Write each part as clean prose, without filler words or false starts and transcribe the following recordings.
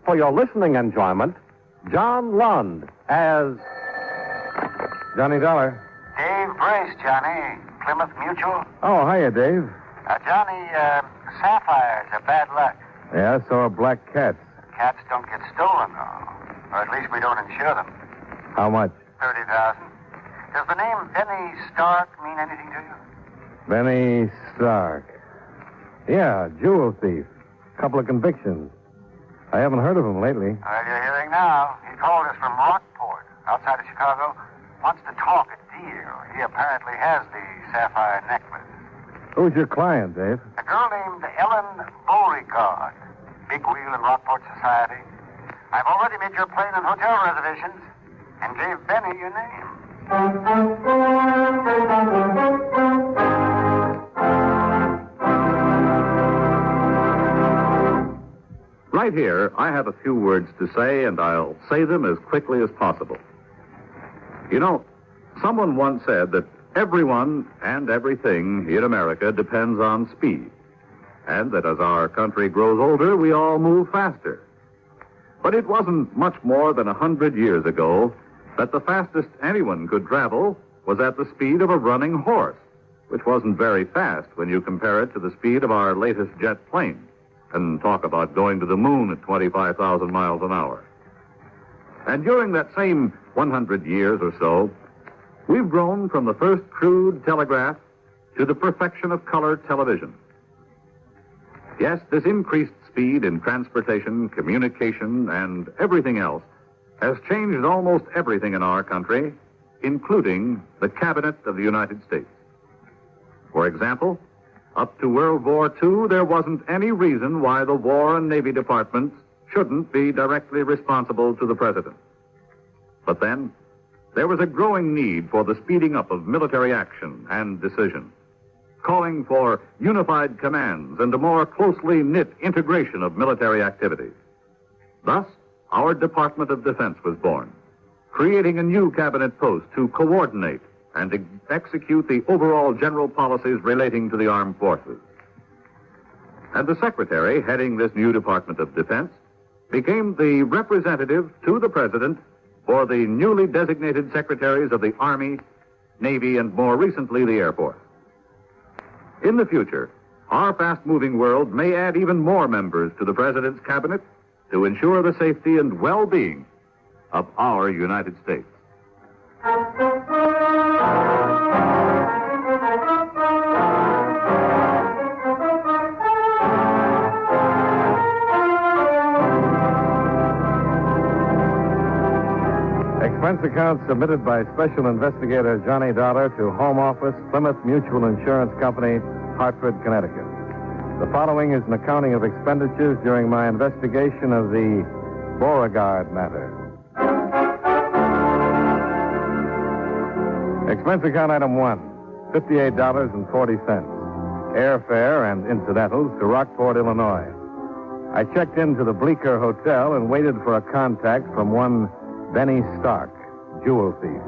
for your listening enjoyment, John Lund as Johnny Dollar. Dave Brace, Johnny. Plymouth Mutual. Oh, hiya, Dave. Johnny, sapphires are bad luck. Yeah, so are black cats. Cats don't get stolen, though. Or at least we don't insure them. How much? $30,000. Does the name Benny Stark mean anything to you? Benny Stark. Yeah, jewel thief. Couple of convictions. I haven't heard of him lately. Well, you're hearing now. He called us from Rockport, outside of Chicago. Wants to talk a deal. He apparently has the sapphire necklace. Who's your client, Dave? A girl named Ellen Boragard. Big wheel in Rockport society. I've already made your plane and hotel reservations and gave Benny your name. Right here, I have a few words to say, and I'll say them as quickly as possible. You know, someone once said that everyone and everything in America depends on speed, and that as our country grows older, we all move faster. But it wasn't much more than 100 years ago that the fastest anyone could travel was at the speed of a running horse, which wasn't very fast when you compare it to the speed of our latest jet plane, and talk about going to the moon at 25,000 miles an hour. And during that same 100 years or so, we've grown from the first crude telegraph to the perfection of color television. Yes, this increased speed in transportation, communication, and everything else has changed almost everything in our country, including the Cabinet of the United States. For example, up to World War II, there wasn't any reason why the War and Navy departments shouldn't be directly responsible to the President. But then, there was a growing need for the speeding up of military action and decision, calling for unified commands and a more closely knit integration of military activities. Thus, our Department of Defense was born, creating a new cabinet post to coordinate and execute the overall general policies relating to the armed forces. And the secretary heading this new Department of Defense became the representative to the President for the newly designated secretaries of the Army, Navy, and more recently, the Air Force. In the future, our fast-moving world may add even more members to the President's cabinet to ensure the safety and well-being of our United States. Expense account submitted by Special Investigator Johnny Dollar to Home Office, Plymouth Mutual Insurance Company, Hartford, Connecticut. The following is an accounting of expenditures during my investigation of the Boragard Matter. Expense account item 1, $58.40. Airfare and incidentals to Rockport, Illinois. I checked into the Bleecker Hotel and waited for a contact from one Benny Stark, jewel thief.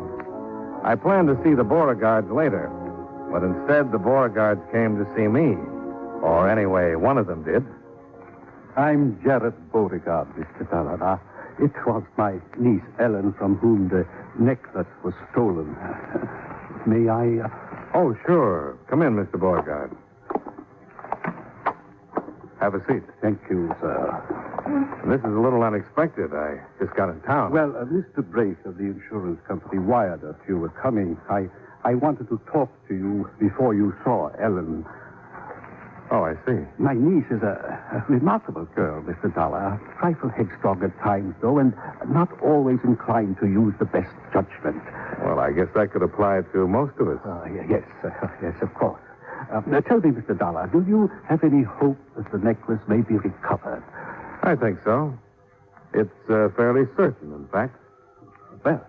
I planned to see the Boragards later, but instead the Boragards came to see me. Or anyway, one of them did. I'm Jared Beauregard, Mr. Dollar. It was my niece, Ellen, from whom the necklace was stolen. May I... Oh, sure. Come in, Mr. Beauregard. Have a seat. Thank you, sir. This is a little unexpected. I just got in town. Well, Mr. Brace of the insurance company wired us you were coming. I wanted to talk to you before you saw Ellen. Oh, I see. My niece is a remarkable girl, Mr. Dollar. A trifle headstrong at times, though, and not always inclined to use the best judgment. Well, I guess that could apply to most of us. Yes, of course. Tell me, Mr. Dollar, do you have any hope that the necklace may be recovered? I think so. It's fairly certain, in fact. Well,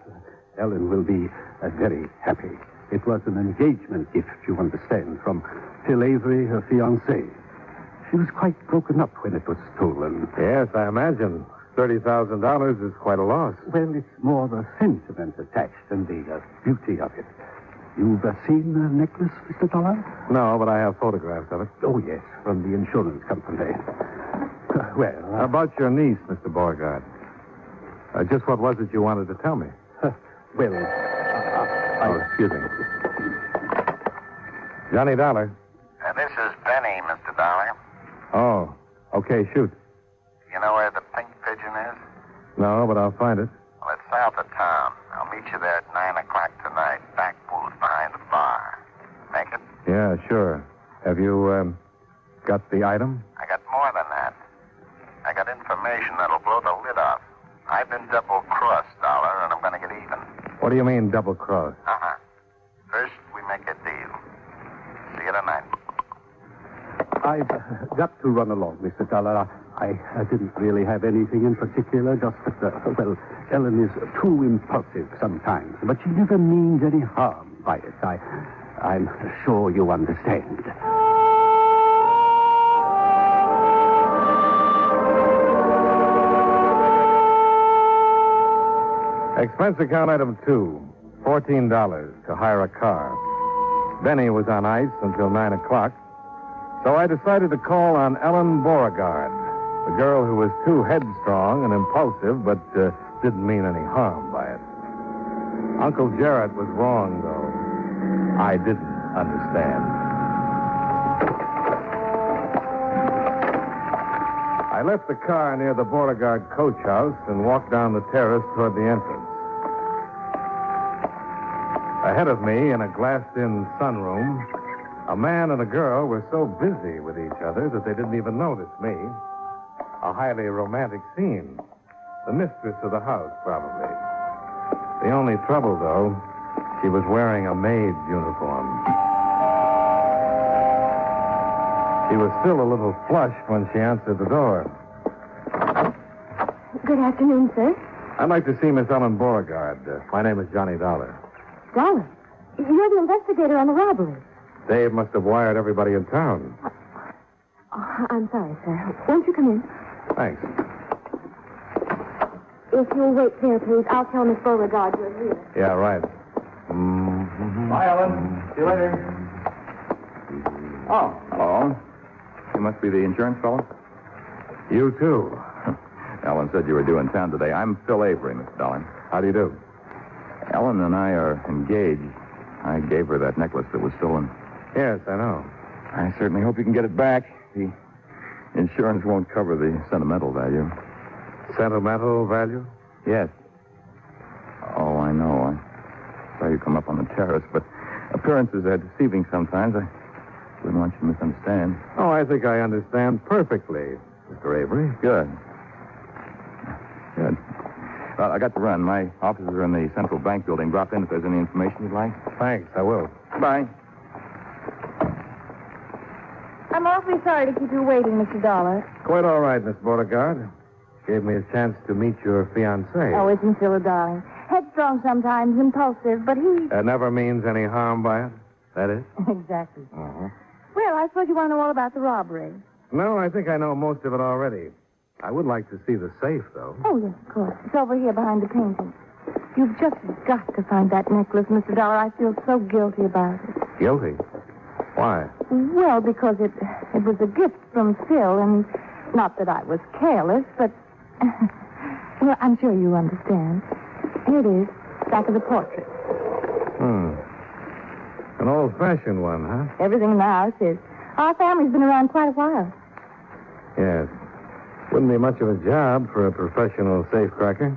Ellen will be very happy. It was an engagement gift, you understand, from Phil Avery, her fiancé. She was quite broken up when it was stolen. Yes, I imagine. $30,000 is quite a loss. Well, it's more the sentiment attached than the beauty of it. You've seen the necklace, Mr. Dollar? No, but I have photographs of it. Oh, yes, from the insurance company. well... About your niece, Mr. Boragard. Just what was it you wanted to tell me? Excuse me. Johnny Dollar. This is Benny, Mr. Dollar. Oh, okay, shoot. You know where the Pink Pigeon is? No, but I'll find it. Well, it's south of town. I'll meet you there at 9 o'clock tonight. Back booth behind the bar. Make it? Yeah, sure. Have you, got the item? I got more than that. I got information that'll blow the lid off. I've been double-crossed, Dollar, and I'm going to get even. What do you mean, double-cross? Uh-huh. First, we make a deal. See you tonight. I've got to run along, Mr. Dollar. I didn't really have anything in particular, just that, Ellen is too impulsive sometimes, but she never means any harm by it. I'm sure you understand. Expense account item 2, $14 to hire a car. Benny was on ice until 9 o'clock, so I decided to call on Ellen Boragard, the girl who was too headstrong and impulsive, but didn't mean any harm by it. Uncle Jarrett was wrong, though. I didn't understand. I left the car near the Boragard coach house and walked down the terrace toward the entrance. Ahead of me, in a glassed-in sunroom, a man and a girl were so busy with each other that they didn't even notice me. A highly romantic scene. The mistress of the house, probably. The only trouble, though, she was wearing a maid's uniform. She was still a little flushed when she answered the door. Good afternoon, sir. I'd like to see Miss Ellen Boragard. My name is Johnny Dollar. Dollar? You're the investigator on the robbery. Dave must have wired everybody in town. I'm sorry, sir. Won't you come in? Thanks. If you'll wait there, please, I'll tell Miss Beauregard you're here. Yeah, right. Bye, Ellen. See you later. Oh, hello. You must be the insurance fellow? You, too. Ellen said you were due in town today. I'm Phil Avery, Mr. Dollar. How do you do? Ellen and I are engaged. I gave her that necklace that was stolen. Yes, I know. I certainly hope you can get it back. The insurance won't cover the sentimental value. Sentimental value? Yes. Oh, I know. I saw you come up on the terrace, but appearances are deceiving sometimes. I wouldn't want you to misunderstand. Oh, I think I understand perfectly, Mr. Avery. Good. Well, I got to run. My offices are in the Central Bank building. Drop in if there's any information you'd like. Thanks, I will. Bye. I'm awfully sorry to keep you waiting, Mr. Dollar. Quite all right, Miss Beauregard. Gave me a chance to meet your fiancé. Oh, isn't Phil a darling? Headstrong sometimes, impulsive, but he... That never means any harm by it? That is? Exactly. Uh-huh. Well, I suppose you want to know all about the robbery. No, I think I know most of it already. I would like to see the safe, though. Oh, yes, of course. It's over here behind the painting. You've just got to find that necklace, Mr. Dollar. I feel so guilty about it. Guilty? Why? Well, because it was a gift from Phil, and not that I was careless, but... well, I'm sure you understand. Here it is, back of the portrait. An old-fashioned one, huh? Everything in the house is. Our family's been around quite a while. Yes. Wouldn't be much of a job for a professional safecracker.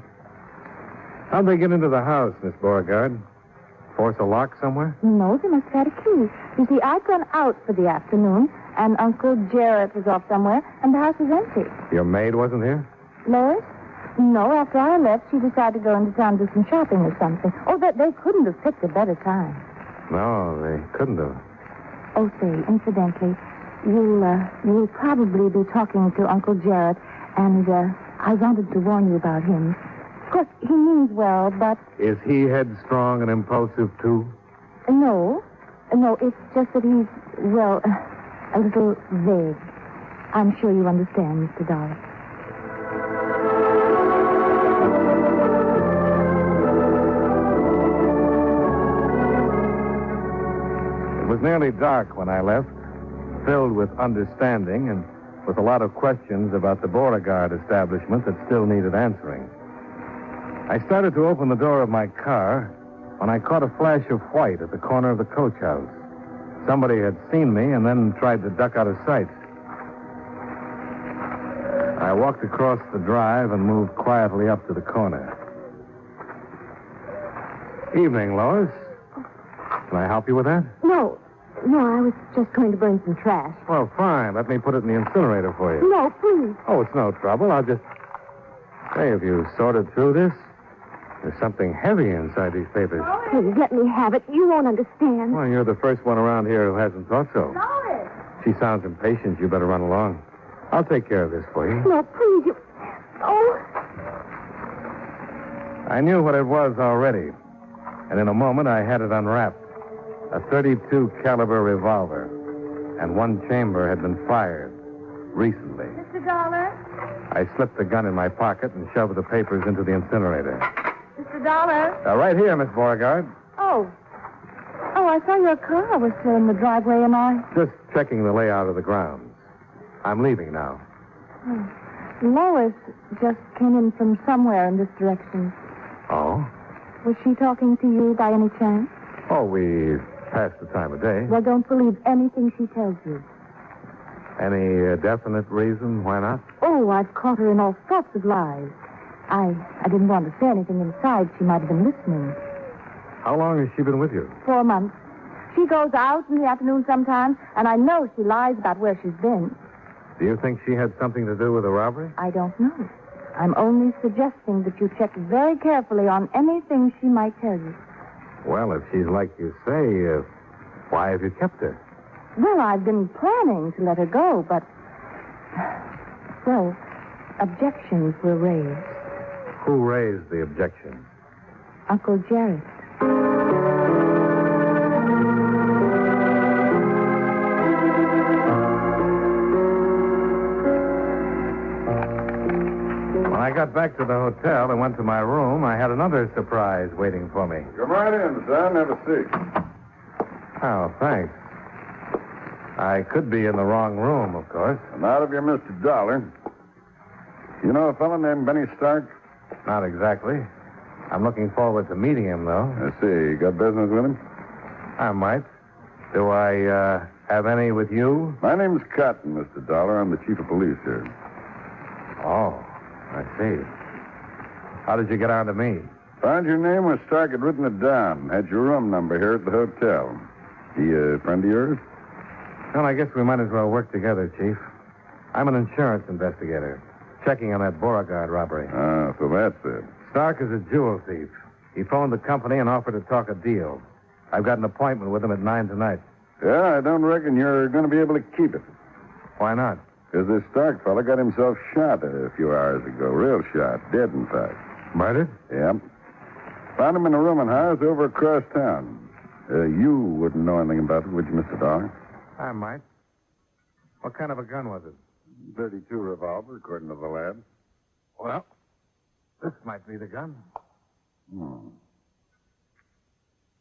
How'd they get into the house, Miss Beauregard? Force a lock somewhere? No, they must have had a key. You see, I'd gone out for the afternoon, and Uncle Jarrett was off somewhere, and the house was empty. Your maid wasn't here? Lois? No, after I left, she decided to go into town to do some shopping or something. Oh, they couldn't have picked a better time. No, they couldn't have. Oh, say, incidentally, you'll probably be talking to Uncle Jarrett, and I wanted to warn you about him. Of course, he means well, but... Is he headstrong and impulsive, too? No, it's just that he's, well, a little vague. I'm sure you understand, Mr. Dollar. It was nearly dark when I left, filled with understanding and with a lot of questions about the Boragard establishment that still needed answering. I started to open the door of my car when I caught a flash of white at the corner of the coach house. Somebody had seen me and then tried to duck out of sight. I walked across the drive and moved quietly up to the corner. Evening, Lois. Can I help you with that? No, I was just going to burn some trash. Well, fine. Let me put it in the incinerator for you. No, please. Oh, it's no trouble. I'll just... Hey, have you sorted through this? There's something heavy inside these papers. Please, let me have it. You won't understand. Well, you're the first one around here who hasn't thought so. Lois! She sounds impatient. You better run along. I'll take care of this for you. No, please, you... Oh. I knew what it was already. And in a moment, I had it unwrapped. A .32 caliber revolver. And one chamber had been fired recently. Mr. Dollar? I slipped the gun in my pocket and shoved the papers into the incinerator. Mr. Dollar? Right here, Miss Boragard. Oh, I saw your car was still in the driveway, and I... Just checking the layout of the grounds. I'm leaving now. Lois just came in from somewhere in this direction. Oh? Was she talking to you by any chance? Oh, we passed the time of day. Well, don't believe anything she tells you. Any definite reason why not? Oh, I've caught her in all sorts of lies. I didn't want to say anything inside. She might have been listening. How long has she been with you? 4 months. She goes out in the afternoon sometimes, and I know she lies about where she's been. Do you think she had something to do with the robbery? I don't know. I'm only suggesting that you check very carefully on anything she might tell you. Well, if she's like you say, why have you kept her? Well, I've been planning to let her go, but... Well, objections were raised. Who raised the objection? Uncle Jarrett. When I got back to the hotel and went to my room, I had another surprise waiting for me. Come right in, son. Have a seat. Oh, thanks. I could be in the wrong room, of course. Not if you're Mr. Dollar. You know a fellow named Benny Stark? Not exactly. I'm looking forward to meeting him, though. I see. You got business with him? I might. Do I have any with you? My name's Cotton, Mr. Dollar. I'm the chief of police here. Oh, I see. How did you get on to me? Found your name where Stark had written it down. Had your room number here at the hotel. He a friend of yours? Well, I guess we might as well work together, Chief. I'm an insurance investigator, checking on that Boragard robbery. Ah, so that's it. Stark is a jewel thief. He phoned the company and offered to talk a deal. I've got an appointment with him at 9 tonight. Yeah, I don't reckon you're going to be able to keep it. Why not? Because this Stark fella got himself shot a few hours ago. Real shot. Dead, in fact. Murdered? Yep. Found him in a rooming house over across town. You wouldn't know anything about it, would you, Mr. Dollar? I might. What kind of a gun was it? .32 revolver, according to the lab. Well, this might be the gun.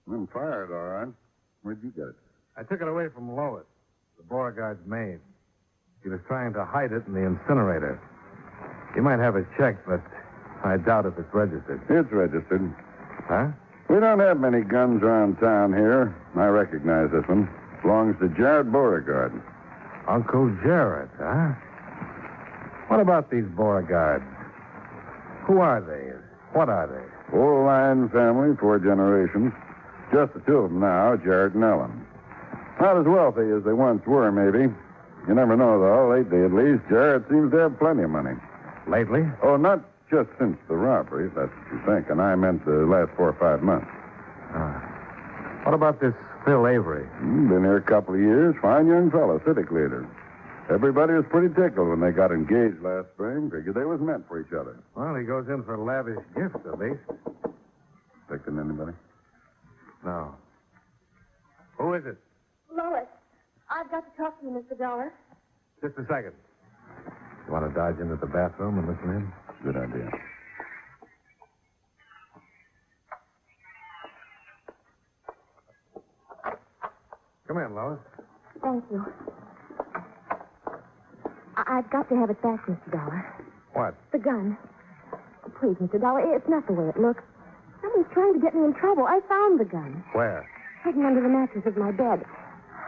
Been fired, all right. Where'd you get it? I took it away from Lois, the Boragard's maid. She was trying to hide it in the incinerator. You might have it checked, but I doubt if it's registered. It's registered. Huh? We don't have many guns around town here. I recognize this one. Belongs to Jared Beauregard. Uncle Jarrett, huh? What about these Boragards? Who are they? What are they? Old line family, 4 generations. Just the two of them now, Jared and Ellen. Not as wealthy as they once were, maybe. You never know, though. Lately, at least, Jared seems to have plenty of money. Lately? Oh, not just since the robbery, if that's what you think. And I meant the last 4 or 5 months. What about this Phil Avery? Been here a couple of years. Fine young fellow, civic leader. Everybody was pretty tickled when they got engaged last spring. Figured they was meant for each other. Well, he goes in for lavish gifts, at least. Expecting anybody? No. Who is it? Lois, I've got to talk to you, Mr. Dollar. Just a second. You want to dodge into the bathroom and listen in? Good idea. Come in, Lois. Thank you. I've got to have it back, Mr. Dollar. What? The gun. Oh, please, Mr. Dollar, it's not the way it looks. Somebody's trying to get me in trouble. I found the gun. Where? Hidden under the mattress of my bed.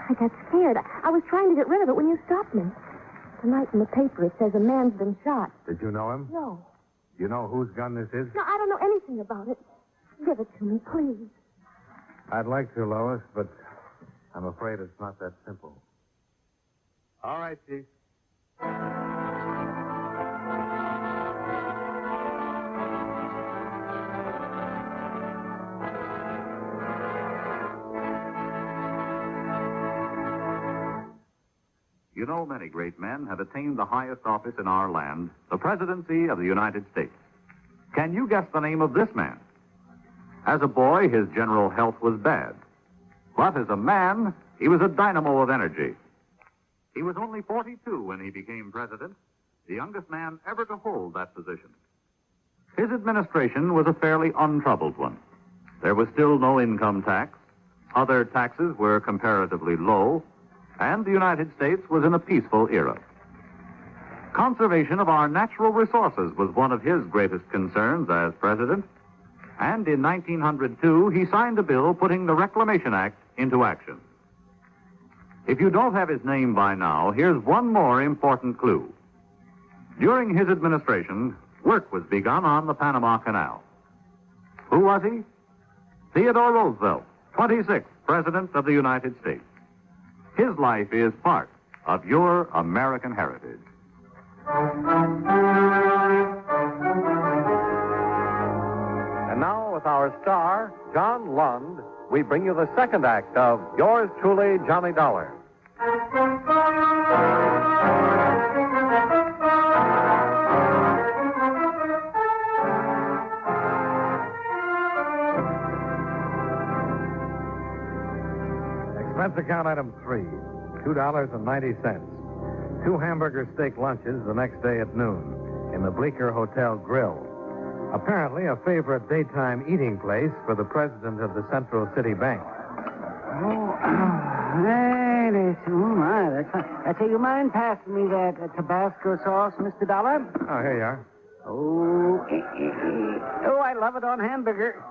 I got scared. I was trying to get rid of it when you stopped me. Tonight in the paper it says a man's been shot. Did you know him? No. You know whose gun this is? No, I don't know anything about it. Give it to me, please. I'd like to, Lois, but I'm afraid it's not that simple. All right, Chief. You know, many great men have attained the highest office in our land, the presidency of the United States. Can you guess the name of this man? As a boy, his general health was bad. But as a man, he was a dynamo of energy. He was only 42 when he became president, the youngest man ever to hold that position. His administration was a fairly untroubled one. There was still no income tax. Other taxes were comparatively low. And the United States was in a peaceful era. Conservation of our natural resources was one of his greatest concerns as president. And in 1902, he signed a bill putting the Reclamation Act into action. If you don't have his name by now, here's one more important clue. During his administration, work was begun on the Panama Canal. Who was he? Theodore Roosevelt, 26th President of the United States. His life is part of your American heritage. And now, with our star, John Lund, we bring you the second act of Yours Truly, Johnny Dollar. Expense account item 3, $2.90. 2 hamburger steak lunches the next day at noon in the Bleecker Hotel Grill. Apparently a favorite daytime eating place for the president of the Central City Bank. Do you mind passing me that Tabasco sauce, Mr. Dollar? Oh, here you are. Oh, I love it on hamburger.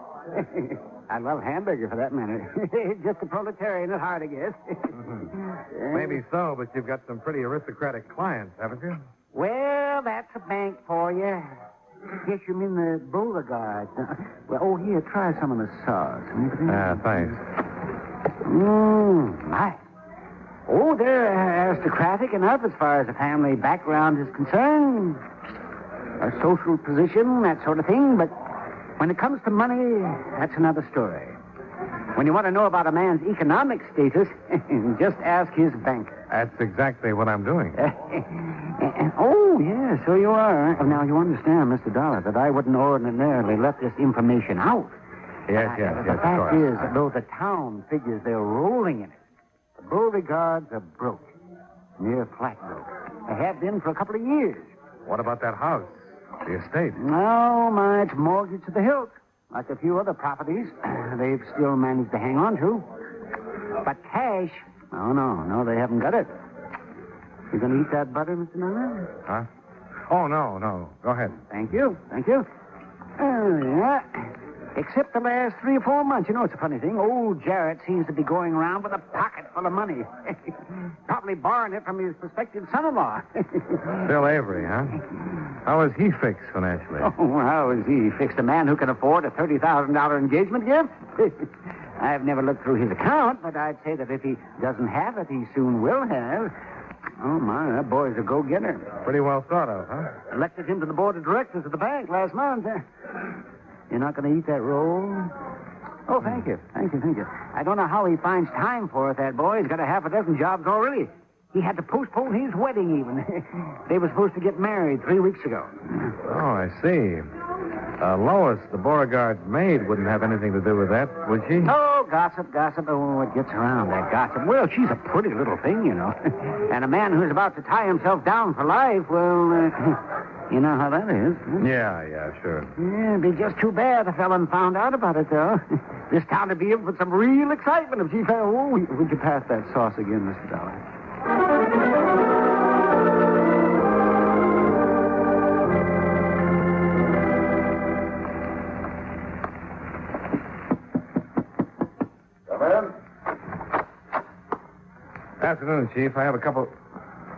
I love hamburger, for that matter. Just a proletarian at heart, I guess. Maybe so, but you've got some pretty aristocratic clients, haven't you? Well, that's a bank for you. Guess you mean the Boragard. Well, here, try some of the sauce. Thanks. My. Oh, they're aristocratic enough as far as the family background is concerned. A social position, that sort of thing, but when it comes to money, that's another story. When you want to know about a man's economic status, just ask his banker. That's exactly what I'm doing. Oh, yeah, so you are. Now, you understand, Mr. Dollar, that I wouldn't ordinarily let this information out. Yes, The fact is, though the town figures they're rolling in it, the Beauregards are broke. Near flat broke. They have been for a couple of years. What about that house? The estate? No, it's mortgaged to the hilt. Like a few other properties, they've still managed to hang on to. But cash, no, they haven't got it. You going to eat that butter, Mr. Miller? Huh? Oh, no. Go ahead. Thank you. Yeah. Except the last 3 or 4 months. You know, it's a funny thing. Old Jarrett seems to be going around with a pocket full of money. Probably borrowing it from his prospective son-in-law. Bill Avery, huh? How is he fixed financially? Oh, how is he fixed? A man who can afford a $30,000 engagement gift? I've never looked through his account, but I'd say that if he doesn't have it, he soon will have. Oh, my, that boy's a go-getter. Pretty well thought of, huh? Elected him to the board of directors of the bank last month. You're not going to eat that roll? Oh, thank you. I don't know how he finds time for it, that boy. He's got a half a dozen jobs already. He had to postpone his wedding, even. They were supposed to get married 3 weeks ago. Oh, I see. Lois, the Beauregard's maid, wouldn't have anything to do with that, would she? Oh, gossip. Oh, it gets around, that gossip. Well, she's a pretty little thing, you know. And a man who's about to tie himself down for life, well, you know how that is. Yeah, sure. Yeah, it'd be just too bad if Ellen found out about it, though. This town would be in for some real excitement if she found... Oh, would you pass that sauce again, Mr. Dollar? Afternoon, Chief. I have a couple...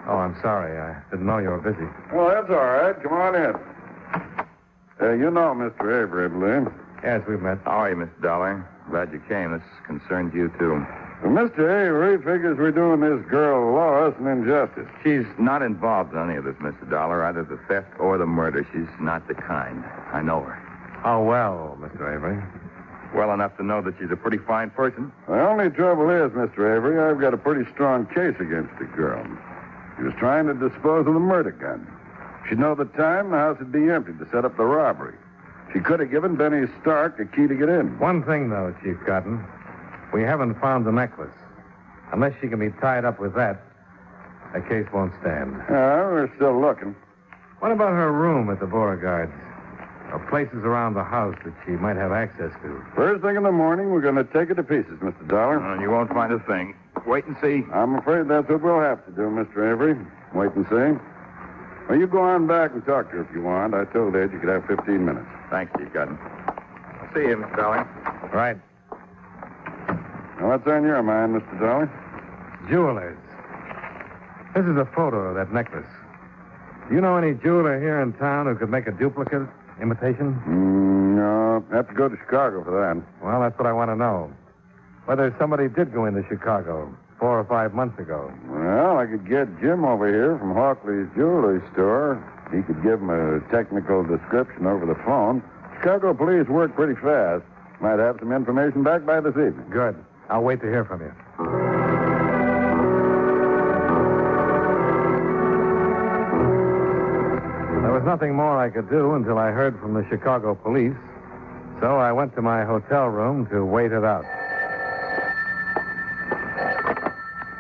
Oh, I'm sorry. I didn't know you were busy. Oh, that's all right. Come on in. You know Mr. Avery, I believe. Yes, we've met. How are you, Mr. Dollar? Glad you came. This concerns you, too. Well, Mr. Avery figures we're doing this girl Lois an injustice. She's not involved in any of this, Mr. Dollar, either the theft or the murder. She's not the kind. I know her. How well, Mr. Avery? Well enough to know that she's a pretty fine person. The only trouble is, Mr. Avery, I've got a pretty strong case against the girl. She was trying to dispose of the murder gun. If she'd know the time, the house would be empty to set up the robbery. She could have given Benny Stark a key to get in. One thing, though, Chief Cotton. We haven't found the necklace. Unless she can be tied up with that, the case won't stand. We're still looking. What about her room at the Beauregards? Or places around the house that she might have access to? First thing in the morning, we're going to take it to pieces, Mr. Dollar. You won't find a thing. Wait and see. I'm afraid that's what we'll have to do, Mr. Avery. Wait and see. Well, you go on back and talk to her if you want. I told Ed you could have 15 minutes. Thanks, Chief Cotton. I'll see you, Mr. Dollar. Right. Now, what's on your mind, Mr. Dollar? Jewelers. This is a photo of that necklace. Do you know any jeweler here in town who could make a duplicate, imitation? No. Have to go to Chicago for that. Well, that's what I want to know. Whether somebody did go into Chicago 4 or 5 months ago. Well, I could get Jim over here from Hawkley's jewelry store. He could give him a technical description over the phone. Chicago police work pretty fast. Might have some information back by this evening. Good. I'll wait to hear from you. There was nothing more I could do until I heard from the Chicago police. So I went to my hotel room to wait it out.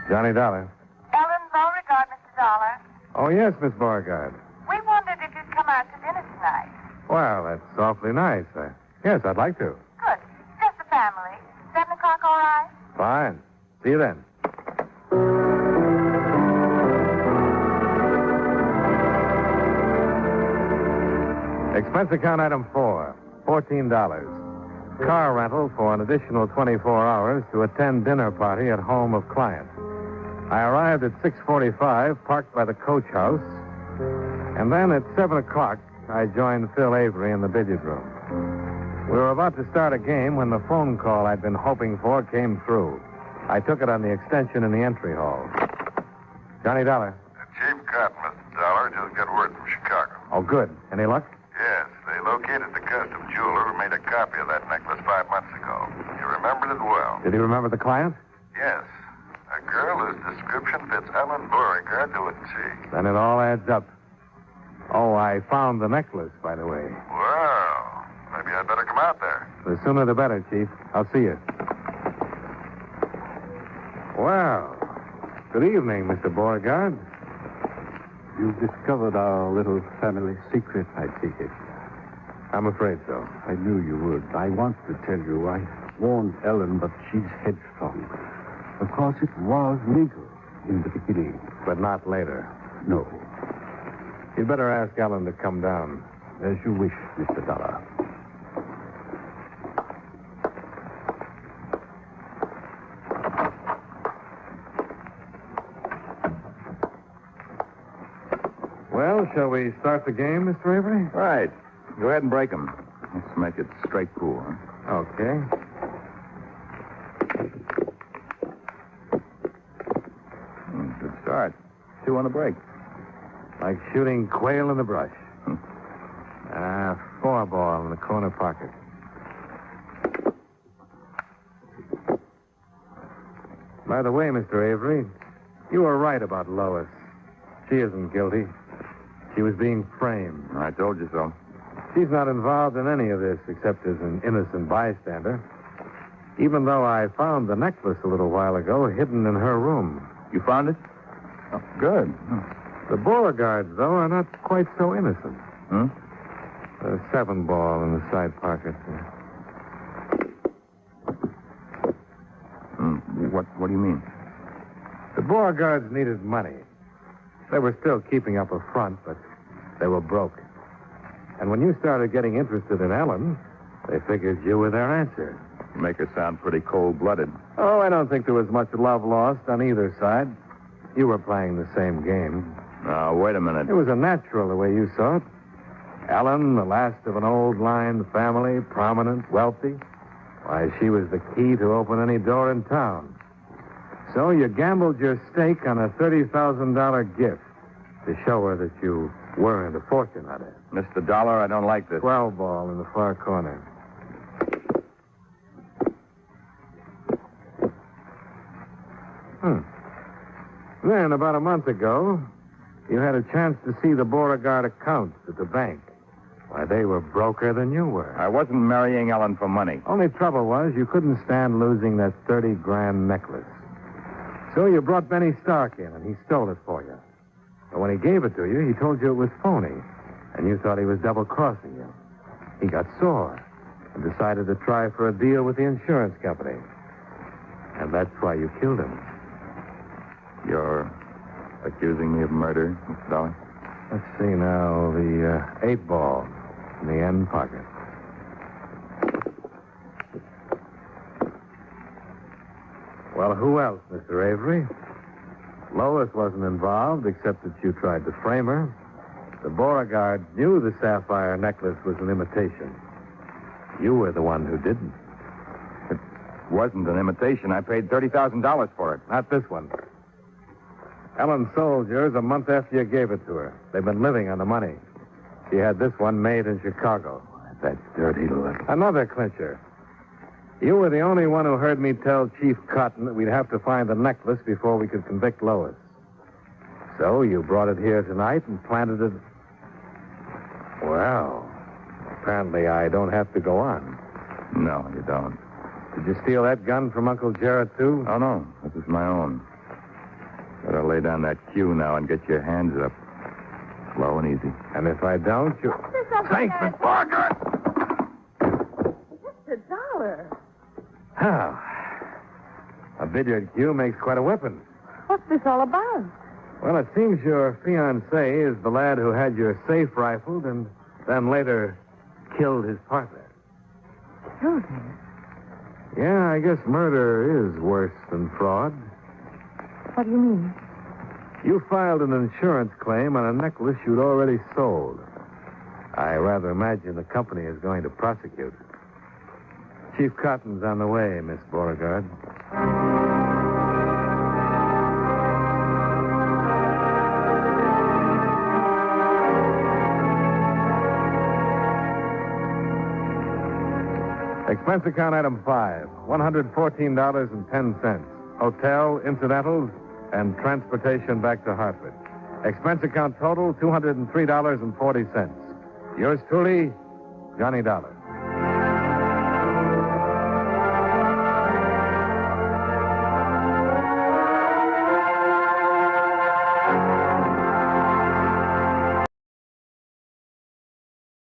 Johnny Dollar. Ellen Beauregard, Mr. Dollar. Oh, yes, Miss Boragard. We wondered if you'd come out to dinner tonight. Well, that's awfully nice. Yes, I'd like to. Good. Just the family. 7 o'clock, all right? Fine. See you then. Expense account item 4, $14. Car rental for an additional 24 hours to attend dinner party at home of client. I arrived at 6:45, parked by the coach house, and then at 7 o'clock, I joined Phil Avery in the billiard room. We were about to start a game when the phone call I'd been hoping for came through. I took it on the extension in the entry hall. Johnny Dollar. Chief Cotton, Mr. Dollar, just got word from Chicago. Oh, good. Any luck? Yes, they located the custom jeweler who made a copy of that necklace 5 months ago. He remembered it well. Did he remember the client? Yes. A girl whose description fits Ellen Beauregard to a T. Then it all adds up. Oh, I found the necklace, by the way. Well, maybe I'd better come out there. The sooner the better, Chief. I'll see you. Well, good evening, Mr. Beauregard. You've discovered our little family secret, I take it. I'm afraid so. I knew you would. I want to tell you, I warned Ellen, but she's headstrong. Of course, it was legal in the beginning. But not later. No. You'd better ask Ellen to come down. As you wish, Mr. Dollar. Well, shall we start the game, Mr. Avery? Right. Go ahead and break them. Let's make it straight pool, huh? Okay. Good start. 2 on the break. Like shooting quail in the brush. 4 ball in the corner pocket. By the way, Mr. Avery, you were right about Lois. She isn't guilty. She was being framed. I told you so. She's not involved in any of this except as an innocent bystander. Even though I found the necklace a little while ago hidden in her room. You found it? Oh, good. The Beauregards, though, are not quite so innocent. Hmm? The 7 ball in the side pocket. What do you mean? The Beauregards needed money. They were still keeping up a front, but they were broke. And when you started getting interested in Ellen, they figured you were their answer. You make her sound pretty cold-blooded. Oh, I don't think there was much love lost on either side. You were playing the same game. Now, wait a minute. It was a natural the way you saw it. Ellen, the last of an old line family, prominent, wealthy. Why, she was the key to open any door in town. So you gambled your stake on a $30,000 gift to show her that you weren't a fortune hunter. Mr. Dollar, I don't like this. 12 ball in the far corner. Then, about a month ago, you had a chance to see the Boragard accounts at the bank. Why, they were broker than you were. I wasn't marrying Ellen for money. Only trouble was you couldn't stand losing that 30-grand necklace. So you brought Benny Stark in, and he stole it for you. But when he gave it to you, he told you it was phony, and you thought he was double-crossing you. He got sore and decided to try for a deal with the insurance company. And that's why you killed him. You're accusing me of murder, Mr. Dollar? Let's see now, the 8 ball in the end pocket. Well, who else, Mr. Avery? Lois wasn't involved, except that you tried to frame her. The Boragard knew the sapphire necklace was an imitation. You were the one who didn't. It wasn't an imitation. I paid $30,000 for it. Not this one. Ellen sold yours a month after you gave it to her. They've been living on the money. She had this one made in Chicago. That dirty look. Another clincher. You were the only one who heard me tell Chief Cotton that we'd have to find the necklace before we could convict Lois. So you brought it here tonight and planted it. Well, apparently I don't have to go on. No, you don't. Did you steal that gun from Uncle Jarrett, too? Oh, no. This is my own. Better lay down that cue now and get your hands up. Slow and easy. And if I don't, you... Thanks, Miss Boragard! Mr. Dollar. How? A billiard cue makes quite a weapon. What's this all about? Well, it seems your fiancé is the lad who had your safe rifled and then later killed his partner. Killed him? Yeah, I guess murder is worse than fraud. What do you mean? You filed an insurance claim on a necklace you'd already sold. I rather imagine the company is going to prosecute. Chief Cotton's on the way, Miss Beauregard. Expense account item 5, $114.10. Hotel, incidentals, and transportation back to Hartford. Expense account total, $203.40. Yours truly, Johnny Dollar.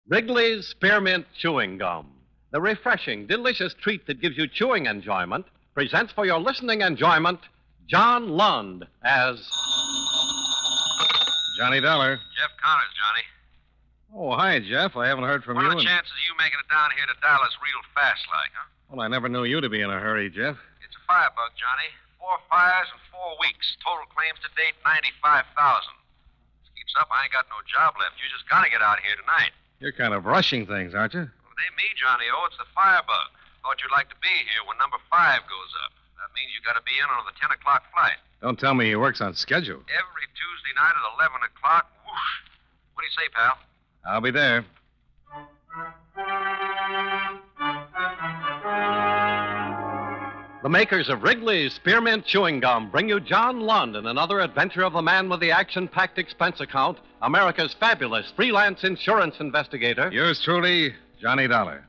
Wrigley's Spearmint Chewing Gum, the refreshing, delicious treat that gives you chewing enjoyment, presents for your listening enjoyment John Lund as Johnny Dollar. Jeff Connors, Johnny. Oh, hi, Jeff. I haven't heard from What you. are the chances of you making it down here to Dallas real fast like, huh? Well, I never knew you to be in a hurry, Jeff. It's a firebug, Johnny. 4 fires in 4 weeks. Total claims to date, 95,000. This keeps up, I ain't got no job left. You just gotta get out here tonight. You're kind of rushing things, aren't you? Well, it ain't me, Johnny O. It's the firebug. Thought you'd like to be here when number 5 goes up. That means you gotta be in on the 10 o'clock flight. Don't tell me he works on schedule. Every Tuesday night at 11 o'clock, whoosh. What do you say, pal? I'll be there. the makers of Wrigley's Spearmint Chewing Gum bring you John Lund in another adventure of the man with the action-packed expense account, America's fabulous freelance insurance investigator. Yours truly, Johnny Dollar.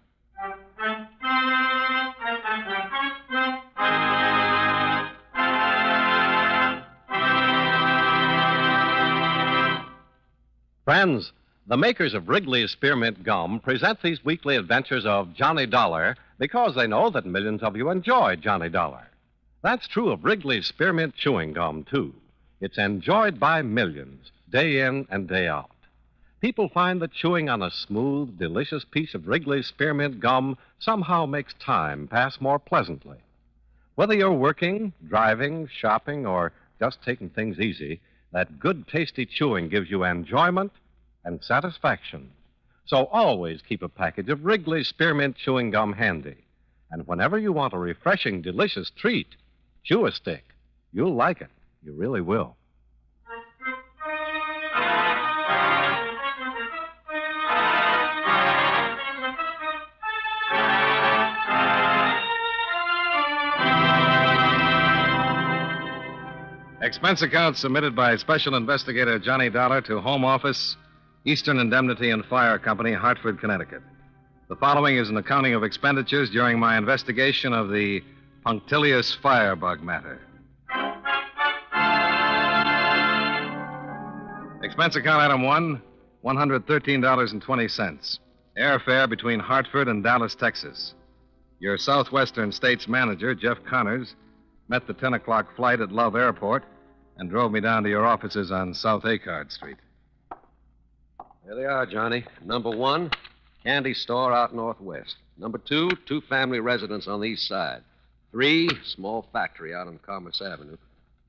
Friends, the makers of Wrigley's Spearmint Gum present these weekly adventures of Johnny Dollar because they know that millions of you enjoy Johnny Dollar. That's true of Wrigley's Spearmint Chewing Gum, too. It's enjoyed by millions, day in and day out. People find that chewing on a smooth, delicious piece of Wrigley's spearmint gum somehow makes time pass more pleasantly. Whether you're working, driving, shopping, or just taking things easy, that good, tasty chewing gives you enjoyment and satisfaction. So always keep a package of Wrigley's spearmint chewing gum handy. And whenever you want a refreshing, delicious treat, chew a stick. You'll like it. You really will. Expense account submitted by Special Investigator Johnny Dollar to Home Office, Eastern Indemnity and Fire Company, Hartford, Connecticut. The following is an accounting of expenditures during my investigation of the punctilious Firebug Matter. Expense account item 1, $113.20. Airfare between Hartford and Dallas, Texas. Your Southwestern States manager, Jeff Connors, met the 10 o'clock flight at Love Airport and drove me down to your offices on South Acard Street. There they are, Johnny. Number 1, candy store out northwest. Number 2, 2 family residents on the east side. 3, small factory out on Commerce Avenue.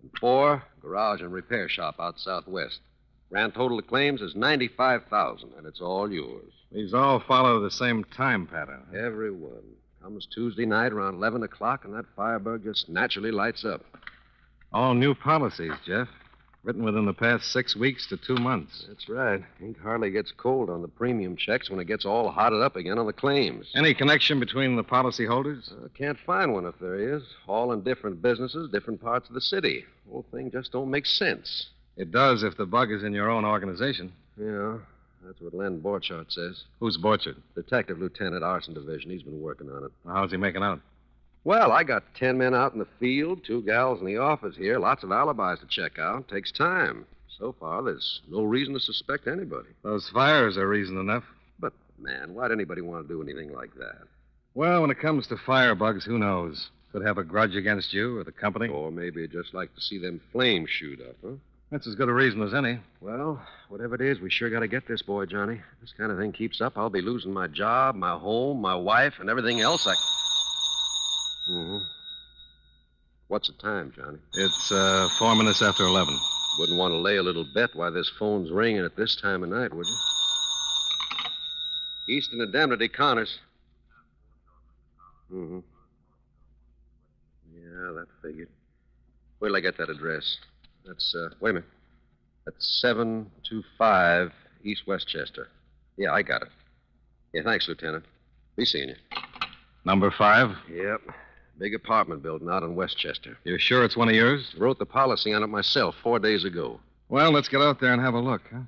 And 4, garage and repair shop out southwest. Grand total of claims is $95,000, and it's all yours. These all follow the same time pattern. Every one. Comes Tuesday night around 11 o'clock, and that firebug just naturally lights up. All new policies, Jeff. Written within the past 6 weeks to 2 months. That's right. Ink hardly gets cold on the premium checks when it gets all hotted up again on the claims. Any connection between the policy holders? Can't find one if there is. All in different businesses, different parts of the city. The whole thing just don't make sense. It does if the bug is in your own organization. Yeah, that's what Len Borchardt says. Who's Borchard? Detective Lieutenant, Arson Division. He's been working on it. How's he making out? Well, I got 10 men out in the field, 2 gals in the office here, lots of alibis to check out. Takes time. So far, there's no reason to suspect anybody. Those fires are reason enough. But, man, why'd anybody want to do anything like that? Well, when it comes to firebugs, who knows? Could have a grudge against you or the company. Or maybe just like to see them flames shoot up, huh? That's as good a reason as any. Well, whatever it is, we sure got to get this boy, Johnny. If this kind of thing keeps up, I'll be losing my job, my home, my wife, and everything else Mm-hmm. What's the time, Johnny? It's 4 minutes after 11. Wouldn't want to lay a little bet why this phone's ringing at this time of night, would you? Eastern Indemnity, Connors. Mm-hmm. Yeah, that figured. Wait till I get that address. That's, wait a minute. That's 725 East Westchester. Yeah, I got it. Yeah, thanks, Lieutenant. Be seeing you. Number 5? Yep. Big apartment building out in Westchester. You're sure it's one of yours? Wrote the policy on it myself 4 days ago. Well, let's get out there and have a look, huh?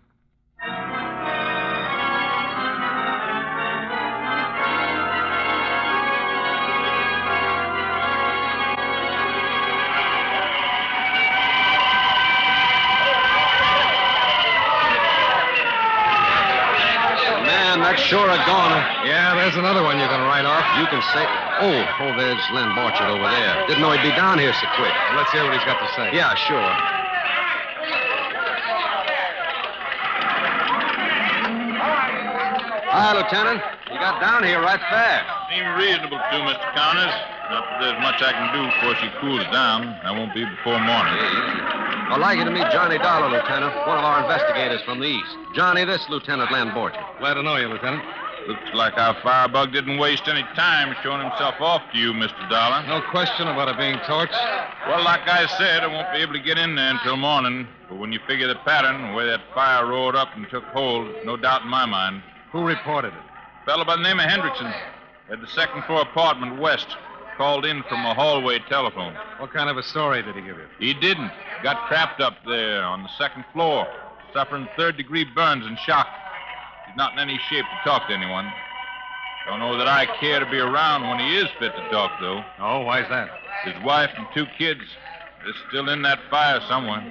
That's sure a goner. Yeah, there's another one you can write off. You can say... Oh, there's Len Borchard over there. Didn't know he'd be down here so quick. Well, let's hear what he's got to say. Yeah, sure. Hi, Lieutenant. You got down here right fast. Seemed reasonable to, Mr. Connors. Not that there's much I can do before she cools down. That won't be before morning. I'd like you to meet Johnny Dollar, Lieutenant, one of our investigators from the east. Johnny, this Lieutenant Len Borchard. Glad to know you, Lieutenant. Looks like our firebug didn't waste any time showing himself off to you, Mr. Dollar. No question about it being torched. Well, like I said, I won't be able to get in there until morning. But when you figure the pattern, where that fire roared up and took hold, no doubt in my mind. Who reported it? A fellow by the name of Hendrickson at the second-floor apartment west. Called in from a hallway telephone. What kind of a story did he give you? He didn't. Got trapped up there on the second floor, suffering third-degree burns and shock. He's not in any shape to talk to anyone. Don't know that I care to be around when he is fit to talk, though. Oh, why's that? His wife and 2 kids, they're still in that fire somewhere.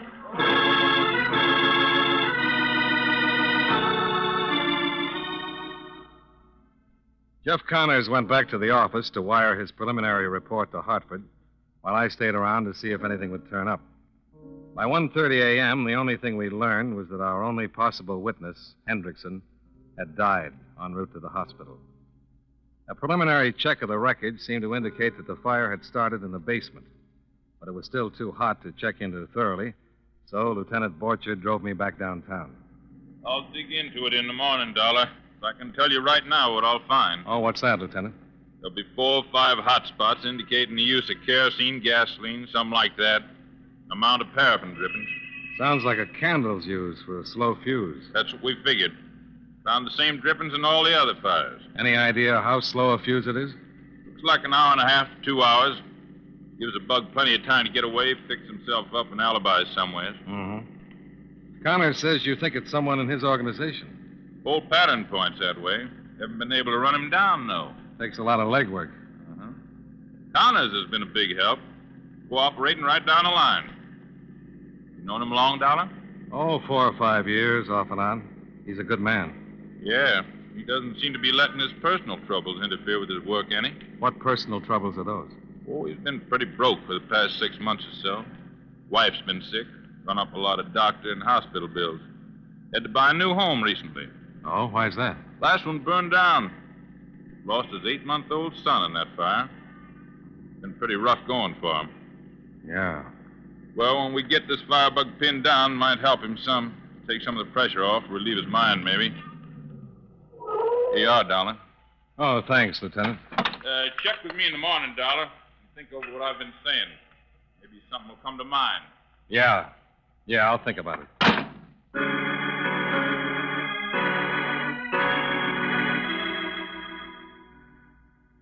Jeff Connors went back to the office to wire his preliminary report to Hartford, while I stayed around to see if anything would turn up. By 1:30 a.m., the only thing we learned was that our only possible witness, Hendrickson, had died en route to the hospital. A preliminary check of the wreckage seemed to indicate that the fire had started in the basement, but it was still too hot to check into thoroughly, so Lieutenant Borchard drove me back downtown. I'll dig into it in the morning, Dollar. I can tell you right now what I'll find. Oh, what's that, Lieutenant? There'll be 4 or 5 hot spots indicating the use of kerosene, gasoline, something like that. Amount of paraffin drippings. Sounds like a candle's used for a slow fuse. That's what we figured. Found the same drippings in all the other fires. Any idea how slow a fuse it is? Looks like an hour and a half to 2 hours. Gives a bug plenty of time to get away, fix himself up, and alibis somewhere. Mm-hmm. Connor says you think it's someone in his organization. Whole pattern points that way. Haven't been able to run him down, though. Takes a lot of legwork. Uh-huh. Connors has been a big help. Cooperating right down the line. You known him long, Dollar? Oh, 4 or 5 years, off and on. He's a good man. Yeah. He doesn't seem to be letting his personal troubles interfere with his work any. What personal troubles are those? Oh, he's been pretty broke for the past 6 months or so. Wife's been sick. Run up a lot of doctor and hospital bills. Had to buy a new home recently. Oh, why's that? Last one burned down. Lost his 8-month-old son in that fire. Been pretty rough going for him. Yeah. Well, when we get this firebug pinned down, might help him some. Take some of the pressure off, relieve his mind, maybe. Here you are, Dollar. Oh, thanks, Lieutenant. Check with me in the morning, Dollar. And think over what I've been saying. Maybe something will come to mind. Yeah. Yeah, I'll think about it.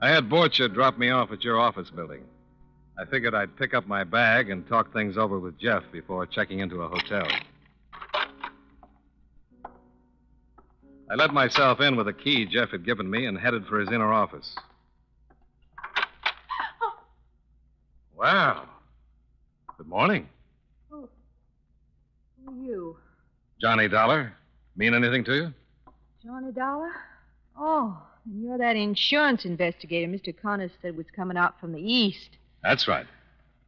I had Borchard drop me off at your office building. I figured I'd pick up my bag and talk things over with Jeff before checking into a hotel. I let myself in with a key Jeff had given me and headed for his inner office. Wow. Good morning. Oh. Who are you? Johnny Dollar. Mean anything to you? Johnny Dollar? Oh, and you're that insurance investigator Mr. Connors said was coming out from the east. That's right.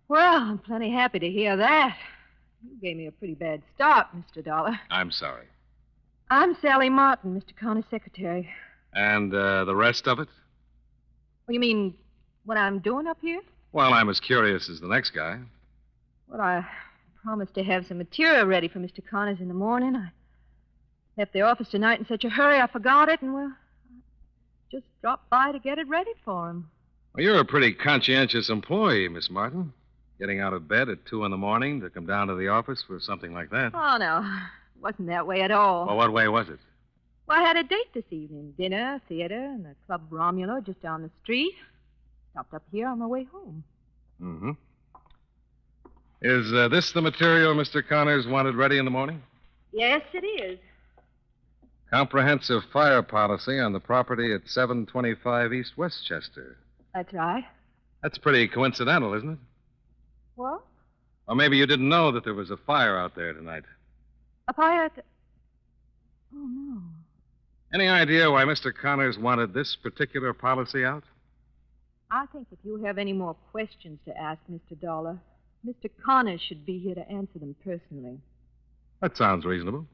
Well, I'm plenty happy to hear that. You gave me a pretty bad start, Mr. Dollar. I'm sorry. I'm Sally Martin, Mr. Connors' secretary. And the rest of it? Well, you mean what I'm doing up here? Well, I'm as curious as the next guy. Well, I promised to have some material ready for Mr. Connors in the morning. I left the office tonight in such a hurry I forgot it, and, well, I just dropped by to get it ready for him. Well, you're a pretty conscientious employee, Miss Martin. Getting out of bed at 2 in the morning to come down to the office for something like that. Oh, no. It wasn't that way at all. Well, what way was it? Well, I had a date this evening. Dinner, theater, and the Club Romulo just down the street. Stopped up here on my way home. Mm-hmm. Is this the material Mr. Connors wanted ready in the morning? Yes, it is. Comprehensive fire policy on the property at 725 East Westchester. That's right. That's pretty coincidental, isn't it? What? Or maybe you didn't know that there was a fire out there tonight. A fire Oh, no. Any idea why Mr. Connors wanted this particular policy out? I think if you have any more questions to ask, Mr. Dollar, Mr. Connors should be here to answer them personally. That sounds reasonable.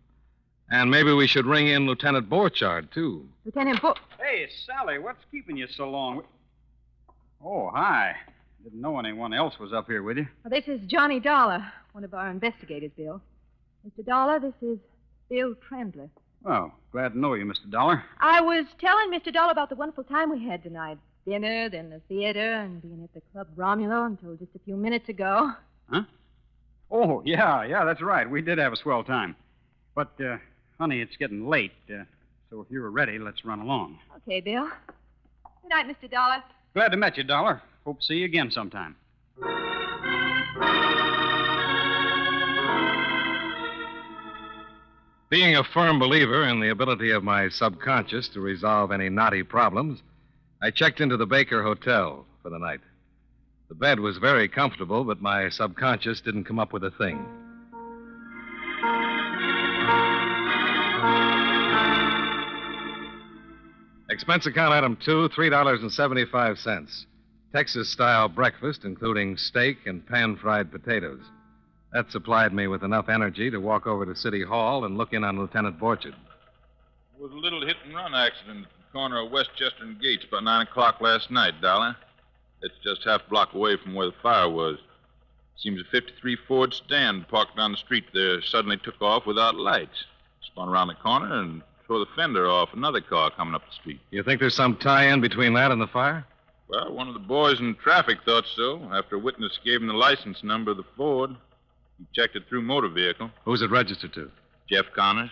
And maybe we should ring in Lieutenant Borchard, too. Lieutenant Hey, Sally, what's keeping you so long? Oh, hi. Didn't know anyone else was up here with you. Well, this is Johnny Dollar, one of our investigators, Bill. Mr. Dollar, this is Bill Trendler. Oh, glad to know you, Mr. Dollar. I was telling Mr. Dollar about the wonderful time we had tonight. Dinner, then the theater, and being at the Club Romulo until just a few minutes ago. Huh? Oh, yeah, that's right. We did have a swell time. But, honey, it's getting late, so if you're ready, let's run along. Okay, Bill. Good night, Mr. Dollar. Glad to meet you, Dollar. Hope to see you again sometime. Being a firm believer in the ability of my subconscious to resolve any knotty problems, I checked into the Baker Hotel for the night. The bed was very comfortable, but my subconscious didn't come up with a thing. Expense account item 2, $3.75. Texas-style breakfast, including steak and pan-fried potatoes. That supplied me with enough energy to walk over to City Hall and look in on Lieutenant Borchard. There was a little hit-and-run accident at the corner of Westchester and Gates about 9 o'clock last night, Dollar. It's just half a block away from where the fire was. Seems a 53 Ford stand parked down the street there suddenly took off without lights. Spun around the corner and tore the fender off another car coming up the street. You think there's some tie-in between that and the fire? Well, one of the boys in traffic thought so after a witness gave him the license number of the Ford. He checked it through motor vehicle. Who's it registered to? Jeff Connors.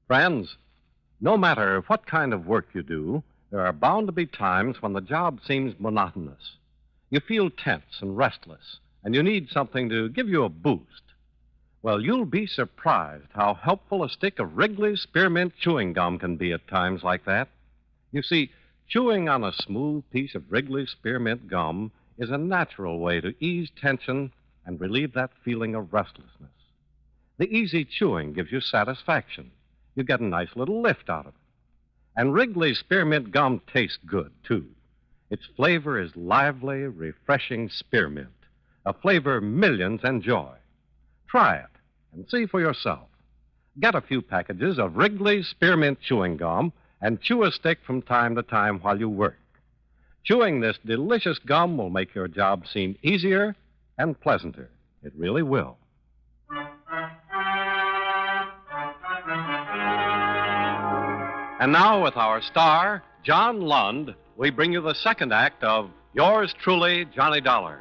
Friends, no matter what kind of work you do, there are bound to be times when the job seems monotonous. You feel tense and restless, and you need something to give you a boost. Well, you'll be surprised how helpful a stick of Wrigley's Spearmint Chewing Gum can be at times like that. You see, chewing on a smooth piece of Wrigley's Spearmint Gum is a natural way to ease tension and relieve that feeling of restlessness. The easy chewing gives you satisfaction. You get a nice little lift out of it. And Wrigley's Spearmint Gum tastes good, too. Its flavor is lively, refreshing spearmint, a flavor millions enjoy. Try it and see for yourself. Get a few packages of Wrigley's Spearmint Chewing Gum and chew a stick from time to time while you work. Chewing this delicious gum will make your job seem easier and pleasanter. It really will. And now, with our star, John Lund, we bring you the second act of Yours Truly, Johnny Dollar.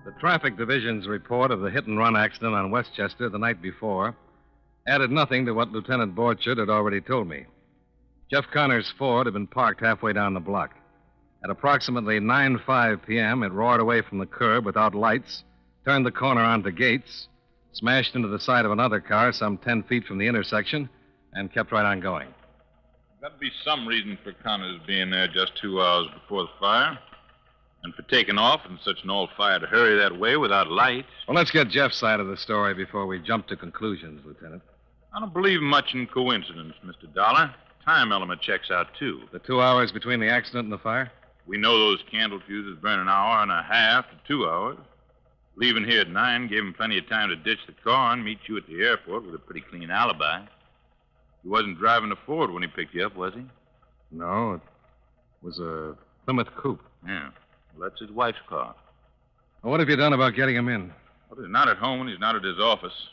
The Traffic Division's report of the hit-and-run accident on Westchester the night before added nothing to what Lieutenant Borchard had already told me. Jeff Connor's Ford had been parked halfway down the block. At approximately 9:05 p.m., it roared away from the curb without lights, turned the corner onto Gates, smashed into the side of another car some 10 feet from the intersection, and kept right on going. That'd be some reason for Connors being there just 2 hours before the fire. And for taking off in such an old fire to hurry that way without lights. Well, let's get Jeff's side of the story before we jump to conclusions, Lieutenant. I don't believe much in coincidence, Mr. Dollar. Time element checks out, too. The 2 hours between the accident and the fire? We know those candle fuses burn an hour and a half to 2 hours. Leaving here at 9 gave him plenty of time to ditch the car and meet you at the airport with a pretty clean alibi. He wasn't driving a Ford when he picked you up, was he? No, it was a Plymouth Coupe. Yeah. Well, that's his wife's car. Well, what have you done about getting him in? Well, he's not at home and he's not at his office.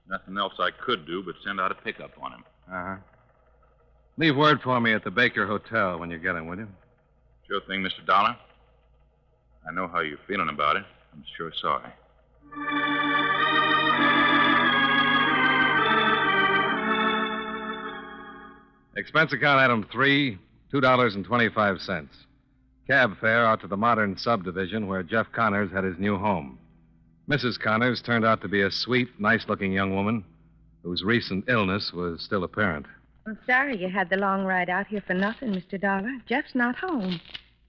Nothing else I could do but send out a pickup on him. Uh-huh. Leave word for me at the Baker Hotel when you get him, will you? Sure thing, Mr. Dollar. I know how you're feeling about it. I'm sure sorry. Expense account item 3, $2.25. Cab fare out to the modern subdivision where Jeff Connors had his new home. Mrs. Connors turned out to be a sweet, nice-looking young woman whose recent illness was still apparent. I'm sorry you had the long ride out here for nothing, Mr. Dollar. Jeff's not home.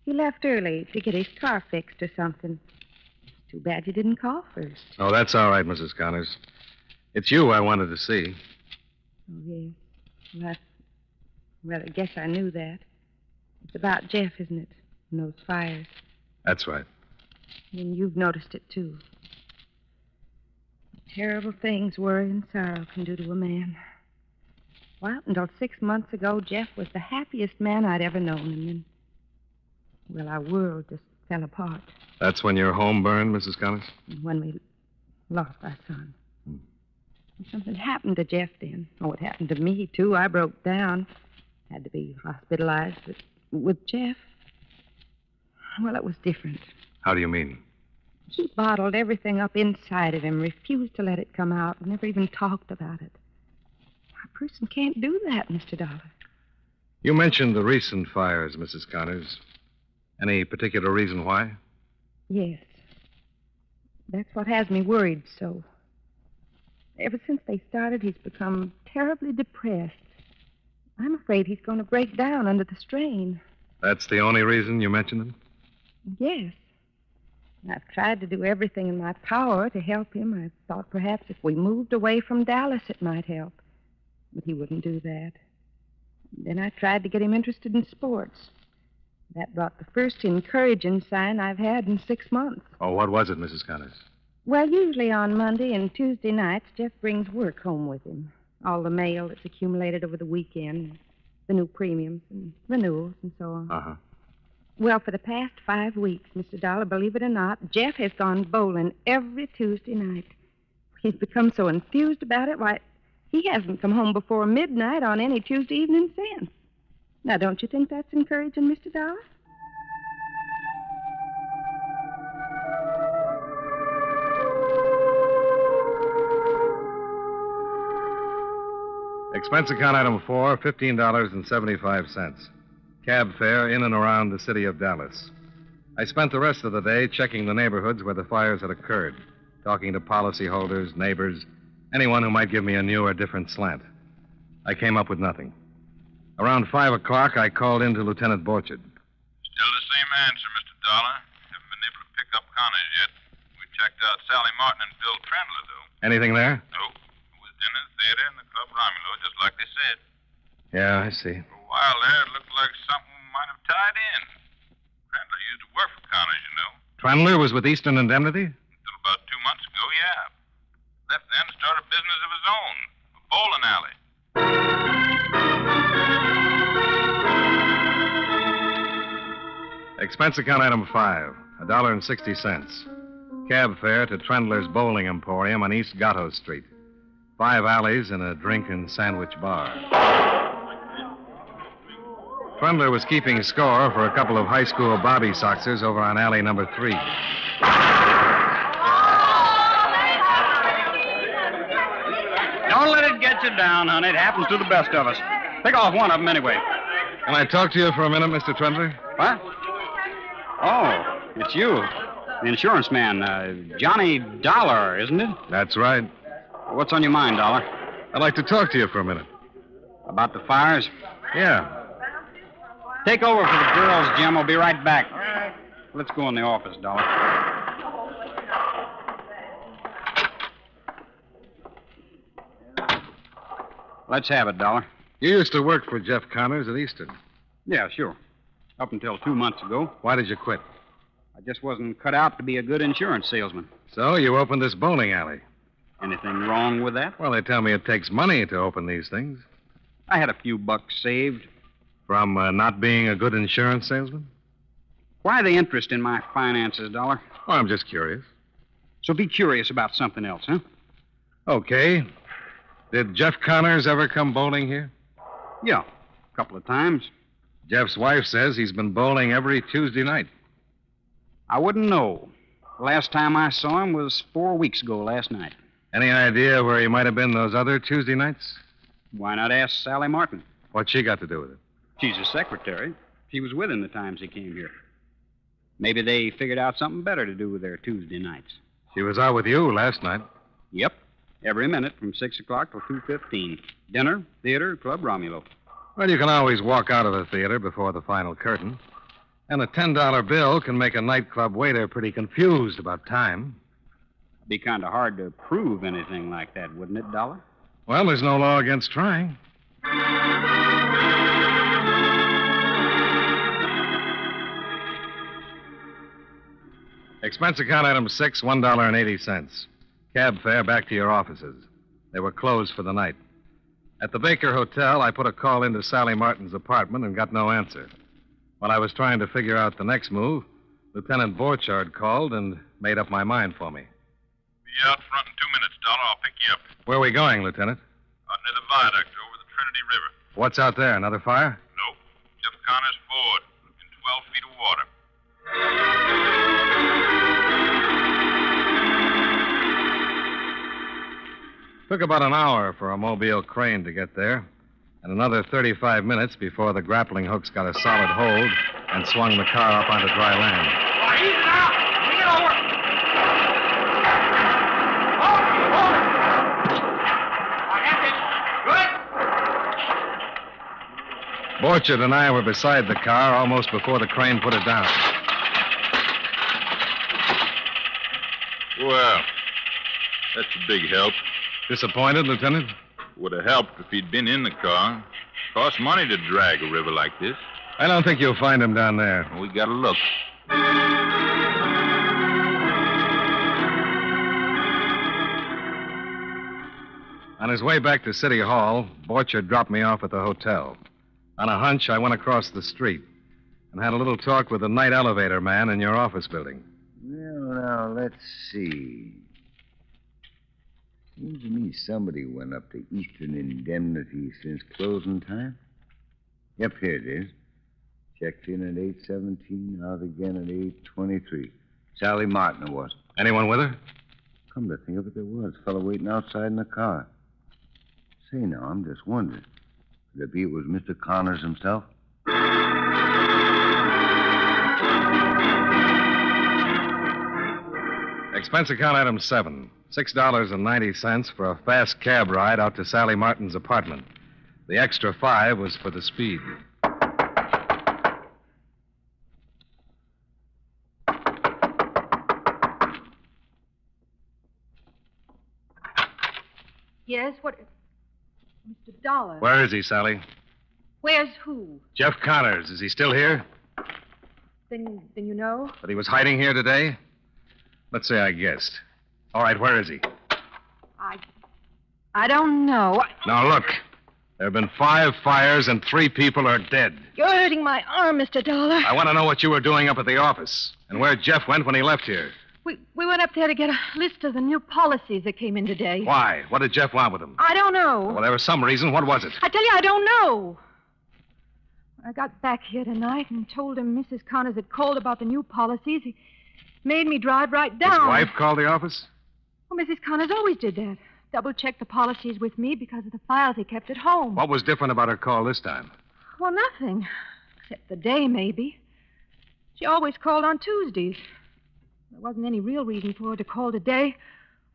He left early to get his car fixed or something. It's too bad you didn't call first. Oh, that's all right, Mrs. Connors. It's you I wanted to see. Oh, yes. Well, I guess I knew that. It's about Jeff, isn't it? And those fires. That's right. And you've noticed it, too. Terrible things worry and sorrow can do to a man. Well, until 6 months ago, Jeff was the happiest man I'd ever known. And then, well, our world just fell apart. That's when your home burned, Mrs. Connors? When we lost our son. Something happened to Jeff then. Oh, it happened to me, too. I broke down. Had to be hospitalized. But with Jeff, well, it was different. How do you mean? He bottled everything up inside of him, refused to let it come out, never even talked about it. A person can't do that, Mr. Dollar. You mentioned the recent fires, Mrs. Connors. Any particular reason why? Yes. That's what has me worried so. Ever since they started, he's become terribly depressed. I'm afraid he's going to break down under the strain. That's the only reason you mentioned him? Yes. I've tried to do everything in my power to help him. I thought perhaps if we moved away from Dallas, it might help. But he wouldn't do that. Then I tried to get him interested in sports. That brought the first encouraging sign I've had in 6 months. Oh, what was it, Mrs. Connors? Well, usually on Monday and Tuesday nights, Jeff brings work home with him. All the mail that's accumulated over the weekend, the new premiums and renewals and so on. Uh-huh. Well, for the past 5 weeks, Mr. Dollar, believe it or not, Jeff has gone bowling every Tuesday night. He's become so enthused about it, why, he hasn't come home before midnight on any Tuesday evening since. Now, don't you think that's encouraging, Mr. Dollar? Expense account item 4, $15.75. Cab fare in and around the city of Dallas. I spent the rest of the day checking the neighborhoods where the fires had occurred, talking to policyholders, neighbors, anyone who might give me a new or different slant. I came up with nothing. Around 5 o'clock, I called in to Lieutenant Borchard. Still the same answer, Mr. Dollar. Haven't been able to pick up Connors yet. We checked out Sally Martin and Bill Trendler, though. Anything there? Nope. It was dinner, theater, and the Club Romulo, just like they said. Yeah, I see. For a while there, it looked like something might have tied in. Trendler used to work for Connors, you know. Trendler was with Eastern Indemnity? Until about 2 months ago, yeah. Left then and started a business of his own, a bowling alley. Expense account item 5, $1.60. Cab fare to Trendler's Bowling Emporium on East Gatto Street. 5 alleys and a drink and sandwich bar. Trendler was keeping score for a couple of high school bobby soxers over on alley number 3. Don't let it get you down, honey. It happens to the best of us. Pick off one of them anyway. Can I talk to you for a minute, Mr. Trendler? What? Oh, it's you. The insurance man, Johnny Dollar, isn't it? That's right. What's on your mind, Dollar? I'd like to talk to you for a minute. About the fires? Yeah. Take over for the girls, Jim. We'll be right back. Let's go in the office, Dollar. Let's have it, Dollar. You used to work for Jeff Connors at Eastern. Yeah, sure. Up until 2 months ago. Why did you quit? I just wasn't cut out to be a good insurance salesman. So you opened this bowling alley. Anything wrong with that? Well, they tell me it takes money to open these things. I had a few bucks saved. From not being a good insurance salesman? Why the interest in my finances, Dollar? Well, I'm just curious. So be curious about something else, huh? Okay. Did Jeff Connors ever come bowling here? Yeah, a couple of times. Jeff's wife says he's been bowling every Tuesday night. I wouldn't know. The last time I saw him was 4 weeks ago last night. Any idea where he might have been those other Tuesday nights? Why not ask Sally Martin? What's she got to do with it? She's his secretary. She was with him the times he came here. Maybe they figured out something better to do with their Tuesday nights. She was out with you last night. Yep. Every minute from 6 o'clock till 2:15. Dinner, theater, Club Romulo. Well, you can always walk out of the theater before the final curtain. And a $10 bill can make a nightclub waiter pretty confused about time. It'd be kind of hard to prove anything like that, wouldn't it, Dollar? Well, there's no law against trying. Expense account item 6, $1.80. Cab fare back to your offices. They were closed for the night. At the Baker Hotel, I put a call into Sally Martin's apartment and got no answer. While I was trying to figure out the next move, Lieutenant Borchard called and made up my mind for me. Be out front in 2 minutes, Dollar. I'll pick you up. Where are we going, Lieutenant? Out near the viaduct over the Trinity River. What's out there? Another fire? Nope. Jeff Connors Ford in 12 feet of water. Took about an hour for a mobile crane to get there, and another 35 minutes before the grappling hooks got a solid hold and swung the car up onto dry land. Ease it out! Bring it over! Borchard and I were beside the car almost before the crane put it down. Well, that's a big help. Disappointed, Lieutenant? Would have helped if he'd been in the car. Costs money to drag a river like this. I don't think you'll find him down there. We gotta look. On his way back to City Hall, Borchard dropped me off at the hotel. On a hunch, I went across the street and had a little talk with the night elevator man in your office building. Well, now, let's see. Seems to me somebody went up to Eastern Indemnity since closing time. Yep, here it is. Checked in at 8:17, out again at 8:23. Sally Martin it was. Anyone with her? Come to think of it, there was. A fellow waiting outside in the car. Say, now, I'm just wondering. Could it be it was Mr. Connors himself? Expense account item 7. $6.90 for a fast cab ride out to Sally Martin's apartment. The extra $5 was for the speed. Yes, what? Mr. Dollar. Where is he, Sally? Where's who? Jeff Connors. Is he still here? Then you know? That he was hiding here today? Let's say I guessed. All right, where is he? I don't know. Now, look. There have been 5 fires and 3 people are dead. You're hurting my arm, Mr. Dollar. I want to know what you were doing up at the office and where Jeff went when he left here. We went up there to get a list of the new policies that came in today. Why? What did Jeff want with them? I don't know. Well, there was some reason. What was it? I tell you, I don't know. I got back here tonight and told him Mrs. Connors had called about the new policies. He made me drive right down. His wife called the office? Well, Mrs. Connors always did that. Double-checked the policies with me because of the files he kept at home. What was different about her call this time? Well, nothing. Except the day, maybe. She always called on Tuesdays. There wasn't any real reason for her to call today.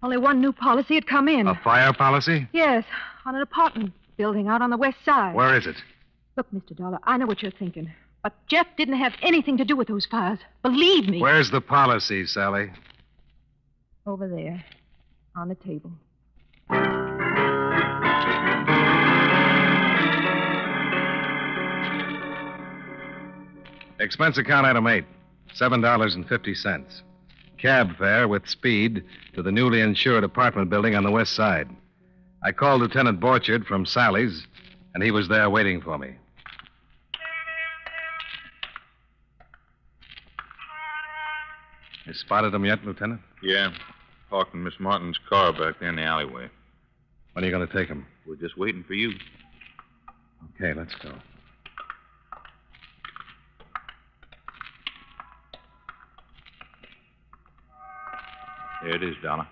Only one new policy had come in. A fire policy? Yes, on an apartment building out on the west side. Where is it? Look, Mr. Dollar, I know what you're thinking. But Jeff didn't have anything to do with those fires. Believe me. Where's the policy, Sally? Over there, on the table. Expense account item 8. $7.50. Cab fare with speed to the newly insured apartment building on the west side. I called Lieutenant Borchard from Sally's, and he was there waiting for me. You spotted him yet, Lieutenant? Yeah. Parked in Miss Martin's car back there in the alleyway. When are you going to take him? We're just waiting for you. Okay, let's go. There it is, Dollar.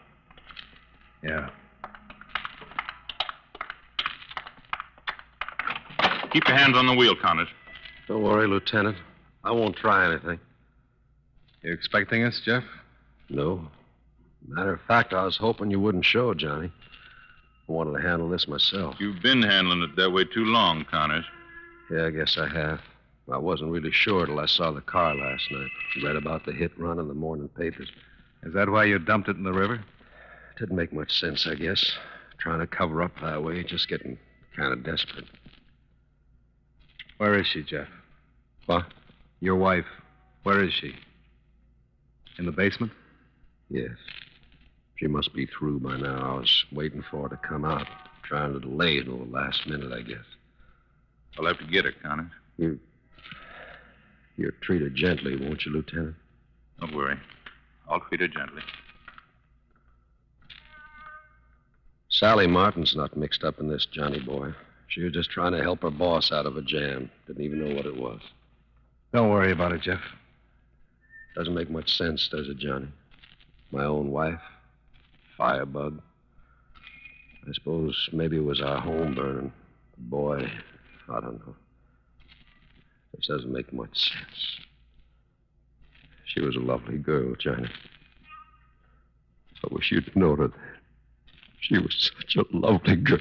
Yeah. Keep your hands on the wheel, Connors. Don't worry, Lieutenant. I won't try anything. You expecting us, Jeff? No. Matter of fact, I was hoping you wouldn't show, Johnny. I wanted to handle this myself. You've been handling it that way too long, Connors. Yeah, I guess I have. I wasn't really sure till I saw the car last night. Read about the hit run in the morning papers. Is that why you dumped it in the river? Didn't make much sense, I guess. Trying to cover up that way, just getting kind of desperate. Where is she, Jeff? What? Your wife. Where is she? In the basement? Yes. She must be through by now. I was waiting for her to come out. Trying to delay it until the last minute, I guess. I'll have to get her, Connors. You'll treat her gently, won't you, Lieutenant? Don't worry. I'll treat her gently. Sally Martin's not mixed up in this, Johnny boy. She was just trying to help her boss out of a jam. Didn't even know what it was. Don't worry about it, Jeff. Doesn't make much sense, does it, Johnny? My own wife. Firebug. I suppose maybe it was our home burning. Boy, I don't know. This doesn't make much sense. She was a lovely girl, Johnny. I wish you'd known her then. She was such a lovely girl.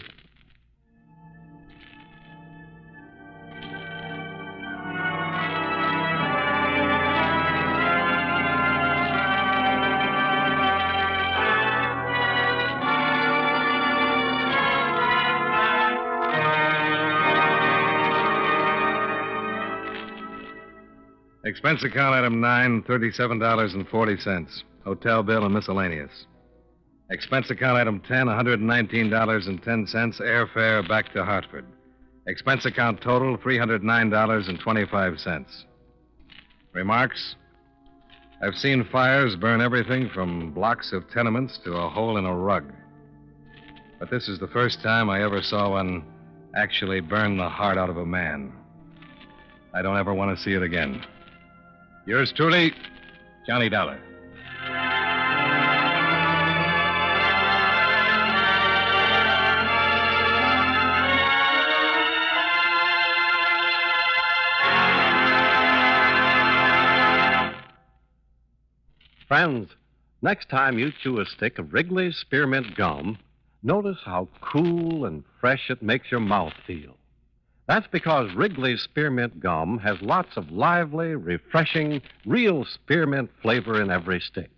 Expense account item 9, $37.40. Hotel bill and miscellaneous. Expense account item 10, $119.10. Airfare back to Hartford. Expense account total, $309.25. Remarks? I've seen fires burn everything from blocks of tenements to a hole in a rug. But this is the first time I ever saw one actually burn the heart out of a man. I don't ever want to see it again. Yours truly, Johnny Dollar. Friends, next time you chew a stick of Wrigley's Spearmint Gum, notice how cool and fresh it makes your mouth feel. That's because Wrigley's Spearmint Gum has lots of lively, refreshing, real spearmint flavor in every stick.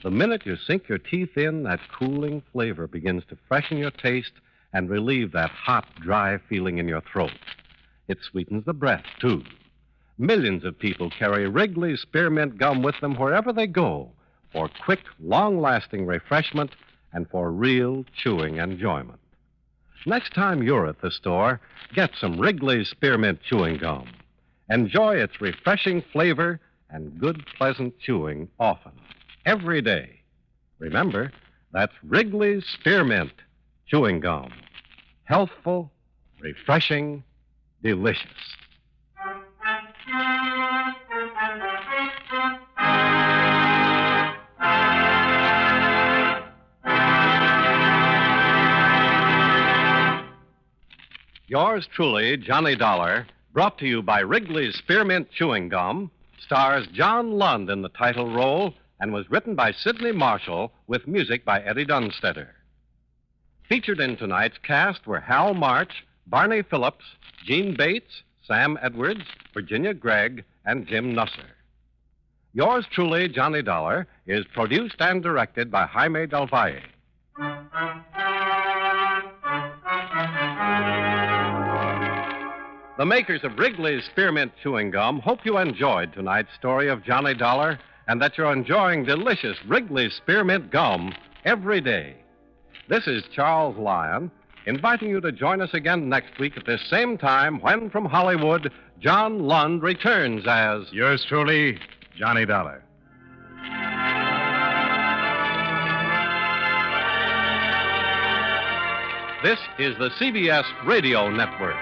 The minute you sink your teeth in, that cooling flavor begins to freshen your taste and relieve that hot, dry feeling in your throat. It sweetens the breath, too. Millions of people carry Wrigley's Spearmint Gum with them wherever they go for quick, long-lasting refreshment and for real chewing enjoyment. Next time you're at the store, get some Wrigley's Spearmint Chewing Gum. Enjoy its refreshing flavor and good, pleasant chewing often, every day. Remember, that's Wrigley's Spearmint Chewing Gum. Healthful, refreshing, delicious. Yours truly, Johnny Dollar, brought to you by Wrigley's Spearmint Chewing Gum, stars John Lund in the title role and was written by Sidney Marshall with music by Eddie Dunstetter. Featured in tonight's cast were Hal March, Barney Phillips, Gene Bates, Sam Edwards, Virginia Gregg, and Jim Nusser. Yours truly, Johnny Dollar, is produced and directed by Jaime Del Valle. The makers of Wrigley's Spearmint Chewing Gum hope you enjoyed tonight's story of Johnny Dollar and that you're enjoying delicious Wrigley's Spearmint Gum every day. This is Charles Lyon, inviting you to join us again next week at this same time when, from Hollywood, John Lund returns as... Yours truly, Johnny Dollar. This is the CBS Radio Network.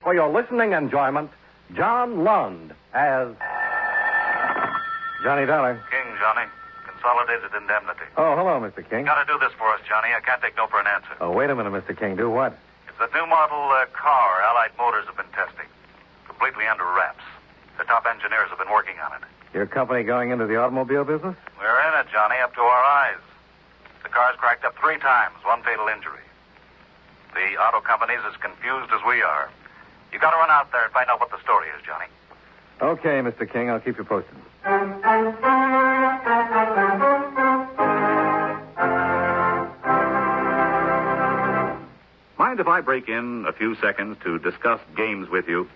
For your listening enjoyment, John Lund as Johnny Dollar. King, Johnny. Consolidated Indemnity. Oh, hello, Mr. King. You got to do this for us, Johnny. I can't take no for an answer. Oh, wait a minute, Mr. King. Do what? It's a new model car Allied Motors have been testing. Completely under wraps. The top engineers have been working on it. Your company going into the automobile business? We're in it, Johnny, up to our eyes. The car's cracked up 3 times, 1 fatal injury. The auto company's as confused as we are. You got to run out there and find out what the story is, Johnny. Okay, Mr. King. I'll keep you posted. Mind if I break in a few seconds to discuss games with you?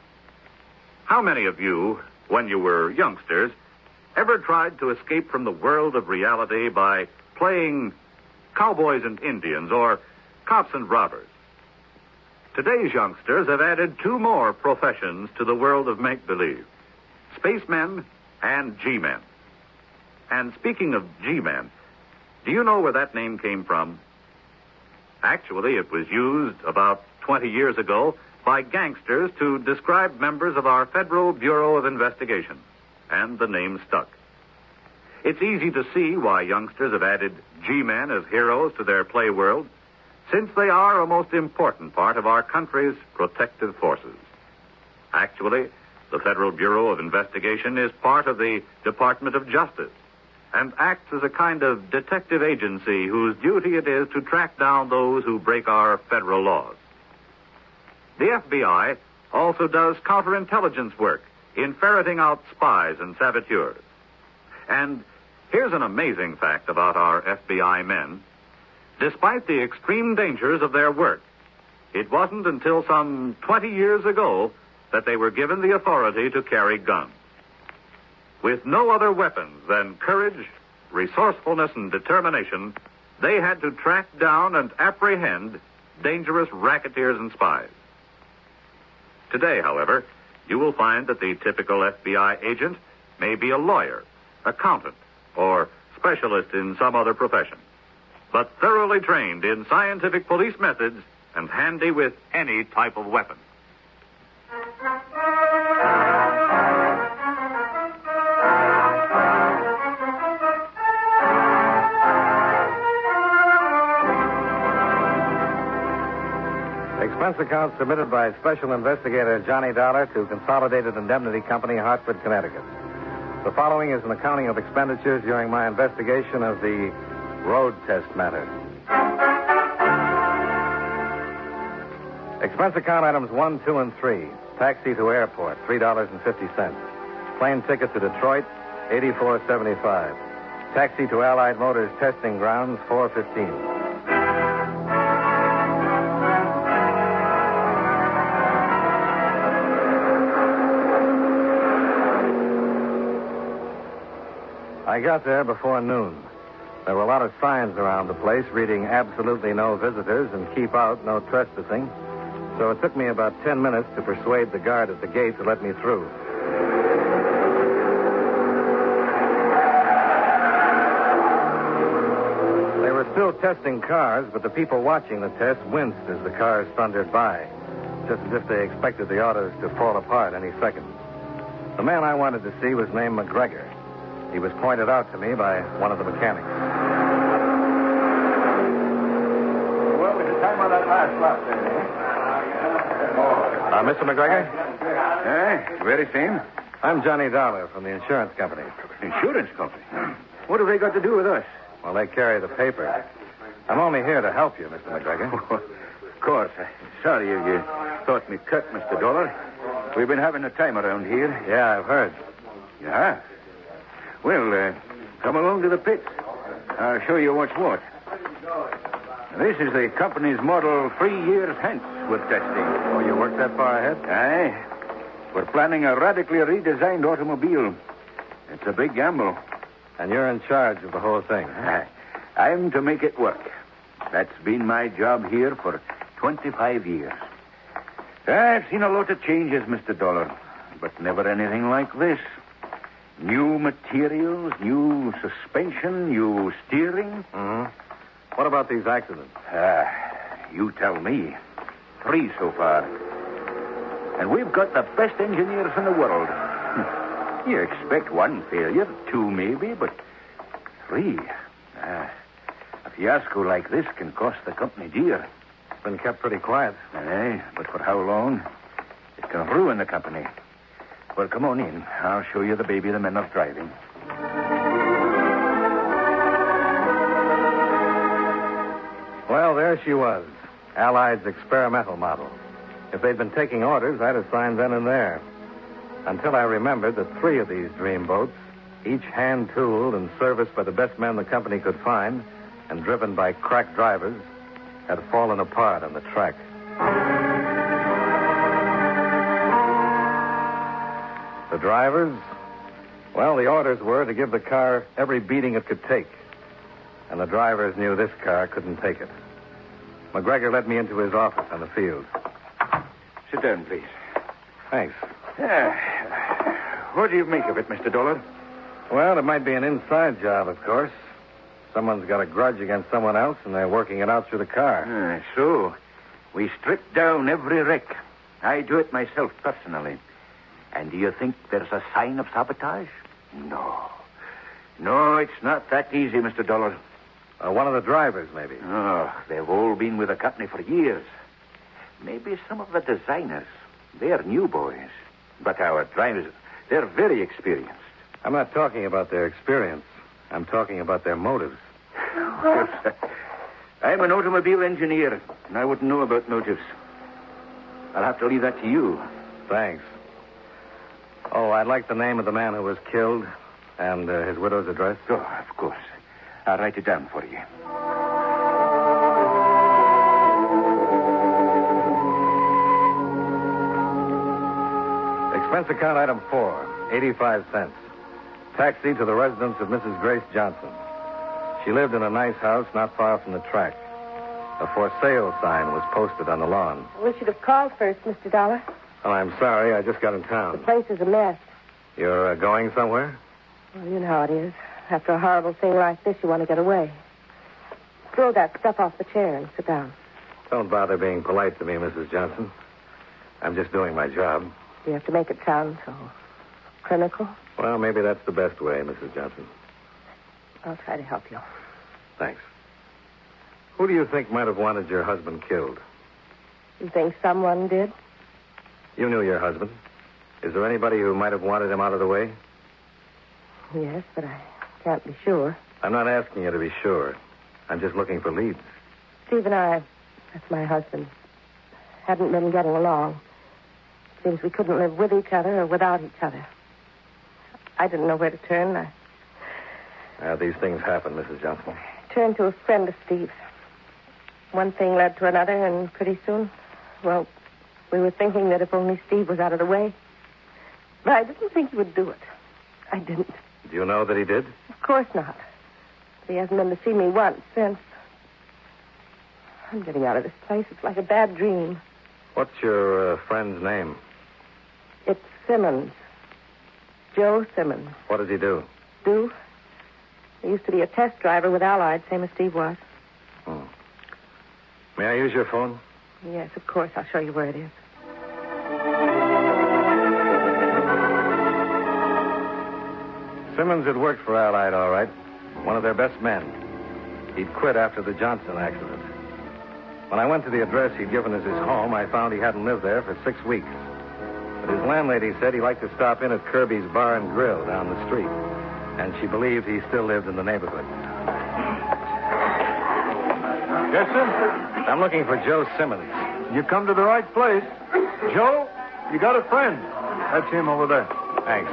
How many of you, when you were youngsters, ever tried to escape from the world of reality by playing cowboys and Indians or cops and robbers? Today's youngsters have added 2 more professions to the world of make-believe: spacemen and G-men. And speaking of G-men, do you know where that name came from? Actually, it was used about 20 years ago by gangsters to describe members of our Federal Bureau of Investigation, and the name stuck. It's easy to see why youngsters have added G-men as heroes to their play world, since they are a most important part of our country's protective forces. Actually, the Federal Bureau of Investigation is part of the Department of Justice and acts as a kind of detective agency whose duty it is to track down those who break our federal laws. The FBI also does counterintelligence work in ferreting out spies and saboteurs. And here's an amazing fact about our FBI men. Despite the extreme dangers of their work, it wasn't until some 20 years ago that they were given the authority to carry guns. With no other weapons than courage, resourcefulness, and determination, they had to track down and apprehend dangerous racketeers and spies. Today, however, you will find that the typical FBI agent may be a lawyer, accountant, or specialist in some other profession, but thoroughly trained in scientific police methods and handy with any type of weapon. Expense account submitted by Special Investigator Johnny Dollar to Consolidated Indemnity Company, Hartford, Connecticut. The following is an accounting of expenditures during my investigation of the road test matter. Expense account items 1, 2, and 3. Taxi to airport, $3.50. Plane ticket to Detroit, $84.75. Taxi to Allied Motors testing grounds, $4.15. I got there before noon. There were a lot of signs around the place reading absolutely no visitors and keep out, no trespassing. So it took me about 10 minutes to persuade the guard at the gate to let me through. They were still testing cars, but the people watching the test winced as the cars thundered by, just as if they expected the autos to fall apart any second. The man I wanted to see was named McGregor. He was pointed out to me by one of the mechanics. Well, it's the time on that last lap there, Mr. McGregor? Very same. I'm Johnny Dollar from the insurance company. Insurance company? What have they got to do with us? Well, they carry the paper. I'm only here to help you, Mr. McGregor. Of course. Sorry you thought me cut, Mr. Dollar. We've been having a time around here. Yeah, I've heard. You have? Well, come along to the pits. I'll show you what's what. This is the company's model 3 years hence we're testing. Oh, you worked that far ahead? Aye. We're planning a radically redesigned automobile. It's a big gamble. And you're in charge of the whole thing, huh? I'm to make it work. That's been my job here for 25 years. I've seen a lot of changes, Mr. Dollar, but never anything like this. New materials, new suspension, new steering. Mm-hmm. What about these accidents? You tell me. 3 so far. And we've got the best engineers in the world. You expect 1 failure, 2 maybe, but 3. A fiasco like this can cost the company dear. It's been kept pretty quiet. Aye, but for how long? It can ruin the company. Well, come on in. I'll show you the baby the men are driving. Well, there she was. Allied's experimental model. If they'd been taking orders, I'd have signed then and there. Until I remembered that 3 of these dream boats, each hand-tooled and serviced by the best men the company could find, and driven by crack drivers, had fallen apart on the track. The drivers? Well, the orders were to give the car every beating it could take. And the drivers knew this car couldn't take it. McGregor led me into his office on the field. Sit down, please. Thanks. What do you make of it, Mr. Dollar? Well, it might be an inside job, of course. Someone's got a grudge against someone else, and they're working it out through the car. So, we strip down every wreck. I do it myself personally. And do you think there's a sign of sabotage? No. No, it's not that easy, Mr. Dollar. One of the drivers, maybe. Oh, they've all been with the company for years. Maybe some of the designers. They're new boys. But our drivers, they're very experienced. I'm not talking about their experience. I'm talking about their motives. I'm an automobile engineer, and I wouldn't know about motives. I'll have to leave that to you. Thanks. Oh, I'd like the name of the man who was killed and his widow's address. Oh, of course. I'll write it down for you. Expense account item 4, 85 cents. Taxi to the residence of Mrs. Grace Johnson. She lived in a nice house not far from the track. A for sale sign was posted on the lawn. I wish you'd have called first, Mr. Dollar. Oh, I'm sorry. I just got in The town. place is a mess. You're going somewhere? Well, you know how it is. After a horrible thing like this, you want to get away. Throw that stuff off the chair and sit down. Don't bother being polite to me, Mrs. Johnson. I'm just doing my job. You have to make it sound so clinical. Well, maybe that's the best way, Mrs. Johnson. I'll try to help you. Thanks. Who do you think might have wanted your husband killed? You think someone did? You knew your husband. Is there anybody who might have wanted him out of the way? Yes, but I can't be sure. I'm not asking you to be sure. I'm just looking for leads. Steve and I, that's my husband, hadn't been getting along. Seems we couldn't live with each other or without each other. I didn't know where to turn. These things happen, Mrs. Johnson. I turned to a friend of Steve's. One thing led to another, and pretty soon, well, we were thinking that if only Steve was out of the way. But I didn't think he would do it. I didn't. Do you know that he did? Of course not. He hasn't been to see me once since. I'm getting out of this place. It's like a bad dream. What's your friend's name? It's Simmons. Joe Simmons. What does he do? Do? He used to be a test driver with Allied, same as Steve was. Oh. May I use your phone? Yes, of course. I'll show you where it is. Simmons had worked for Allied, all right. One of their best men. He'd quit after the Johnson accident. When I went to the address he'd given as his home, I found he hadn't lived there for 6 weeks. But his landlady said he liked to stop in at Kirby's Bar and Grill down the street. And she believed he still lived in the neighborhood. Yes, sir? I'm looking for Joe Simmons. You come to the right place. Joe, you got a friend. That's him over there. Thanks.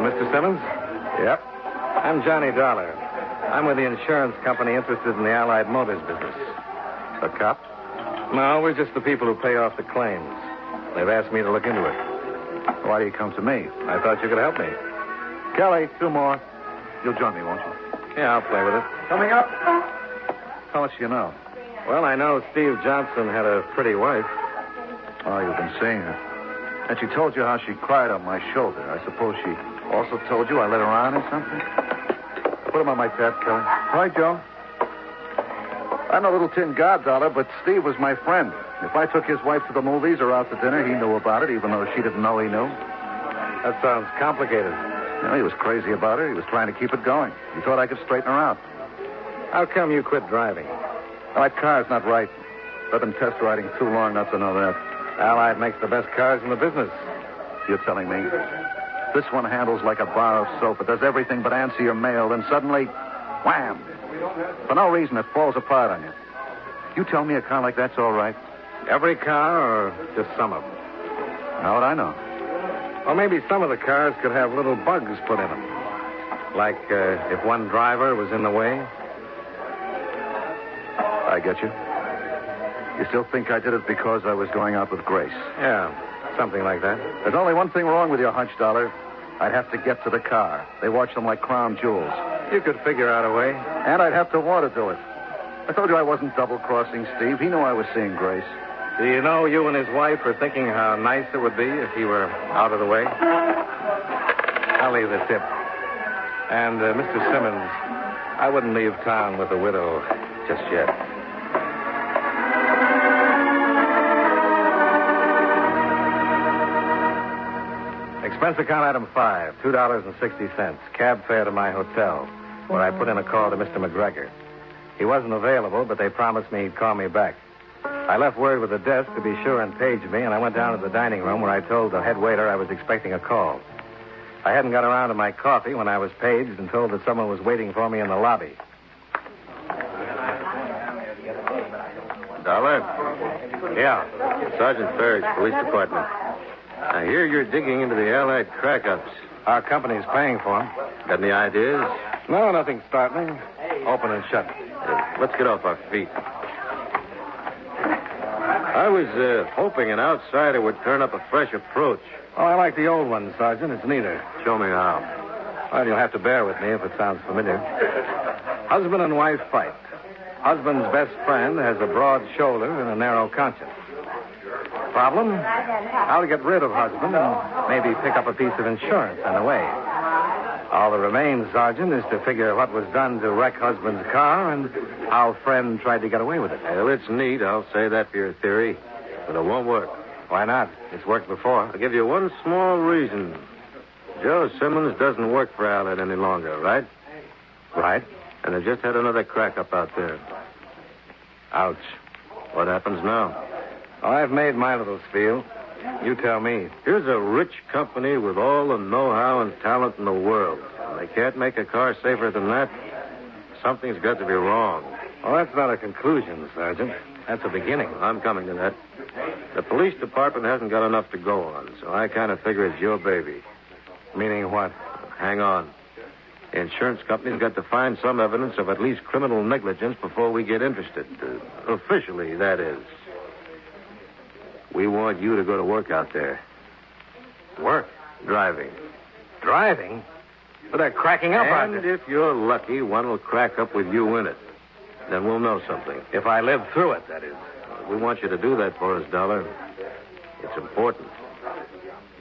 Mr. Simmons? Yep. I'm Johnny Dollar. I'm with the insurance company interested in the Allied Motors business. A cop? No, we're just the people who pay off the claims. They've asked me to look into it. Why do you come to me? I thought you could help me. Kelly, 2 more. You'll join me, won't you? Yeah, I'll play with it. Coming up. How much do you know? Well, I know Steve Johnson had a pretty wife. Oh, you've been seeing her. And she told you how she cried on my shoulder. I suppose she also told you I let her on or something? Put him on my tab, Kelly. Right, Joe. I'm a little tin god, Dollar, but Steve was my friend. If I took his wife to the movies or out to dinner, he knew about it, even though she didn't know he knew. That sounds complicated. No, he was crazy about her. He was trying to keep it going. He thought I could straighten her out. How come you quit driving? My car's not right. I've been test riding too long not to know that. Allied makes the best cars in the business. You're telling me? This one handles like a bar of soap. It does everything but answer your mail. Then suddenly, wham! For no reason, it falls apart on you. You tell me a car like that's all right? Every car or just some of them? How would I know? Or maybe some of the cars could have little bugs put in them. Like if one driver was in the way. I get you. You still think I did it because I was going out with Grace? Yeah, something like that. There's only one thing wrong with your hunch, Dollar. I'd have to get to the car. They watch them like crown jewels. You could figure out a way. And I'd have to want to do it. I told you I wasn't double-crossing Steve. He knew I was seeing Grace. Do you know you and his wife were thinking how nice it would be if he were out of the way? I'll leave the tip. And, Mr. Simmons, I wouldn't leave town with a widow just yet. Expense account item 5, $2.60. Cab fare to my hotel, where I put in a call to Mr. McGregor. He wasn't available, but they promised me he'd call me back. I left word with the desk to be sure and page me, and I went down to the dining room where I told the head waiter I was expecting a call. I hadn't got around to my coffee when I was paged and told that someone was waiting for me in the lobby. Dollar? Yeah. Sergeant Ferris, Police Department. I hear you're digging into the Allied crack-ups. Our company's paying for them. Got any ideas? No, nothing startling. Open and shut. Let's get off our feet. I was hoping an outsider would turn up a fresh approach. Oh, I like the old one, Sergeant. It's neater. Show me how. Well, you'll have to bear with me if it sounds familiar. Husband and wife fight. Husband's best friend has a broad shoulder and a narrow conscience. Problem? How to get rid of husband and maybe pick up a piece of insurance on the way. All that remains, Sergeant, is to figure what was done to wreck husband's car and how friend tried to get away with it. Well, it's neat. I'll say that for your theory. But it won't work. Why not? It's worked before. I'll give you one small reason. Joe Simmons doesn't work for Allied any longer, right? Right. And they just had another crack up out there. Ouch. What happens now? Oh, I've made my little spiel. You tell me. Here's a rich company with all the know-how and talent in the world. And they can't make a car safer than that. Something's got to be wrong. Well, that's not a conclusion, Sergeant. That's a beginning. I'm coming to that. The police department hasn't got enough to go on, so I kind of figure it's your baby. Meaning what? Hang on. The insurance company's got to find some evidence of at least criminal negligence before we get interested. Officially, that is. We want you to go to work out there. Work? Driving. Driving? Well, they're cracking up out And there. if you're lucky, one will crack up with you in it. Then we'll know something. If I live through it, that is. We want you to do that for us, Dollar. It's important.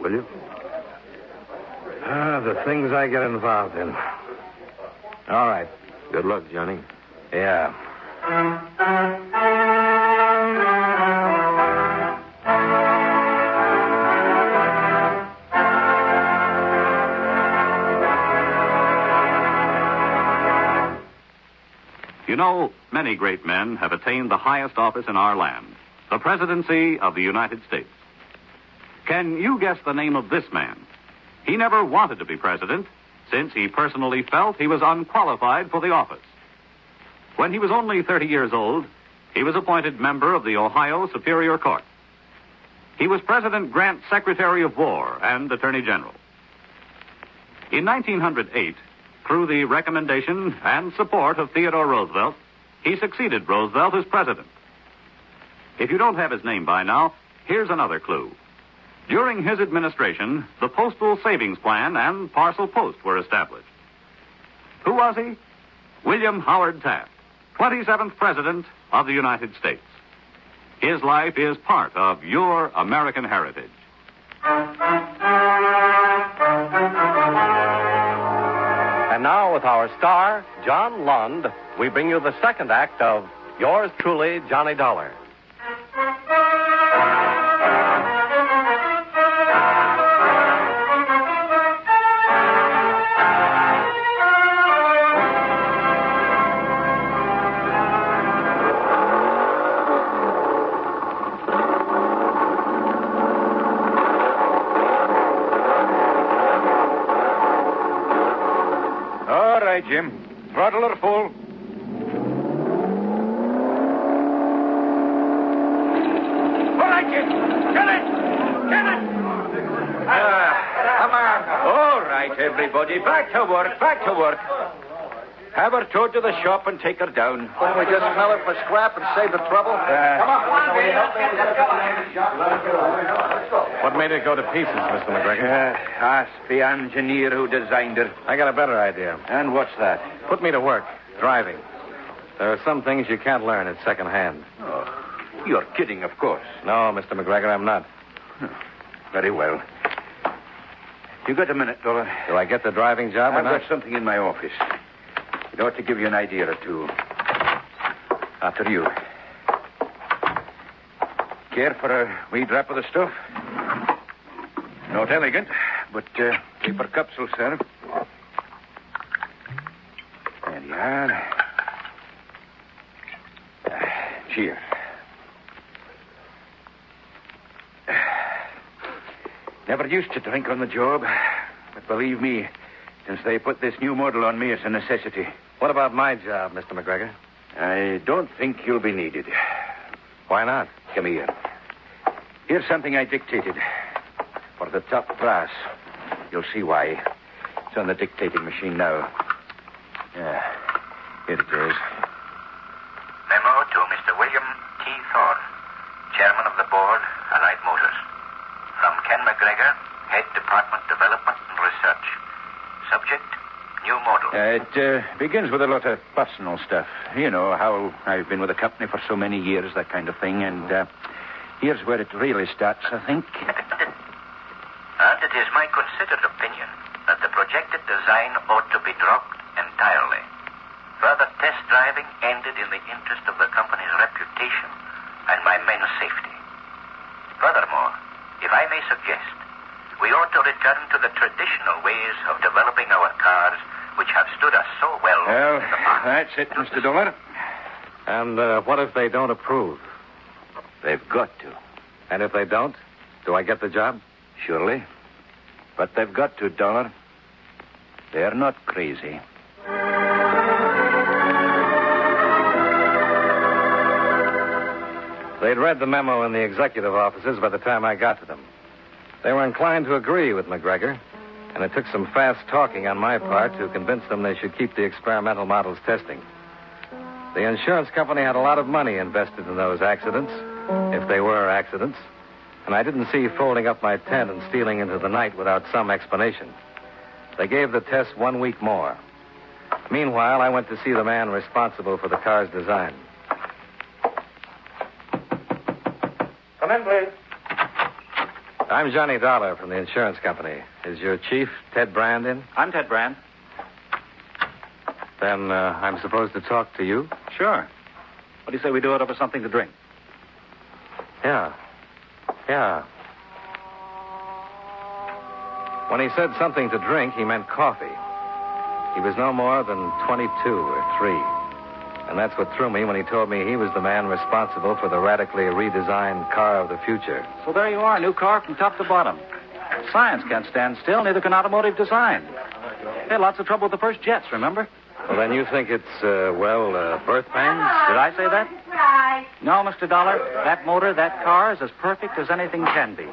Will you? Ah, the things I get involved in. All right. Good luck, Johnny. Yeah. You know, many great men have attained the highest office in our land, the presidency of the United States. Can you guess the name of this man? He never wanted to be president, since he personally felt he was unqualified for the office. When he was only 30 years old, he was appointed member of the Ohio Superior Court. He was President Grant's Secretary of War and Attorney General. In 1908, through the recommendation and support of Theodore Roosevelt, he succeeded Roosevelt as president. If you don't have his name by now, here's another clue. During his administration, the Postal Savings Plan and Parcel Post were established. Who was he? William Howard Taft, 27th President of the United States. His life is part of your American heritage. And now, with our star, John Lund, we bring you the second act of Yours Truly, Johnny Dollar. All right, Jim. Throttle her full. All right, Jim. Get it! Get it! Come on. All right, everybody. Back to work. Back to work. Have her towed to the shop and take her down. Couldn't we just smell her for scrap and save the trouble? Come on. What made it go to pieces, Mr. McGregor? Ask the engineer who designed it. I got a better idea. And what's that? Put me to work, driving. There are some things you can't learn at second hand. Oh, you're kidding, of course. No, Mr. McGregor, I'm not. Very well. You got a minute, Dollar? Do I get the driving job or I've not? got something in my office. It ought to give you an idea or two. After you. Care for a wee drop of the stuff? Not elegant, but paper cups will serve. There you are. Cheers. Never used to drink on the job, but believe me, since they put this new model on me, it's a necessity. What about my job, Mr. McGregor? I don't think you'll be needed. Why not? Come here. Here's something I dictated. for the top brass. You'll see why. It's on the dictating machine now. Yeah, here it is. Memo to Mr. William T. Thorne, Chairman of the Board, Allied Motors. From Ken McGregor, Head Department Development and Research. Subject, new model. It begins with a lot of personal stuff. You know, how I've been with the company for so many years, that kind of thing. And here's where it really starts, I think. And it is my considered opinion that the projected design ought to be dropped entirely. Further test driving ended in the interest of the company's reputation and my men's safety. Furthermore, if I may suggest, we ought to return to the traditional ways of developing our cars, which have stood us so well. Well, that's it, Mr. Dollar. And what if they don't approve? They've got to. And if they don't, do I get the job? Surely. But they've got to, Dollar. They're not crazy. They'd read the memo in the executive offices by the time I got to them. They were inclined to agree with McGregor, and it took some fast talking on my part to convince them they should keep the experimental models testing. The insurance company had a lot of money invested in those accidents, if they were accidents, and I didn't see folding up my tent and stealing into the night without some explanation. They gave the test 1 week more. Meanwhile, I went to see the man responsible for the car's design. Come in, please. I'm Johnny Dollar from the insurance company. Is your chief, Ted Brand, in? I'm Ted Brand. Then I'm supposed to talk to you? Sure. What do you say we do it over something to drink? Yeah. When he said something to drink, he meant coffee. He was no more than 22 or 3. And that's what threw me when he told me he was the man responsible for the radically redesigned car of the future. So there you are, new car from top to bottom. Science can't stand still, neither can automotive design. They had lots of trouble with the first jets, remember? Well, then you think it's, birth pains? Did I say that? Right. No, Mr. Dollar. That motor, that car is as perfect as anything can be.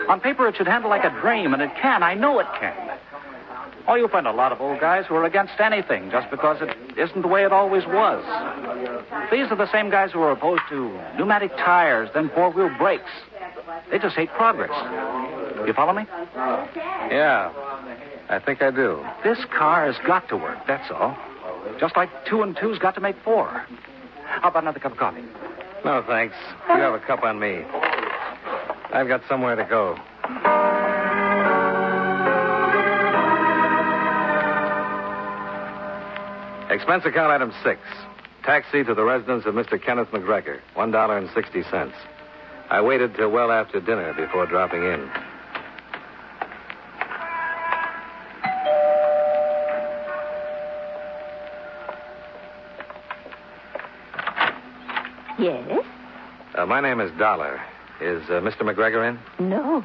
On paper, it should handle like a dream, and it can. I know it can. Oh, you'll find a lot of old guys who are against anything just because it isn't the way it always was. These are the same guys who are opposed to pneumatic tires, then four-wheel brakes. They just hate progress. You follow me? Yeah, I think I do. This car has got to work, that's all. Just like 2 and 2's got to make 4. How about another cup of coffee? No, thanks. You have a cup on me. I've got somewhere to go. Expense account item 6. Taxi to the residence of Mr. Kenneth McGregor, $1.60. I waited till well after dinner before dropping in. Yes? My name is Dollar. Is Mr. McGregor in? No.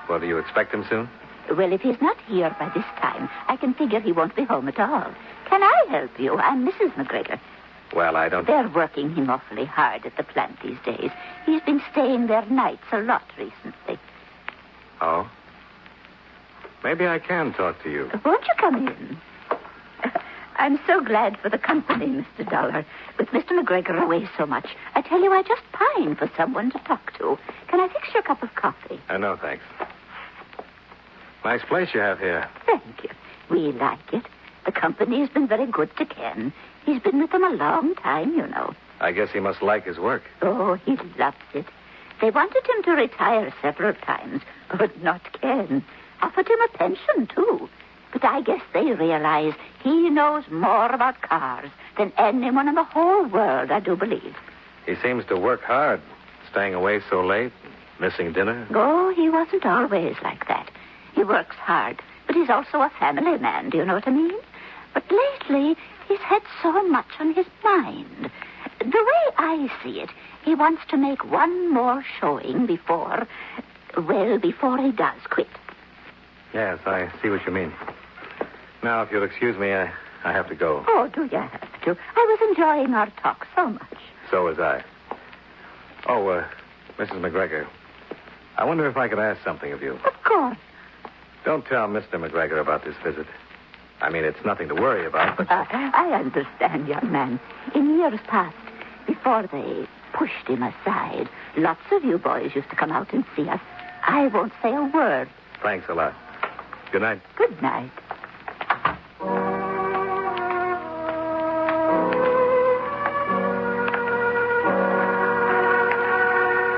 Well, do you expect him soon? Well, if he's not here by this time, I can figure he won't be home at all. Can I help you? I'm Mrs. McGregor. Well, I don't... They're working him awfully hard at the plant these days. He's been staying there nights a lot recently. Oh? Maybe I can talk to you. Won't you come in? I'm so glad for the company, Mr. Dollar. With Mr. McGregor away so much, I tell you, I just pine for someone to talk to. Can I fix you a cup of coffee? No, thanks. Nice place you have here. Thank you. We like it. The company has been very good to Ken. He's been with them a long time, you know. I guess he must like his work. Oh, he loves it. They wanted him to retire several times, but not Ken. Offered him a pension, too. But I guess they realize he knows more about cars than anyone in the whole world, I do believe. He seems to work hard, staying away so late, missing dinner. Oh, he wasn't always like that. He works hard, but he's also a family man, do you know what I mean? But lately, he's had so much on his mind. The way I see it, he wants to make one more showing before he does quit. Yes, I see what you mean. Now, if you'll excuse me, I have to go. Oh, do you have to? I was enjoying our talk so much. So was I. Oh, Mrs. McGregor, I wonder if I could ask something of you. Of course. Don't tell Mr. McGregor about this visit. I mean, it's nothing to worry about, but... I understand, young man. In years past, before they pushed him aside, lots of you boys used to come out and see us. I won't say a word. Thanks a lot. Good night. Good night.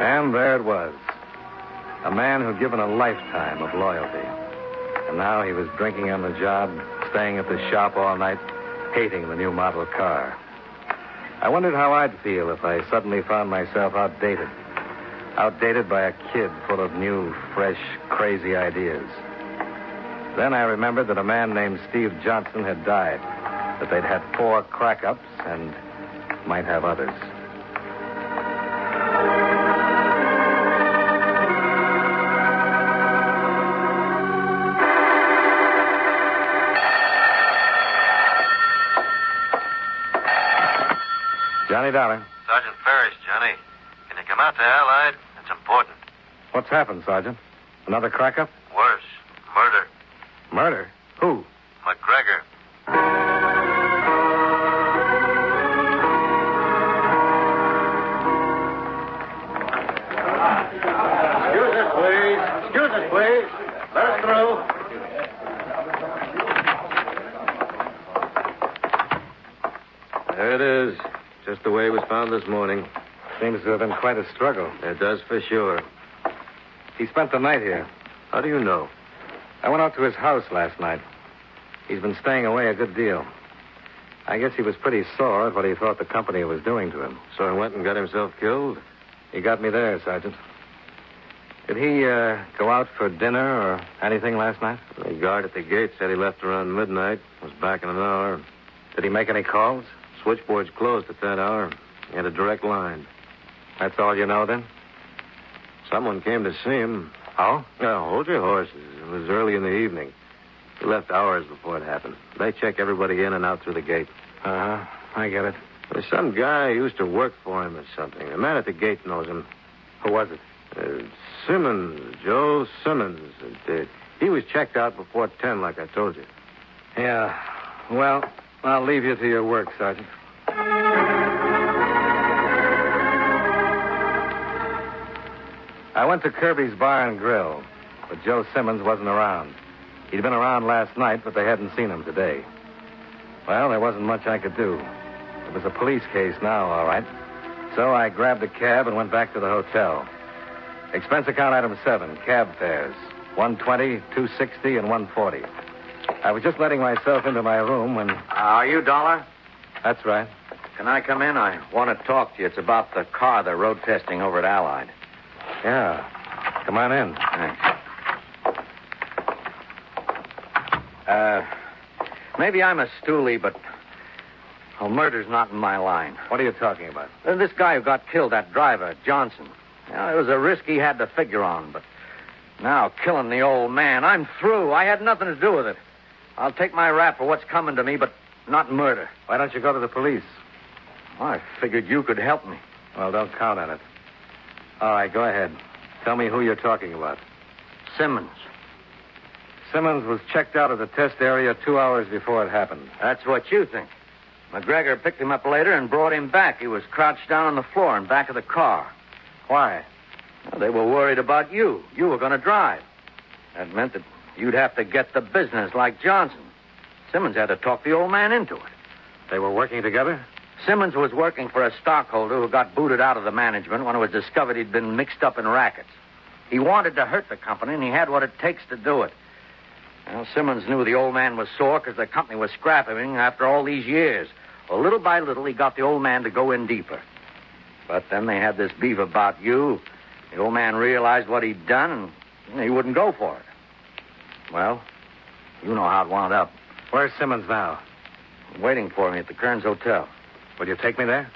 And there it was. A man who'd given a lifetime of loyalty. And now he was drinking on the job, staying at the shop all night, hating the new model car. I wondered how I'd feel if I suddenly found myself outdated. Outdated by a kid full of new, fresh, crazy ideas. Then I remembered that a man named Steve Johnson had died, that they'd had 4 crack-ups and might have others. Johnny Dollar. Sergeant Ferris, Johnny. Can you come out to Allied? It's important. What's happened, Sergeant? Another crack-up? Worse. Murder. Murder? Who? McGregor. Excuse us, please. Excuse us, please. Let us through. There it is. Just the way it was found this morning. Seems to have been quite a struggle. It does for sure. He spent the night here. How do you know? I went out to his house last night. He's been staying away a good deal. I guess he was pretty sore at what he thought the company was doing to him. So he went and got himself killed? He got me there, Sergeant. Did he go out for dinner or anything last night? The guard at the gate said he left around midnight. Was back in an hour. Did he make any calls? Switchboard's closed at that hour. He had a direct line. That's all you know, then? Someone came to see him. Oh? Yeah, hold your horses. It was early in the evening. He left hours before it happened. They check everybody in and out through the gate. Uh-huh. I get it. There's some guy who used to work for him or something. The man at the gate knows him. Who was it? Simmons. Joe Simmons. He was checked out before 10, like I told you. Yeah. Well, I'll leave you to your work, Sergeant. I went to Kirby's Bar and Grill, but Joe Simmons wasn't around. He'd been around last night, but they hadn't seen him today. Well, there wasn't much I could do. It was a police case now, all right. So I grabbed a cab and went back to the hotel. Expense account item 7, cab fares. $120, $260, and $140. I was just letting myself into my room when... Are you Dollar? That's right. Can I come in? I want to talk to you. It's about the car they're road testing over at Allied. Yeah. Come on in. Thanks. Maybe I'm a stoolie, but... Oh, murder's not in my line. What are you talking about? This guy who got killed, that driver, Johnson. It was a risk he had to figure on, but... Now, killing the old man, I'm through. I had nothing to do with it. I'll take my rap for what's coming to me, but not murder. Why don't you go to the police? Well, I figured you could help me. Well, don't count on it. All right, go ahead. Tell me who you're talking about. Simmons. Simmons was checked out of the test area 2 hours before it happened. That's what you think. McGregor picked him up later and brought him back. He was crouched down on the floor in back of the car. Why? Well, they were worried about you. You were going to drive. That meant that you'd have to get the business like Johnson. Simmons had to talk the old man into it. They were working together? Simmons was working for a stockholder who got booted out of the management when it was discovered he'd been mixed up in rackets. He wanted to hurt the company, and he had what it takes to do it. Well, Simmons knew the old man was sore because the company was scrapping him after all these years. Well, little by little, he got the old man to go in deeper. But then they had this beef about you. The old man realized what he'd done, and he wouldn't go for it. Well, you know how it wound up. Where's Simmons now? Waiting for me at the Kearns Hotel. Will you take me there?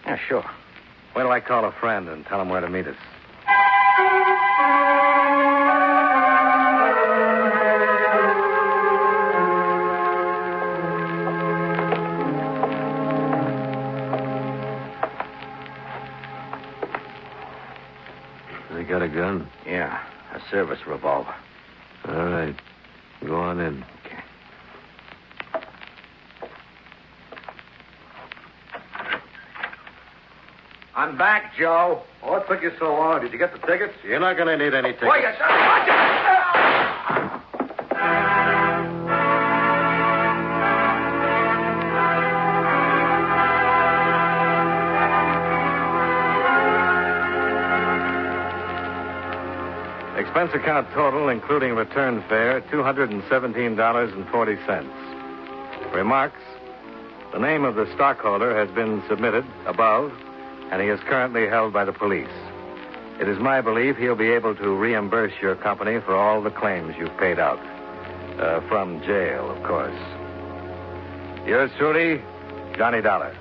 Yeah, sure. Wait till I call a friend and tell him where to meet us. They got a gun? Yeah. A service revolver. All right. Go on in. Okay. I'm back, Joe. What took you so long? Did you get the tickets? You're not going to need any tickets. Wait, you son of a- Expense account total, including return fare, $217.40. Remarks: the name of the stockholder has been submitted above, and he is currently held by the police. It is my belief he'll be able to reimburse your company for all the claims you've paid out. From jail, of course. Yours truly, Johnny Dollar.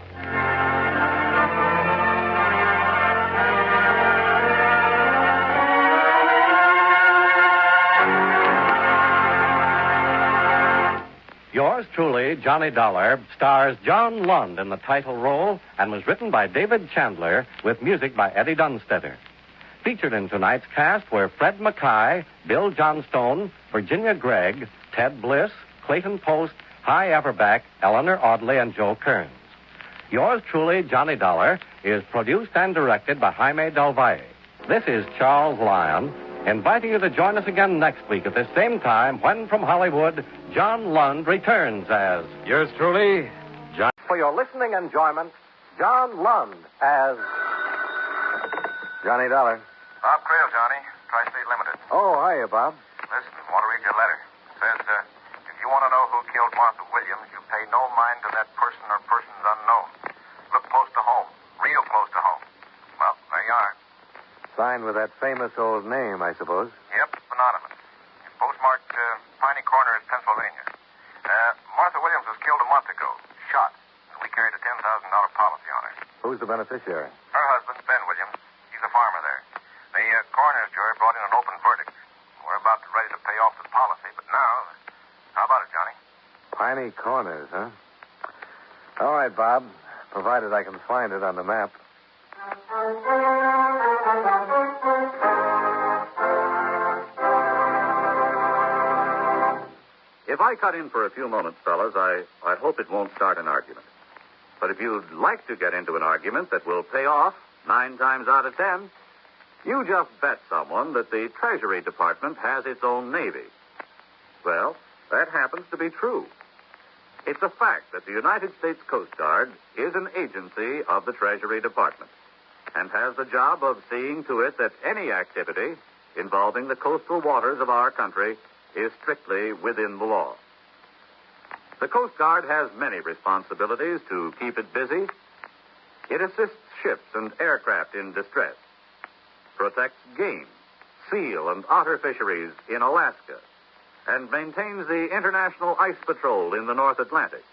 Yours truly, Johnny Dollar, stars John Lund in the title role and was written by David Chandler with music by Eddie Dunstetter. Featured in tonight's cast were Fred Mackay, Bill Johnstone, Virginia Gregg, Ted Bliss, Clayton Post, Hy Everback, Eleanor Audley, and Joe Kearns. Yours truly, Johnny Dollar, is produced and directed by Jaime Del Valle. This is Charles Lyon, inviting you to join us again next week at this same time when, from Hollywood, John Lund returns as Yours truly, John. For your listening enjoyment, John Lund as Johnny Dollar. Bob Creel, Johnny. Tri-State Limited. Oh, hiya, Bob. Listen, I want to read your letter. It says, if you want to know who killed Martha Williams, you pay no mind to that person or persons unknown. Look close to home. Real close to home. Well, there you are. Signed with that famous old name, I suppose. Yep, anonymous. Postmarked Piney Corners, Pennsylvania. Martha Williams was killed a month ago. Shot. And we carried a $10,000 policy on her. Who's the beneficiary? Her husband, Ben Williams. He's a farmer there. The coroner's jury brought in an open verdict. We're about ready to pay off the policy, but now... How about it, Johnny? Piney Corners, huh? All right, Bob. Provided I can find it on the map. If I cut in for a few moments, fellas, I hope it won't start an argument. But if you'd like to get into an argument that will pay off 9 times out of 10, you just bet someone that the Treasury Department has its own Navy. Well, that happens to be true. It's a fact that the United States Coast Guard is an agency of the Treasury Department and has the job of seeing to it that any activity involving the coastal waters of our country is strictly within the law. The Coast Guard has many responsibilities to keep it busy. It assists ships and aircraft in distress, protects game, seal, and otter fisheries in Alaska, and maintains the International Ice Patrol in the North Atlantic.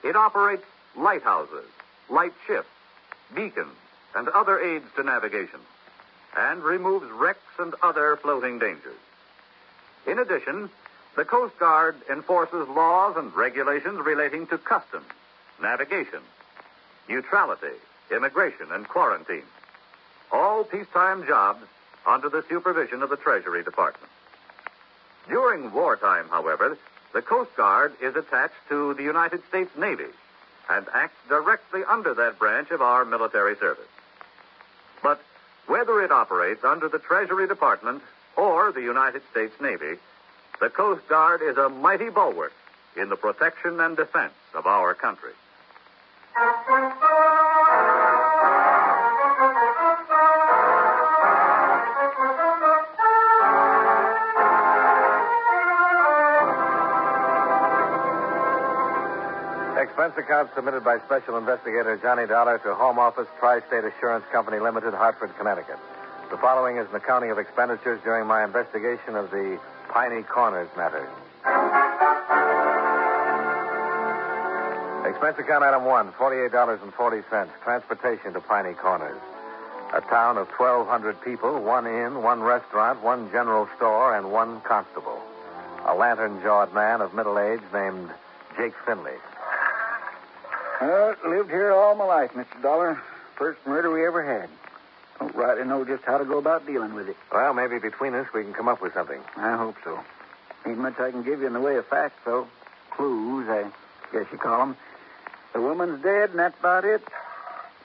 It operates lighthouses, light ships, beacons, and other aids to navigation, and removes wrecks and other floating dangers. In addition, the Coast Guard enforces laws and regulations relating to customs, navigation, neutrality, immigration, and quarantine. All peacetime jobs under the supervision of the Treasury Department. During wartime, however, the Coast Guard is attached to the United States Navy and acts directly under that branch of our military service. But whether it operates under the Treasury Department or the United States Navy, the Coast Guard is a mighty bulwark in the protection and defense of our country. Expense account submitted by Special Investigator Johnny Dollar to Home Office, Tri-State Assurance Company Limited, Hartford, Connecticut. The following is an accounting of expenditures during my investigation of the Piney Corners matter. Expense account item 1, $48.40. Transportation to Piney Corners. A town of 1,200 people, 1 inn, 1 restaurant, 1 general store, and 1 constable. A lantern-jawed man of middle age named Jake Finley. Lived here all my life, Mr. Dollar. First murder we ever had. Don't rightly know just how to go about dealing with it. Well, maybe between us we can come up with something. I hope so. Ain't much I can give you in the way of facts, though. Clues, I guess you call them. The woman's dead, and that's about it.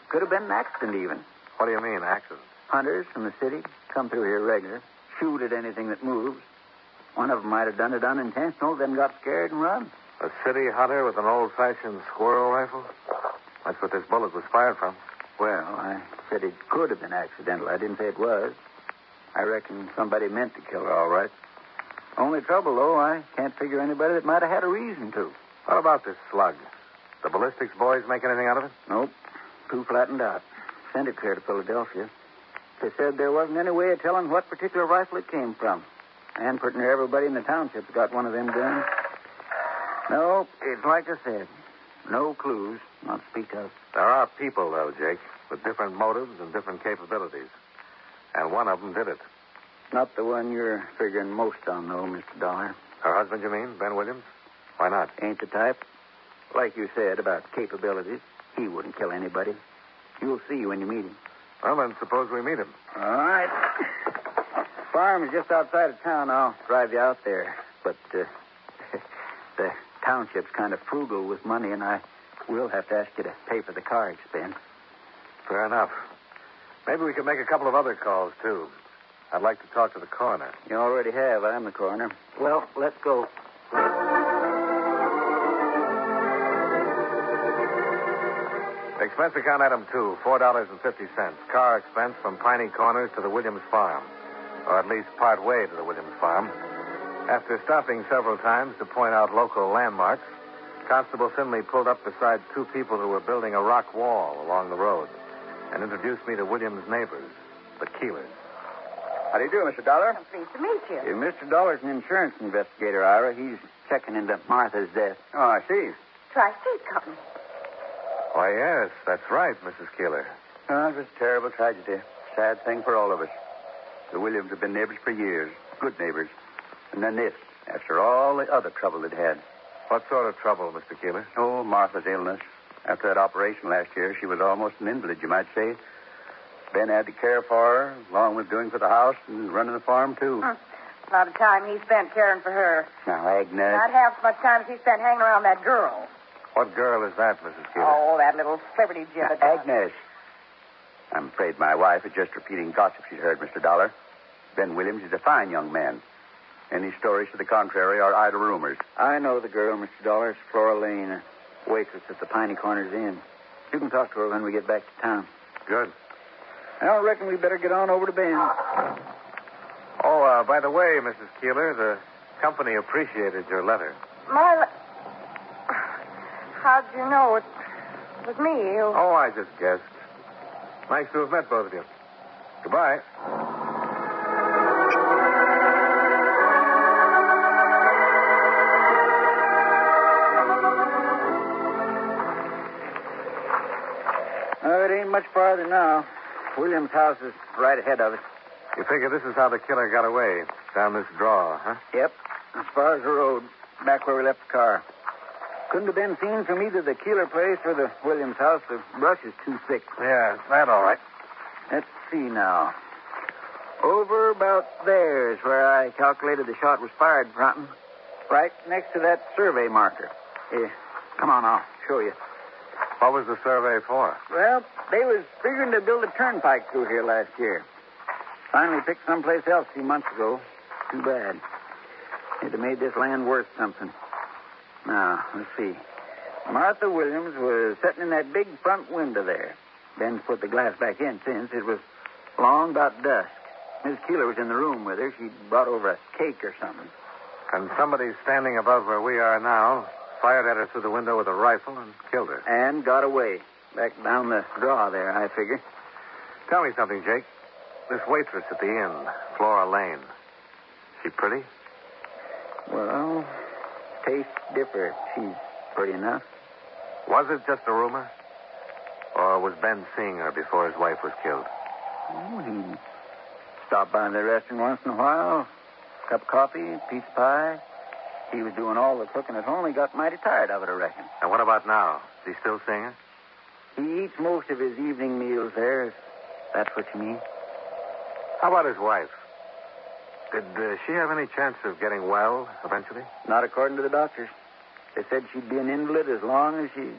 Could have been an accident, even. What do you mean, accident? Hunters from the city come through here regular, shoot at anything that moves. One of them might have done it unintentional, then got scared and run. A city hunter with an old-fashioned squirrel rifle? That's what this bullet was fired from. Well, I said it could have been accidental. I didn't say it was. I reckon somebody meant to kill her, all right. Only trouble, though, I can't figure anybody that might have had a reason to. What about this slug? The ballistics boys make anything out of it? Nope. Too flattened out. Sent it clear to Philadelphia. They said there wasn't any way of telling what particular rifle it came from. And pretty near everybody in the township's got one of them guns. No, it's like I said. No clues, not to speak of. There are people, though, Jake, with different motives and different capabilities. And one of them did it. Not the one you're figuring most on, though, Mr. Dollar. Her husband, you mean, Ben Williams? Why not? Ain't the type. Like you said about capabilities, he wouldn't kill anybody. You'll see when you meet him. Well, then suppose we meet him. All right. Farm is just outside of town. I'll drive you out there. But the township's kind of frugal with money, and I will have to ask you to pay for the car expense. Fair enough. Maybe we could make a couple of other calls, too. I'd like to talk to the coroner. You already have. I'm the coroner. Well, let's go. Expense account item 2, $4.50. Car expense from Piney Corners to the Williams farm. Or at least part way to the Williams farm. After stopping several times to point out local landmarks, Constable Finley pulled up beside two people who were building a rock wall along the road and introduced me to Williams' neighbors, the Keelers. How do you do, Mr. Dollar? I'm pleased to meet you. Mr. Dollar's an insurance investigator, Ira. He's checking into Martha's death. Oh, I see. Tri-State Company. Why, yes, that's right, Mrs. Keeler. Oh, it was a terrible tragedy. Sad thing for all of us. The Williams have been neighbors for years. Good neighbors. And then this, after all the other trouble they'd had. What sort of trouble, Mr. Keeler? Oh, Martha's illness. After that operation last year, she was almost an invalid, you might say. Ben had to care for her, along with doing for the house and running the farm, too. A lot of time he spent caring for her. Now, Agnes. Not half as much time as he spent hanging around that girl. What girl is that, Mrs. Keeler? Oh, that little flibberty gibbet. Agnes. I'm afraid my wife is just repeating gossip she's heard, Mr. Dollar. Ben Williams is a fine young man. Any stories to the contrary are idle rumors. I know the girl, Mr. Dollar. It's Flora Lane, a waitress at the Piney Corners Inn. You can talk to her when we get back to town. Good. I reckon we better get on over to Ben. Oh, by the way, Mrs. Keeler, the company appreciated your letter. How'd you know it was me? Oh, I just guessed. Nice to have met both of you. Goodbye. It ain't much farther now. Williams' house is right ahead of us. You figure this is how the killer got away, down this draw, huh? Yep. As far as the road, back where we left the car. Couldn't have been seen from either the Keeler place or the Williams house. The brush is too thick. Yeah, that all right. Let's see now. Over about there is where I calculated the shot was fired from. Right next to that survey marker. Here, come on, I'll show you. What was the survey for? Well, they was figuring to build a turnpike through here last year. Finally picked someplace else a few months ago. Too bad. It'd have made this land worth something. Now, let's see. Martha Williams was sitting in that big front window there. Ben's put the glass back in since. It was long about dusk. Miss Keeler was in the room with her. She'd brought over a cake or something. And somebody standing above where we are now fired at her through the window with a rifle and killed her. And got away. Back down the draw there, I figure. Tell me something, Jake. This waitress at the inn, Flora Lane, she pretty? Well, tastes differ. She's pretty enough. Was it just a rumor? Or was Ben seeing her before his wife was killed? Oh, he stopped by the restaurant once in a while. Cup of coffee, piece of pie. He was doing all the cooking at home. He got mighty tired of it, I reckon. And what about now? Is he still seeing her? He eats most of his evening meals there. That's what you mean? How about his wife? Did she have any chance of getting well eventually? Not according to the doctors. They said she'd be an invalid as long as she...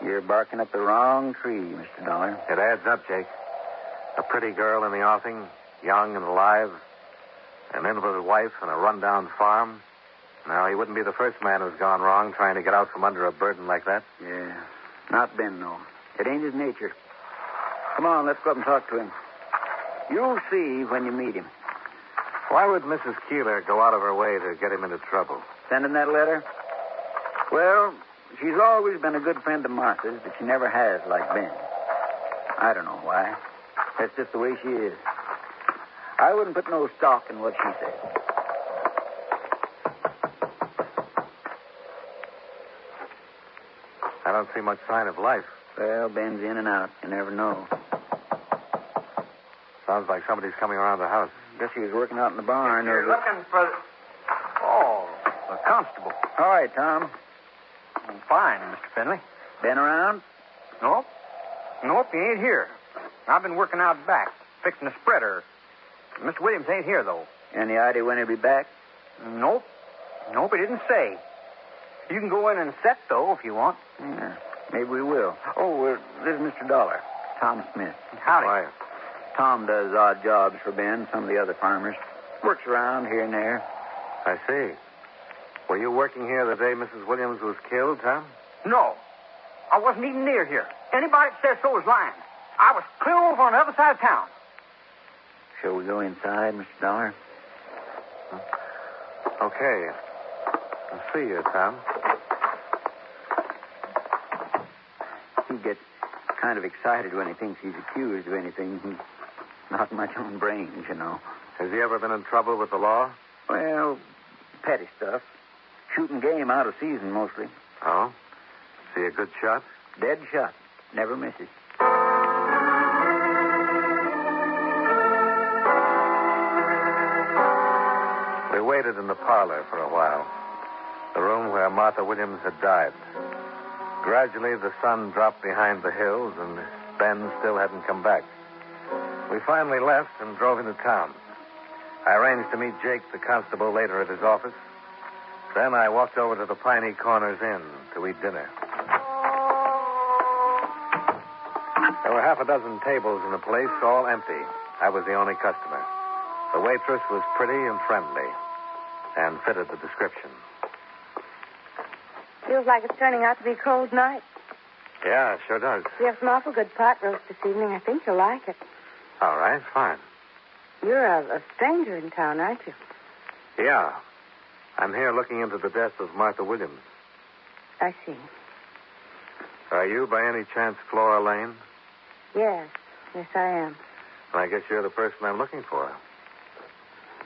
You're barking up the wrong tree, Mr. Dollar. It adds up, Jake. A pretty girl in the offing, young and alive, an invalid wife and a rundown farm. Now, he wouldn't be the first man who's gone wrong trying to get out from under a burden like that. Yeah. Not Ben, no. It ain't his nature. Come on, let's go up and talk to him. You'll see when you meet him. Why would Mrs. Keeler go out of her way to get him into trouble? Send him that letter? Well, she's always been a good friend of Martha's, but she never has like Ben. I don't know why. That's just the way she is. I wouldn't put no stock in what she said. I don't see much sign of life. Well, Ben's in and out. You never know. Sounds like somebody's coming around the house. Guess he was working out in the barn. You're looking for... Oh, the constable. All right, Tom. Fine, Mr. Finley. Ben around? Nope, he ain't here. I've been working out back, fixing a spreader. Mr. Williams ain't here, though. Any idea when he'll be back? Nope, he didn't say. You can go in and set, though, if you want. Yeah, maybe we will. Oh, this is Mr. Dollar, Tom Smith. Howdy. Why? Tom does odd jobs for Ben, some of the other farmers. Works around here and there. I see. Were you working here the day Mrs. Williams was killed, Tom? No, I wasn't even near here. Anybody that says so is lying. I was clear over on the other side of town. Shall we go inside, Mr. Dollar? Okay. I'll see you, Tom. He gets kind of excited when he thinks he's accused of anything. He's not much on brains, you know. Has he ever been in trouble with the law? Well, petty stuff. Shooting game out of season, mostly. Oh? Is he a good shot? Dead shot. Never misses. We waited in the parlor for a while, the room where Martha Williams had died. Gradually, the sun dropped behind the hills, and Ben still hadn't come back. We finally left and drove into town. I arranged to meet Jake, the constable, later at his office. Then I walked over to the Piney Corners Inn to eat dinner. There were half a dozen tables in the place, all empty. I was the only customer. The waitress was pretty and friendly and fitted the description. Feels like it's turning out to be a cold night. Yeah, it sure does. We have some awful good pot roast this evening. I think you'll like it. All right, fine. You're a stranger in town, aren't you? Yeah. I'm here looking into the death of Martha Williams. I see. Are you, by any chance, Flora Lane? Yes, I am. I guess you're the person I'm looking for.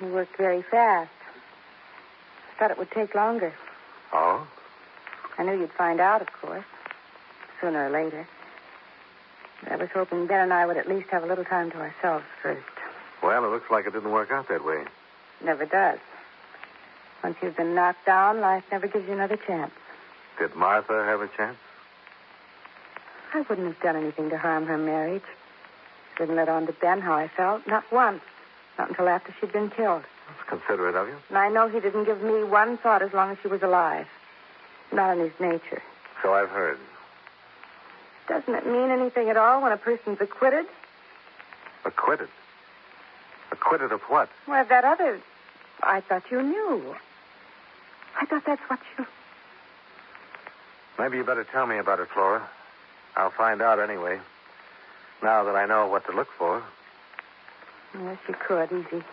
You worked very fast. I thought it would take longer. Oh? I knew you'd find out, of course, sooner or later. But I was hoping Ben and I would at least have a little time to ourselves first. Well, it looks like it didn't work out that way. Never does. Once you've been knocked down, life never gives you another chance. Did Martha have a chance? I wouldn't have done anything to harm her marriage. Didn't let on to Ben how I felt. Not once. Not until after she'd been killed. That's considerate of you. And I know he didn't give me one thought as long as she was alive. Not in his nature. So I've heard. Doesn't it mean anything at all when a person's acquitted? Acquitted? Acquitted of what? Well, that other... I thought you knew. I thought that's what you... Maybe you better tell me about it, Flora. I'll find out anyway. Now that I know what to look for. Yes, you could, easy.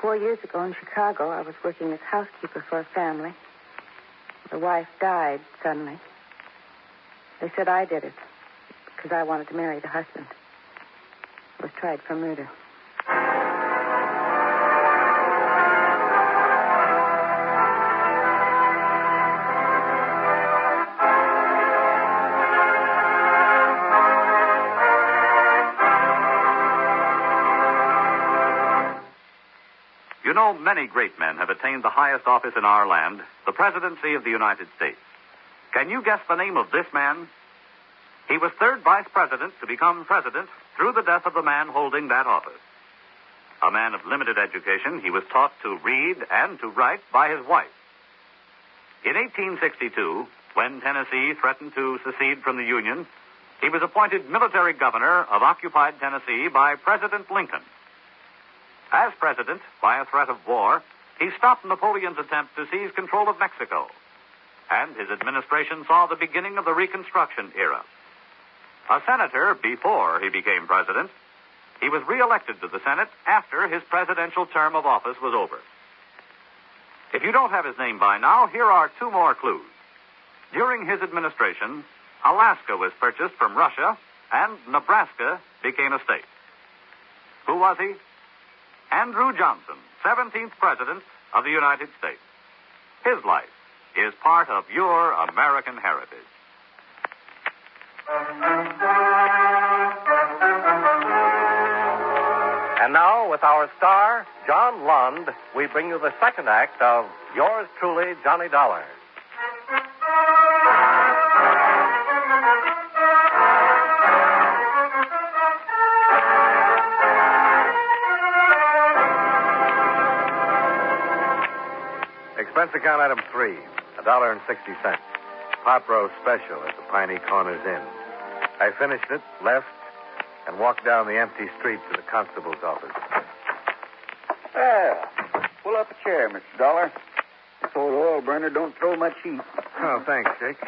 4 years ago in Chicago, I was working as housekeeper for a family. The wife died suddenly. They said I did it because I wanted to marry the husband. I was tried for murder. You know, many great men have attained the highest office in our land, the presidency of the United States. Can you guess the name of this man? He was third vice president to become president through the death of the man holding that office. A man of limited education, he was taught to read and to write by his wife. In 1862, when Tennessee threatened to secede from the Union, he was appointed military governor of occupied Tennessee by President Lincoln. As president, by a threat of war, he stopped Napoleon's attempt to seize control of Mexico. And his administration saw the beginning of the Reconstruction era. A senator before he became president, he was reelected to the Senate after his presidential term of office was over. If you don't have his name by now, here are two more clues. During his administration, Alaska was purchased from Russia, and Nebraska became a state. Who was he? Andrew Johnson, 17th President of the United States. His life is part of your American heritage. And now, with our star, John Lund, we bring you the second act of Yours Truly, Johnny Dollar. Expense account item 3, $1.60. Pot roast special at the Piney Corners Inn. I finished it, left, and walked down the empty street to the constable's office. Well, pull up a chair, Mr. Dollar. This old oil burner don't throw much heat. Oh, thanks, Jake.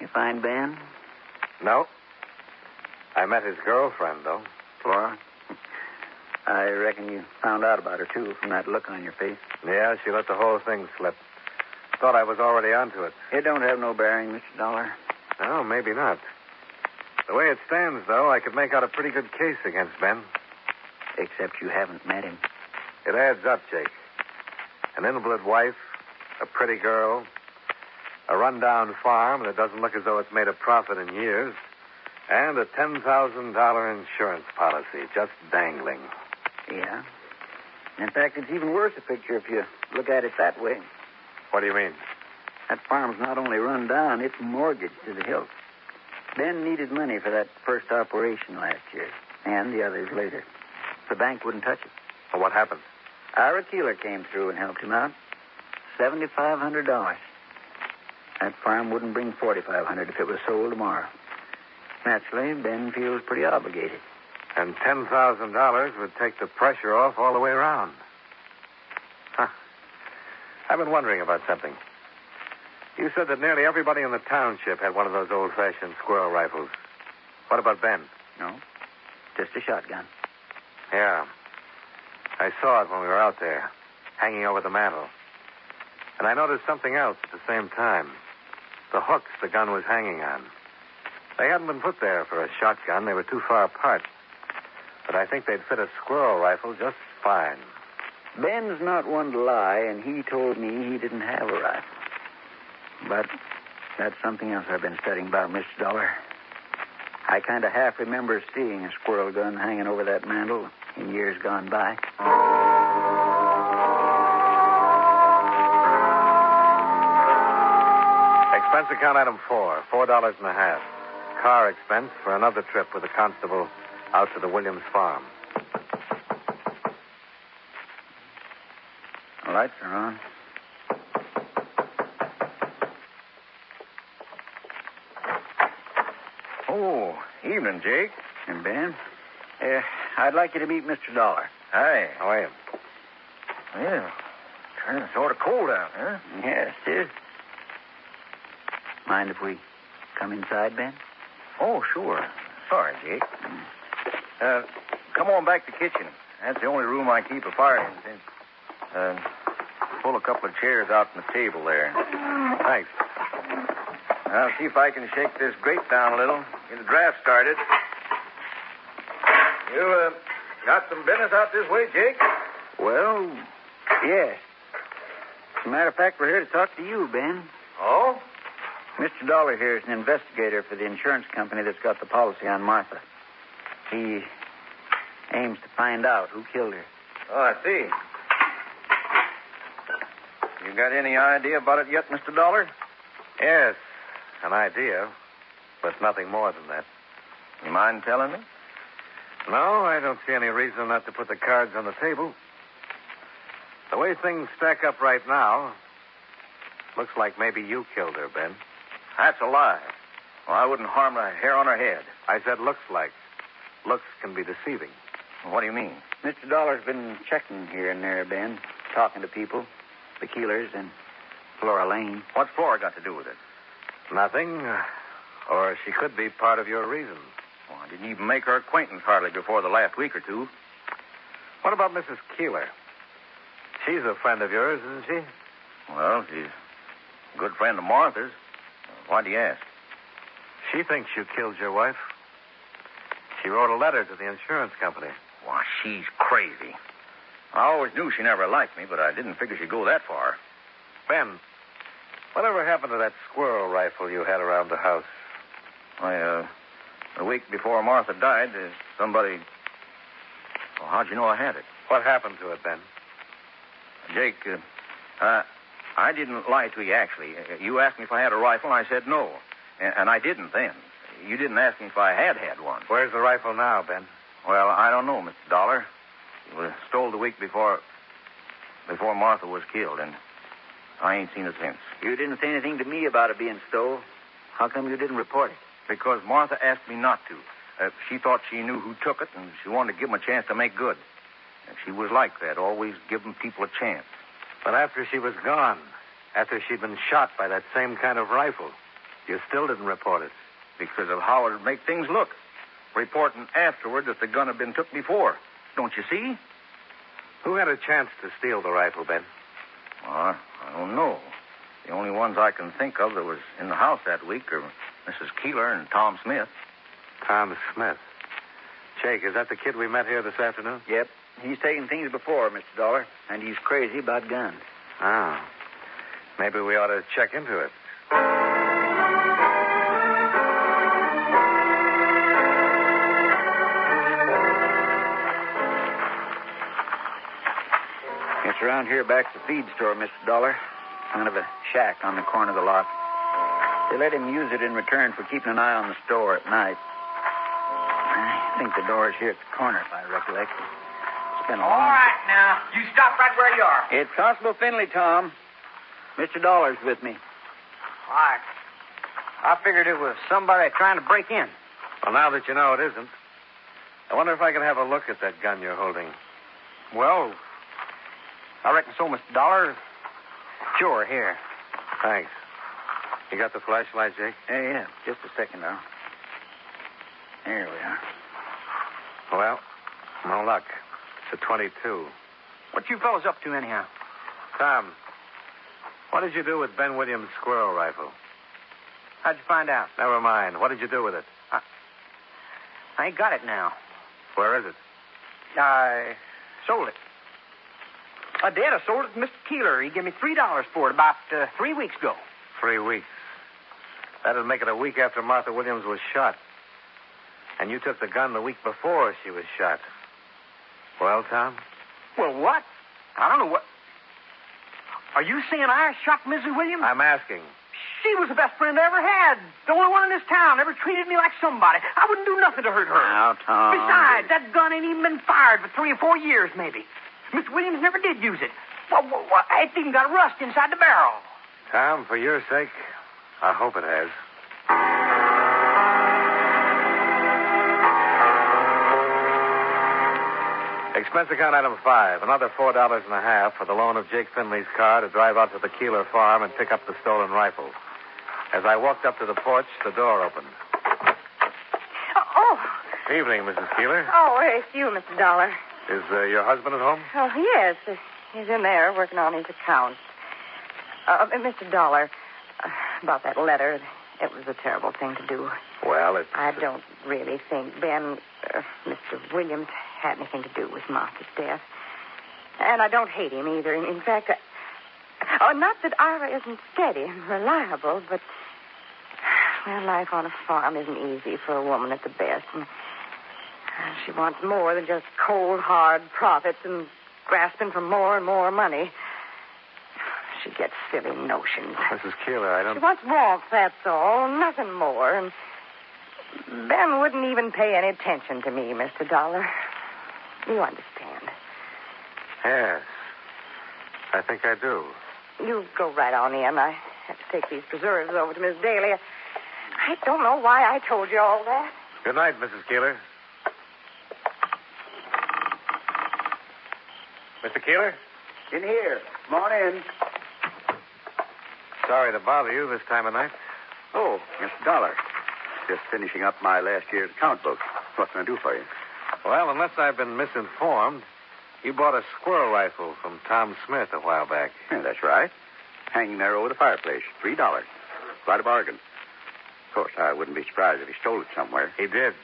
You find Ben? No. I met his girlfriend, though. Flora? I reckon you found out about her, too, from that look on your face. Yeah, she let the whole thing slip. Thought I was already onto it. It don't have no bearing, Mr. Dollar. No, maybe not. The way it stands, though, I could make out a pretty good case against Ben. Except you haven't met him. It adds up, Jake. An invalid wife, a pretty girl, a rundown farm that doesn't look as though it's made a profit in years, and a $10,000 insurance policy just dangling. Yeah. In fact, it's even worse a picture if you look at it that way. What do you mean? That farm's not only run down, it's mortgaged to the hilt. Ben needed money for that first operation last year, and the others later. The bank wouldn't touch it. Well, what happened? Our Keeler came through and helped him out. $7,500. That farm wouldn't bring $4,500 if it was sold tomorrow. Naturally, Ben feels pretty obligated. And $10,000 would take the pressure off all the way around. Huh. I've been wondering about something. You said that nearly everybody in the township had one of those old-fashioned squirrel rifles. What about Ben? No, just a shotgun. Yeah. I saw it when we were out there, hanging over the mantel. And I noticed something else at the same time. The hooks the gun was hanging on. They hadn't been put there for a shotgun. They were too far apart. But I think they'd fit a squirrel rifle just fine. Ben's not one to lie, and he told me he didn't have a rifle. But that's something else I've been studying about, Mr. Dollar. I kind of half remember seeing a squirrel gun hanging over that mantel in years gone by. Expense account item 4, $4.50. Car expense for another trip with the constable out to the Williams farm. The lights are on. Oh, evening, Jake. And Ben? I'd like you to meet Mr. Dollar. Hi. How are you? Well, turning sort of cold out, huh? Yes, it is. Mind if we come inside, Ben? Oh, sure. Sorry, Jake. Come on back to the kitchen. That's the only room I keep a fire in. Pull a couple of chairs out from the table there. Thanks. I'll see if I can shake this grate down a little. Get the draft started. You, got some business out this way, Jake? Well, yes. As a matter of fact, we're here to talk to you, Ben. Oh? Mr. Dollar here is an investigator for the insurance company that's got the policy on Martha. He aims to find out who killed her. Oh, I see. You got any idea about it yet, Mr. Dollar? Yes, an idea. but nothing more than that. You mind telling me? No, I don't see any reason not to put the cards on the table. The way things stack up right now, looks like maybe you killed her, Ben. That's a lie. Well, I wouldn't harm a hair on her head. I said looks like. Looks can be deceiving. What do you mean? Mr. Dollar's been checking here and there, Ben, talking to people, the Keelers and Flora Lane. What's Flora got to do with it? Nothing. Or she could be part of your reason. Well, I didn't even make her acquaintance hardly before the last week or two. What about Mrs. Keeler? She's a friend of yours, isn't she? Well, she's a good friend of Martha's. Why do you ask? She thinks you killed your wife. She wrote a letter to the insurance company. Why, she's crazy. I always knew she never liked me, but I didn't figure she'd go that far. Ben, whatever happened to that squirrel rifle you had around the house? The week before Martha died, somebody... Well, how'd you know I had it? What happened to it, Ben? Jake, I didn't lie to you, actually. You asked me if I had a rifle, and I said no. And I didn't then. You didn't ask me if I had one. Where's the rifle now, Ben? Well, I don't know, Mr. Dollar. It was stole the week before Martha was killed, and I ain't seen it since. You didn't say anything to me about it being stole. How come you didn't report it? Because Martha asked me not to. She thought she knew who took it, and she wanted to give them a chance to make good. And she was like that, always giving people a chance. But after she was gone, after she'd been shot by that same kind of rifle, you still didn't report it. Because of how it would make things look. Reporting afterward that the gun had been took before. Don't you see? Who had a chance to steal the rifle, Ben? I don't know. The only ones I can think of that was in the house that week are Mrs. Keeler and Tom Smith. Tom Smith? Jake, is that the kid we met here this afternoon? Yep. He's taken things before, Mr. Dollar, and he's crazy about guns. Oh. Maybe we ought to check into it. It's around here back to the feed store, Mr. Dollar. Kind of a shack on the corner of the lot. They let him use it in return for keeping an eye on the store at night. I think the door's here at the corner, if I recollect. It's been a long... All right, now. You stop right where you are. It's Constable Finley, Tom. Mr. Dollar's with me. All right. I figured it was somebody trying to break in. Well, now that you know it isn't, I wonder if I can have a look at that gun you're holding. Well, I reckon so, Mr. Dollar. Sure, here. Thanks. You got the flashlight, Jake? Yeah. Just a second now. There we are. Well, no luck. It's a 22. What you fellas up to, anyhow? Tom, what did you do with Ben Williams' squirrel rifle? How'd you find out? Never mind. What did you do with it? I ain't got it now. Where is it? I sold it. I did. I sold it to Mr. Keeler. He gave me $3 for it about 3 weeks ago. 3 weeks. That'd make it a week after Martha Williams was shot. And you took the gun the week before she was shot. Well, Tom? Well, what? I don't know what... Are you saying I shot Mrs. Williams? I'm asking. She was the best friend I ever had. The only one in this town. Ever treated me like somebody. I wouldn't do nothing to hurt her. Now, Tom... Besides, that gun ain't even been fired for 3 or 4 years, maybe. Miss Williams never did use it. Well, it's even got rust inside the barrel. Tom, for your sake, I hope it has. Expense account item 5, another $4.50 for the loan of Jake Finley's car to drive out to the Keeler farm and pick up the stolen rifle. As I walked up to the porch, the door opened. Oh. Evening, Mrs. Keeler. Oh, it's you, Mr. Dollar. Is your husband at home? Oh, yes. He's in there working on his accounts. Mr. Dollar, about that letter, it was a terrible thing to do. Well, it's... I don't really think Mr. Williams had anything to do with Martha's death. And I don't hate him either. In fact, not that Ira isn't steady and reliable, but, well, life on a farm isn't easy for a woman at the best. And she wants more than just cold, hard profits and grasping for more and more money. She gets silly notions. Mrs. Keeler, I don't... She wants warmth, that's all. Nothing more. And Ben wouldn't even pay any attention to me, Mr. Dollar. You understand. Yes. I think I do. You go right on in. I have to take these preserves over to Miss Daly. I don't know why I told you all that. Good night, Mrs. Keeler. Mr. Keeler? In here. Come on in. Sorry to bother you this time of night. Oh, Mr. Dollar. Just finishing up my last year's account book. What can I do for you? Well, unless I've been misinformed, you bought a squirrel rifle from Tom Smith a while back. Yeah, that's right. Hanging there over the fireplace. $3. Quite a bargain. Of course, I wouldn't be surprised if he stole it somewhere. He did.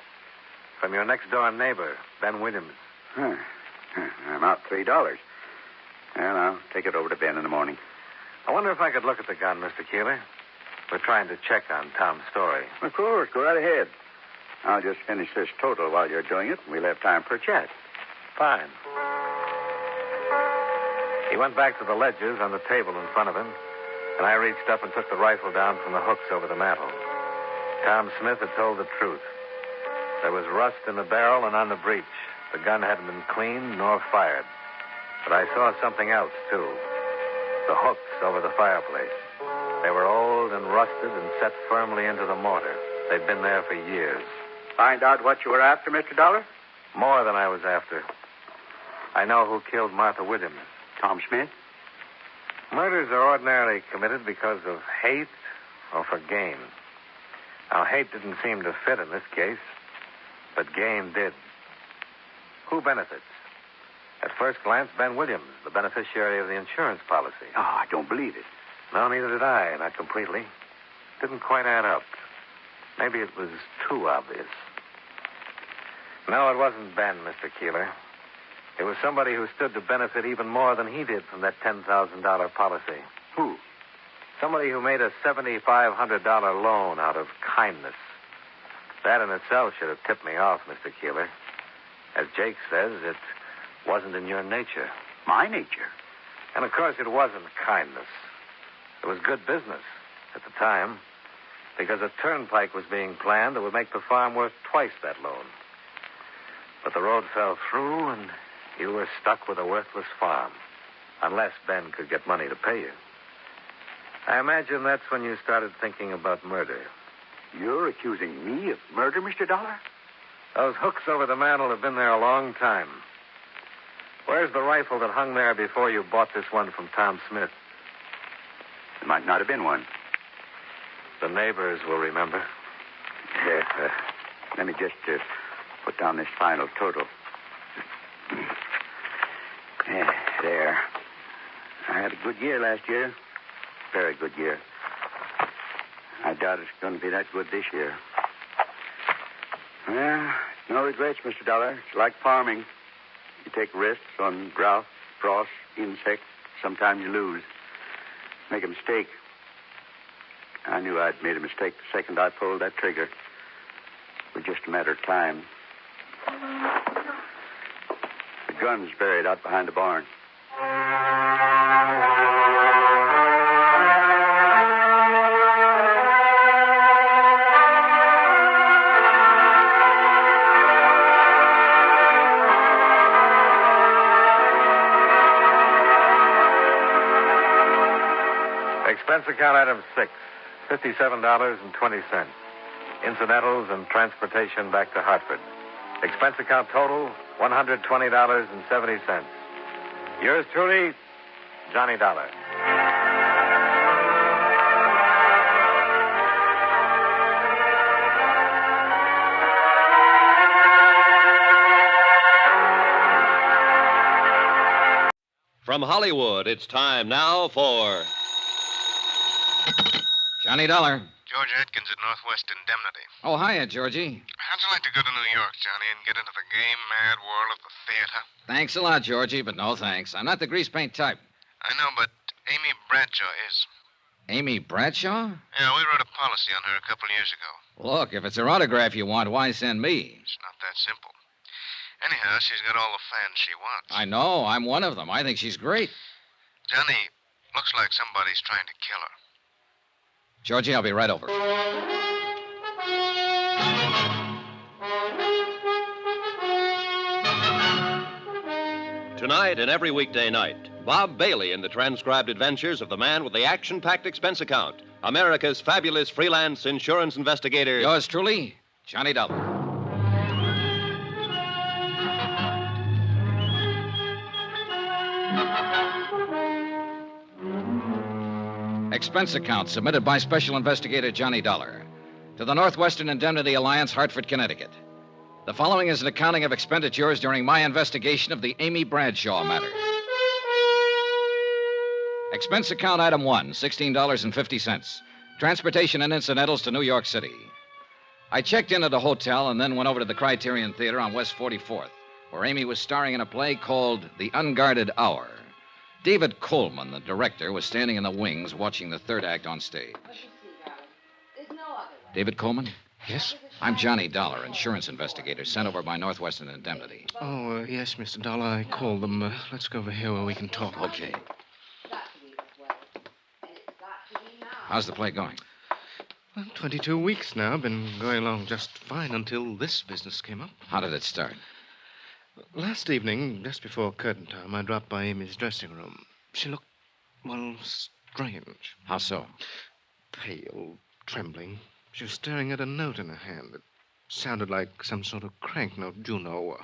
From your next-door neighbor, Ben Williams. I'm out $3. And I'll take it over to Ben in the morning. I wonder if I could look at the gun, Mr. Keeler. We're trying to check on Tom's story. Of course. Go right ahead. I'll just finish this total while you're doing it, and we'll have time for a chat. Fine. He went back to the ledgers on the table in front of him, and I reached up and took the rifle down from the hooks over the mantel. Tom Smith had told the truth. There was rust in the barrel and on the breech. The gun hadn't been cleaned nor fired. But I saw something else, too. The hooks over the fireplace. They were old and rusted and set firmly into the mortar. They'd been there for years. Find out what you were after, Mr. Dollar? More than I was after. I know who killed Martha Williams. Tom Smith? Murders are ordinarily committed because of hate or for gain. Now, hate didn't seem to fit in this case, but gain did. Who benefits? At first glance, Ben Williams, the beneficiary of the insurance policy. Oh, I don't believe it. No, neither did I, not completely. Didn't quite add up. Maybe it was too obvious. No, it wasn't Ben, Mr. Keeler. It was somebody who stood to benefit even more than he did from that $10,000 policy. Who? Somebody who made a $7,500 loan out of kindness. That in itself should have tipped me off, Mr. Keeler. As Jake says, it wasn't in your nature. My nature? And, of course, it wasn't kindness. It was good business at the time, because a turnpike was being planned that would make the farm worth twice that loan. But the road fell through, and you were stuck with a worthless farm, unless Ben could get money to pay you. I imagine that's when you started thinking about murder. You're accusing me of murder, Mr. Dollar? Those hooks over the mantel have been there a long time. Where's the rifle that hung there before you bought this one from Tom Smith? There might not have been one. The neighbors will remember. Yes, let me just put down this final total. Yeah, there. I had a good year last year. Very good year. I doubt it's going to be that good this year. Well, no regrets, Mr. Dollar. It's like farming. You take risks on drought, frost, insects. Sometimes you lose. Make a mistake. I knew I'd made a mistake the second I pulled that trigger. It was just a matter of time. The gun's buried out behind the barn. Expense account item 6, $57.20. Incidentals and transportation back to Hartford. Expense account total, $120.70. Yours truly, Johnny Dollar. From Hollywood, it's time now for Johnny Dollar. George Atkins at Northwest Indemnity. Oh, hiya, Georgie. How'd you like to go to New York, Johnny, and get into the gay, mad world of the theater? Thanks a lot, Georgie, but no thanks. I'm not the grease paint type. I know, but Amy Bradshaw is. Amy Bradshaw? Yeah, we wrote a policy on her a couple years ago. Look, if it's her autograph you want, why send me? It's not that simple. Anyhow, she's got all the fans she wants. I know. I'm one of them. I think she's great. Johnny, looks like somebody's trying to kill her. Georgie, I'll be right over. Tonight and every weekday night, Bob Bailey in the transcribed adventures of the man with the action-packed expense account, America's fabulous freelance insurance investigator. Yours truly, Johnny Dollar. Expense account submitted by Special Investigator Johnny Dollar to the Northwestern Indemnity Alliance, Hartford, Connecticut. The following is an accounting of expenditures during my investigation of the Amy Bradshaw matter. Expense account item 1, $16.50. Transportation and incidentals to New York City. I checked in at a hotel and then went over to the Criterion Theater on West 44th, where Amy was starring in a play called The Unguarded Hour. David Coleman, the director, was standing in the wings watching the third act on stage. David Coleman? Yes? I'm Johnny Dollar, insurance investigator, sent over by Northwestern Indemnity. Oh, yes, Mr. Dollar. I called them. Let's go over here where we can talk. Okay. How's the play going? Well, 22 weeks now. Been going along just fine until this business came up. How did it start? Last evening, just before curtain time, I dropped by Amy's dressing room. She looked, well, strange. How so? Pale, trembling. She was staring at a note in her hand. It sounded like some sort of crank note, Juno.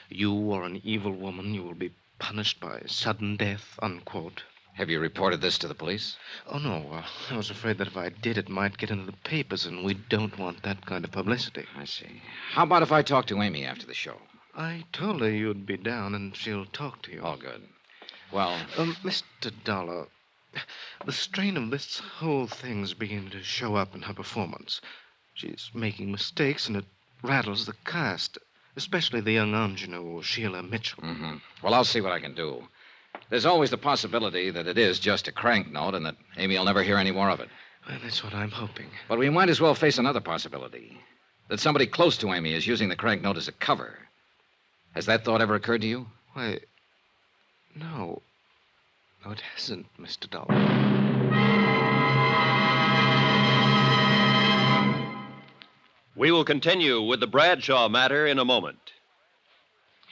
You are an evil woman. You will be punished by sudden death, unquote. Have you reported this to the police? Oh, no. I was afraid that if I did, it might get into the papers, and we don't want that kind of publicity. I see. How about if I talk to Amy after the show? I told her you'd be down, and she'll talk to you. All good. Well... Mr. Dollar, the strain of this whole thing's beginning to show up in her performance. She's making mistakes, and it rattles the cast, especially the young ingenue, Sheila Mitchell. Mm-hmm. Well, I'll see what I can do. There's always the possibility that it is just a crank note and that Amy will never hear any more of it. Well, that's what I'm hoping. But we might as well face another possibility. That somebody close to Amy is using the crank note as a cover. Has that thought ever occurred to you? Why, no. No, it hasn't, Mr. Dollar. We will continue with the Bradshaw matter in a moment.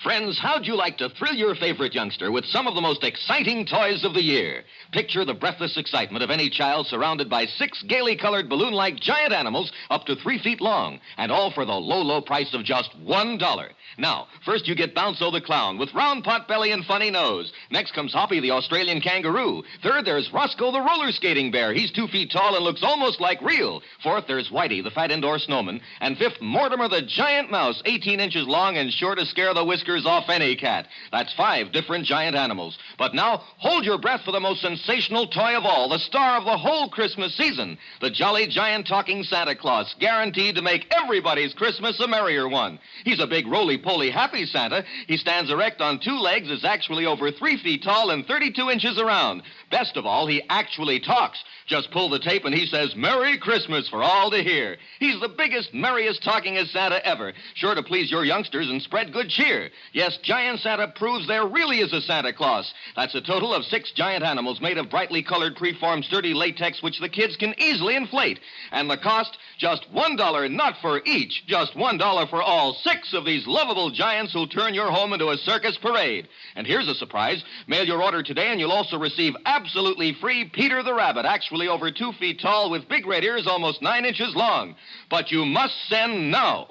Friends, how'd you like to thrill your favorite youngster with some of the most exciting toys of the year? Picture the breathless excitement of any child surrounded by 6 gaily colored balloon-like giant animals up to 3 feet long, and all for the low, low price of just $1. Now, first you get Bounzo the clown with round pot belly and funny nose. Next comes Hoppy the Australian kangaroo. Third, there's Roscoe the roller skating bear. He's 2 feet tall and looks almost like real. Fourth, there's Whitey the fat indoor snowman. And fifth, Mortimer the giant mouse, 18 inches long and sure to scare the whiskers off any cat. That's 5 different giant animals. But now, hold your breath for the most sensational toy of all, the star of the whole Christmas season, the jolly giant talking Santa Claus, guaranteed to make everybody's Christmas a merrier one. He's a big roly-poly happy Santa. He stands erect on 2 legs, is actually over 3 feet tall and 32 inches around. Best of all, he actually talks. Just pull the tape and he says, "Merry Christmas" for all to hear. He's the biggest, merriest talkingest Santa ever, sure to please your youngsters and spread good cheer. Yes, Giant Santa proves there really is a Santa Claus. That's a total of 6 giant animals made of brightly colored, preformed, sturdy latex, which the kids can easily inflate. And the cost, just $1, not for each, just $1 for all 6 of these lovable giants who'll turn your home into a circus parade. And here's a surprise. Mail your order today and you'll also receive absolutely free Peter the Rabbit, actually over 2 feet tall with big red ears almost 9 inches long. But you must send now.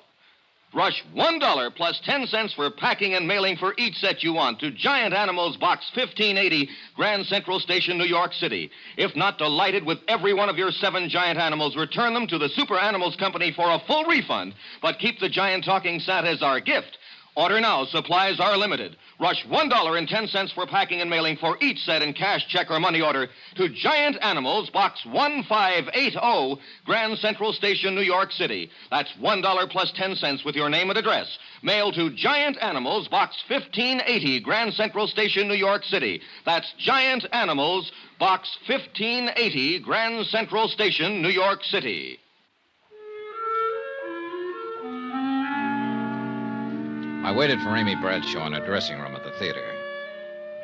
Rush $1 plus 10 cents for packing and mailing for each set you want to Giant Animals Box 1580, Grand Central Station, New York City. If not delighted with every one of your 7 giant animals, return them to the Super Animals Company for a full refund, but keep the giant talking Santa as our gift. Order now. Supplies are limited. Rush $1.10 for packing and mailing for each set in cash, check, or money order to Giant Animals, Box 1580, Grand Central Station, New York City. That's $1 plus 10 cents with your name and address. Mail to Giant Animals, Box 1580, Grand Central Station, New York City. That's Giant Animals, Box 1580, Grand Central Station, New York City. I waited for Amy Bradshaw in her dressing room at the theater.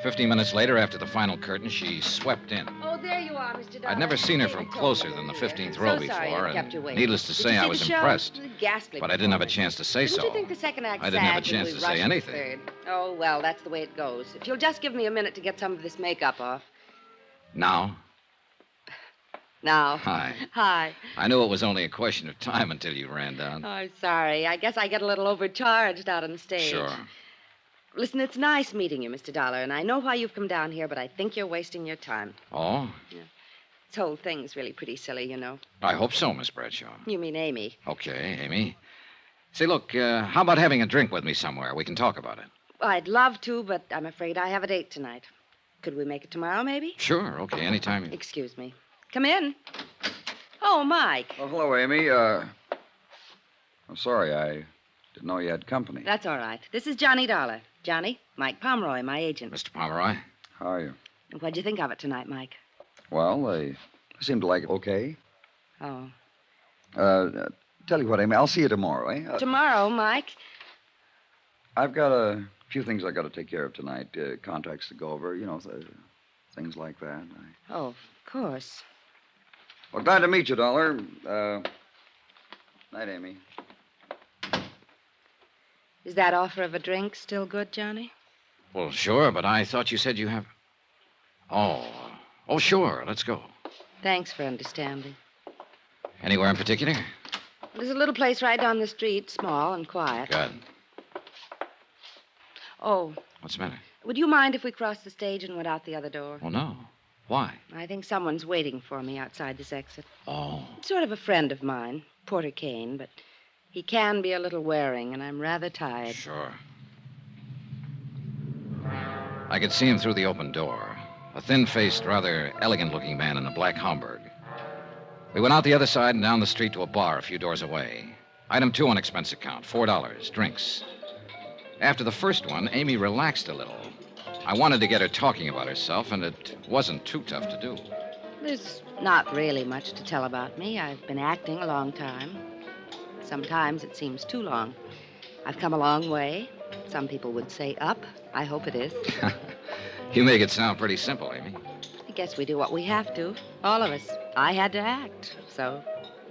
15 minutes later, after the final curtain, she swept in. Oh, there you are, Mr. Dollar. I'd never seen her from closer than the 15th row So sorry before, I kept you and waiting. needless to Did say, you I see was the show? impressed. Ghastly But I didn't have a performance. chance to say Didn't so. you think the second act I didn't have a sagged chance when we to say rushed anything. the third? Oh, well, that's the way it goes. If you'll just give me a minute to get some of this makeup off. Now? Now. Hi. Hi. I knew it was only a question of time until you ran down. Oh, I'm sorry. I guess I get a little overcharged out on the stage. Sure. Listen, it's nice meeting you, Mr. Dollar, and I know why you've come down here, but I think you're wasting your time. Oh? This whole thing's really pretty silly, you know. I hope so, Miss Bradshaw. You mean Amy. Okay, Amy. Say, look, how about having a drink with me somewhere? We can talk about it. Well, I'd love to, but I'm afraid I have a date tonight. Could we make it tomorrow, maybe? Sure, okay, anytime. Excuse me. Come in. Oh, Mike. Oh, hello, Amy. I'm sorry. I didn't know you had company. That's all right. This is Johnny Dollar. Johnny, Mike Pomeroy, my agent. Mr. Pomeroy? How are you? What'd you think of it tonight, Mike? Well, they seem to like it okay. Oh. Tell you what, Amy, I'll see you tomorrow, eh? Tomorrow, Mike? I've got a few things I got to take care of tonight. Contracts to go over, things like that. Oh, of course. Well, glad to meet you, Dollar. Night, Amy. Is that offer of a drink still good, Johnny? Well, sure, but I thought you said you have... Oh, sure, let's go. Thanks for understanding. Anywhere in particular? There's a little place right down the street, small and quiet. Good. Oh, What's the matter? would you mind if we crossed the stage and went out the other door? Oh, no. Why? I think someone's waiting for me outside this exit. Oh. Sort of a friend of mine, Porter Kane, but he can be a little wearing, and I'm rather tired. Sure. I could see him through the open door. A thin-faced, rather elegant-looking man in a black Homburg. We went out the other side and down the street to a bar a few doors away. Item 2 on expense account, $4, drinks. After the first one, Amy relaxed a little. I wanted to get her talking about herself, and it wasn't too tough to do. There's not really much to tell about me. I've been acting a long time. Sometimes it seems too long. I've come a long way. Some people would say up. I hope it is. You make it sound pretty simple, Amy. I guess we do what we have to. All of us. I had to act, so...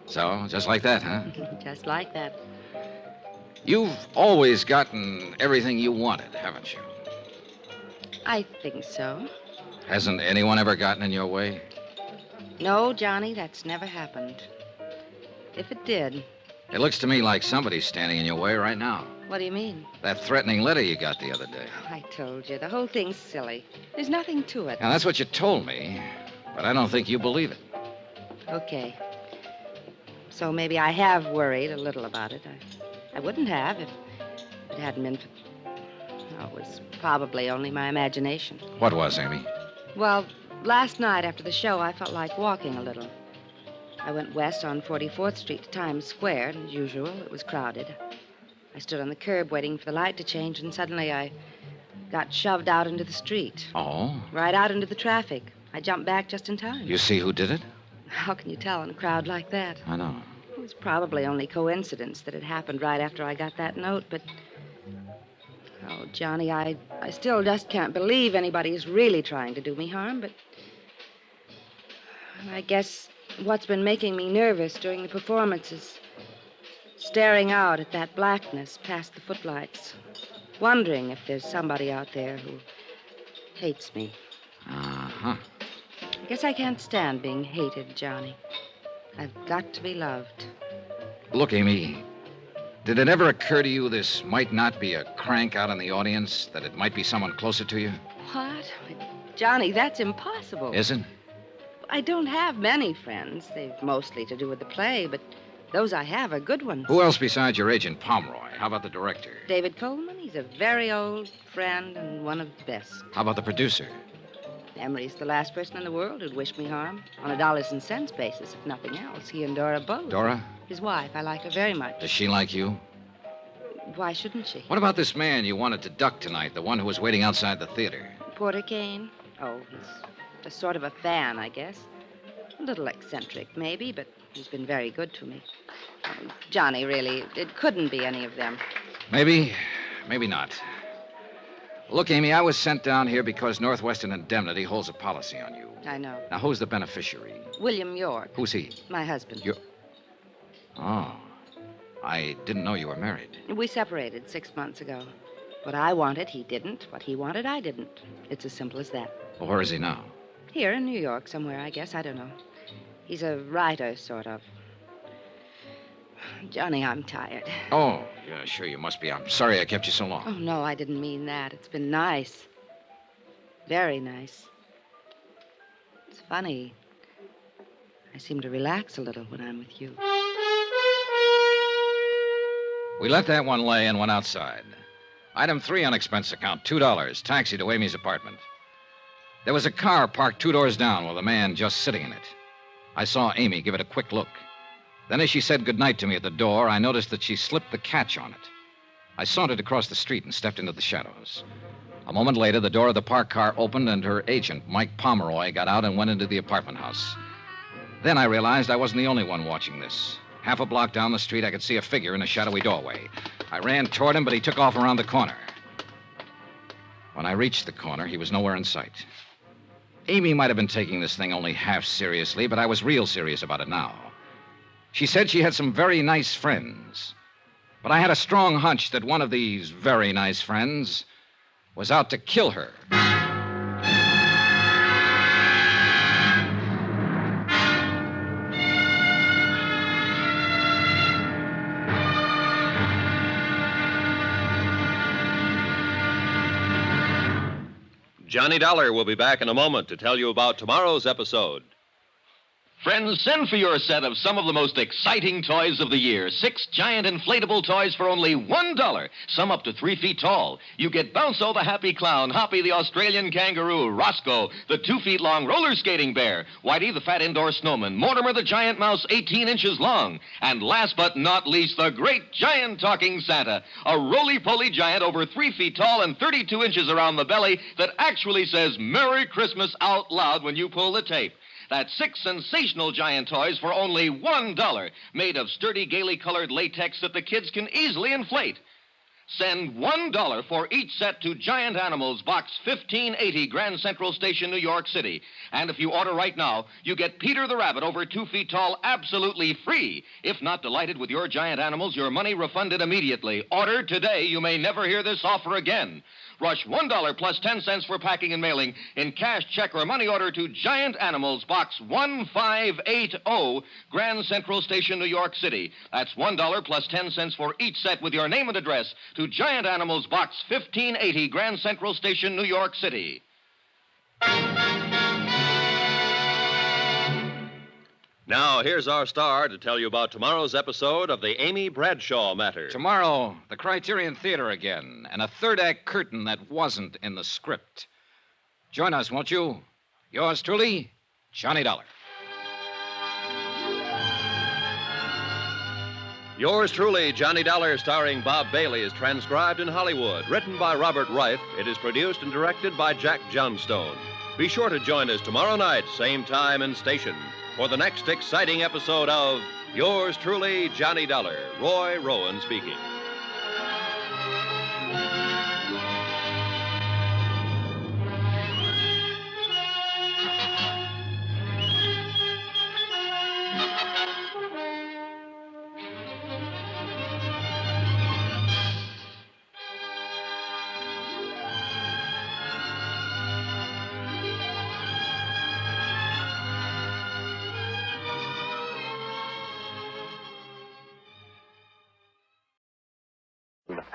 So, just like that, huh? Just like that. You've always gotten everything you wanted, haven't you? I think so. Hasn't anyone ever gotten in your way? No, Johnny, that's never happened. If it did... It looks to me like somebody's standing in your way right now. What do you mean? That threatening letter you got the other day. I told you, the whole thing's silly. There's nothing to it. Now, that's what you told me, but I don't think you believe it. Okay. So maybe I have worried a little about it. I wouldn't have if it hadn't been for... Oh, it was probably only my imagination. What was, Amy? Well, last night after the show, I felt like walking a little. I went west on 44th Street to Times Square, and as usual, it was crowded. I stood on the curb waiting for the light to change, and suddenly I got shoved out into the street. Oh? Right out into the traffic. I jumped back just in time. You see who did it? How can you tell in a crowd like that? I know. It was probably only coincidence that it happened right after I got that note, but... Oh, Johnny, I still just can't believe anybody is really trying to do me harm, but... I guess what's been making me nervous during the performance is staring out at that blackness past the footlights, wondering if there's somebody out there who hates me. Uh-huh. I guess I can't stand being hated, Johnny. I've got to be loved. Look, Amy, did it ever occur to you this might not be a crank out in the audience, that it might be someone closer to you? What? Johnny, that's impossible. Isn't? I don't have many friends. They've mostly to do with the play, but those I have are good ones. Who else besides your agent, Pomeroy? How about the director? David Coleman. He's a very old friend and one of the best. How about the producer? Emery's the last person in the world who'd wish me harm. On a dollars and cents basis, if nothing else. He and Dora both. Dora? His wife. I like her very much. Does she like you? Why shouldn't she? What about this man you wanted to duck tonight, the one who was waiting outside the theater? Porter Kane? Oh, he's a sort of a fan, I guess. A little eccentric, maybe, but he's been very good to me. Johnny, really, it couldn't be any of them. Maybe, maybe not. Look, Amy, I was sent down here because Northwestern Indemnity holds a policy on you. I know. Now, who's the beneficiary? William York. Who's he? My husband. Oh. I didn't know you were married. We separated 6 months ago. What I wanted, he didn't. What he wanted, I didn't. It's as simple as that. Well, where is he now? Here in New York somewhere, I guess. I don't know. He's a writer, sort of. Johnny, I'm tired. Oh, yeah, sure you must be. I'm sorry I kept you so long. Oh, no, I didn't mean that. It's been nice. Very nice. It's funny. I seem to relax a little when I'm with you. We let that one lay and went outside. Item 3 on expense account, $2. Taxi to Amy's apartment. There was a car parked 2 doors down with a man just sitting in it. I saw Amy give it a quick look. Then as she said goodnight to me at the door, I noticed that she slipped the catch on it. I sauntered across the street and stepped into the shadows. A moment later, the door of the parked car opened and her agent, Mike Pomeroy, got out and went into the apartment house. Then I realized I wasn't the only one watching this. Half a block down the street, I could see a figure in a shadowy doorway. I ran toward him, but he took off around the corner. When I reached the corner, he was nowhere in sight. Amy might have been taking this thing only half seriously, but I was real serious about it now. She said she had some very nice friends. But I had a strong hunch that one of these very nice friends was out to kill her. Johnny Dollar will be back in a moment to tell you about tomorrow's episode. Friends, send for your set of some of the most exciting toys of the year. 6 giant inflatable toys for only $1. Some up to 3 feet tall. You get Bounco the Happy Clown, Hoppy the Australian Kangaroo, Roscoe the 2 feet long roller skating bear, Whitey the fat indoor snowman, Mortimer the giant mouse 18 inches long, and last but not least, the great giant talking Santa, a roly-poly giant over 3 feet tall and 32 inches around the belly that actually says Merry Christmas out loud when you pull the tape. That's 6 sensational giant toys for only $1, made of sturdy, gaily colored latex that the kids can easily inflate. Send $1 for each set to Giant Animals, Box 1580, Grand Central Station, New York City. And if you order right now, you get Peter the Rabbit, over 2 feet tall, absolutely free. If not delighted with your Giant Animals, your money refunded immediately. Order today. You may never hear this offer again. Rush $1 plus 10 cents for packing and mailing in cash, check, or money order to Giant Animals, Box 1580, Grand Central Station, New York City. That's $1 plus 10 cents for each set with your name and address to Giant Animals, Box 1580, Grand Central Station, New York City. Now, here's our star to tell you about tomorrow's episode of the Amy Bradshaw Matter. Tomorrow, the Criterion Theater again, and a third-act curtain that wasn't in the script. Join us, won't you? Yours truly, Johnny Dollar. Yours truly, Johnny Dollar, starring Bob Bailey, is transcribed in Hollywood. Written by Robert Reif, it is produced and directed by Jack Johnstone. Be sure to join us tomorrow night, same time and station, for the next exciting episode of Yours truly, Johnny Dollar. Roy Rowan speaking.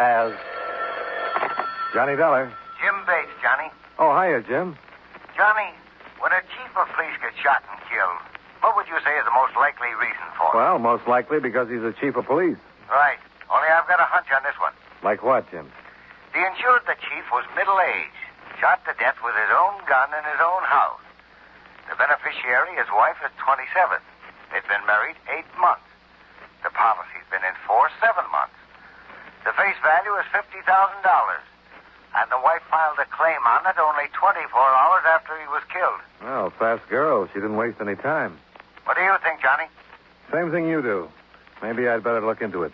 As Johnny Dollar. Jim Bates, Johnny. Oh, hiya, Jim. Johnny, when a chief of police gets shot and killed, what would you say is the most likely reason for it? Well, most likely because he's the chief of police. Right. Only I've got a hunch on this one. Like what, Jim? The insured the chief was middle-aged, shot to death with his own gun in his own house. The beneficiary, his wife, is 27. They've been married 8 months. The policy's been in force 7 months. The face value is $50,000, and the wife filed a claim on it only 24 hours after he was killed. Well, fast girl. She didn't waste any time. What do you think, Johnny? Same thing you do. Maybe I'd better look into it.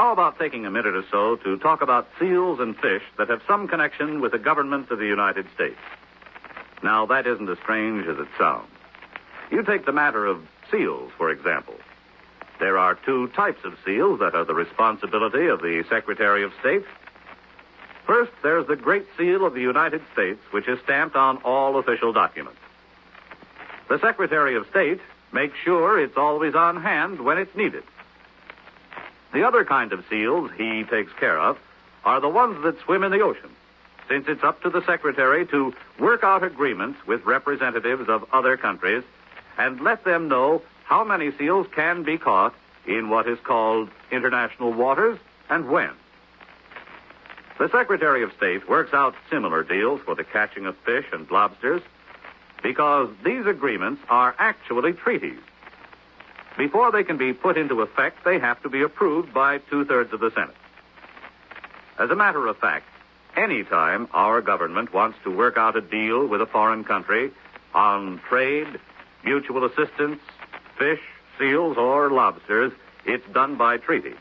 How about taking a minute or so to talk about seals and fish that have some connection with the government of the United States? Now, that isn't as strange as it sounds. You take the matter of seals, for example. There are two types of seals that are the responsibility of the Secretary of State. First, there's the Great Seal of the United States, which is stamped on all official documents. The Secretary of State makes sure it's always on hand when it's needed. The other kind of seals he takes care of are the ones that swim in the ocean, since it's up to the Secretary to work out agreements with representatives of other countries and let them know how many seals can be caught in what is called international waters and when. The Secretary of State works out similar deals for the catching of fish and lobsters because these agreements are actually treaties. Before they can be put into effect, they have to be approved by 2/3 of the Senate. As a matter of fact, any time our government wants to work out a deal with a foreign country on trade, mutual assistance, fish, seals, or lobsters, it's done by treaty.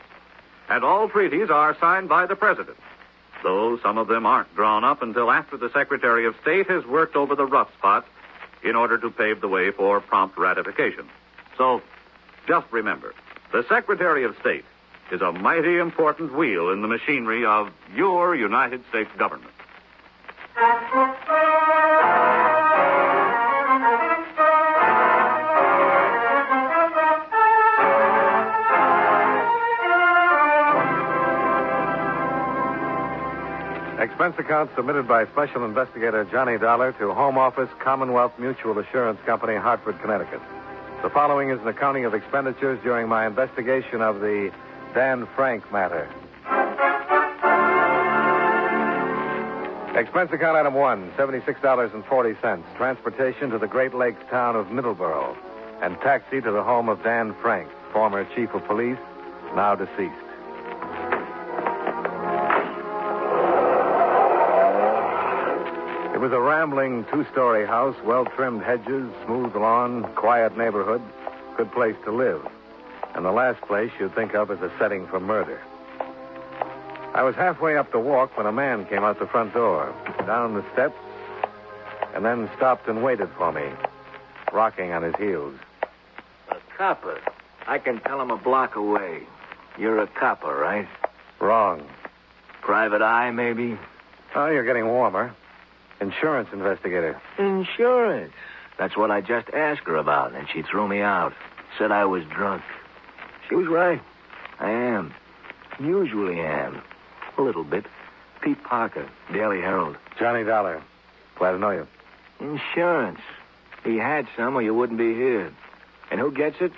And all treaties are signed by the President, though some of them aren't drawn up until after the Secretary of State has worked over the rough spots in order to pave the way for prompt ratification. So, just remember, the Secretary of State is a mighty important wheel in the machinery of your United States government. Expense account submitted by Special Investigator Johnny Dollar to Home Office, Commonwealth Mutual Assurance Company, Hartford, Connecticut. The following is an accounting of expenditures during my investigation of the Dan Frank matter. Expense account item 1, $76.40. Transportation to the Great Lakes town of Middleborough and taxi to the home of Dan Frank, former chief of police, now deceased. It was a rambling two-story house, well-trimmed hedges, smooth lawn, quiet neighborhood, good place to live, and the last place you'd think of as a setting for murder. I was halfway up the walk when a man came out the front door, down the steps, and then stopped and waited for me, rocking on his heels. A copper. I can tell him a block away. You're a copper, right? Wrong. Private eye, maybe? Oh, you're getting warmer. Insurance investigator. Insurance. That's what I just asked her about, and she threw me out. Said I was drunk. She was right. I am. Usually am. A little bit. Pete Parker, Daily Herald. Johnny Dollar. Glad to know you. Insurance. He had some or you wouldn't be here. And who gets it?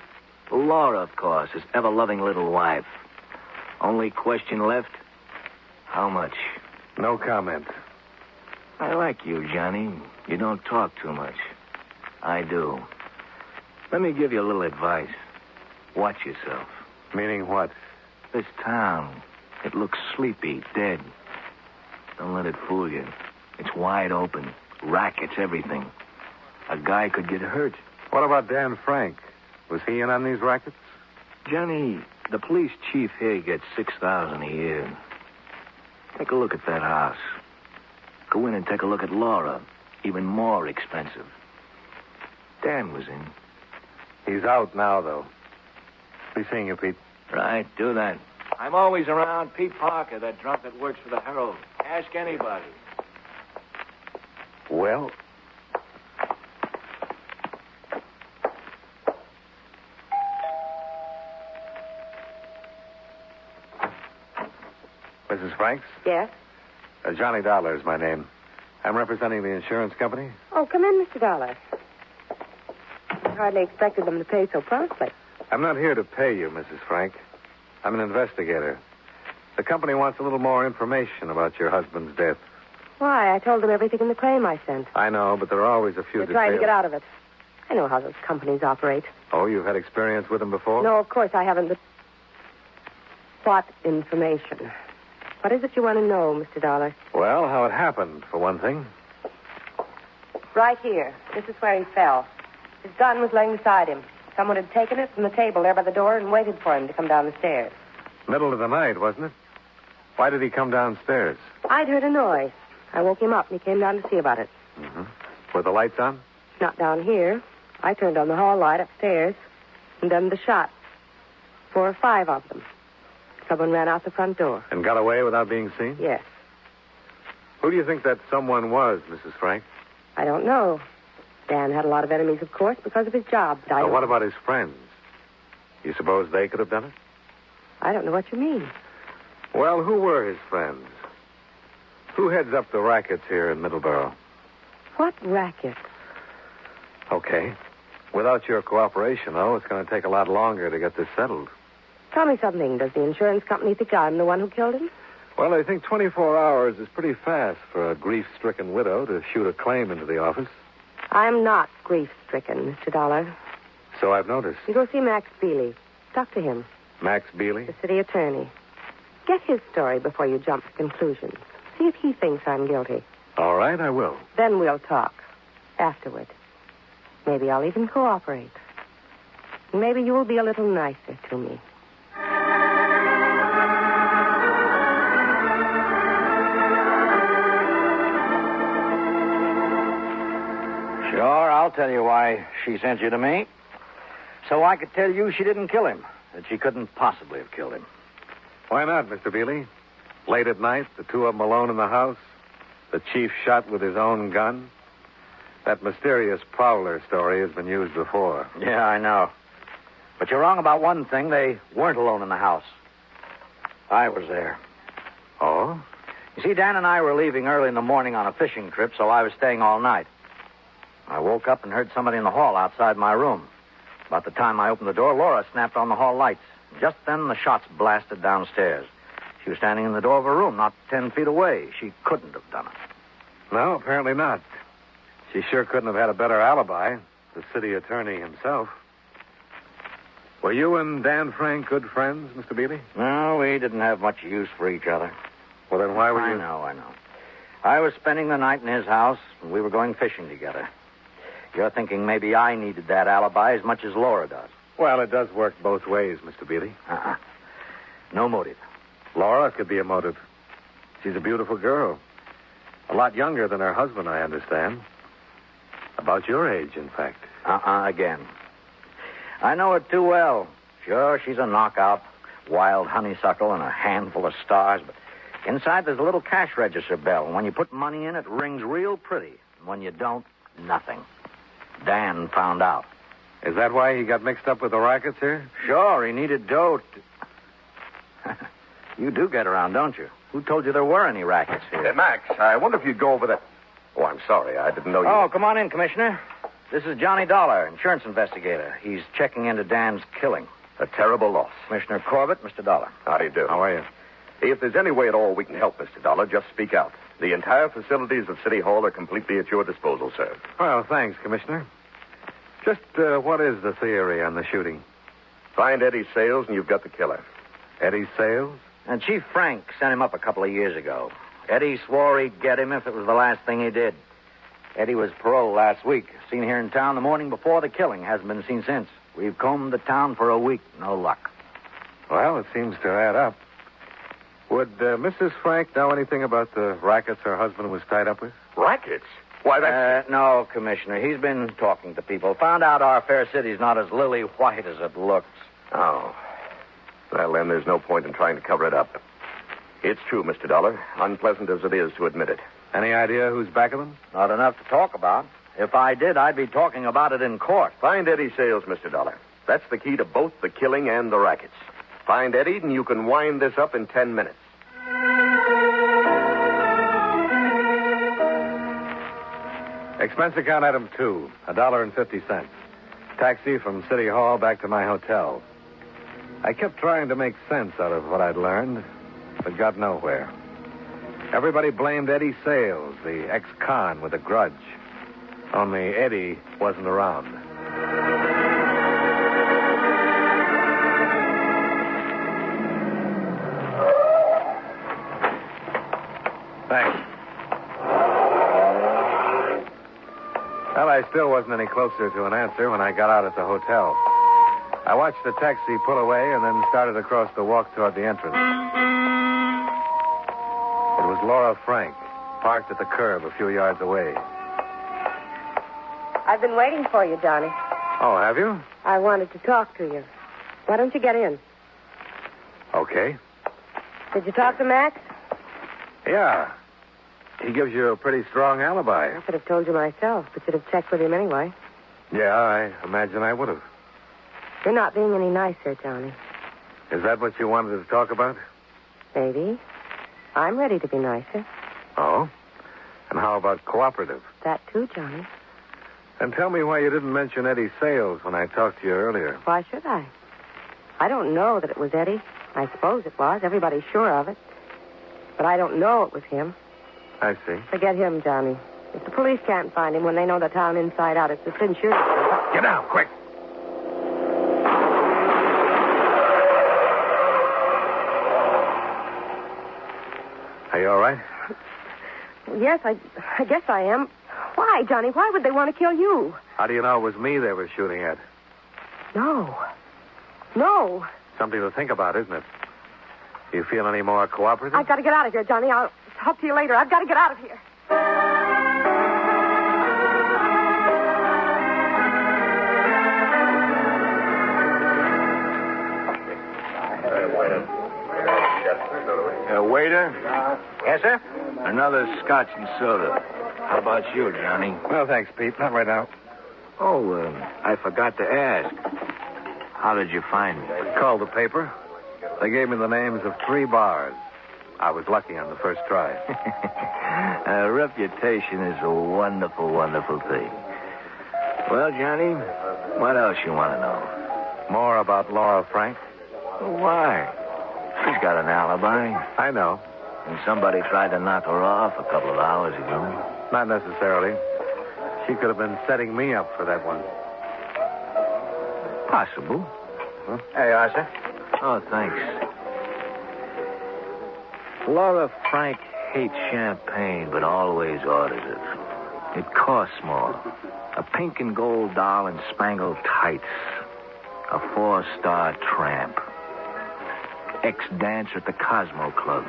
Laura, of course, his ever-loving little wife. Only question left, how much? No comment. I like you, Johnny. You don't talk too much. I do. Let me give you a little advice. Watch yourself. Meaning what? This town, it looks sleepy, dead. Don't let it fool you. It's wide open. Rackets, everything. A guy could get hurt. What about Dan Frank? Was he in on these rackets? Johnny, the police chief here gets $6,000 a year. Take a look at that house. Go in and take a look at Laura. Even more expensive. Dan was in. He's out now, though. Be seeing you, Pete. Right, do that. I'm always around Pete Parker, that drunk that works for the Herald. Ask anybody. Well? Mrs. Franks? Yes? Johnny Dollar is my name. I'm representing the insurance company. Oh, come in, Mr. Dollar. I hardly expected them to pay so promptly. I'm not here to pay you, Mrs. Frank. I'm an investigator. The company wants a little more information about your husband's death. Why? I told them everything in the claim I sent. I know, but there are always a few They're details. trying to get out of it. I know how those companies operate. Oh, you've had experience with them before? No, of course I haven't, but... What information? What is it you want to know, Mr. Dollar? Well, how it happened, for one thing. Right here. This is where he fell. His gun was laying beside him. Someone had taken it from the table there by the door and waited for him to come down the stairs. Middle of the night, wasn't it? Why did he come downstairs? I'd heard a noise. I woke him up, and he came down to see about it. Mm-hmm. Were the lights on? Not down here. I turned on the hall light upstairs, and then the shots. 4 or 5 of them. Someone ran out the front door. And got away without being seen? Yes. Who do you think that someone was, Mrs. Frank? I don't know. Dan had a lot of enemies, of course, because of his job, but I Now, don't... what about his friends? You suppose they could have done it? I don't know what you mean. Well, who were his friends? Who heads up the rackets here in Middleborough? What racket? Okay. Without your cooperation, though, it's going to take a lot longer to get this settled. Tell me something. Does the insurance company think I'm the one who killed him? Well, I think 24 hours is pretty fast for a grief-stricken widow to shoot a claim into the office. I'm not grief-stricken, Mr. Dollar. So I've noticed. You go see Max Bealey. Talk to him, Max Bealey? the city attorney. Get his story before you jump to conclusions. See if he thinks I'm guilty. All right, I will. Then we'll talk. Afterward. Maybe I'll even cooperate. Maybe you will be a little nicer to me. Sure, I'll tell you why she sent you to me. So I could tell you she didn't kill him. That she couldn't possibly have killed him. Why not, Mr. Bealey? Late at night, the two of them alone in the house. The chief shot with his own gun. That mysterious prowler story has been used before. Yeah, I know. But you're wrong about one thing. They weren't alone in the house. I was there. Oh? You see, Dan and I were leaving early in the morning on a fishing trip, so I was staying all night. I woke up and heard somebody in the hall outside my room. About the time I opened the door, Laura snapped on the hall lights. Just then, the shots blasted downstairs. She was standing in the door of her room, not 10 feet away. She couldn't have done it. No, apparently not. She sure couldn't have had a better alibi. The city attorney himself. Were you and Dan Frank good friends, Mr. Bealey? No, we didn't have much use for each other. Well, then why were you... I know. I was spending the night in his house, and we were going fishing together. You're thinking maybe I needed that alibi as much as Laura does. Well, it does work both ways, Mr. Bealey. No motive. Laura could be a motive. She's a beautiful girl. A lot younger than her husband, I understand. About your age, in fact. Again. I know her too well. Sure, she's a knockout, wild honeysuckle and a handful of stars, but inside there's a little cash register bell, and when you put money in, it rings real pretty. And when you don't, nothing. Dan found out. Is that why he got mixed up with the rackets here? Sure, he needed dough to... You do get around, don't you? Who told you there were any rackets here? Max, I wonder if you'd go over that... Oh, I'm sorry. I didn't know you... Oh, come on in, Commissioner. This is Johnny Dollar, insurance investigator. He's checking into Dan's killing. A terrible loss. Commissioner Corbett, Mr. Dollar. How do you do? How are you? If there's any way at all we can help, Mr. Dollar, just speak out. The entire facilities of City Hall are completely at your disposal, sir. Well, thanks, Commissioner. Just what is the theory on the shooting? Find Eddie Sales and you've got the killer. Eddie Sales? And Chief Frank sent him up a couple of years ago. Eddie swore he'd get him if it was the last thing he did. Eddie was paroled last week. Seen here in town the morning before the killing. Hasn't been seen since. We've combed the town for a week. No luck. Well, it seems to add up. Would Mrs. Frank know anything about the rackets her husband was tied up with? Rackets? Why, that's... No, Commissioner. He's been talking to people. Found out our fair city's not as lily white as it looks. Oh. Well, then there's no point in trying to cover it up. It's true, Mr. Dollar. Unpleasant as it is to admit it. Any idea who's back of them? Not enough to talk about. If I did, I'd be talking about it in court. Find Eddie Sales, Mr. Dollar. That's the key to both the killing and the rackets. Find Eddie, and you can wind this up in 10 minutes. Expense account item 2, $1.50. Taxi from City Hall back to my hotel. I kept trying to make sense out of what I'd learned, but got nowhere. Everybody blamed Eddie Sales, the ex-con with a grudge. Only Eddie wasn't around. Thanks. Well, I still wasn't any closer to an answer when I got out at the hotel. I watched the taxi pull away and then started across the walk toward the entrance. It was Laura Frank, parked at the curb a few yards away. I've been waiting for you, Johnny. Oh, have you? I wanted to talk to you. Why don't you get in? Okay. Did you talk to Max? Yeah. He gives you a pretty strong alibi. I could have told you myself, but you'd have checked with him anyway. Yeah, I imagine I would have. You're not being any nicer, Johnny. Is that what you wanted to talk about? Maybe. I'm ready to be nicer. Oh? And how about cooperative? That too, Johnny. And tell me why you didn't mention Eddie Sales when I talked to you earlier. Why should I? I don't know that it was Eddie. I suppose it was. Everybody's sure of it. But I don't know it was him. I see. Forget him, Johnny. If the police can't find him when they know the town inside out, it's a sin sure. Get down, quick. Are you all right? Yes, I guess I am. Why, Johnny? Why would they want to kill you? How do you know it was me they were shooting at? No. No. Something to think about, isn't it? Do you feel any more cooperative? I've got to get out of here, Johnny. I'll talk to you later. I've got to get out of here. Waiter? Yes, sir? Another scotch and soda. How about you, Johnny? Well, thanks, Pete. Not right now. Oh, I forgot to ask. How did you find me? Called the paper. They gave me the names of 3 bars. I was lucky on the first try. A reputation is a wonderful, wonderful thing. Well, Johnny, what else you want to know? More about Laura Frank? Why? She's got an alibi. I know. And somebody tried to knock her off a couple of hours ago. Not necessarily. She could have been setting me up for that one. Possible. Huh? There you are, sir. Oh, thanks. Laura Frank hates champagne, but always orders it. It costs more. A pink and gold doll and spangled tights. A 4-star tramp. Ex-dancer at the Cosmo Club.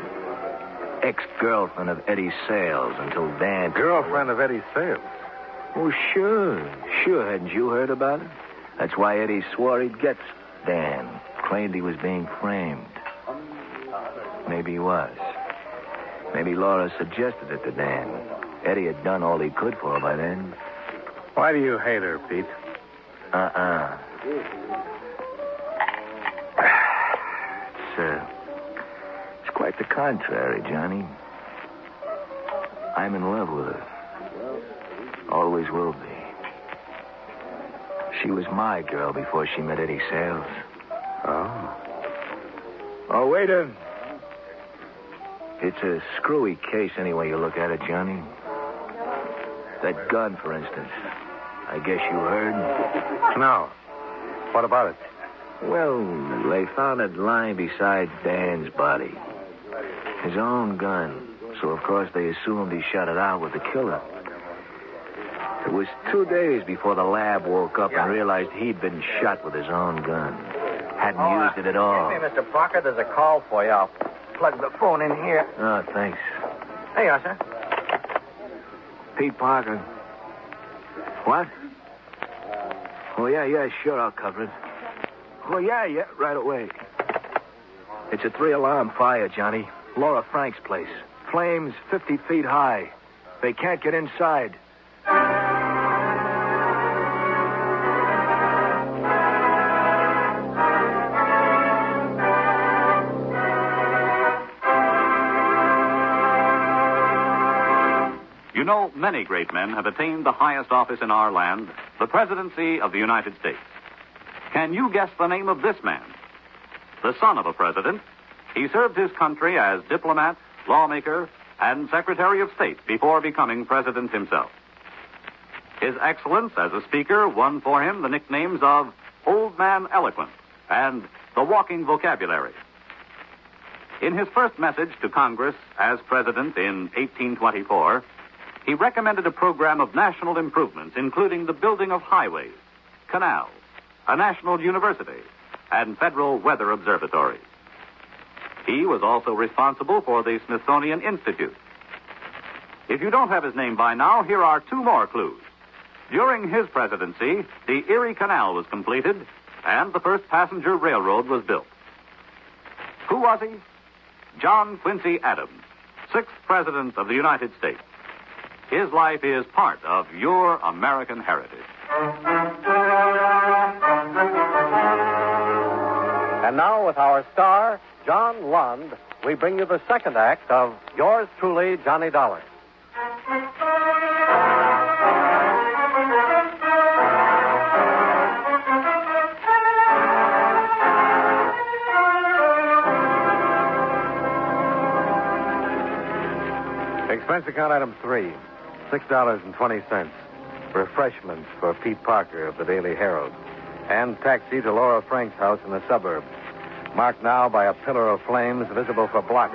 Ex-girlfriend of Eddie Sales until Dan... Girlfriend of Eddie Sales? Oh, sure. Sure, hadn't you heard about it? That's why Eddie swore he'd get Dan. Claimed he was being framed. Maybe he was. Maybe Laura suggested it to Dan. Eddie had done all he could for her by then. Why do you hate her, Pete? It's quite the contrary, Johnny. I'm in love with her. Always will be. She was my girl before she met Eddie Sales. Oh. Oh, waiter. It's a screwy case any way you look at it, Johnny. That gun, for instance. I guess you heard? No. What about it? Well, they found it lying beside Dan's body. His own gun. So, of course, they assumed he shot it out with the killer. It was 2 days before the lab woke up and realized he'd been shot with his own gun. Hadn't used it at all. Excuse me, Mr. Parker. There's a call for you. I'll plug the phone in here. Oh, thanks. There you are, sir. Pete Parker. What? Oh, yeah, sure, I'll cover it. Oh, yeah, right away. It's a 3-alarm fire, Johnny. Laura Frank's place. Flames 50 feet high. They can't get inside. You know, many great men have attained the highest office in our land, the presidency of the United States. Can you guess the name of this man? The son of a president, he served his country as diplomat, lawmaker, and Secretary of State before becoming president himself. His excellence as a speaker won for him the nicknames of Old Man Eloquent and the Walking Vocabulary. In his first message to Congress as president in 1824, he recommended a program of national improvements, including the building of highways, canals, a national university, and federal weather observatories. He was also responsible for the Smithsonian Institute. If you don't have his name by now, here are two more clues. During his presidency, the Erie Canal was completed and the first passenger railroad was built. Who was he? John Quincy Adams, 6th President of the United States. His life is part of your American heritage. And now, with our star, John Lund, we bring you the second act of Yours Truly, Johnny Dollar. Expense account item 3, $6.20. Refreshments for Pete Parker of the Daily Herald. And taxi to Laura Frank's house in the suburbs. Marked now by a pillar of flames visible for blocks.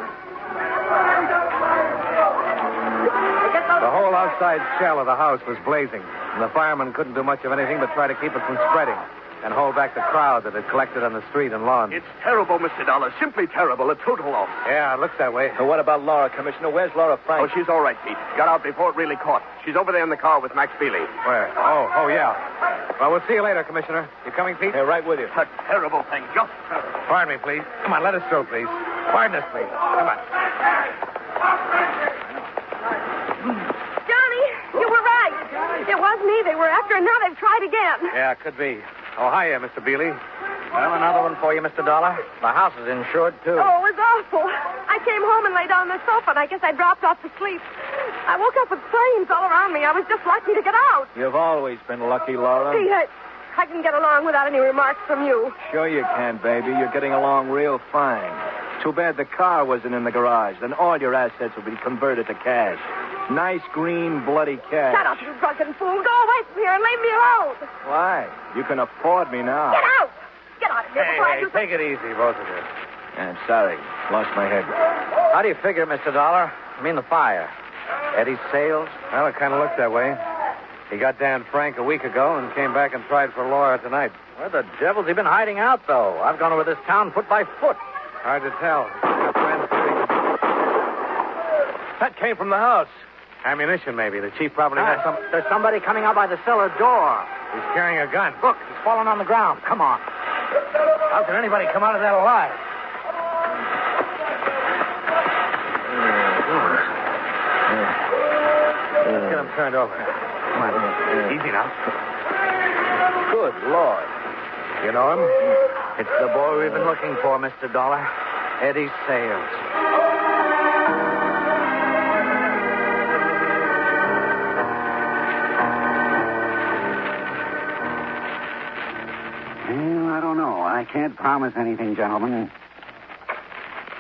The whole outside shell of the house was blazing, and the firemen couldn't do much of anything but try to keep it from spreading and hold back the crowd that had collected on the street and lawn. It's terrible, Mr. Dollar. Simply terrible. A total loss. Yeah, it looks that way. Now, what about Laura, Commissioner? Where's Laura Frank? Oh, she's all right, Pete. Got out before it really caught. She's over there in the car with Max Bealey. Where? Oh, yeah. Well, we'll see you later, Commissioner. You coming, Pete? Yeah, right with you. A terrible thing. Just terrible. Pardon me, please. Come on, let us through, please. Pardon us, please. Come on. Johnny, you were right. It wasn't me they were after, and now they've tried again. Yeah, could be. Oh, hiya, Mr. Bealey. Well, another one for you, Mr. Dollar. The house is insured, too. Oh, it was awful. I came home and lay down on the sofa, and I guess I dropped off to sleep. I woke up with flames all around me. I was just lucky to get out. You've always been lucky, Laura. Pete, I can get along without any remarks from you. Sure you can, baby. You're getting along real fine. Too bad the car wasn't in the garage. Then all your assets would be converted to cash. Nice, green, bloody cash. Shut up, you drunken fool. Go away from here and leave me alone. Why? You can afford me now. Get out. Get out of here before I do take it easy, both of you. I'm sorry. Lost my head. How do you figure, Mr. Dollar? I mean the fire. Eddie's sales? Well, it kind of looks that way. He got Dan Frank a week ago and came back and tried for Laura tonight. Where the devil's he been hiding out, though? I've gone over this town foot by foot. Hard to tell. That came from the house. Ammunition, maybe. The chief probably has some... There's somebody coming out by the cellar door. He's carrying a gun. Look, he's fallen on the ground. Come on. How can anybody come out of that alive? Let's get him turned over. Come on. Easy now. Good Lord. You know him? It's the boy we've been looking for, Mr. Dollar. Eddie Sales. Well, I don't know. I can't promise anything, gentlemen.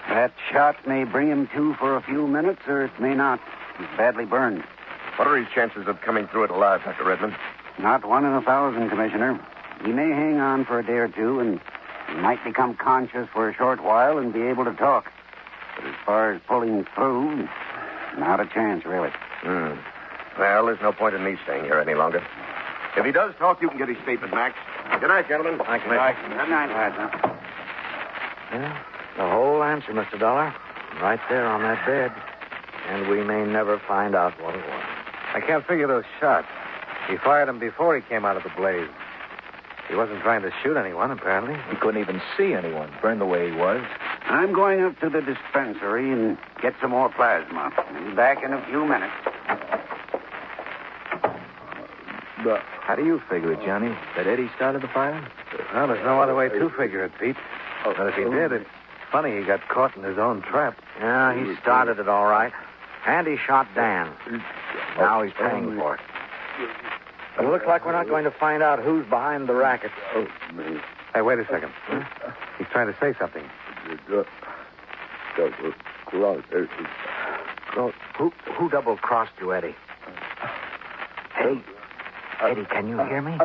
That shot may bring him to for a few minutes, or it may not. He's badly burned. What are his chances of coming through it alive, Dr. Redmond? Not 1 in 1,000, Commissioner. He may hang on for a day or two, and he might become conscious for a short while and be able to talk. But as far as pulling through, not a chance, really. Well, there's no point in me staying here any longer. If he does talk, you can get his statement, Max. Good night, gentlemen. Thank you. Good night. Yeah, the whole answer, Mr. Dollar. Right there on that bed. And we may never find out what it was. I can't figure those shots. He fired them before he came out of the blaze. He wasn't trying to shoot anyone, apparently. He couldn't even see anyone, burned the way he was. I'm going up to the dispensary and get some more plasma. I'll be back in a few minutes. But how do you figure it, Johnny? That Eddie started the fire? Well, there's no other way to figure it, Pete. But if he did, it's funny he got caught in his own trap. Yeah, he started it all right. And he shot Dan. Now he's paying for it. It looks like we're not going to find out who's behind the racket. Hey, wait a second. He's trying to say something. Who double-crossed you, Eddie? Eddie, can you hear me?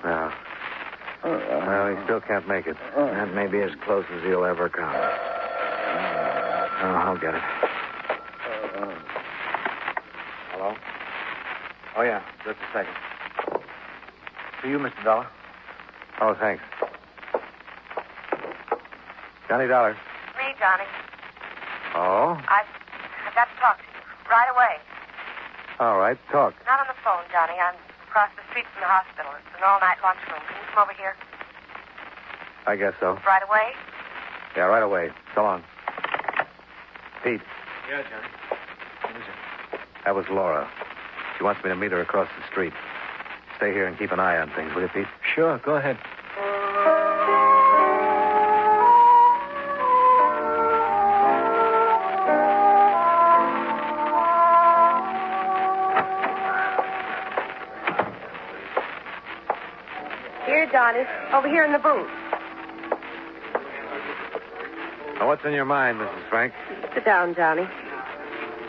No. Well, he still can't make it. That may be as close as he'll ever come. I'll get it. Hello? Oh, yeah, just a second. For you, Mr. Dollar. Oh, thanks. Johnny Dollar. Me, Johnny. Oh? I've got to talk to you. Right away. All right, talk. Not on the phone, Johnny. I'm across the street from the hospital. It's an all-night lunchroom. Can you come over here? I guess so. Right away? Yeah, right away. So long. Pete, Yeah, Johnny. What is it? that was Laura. She wants me to meet her across the street. Stay here and keep an eye on things, will you, Pete? Sure, go ahead. Here, Johnny. Over here in the booth. Now, what's in your mind, Mrs. Frank? Sit down, Johnny.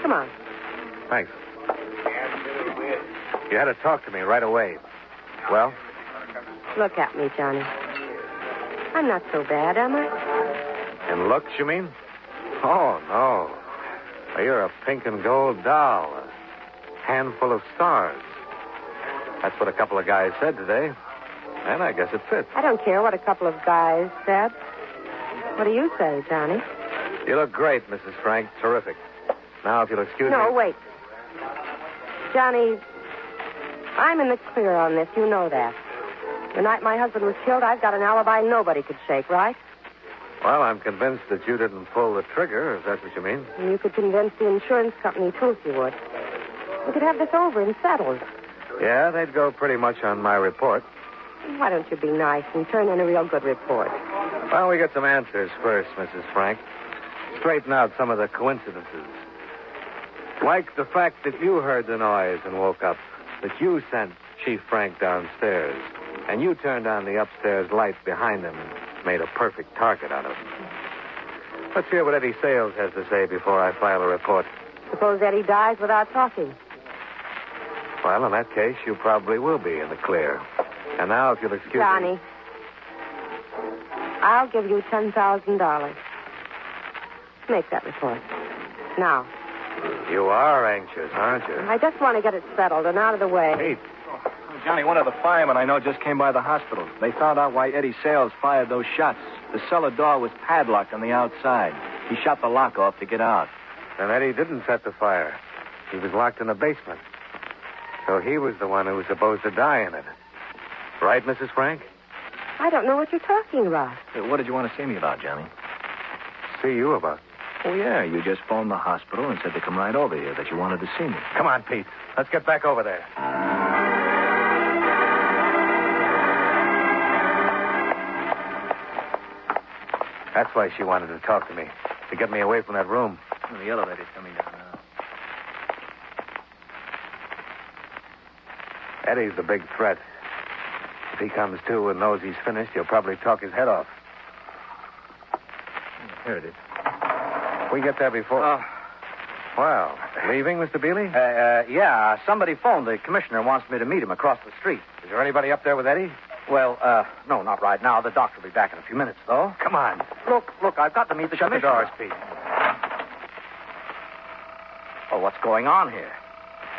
Come on. Thanks. You had to talk to me right away. Well? Look at me, Johnny. I'm not so bad, am I? In looks, you mean? Oh, no. You're a pink and gold doll. A handful of stars. That's what a couple of guys said today. And I guess it fits. I don't care what a couple of guys said. What do you say, Johnny? You look great, Mrs. Frank. Terrific. Now, if you'll excuse me... No, wait. Johnny, I'm in the clear on this. You know that. The night my husband was killed, I've got an alibi nobody could shake, right? Well, I'm convinced that you didn't pull the trigger, if that's what you mean. And you could convince the insurance company, too, if you would. We could have this over and settled. Yeah, they'd go pretty much on my report. Why don't you be nice and turn in a real good report? Well, we get some answers first, Mrs. Frank. Straighten out some of the coincidences. Like the fact that you heard the noise and woke up, that you sent Chief Frank downstairs, and you turned on the upstairs light behind him and made a perfect target out of him. Let's hear what Eddie Sales has to say before I file a report. Suppose Eddie dies without talking. Well, in that case, you probably will be in the clear. And now, if you'll excuse Johnny, me... I'll give you $10,000. Make that report. Now. You are anxious, aren't you? I just want to get it settled and out of the way. Pete. Johnny, one of the firemen I know just came by the hospital. They found out why Eddie Sales fired those shots. The cellar door was padlocked on the outside. He shot the lock off to get out. And Eddie didn't set the fire. He was locked in the basement. So he was the one who was supposed to die in it. Right, Mrs. Frank? I don't know what you're talking about. What did you want to see me about, Johnny? See you about? Oh, yeah. You just phoned the hospital and said to come right over here, that you wanted to see me. Come on, Pete. Let's get back over there. That's why she wanted to talk to me, to get me away from that room. Oh, the elevator's coming down now. Eddie's the big threat. If he comes to and knows he's finished, he'll probably talk his head off. Here it is. We get there before... Well, leaving, Mr. Bealey? Yeah, somebody phoned. The commissioner wants me to meet him across the street. Is there anybody up there with Eddie? Well, no, not right now. The doctor will be back in a few minutes, though. Come on. Look, I've got to meet the Shut commissioner. the doors, Pete. Oh, what's going on here?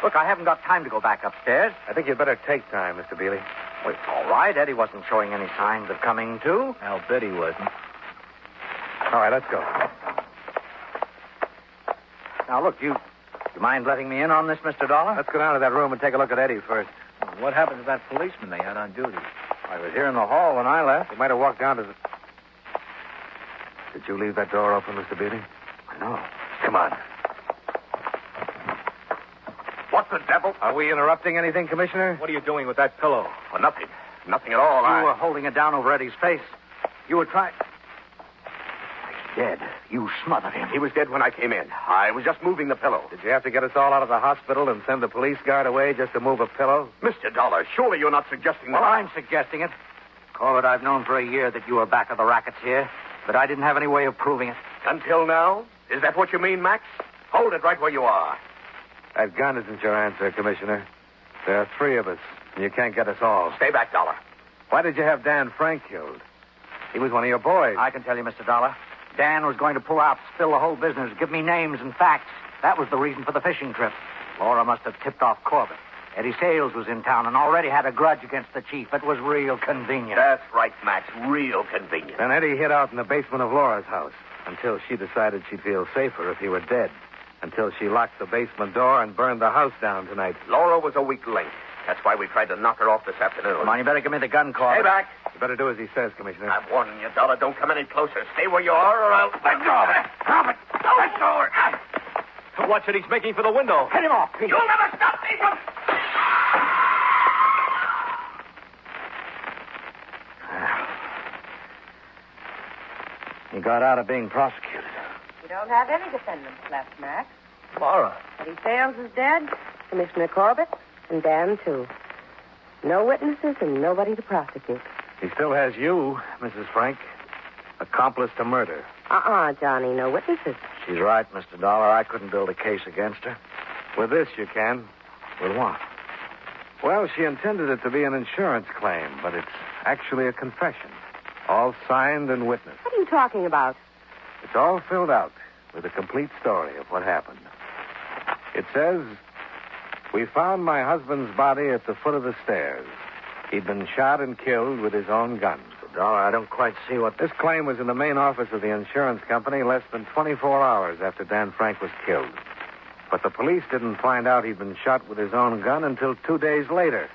Look, I haven't got time to go back upstairs. I think you'd better take time, Mr. Bealey. Well, it's all right. Eddie wasn't showing any signs of coming to. I'll bet he wasn't. All right, let's go. Now, look, you mind letting me in on this, Mr. Dollar? Let's go down to that room and take a look at Eddie first. What happened to that policeman they had on duty? I was here in the hall when I left. He might have walked down to the... Did you leave that door open, Mr. Bealey? No. Come on. What the devil? Are we interrupting anything, Commissioner? What are you doing with that pillow? Well, nothing. Nothing at all. You were holding it down over Eddie's face. You were trying... He's dead. You smothered him. He was dead when I came in. I was just moving the pillow. Did you have to get us all out of the hospital and send the police guard away just to move a pillow? Mr. Dollar, surely you're not suggesting that... Well, I'm suggesting it. Corbett, I've known for a year that you were back of the rackets here, but I didn't have any way of proving it. Until now? Is that what you mean, Max? Hold it right where you are. That gun isn't your answer, Commissioner. There are three of us, and you can't get us all. Stay back, Dollar. Why did you have Dan Frank killed? He was one of your boys. I can tell you, Mr. Dollar. Dan was going to pull out, spill the whole business, give me names and facts. That was the reason for the fishing trip. Laura must have tipped off Corbett. Eddie Sales was in town and already had a grudge against the chief. It was real convenient. That's right, Max. Real convenient. Then Eddie hid out in the basement of Laura's house until she decided she'd feel safer if he were dead. Until she locked the basement door and burned the house down tonight. Laura was a weak link. That's why we tried to knock her off this afternoon. Come on, you better give me the gun, Corbett. Stay back. You better do as he says, Commissioner. I'm warning you, Dollar. Don't come any closer. Stay where you are, or I'll... Let go of it. Stop it. Let go of it. Watch it. He's making for the window. Hit him off. You'll never stop me from... He got out of being prosecuted. We don't have any defendants left, Max. Laura. Eddie Sales is dead, Commissioner Corbett, and Dan, too. No witnesses and nobody to prosecute. He still has you, Mrs. Frank. Accomplice to murder. Johnny, no witnesses. She's right, Mr. Dollar. I couldn't build a case against her. With this, you can. With what? Well, she intended it to be an insurance claim, but it's actually a confession. All signed and witnessed. What are you talking about? It's all filled out with a complete story of what happened. It says, we found my husband's body at the foot of the stairs. He'd been shot and killed with his own gun. Dollar, I don't quite see what... This claim was in the main office of the insurance company less than 24 hours after Dan Frank was killed. But the police didn't find out he'd been shot with his own gun until 2 days later.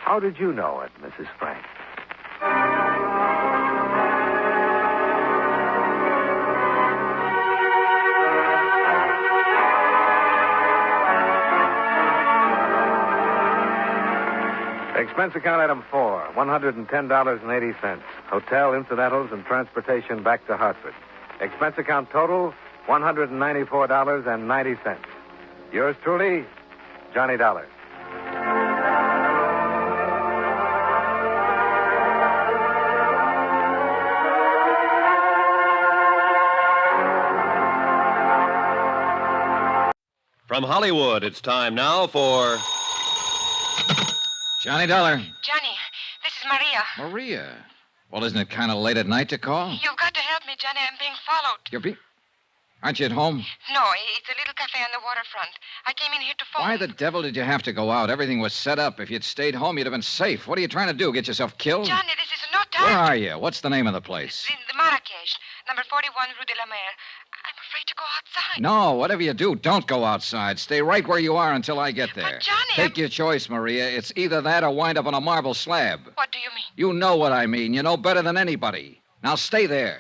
How did you know it, Mrs. Frank? Expense account item 4, $110.80. Hotel, incidentals, and transportation back to Hartford. Expense account total, $194.90. Yours truly, Johnny Dollar. From Hollywood, it's time now for... Johnny Dollar. Johnny, this is Maria. Maria? Well, isn't it kind of late at night to call? You've got to help me, Johnny. I'm being followed. Aren't you at home? No, it's a little cafe on the waterfront. I came in here to phone. Why the devil did you have to go out? Everything was set up. If you'd stayed home, you'd have been safe. What are you trying to do, get yourself killed? Johnny, this is no time. Where are you? What's the name of the place? The Marrakesh, number 41 Rue de la Mer. I'm afraid to go outside. No, whatever you do, don't go outside. Stay right where you are until I get there. But, Johnny... Take your choice, Maria. It's either that or wind up on a marble slab. What do you mean? You know what I mean. You know better than anybody. Now stay there.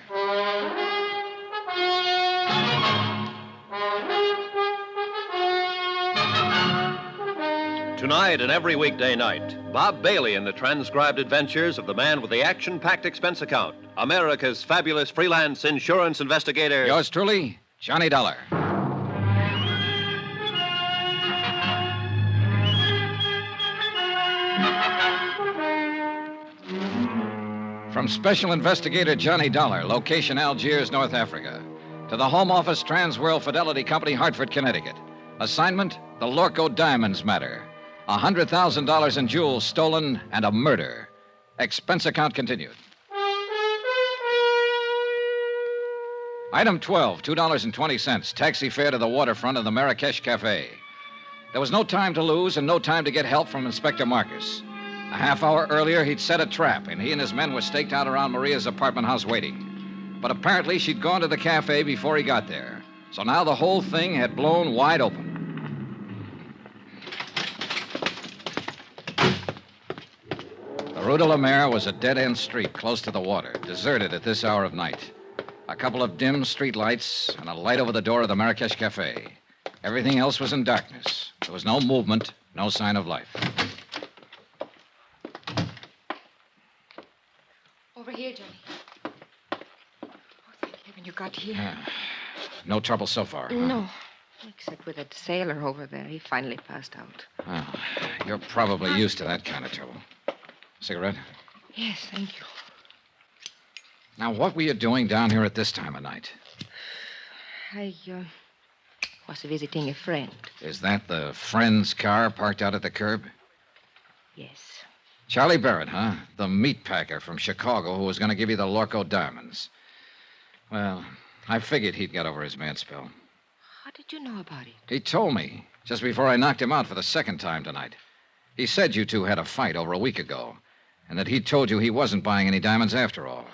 Tonight and every weekday night, Bob Bailey in the transcribed adventures of the man with the action-packed expense account, America's fabulous freelance insurance investigator. Yours truly, Johnny Dollar. From Special Investigator Johnny Dollar, location Algiers, North Africa, to the Home Office Transworld Fidelity Company, Hartford, Connecticut. Assignment, the Lorco Diamonds Matter. $100,000 in jewels stolen and a murder. Expense account continued. Item 12, $2.20. Taxi fare to the waterfront of the Marrakesh Cafe. There was no time to lose and no time to get help from Inspector Marcus. A half hour earlier, he'd set a trap, and he and his men were staked out around Maria's apartment house waiting. But apparently, she'd gone to the cafe before he got there. So now the whole thing had blown wide open. The Rue de la Mer was a dead-end street close to the water, deserted at this hour of night. A couple of dim street lights and a light over the door of the Marrakesh Cafe. Everything else was in darkness. There was no movement, no sign of life. Over here, Johnny. Oh, thank heaven you got here. No trouble so far, huh? No. Except with that sailor over there. He finally passed out. Well, you're probably used to that kind of trouble. Cigarette? Yes, thank you. Now, what were you doing down here at this time of night? I was visiting a friend. Is that the friend's car parked out at the curb? Yes. Charlie Barrett, huh? The meat packer from Chicago who was going to give you the Lorco diamonds. Well, I figured he'd got over his mad spell. How did you know about it? He told me just before I knocked him out for the second time tonight. He said you two had a fight over a week ago, and that he told you he wasn't buying any diamonds after all.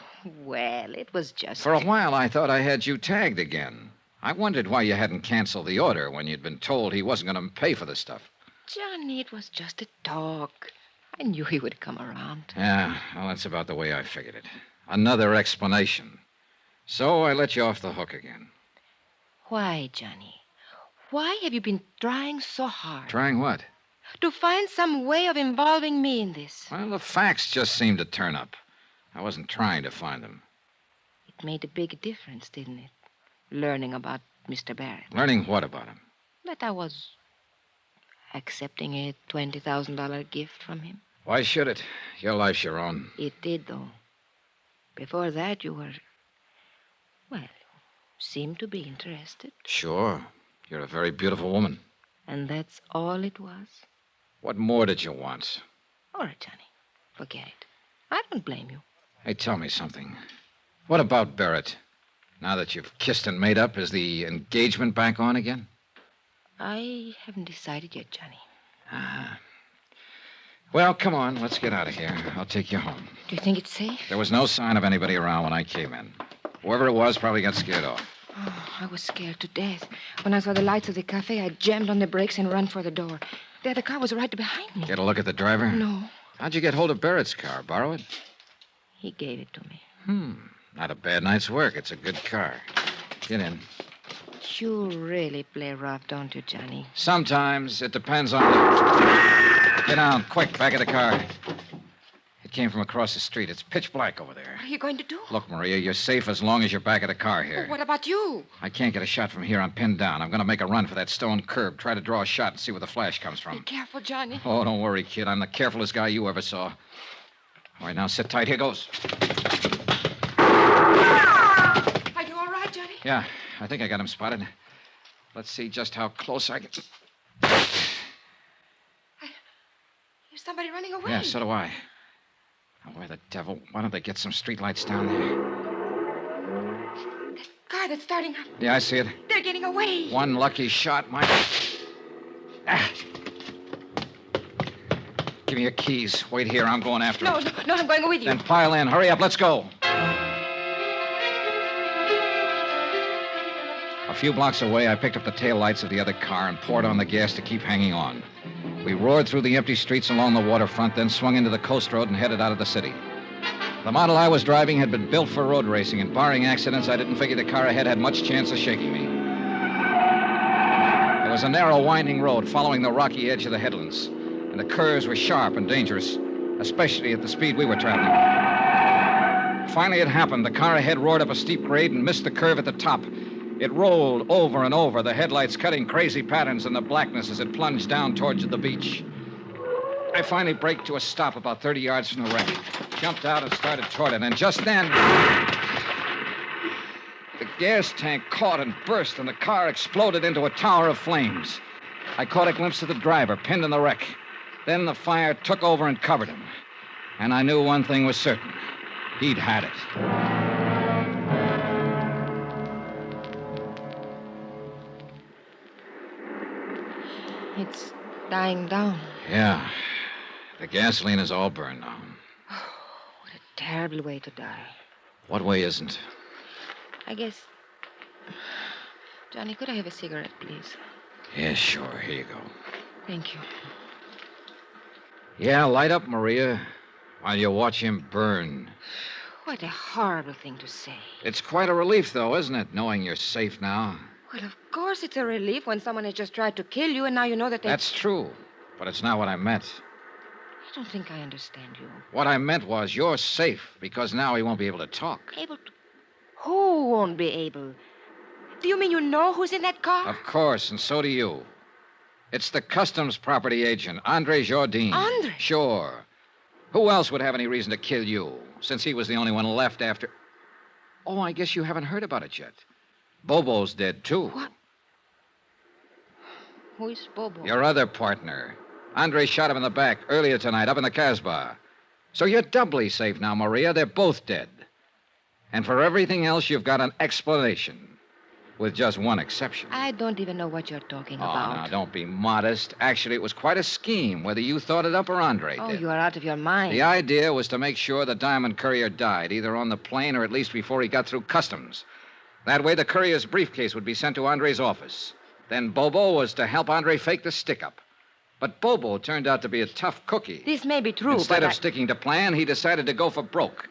Well, it was just... For a while, I thought I had you tagged again. I wondered why you hadn't canceled the order when you'd been told he wasn't going to pay for the stuff. Johnny, it was just a talk. I knew he would come around. Yeah, well, that's about the way I figured it. Another explanation. So I let you off the hook again. Why, Johnny? Why have you been trying so hard? Trying what? To find some way of involving me in this. Well, the facts just seemed to turn up. I wasn't trying to find them. It made a big difference, didn't it? Learning about Mr. Barrett. Learning what about him? That I was accepting a $20,000 gift from him. Why should it? Your life's your own. It did, though. Before that, you were... Well, you seemed to be interested. Sure. You're a very beautiful woman. And that's all it was? What more did you want? All right, Johnny. Forget it. I don't blame you. Hey, tell me something. What about Barrett? Now that you've kissed and made up, is the engagement back on again? I haven't decided yet, Johnny. Ah. Well, come on. Let's get out of here. I'll take you home. Do you think it's safe? There was no sign of anybody around when I came in. Whoever it was probably got scared off. Oh, I was scared to death. When I saw the lights of the cafe, I jammed on the brakes and ran for the door. The other car was right behind me. Get a look at the driver? No. How'd you get hold of Barrett's car? Borrow it? He gave it to me. Not a bad night's work. It's a good car. Get in. You really play rough, don't you, Johnny? Sometimes. It depends on the... Get down, quick, back of the car. It came from across the street. It's pitch black over there. What are you going to do? Look, Maria, you're safe as long as you're back of the car here. Well, what about you? I can't get a shot from here. I'm pinned down. I'm going to make a run for that stone curb. Try to draw a shot and see where the flash comes from. Be careful, Johnny. Oh, don't worry, kid. I'm the carefulest guy you ever saw. All right, now sit tight. Here goes. Are you all right, Johnny? Yeah, I think I got him spotted. Let's see just how close I can... There's somebody running away. Yeah, so do I. Now, where the devil? Why don't they get some streetlights down there? That car that's starting up. Yeah, I see it. They're getting away. One lucky shot might... Ah. Give me your keys. Wait here. I'm going after No, him. no, I'm going with you. Then pile in. Hurry up. Let's go. A few blocks away, I picked up the taillights of the other car and poured on the gas to keep hanging on. We roared through the empty streets along the waterfront, then swung into the coast road and headed out of the city. The model I was driving had been built for road racing, and barring accidents, I didn't figure the car ahead had much chance of shaking me. It was a narrow, winding road following the rocky edge of the headlands, and the curves were sharp and dangerous, especially at the speed we were traveling. Finally, it happened. The car ahead roared up a steep grade and missed the curve at the top. It rolled over and over, the headlights cutting crazy patterns in the blackness as it plunged down towards the beach. I finally braked to a stop about 30 yards from the wreck, jumped out and started toward it, and just then... the gas tank caught and burst, and the car exploded into a tower of flames. I caught a glimpse of the driver, pinned in the wreck. Then the fire took over and covered him. And I knew one thing was certain. He'd had it. It's dying down. Yeah. The gasoline is all burned now. What a terrible way to die. What way isn't? I guess... Johnny, could I have a cigarette, please? Yeah, sure. Here you go. Thank you. Yeah, light up, Maria, while you watch him burn. What a horrible thing to say. It's quite a relief, though, isn't it, knowing you're safe now? Well, of course it's a relief when someone has just tried to kill you and now you know that they... That's true, but it's not what I meant. I don't think I understand you. What I meant was you're safe because now he won't be able to talk. Able to... Who won't be able? Do you mean you know who's in that car? Of course, and so do you. It's the customs property agent, Andre Jardine. Andre? Sure. Who else would have any reason to kill you, since he was the only one left after... Oh, I guess you haven't heard about it yet. Bobo's dead, too. What? Who is Bobo? Your other partner. Andre shot him in the back earlier tonight up in the Casbah. So you're doubly safe now, Maria. They're both dead. And for everything else, you've got an explanation. with just one exception. I don't even know what you're talking Oh, about. now, don't be modest. Actually, it was quite a scheme, whether you thought it up or Andre Oh, did. you are out of your mind. The idea was to make sure the diamond courier died, either on the plane or at least before he got through customs. That way, the courier's briefcase would be sent to Andre's office. Then Bobo was to help Andre fake the stick-up. But Bobo turned out to be a tough cookie. This may be true, Instead but of sticking to plan, he decided to go for broke.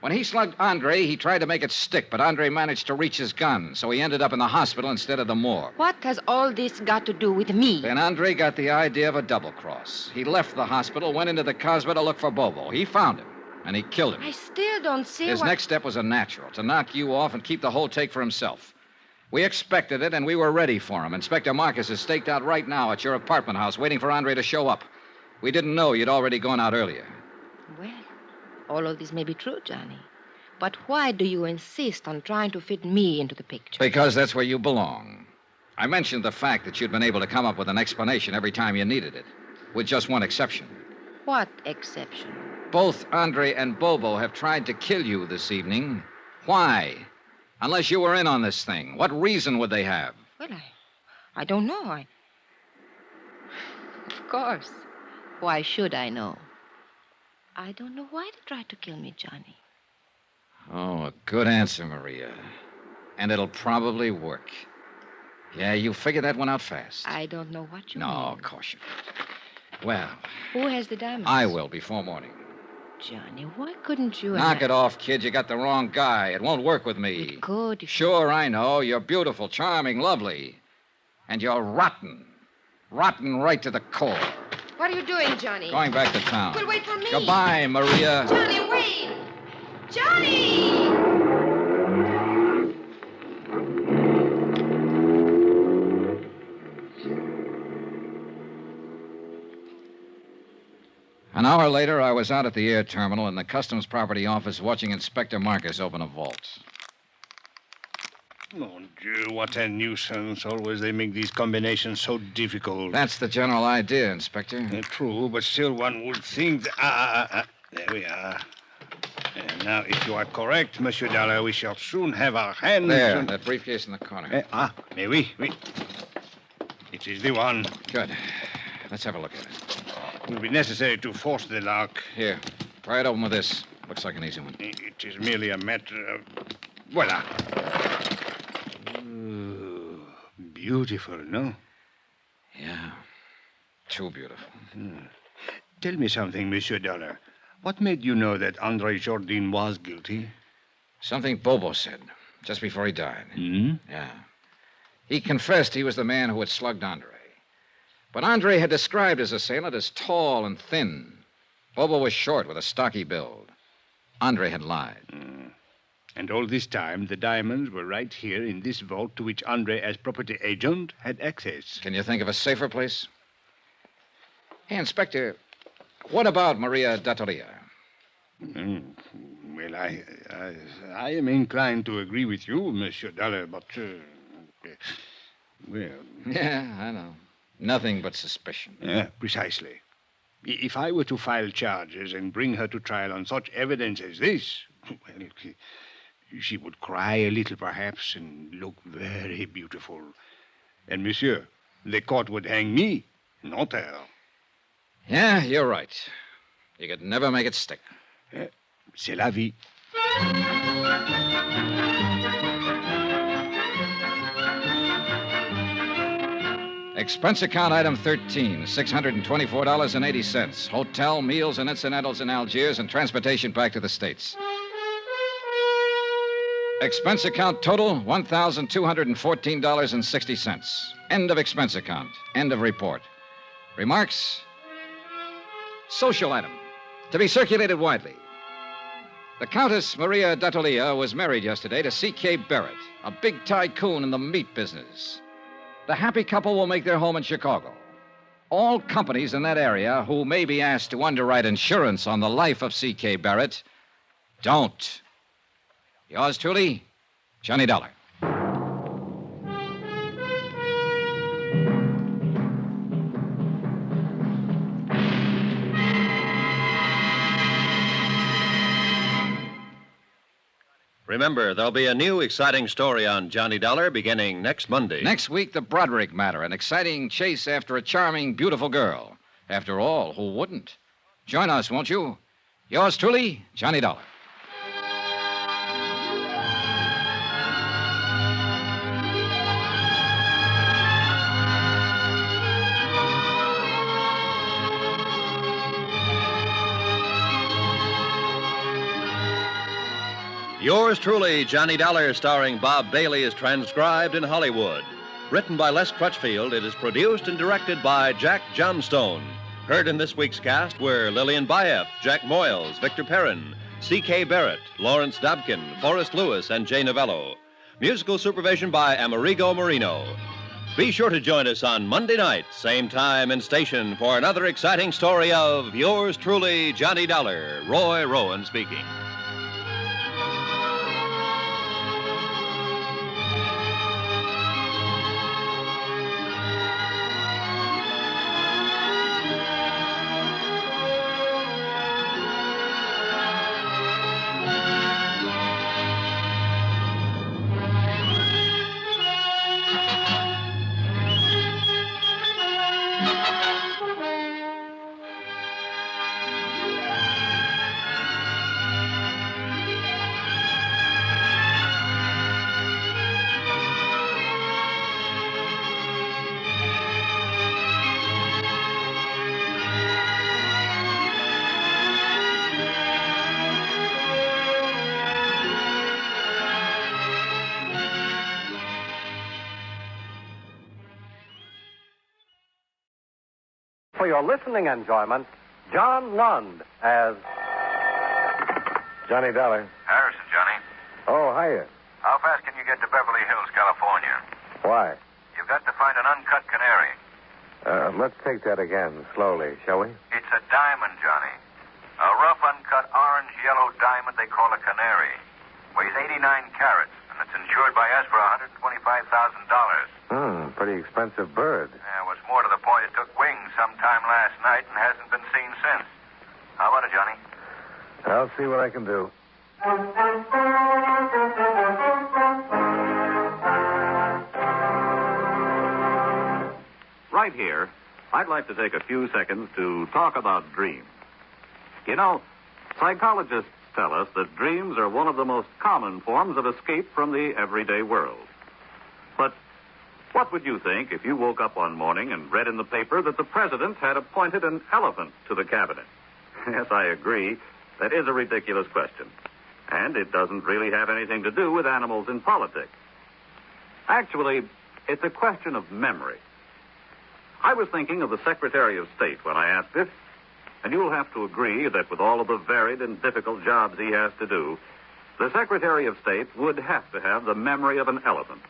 When he slugged Andre, he tried to make it stick, but Andre managed to reach his gun, so he ended up in the hospital instead of the morgue. What has all this got to do with me? Then Andre got the idea of a double cross. He left the hospital, went into the Cosmo to look for Bobo. He found him, and he killed him. I still don't see His next step was a natural, to knock you off and keep the whole take for himself. We expected it, and we were ready for him. Inspector Marcus is staked out right now at your apartment house, waiting for Andre to show up. We didn't know you'd already gone out earlier. Well, all of this may be true, Johnny. But why do you insist on trying to fit me into the picture? Because that's where you belong. I mentioned the fact that you'd been able to come up with an explanation every time you needed it, with just one exception. What exception? Both Andre and Bobo have tried to kill you this evening. Why? Unless you were in on this thing. What reason would they have? Well, I don't know. Of course. Why should I know? I don't know why they tried to kill me, Johnny. Oh, a good answer, Maria. And it'll probably work. Yeah, you figured that one out fast. I don't know what you No, mean. of course you don't. Well, Who has the diamonds? I will before morning. Johnny, why couldn't you... Knock it off, kid. You got the wrong guy. It won't work with me. It could. Sure, I know. You're beautiful, charming, lovely. And you're rotten. Rotten right to the core. What are you doing, Johnny? Going back to town. Well, wait for me. Goodbye, Maria. Johnny, wait! Johnny! An hour later, I was out at the air terminal in the Customs Property Office watching Inspector Marcus open a vault. Mon Dieu, what a nuisance. Always they make these combinations so difficult. That's the general idea, Inspector. True, but still one would think... There we are. And now, if you are correct, Monsieur Dollar, we shall soon have our hands... There, that briefcase in the corner. Mais oui. It is the one. Good. Let's have a look at it. It will be necessary to force the lock. Here, pry it open with this. Looks like an easy one. It is merely a matter of... Voila. Ooh, beautiful, no? Yeah. Too beautiful. Tell me something, Monsieur Dollar. What made you know that Andre Jourdain was guilty? Something Bobo said just before he died. Hmm? Yeah. He confessed he was the man who had slugged Andre. But Andre had described his assailant as tall and thin. Bobo was short with a stocky build. Andre had lied. And all this time, the diamonds were right here in this vault to which Andre, as property agent, had access. Can you think of a safer place? Hey, Inspector, what about Maria D'Attoria? Well, I am inclined to agree with you, Monsieur Dollar, but, well... Yeah, I know. Nothing but suspicion. Yeah, precisely. If I were to file charges and bring her to trial on such evidence as this, well, she would cry a little, perhaps, and look very beautiful. And, monsieur, the court would hang me, not her. Yeah, you're right. You could never make it stick. C'est la vie. Expense account item 13, $624.80. Hotel, meals, and incidentals in Algiers and transportation back to the States. Expense account total, $1,214.60. End of expense account. End of report. Remarks? Social item. To be circulated widely. The Countess Maria D'Attolia was married yesterday to C.K. Barrett, a big tycoon in the meat business. The happy couple will make their home in Chicago. All companies in that area who may be asked to underwrite insurance on the life of C.K. Barrett don't. Yours truly, Johnny Dollar. Remember, there'll be a new exciting story on Johnny Dollar beginning next Monday. Next week, the Broadrick Matter, an exciting chase after a charming, beautiful girl. After all, who wouldn't? Join us, won't you? Yours truly, Johnny Dollar. Yours truly, Johnny Dollar, starring Bob Bailey, is transcribed in Hollywood. Written by Les Crutchfield, it is produced and directed by Jack Johnstone. Heard in this week's cast were Lillian Bayef, Jack Moyles, Victor Perrin, C.K. Barrett, Lawrence Dobkin, Forrest Lewis, and Jay Novello. Musical supervision by Amerigo Marino. Be sure to join us on Monday night, same time and station, for another exciting story of Yours truly, Johnny Dollar. Roy Rowan speaking. For your listening enjoyment, John Lund as Johnny Dollar. Harrison, Johnny. Oh, hiya. How fast can you get to Beverly Hills, California? Why? You've got to find an uncut canary. Let's take that again, slowly, shall we? It's a diamond, Johnny. A rough, uncut, orange-yellow diamond they call a canary. Weighs 89 carats, and it's insured by us for $125,000. Pretty expensive bird. Yeah, what's more to the point, it took wings sometime last night and hasn't been seen since. How about it, Johnny? I'll see what I can do. Right here, I'd like to take a few seconds to talk about dreams. You know, psychologists tell us that dreams are one of the most common forms of escape from the everyday world. But what would you think if you woke up one morning and read in the paper that the president had appointed an elephant to the cabinet? Yes, I agree. That is a ridiculous question. And it doesn't really have anything to do with animals in politics. Actually, it's a question of memory. I was thinking of the Secretary of State when I asked it, and you'll have to agree that with all of the varied and difficult jobs he has to do, the Secretary of State would have to have the memory of an elephant.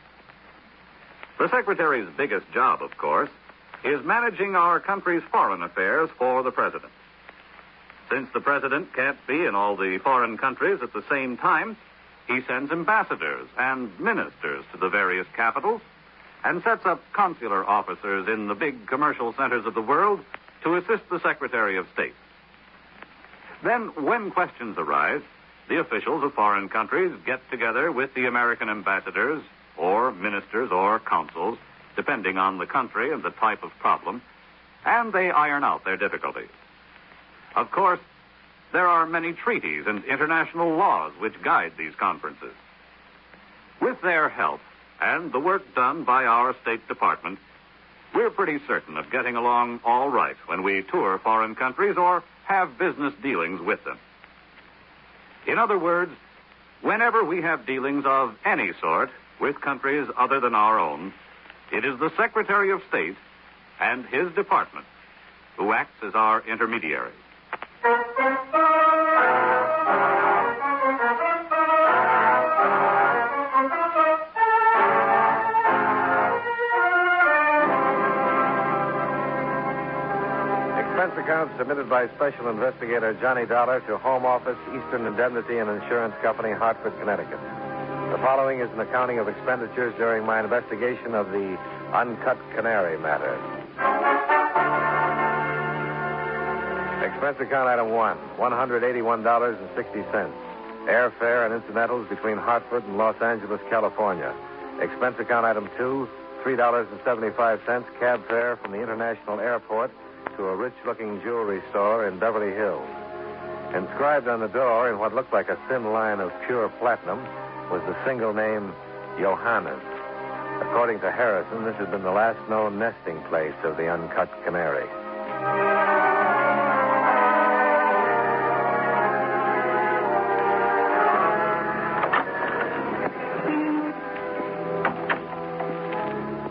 The Secretary's biggest job, of course, is managing our country's foreign affairs for the President. Since the President can't be in all the foreign countries at the same time, he sends ambassadors and ministers to the various capitals and sets up consular officers in the big commercial centers of the world to assist the Secretary of State. Then, when questions arise, the officials of foreign countries get together with the American ambassadors or ministers or consuls, depending on the country and the type of problem, and they iron out their difficulties. Of course, there are many treaties and international laws which guide these conferences. With their help and the work done by our State Department, we're pretty certain of getting along all right when we tour foreign countries or have business dealings with them. In other words, whenever we have dealings of any sort with countries other than our own, it is the Secretary of State and his department who acts as our intermediary. Expense account submitted by Special Investigator Johnny Dollar to Home Office, Eastern Indemnity and Insurance Company, Hartford, Connecticut. The following is an accounting of expenditures during my investigation of the Uncut Canary Matter. Expense account item 1, $181.60. Airfare and incidentals between Hartford and Los Angeles, California. Expense account item 2, $3.75 cab fare from the International Airport to a rich-looking jewelry store in Beverly Hills. Inscribed on the door in what looked like a thin line of pure platinum was the single name Johanna's. According to Harrison, this had been the last known nesting place of the uncut canary.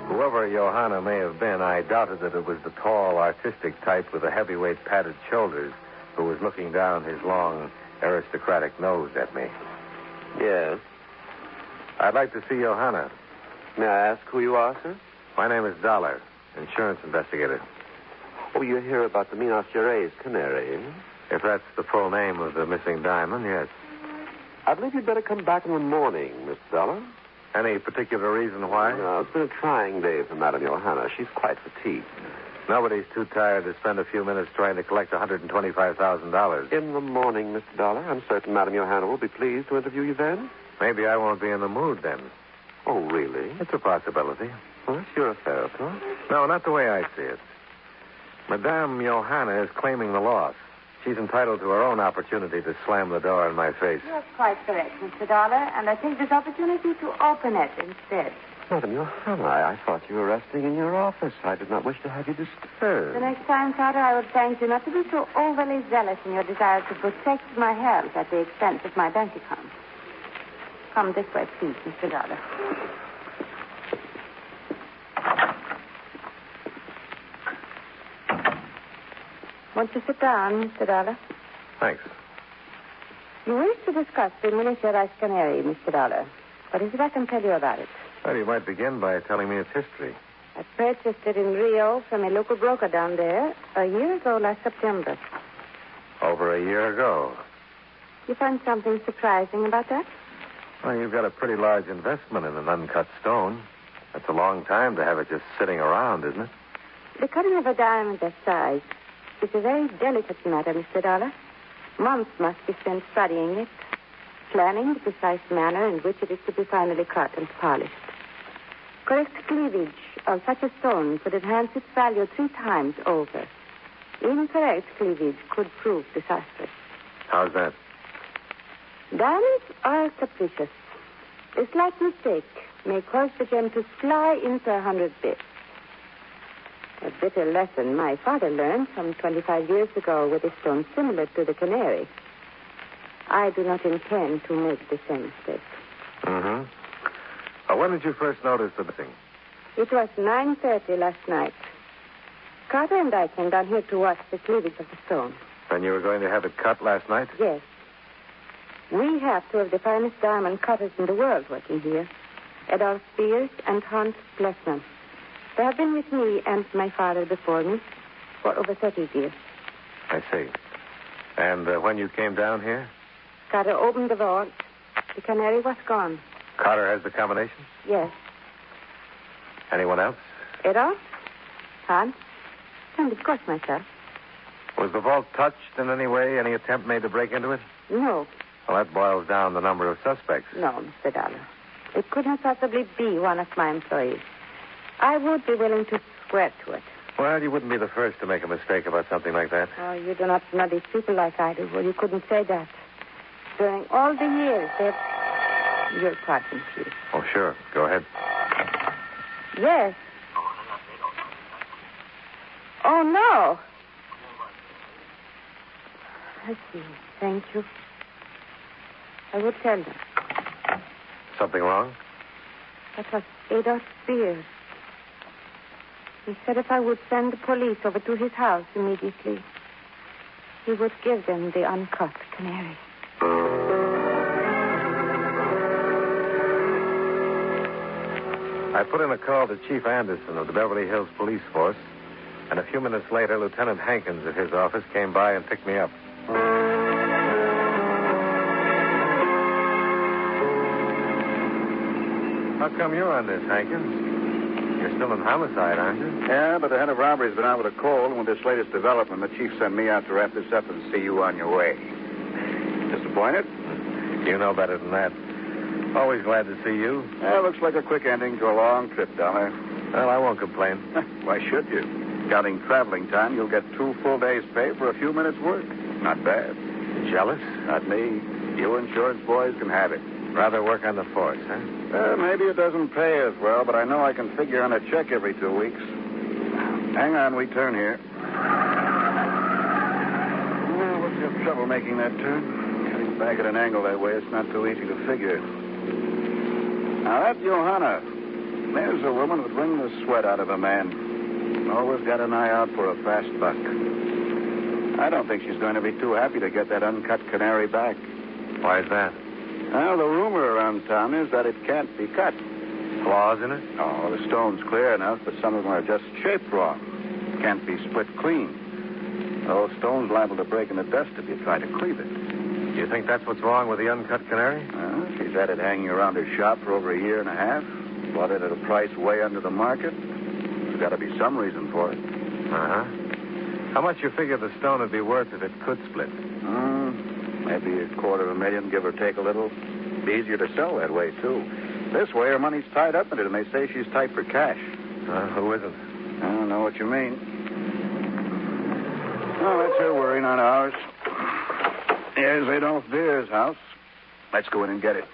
Whoever Johanna may have been, I doubted that it was the tall, artistic type with the heavyweight padded shoulders who was looking down his long, aristocratic nose at me. Yes. I'd like to see Johanna. May I ask who you are, sir? My name is Dollar, insurance investigator. Oh, you're here about the Minas Gerais canary, eh? If that's the full name of the missing diamond, yes. I believe you'd better come back in the morning, Mr. Dollar. Any particular reason why? No, it's been a trying day for Madame Johanna. She's quite fatigued. Nobody's too tired to spend a few minutes trying to collect $125,000. In the morning, Mr. Dollar. I'm certain Madame Johanna will be pleased to interview you then. Maybe I won't be in the mood then. Oh, really? It's a possibility. Well, that's your affair, of course. No, not the way I see it. Madame Johanna is claiming the loss. She's entitled to her own opportunity to slam the door in my face. You're quite correct, Mr. Dollar, and I take this opportunity to open it instead. Madame Johanna, I thought you were resting in your office. I did not wish to have you disturbed. The next time, Carter, I would thank you not to be so overly zealous in your desire to protect my health at the expense of my bank account. Come this way, please, Mr. Dollar. Want to sit down, Mr. Dollar? Thanks. You wish to discuss the miniature rice canary, Mr. Dollar. What is it I can tell you about it? Well, you might begin by telling me its history. I purchased it in Rio from a local broker down there a year ago last September. Over a year ago. You find something surprising about that? Well, you've got a pretty large investment in an uncut stone. That's a long time to have it just sitting around, isn't it? The cutting of a diamond that size is a very delicate matter, Mr. Dollar. Months must be spent studying it, planning the precise manner in which it is to be finally cut and polished. Correct cleavage of such a stone could enhance its value 3 times over. Incorrect cleavage could prove disastrous. How's that? Diamonds are capricious. A slight mistake may cause the gem to fly into 100 bits. A bitter lesson my father learned some 25 years ago with a stone similar to the canary. I do not intend to make the same mistake. Mm-hmm. When did you first notice the thing? It was 9:30 last night. Carter and I came down here to watch the cleavage of the stone. Then you were going to have it cut last night? Yes. We have 2 of the finest diamond cutters in the world working here. Adolf Spears and Hans Plessman. They have been with me and my father before me for over 30 years. I see. And when you came down here? Carter opened the vault. The canary was gone. Carter has the combination? Yes. Anyone else? Adolf? Hans? And of course myself. Was the vault touched in any way? Any attempt made to break into it? No. Well, that boils down the number of suspects. No, Mr. Dollar. It could not possibly be one of my employees. I would be willing to swear to it. Well, you wouldn't be the first to make a mistake about something like that. Oh, you do not know these people like I do. Well, you couldn't say that. During all the years, they've... Your pardon, please. Oh, sure. Go ahead. Yes. Oh, no. I see. Thank you. I would tell them. Something wrong? That was Adolf Spears. He said if I would send the police over to his house immediately, he would give them the uncut canary. I put in a call to Chief Anderson of the Beverly Hills Police Force, and a few minutes later, Lieutenant Hankins at his office came by and picked me up. How come you're on this, Hankins? You're still in homicide, aren't you? Yeah, but the head of robbery's been out with a cold, and with this latest development, the chief sent me out to wrap this up and see you on your way. Disappointed? You know better than that. Always glad to see you. Looks like a quick ending to a long trip, Dollar. Well, I won't complain. Why should you? Counting traveling time, you'll get 2 full days' pay for a few minutes' work. Not bad. Jealous? Not me. You insurance boys can have it. Rather work on the force, huh? Maybe it doesn't pay as well, but I know I can figure on a check every 2 weeks. Hang on, we turn here. Well, what's your trouble making that turn? Getting back at an angle that way, it's not too easy to figure. Now, that's Johanna. There's a woman who'd wring the sweat out of a man. Always got an eye out for a fast buck. I don't think she's going to be too happy to get that uncut canary back. Why is that? Well, the rumor around town is that it can't be cut. Flaws in it? Oh, the stone's clear enough, but some of them are just shaped wrong. Can't be split clean. The whole stone's liable to break in the dust if you try to cleave it. You think that's what's wrong with the uncut canary? She's had it hanging around her shop for over a year and a half. Bought it at a price way under the market. There's got to be some reason for it. Uh-huh. How much you figure the stone would be worth if it could split? Maybe $250,000, give or take a little. Be easier to sell that way, too. This way, her money's tied up in it, and they say she's tight for cash. Who isn't? I don't know what you mean. Oh, that's her worry, not ours. Here's Adolph Beer's house. Let's go in and get it.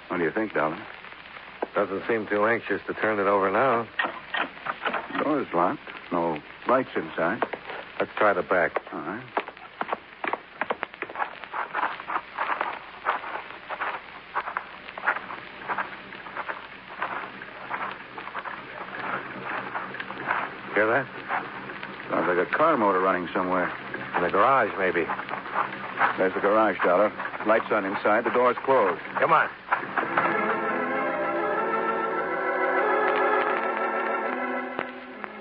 What do you think, darling? Doesn't seem too anxious to turn it over now. Door's locked. No lights inside. Let's try the back. All right. Hear that? Sounds like a car motor running somewhere. In the garage, maybe. There's the garage, Dollar. Lights on inside. The door's closed. Come on.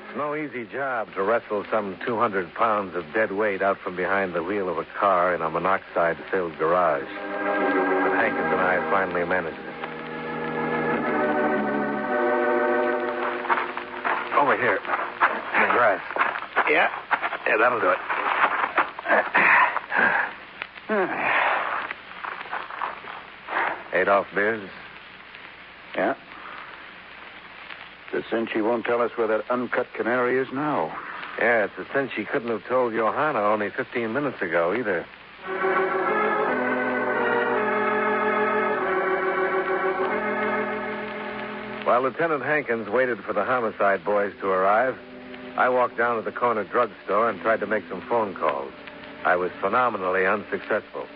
It's no easy job to wrestle some 200 pounds of dead weight out from behind the wheel of a car in a monoxide-filled garage. But Hankins and I finally managed it. Over here. In the grass. Yeah, that'll do it. Adolph Beers? Yeah. It's a cinch he won't tell us where that uncut canary is now. Yeah, it's a cinch he couldn't have told Johanna only 15 minutes ago, either. While Lieutenant Hankins waited for the homicide boys to arrive, I walked down to the corner drugstore and tried to make some phone calls. I was phenomenally unsuccessful.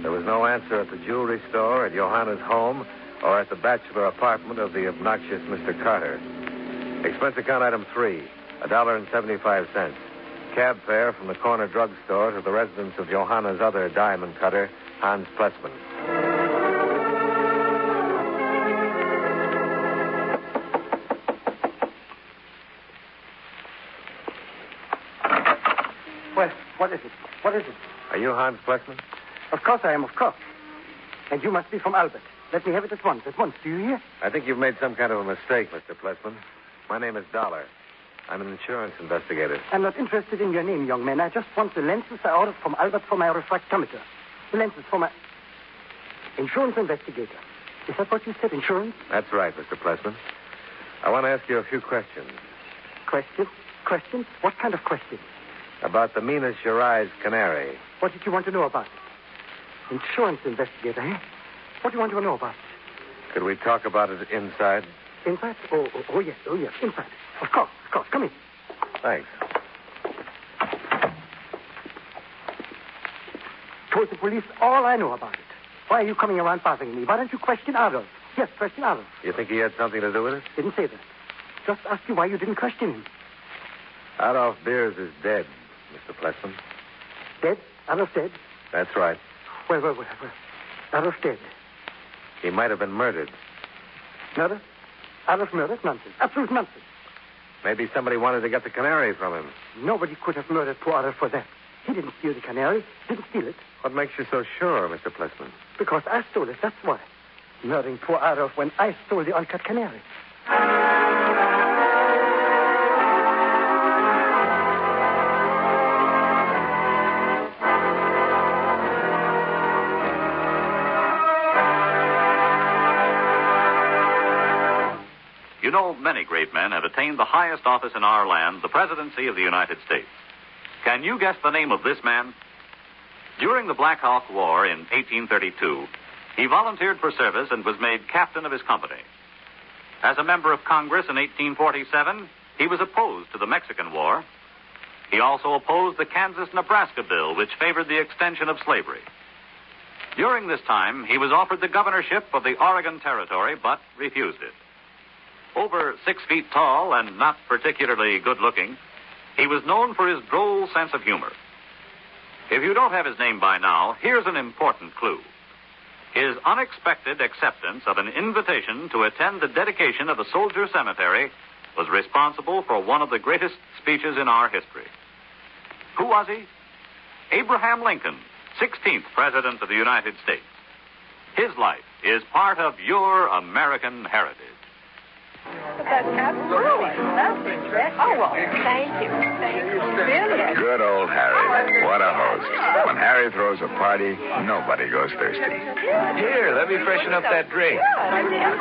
There was no answer at the jewelry store, at Johanna's home, or at the bachelor apartment of the obnoxious Mr. Carter. Expense account item 3, $1.75. Cab fare from the corner drugstore to the residence of Johanna's other diamond cutter, Hans Plessman. Well, what is it? What is it? Are you Hans Plessman? Of course I am, of course. And you must be from Albert. Let me have it at once. Do you hear? I think you've made some kind of a mistake, Mr. Plessman. My name is Dollar. I'm an insurance investigator. I'm not interested in your name, young man. I just want the lenses I ordered from Albert for my refractometer. The lenses for my... Insurance investigator. Is that what you said, insurance? That's right, Mr. Plessman. I want to ask you a few questions. Questions? Questions? What kind of questions? About the Minas Gerais canary. What did you want to know about it? Insurance investigator, eh? What do you want to know about it? Could we talk about it inside? Inside? Oh, yes, inside. Of course. Come in. Thanks. Told the police all I know about it. Why are you coming around bothering me? Why don't you question Adolf? Yes, question Adolf. You think he had something to do with it? Didn't say that. Just asked you why you didn't question him. Adolf Beers is dead, Mr. Plessman. Dead? Adolf dead? That's right. Well. Adolf dead. He might have been murdered. Murder? Adolf murdered? Nonsense. Absolute nonsense. Maybe somebody wanted to get the canary from him. Nobody could have murdered poor Adolf for that. He didn't steal the canary. Didn't steal it. What makes you so sure, Mr. Plessman? Because I stole it, that's why. Murdering poor Adolf when I stole the uncut canary. You know, many great men have attained the highest office in our land, the presidency of the United States. Can you guess the name of this man? During the Black Hawk War in 1832, he volunteered for service and was made captain of his company. As a member of Congress in 1847, he was opposed to the Mexican War. He also opposed the Kansas-Nebraska bill, which favored the extension of slavery. During this time, he was offered the governorship of the Oregon Territory, but refused it. Over 6 feet tall and not particularly good-looking, he was known for his droll sense of humor. If you don't have his name by now, here's an important clue. His unexpected acceptance of an invitation to attend the dedication of a soldier cemetery was responsible for one of the greatest speeches in our history. Who was he? Abraham Lincoln, 16th President of the United States. His life is part of your American heritage. That's absolutely lovely dress. Oh, well, thank you. Thank you. Brilliant. Good old Harry. What a host. When Harry throws a party, nobody goes thirsty. Here, let me freshen up that drink.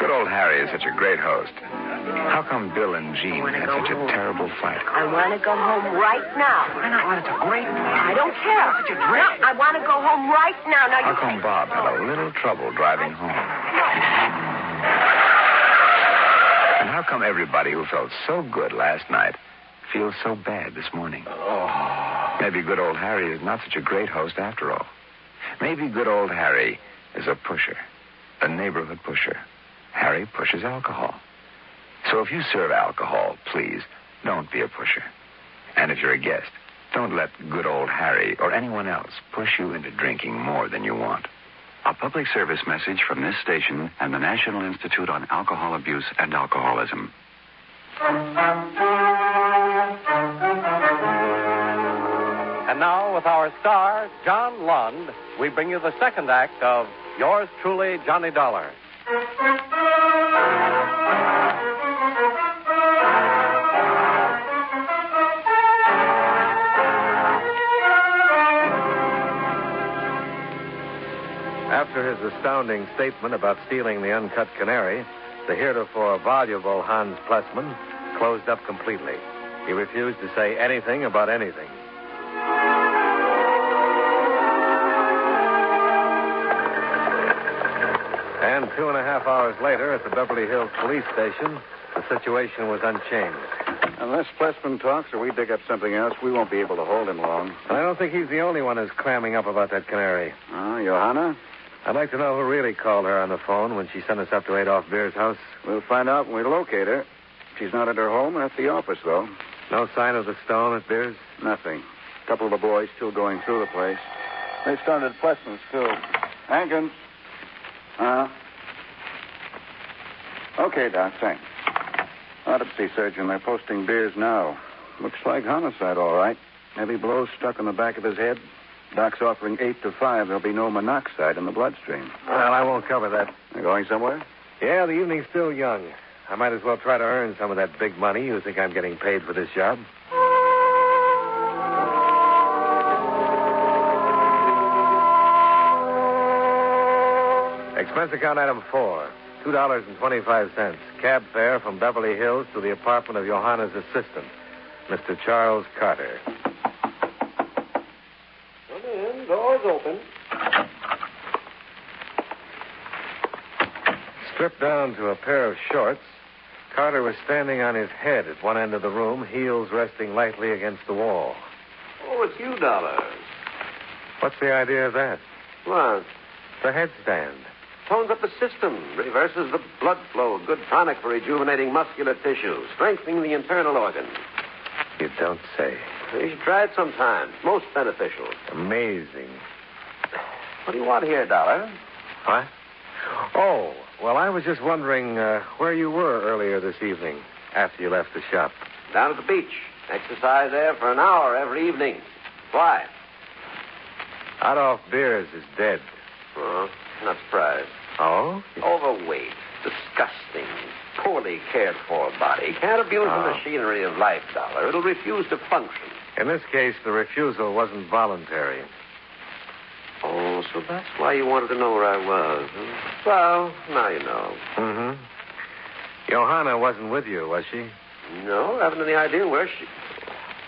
Good old Harry is such a great host. How come Bill and Jean had such a terrible fight? I want to go home right now. Why not? Well, it's a great fight. I don't care. Such a drink. No, I want to go home right now. Now How come Bob had a little trouble driving home? And how come everybody who felt so good last night feels so bad this morning? Maybe good old Harry is not such a great host after all. Maybe good old Harry is a pusher, a neighborhood pusher. Harry pushes alcohol. So if you serve alcohol, please, don't be a pusher. And if you're a guest, don't let good old Harry or anyone else push you into drinking more than you want. A public service message from this station and the National Institute on Alcohol Abuse and Alcoholism. And now, with our star, John Lund, we bring you the second act of Yours Truly, Johnny Dollar. After his astounding statement about stealing the uncut canary, the heretofore voluble Hans Plessman closed up completely. He refused to say anything about anything. And 2.5 hours later, at the Beverly Hills police station, the situation was unchanged. Unless Plessman talks or we dig up something else, we won't be able to hold him long. And I don't think he's the only one who's clamming up about that canary. Johanna? I'd like to know who really called her on the phone when she sent us up to Adolf Beer's house. We'll find out when we locate her. She's not at her home or at the office, though. No sign of the stone at Beer's? Nothing. A couple of the boys still going through the place. They started at Plessman's, too. Hankins? Okay, Doc, thanks. Autopsy surgeon, they're posting Beers now. Looks like homicide, all right. Heavy blows stuck in the back of his head. Doc's offering 8 to 5. There'll be no monoxide in the bloodstream. Well, I won't cover that. You going somewhere? Yeah, the evening's still young. I might as well try to earn some of that big money. You think I'm getting paid for this job? Expense account item 4, $2.25. Cab fare from Beverly Hills to the apartment of Johanna's assistant, Mr. Charles Carter. Come in. Door's open. Stripped down to a pair of shorts, Carter was standing on his head at one end of the room, heels resting lightly against the wall. Oh, it's you, Dollars. What's the idea of that? What? The headstand. Tones up the system, reverses the blood flow, good tonic for rejuvenating muscular tissue, strengthening the internal organs. You don't say. You should try it sometime. Most beneficial. Amazing. What do you want here, Dollar? What? Oh, well, I was just wondering where you were earlier this evening after you left the shop. Down at the beach. Exercise there for an hour every evening. Why? Adolf Beers is dead. Oh, not surprised. Oh? Overweight, disgusting, poorly cared for body. Can't abuse the machinery of life, Dollar. It'll refuse to function. In this case, the refusal wasn't voluntary. Oh, so that's why you wanted to know where I was. Huh? Well, now you know. Mm-hmm. Johanna wasn't with you, was she? No, I haven't any idea where she...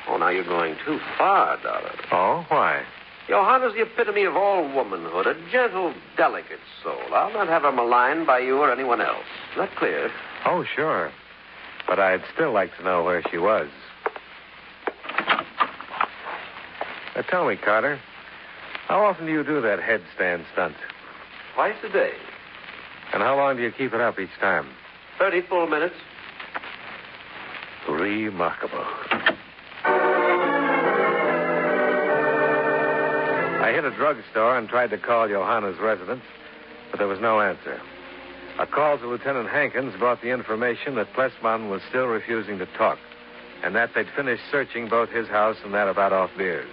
Oh, now you're going too far, Dollar. Oh, why? Johanna's the epitome of all womanhood, a gentle, delicate soul. I'll not have her maligned by you or anyone else. Is that clear? Oh, sure. But I'd still like to know where she was. Now, tell me, Carter, how often do you do that headstand stunt? Twice a day. And how long do you keep it up each time? 30 full minutes. Remarkable. I hit a drugstore and tried to call Johanna's residence, but there was no answer. A call to Lieutenant Hankins brought the information that Plessman was still refusing to talk, and that they'd finished searching both his house and that of Adolf Beers.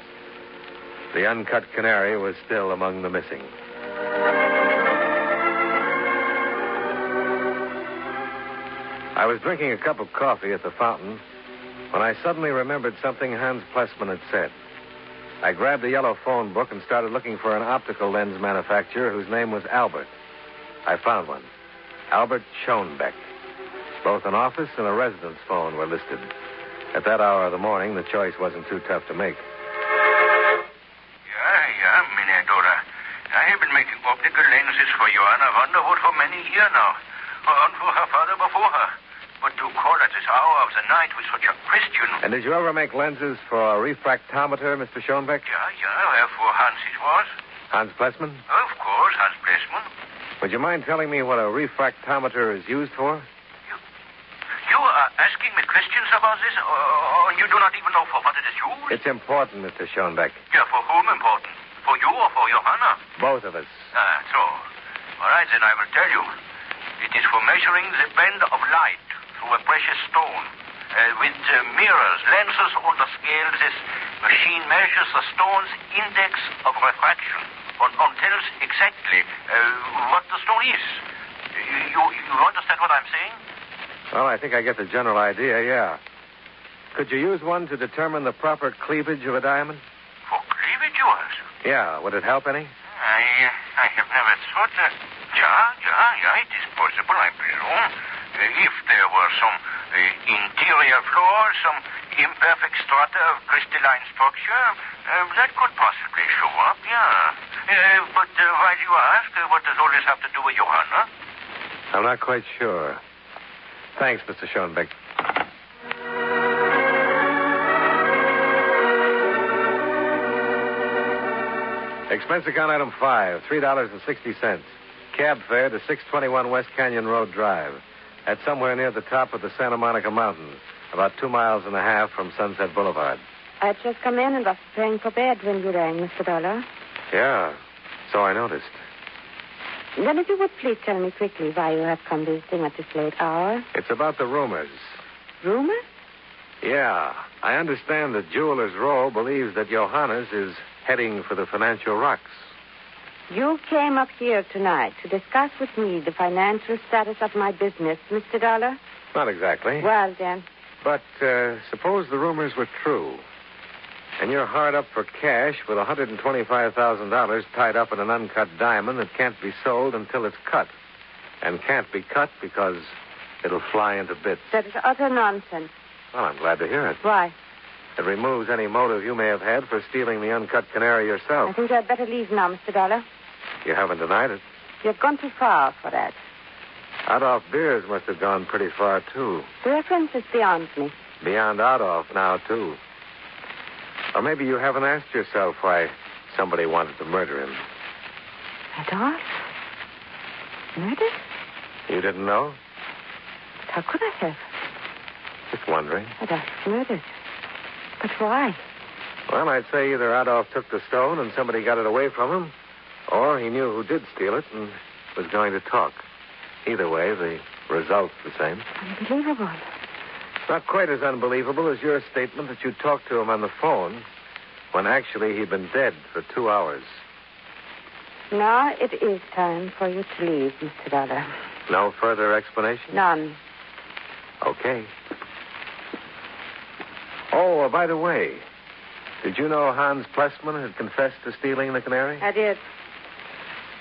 The uncut canary was still among the missing. I was drinking a cup of coffee at the fountain when I suddenly remembered something Hans Plessman had said. I grabbed a yellow phone book and started looking for an optical lens manufacturer whose name was Albert. I found one. Albert Schoenbeck. Both an office and a residence phone were listed. At that hour of the morning, the choice wasn't too tough to make. Yeah, Minadora. I have been making optical lenses for Johanna Vanderwood for many years now. And for her father before her. But to call at this hour of the night with such a question... And did you ever make lenses for a refractometer, Mr. Schoenbeck? Yeah, for Hans it was. Hans Plessman? Of course, Hans Plessman. Would you mind telling me what a refractometer is used for? You are asking me questions about this, or you do not even know for what it is used? It's important, Mr. Schoenbeck. Yeah, for whom important? For you or for Johanna? Both of us. So. All right, then I will tell you. It is for measuring the bend of light through a precious stone. With mirrors, lenses on the scale, this machine measures the stone's index of refraction and tells exactly what the stone is. You understand what I'm saying? Well, I think I get the general idea, yeah. Could you use one to determine the proper cleavage of a diamond? For cleavage, yours? Yeah. Would it help any? I have never thought that. Yeah, it is possible, I presume. If there were some interior flaw, some imperfect strata of crystalline structure, that could possibly show up, yeah. But while you ask, what does all this have to do with Johanna? I'm not quite sure. Thanks, Mr. Schoenbeck. Expense account item 5, $3.60. Cab fare to 621 West Canyon Road Drive. That's somewhere near the top of the Santa Monica Mountains, about 2.5 miles from Sunset Boulevard. I'd just come in and was preparing for bed when you rang, Mr. Dollar. Yeah, so I noticed. Then if you would please tell me quickly why you have come visiting at this late hour. It's about the rumors. Rumors? Yeah. I understand that Jeweler's Row believes that Johannes is heading for the financial rocks. You came up here tonight to discuss with me the financial status of my business, Mr. Dollar? Not exactly. Well, then. But suppose the rumors were true. And you're hard up for cash with $125,000 tied up in an uncut diamond that can't be sold until it's cut. And can't be cut because it'll fly into bits. That is utter nonsense. Well, I'm glad to hear it. Why? It removes any motive you may have had for stealing the uncut canary yourself. I think I'd better leave now, Mr. Dollar. You haven't denied it. You've gone too far for that. Adolf Beers must have gone pretty far, too. The reference is beyond me. Beyond Adolf now, too. Or maybe you haven't asked yourself why somebody wanted to murder him. Adolf? Murdered? You didn't know? How could I have? Just wondering. Adolf murdered. But why? Well, I'd say either Adolf took the stone and somebody got it away from him, or he knew who did steal it and was going to talk. Either way, the result's the same. Unbelievable. Not quite as unbelievable as your statement that you talked to him on the phone when actually he'd been dead for 2 hours. Now it is time for you to leave, Mr. Dollar. No further explanation? None. Okay. Oh, by the way, did you know Hans Plessman had confessed to stealing the canary? I did.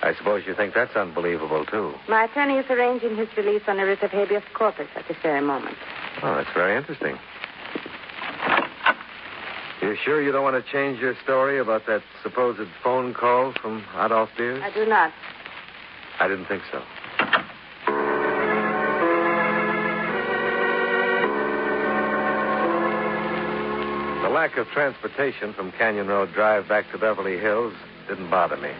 I suppose you think that's unbelievable, too. My attorney is arranging his release on a writ of habeas corpus at this very moment. Oh, that's very interesting. You sure you don't want to change your story about that supposed phone call from Adolf Beers? I do not. I didn't think so. The lack of transportation from Canyon Road Drive back to Beverly Hills didn't bother me.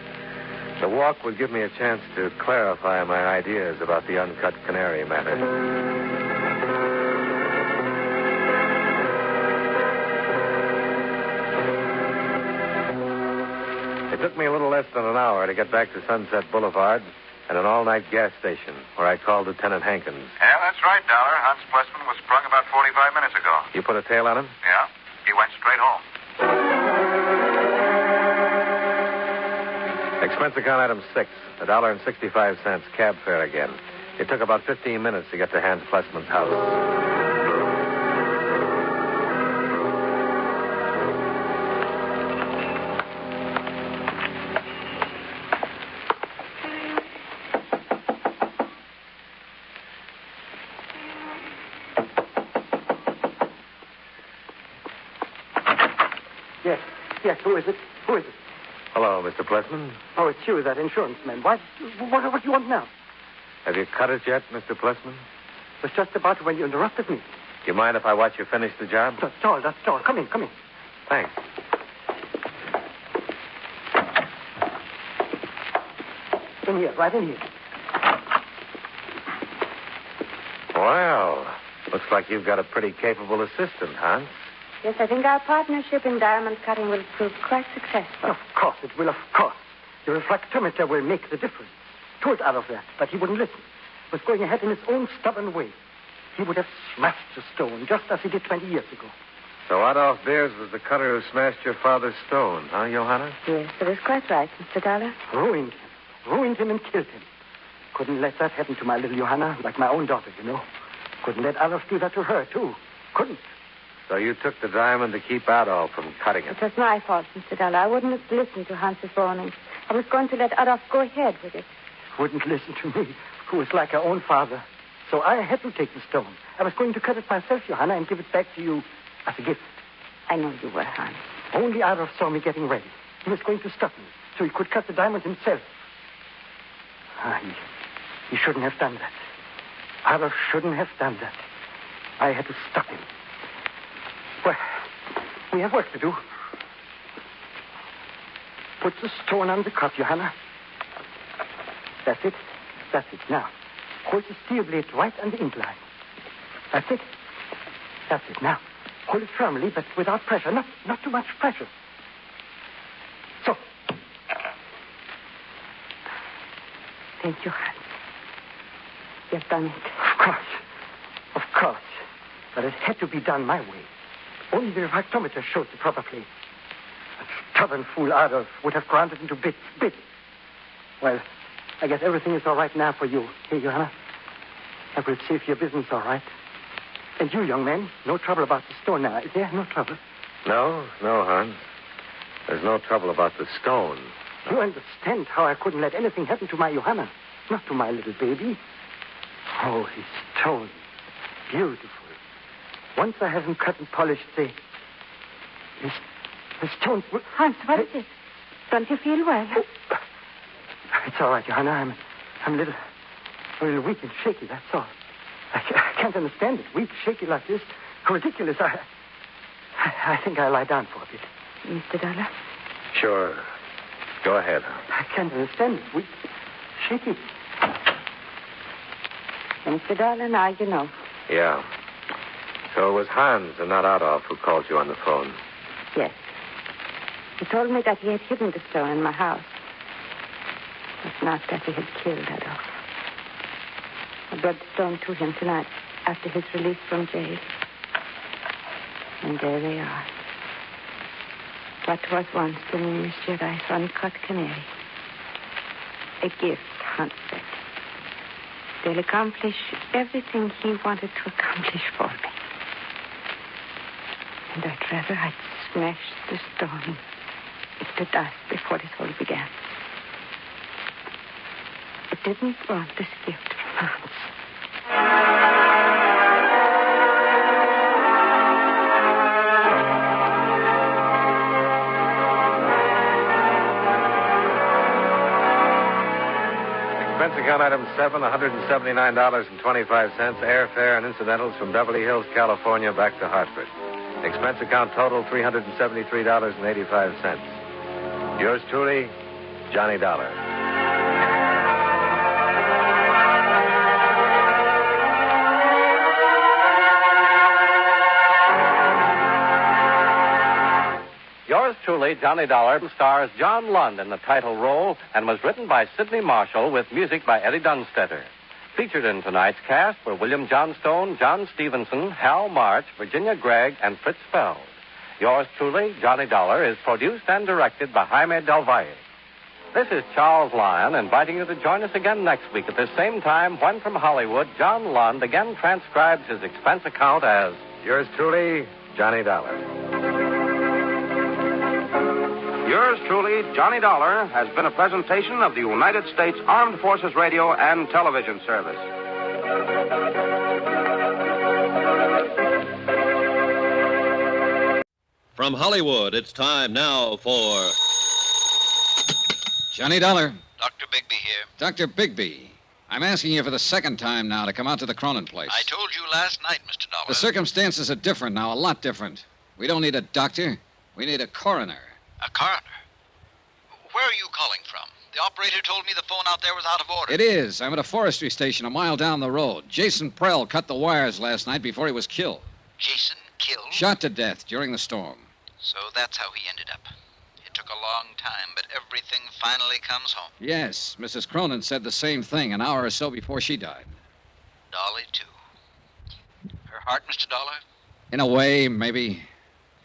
The walk would give me a chance to clarify my ideas about the uncut canary matter. It took me a little less than an hour to get back to Sunset Boulevard and an all-night gas station where I called Lieutenant Hankins. Yeah, that's right, Dollar. Hans Plessman was sprung about 45 minutes ago. You put a tail on him? Yeah, he went straight home. Expense account item 6, $1.65 cab fare again. It took about 15 minutes to get to Hans Plessman's house. Yes, who is it? Who is it? Hello, Mr. Plessman. Oh, it's you, that insurance man. What do you want now? Have you cut it yet, Mr. Plessman? It was just about when you interrupted me. Do you mind if I watch you finish the job? That's all. Come in. Thanks. In here, right in here. Well, looks like you've got a pretty capable assistant, Hans. Yes, I think our partnership in diamond cutting will prove quite successful. Of course it will, of course. The refractometer will make the difference. Told out of that, but he wouldn't listen. Was going ahead in his own stubborn way. He would have smashed the stone, just as he did 20 years ago. So Adolf Beers was the cutter who smashed your father's stone, huh, Johanna? Yes, that is quite right, Mr. Dollar. Ruined him and killed him. Couldn't let that happen to my little Johanna, like my own daughter, you know. Couldn't let Adolf do that to her, too. Couldn't. So you took the diamond to keep Adolf from cutting it. It was my fault, Mr. Dollar. I wouldn't have listened to Hans's warnings. I was going to let Adolf go ahead with it. Wouldn't listen to me, who was like her own father. So I had to take the stone. I was going to cut it myself, Johanna, and give it back to you as a gift. I know you were, Hans. Only Adolf saw me getting ready. He was going to stop me, so he could cut the diamond himself. He shouldn't have done that. Adolf shouldn't have done that. I had to stop him. Well, we have work to do. Put the stone on the cut, Johanna. That's it. Now, hold the steel blade right on the incline. That's it. Now, hold it firmly, but without pressure. Not too much pressure. So. Thank you, Hans. You've done it. Of course. But it had to be done my way. Only the refractometer showed the proper place. A stubborn fool Adolf would have ground it into bits. Well, I guess everything is all right now for you. Hey, Johanna. I will save your business, all right? And you, young man, no trouble about the stone now, is there? No trouble? No, Hans. There's no trouble about the stone. You understand how I couldn't let anything happen to my Johanna. Not to my little baby. Oh, his stone. Beautiful. Once I have him cut and polished, the stone... Hans, what is it? Don't you feel well? Oh. It's all right, Johanna. I'm a little weak and shaky, that's all. I can't understand it. Weak, shaky like this. Ridiculous. I think I'll lie down for a bit. Mr. Dollar? Sure. Go ahead. I can't understand it. Weak, shaky. Mr. Dollar, now you know. Yeah. So it was Hans and not Adolf who called you on the phone. Yes. He told me that he had hidden the stone in my house. But not that he had killed Adolf. I brought the stone to him tonight after his release from jail. And there they are. What was once the name is Jedi's uncut canary. a gift, Hunt said. They'll accomplish everything he wanted to accomplish for me. And I'd rather I'd smashed the stone into dust before this all began. I didn't want this gift from Hans. Expense account item 7, $179.25, airfare and incidentals from Beverly Hills, California, back to Hartford. Expense account total $373.85. Yours truly, Johnny Dollar. Yours truly, Johnny Dollar, stars John Lund in the title role and was written by Sidney Marshall with music by Eddie Dunstetter. Featured in tonight's cast were William Johnstone, John Stevenson, Hal March, Virginia Gregg, and Fritz Feld. Yours truly, Johnny Dollar, is produced and directed by Jaime Del Valle. This is Charles Lyon inviting you to join us again next week at this same time when from Hollywood, John Lund again transcribes his expense account as yours truly, Johnny Dollar. Yours truly, Johnny Dollar, has been a presentation of the United States Armed Forces Radio and Television Service. From Hollywood, it's time now for Johnny Dollar. Dr. Bigby here. Dr. Bigby, I'm asking you for the second time now to come out to the Cronin place. I told you last night, Mr. Dollar. The circumstances are different now, a lot different. We don't need a doctor. We need a coroner. A coroner? Where are you calling from? The operator told me the phone out there was out of order. It is. I'm at a forestry station a mile down the road. Jason Prell cut the wires last night before he was killed. Jason killed? Shot to death during the storm. So that's how he ended up. It took a long time, but everything finally comes home. Yes, Mrs. Cronin said the same thing an hour or so before she died. Dolly, too. Her heart, Mr. Dollar? In a way, maybe.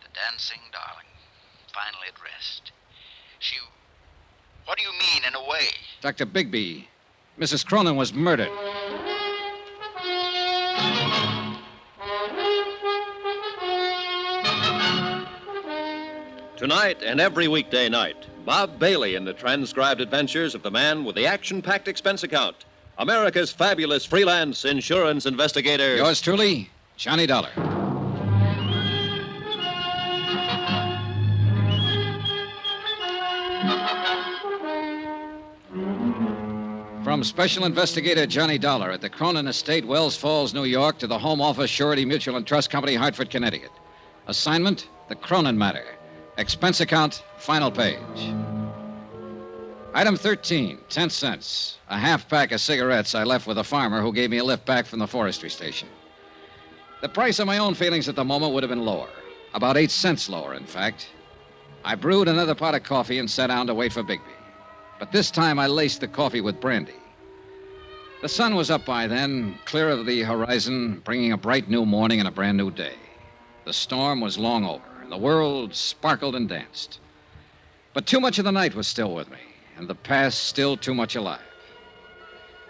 The dancing darling. Finally at rest. She... What do you mean, in a way? Dr. Bigby, Mrs. Cronin was murdered. Tonight and every weekday night, Bob Bailey in the transcribed adventures of the man with the action-packed expense account. America's fabulous freelance insurance investigator. Yours truly, Johnny Dollar. From Special Investigator Johnny Dollar at the Cronin Estate, Wells Falls, New York, to the Home Office, Surety Mutual and Trust Company, Hartford, Connecticut. Assignment, the Cronin Matter. Expense account, final page. Item 13, 10 cents. A half pack of cigarettes I left with a farmer who gave me a lift back from the forestry station. The price of my own feelings at the moment would have been lower. About 8 cents lower, in fact. I brewed another pot of coffee and sat down to wait for Bigby. But this time I laced the coffee with brandy. The sun was up by then, clear of the horizon, bringing a bright new morning and a brand new day. The storm was long over, and the world sparkled and danced. But too much of the night was still with me, and the past still too much alive.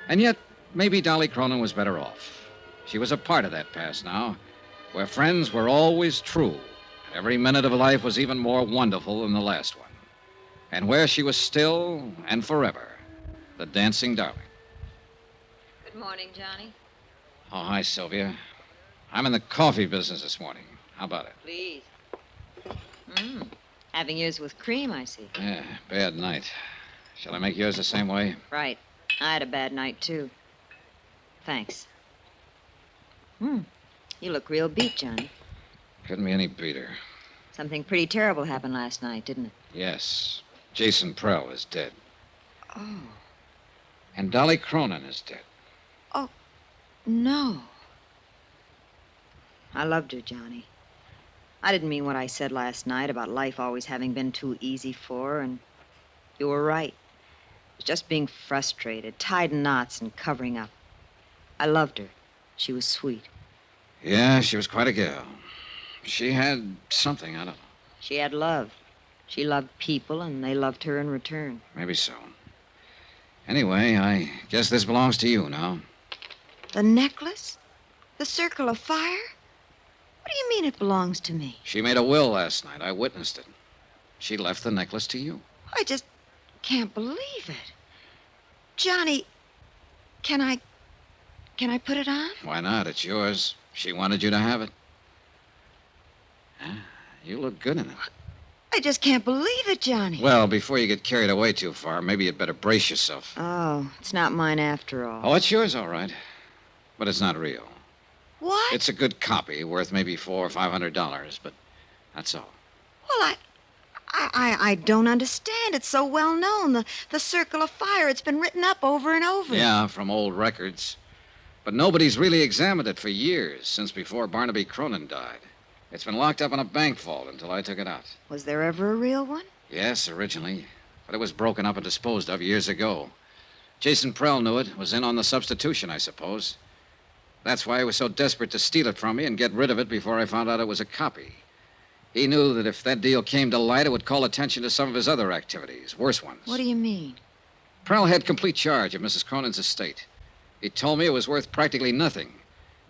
And yet, maybe Dolly Cronin was better off. She was a part of that past now, where friends were always true. Every minute of life was even more wonderful than the last one. And where she was still and forever, the dancing darling. Good morning, Johnny. Oh, hi, Sylvia. I'm in the coffee business this morning. How about it? Please. Having yours with cream, I see. Yeah, bad night. Shall I make yours the same way? Right. I had a bad night, too. Thanks. You look real beat, Johnny. Couldn't be any beater. Something pretty terrible happened last night, didn't it? Yes. Jason Prell is dead. Oh. And Dolly Cronin is dead. Oh, no. I loved her, Johnny. I didn't mean what I said last night about life always having been too easy for her, and you were right. It was just being frustrated, tied in knots and covering up. I loved her. She was sweet. Yeah, she was quite a gal. She had something, I don't know. She had love. She loved people, and they loved her in return. Maybe so. Anyway, I guess this belongs to you now. The necklace? The circle of fire? What do you mean it belongs to me? She made a will last night. I witnessed it. She left the necklace to you. I just can't believe it. Johnny, can I put it on? Why not? It's yours. She wanted you to have it. You look good in it. I just can't believe it, Johnny. Well, before you get carried away too far, maybe you'd better brace yourself. Oh, it's not mine after all. Oh, it's yours, all right. But it's not real. What? It's a good copy, worth maybe $400 or $500, but that's all. Well, I don't understand. It's so well known. The circle of fire. It's been written up over and over. Yeah, from old records. But nobody's really examined it for years, since before Barnaby Cronin died. It's been locked up in a bank vault until I took it out. Was there ever a real one? Yes, originally. But it was broken up and disposed of years ago. Jason Prell knew it. Was in on the substitution, I suppose. That's why he was so desperate to steal it from me and get rid of it before I found out it was a copy. He knew that if that deal came to light, it would call attention to some of his other activities, worse ones. What do you mean? Prell had complete charge of Mrs. Cronin's estate. He told me it was worth practically nothing.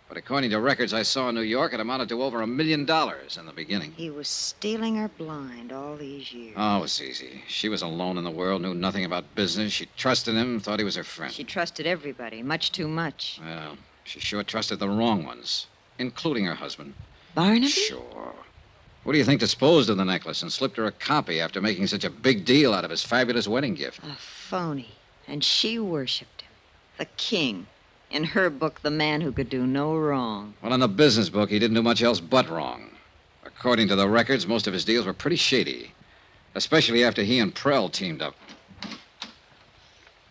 But according to records I saw in New York, it amounted to over $1 million in the beginning. He was stealing her blind all these years. Oh, it was easy. She was alone in the world, knew nothing about business. She trusted him, thought he was her friend. She trusted everybody, much too much. Well, she sure trusted the wrong ones, including her husband. Barnaby? Sure. What do you think disposed of the necklace and slipped her a copy after making such a big deal out of his fabulous wedding gift? A phony. And she worshipped him. The king. In her book, the man who could do no wrong. Well, in the business book, he didn't do much else but wrong. According to the records, most of his deals were pretty shady. Especially after he and Prell teamed up.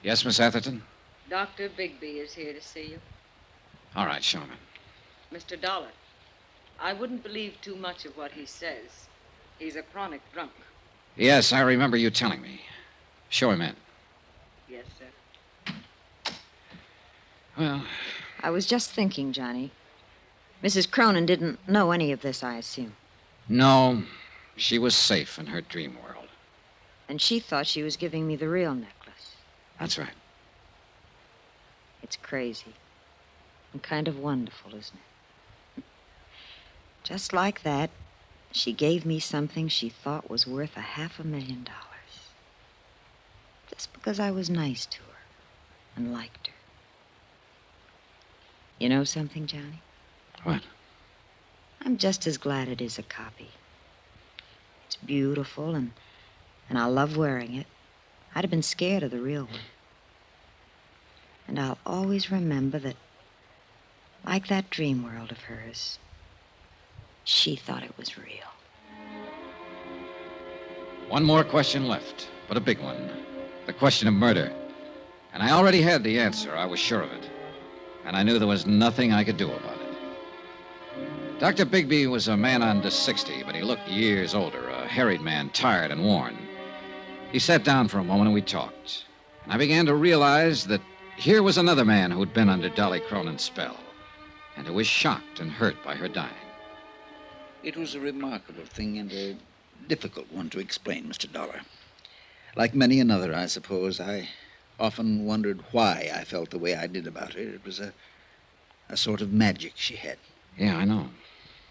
Yes, Miss Atherton? Dr. Bigby is here to see you. All right, show him in. Mr. Dollar, I wouldn't believe too much of what he says. He's a chronic drunk. Yes, I remember you telling me. Show him in. Yes, sir. Well, I was just thinking, Johnny. Mrs. Cronin didn't know any of this, I assume. No, she was safe in her dream world. And she thought she was giving me the real necklace. That's right. It's crazy. And kind of wonderful, isn't it? Just like that, she gave me something she thought was worth $500,000. Just because I was nice to her and liked her. You know something, Johnny? What? I'm just as glad it is a copy. It's beautiful, and I love wearing it. I'd have been scared of the real one. And I'll always remember that, like that dream world of hers, she thought it was real. One more question left, but a big one. The question of murder. And I already had the answer. I was sure of it. And I knew there was nothing I could do about it. Dr. Bigby was a man under 60, but he looked years older, a harried man, tired and worn. He sat down for a moment and we talked. And I began to realize that here was another man who'd been under Dolly Cronin's spell, and who was shocked and hurt by her dying. It was a remarkable thing and a difficult one to explain, Mr. Dollar. Like many another, I suppose, I often wondered why I felt the way I did about her. It was a sort of magic she had. Yeah, I know.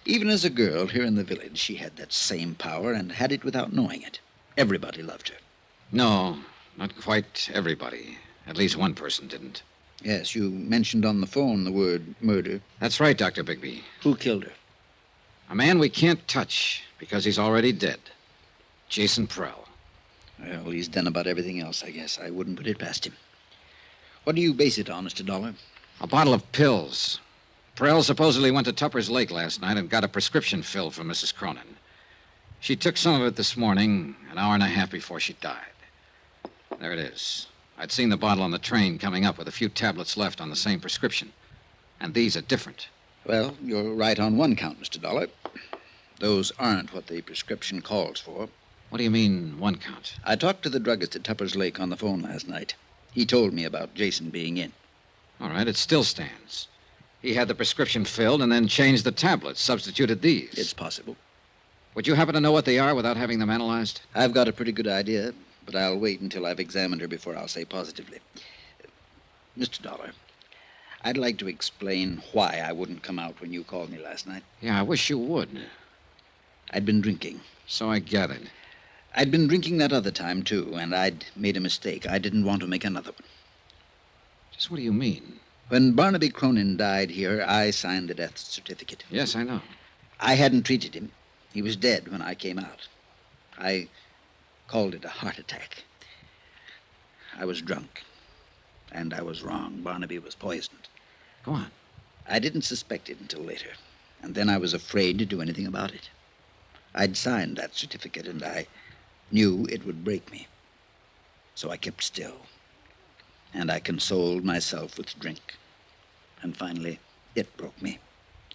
Even as a girl here in the village, she had that same power and had it without knowing it. Everybody loved her. No, not quite everybody. At least one person didn't. Yes, you mentioned on the phone the word murder. That's right, Dr. Bigby. Who killed her? A man we can't touch because he's already dead. Jason Prell. Well, he's done about everything else, I guess. I wouldn't put it past him. What do you base it on, Mr. Dollar? A bottle of pills. Prell supposedly went to Tupper's Lake last night and got a prescription filled for Mrs. Cronin. She took some of it this morning, an hour and a half before she died. There it is. I'd seen the bottle on the train coming up with a few tablets left on the same prescription. And these are different. Well, you're right on one count, Mr. Dollar. Those aren't what the prescription calls for. What do you mean, one count? I talked to the druggist at Tupper's Lake on the phone last night. He told me about Jason being in. All right, it still stands. He had the prescription filled and then changed the tablets, substituted these. It's possible. Would you happen to know what they are without having them analyzed? I've got a pretty good idea. but I'll wait until I've examined her before I'll say positively. Mr. Dollar, I'd like to explain why I wouldn't come out when you called me last night. Yeah, I wish you would. I'd been drinking. So I gathered. I'd been drinking that other time, too, and I'd made a mistake. I didn't want to make another one. Just what do you mean? When Barnaby Cronin died here, I signed the death certificate. Yes, I know. I hadn't treated him. He was dead when I came out. I called it a heart attack. I was drunk, and I was wrong. Barnaby was poisoned. Go on. I didn't suspect it until later, and then I was afraid to do anything about it. I'd signed that certificate, and I knew it would break me. So I kept still, and I consoled myself with drink. And finally, it broke me.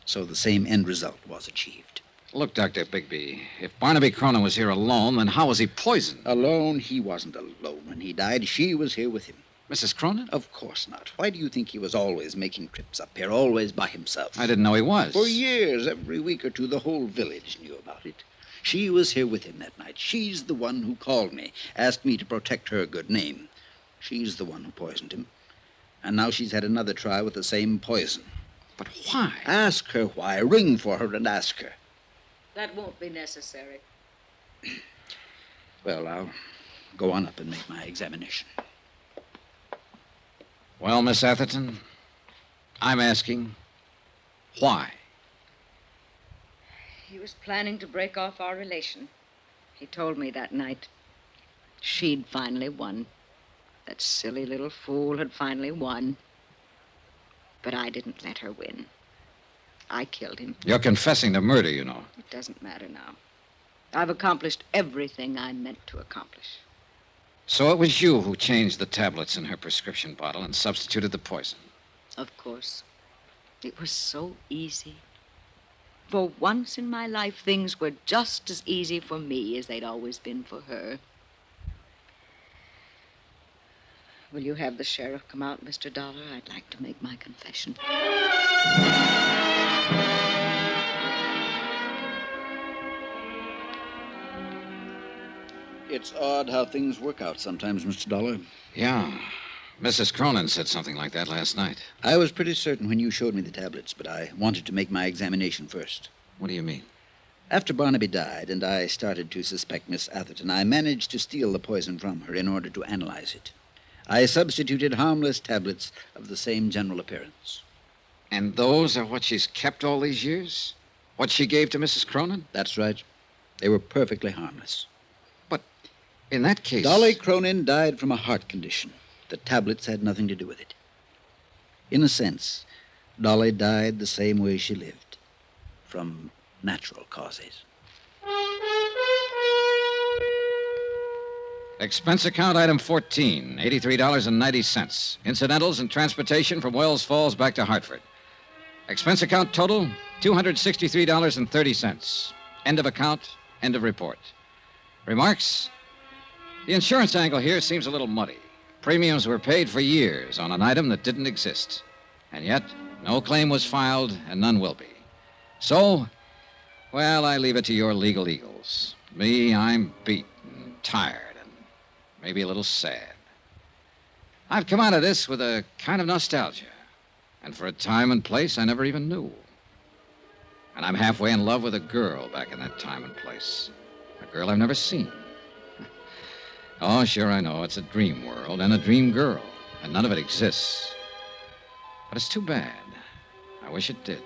So the same end result was achieved. Look, Dr. Bigby, if Barnaby Cronin was here alone, then how was he poisoned? Alone? He wasn't alone when he died. She was here with him. Mrs. Cronin? Of course not. Why do you think he was always making trips up here, always by himself? I didn't know he was. For years, every week or two, the whole village knew about it. She was here with him that night. She's the one who called me, asked me to protect her good name. She's the one who poisoned him. And now she's had another try with the same poison. But why? Ask her why. Ring for her and ask her. That won't be necessary. Well, I'll go on up and make my examination. Well, Miss Atherton, I'm asking, why? He was planning to break off our relation. He told me that night. She'd finally won. That silly little fool had finally won. But I didn't let her win. I killed him. You're confessing to murder, you know. It doesn't matter now. I've accomplished everything I meant to accomplish. So it was you who changed the tablets in her prescription bottle and substituted the poison. Of course. It was so easy. For once in my life, things were just as easy for me as they'd always been for her. Will you have the sheriff come out, Mr. Dollar? I'd like to make my confession. It's odd how things work out sometimes, Mr. Dollar. Yeah. Mrs. Cronin said something like that last night. I was pretty certain when you showed me the tablets, but I wanted to make my examination first. What do you mean? After Barnaby died and I started to suspect Miss Atherton, I managed to steal the poison from her in order to analyze it. I substituted harmless tablets of the same general appearance. And those are what she's kept all these years? What she gave to Mrs. Cronin? That's right. They were perfectly harmless. But in that case... Dolly Cronin died from a heart condition. The tablets had nothing to do with it. In a sense, Dolly died the same way she lived, from natural causes. Expense account item 14, $83.90. Incidentals and transportation from Wells Falls back to Hartford. Expense account total, $263.30. End of account, end of report. Remarks? The insurance angle here seems a little muddy. Premiums were paid for years on an item that didn't exist. And yet, no claim was filed, and none will be. So, well, I leave it to your legal eagles. Me, I'm beat and tired and maybe a little sad. I've come out of this with a kind of nostalgia. And for a time and place I never even knew. And I'm halfway in love with a girl back in that time and place. A girl I've never seen. Oh, sure, I know. It's a dream world and a dream girl, and none of it exists. But it's too bad. I wish it did.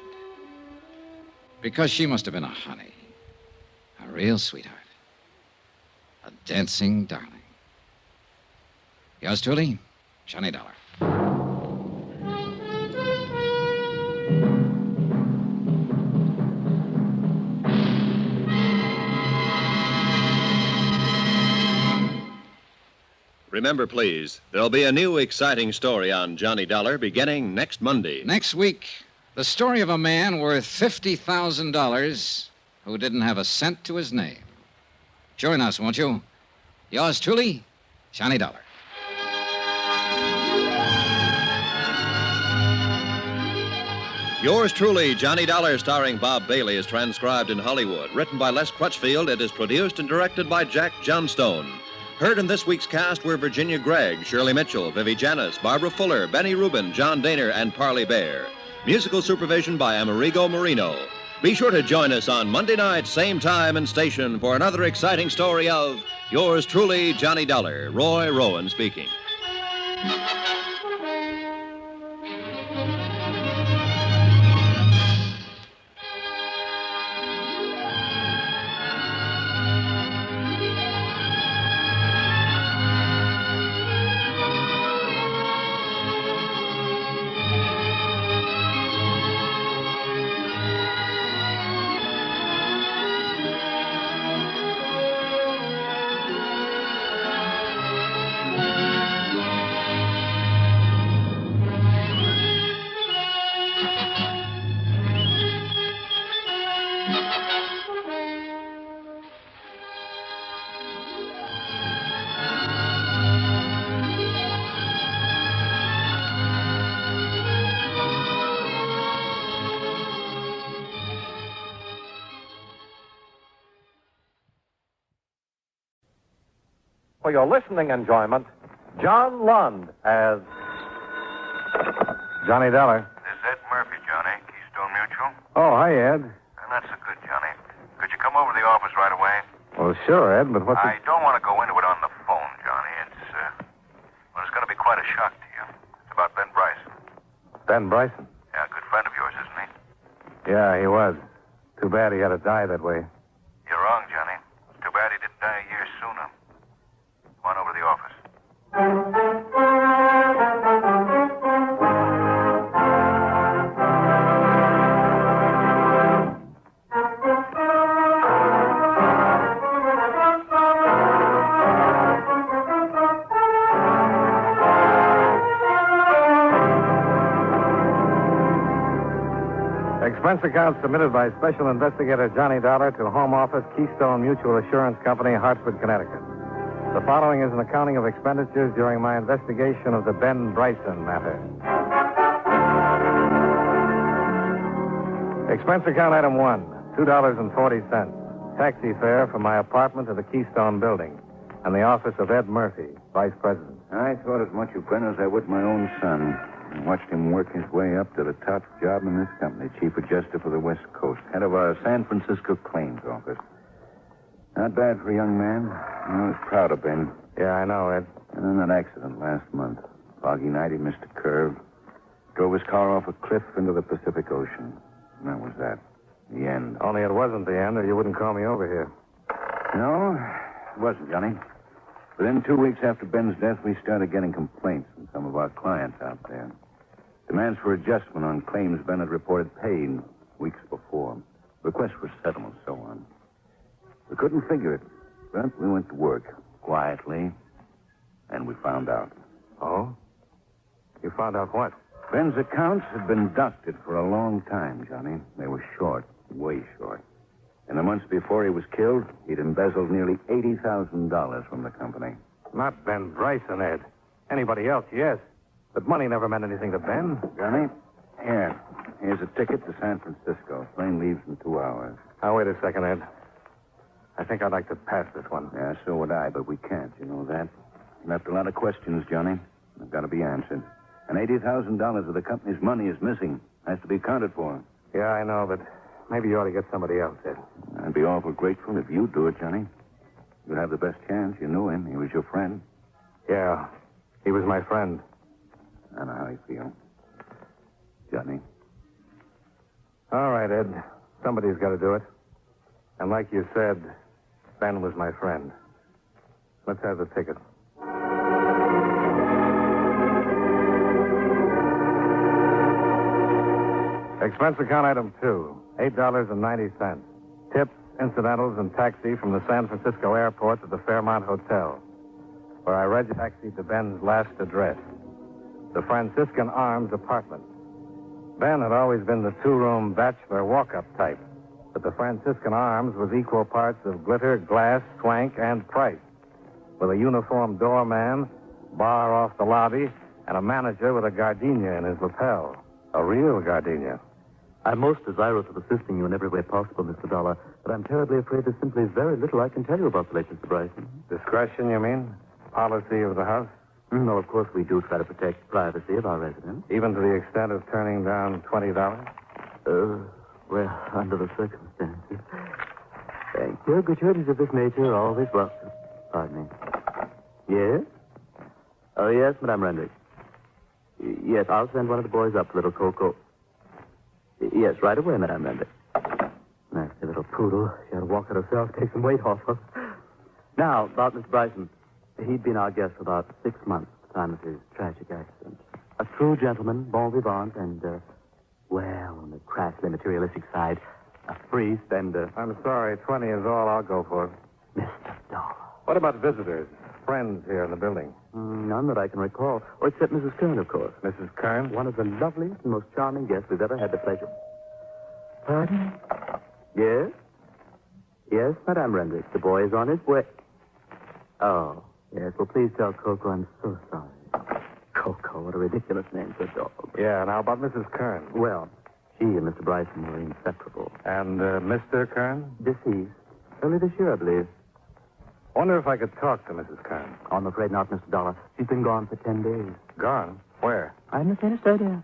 Because she must have been a honey. A real sweetheart. A dancing darling. Yours truly, Johnny Dollar. Remember, please, there'll be a new exciting story on Johnny Dollar beginning next Monday. Next week, the story of a man worth $50,000 who didn't have a cent to his name. Join us, won't you? Yours truly, Johnny Dollar. Yours truly, Johnny Dollar, starring Bob Bailey, is transcribed in Hollywood. Written by Les Crutchfield, it is produced and directed by Jack Johnstone. Heard in this week's cast were Virginia Gregg, Shirley Mitchell, Vivi Janis, Barbara Fuller, Benny Rubin, John Daner, and Parley Bear. Musical supervision by Amerigo Marino. Be sure to join us on Monday night, same time and station, for another exciting story of yours truly, Johnny Dollar. Roy Rowan speaking. For your listening enjoyment, John Lund as Johnny Dollar. This is Ed Murphy, Johnny. Keystone Mutual. Oh, hi, Ed. That's so good, Johnny. Could you come over to the office right away? Well, sure, Ed, but what's I don't want to go into it on the phone, Johnny. It's going to be quite a shock to you. It's about Ben Bryson. Ben Bryson? Yeah, a good friend of yours, isn't he? Yeah, he was. Too bad he had to die that way. You're wrong, Johnny. It's too bad he didn't die a year sooner. Come on over to the office. Expense account submitted by Special Investigator Johnny Dollar to Home Office, Keystone Mutual Assurance Company, Hartford, Connecticut. The following is an accounting of expenditures during my investigation of the Ben Bryson matter. Expense account item 1, $2.40. Taxi fare from my apartment to the Keystone building and the office of Ed Murphy, Vice President. I thought as much of Ben as I would my own son. I watched him work his way up to the top job in this company, Chief Adjuster for the West Coast, head of our San Francisco claims office. Not bad for a young man. I was proud of Ben. Yeah, I know, Ed. And then that accident last month. Foggy night, he missed a curve. Drove his car off a cliff into the Pacific Ocean. And that was that. The end. Only it wasn't the end, or you wouldn't call me over here. No, it wasn't, Johnny. Within 2 weeks after Ben's death, we started getting complaints from some of our clients out there. Demands for adjustment on claims Ben had reported paid weeks before. Requests for settlement, so on. We couldn't figure it, but we went to work quietly, and we found out. Oh? You found out what? Ben's accounts had been dusted for a long time, Johnny. They were short, way short. In the months before he was killed, he'd embezzled nearly $80,000 from the company. Not Ben Bryson, Ed. Anybody else, yes. But money never meant anything to Ben. Johnny, here's a ticket to San Francisco. Plane leaves in 2 hours. Now, wait a second, Ed. I think I'd like to pass this one. Yeah, so would I, but we can't. You know that? Left a lot of questions, Johnny. They've got to be answered. And $80,000 of the company's money is missing. Has to be accounted for. Yeah, I know, but maybe you ought to get somebody else, Ed. I'd be awful grateful if you'd do it, Johnny. You'd have the best chance. You knew him. He was your friend. Yeah, he was my friend. I know how you feel. Johnny. All right, Ed. Somebody's got to do it. And like you said, Ben was my friend. Let's have the ticket. Expense account item 2, $8.90. Tips, incidentals, and taxi from the San Francisco airport to the Fairmont Hotel, where I reg-taxied to Ben's last address, the Franciscan Arms apartment. Ben had always been the two-room bachelor walk-up type, but the Franciscan Arms was equal parts of glitter, glass, swank, and price, with a uniformed doorman, bar off the lobby, and a manager with a gardenia in his lapel. A real gardenia. I'm most desirous of assisting you in every way possible, Mr. Dollar. But I'm terribly afraid there's simply very little I can tell you about the late Mr. Bryson. Discretion, you mean? Policy of the house? No, of course we do try to protect privacy of our residents. Even to the extent of turning down $20? Well, under the circumstances. Thank you. Gratuities of this nature are always welcome. Pardon me. Yes? Oh, yes, Madame Rendrick. Yes, I'll send one of the boys up, little Coco. Yes, right away, Madame Rendrick. Nasty little poodle. She had to walk it herself, take some weight off her. Now, about Mr. Bryson. He'd been our guest for about 6 months at the time of his tragic accident. A true gentleman, bon vivant, and, well, on the crassly materialistic side, a free spender. I'm sorry, 20 is all I'll go for. Mr. Dollar. What about visitors? Friends here in the building? None that I can recall. Oh, except Mrs. Kern, of course. Mrs. Kern? One of the loveliest and most charming guests we've ever had the pleasure. Pardon? Yes? Yes, Madame Rendrick. The boy is on his way. Oh, yes. Well, please tell Coco I'm so sorry. Coco, what a ridiculous name for a dog. Yeah, now about Mrs. Kern. Well, she and Mr. Bryson were inseparable. And Mr. Kern? Deceased. Early this year, I believe. Wonder if I could talk to Mrs. Kern. I'm afraid not, Mr. Dollar. She's been gone for 10 days. Gone? Where? I haven't the faintest idea.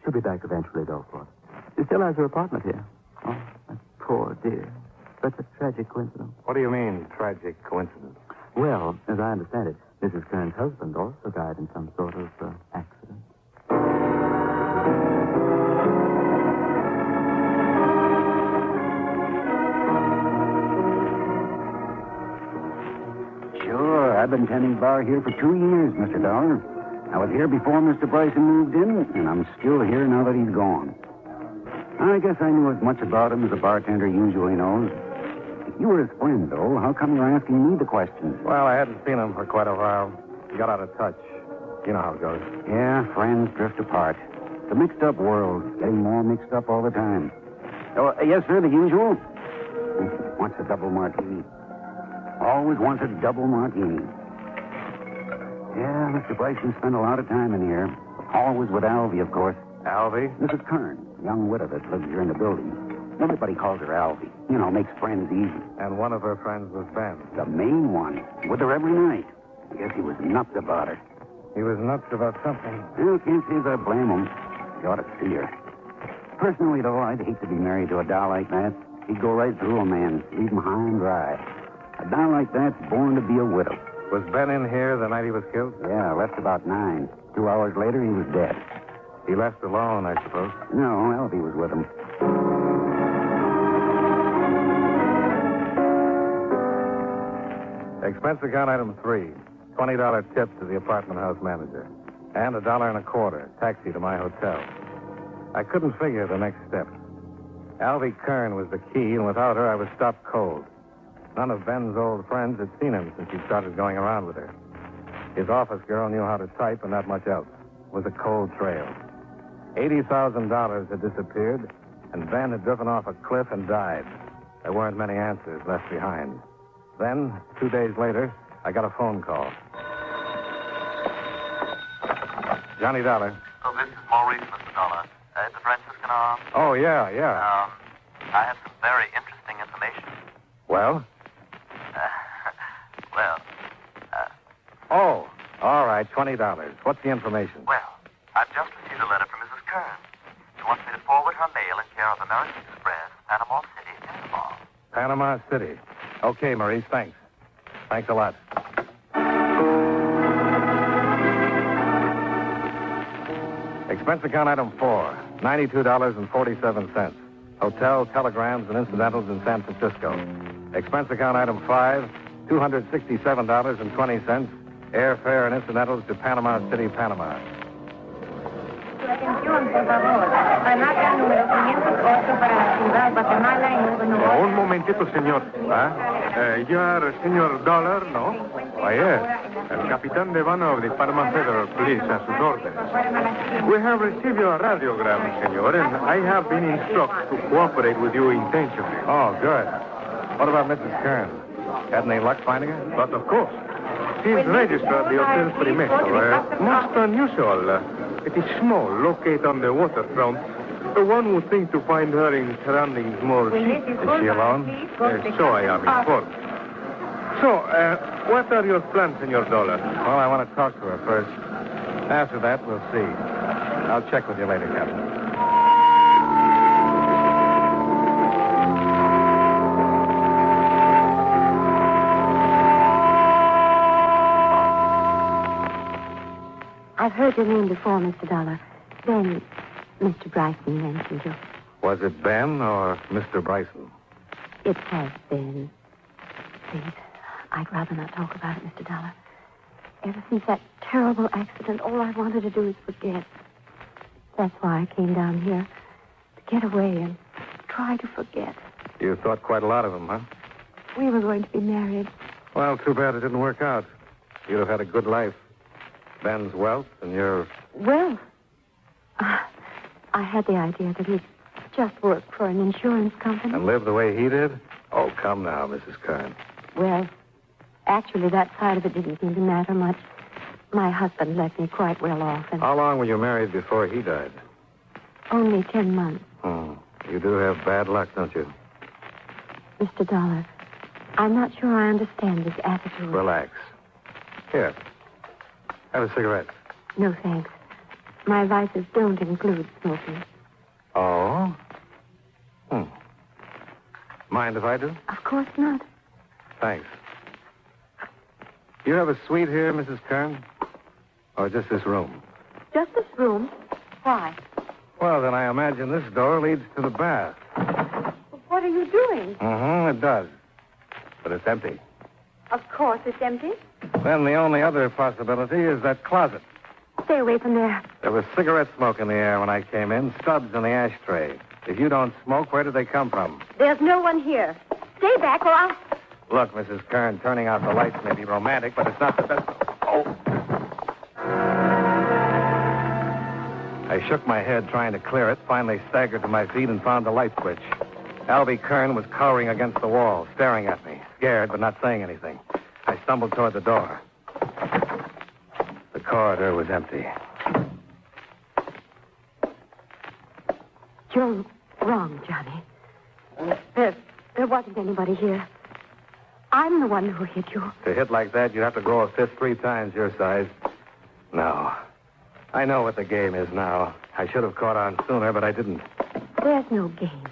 She'll be back eventually, though, of course. She still has her apartment here. Oh, that poor dear. Such a tragic coincidence. What do you mean, tragic coincidence? Well, as I understand it, Mrs. Kern's husband also died in some sort of accident. Sure, I've been tending bar here for 2 years, Mr. Dollar. I was here before Mr. Bryson moved in, and I'm still here now that he's gone. I guess I knew as much about him as a bartender usually knows. If you were his friend, though, how come you're asking me the questions? Well, I hadn't seen him for quite a while. He got out of touch. You know how it goes. Yeah, friends drift apart. It's a mixed-up world, getting more mixed up all the time. Oh, yes, sir, the usual. Wants a double martini. Always wants a double martini. Yeah, Mr. Bryson spent a lot of time in here. Always with Alvy, of course. Alvy? Mrs. Kern, young widow that lives here in the building. Everybody calls her Alvy. You know, makes friends easy. And one of her friends was Ben. The main one. With her every night. I guess he was nuts about her. He was nuts about something. Well, can't say as I blame him. You ought to see her. Personally, though, I'd hate to be married to a doll like that. He'd go right through a man, leave him high and dry. A doll like that's born to be a widow. Was Ben in here the night he was killed? Yeah, left about 9. 2 hours later, he was dead. He left alone, I suppose. No, Alvy was with him. Expense account item 3. $20 tip to the apartment house manager. And $1.25 taxi to my hotel. I couldn't figure the next step. Alvy Kern was the key, and without her, I was stopped cold. None of Ben's old friends had seen him since he started going around with her. His office girl knew how to type, and not much else. It was a cold trail. $80,000 had disappeared, and Ben had driven off a cliff and died. There weren't many answers left behind. Then, 2 days later, I got a phone call. Johnny Dollar. Oh, this is Maurice, Mr. Dollar. At the Franciscan Arms. Oh, yeah. I have some very interesting information. Well? Well, Oh, all right, $20. What's the information? Well, I've just received a letter from Mrs. Kern. She wants me to forward her mail in care of American Express, Panama City, Panama. Panama City. Okay, Maurice, thanks. Thanks a lot. Expense account item 4, $92.47. Hotel, telegrams, and incidentals in San Francisco. Expense account item 5, $267.20. Airfare and incidentals to Panama City, Panama. Atención, por favor. Remata número 508 para la ciudad de Guatemala en Uruguay. Un momentito, señor. You are Senor Dollar, no? Why, yes. El capitán de Vano of the Panama Federal Police, a sus órdenes. We have received your radiogram, senor, and I have been instructed to cooperate with you intentionally. Oh, good. What about Mrs. Kern? Had any luck finding her? But, of course. She's registered at the Hotel Primeto. Most unusual. It is small, located on the waterfront. One would think to find her in surroundings more chic. Is she alone? So I am informed. So, what are your plans, Senor Dollar? Well, I want to talk to her first. After that, we'll see. I'll check with you later, Captain. I've heard your name before, Mr. Dollar. Then Mr. Bryson mentioned you. Was it Ben or Mr. Bryson? It has been. Please, I'd rather not talk about it, Mr. Dollar. Ever since that terrible accident, all I wanted to do is forget. That's why I came down here. To get away and try to forget. You thought quite a lot of him, huh? We were going to be married. Well, too bad it didn't work out. You'd have had a good life. Ben's wealth and your... Well, I had the idea that he'd just work for an insurance company. And live the way he did? Oh, come now, Mrs. Kern. Well, actually, that side of it didn't seem to matter much. My husband left me quite well off. And How long were you married before he died? only 10 months. You do have bad luck, don't you? Mr. Dollar, I'm not sure I understand this attitude. Relax. Here. Have a cigarette. No, thanks. My vices don't include smoking. Oh? Mind if I do? Of course not. Thanks. You have a suite here, Mrs. Kern? Or just this room? Just this room? Why? Well, then I imagine this door leads to the bath. What are you doing? It does. But it's empty. Of course it's empty. Then the only other possibility is that closet. Stay away from there. There was cigarette smoke in the air when I came in, stubs in the ashtray. If you don't smoke, where did they come from? There's no one here. Stay back or I'll... Look, Mrs. Kern, turning out the lights may be romantic, but it's not the best... Oh! I shook my head trying to clear it, finally staggered to my feet and found the light switch. Albie Kern was cowering against the wall, staring at me, scared but not saying anything. I stumbled toward the door. The corridor was empty. You're wrong, Johnny. There wasn't anybody here. I'm the one who hit you. To hit like that, you'd have to grow a fist 3 times your size. No. I know what the game is now. I should have caught on sooner, but I didn't. There's no game.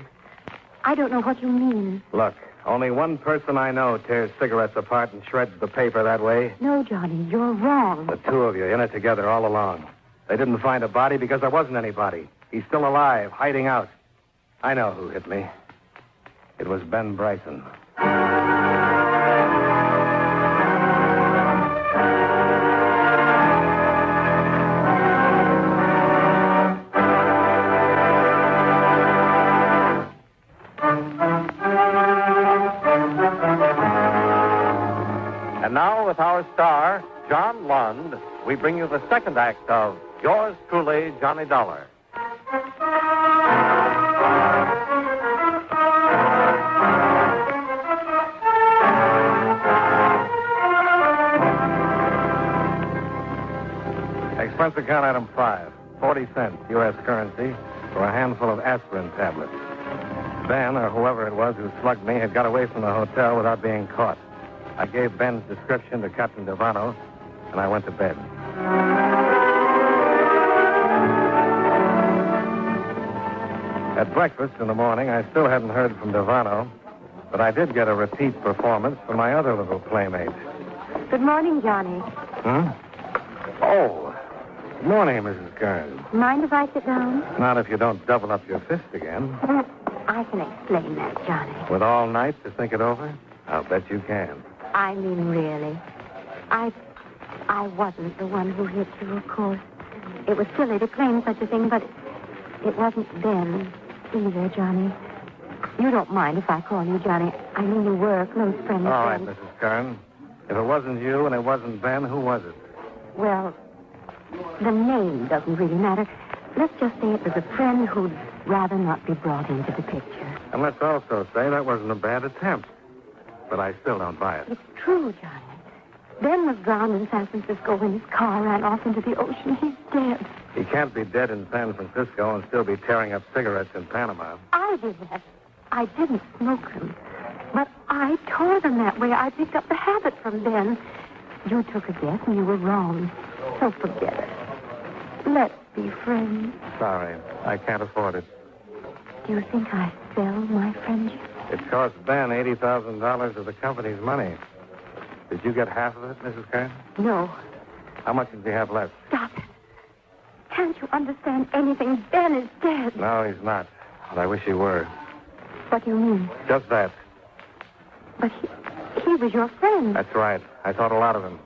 I don't know what you mean. Look, only one person I know tears cigarettes apart and shreds the paper that way. No, Johnny, you're wrong. The two of you in it together all along. They didn't find a body because there wasn't anybody. He's still alive, hiding out. I know who hit me. It was Ben Bryson. And now, with our star, John Lund, we bring you the second act of Yours Truly, Johnny Dollar. Expense account item 5. 40 cents, U.S. currency, for a handful of aspirin tablets. Ben, or whoever it was who slugged me, had got away from the hotel without being caught. I gave Ben's description to Captain Devano, and I went to bed. At breakfast in the morning, I still hadn't heard from Devano, but I did get a repeat performance from my other little playmate. Good morning, Johnny. Oh, good morning, Mrs. Kern. Mind if I sit down? Not if you don't double up your fist again. I can explain that, Johnny. With all night to think it over? I'll bet you can. I mean, really. I wasn't the one who hit you, of course. It was silly to claim such a thing, but it wasn't Ben either, Johnny. You don't mind if I call you Johnny. I mean, you were a close friend of All right, Ben's. Mrs. Kern. If it wasn't you and it wasn't Ben, who was it? Well, the name doesn't really matter. Let's just say it was a friend who'd rather not be brought into the picture. And let's also say that wasn't a bad attempt. But I still don't buy it. It's true, Johnny. Ben was drowned in San Francisco when his car ran off into the ocean. He's dead. He can't be dead in San Francisco and still be tearing up cigarettes in Panama. I did that. I didn't smoke them. But I tore them that way. I picked up the habit from Ben. You took a guess and you were wrong. So forget it. Let's be friends. Sorry, I can't afford it. Do you think I sell my friendship? It cost Ben $80,000 of the company's money. Did you get half of it, Mrs. Kern? No. How much does he have left? Stop it. Can't you understand anything? Ben is dead. No, he's not. But I wish he were. What do you mean? Just that. But he was your friend. That's right. I thought a lot of him.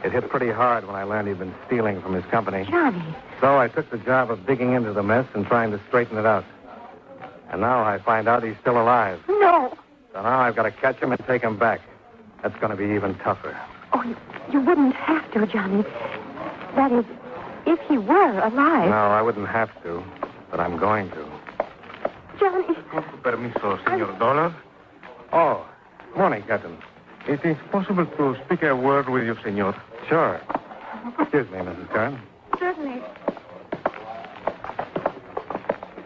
It hit pretty hard when I learned he'd been stealing from his company. Johnny. So I took the job of digging into the mess and trying to straighten it out. And now I find out he's still alive. No. So now I've got to catch him and take him back. That's going to be even tougher. Oh, you wouldn't have to, Johnny. That is, if he were alive. No, I wouldn't have to, but I'm going to. Johnny. Permiso, Senor Dollar. Oh, morning, Captain. It is possible to speak a word with you, Senor. Sure. Excuse me, Mrs. Kern. Certainly.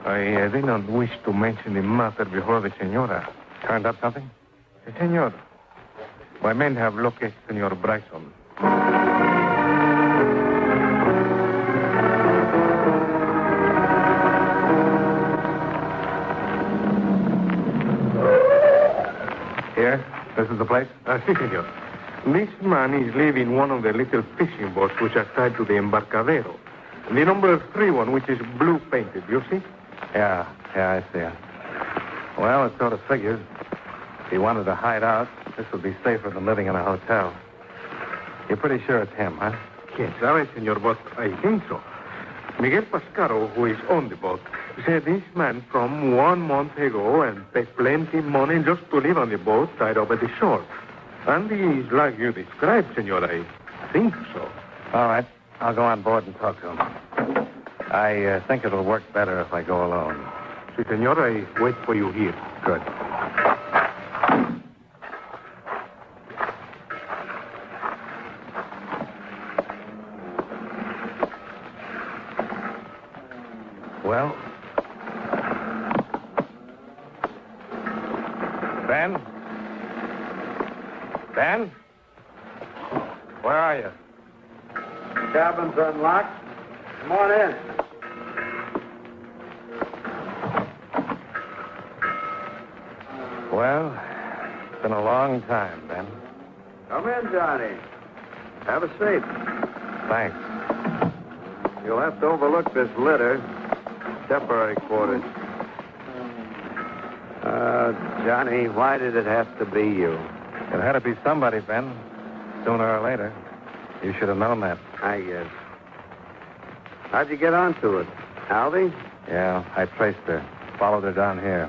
I did not wish to mention the matter before the senora. Turned up something? Si, senor. My men have located Senor Bryson. Here? This is the place? Si, senor. This man is leaving one of the little fishing boats which are tied to the embarcadero. The number 31, which is blue painted, you see? Yeah, I see it. Well, it sort of figures. If he wanted to hide out, this would be safer than living in a hotel. You're pretty sure it's him, huh? Yes, sabe, senor, but I think so. Miguel Pascaro, who is on the boat, said this man from 1 month ago and paid plenty money just to live on the boat tied up at the shore. And he's like you described, senor. I think so. All right. I'll go on board and talk to him. I think it'll work better if I go alone. Si, senor, I wait for you here. Good. Well? Ben? Ben? Where are you? Cabin's unlocked. Come on in. Well, it's been a long time, Ben. Come in, Johnny. Have a seat. Thanks. You'll have to overlook this litter. Temporary quarters. Johnny, why did it have to be you? It had to be somebody, Ben. Sooner or later. You should have known that. I guess. How'd you get onto it? Alvy? Yeah, I traced her. Followed her down here.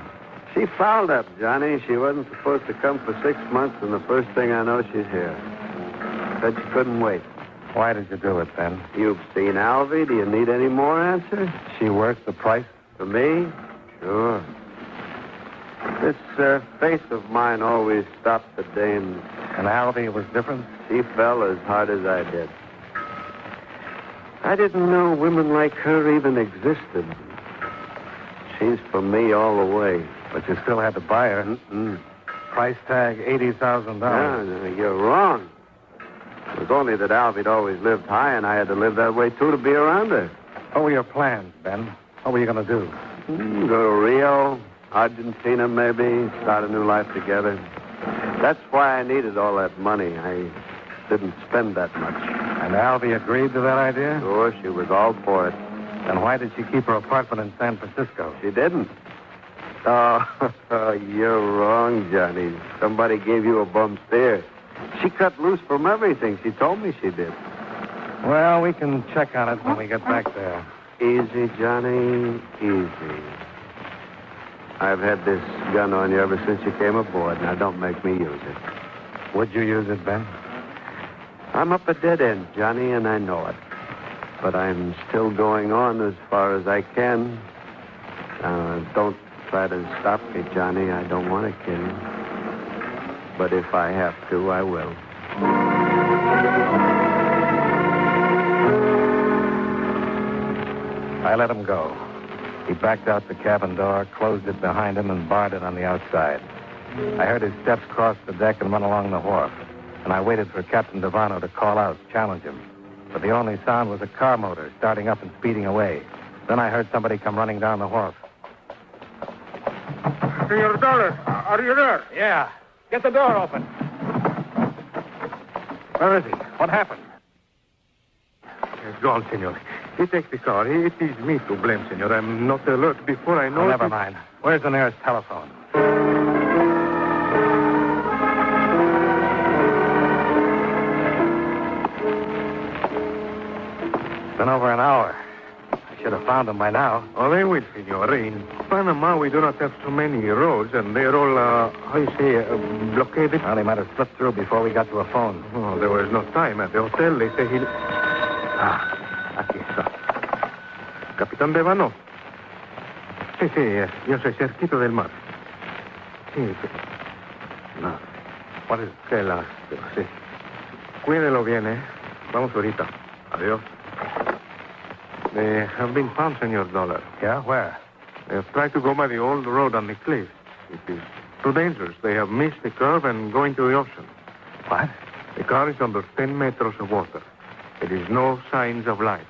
She fouled up, Johnny. She wasn't supposed to come for 6 months, and the first thing I know, she's here. Said she couldn't wait. Why did you do it, Ben? You've seen Alvy. Do you need any more answers? She worth the price? For me? Sure. This face of mine always stopped the dames. And Alvy was different? She fell as hard as I did. I didn't know women like her even existed. She's for me all the way. But you still had to buy her. Mm-mm. Price tag, $80,000. No, you're wrong. It was only that Alvy'd always lived high, and I had to live that way, too, to be around her. What were your plans, Ben? What were you going to do? Go to Rio, Argentina, maybe, start a new life together. That's why I needed all that money. I didn't spend that much. And Alvy agreed to that idea? Sure, she was all for it. Then why did she keep her apartment in San Francisco? She didn't. Oh, you're wrong, Johnny. Somebody gave you a bum steer. She cut loose from everything. She told me she did. Well, we can check on it when we get back there. Easy, Johnny, easy. I've had this gun on you ever since you came aboard. Now, don't make me use it. Would you use it, Ben? I'm up a dead end, Johnny, and I know it. But I'm still going on as far as I can. Don't try to stop me, Johnny. I don't want to kill you. But if I have to, I will. I let him go. He backed out the cabin door, closed it behind him, and barred it on the outside. I heard his steps cross the deck and run along the wharf, and I waited for Captain Devano to call out, challenge him. But the only sound was a car motor starting up and speeding away. Then I heard somebody come running down the wharf. Senor Dollar, are you there? Yeah. Get the door open. Where is he? What happened? He's gone, senor. He takes the car. It is me to blame, senor. I'm not alert before I know... Oh, never mind. Where's the nearest telephone? It's been over an hour. I should have found him by now. Oh, they will, senor. In Panama, we do not have so many roads, and they're all, how you say, blockaded. Well, he might have slipped through before we got to a phone. Oh, there was no time at the hotel. They say he... aquí está. Capitán Devano. Sí, yo soy cerquito del mar. Sí. No. What is it? Qué lástima, sí. Cuídelo bien, ¿eh? Vamos ahorita. Adiós. They have been found, Senor Dollar. Yeah? Where? They have tried to go by the old road on the cliff. It is too dangerous. They have missed the curve and go into the ocean. What? The car is under 10 meters of water. There is no signs of life.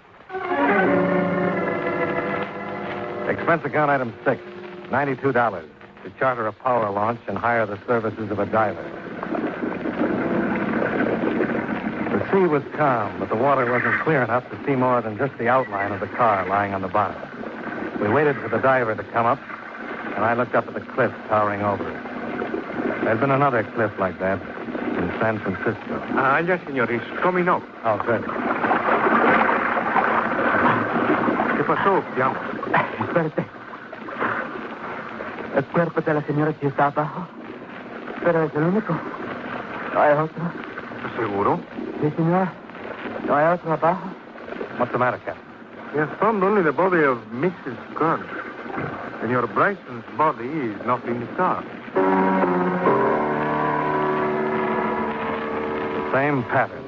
Expense account item 6, $92 to charter a power launch and hire the services of a diver. The sea was calm, but the water wasn't clear enough to see more than just the outline of the car lying on the bottom. We waited for the diver to come up, and I looked up at the cliff towering over us. There'd been another cliff like that in San Francisco. Yes, senor. He's coming up. Oh, good. ¿Qué pasó, Piamo? Espérate. El cuerpo de la señora sí está abajo. Pero es el único. No hay otro. ¿Seguro? Sí, señor. No hay otro abajo. What's the matter, Captain? We have found only the body of Mrs. Kern. Senor Bryson's body is not in the car. The same pattern.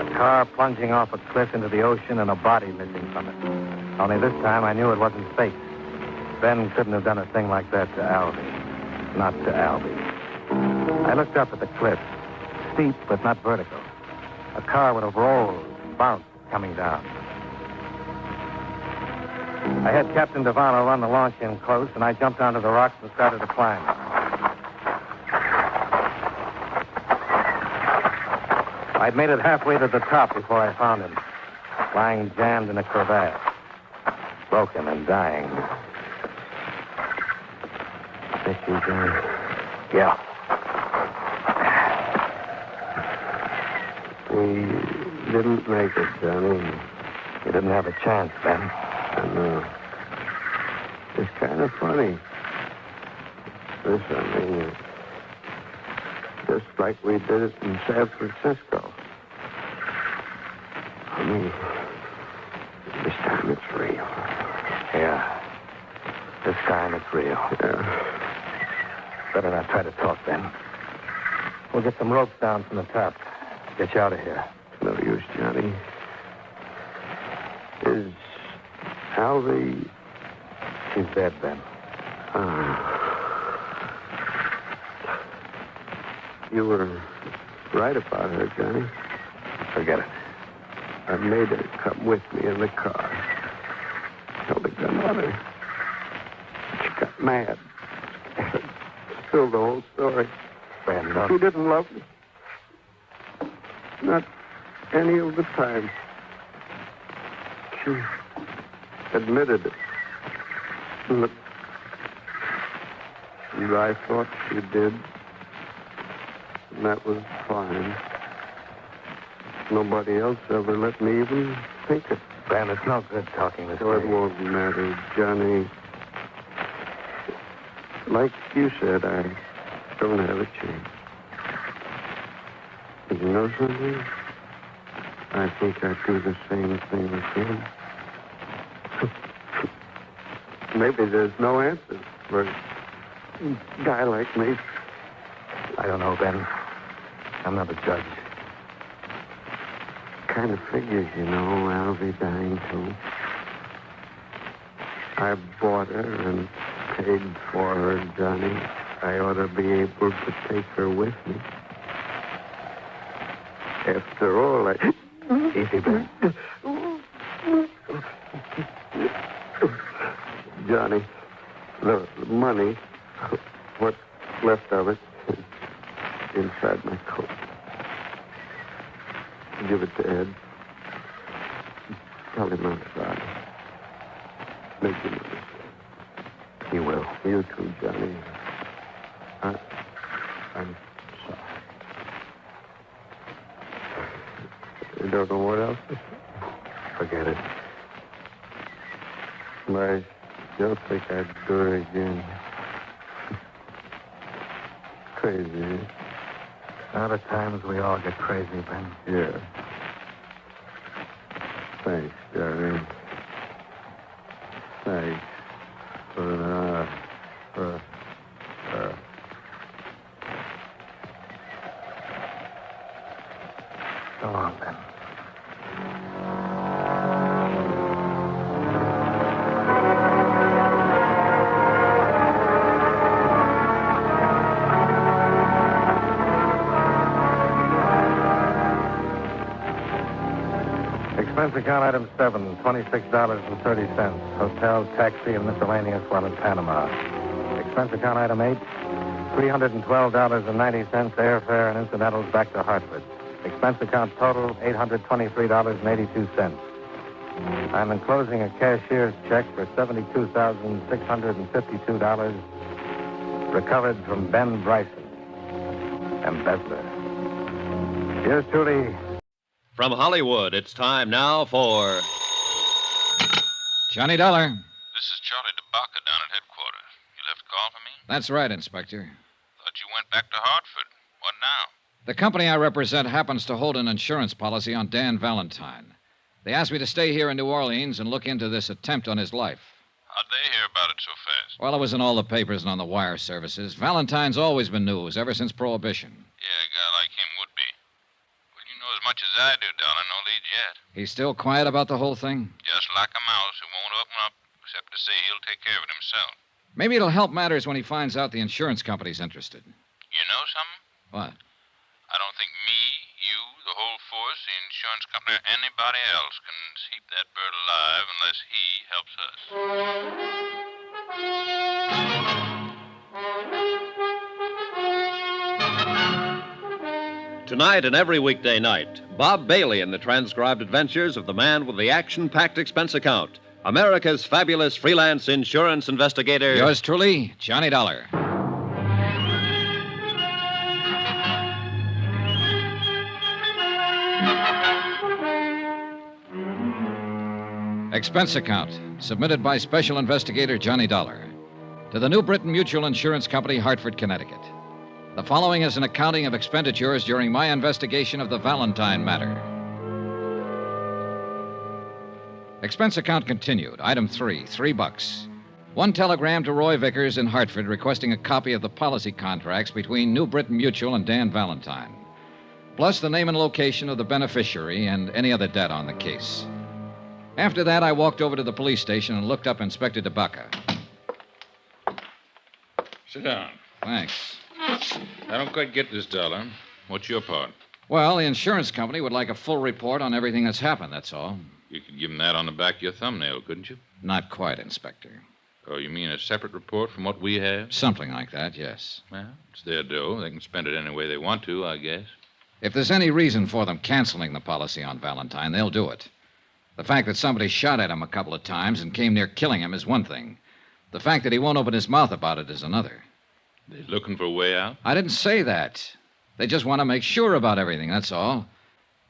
A car plunging off a cliff into the ocean and a body missing from it. Only this time I knew it wasn't fake. Ben couldn't have done a thing like that to Albie. Not to Albie. I looked up at the cliff. Steep, but not vertical. A car would have rolled, bounced, coming down. I had Captain Devano run the launch in close, and I jumped onto the rocks and started to climb. I'd made it halfway to the top before I found him, lying jammed in a crevasse, broken and dying. Think you can... Yeah. We didn't make it, Johnny. You didn't have a chance, Ben. I know. It's kind of funny. This, I mean, just like we did it in San Francisco. I mean, this time it's real. Yeah. This time it's real. Yeah. Better not try to talk, Ben. We'll get some ropes down from the top. Get you out of here. No use, Johnny. Is Albie... She's dead, Ben. You were right about her, Johnny. Forget it. I made her come with me in the car. Held a gun on her. She got mad. Spilled the whole story. Ben, no. She didn't love me. Not any of the time. She admitted it. And I thought she did. And that was fine. Nobody else ever let me even think it. Ben, it's no good talking this way. It won't matter, Johnny. Like you said, I don't have a chance. And you know something? I think I'd do the same thing again. Maybe there's no answer for a guy like me. I don't know, Ben. I'm not a judge. Kind of figures, you know, I'll be dying too. I bought her and paid for her, Johnny. I ought to be able to take her with me. After all, Easy, Ben. Johnny, the money, what's left of it, is inside my coat. Give it to Ed. Tell him I'm sorry. Make him understand. He will. You too, Johnny. I'm sorry. You don't know what else to say? Forget it. I don't think I'd do it again. Crazy. Other times we all get crazy, Ben. Yeah. Thanks, Johnny. Thanks for So long, Ben. Expense account item 7, $26.30. Hotel, taxi, and miscellaneous while in Panama. Expense account item 8, $312.90. Airfare and incidentals back to Hartford. Expense account total, $823.82. I'm enclosing a cashier's check for $72,652 recovered from Ben Bryson, embezzler. Yours truly. From Hollywood, it's time now for Johnny Dollar. This is Charlie DeBaca down at headquarters. You left a call for me? That's right, Inspector. Thought you went back to Hartford. What now? The company I represent happens to hold an insurance policy on Dan Valentine. They asked me to stay here in New Orleans and look into this attempt on his life. How'd they hear about it so fast? Well, it was in all the papers and on the wire services. Valentine's always been news ever since Prohibition. Yeah, a guy like him would be. Well, you know as much as I do, darling. No leads yet. He's still quiet about the whole thing? Just like a mouse who won't open up, except to say he'll take care of it himself. Maybe it'll help matters when he finds out the insurance company's interested. You know something? What? I don't think me, you, the whole force, the insurance company, or anybody else can keep that bird alive unless he helps us. Tonight and every weekday night, Bob Bailey in the transcribed adventures of the man with the action-packed expense account, America's fabulous freelance insurance investigator. Yours truly, Johnny Dollar. Expense account, submitted by Special Investigator Johnny Dollar to the New Britain Mutual Insurance Company, Hartford, Connecticut. The following is an accounting of expenditures during my investigation of the Valentine matter. Expense account continued. Item 3, $3. One telegram to Roy Vickers in Hartford requesting a copy of the policy contracts between New Britain Mutual and Dan Valentine, plus the name and location of the beneficiary and any other data on the case. After that, I walked over to the police station and looked up Inspector DeBaca. Sit down. Thanks. I don't quite get this, Dollar. What's your part? Well, the insurance company would like a full report on everything that's happened, that's all. You could give them that on the back of your thumbnail, couldn't you? Not quite, Inspector. Oh, you mean a separate report from what we have? Something like that, yes. Well, it's their dough. They can spend it any way they want to, I guess. If there's any reason for them canceling the policy on Valentine, they'll do it. The fact that somebody shot at him a couple of times and came near killing him is one thing. The fact that he won't open his mouth about it is another. They're looking for a way out? I didn't say that. They just want to make sure about everything, that's all.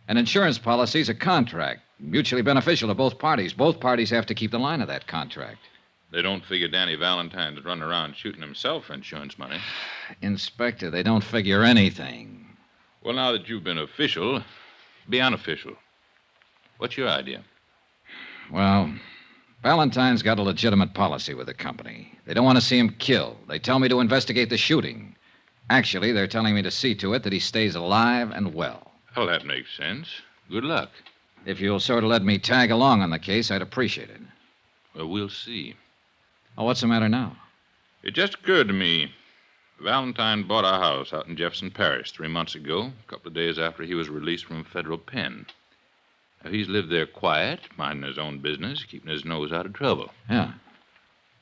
An insurance policy's a contract, mutually beneficial to both parties. Both parties have to keep the line of that contract. They don't figure Danny Valentine's running around shooting himself for insurance money. Inspector, they don't figure anything. Well, now that you've been official, be unofficial. What's your idea? Well, Valentine's got a legitimate policy with the company. They don't want to see him killed. They tell me to investigate the shooting. Actually, they're telling me to see to it that he stays alive and well. Well, that makes sense. Good luck. If you'll sort of let me tag along on the case, I'd appreciate it. Well, we'll see. Oh, what's the matter now? It just occurred to me. Valentine bought a house out in Jefferson Parish 3 months ago, a couple of days after he was released from a federal pen. Now, he's lived there quiet, minding his own business, keeping his nose out of trouble. Yeah.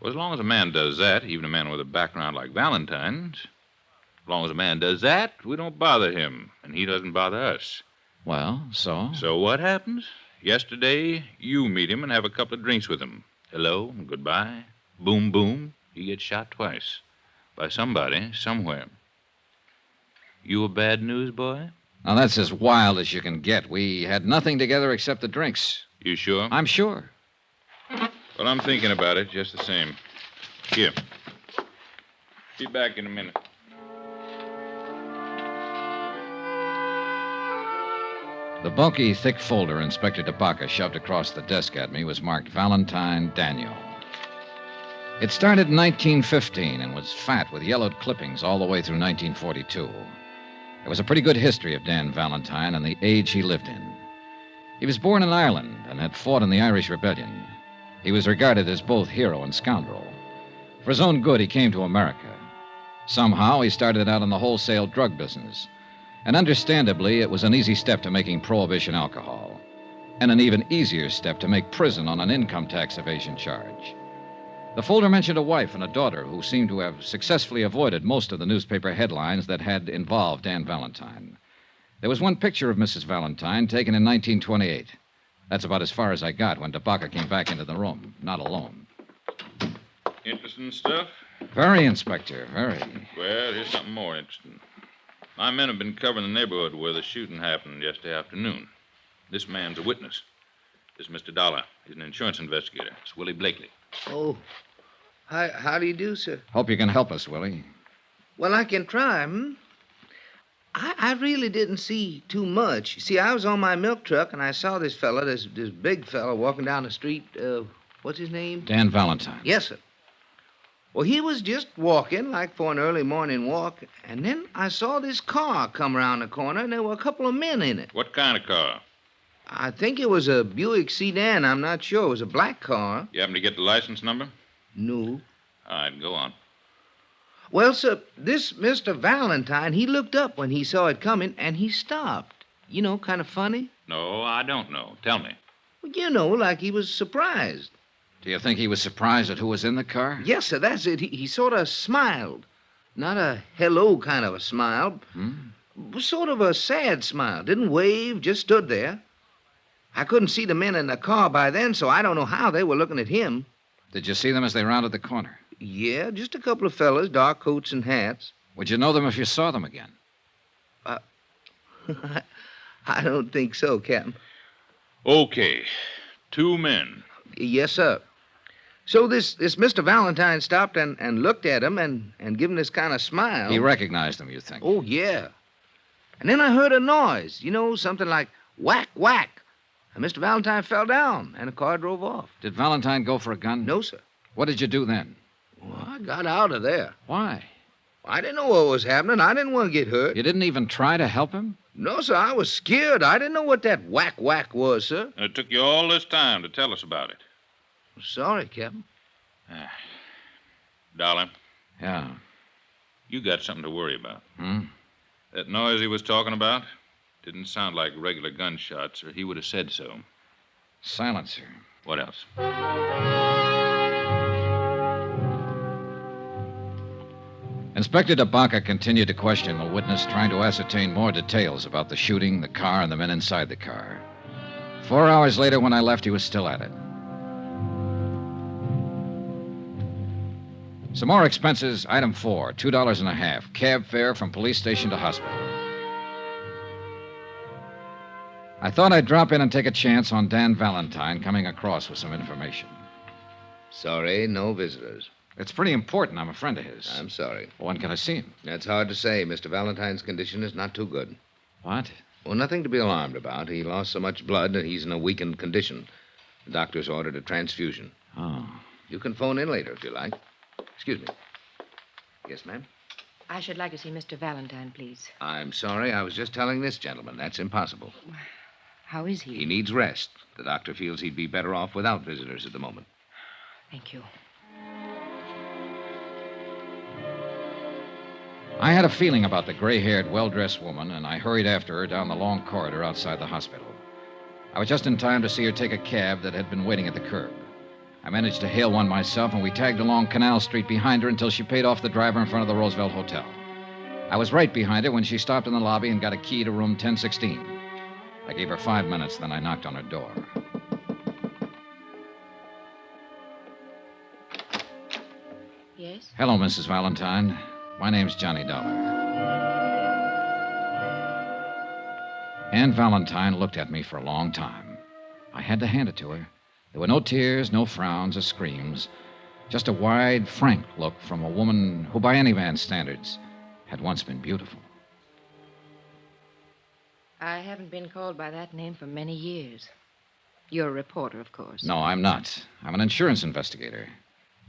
Well, as long as a man does that, even a man with a background like Valentine's, as long as a man does that, we don't bother him, and he doesn't bother us. Well, so? So what happens? Yesterday, you meet him and have a couple of drinks with him. Hello and goodbye. Boom, boom. He gets shot twice. By somebody, somewhere. You a bad news boy? Now, that's as wild as you can get. We had nothing together except the drinks. You sure? I'm sure. Well, I'm thinking about it just the same. Here. Be back in a minute. The bulky, thick folder Inspector DeBaca shoved across the desk at me was marked Valentine Daniel. It started in 1915 and was fat with yellowed clippings all the way through 1942. It was a pretty good history of Dan Valentine and the age he lived in. He was born in Ireland and had fought in the Irish Rebellion. He was regarded as both hero and scoundrel. For his own good, he came to America. Somehow, he started out in the wholesale drug business. And understandably, it was an easy step to making prohibition alcohol, and an even easier step to make prison on an income tax evasion charge. The folder mentioned a wife and a daughter who seemed to have successfully avoided most of the newspaper headlines that had involved Dan Valentine. There was one picture of Mrs. Valentine taken in 1928. That's about as far as I got when DeBaca came back into the room, not alone. Interesting stuff? Very, Inspector, very. Well, here's something more interesting. My men have been covering the neighborhood where the shooting happened yesterday afternoon. This man's a witness. This is Mr. Dollar. He's an insurance investigator. It's Willie Blakely. Oh, how do you do, sir? Hope you can help us, Willie. Well, I can try, I really didn't see too much. You see, I was on my milk truck, and I saw this fella, this big fella, walking down the street. What's his name? Dan Valentine. Yes, sir. Well, he was just walking, like for an early morning walk, and then I saw this car come around the corner, and there were a couple of men in it. What kind of car? I think it was a Buick sedan. I'm not sure. It was a black car. You happen to get the license number? No. All right, go on. Well, sir, this Mr. Valentine, he looked up when he saw it coming, and he stopped. You know, kind of funny. No, I don't know. Tell me. Well, you know, like he was surprised. Do you think he was surprised at who was in the car? Yes, sir, that's it. He sort of smiled. Not a hello kind of a smile. Sort of a sad smile. Didn't wave, just stood there. I couldn't see the men in the car by then, so I don't know how they were looking at him. Did you see them as they rounded the corner? Yeah, just a couple of fellas, dark coats and hats. Would you know them if you saw them again? I don't think so, Captain. Okay. 2 men. Yes, sir. So this Mr. Valentine stopped and looked at him and gave him this kind of smile. He recognized them, you think? Oh, yeah. And then I heard a noise, you know, something like whack, whack. And Mr. Valentine fell down, and the car drove off. Did Valentine go for a gun? No, sir. What did you do then? Well, I got out of there. Why? I didn't know what was happening. I didn't want to get hurt. You didn't even try to help him? No, sir. I was scared. I didn't know what that whack, whack was, sir. And it took you all this time to tell us about it. Sorry, Captain. Dollar. Yeah. You got something to worry about. Hmm? That noise he was talking about didn't sound like regular gunshots, or he would have said so. Silencer. What else? Inspector DeBaca continued to question the witness, trying to ascertain more details about the shooting, the car, and the men inside the car. 4 hours later, when I left, he was still at it. Some more expenses. Item 4, $2.50. Cab fare from police station to hospital. I thought I'd drop in and take a chance on Dan Valentine coming across with some information. Sorry, no visitors. It's pretty important. I'm a friend of his. I'm sorry. When can I see him? That's hard to say. Mr. Valentine's condition is not too good. What? Well, nothing to be alarmed about. He lost so much blood that he's in a weakened condition. The doctor's ordered a transfusion. Oh. You can phone in later if you like. Excuse me. Yes, ma'am? I should like to see Mr. Valentine, please. I'm sorry. I was just telling this gentleman. That's impossible. How is he? He needs rest. The doctor feels he'd be better off without visitors at the moment. Thank you. I had a feeling about the gray-haired, well-dressed woman, and I hurried after her down the long corridor outside the hospital. I was just in time to see her take a cab that had been waiting at the curb. I managed to hail one myself, and we tagged along Canal Street behind her until she paid off the driver in front of the Roosevelt Hotel. I was right behind her when she stopped in the lobby and got a key to room 1016. I gave her 5 minutes, then I knocked on her door. Yes? Hello, Mrs. Valentine. My name's Johnny Dollar. Ann Valentine looked at me for a long time. I had to hand it to her. There were no tears, no frowns or screams, just a wide, frank look from a woman who, by any man's standards, had once been beautiful. I haven't been called by that name for many years. You're a reporter, of course. No, I'm not. I'm an insurance investigator.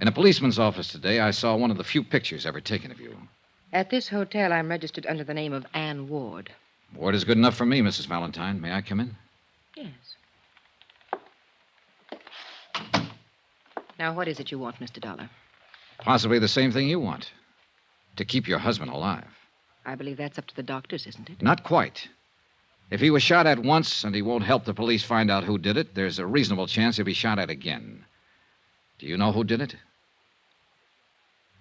In a policeman's office today, I saw one of the few pictures ever taken of you. At this hotel, I'm registered under the name of Ann Ward. Ward is good enough for me, Mrs. Valentine. May I come in? Yes. Now, what is it you want, Mr. Dollar? Possibly the same thing you want. To keep your husband alive. I believe that's up to the doctors, isn't it? Not quite. If he was shot at once and he won't help the police find out who did it, there's a reasonable chance he'll be shot at again. Do you know who did it?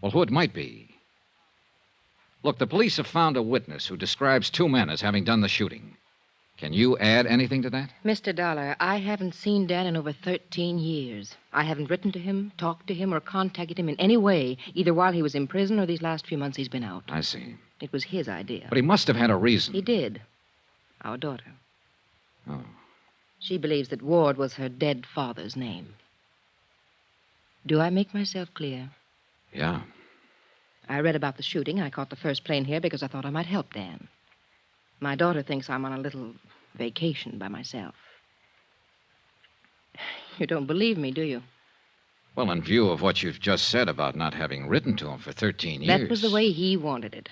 Well, who it might be. Look, the police have found a witness who describes two men as having done the shooting. Can you add anything to that? Mr. Dollar, I haven't seen Dan in over 13 years. I haven't written to him, talked to him, or contacted him in any way, either while he was in prison or these last few months he's been out. I see. It was his idea. But he must have had a reason. He did. Our daughter. Oh. She believes that Ward was her dead father's name. Do I make myself clear? Yeah. I read about the shooting. I caught the first plane here because I thought I might help Dan. My daughter thinks I'm on a little vacation by myself. You don't believe me, do you? Well, in view of what you've just said about not having written to him for 13 years... That was the way he wanted it.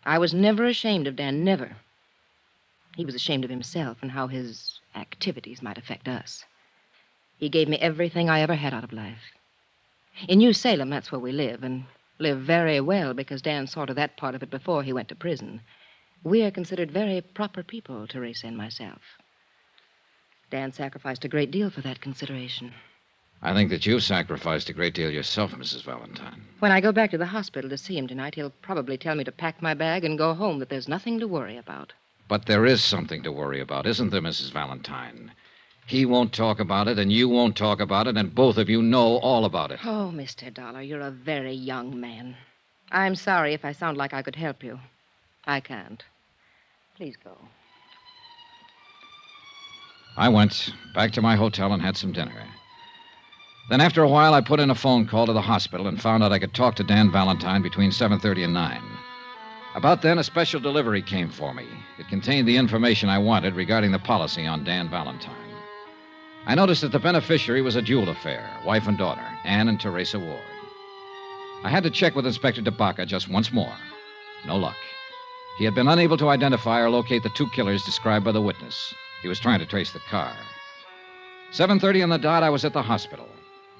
I was never ashamed of Dan, never. He was ashamed of himself and how his activities might affect us. He gave me everything I ever had out of life. In New Salem, that's where we live, and live very well because Dan saw to that part of it before he went to prison. We are considered very proper people, Teresa and myself. Dan sacrificed a great deal for that consideration. I think that you've sacrificed a great deal yourself, Mrs. Valentine. When I go back to the hospital to see him tonight, he'll probably tell me to pack my bag and go home, that there's nothing to worry about. But there is something to worry about, isn't there, Mrs. Valentine? He won't talk about it, and you won't talk about it, and both of you know all about it. Oh, Mr. Dollar, you're a very young man. I'm sorry if I sound like I could help you. I can't. Please go. I went back to my hotel and had some dinner. Then after a while, I put in a phone call to the hospital and found out I could talk to Dan Valentine between 7:30 and 9. About then, a special delivery came for me. It contained the information I wanted regarding the policy on Dan Valentine. I noticed that the beneficiary was a dual affair, wife and daughter, Ann and Teresa Ward. I had to check with Inspector DeBaca just once more. No luck. He had been unable to identify or locate the two killers described by the witness. He was trying to trace the car. 7:30 on the dot, I was at the hospital.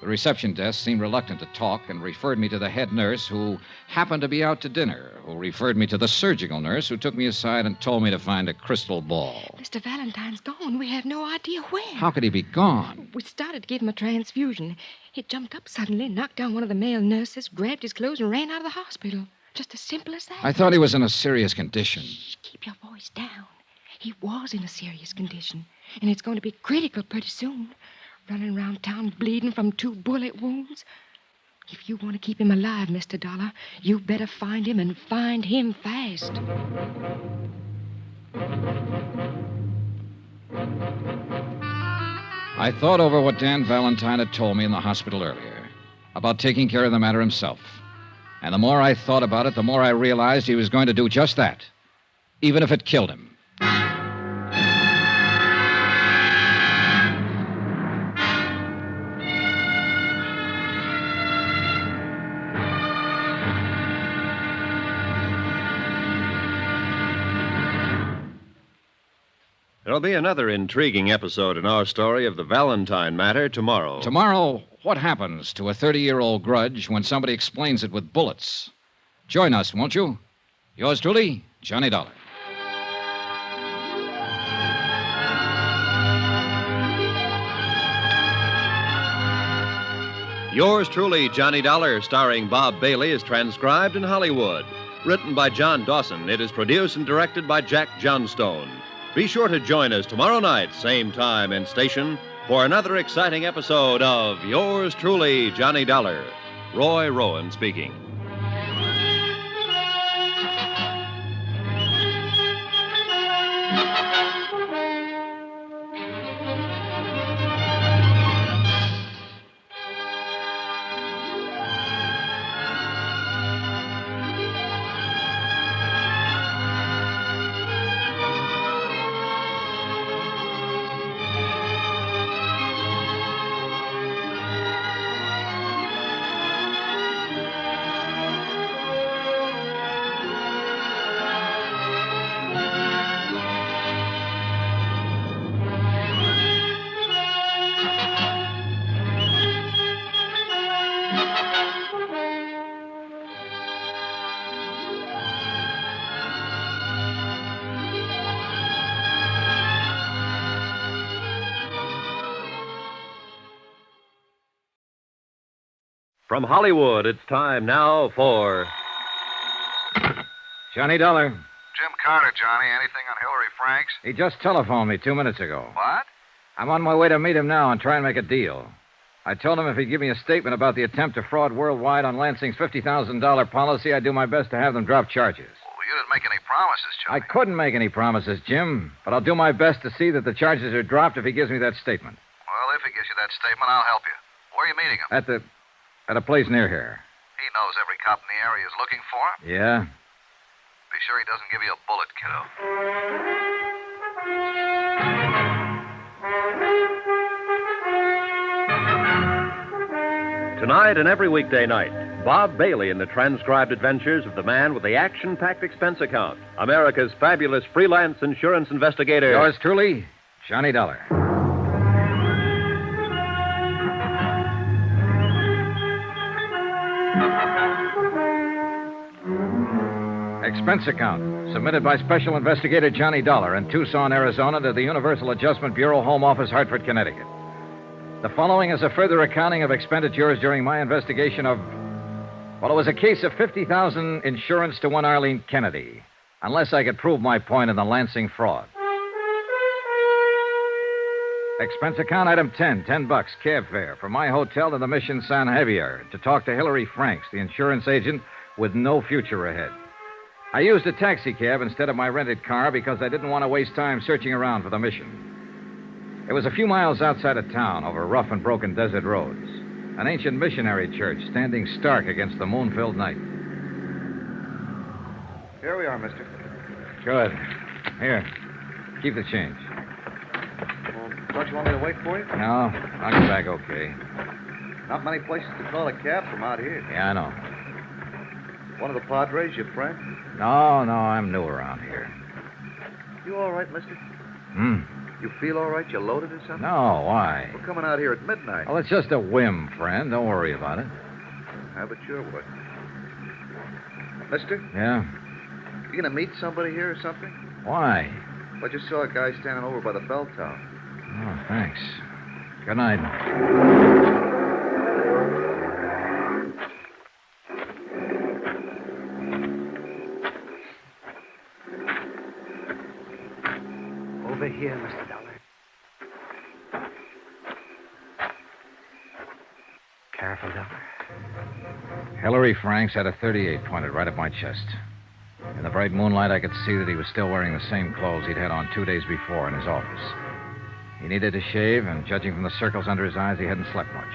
The reception desk seemed reluctant to talk and referred me to the head nurse, who happened to be out to dinner, who referred me to the surgical nurse, who took me aside and told me to find a crystal ball. Mr. Valentine's gone. We have no idea when. How could he be gone? We started to give him a transfusion. He jumped up suddenly, knocked down one of the male nurses, grabbed his clothes, and ran out of the hospital. Just as simple as that. I thought he was in a serious condition. Shh, keep your voice down. He was in a serious condition, and it's going to be critical pretty soon. Running around town bleeding from 2 bullet wounds. If you want to keep him alive, Mr. Dollar, you better find him and find him fast. I thought over what Dan Valentine had told me in the hospital earlier about taking care of the matter himself. And the more I thought about it, the more I realized he was going to do just that, even if it killed him. There'll be another intriguing episode in our story of the Valentine Matter tomorrow. Tomorrow, what happens to a 30-year-old grudge when somebody explains it with bullets? Join us, won't you? Yours truly, Johnny Dollar. Yours truly, Johnny Dollar, starring Bob Bailey, is transcribed in Hollywood. Written by John Dawson, it is produced and directed by Jack Johnstone. Be sure to join us tomorrow night, same time and station, for another exciting episode of Yours truly, Johnny Dollar. Roy Rowan speaking. From Hollywood, it's time now for Johnny Dollar. Jim Carter, Johnny. Anything on Hillary Franks? He just telephoned me 2 minutes ago. What? I'm on my way to meet him now and try and make a deal. I told him if he'd give me a statement about the attempt to fraud worldwide on Lansing's $50,000 policy, I'd do my best to have them drop charges. Well, you didn't make any promises, Johnny. I couldn't make any promises, Jim, but I'll do my best to see that the charges are dropped if he gives me that statement. Well, if he gives you that statement, I'll help you. Where are you meeting him? At a place near here. He knows every cop in the area is looking for him. Yeah? Be sure he doesn't give you a bullet, kiddo. Tonight and every weekday night, Bob Bailey in the transcribed adventures of the man with the action-packed expense account, America's fabulous freelance insurance investigator. Yours truly, Johnny Dollar. Expense account submitted by Special Investigator Johnny Dollar in Tucson, Arizona to the Universal Adjustment Bureau, Home Office, Hartford, Connecticut. The following is a further accounting of expenditures during my investigation of, well, it was a case of $50,000 insurance to one Arlene Kennedy, unless I could prove my point in the Lansing fraud. Expense account item 10, $10, cab fare from my hotel to the Mission San Javier to talk to Hillary Franks, the insurance agent with no future ahead. I used a taxi cab instead of my rented car because I didn't want to waste time searching around for the mission. It was a few miles outside of town over rough and broken desert roads. An ancient missionary church standing stark against the moon-filled night. Here we are, mister. Good. Here, keep the change. Well, don't you want me to wait for you? No, I'll get back okay. Not many places to call a cab from out here. Yeah, I know. One of the Padres, your friend? No, I'm new around here. You all right, mister? Hmm? You feel all right? You loaded or something? No, why? We're coming out here at midnight. Well, it's just a whim, friend. Don't worry about it. I bet sure would. Mister? Yeah? You gonna meet somebody here or something? Why? I just saw a guy standing over by the bell tower. Oh, thanks. Good night. Over here, Mr. Dollar. Careful, Dollar. Hillary Franks had a .38 pointed right at my chest. In the bright moonlight, I could see that he was still wearing the same clothes he'd had on 2 days before in his office. He needed to shave, and judging from the circles under his eyes, he hadn't slept much.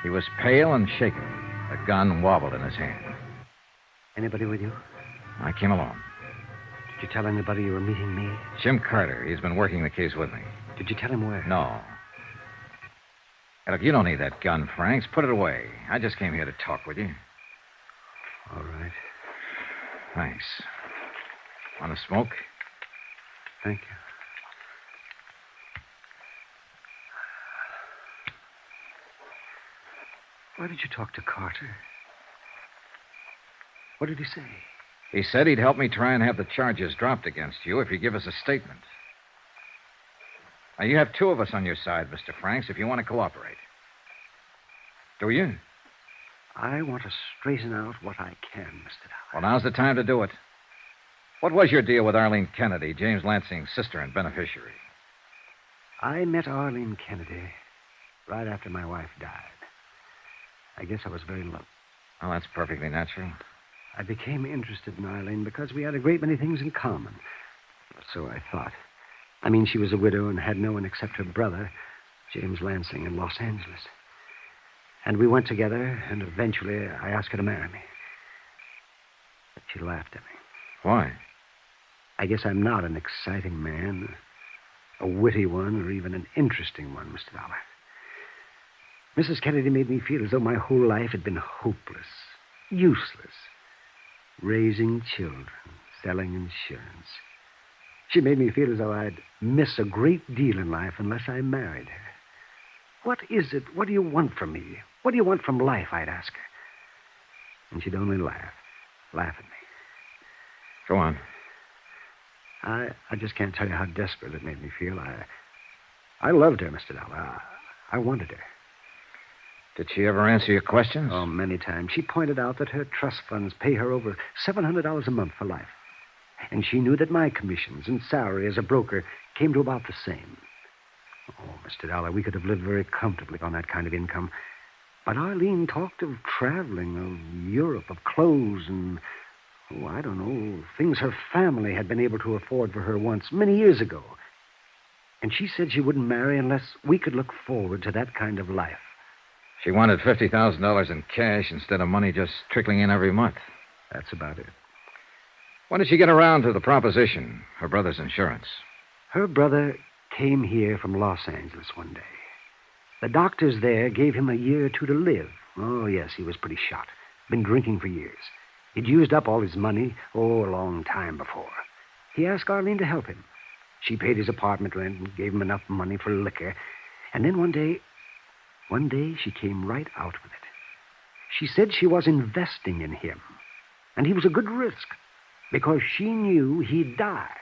He was pale and shaken. The gun wobbled in his hand. Anybody with you? I came along. Did you tell anybody you were meeting me? Jim Carter. He's been working the case with me. Did you tell him where? No. Hey, look, you don't need that gun, Franks. Put it away. I just came here to talk with you. All right. Thanks. Want to smoke? Thank you. Why did you talk to Carter? What did he say? He said he'd help me try and have the charges dropped against you if you give us a statement. Now, you have two of us on your side, Mr. Franks, if you want to cooperate. Do you? I want to straighten out what I can, Mr. Dollar. Well, now's the time to do it. What was your deal with Arlene Kennedy, James Lansing's sister and beneficiary? I met Arlene Kennedy right after my wife died. I guess I was very low. Oh, that's perfectly natural. I became interested in Arlene because we had a great many things in common. So I thought. I mean, she was a widow and had no one except her brother, James Lansing, in Los Angeles. And we went together, and eventually I asked her to marry me. But she laughed at me. Why? I guess I'm not an exciting man, a witty one, or even an interesting one, Mr. Dollar. Mrs. Kennedy made me feel as though my whole life had been hopeless, useless. Raising children, selling insurance. She made me feel as though I'd miss a great deal in life unless I married her. What is it? What do you want from me? What do you want from life, I'd ask her. And she'd only laugh at me. Go on. I just can't tell you how desperate it made me feel. I loved her, Mr. Dollar. I wanted her. Did she ever answer your questions? Oh, many times. She pointed out that her trust funds pay her over $700 a month for life. And she knew that my commissions and salary as a broker came to about the same. Oh, Mr. Dollar, we could have lived very comfortably on that kind of income. But Arlene talked of traveling, of Europe, of clothes, and, oh, I don't know, things her family had been able to afford for her once, many years ago. And she said she wouldn't marry unless we could look forward to that kind of life. She wanted $50,000 in cash instead of money just trickling in every month. That's about it. When did she get around to the proposition, her brother's insurance? Her brother came here from Los Angeles one day. The doctors there gave him a year or two to live. Oh, yes, he was pretty shot. Been drinking for years. He'd used up all his money, a long time before. He asked Arlene to help him. She paid his apartment rent and gave him enough money for liquor. And then one day she came right out with it. She said she was investing in him. And he was a good risk because she knew he'd die.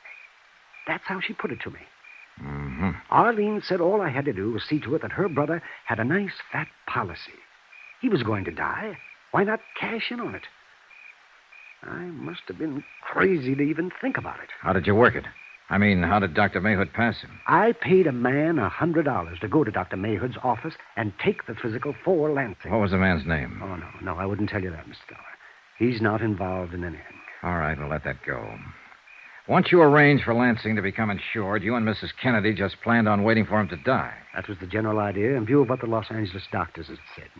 That's how she put it to me. Mm-hmm. Arlene said all I had to do was see to it that her brother had a nice fat policy. He was going to die. Why not cash in on it? I must have been crazy to even think about it. How did you work it? I mean, how did Dr. Mayhood pass him? I paid a man $100 to go to Dr. Mayhood's office and take the physical for Lansing. What was the man's name? Oh, no, I wouldn't tell you that, Mr. Dollar. He's not involved in anything. All right, we'll let that go. Once you arranged for Lansing to become insured, you and Mrs. Kennedy just planned on waiting for him to die. That was the general idea, in view of what the Los Angeles doctors had said.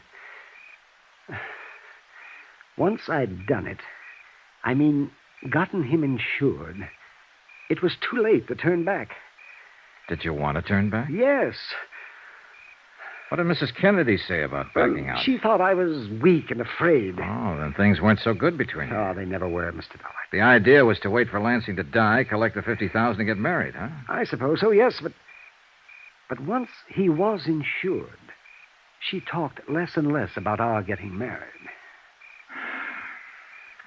Once I'd done it, gotten him insured, it was too late to turn back. Did you want to turn back? Yes. What did Mrs. Kennedy say about backing out? She thought I was weak and afraid. Oh, then things weren't so good between you. Oh, they never were, Mr. Dollar. The idea was to wait for Lansing to die, collect the $50,000 and get married, huh? I suppose so, yes, but once he was insured, she talked less and less about our getting married.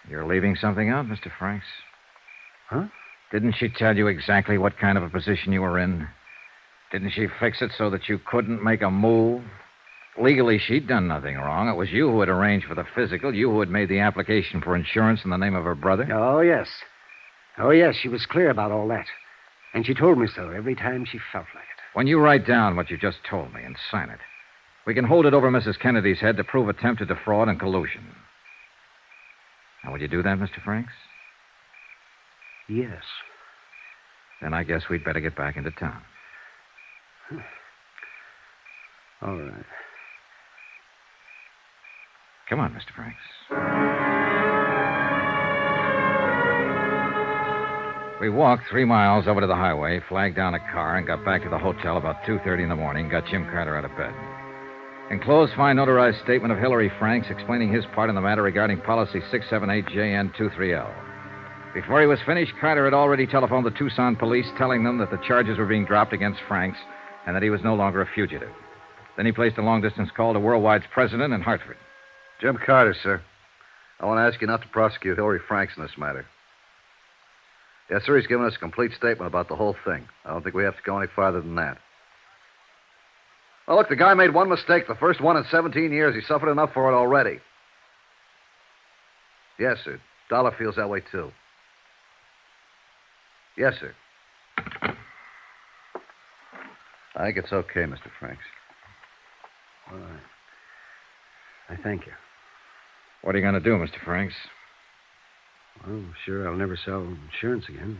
You're leaving something out, Mr. Franks. Huh? Didn't she tell you exactly what kind of a position you were in? Didn't she fix it so that you couldn't make a move? Legally, she'd done nothing wrong. It was you who had arranged for the physical, you who had made the application for insurance in the name of her brother. Oh, yes. Oh, yes, she was clear about all that. And she told me so every time she felt like it. When you write down what you just told me and sign it, we can hold it over Mrs. Kennedy's head to prove attempted defraud and collusion. Now, will you do that, Mr. Franks? Yes. Then I guess we'd better get back into town. All right. Come on, Mr. Franks. We walked 3 miles over to the highway, flagged down a car, and got back to the hotel about 2:30 in the morning, got Jim Carter out of bed. Enclosed, fine notarized statement of Hillary Franks explaining his part in the matter regarding policy 678JN23L. Before he was finished, Carter had already telephoned the Tucson police, telling them that the charges were being dropped against Franks and that he was no longer a fugitive. Then he placed a long-distance call to Worldwide's president in Hartford. Jim Carter, sir. I want to ask you not to prosecute Hillary Franks in this matter. Yes, sir. He's given us a complete statement about the whole thing. I don't think we have to go any farther than that. Well, look, the guy made one mistake, the first one in 17 years. He suffered enough for it already. Yes, sir. Dollar feels that way, too. Yes, sir. I think it's okay, Mr. Franks. All right. I thank you. What are you going to do, Mr. Franks? Well, sure, I'll never sell insurance again.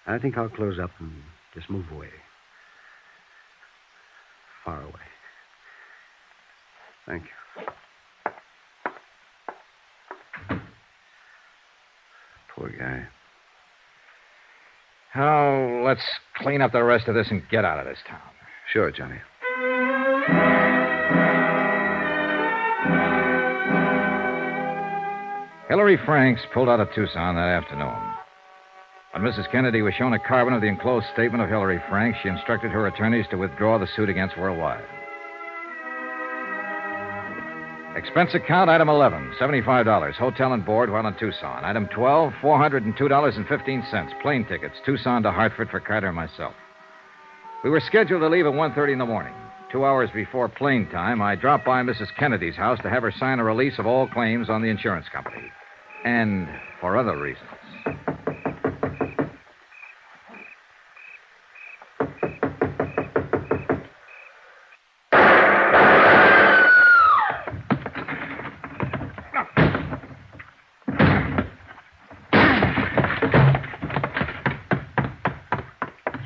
I think I'll close up and just move away. Far away. Thank you. Poor guy. Oh, let's clean up the rest of this and get out of this town. Sure, Johnny. Hillary Franks pulled out of Tucson that afternoon. When Mrs. Kennedy was shown a carbon of the enclosed statement of Hillary Franks, she instructed her attorneys to withdraw the suit against Worldwide. Expense account, item 11, $75. Hotel and board while in Tucson. Item 12, $402.15. Plane tickets, Tucson to Hartford for Carter and myself. We were scheduled to leave at 1:30 in the morning. 2 hours before plane time, I dropped by Mrs. Kennedy's house to have her sign a release of all claims on the insurance company. And for other reasons.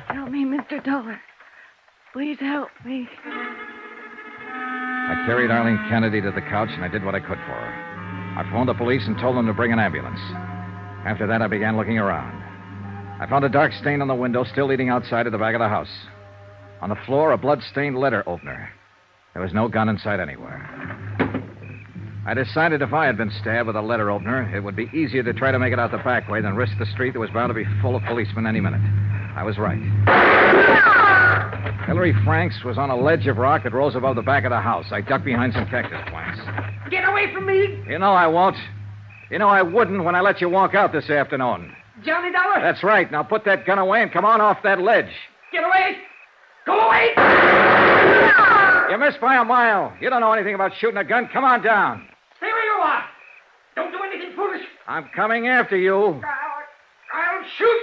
Help me, Mr. Dollar. Please help me. I carried Arlene Kennedy to the couch, and I did what I could for her. I phoned the police and told them to bring an ambulance. After that, I began looking around. I found a dark stain on the window still leading outside of the back of the house. On the floor, a blood-stained letter opener. There was no gun in sight anywhere. I decided if I had been stabbed with a letter opener, it would be easier to try to make it out the back way than risk the street that was bound to be full of policemen any minute. I was right. Hillary Franks was on a ledge of rock that rose above the back of the house. I ducked behind some cactus plants. Get away from me! You know I won't. You know I wouldn't when I let you walk out this afternoon. Johnny Dollar! That's right. Now put that gun away and come on off that ledge. Get away! Go away! You missed by a mile. You don't know anything about shooting a gun. Come on down. Stay where you are! Don't do anything foolish! I'm coming after you. I'll shoot!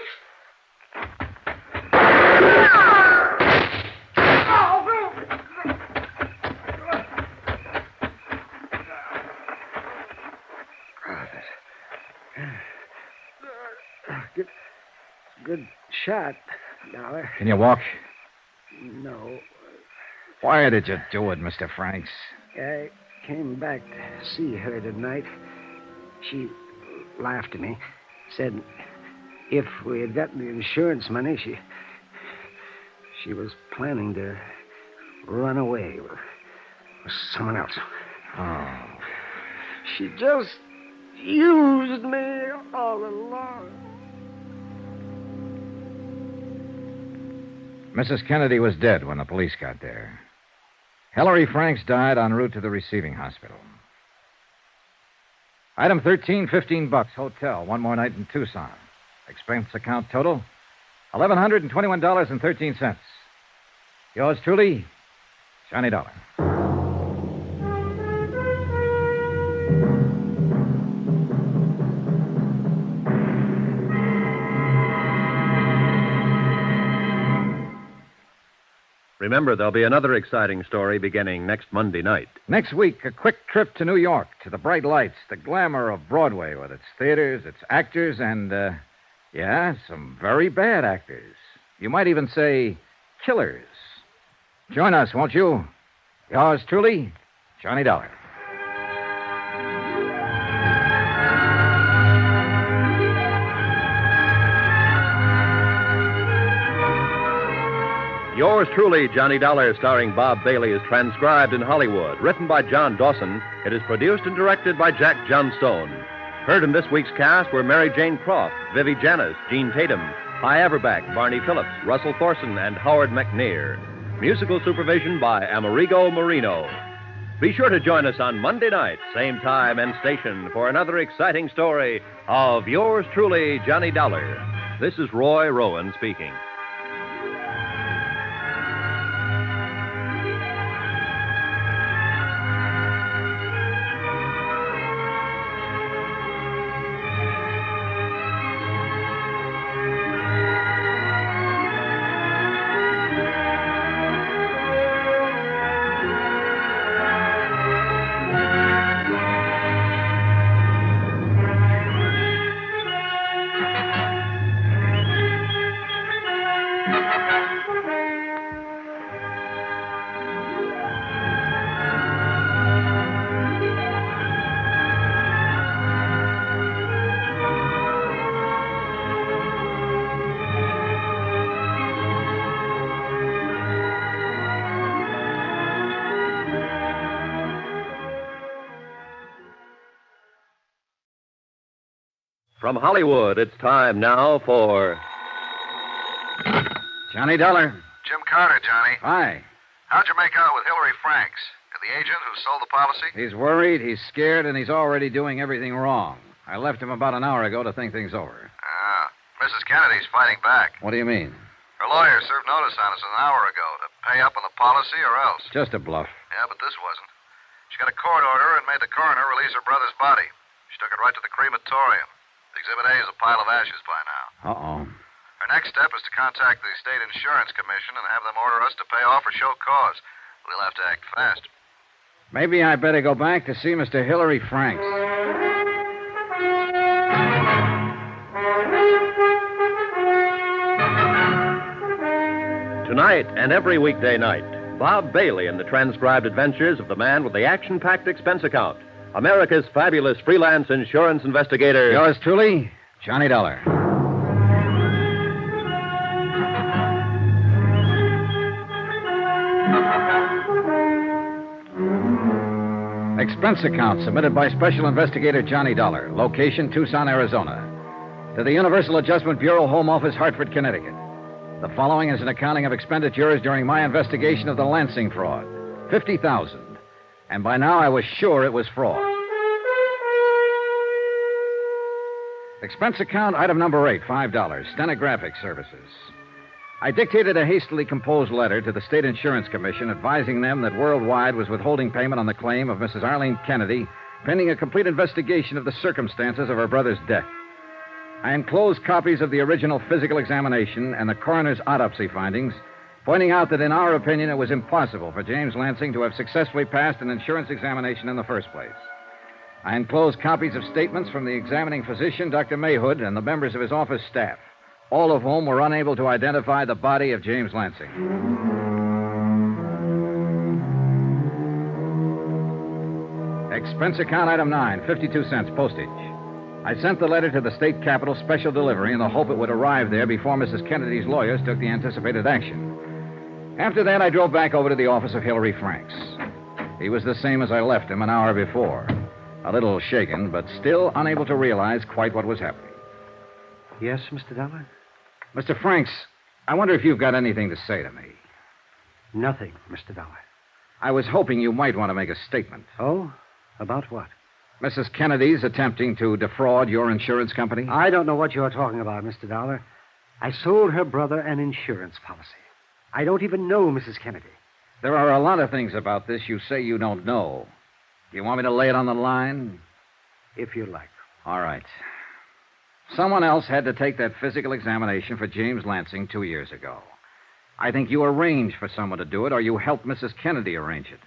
Good shot, Dollar. Can you walk? No. Why did you do it, Mr. Franks? I came back to see her tonight. She laughed at me, said if we had gotten the insurance money, she was planning to run away with someone else. Oh. She just used me all along. Mrs. Kennedy was dead when the police got there. Hillary Franks died en route to the receiving hospital. Item 13, $15. Hotel. One more night in Tucson. Expense account total, $1,121.13. Yours truly, Johnny Dollar. Remember, there'll be another exciting story beginning next Monday night. Next week, a quick trip to New York, to the bright lights, the glamour of Broadway with its theaters, its actors, and, some very bad actors. You might even say killers. Join us, won't you? Yours truly, Johnny Dollar. Yours truly, Johnny Dollar, starring Bob Bailey, is transcribed in Hollywood. Written by John Dawson, it is produced and directed by Jack Johnstone. Heard in this week's cast were Mary Jane Croft, Vivi Janis, Gene Tatum, Hy Averback, Barney Phillips, Russell Thorson, and Howard McNear. Musical supervision by Amerigo Marino. Be sure to join us on Monday night, same time and station, for another exciting story of yours truly, Johnny Dollar. This is Roy Rowan speaking. From Hollywood, it's time now for Johnny Dollar. Jim Carter, Johnny. Hi. How'd you make out with Hillary Franks? And the agent who sold the policy? He's worried, he's scared, and he's already doing everything wrong. I left him about an hour ago to think things over. Ah, Mrs. Kennedy's fighting back. What do you mean? Her lawyer served notice on us an hour ago to pay up on the policy or else. Just a bluff. Yeah, but this wasn't. She got a court order and made the coroner release her brother's body. She took it right to the crematorium. Exhibit A is a pile of ashes by now. Uh-oh. Her next step is to contact the State Insurance Commission and have them order us to pay off or show cause. We'll have to act fast. Maybe I better go back to see Mr. Hillary Franks. Tonight and every weekday night, Bob Bailey in the transcribed adventures of the man with the action-packed expense account, America's fabulous freelance insurance investigator. Yours truly, Johnny Dollar. Expense account submitted by Special Investigator Johnny Dollar. Location, Tucson, Arizona. To the Universal Adjustment Bureau, Home Office, Hartford, Connecticut. The following is an accounting of expenditures during my investigation of the Lansing fraud. $50,000. And by now I was sure it was fraud. Expense account, item number 8, $5. Stenographic services. I dictated a hastily composed letter to the State Insurance Commission advising them that Worldwide was withholding payment on the claim of Mrs. Arlene Kennedy pending a complete investigation of the circumstances of her brother's death. I enclosed copies of the original physical examination and the coroner's autopsy findings, pointing out that in our opinion it was impossible for James Lansing to have successfully passed an insurance examination in the first place. I enclosed copies of statements from the examining physician, Dr. Mayhood, and the members of his office staff, all of whom were unable to identify the body of James Lansing. Expense account item 9, 52 cents postage. I sent the letter to the state capitol special delivery in the hope it would arrive there before Mrs. Kennedy's lawyers took the anticipated action. After that, I drove back over to the office of Hillary Franks. He was the same as I left him an hour before. A little shaken, but still unable to realize quite what was happening. Yes, Mr. Dollar? Mr. Franks, I wonder if you've got anything to say to me. Nothing, Mr. Dollar. I was hoping you might want to make a statement. Oh? About what? Mrs. Kennedy's attempting to defraud your insurance company? I don't know what you're talking about, Mr. Dollar. I sold her brother an insurance policy. I don't even know Mrs. Kennedy. There are a lot of things about this you say you don't know. Do you want me to lay it on the line? If you like. All right. Someone else had to take that physical examination for James Lansing 2 years ago. I think you arranged for someone to do it, or you helped Mrs. Kennedy arrange it.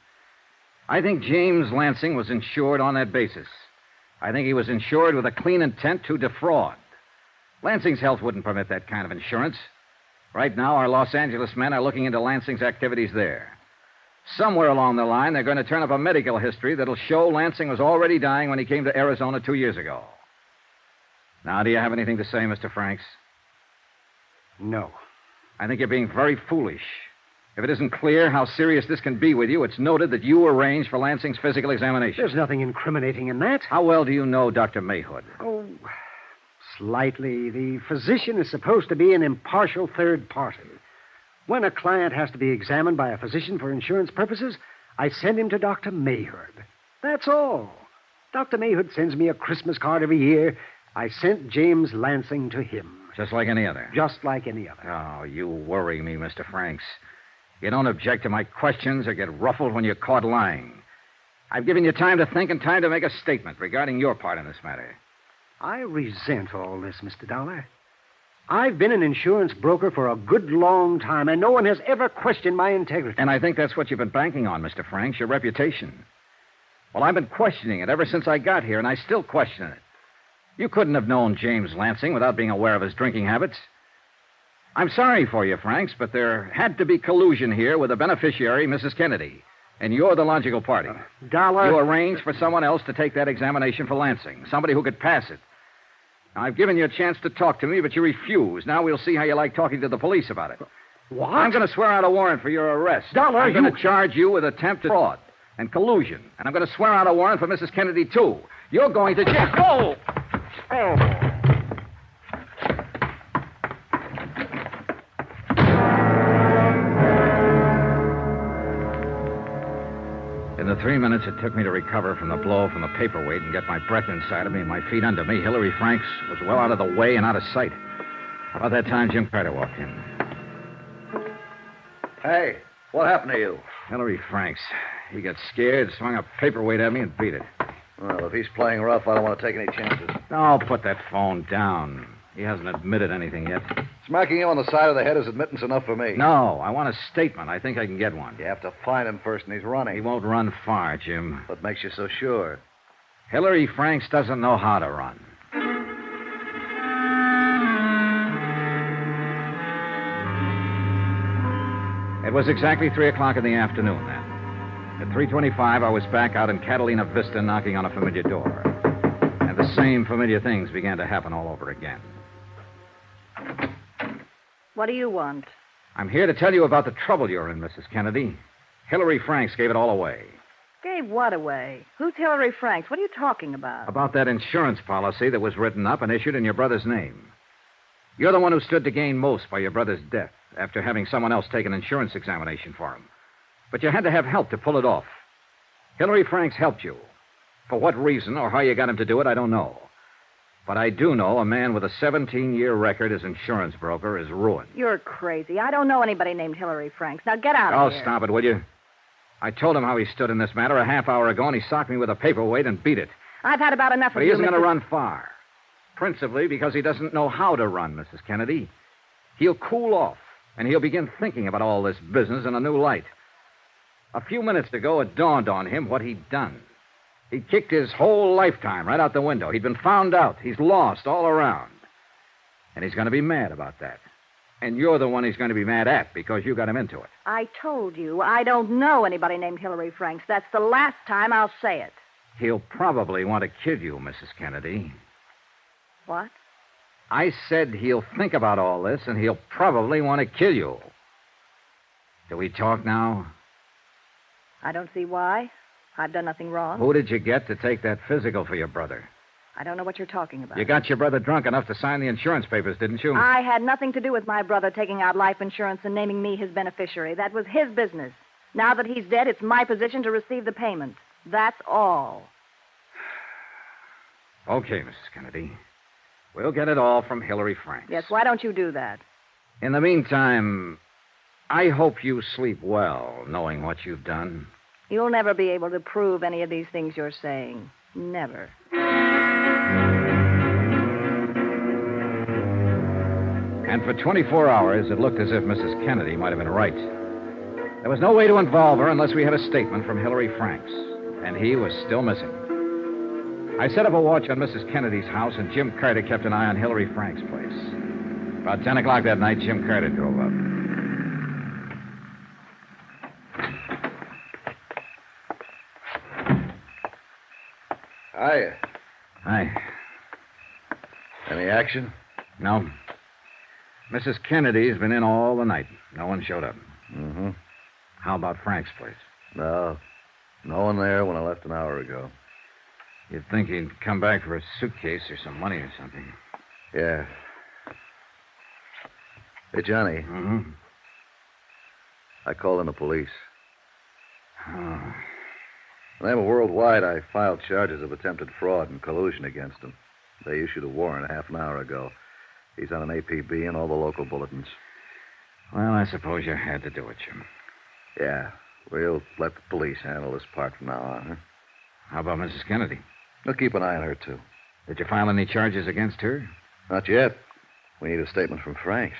I think James Lansing was insured on that basis. I think he was insured with a clean intent to defraud. Lansing's health wouldn't permit that kind of insurance. Right now, our Los Angeles men are looking into Lansing's activities there. Somewhere along the line, they're going to turn up a medical history that'll show Lansing was already dying when he came to Arizona 2 years ago. Now, do you have anything to say, Mr. Franks? No. I think you're being very foolish. If it isn't clear how serious this can be with you, it's noted that you arranged for Lansing's physical examination. There's nothing incriminating in that. How well do you know Dr. Mayhood? Oh, slightly. The physician is supposed to be an impartial third party. When a client has to be examined by a physician for insurance purposes, I send him to Dr. Mayherd. That's all. Dr. Mayherd sends me a Christmas card every year. I sent James Lansing to him. Just like any other. Just like any other. Oh, you worry me, Mr. Franks. You don't object to my questions or get ruffled when you're caught lying. I've given you time to think and time to make a statement regarding your part in this matter. I resent all this, Mr. Dollar. I've been an insurance broker for a good long time, and no one has ever questioned my integrity. And I think that's what you've been banking on, Mr. Franks, your reputation. Well, I've been questioning it ever since I got here, and I still question it. You couldn't have known James Lansing without being aware of his drinking habits. I'm sorry for you, Franks, but there had to be collusion here with the beneficiary, Mrs. Kennedy. And you're the logical party. Dollar. You arranged for someone else to take that examination for Lansing, somebody who could pass it. Now, I've given you a chance to talk to me, but you refuse. Now we'll see how you like talking to the police about it. What? I'm going to swear out a warrant for your arrest. Dollar, I'm going to charge you with attempted fraud and collusion. And I'm going to swear out a warrant for Mrs. Kennedy, too. You're going to jail. Oh! Oh! In the 3 minutes it took me to recover from the blow from the paperweight and get my breath inside of me and my feet under me, Hillary Franks was well out of the way and out of sight. About that time, Jim Carter walked in. Hey, what happened to you? Hillary Franks. He got scared, swung a paperweight at me, and beat it. Well, if he's playing rough, I don't want to take any chances. Oh, put that phone down. He hasn't admitted anything yet. Smacking him on the side of the head is admittance enough for me. No, I want a statement. I think I can get one. You have to find him first, and he's running. He won't run far, Jim. What makes you so sure? Hillary Franks doesn't know how to run. It was exactly 3 o'clock in the afternoon then. At 3:25, I was back out in Catalina Vista knocking on a familiar door. And the same familiar things began to happen all over again. What do you want? I'm here to tell you about the trouble you're in, Mrs. Kennedy. Hillary Franks gave it all away. Gave what away? Who's Hillary Franks? What are you talking about? About that insurance policy that was written up and issued in your brother's name. You're the one who stood to gain most by your brother's death after having someone else take an insurance examination for him. But you had to have help to pull it off. Hillary Franks helped you. For what reason or how you got him to do it, I don't know. But I do know a man with a 17-year record as insurance broker is ruined. You're crazy. I don't know anybody named Hillary Franks. Now get out of here. Oh, stop it, will you? I told him how he stood in this matter a half hour ago, and he socked me with a paperweight and beat it. I've had about enough But of he you, isn't going to Mrs. run far. Principally because he doesn't know how to run, Mrs. Kennedy. He'll cool off, and he'll begin thinking about all this business in a new light. A few minutes ago, it dawned on him what he'd done. He'd kicked his whole lifetime right out the window. He'd been found out. He's lost all around. And he's going to be mad about that. And you're the one he's going to be mad at because you got him into it. I told you, I don't know anybody named Hillary Franks. That's the last time I'll say it. He'll probably want to kill you, Mrs. Kennedy. What? I said he'll think about all this, and he'll probably want to kill you. Do we talk now? I don't see why. I've done nothing wrong. Who did you get to take that physical for your brother? I don't know what you're talking about. You got your brother drunk enough to sign the insurance papers, didn't you? I had nothing to do with my brother taking out life insurance and naming me his beneficiary. That was his business. Now that he's dead, it's my position to receive the payment. That's all. Okay, Mrs. Kennedy. We'll get it all from Hillary Franks. Yes, why don't you do that? In the meantime, I hope you sleep well, knowing what you've done. You'll never be able to prove any of these things you're saying. Never. And for 24 hours, it looked as if Mrs. Kennedy might have been right. There was no way to involve her unless we had a statement from Hillary Franks. And he was still missing. I set up a watch on Mrs. Kennedy's house, and Jim Carter kept an eye on Hillary Franks' place. About 10 o'clock that night, Jim Carter drove up. Hiya. Hi. Any action? No. Mrs. Kennedy's been in all the night. No one showed up. Mm-hmm. How about Frank's place? No. No one there when I left an hour ago. You'd think he'd come back for a suitcase or some money or something. Yeah. Hey, Johnny. Mm-hmm. I called in the police. Oh. The name of Worldwide, I filed charges of attempted fraud and collusion against him. They issued a warrant half an hour ago. He's on an APB and all the local bulletins. Well, I suppose you had to do it, Jim. Yeah, we'll let the police handle this part from now on, huh? How about Mrs. Kennedy? We'll keep an eye on her, too. Did you file any charges against her? Not yet. We need a statement from Franks.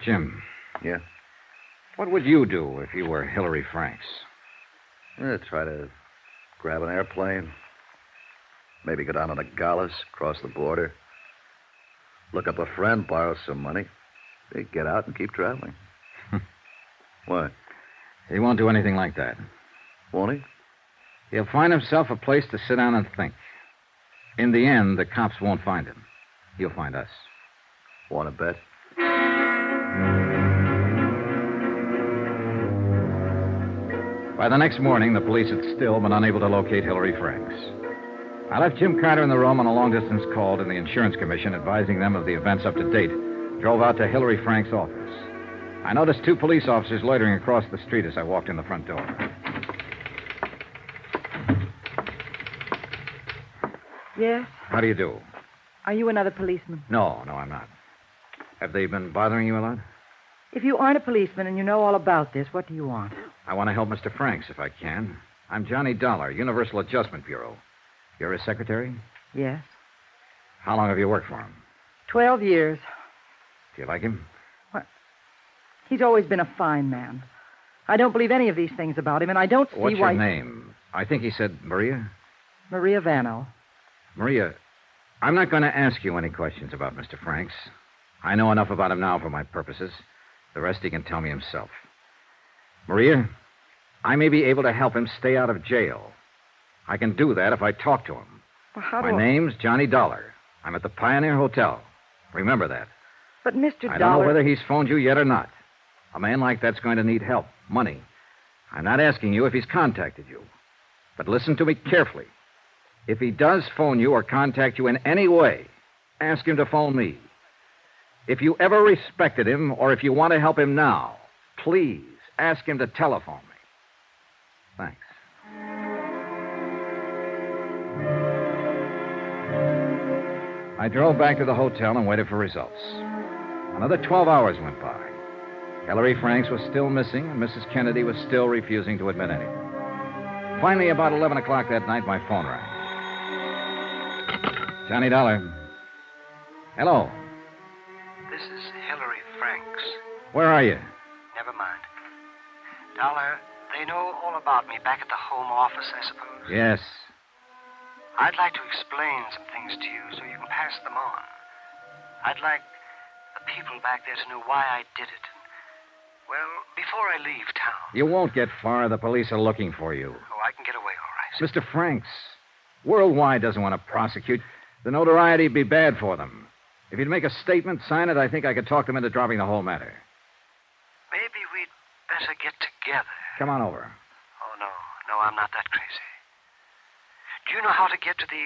Jim. Yeah? What would you do if you were Hillary Franks? Try to grab an airplane. Maybe go down to Nogales, cross the border. Look up a friend, borrow some money. Get out and keep traveling. What? He won't do anything like that. Won't he? He'll find himself a place to sit down and think. In the end, the cops won't find him. He'll find us. Want to bet? By the next morning, the police had still been unable to locate Hillary Franks. I left Jim Carter in the room on a long-distance call to the Insurance Commission, advising them of the events up to date. Drove out to Hillary Franks' office. I noticed 2 police officers loitering across the street as I walked in the front door. Yes? How do you do? Are you another policeman? No, I'm not. Have they been bothering you a lot? If you aren't a policeman and you know all about this, what do you want? I want to help Mr. Franks if I can. I'm Johnny Dollar, Universal Adjustment Bureau. You're his secretary? Yes. How long have you worked for him? 12 years. Do you like him? What? He's always been a fine man. I don't believe any of these things about him, and I don't see What's why... your name? I think he said Maria? Maria Vano. Maria, I'm not going to ask you any questions about Mr. Franks. I know enough about him now for my purposes. The rest he can tell me himself. Maria, I may be able to help him stay out of jail. I can do that if I talk to him. Well, how My do I... name's Johnny Dollar. I'm at the Pioneer Hotel. Remember that. But Mr. I Dollar... don't know whether he's phoned you yet or not. A man like that's going to need help, money. I'm not asking you if he's contacted you. But listen to me carefully. If he does phone you or contact you in any way, ask him to phone me. If you ever respected him or if you want to help him now, please ask him to telephone me. Thanks. I drove back to the hotel and waited for results. Another 12 hours went by. Hillary Franks was still missing, and Mrs. Kennedy was still refusing to admit anything. Finally, about 11 o'clock that night, my phone rang. Johnny Dollar. Hello. This is Hillary Franks. Where are you? Never mind. Dollar, they know all about me back at the home office, I suppose? Yes. I'd like to explain some things to you so you can pass them on. I'd like the people back there to know why I did it. Well, before I leave town... You won't get far. The police are looking for you. Oh, I can get away all right. Mr. Franks, Worldwide doesn't want to prosecute. The notoriety would be bad for them. If you'd make a statement, sign it, I think I could talk them into dropping the whole matter. Maybe we'd better get together. Come on over. Oh, no, I'm not that crazy. Do you know how to get to the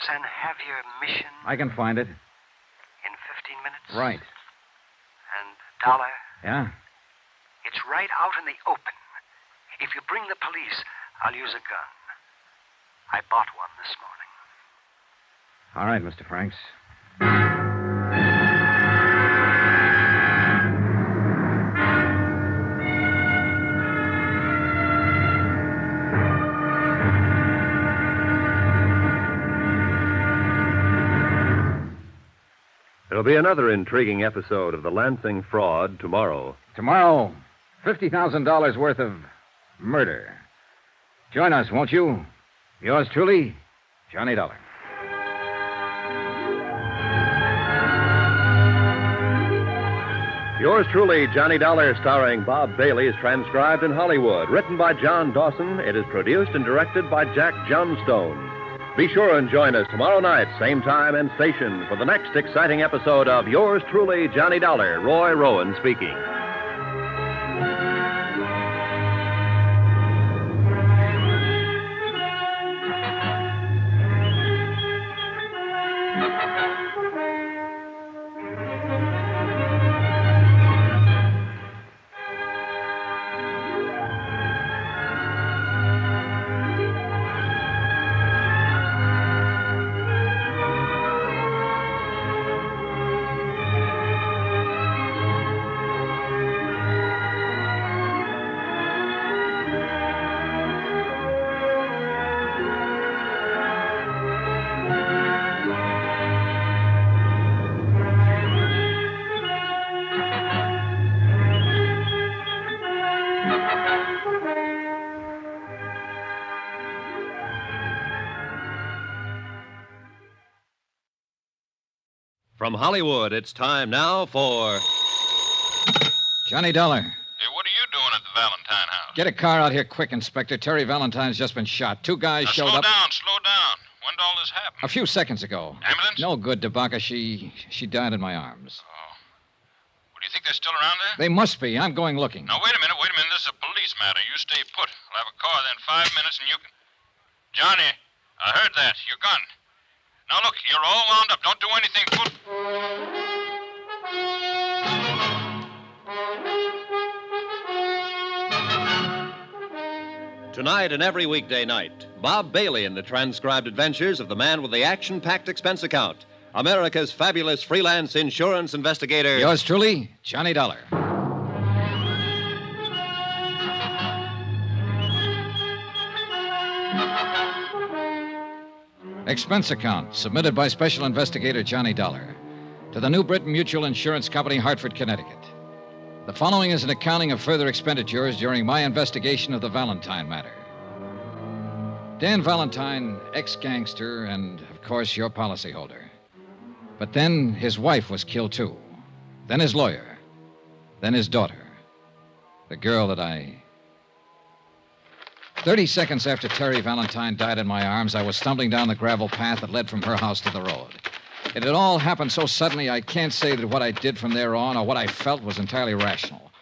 San Javier mission? I can find it. In 15 minutes? Right. And Dollar, Yeah? it's right out in the open. If you bring the police, I'll use a gun. I bought one this morning. All right, Mr. Franks. There'll be another intriguing episode of the Lansing Fraud tomorrow. Tomorrow, $50,000 worth of murder. Join us, won't you? Yours truly, Johnny Dollar. Yours truly, Johnny Dollar, starring Bob Bailey, is transcribed in Hollywood. Written by John Dawson, it is produced and directed by Jack Johnstone. Be sure and join us tomorrow night, same time and station, for the next exciting episode of Yours truly, Johnny Dollar. Roy Rowan speaking. From Hollywood, it's time now for Johnny Dollar. Hey, what are you doing at the Valentine house? Get a car out here quick, Inspector. Terry Valentine's just been shot. Two guys Now, showed up. Slow down. When did all this happen? A few seconds ago. Ambulance? No good, DeBaca. She died in my arms. Oh. Well, do you think they're still around there? They must be. I'm going looking. Now, wait a minute. This is a police matter. You stay put. I'll have a car there in 5 minutes and you can... Johnny, I heard that. Your gun. Now, look, you're all wound up. Don't do anything. Tonight and every weekday night, Bob Bailey in the transcribed adventures of the man with the action-packed expense account, America's fabulous freelance insurance investigator. Yours truly, Johnny Dollar. Expense account submitted by Special Investigator Johnny Dollar to the New Britain Mutual Insurance Company, Hartford, Connecticut. The following is an accounting of further expenditures during my investigation of the Valentine matter. Dan Valentine, ex-gangster, and, of course, your policyholder. But then his wife was killed, too. Then his lawyer. Then his daughter. The girl that I... 30 seconds after Terry Valentine died in my arms, I was stumbling down the gravel path that led from her house to the road. It had all happened so suddenly, I can't say that what I did from there on or what I felt was entirely rational.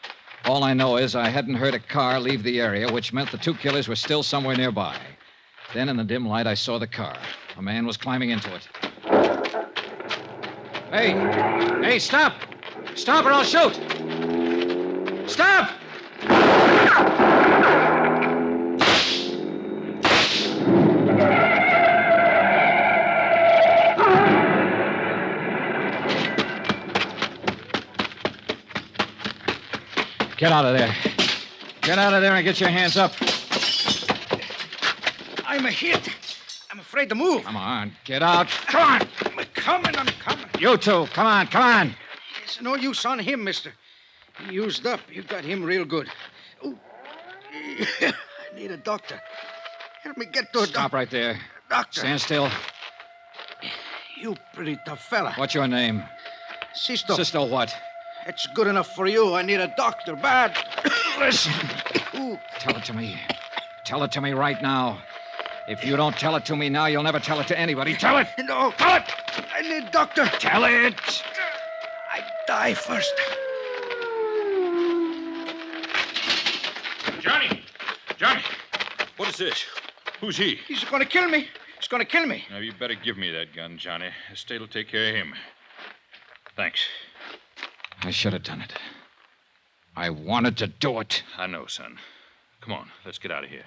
All I know is I hadn't heard a car leave the area, which meant the two killers were still somewhere nearby. Then, in the dim light, I saw the car. A man was climbing into it. Hey, stop! Stop or I'll shoot! Stop! Get out of there. Get out of there and get your hands up. I'm a hit. I'm afraid to move. Come on, get out. Come on. I'm coming. You two, come on. It's no use on him, mister. He used up. You got him real good. Ooh. I need a doctor. Help me get to a Stop right there. Doctor. Stand still. You pretty tough fella. What's your name? Sisto. Sisto what? It's good enough for you. I need a doctor bad. Listen. Tell it to me. Tell it to me right now. If you don't tell it to me now, you'll never tell it to anybody. Tell it! No. Tell it! I need doctor. Tell it! I die first. Johnny! What is this? Who's he? He's going to kill me. He's going to kill me. Now, you better give me that gun, Johnny. Estate will take care of him. Thanks. I should have done it. I wanted to do it. I know, son. Come on, let's get out of here.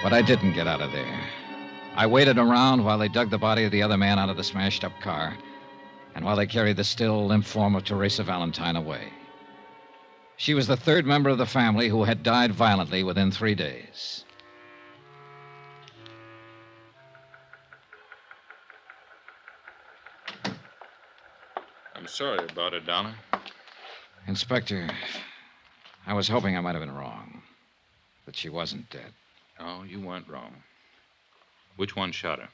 But I didn't get out of there. I waited around while they dug the body of the other man out of the smashed-up car, and while they carried the still, limp form of Teresa Valentine away. She was the third member of the family who had died violently within 3 days. I'm sorry about it, Donna. Inspector, I was hoping I might have been wrong. That she wasn't dead. Oh, you weren't wrong. Which one shot her?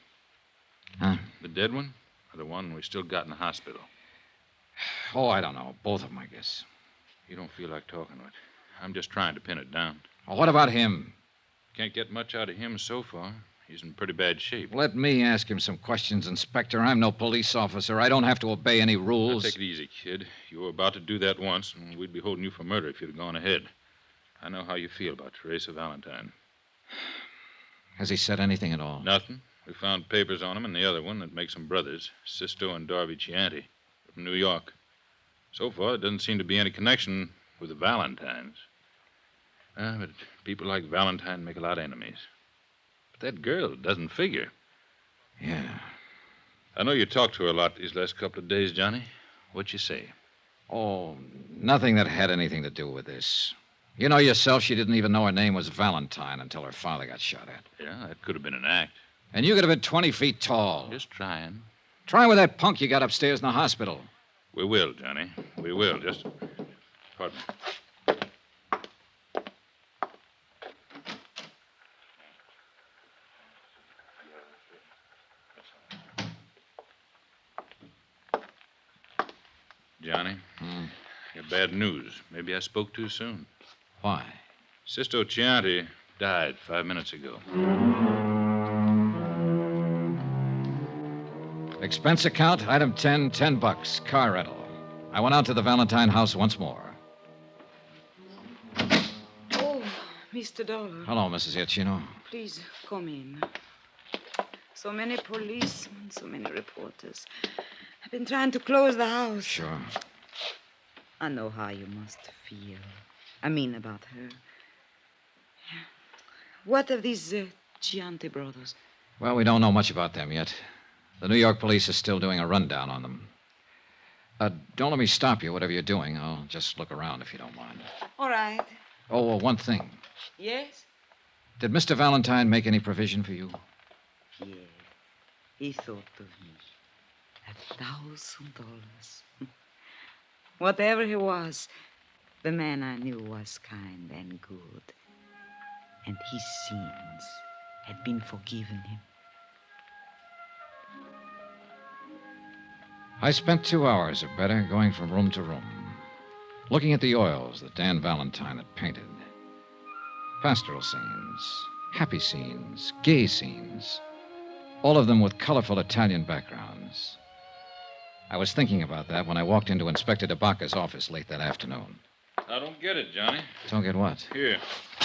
Huh? The dead one or the one we still got in the hospital? Oh, I don't know. Both of them, I guess. You don't feel like talking to it. I'm just trying to pin it down. Well, what about him? Can't get much out of him so far. He's in pretty bad shape. Let me ask him some questions, Inspector. I'm no police officer. I don't have to obey any rules. Now, take it easy, kid. You were about to do that once, and we'd be holding you for murder if you'd have gone ahead. I know how you feel about Teresa Valentine. Has he said anything at all? Nothing. We found papers on him and the other one that makes them brothers, Sisto and Darby Chianti, from New York. So far, there doesn't seem to be any connection with the Valentines. But people like Valentine make a lot of enemies. But that girl doesn't figure. Yeah. I know you talked to her a lot these last couple of days, Johnny. What'd you say? Oh, nothing that had anything to do with this. You know yourself, she didn't even know her name was Valentine until her father got shot at. Yeah, that could have been an act. And you could have been 20 feet tall. Just trying. Try with that punk you got upstairs in the hospital. We will, Johnny. We will. Just... Pardon me. bad news. Maybe I spoke too soon. Why? Sisto Chianti died 5 minutes ago. Expense account, item 10, $10, car rental. I went out to the Valentine house once more. Oh, Mr. Dollar. Hello, Mrs. Iachino. Please come in. So many policemen, so many reporters. I've been trying to close the house. Sure. I know how you must feel. I mean, about her. What of these Chianti brothers? Well, we don't know much about them yet. The New York police is still doing a rundown on them. Don't let me stop you, whatever you're doing. I'll just look around if you don't mind. All right. Oh, one thing. Yes? Did Mr. Valentine make any provision for you? Yes. He thought of me. $1,000. Whatever he was, the man I knew was kind and good. And his sins had been forgiven him. I spent 2 hours or better going from room to room, looking at the oils that Dan Valentine had painted. Pastoral scenes, happy scenes, gay scenes, all of them with colorful Italian backgrounds. I was thinking about that when I walked into Inspector DeBacca's office late that afternoon. I don't get it, Johnny. Don't get what? Here.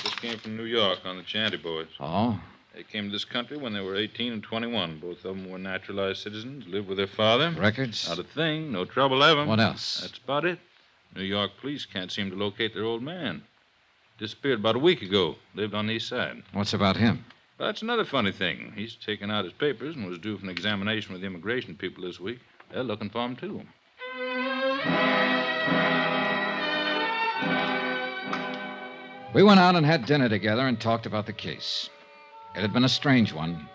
This came from New York on the Chianti boys. Oh? They came to this country when they were 18 and 21. Both of them were naturalized citizens, lived with their father. Records? Not a thing. No trouble ever. What else? That's about it. New York police can't seem to locate their old man. Disappeared about a week ago. Lived on the east side. What's about him? Well, that's another funny thing. He's taken out his papers and was due for an examination with the immigration people this week. They're looking for him, too. We went out and had dinner together and talked about the case. It had been a strange one.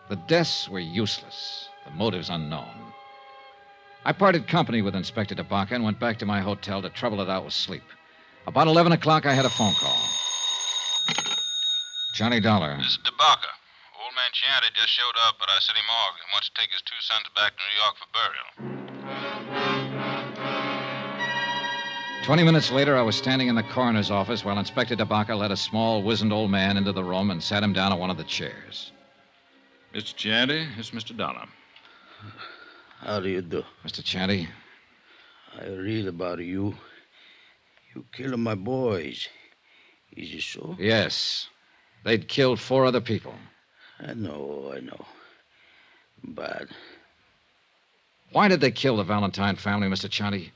The deaths were useless, the motives unknown. I parted company with Inspector DeBacca and went back to my hotel to trouble it out with sleep. About 11 o'clock, I had a phone call. Johnny Dollar. This is DeBacca. Old man Chianti just showed up at our city morgue and wants to take his 2 sons back to New York for burial. 20 minutes later, I was standing in the coroner's office while Inspector DeBacca led a small, wizened old man into the room and sat him down on one of the chairs. Mr. Chianti, it's Mr. Dollar. How do you do? Mr. Chianti? I read about you. You killed my boys. Is it so? Yes. They'd killed 4 other people. I know. Bad. Why did they kill the Valentine family, Mr. Chianti?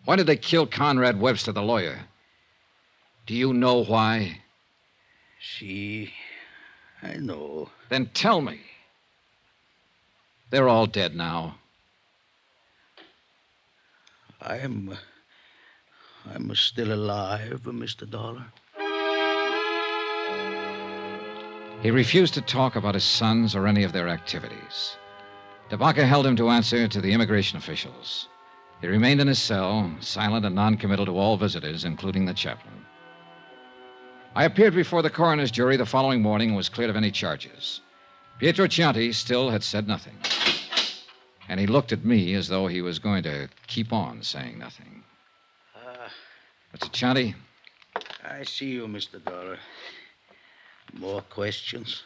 Why did they kill Conrad Webster, the lawyer? Do you know why? See, I know. Then tell me. They're all dead now. I'm still alive, Mr. Dollar. He refused to talk about his sons or any of their activities. DeBacca held him to answer to the immigration officials. He remained in his cell, silent and noncommittal to all visitors, including the chaplain. I appeared before the coroner's jury the following morning and was cleared of any charges. Pietro Chianti still had said nothing. And he looked at me as though he was going to keep on saying nothing. Mr. Chianti? I see you, Mr. Dollar. More questions?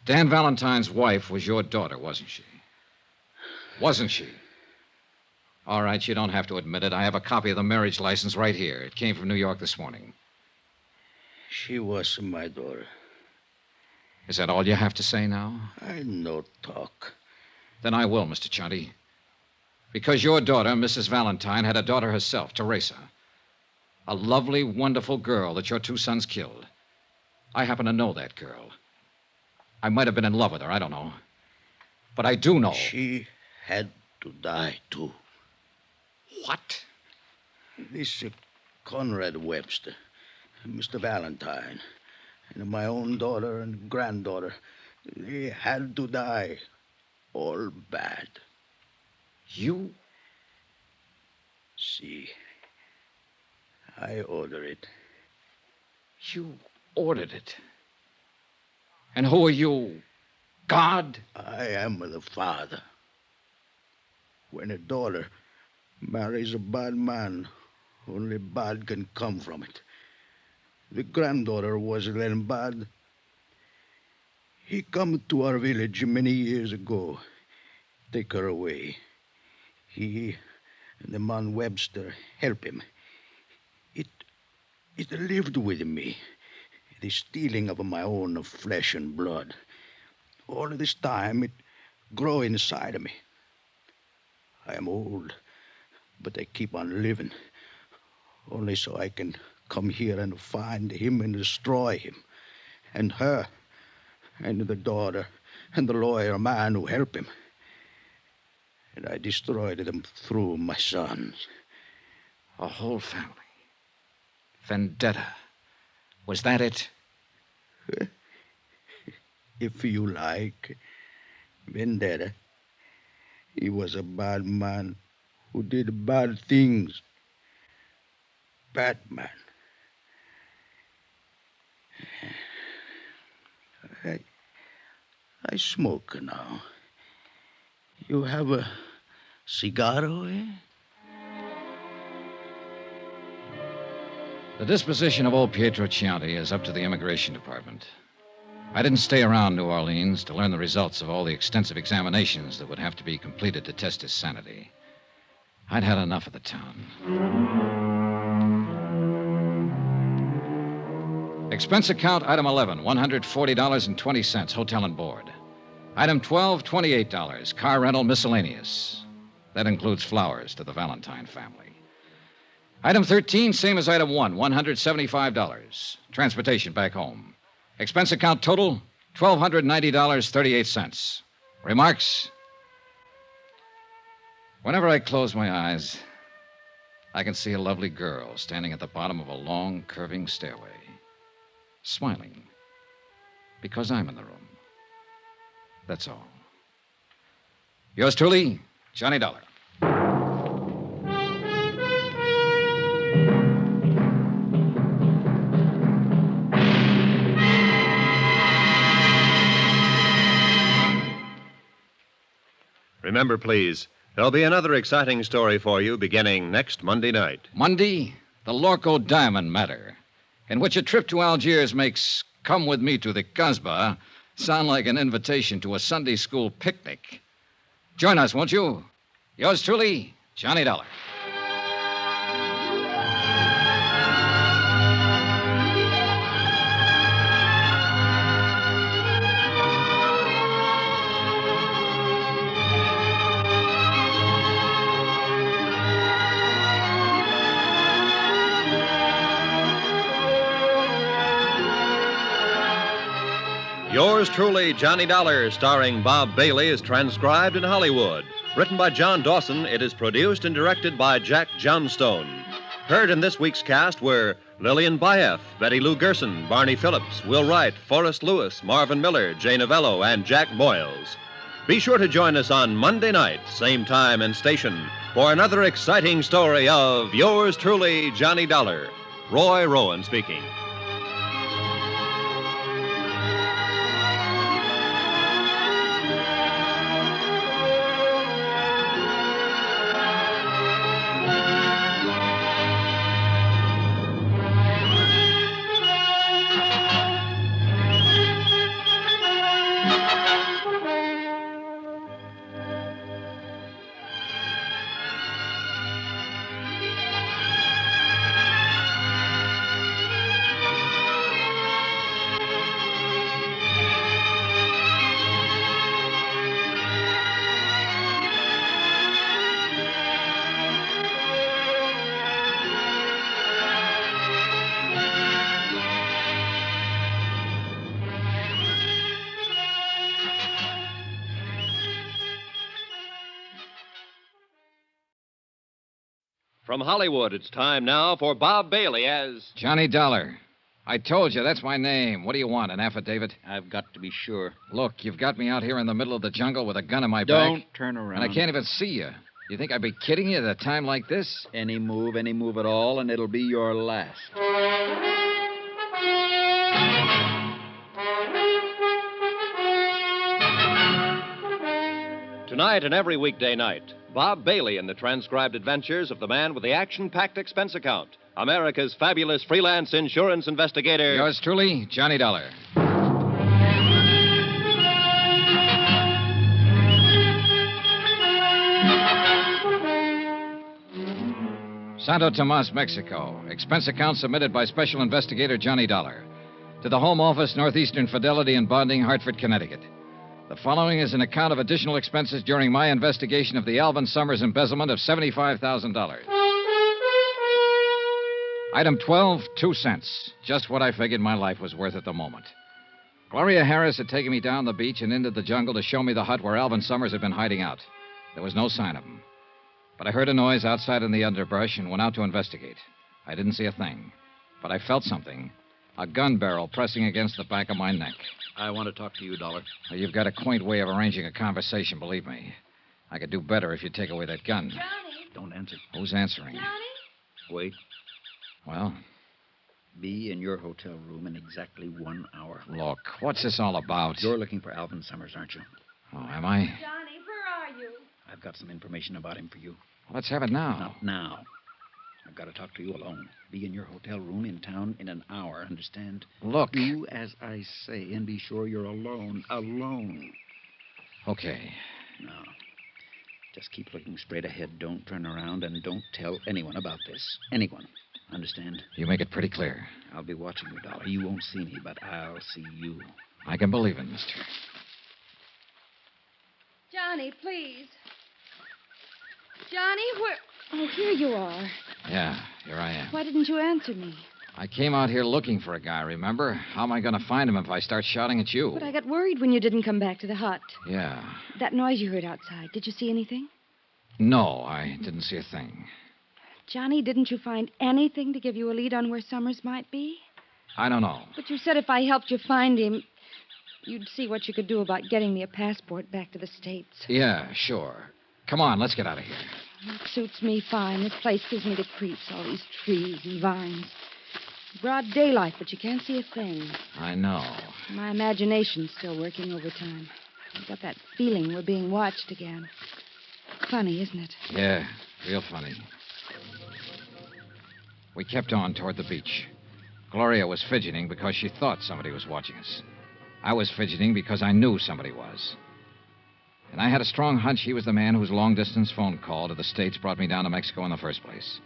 Dan Valentine's wife was your daughter, wasn't she? Wasn't she? All right, you don't have to admit it. I have a copy of the marriage license right here. It came from New York this morning. She was my daughter. Is that all you have to say now? I no talk. Then I will, Mr. Chianti. Because your daughter, Mrs. Valentine, had a daughter herself, Teresa. A lovely, wonderful girl that your 2 sons killed. I happen to know that girl. I might have been in love with her, I don't know. But I do know. She had to die, too. What? This Conrad Webster, Mr. Valentine, and my own daughter and granddaughter, they had to die. All bad. You? See, I order it. You ordered it? And who are you? God? I am the father. When a daughter marries a bad man Only bad can come from it. The granddaughter was then bad. He come to our village many years ago. Take her away. He and the man Webster help him. It lived with me. The stealing of my own flesh and blood. All this time it grow inside of me. I am old, but I keep on living. Only so I can come here and find him and destroy him. And her, and the daughter, and the lawyer man who help him. And I destroyed them through my sons. A whole family. Vendetta. Was that it? If you like. Vendetta. He was a bad man who did bad things. Batman. I smoke now. You have a cigarro, eh? The disposition of old Pietro Chianti is up to the Immigration Department. I didn't stay around New Orleans to learn the results of all the extensive examinations that would have to be completed to test his sanity. I'd had enough of the town. Expense account, item 11, $140.20, hotel and board. Item 12, $28, car rental miscellaneous. That includes flowers to the Valentine family. Item 13, same as item 1, $175. Transportation back home. Expense account total, $1,290.38. Remarks? Whenever I close my eyes, I can see a lovely girl standing at the bottom of a long, curving stairway, smiling, because I'm in the room. That's all. Yours truly, Johnny Dollar. Remember, please, there'll be another exciting story for you beginning next Monday night. Monday, the Lorco Diamond Matter, in which a trip to Algiers makes Come With Me to the Casbah sound like an invitation to a Sunday school picnic. Join us, won't you? Yours truly, Johnny Dollar. Yours truly, Johnny Dollar, starring Bob Bailey, is transcribed in Hollywood. Written by John Dawson, it is produced and directed by Jack Johnstone. Heard in this week's cast were Lillian Baeff, Betty Lou Gerson, Barney Phillips, Will Wright, Forrest Lewis, Marvin Miller, Jay Novello, and Jack Boyles. Be sure to join us on Monday night, same time and station, for another exciting story of Yours truly, Johnny Dollar. Roy Rowan speaking. From Hollywood, it's time now for Bob Bailey as Johnny Dollar. I told you, that's my name. What do you want, an affidavit? I've got to be sure. Look, you've got me out here in the middle of the jungle with a gun in my back. Don't turn around. And I can't even see you. You think I'd be kidding you at a time like this? Any move at all, and it'll be your last. Tonight and every weekday night, Bob Bailey in the transcribed adventures of the man with the action-packed expense account, America's fabulous freelance insurance investigator. Yours truly, Johnny Dollar. Santo Tomas, Mexico. Expense account submitted by Special Investigator Johnny Dollar. To the Home Office, Northeastern Fidelity and Bonding, Hartford, Connecticut. The following is an account of additional expenses during my investigation of the Alvin Summers embezzlement of $75,000. Item 12, 2 cents. Just what I figured my life was worth at the moment. Gloria Harris had taken me down the beach and into the jungle to show me the hut where Alvin Summers had been hiding out. There was no sign of him. But I heard a noise outside in the underbrush and went out to investigate. I didn't see a thing, but I felt something. A gun barrel pressing against the back of my neck. I want to talk to you, Dollar. Well, you've got a quaint way of arranging a conversation, believe me. I could do better if you'd take away that gun. Johnny! Don't answer. Who's answering? Johnny? Wait. Well? Be in your hotel room in exactly 1 hour. Look, what's this all about? You're looking for Alvin Summers, aren't you? Oh, am I? Johnny, where are you? I've got some information about him for you. Well, let's have it now. Not now. I've got to talk to you alone. Be in your hotel room in town in an hour, understand? Look. Do as I say, and be sure you're alone. Alone. Okay. Now, just keep looking straight ahead. Don't turn around, and don't tell anyone about this. Anyone. Understand? You make it pretty clear. I'll be watching you, Dollar. You won't see me, but I'll see you. I can believe it, mister. Johnny, please. Johnny, where... Oh, here you are. Yeah, here I am. Why didn't you answer me? I came out here looking for a guy, remember? How am I going to find him if I start shouting at you? But I got worried when you didn't come back to the hut. Yeah. That noise you heard outside, did you see anything? No, I didn't see a thing. Johnny, didn't you find anything to give you a lead on where Summers might be? I don't know. But you said if I helped you find him, you'd see what you could do about getting me a passport back to the States. Yeah, sure. Come on, let's get out of here. It suits me fine. This place gives me the creeps, all these trees and vines. Broad daylight, but you can't see a thing. I know. My imagination's still working overtime. I've got that feeling we're being watched again. Funny, isn't it? Yeah, real funny. We kept on toward the beach. Gloria was fidgeting because she thought somebody was watching us. I was fidgeting because I knew somebody was. And I had a strong hunch he was the man whose long-distance phone call to the States brought me down to Mexico in the first place.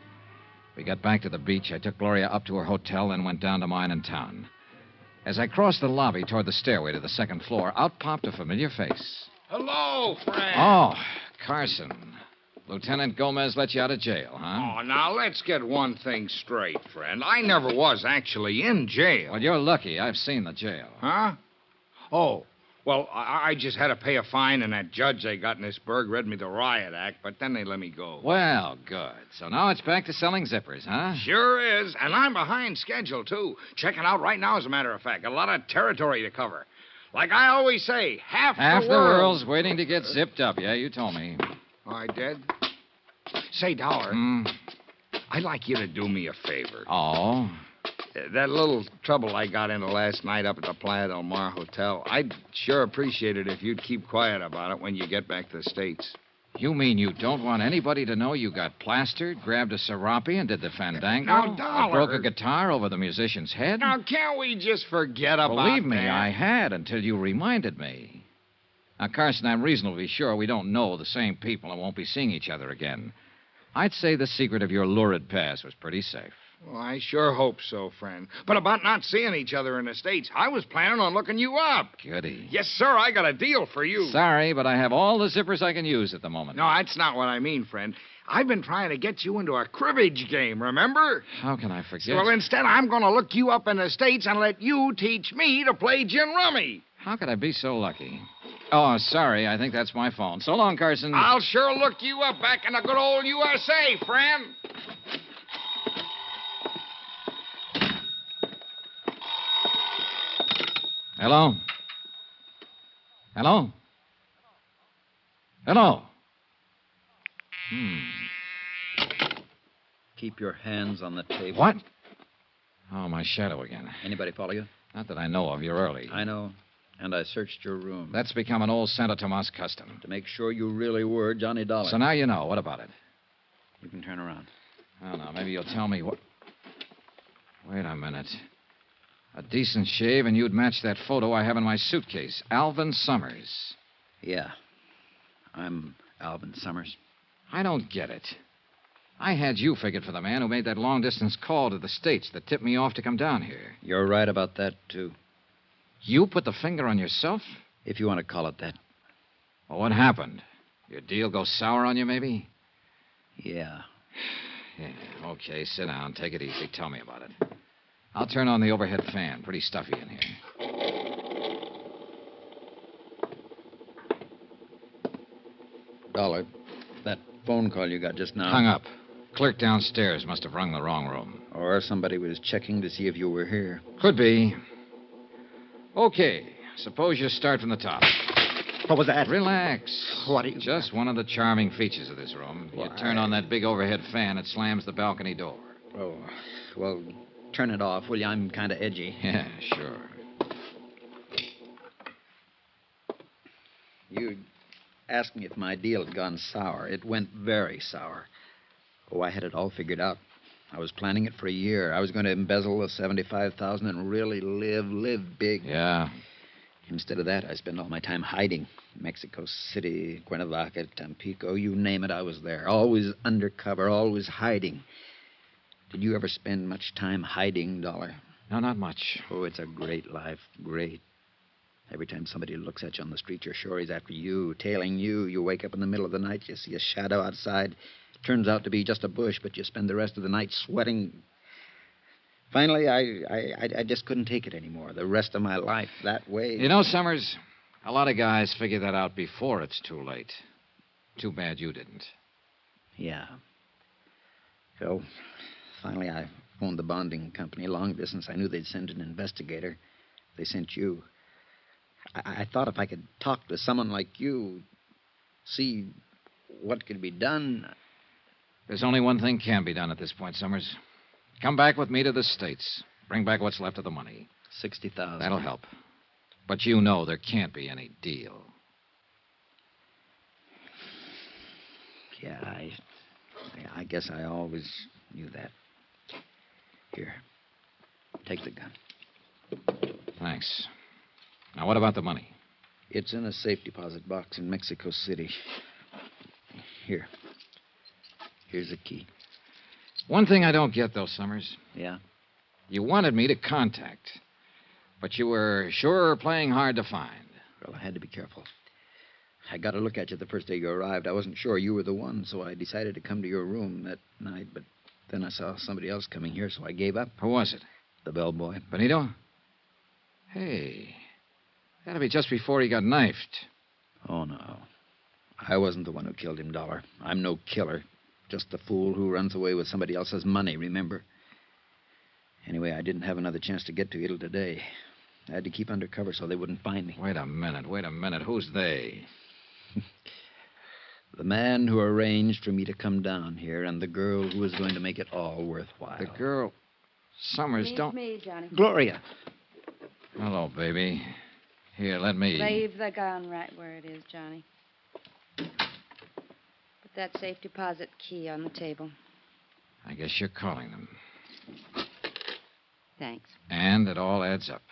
We got back to the beach. I took Gloria up to her hotel, then went down to mine in town. As I crossed the lobby toward the stairway to the second floor, out popped a familiar face. Hello, friend. Oh, Carson. Lieutenant Gomez let you out of jail, huh? Oh, now let's get one thing straight, friend. I never was actually in jail. Well, you're lucky. I've seen the jail. Huh? Oh, well, I just had to pay a fine, and that judge they got in this burg read me the riot act, but then they let me go. Well, good. So now it's back to selling zippers, huh? Sure is, and I'm behind schedule, too. Checking out right now, as a matter of fact. Got a lot of territory to cover. Like I always say, half the world's waiting to get zipped up. Yeah, you told me. Oh, I did? Say, Dollar, I'd like you to do me a favor. Oh? That little trouble I got into last night up at the Playa del Mar Hotel, I'd sure appreciate it if you'd keep quiet about it when you get back to the States. You mean you don't want anybody to know you got plastered, grabbed a serape, and did the fandango? Now, Dollar. Broke a guitar over the musician's head? Now, can't we just forget about that? Believe me, I had until you reminded me. Now, Carson, I'm reasonably sure we don't know the same people and won't be seeing each other again. I'd say the secret of your lurid past was pretty safe. Well, I sure hope so, friend. But about not seeing each other in the States, I was planning on looking you up. Goody. Yes, sir, I got a deal for you. Sorry, but I have all the zippers I can use at the moment. No, that's not what I mean, friend. I've been trying to get you into a cribbage game, remember? How can I forget? Well, instead, I'm going to look you up in the States and let you teach me to play gin rummy. How could I be so lucky? Oh, sorry. I think that's my phone. So long, Carson. I'll sure look you up back in the good old USA, friend. Hello? Hello? Hello? Keep your hands on the table. What? Oh, my shadow again. Anybody follow you? Not that I know of. You're early. I know. And I searched your room. That's become an old Santa Tomas custom. To make sure you really were Johnny Dollar. So now you know. What about it? You can turn around. Oh, no. Maybe you'll tell me what... Wait a minute. A decent shave, and you'd match that photo I have in my suitcase. Alvin Summers. Yeah. I'm Alvin Summers. I don't get it. I had you figured for the man who made that long-distance call to the States that tipped me off to come down here. You're right about that, too. You put the finger on yourself? If you want to call it that. Well, what happened? Your deal go sour on you, maybe? Yeah. Yeah, okay, sit down. Take it easy. Tell me about it. I'll turn on the overhead fan. Pretty stuffy in here. Dollar, that phone call you got just now... Hung up. Clerk downstairs must have rung the wrong room. Or somebody was checking to see if you were here. Could be. Okay, suppose you start from the top. What was that? Relax. What are you... Just one of the charming features of this room. You turn on that big overhead fan, it slams the balcony door. Oh, well, turn it off, will you? I'm kind of edgy. Yeah, sure. You asked me if my deal had gone sour. It went very sour. Oh, I had it all figured out. I was planning it for a year. I was going to embezzle the $75,000 and really live big. Yeah. Instead of that, I spent all my time hiding. Mexico City, Cuernavaca, Tampico, you name it, I was there. Always undercover, always hiding. Did you ever spend much time hiding, Dollar? No, not much. Oh, it's a great life. Great. Every time somebody looks at you on the street, you're sure he's after you, tailing you. You wake up in the middle of the night, you see a shadow outside. Turns out to be just a bush, but you spend the rest of the night sweating. Finally, I just couldn't take it anymore. The rest of my life that way. You know, Summers, a lot of guys figure that out before it's too late. Too bad you didn't. Yeah. So, finally, I phoned the bonding company. Long distance, I knew they'd send an investigator. They sent you. I thought if I could talk to someone like you, see what could be done. There's only one thing can be done at this point, Summers. Come back with me to the States. Bring back what's left of the money. $60,000. That'll help. But you know there can't be any deal. Yeah, I guess I always knew that. Here, take the gun. Thanks. Now, what about the money? It's in a safe deposit box in Mexico City. Here. Here's the key. One thing I don't get, though, Summers. Yeah? You wanted me to contact, but you were sure playing hard to find. Well, I had to be careful. I got a look at you the first day you arrived. I wasn't sure you were the one, so I decided to come to your room that night, but then I saw somebody else coming here, so I gave up. Who was it? The bellboy. Benito? Hey, that'll be just before he got knifed. Oh, no. I wasn't the one who killed him, Dollar. I'm no killer. Just the fool who runs away with somebody else's money, remember? Anyway, I didn't have another chance to get to you till today. I had to keep undercover so they wouldn't find me. Wait a minute. Who's they? The man who arranged for me to come down here and the girl who was going to make it all worthwhile. The girl... Summers, don't... Me, Johnny. Gloria. Hello, baby. Here, let me... Leave the gun right where it is, Johnny. Put that safe deposit key on the table. I guess you're calling them. Thanks. And it all adds up.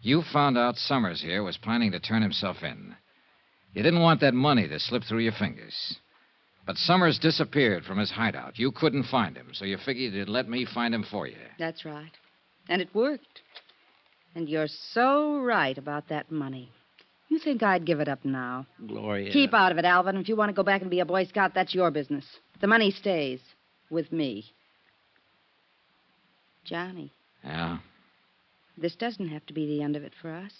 You found out Summers here was planning to turn himself in. You didn't want that money to slip through your fingers. But Summers disappeared from his hideout. You couldn't find him, so you figured you'd let me find him for you. That's right. And it worked. And you're so right about that money. You think I'd give it up now? Gloria. Keep out of it, Alvin. If you want to go back and be a Boy Scout, that's your business. The money stays with me. Johnny. Yeah? This doesn't have to be the end of it for us.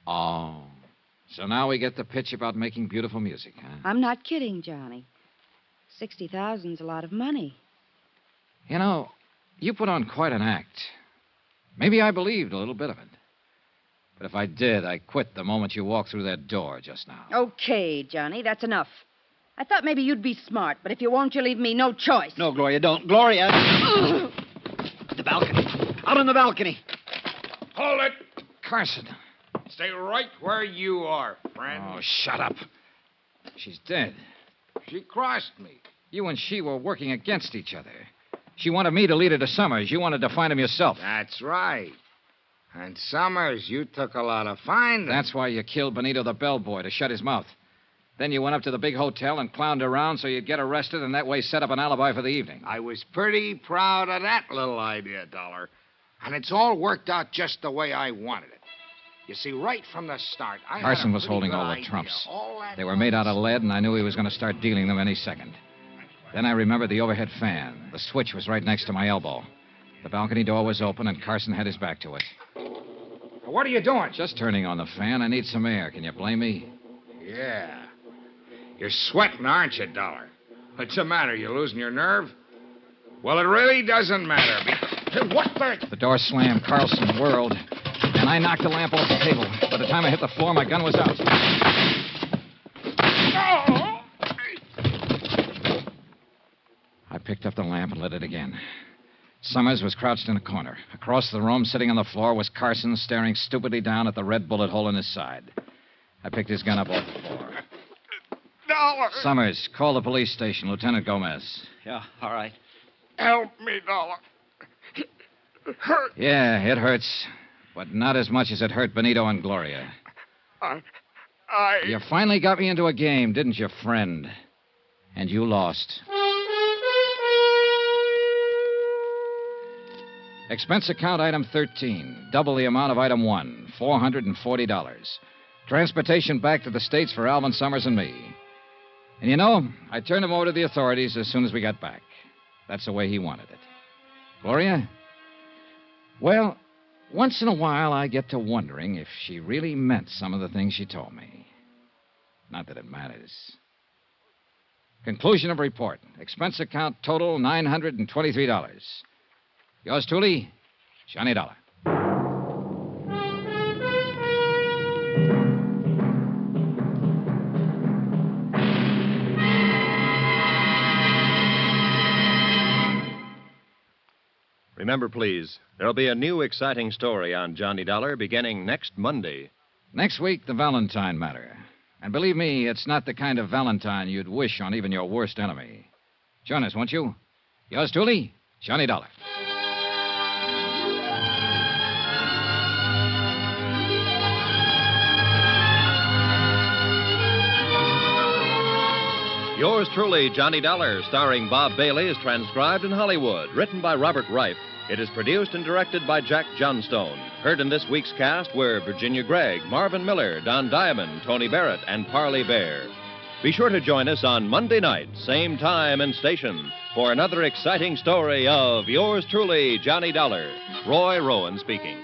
Oh. So now we get the pitch about making beautiful music, huh? I'm not kidding, Johnny. 60,000's a lot of money. You know, you put on quite an act. Maybe I believed a little bit of it. But if I did, I quit the moment you walked through that door just now. Okay, Johnny, that's enough. I thought maybe you'd be smart, but if you won't, you leave me no choice. No, Gloria, don't. Gloria! The balcony. Out on the balcony. Hold it! Carson, Stay right where you are, friend. Oh, shut up. She's dead. She crossed me. You and she were working against each other. She wanted me to lead her to Summers. You wanted to find him yourself. That's right. And Summers, you took a lot of finding. That's why you killed Benito the bellboy, to shut his mouth. Then you went up to the big hotel and clowned around so you'd get arrested and that way set up an alibi for the evening. I was pretty proud of that little idea, Dollar. And it's all worked out just the way I wanted it. You see, right from the start, Carson was holding all the trumps. They were made out of lead, and I knew he was going to start dealing them any second. Then I remembered the overhead fan. The switch was right next to my elbow. The balcony door was open, and Carson had his back to it. What are you doing? Just turning on the fan. I need some air. Can you blame me? Yeah. You're sweating, aren't you, Dollar? What's the matter? You losing your nerve? Well, it really doesn't matter. What the... The door slammed. Carlson whirled, and I knocked the lamp off the table. By the time I hit the floor, my gun was out. I picked up the lamp and lit it again. Summers was crouched in a corner. Across the room, sitting on the floor, was Carson, staring stupidly down at the red bullet hole in his side. I picked his gun up off the floor. Dollar! Summers, call the police station. Lieutenant Gomez. Yeah, all right. Help me, Dollar. It hurts. Yeah, it hurts. But not as much as it hurt Benito and Gloria. You finally got me into a game, didn't you, friend? And you lost. Expense account item 13. Double the amount of item 1. $440. Transportation back to the States for Alvin Summers and me. And you know, I turned him over to the authorities as soon as we got back. That's the way he wanted it. Gloria? Well, once in a while I get to wondering if she really meant some of the things she told me. Not that it matters. Conclusion of report. Expense account total $923. Yours truly, Johnny Dollar. Remember, please, there'll be a new exciting story on Johnny Dollar beginning next Monday. Next week, the Valentine Matter. And believe me, it's not the kind of Valentine you'd wish on even your worst enemy. Join us, won't you? Yours truly, Johnny Dollar. Yours truly, Johnny Dollar, starring Bob Bailey, is transcribed in Hollywood. Written by Robert Reif. It is produced and directed by Jack Johnstone. Heard in this week's cast were Virginia Gregg, Marvin Miller, Don Diamond, Tony Barrett, and Parley Bear. Be sure to join us on Monday night, same time and station, for another exciting story of Yours truly, Johnny Dollar. Roy Rowan speaking.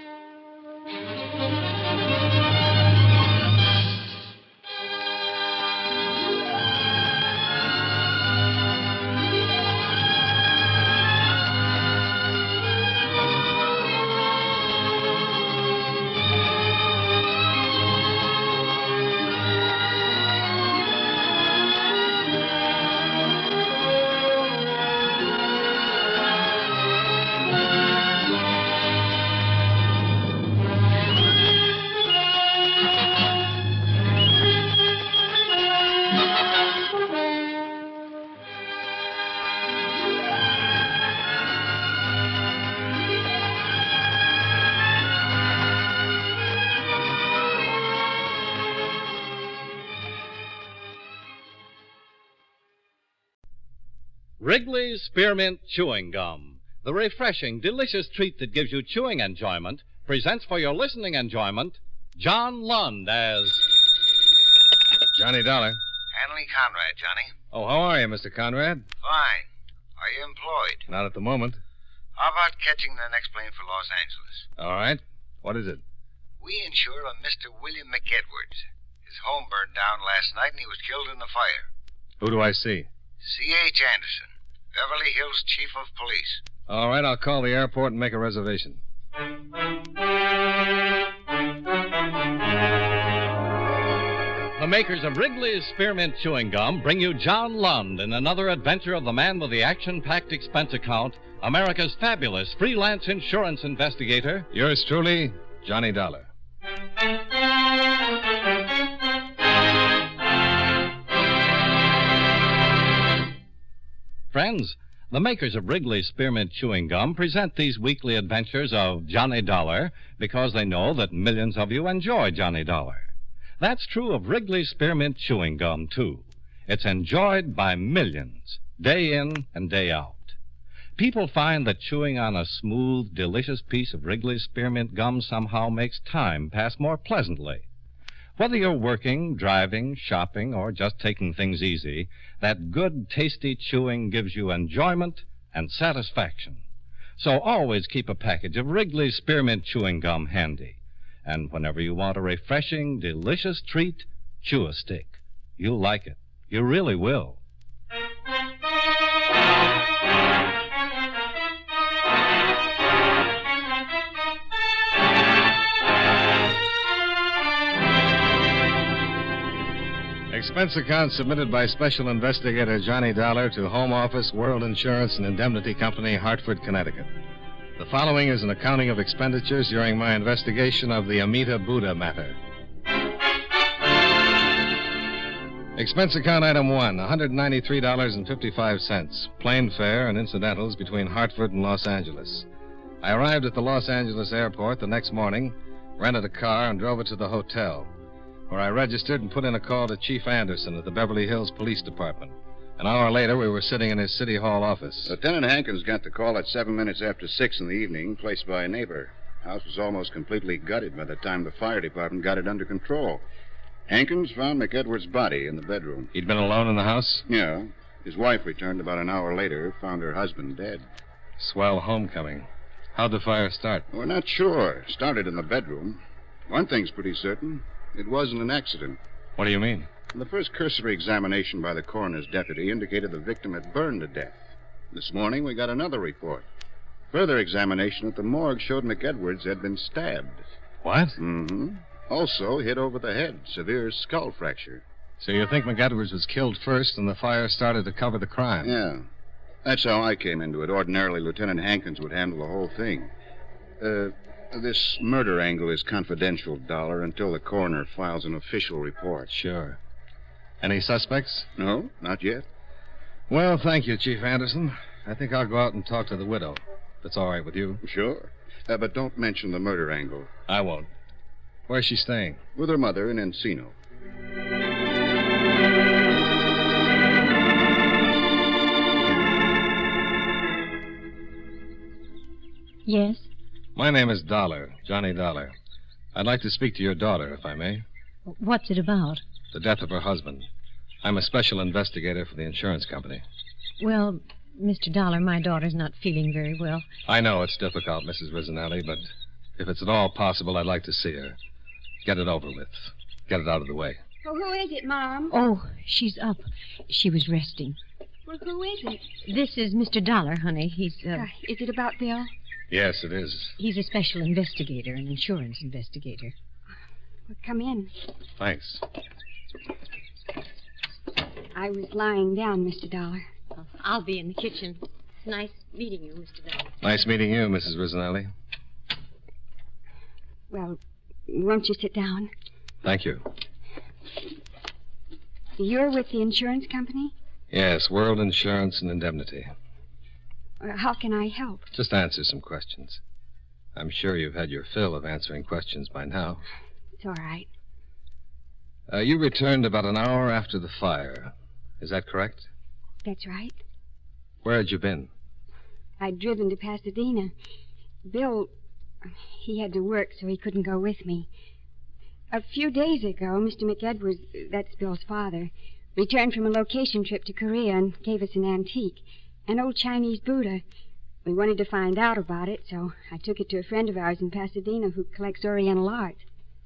Wrigley's Spearmint Chewing Gum, the refreshing, delicious treat that gives you chewing enjoyment, presents for your listening enjoyment John Lund as... Johnny Dollar. Hanley Conrad, Johnny. Oh, how are you, Mr. Conrad? Fine. Are you employed? Not at the moment. How about catching the next plane for Los Angeles? All right. What is it? We insure a Mr. William McEdwards. His home burned down last night and he was killed in the fire. Who do I see? C.H. Anderson, Beverly Hills Chief of Police. All right, I'll call the airport and make a reservation. The makers of Wrigley's Spearmint Chewing Gum bring you John Lund in another adventure of the man with the action-packed expense account, America's fabulous freelance insurance investigator. Yours truly, Johnny Dollar. Friends, the makers of Wrigley's Spearmint Chewing Gum present these weekly adventures of Johnny Dollar because they know that millions of you enjoy Johnny Dollar. That's true of Wrigley's Spearmint Chewing Gum, too. It's enjoyed by millions, day in and day out. People find that chewing on a smooth, delicious piece of Wrigley's Spearmint Gum somehow makes time pass more pleasantly. Whether you're working, driving, shopping, or just taking things easy, that good, tasty chewing gives you enjoyment and satisfaction. So always keep a package of Wrigley's Spearmint Chewing Gum handy. And whenever you want a refreshing, delicious treat, chew a stick. You'll like it. You really will. Expense account submitted by Special Investigator Johnny Dollar to Home Office, World Insurance and Indemnity Company, Hartford, Connecticut. The following is an accounting of expenditures during my investigation of the Amita Buddha matter. Expense account item 1, $193.55, plane fare and incidentals between Hartford and Los Angeles. I arrived at the Los Angeles airport the next morning, rented a car, and drove it to the hotel, where I registered and put in a call to Chief Anderson at the Beverly Hills Police Department. An hour later, we were sitting in his City Hall office. Lieutenant Hankins got the call at 7 minutes after 6 in the evening, placed by a neighbor. House was almost completely gutted by the time the fire department got it under control. Hankins found McEdward's body in the bedroom. He'd been alone in the house? Yeah. His wife returned about an hour later, found her husband dead. Swell homecoming. How'd the fire start? We're not sure. Started in the bedroom. One thing's pretty certain. It wasn't an accident. What do you mean? The first cursory examination by the coroner's deputy indicated the victim had burned to death. This morning, we got another report. Further examination at the morgue showed McEdwards had been stabbed. What? Mm-hmm. Also hit over the head, severe skull fracture. So you think McEdwards was killed first and the fire started to cover the crime? Yeah. That's how I came into it. Ordinarily, Lieutenant Hankins would handle the whole thing. This murder angle is confidential, Dollar, until the coroner files an official report. Sure. Any suspects? No, not yet. Well, thank you, Chief Anderson. I think I'll go out and talk to the widow. If it's all right with you. Sure. But don't mention the murder angle. I won't. Where's she staying? With her mother in Encino. Yes? My name is Dollar, Johnny Dollar. I'd like to speak to your daughter, if I may. What's it about? The death of her husband. I'm a special investigator for the insurance company. Well, Mr. Dollar, my daughter's not feeling very well. I know it's difficult, Mrs. Rizzanelli, but if it's at all possible, I'd like to see her. Get it over with. Get it out of the way. Oh, who is it, Mom? Oh, she's up. She was resting. Well, who is it? This is Mr. Dollar, honey. He's, Is it about Bill? Yes, it is. He's a special investigator, an insurance investigator. Well, come in. Thanks. I was lying down, Mr. Dollar. Oh, I'll be in the kitchen. Nice meeting you, Mr. Dollar. Nice meeting you, Mrs. Rizzanelli. Well, won't you sit down? Thank you. You're with the insurance company? Yes, World Insurance and Indemnity. How can I help? Just answer some questions. I'm sure you've had your fill of answering questions by now. It's all right. You returned about an hour after the fire. Is that correct? That's right. Where had you been? I'd driven to Pasadena. Bill, he had to work, so he couldn't go with me. A few days ago, Mr. McEdwards, that's Bill's father, returned from a location trip to Korea and gave us an antique, an old Chinese Buddha. We wanted to find out about it, so I took it to a friend of ours in Pasadena who collects Oriental art.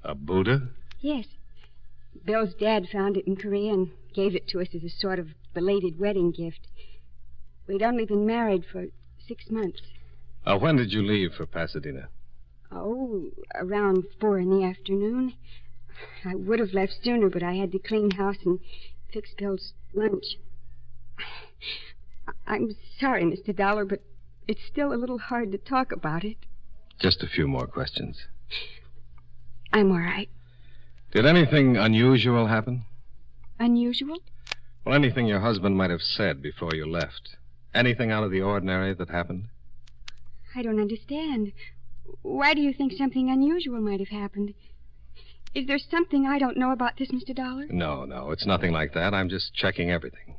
A Buddha? Yes. Bill's dad found it in Korea and gave it to us as a sort of belated wedding gift. We'd only been married for 6 months. When did you leave for Pasadena? Oh, around 4 in the afternoon. I would have left sooner, but I had to clean house and fix Bill's lunch. I'm sorry, Mr. Dollar, but it's still a little hard to talk about it. Just a few more questions. I'm all right. Did anything unusual happen? Unusual? Well, anything your husband might have said before you left. Anything out of the ordinary that happened? I don't understand. Why do you think something unusual might have happened? Is there something I don't know about this, Mr. Dollar? No, it's nothing like that. I'm just checking everything.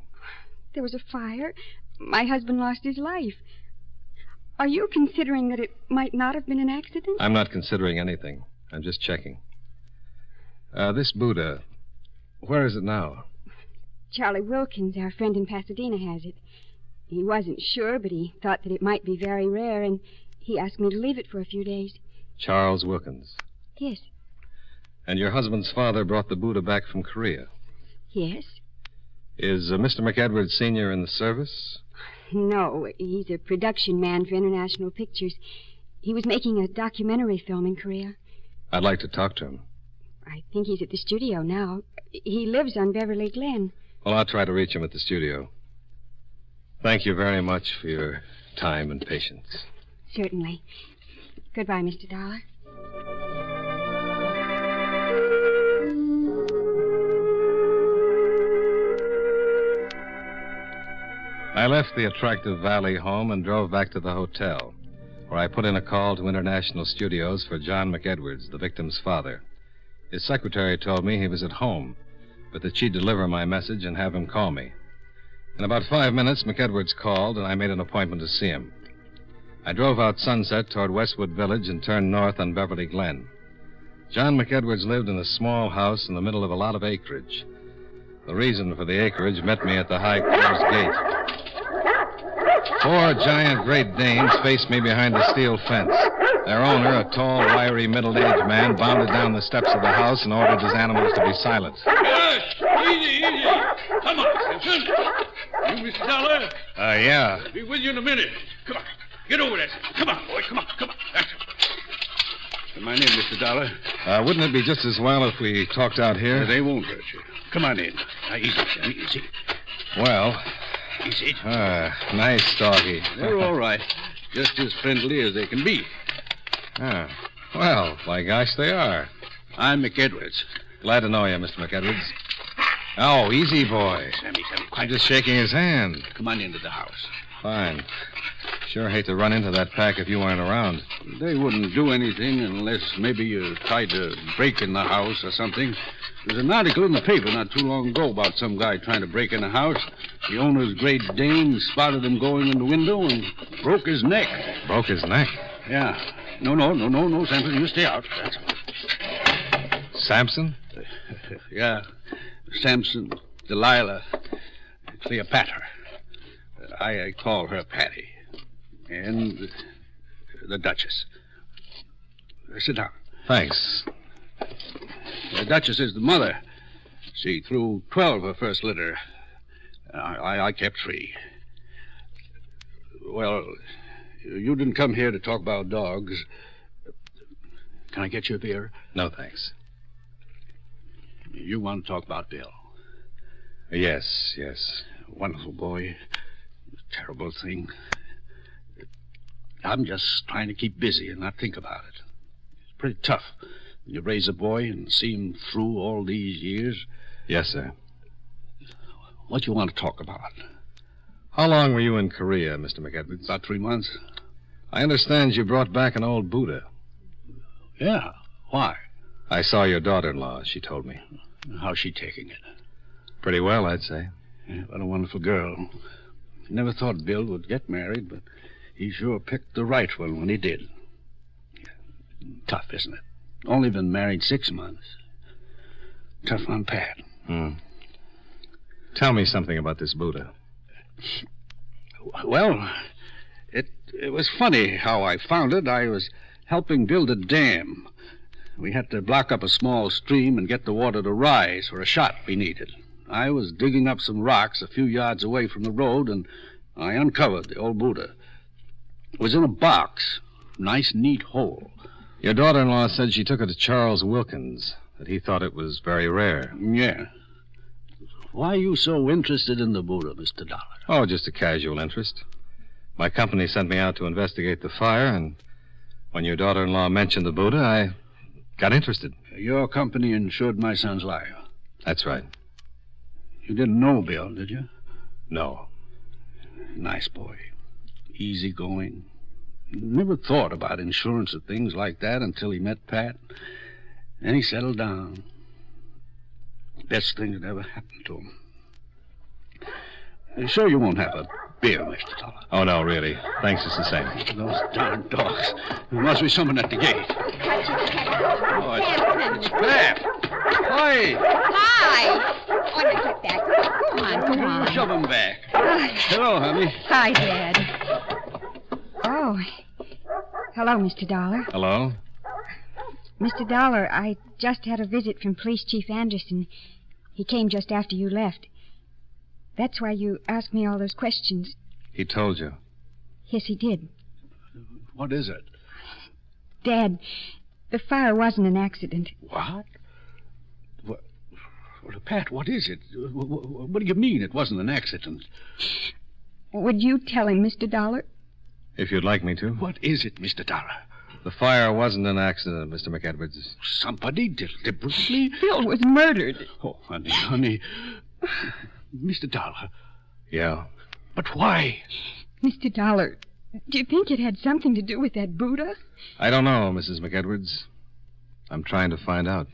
There was a fire. My husband lost his life. Are you considering that it might not have been an accident? I'm not considering anything. I'm just checking. This Buddha, where is it now? Charlie Wilkins, our friend in Pasadena, has it. He wasn't sure, but he thought that it might be very rare, and he asked me to leave it for a few days. Charles Wilkins. Yes. And your husband's father brought the Buddha back from Korea? Yes. Is Mr. McEdwards Sr. in the service? No, he's a production man for International Pictures. He was making a documentary film in Korea. I'd like to talk to him. I think he's at the studio now. He lives on Beverly Glen. Well, I'll try to reach him at the studio. Thank you very much for your time and patience. Certainly. Goodbye, Mr. Dollar. I left the attractive Valley home and drove back to the hotel, where I put in a call to International Studios for John McEdwards, the victim's father. His secretary told me he was at home, but that she'd deliver my message and have him call me. In about 5 minutes, McEdwards called, and I made an appointment to see him. I drove out Sunset toward Westwood Village and turned north on Beverly Glen. John McEdwards lived in a small house in the middle of a lot of acreage. The reason for the acreage met me at the high closed gate. 4 giant Great Danes faced me behind the steel fence. Their owner, a tall, wiry, middle-aged man, bounded down the steps of the house and ordered his animals to be silent. Hush! Easy. Come on, Simpson. You, Mr. Dollar? Yeah. I'll be with you in a minute. Come on. Get over there. Come on, boy. Come on. That's it. My name, Mr. Dollar. Wouldn't it be just as well if we talked out here? They won't hurt you. Come on in. Now, easy. Well... Easy. Nice doggy. They're all right. Just as friendly as they can be. Well, by gosh, they are. I'm McEdwards. Glad to know you, Mr. McEdwards. Oh, easy, boy. Sammy, I'm quiet. just shaking his hand. Come on into the house. Fine. Sure hate to run into that pack if you weren't around. They wouldn't do anything unless maybe you tried to break in the house or something. There's an article in the paper not too long ago about some guy trying to break in a house. The owner's Great Dane spotted him going in the window and broke his neck. Broke his neck? Yeah. No, Samson, you stay out. That's all. Samson? Yeah. Samson, Delilah, Cleopatra. I call her Patty. And the Duchess. Sit down. Thanks. The Duchess is the mother. She threw 12 her first litter. I kept 3. Well, you didn't come here to talk about dogs. Can I get you a beer? No, thanks. You want to talk about Bill? Yes. Wonderful boy. Terrible thing. I'm just trying to keep busy and not think about it. It's pretty tough when you raise a boy and see him through all these years. Yes, sir. What you want to talk about? How long were you in Korea, Mr. McEdwards? About 3 months. I understand you brought back an old Buddha. Yeah. Why? I saw your daughter-in-law, she told me. How's she taking it? Pretty well, I'd say. Yeah, what a wonderful girl. Never thought Bill would get married, but he sure picked the right one when he did. Tough, isn't it? Only been married 6 months. Tough on Pat. Tell me something about this Buddha. Well, it was funny how I found it. I was helping build a dam. We had to block up a small stream and get the water to rise for a shot we needed. I was digging up some rocks a few yards away from the road, and I uncovered the old Buddha. It was in a box. Nice, neat hole. Your daughter-in-law said she took it to Charles Wilkins, that he thought it was very rare. Yeah. Why are you so interested in the Buddha, Mr. Dollar? Oh, just a casual interest. My company sent me out to investigate the fire, and when your daughter-in-law mentioned the Buddha, I got interested. Your company insured my son's life. That's right. You didn't know Bill, did you? No. Nice boy. Easygoing. Never thought about insurance or things like that until he met Pat. Then he settled down. Best thing that ever happened to him. Sure you won't have a beer, Mr. Dollar? Oh, no, really. Thanks, it's the same. Those darn dogs. There must be someone at the gate. Oh, it's Pat. Hi. Hi. Oh, now get back. Go on, go on. Shove him back. Hello, honey. Hi, Dad. Oh. Hello, Mr. Dollar. Hello? Mr. Dollar, I just had a visit from Police Chief Anderson. He came just after you left. That's why you asked me all those questions. He told you. Yes, he did. What is it? Dad, the fire wasn't an accident. What? Well, Pat, what is it? What do you mean it wasn't an accident? Would you tell him, Mr. Dollar? If you'd like me to. What is it, Mr. Dollar? The fire wasn't an accident, Mr. McEdwards. Somebody deliberately? Bill was murdered. Oh, honey. Mr. Dollar. Yeah. But why? Mr. Dollar, do you think it had something to do with that Buddha? I don't know, Mrs. McEdwards. I'm trying to find out.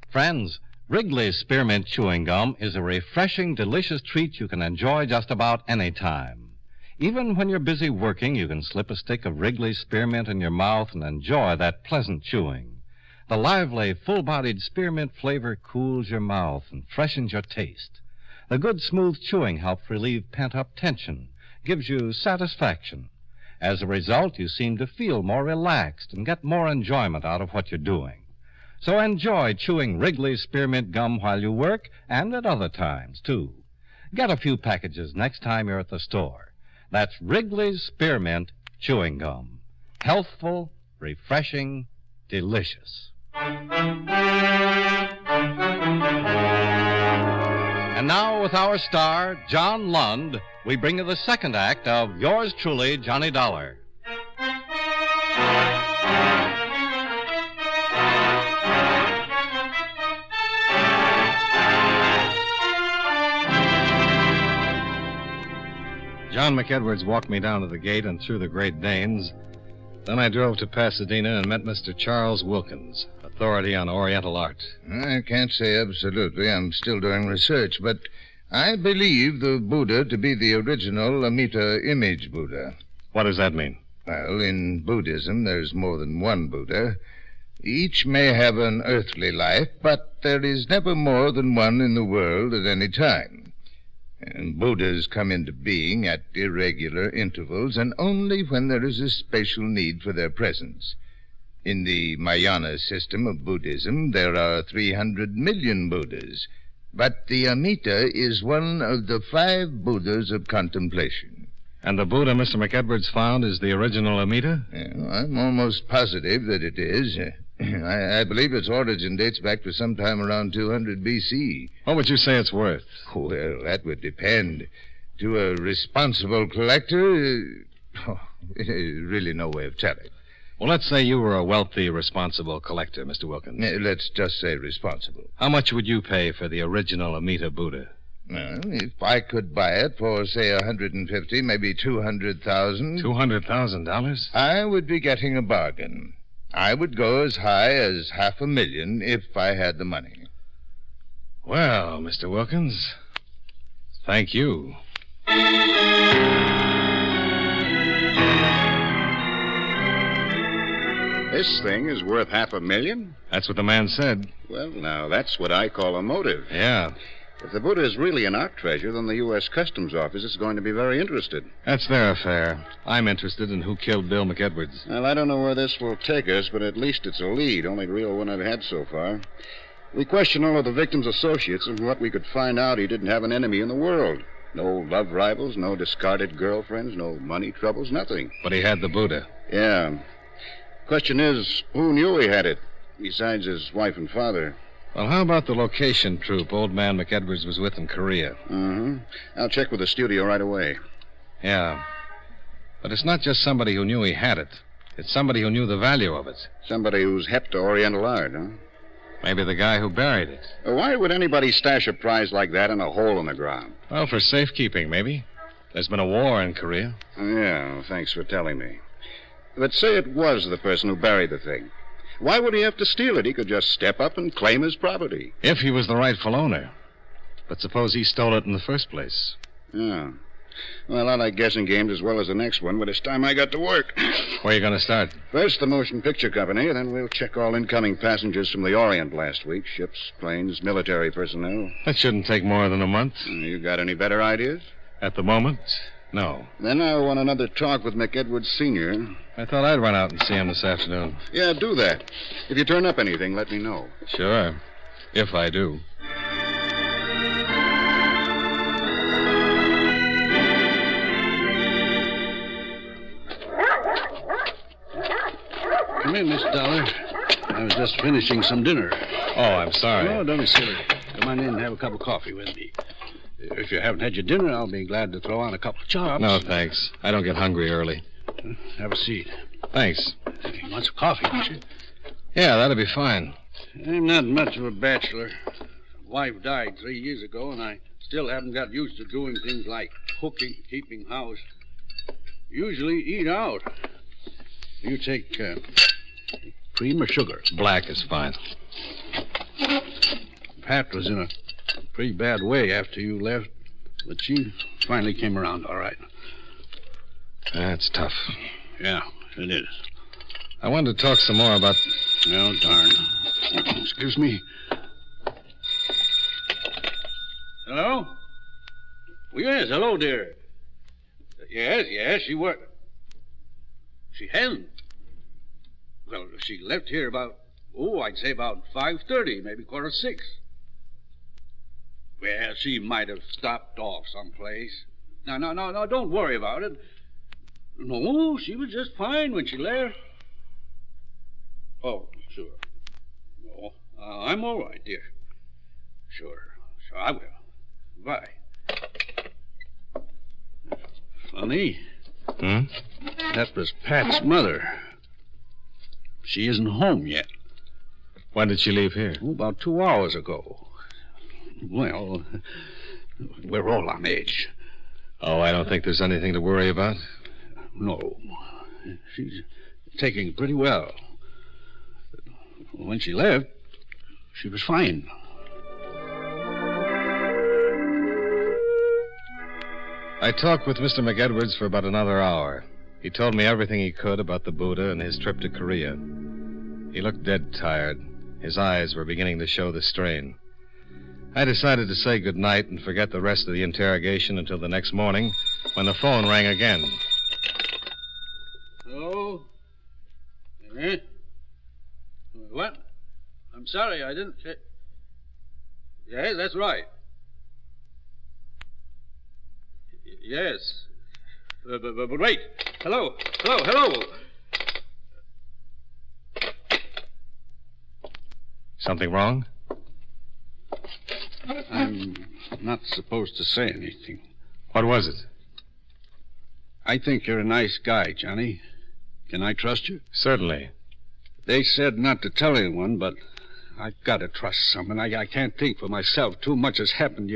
Friends, Wrigley's Spearmint Chewing Gum is a refreshing, delicious treat you can enjoy just about any time. Even when you're busy working, you can slip a stick of Wrigley's Spearmint in your mouth and enjoy that pleasant chewing. The lively, full-bodied spearmint flavor cools your mouth and freshens your taste. The good, smooth chewing helps relieve pent-up tension, gives you satisfaction. As a result, you seem to feel more relaxed and get more enjoyment out of what you're doing. So enjoy chewing Wrigley's Spearmint Gum while you work and at other times, too. Get a few packages next time you're at the store. That's Wrigley's Spearmint Chewing Gum. Healthful, refreshing, delicious. And now, with our star, John Lund, we bring you the second act of Yours Truly, Johnny Dollar. John McEdwards walked me down to the gate and through the Great Danes. Then I drove to Pasadena and met Mr. Charles Wilkins, authority on Oriental art. I can't say absolutely. I'm still doing research, but I believe the Buddha to be the original Amita image Buddha. What does that mean? Well, in Buddhism, there's more than one Buddha. Each may have an earthly life, but there is never more than one in the world at any time. And Buddhas come into being at irregular intervals and only when there is a special need for their presence. In the Mahayana system of Buddhism, there are 300 million Buddhas, but the Amita is one of the 5 Buddhas of contemplation. And the Buddha Mr. McEdwards found is the original Amita? I'm almost positive that it is. I believe its origin dates back to sometime around 200 B.C. What would you say it's worth? Well, that would depend. To a responsible collector, there's really no way of telling. Well, let's say you were a wealthy, responsible collector, Mr. Wilkins. Let's just say responsible. How much would you pay for the original Amita Buddha? Well, if I could buy it for, say, 150, maybe 200,000. $200,000? I would be getting a bargain. I would go as high as $500,000 if I had the money. Well, Mr. Wilkins, thank you. This thing is worth $500,000? That's what the man said. Well, now, that's what I call a motive. Yeah. If the Buddha is really an art treasure, then the U.S. Customs Office is going to be very interested. That's their affair. I'm interested in who killed Bill McEdwards. Well, I don't know where this will take us, but at least it's a lead, only real one I've had so far. We questioned all of the victim's associates, and what we could find out, he didn't have an enemy in the world. No love rivals, no discarded girlfriends, no money troubles, nothing. But he had the Buddha. Yeah. Question is, who knew he had it, besides his wife and father? Well, how about the location troupe old man McEdwards was with in Korea? Mm-hmm. I'll check with the studio right away. Yeah. But it's not just somebody who knew he had it. It's somebody who knew the value of it. Somebody who's hep to Oriental art, huh? Maybe the guy who buried it. Why would anybody stash a prize like that in a hole in the ground? Well, for safekeeping, maybe. There's been a war in Korea. Yeah, well, thanks for telling me. But say it was the person who buried the thing. Why would he have to steal it? He could just step up and claim his property. If he was the rightful owner. But suppose he stole it in the first place. Yeah. Well, I like guessing games as well as the next one, but it's time I got to work. Where are you going to start? First, the motion picture company, then we'll check all incoming passengers from the Orient last week. Ships, planes, military personnel. That shouldn't take more than a month. You got any better ideas? At the moment, no. Then I want another talk with McEdwards Sr. I thought I'd run out and see him this afternoon. Yeah, do that. If you turn up anything, let me know. Sure. If I do. Come in, Miss Dollar. I was just finishing some dinner. Oh, I'm sorry. Oh, don't be silly. Come on in and have a cup of coffee with me. If you haven't had your dinner, I'll be glad to throw on a couple of chops. No, thanks. I don't get hungry early. Have a seat. Thanks. You want some coffee, don't you? Yeah, that'll be fine. I'm not much of a bachelor. Wife died 3 years ago, and I still haven't got used to doing things like cooking, keeping house. Usually eat out. You take cream or sugar? Black is fine. Pat was in a pretty bad way after you left, but she finally came around all right. That's tough. Yeah, it is. I wanted to talk some more about... Oh, darn. Excuse me. Hello? Well, yes, hello, dear. Yes, she worked. She hasn't. Well, she left here about, I'd say about 5:30, maybe 5:45. Well, she might have stopped off someplace. No, don't worry about it. No, she was just fine when she left. Oh, sure. No, I'm all right, dear. Sure, I will. Bye. Funny. That was Pat's mother. She isn't home yet. When did she leave here? About 2 hours ago. Well, we're all on edge. Oh, I don't think there's anything to worry about. No. She's taking it pretty well. When she left, she was fine. I talked with Mr. McEdwards for about another hour. He told me everything he could about the Buddha and his trip to Korea. He looked dead tired. His eyes were beginning to show the strain. I decided to say good night and forget the rest of the interrogation until the next morning, when the phone rang again. Hello? What? I'm sorry, I didn't... Yes, that's right. Yes. But wait. Hello. Something wrong? I'm not supposed to say anything. What was it? I think you're a nice guy, Johnny. Can I trust you? Certainly. They said not to tell anyone, but I've got to trust someone. I can't think for myself. Too much has happened.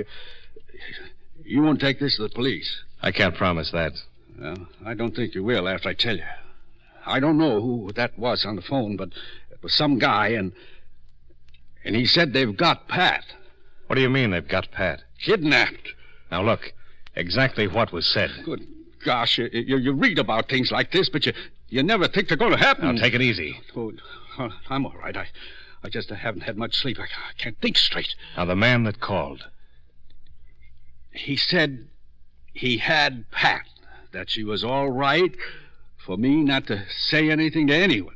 You won't take this to the police? I can't promise that. Well, I don't think you will after I tell you. I don't know who that was on the phone, but it was some guy, and he said they've got Pat. What do you mean they've got Pat? Kidnapped. Now, look, exactly what was said. Good gosh, you read about things like this, but you never think they're going to happen. Now, take it easy. Oh, I'm all right. I just haven't had much sleep. I can't think straight. Now, the man that called. He said he had Pat, that she was all right for me not to say anything to anyone,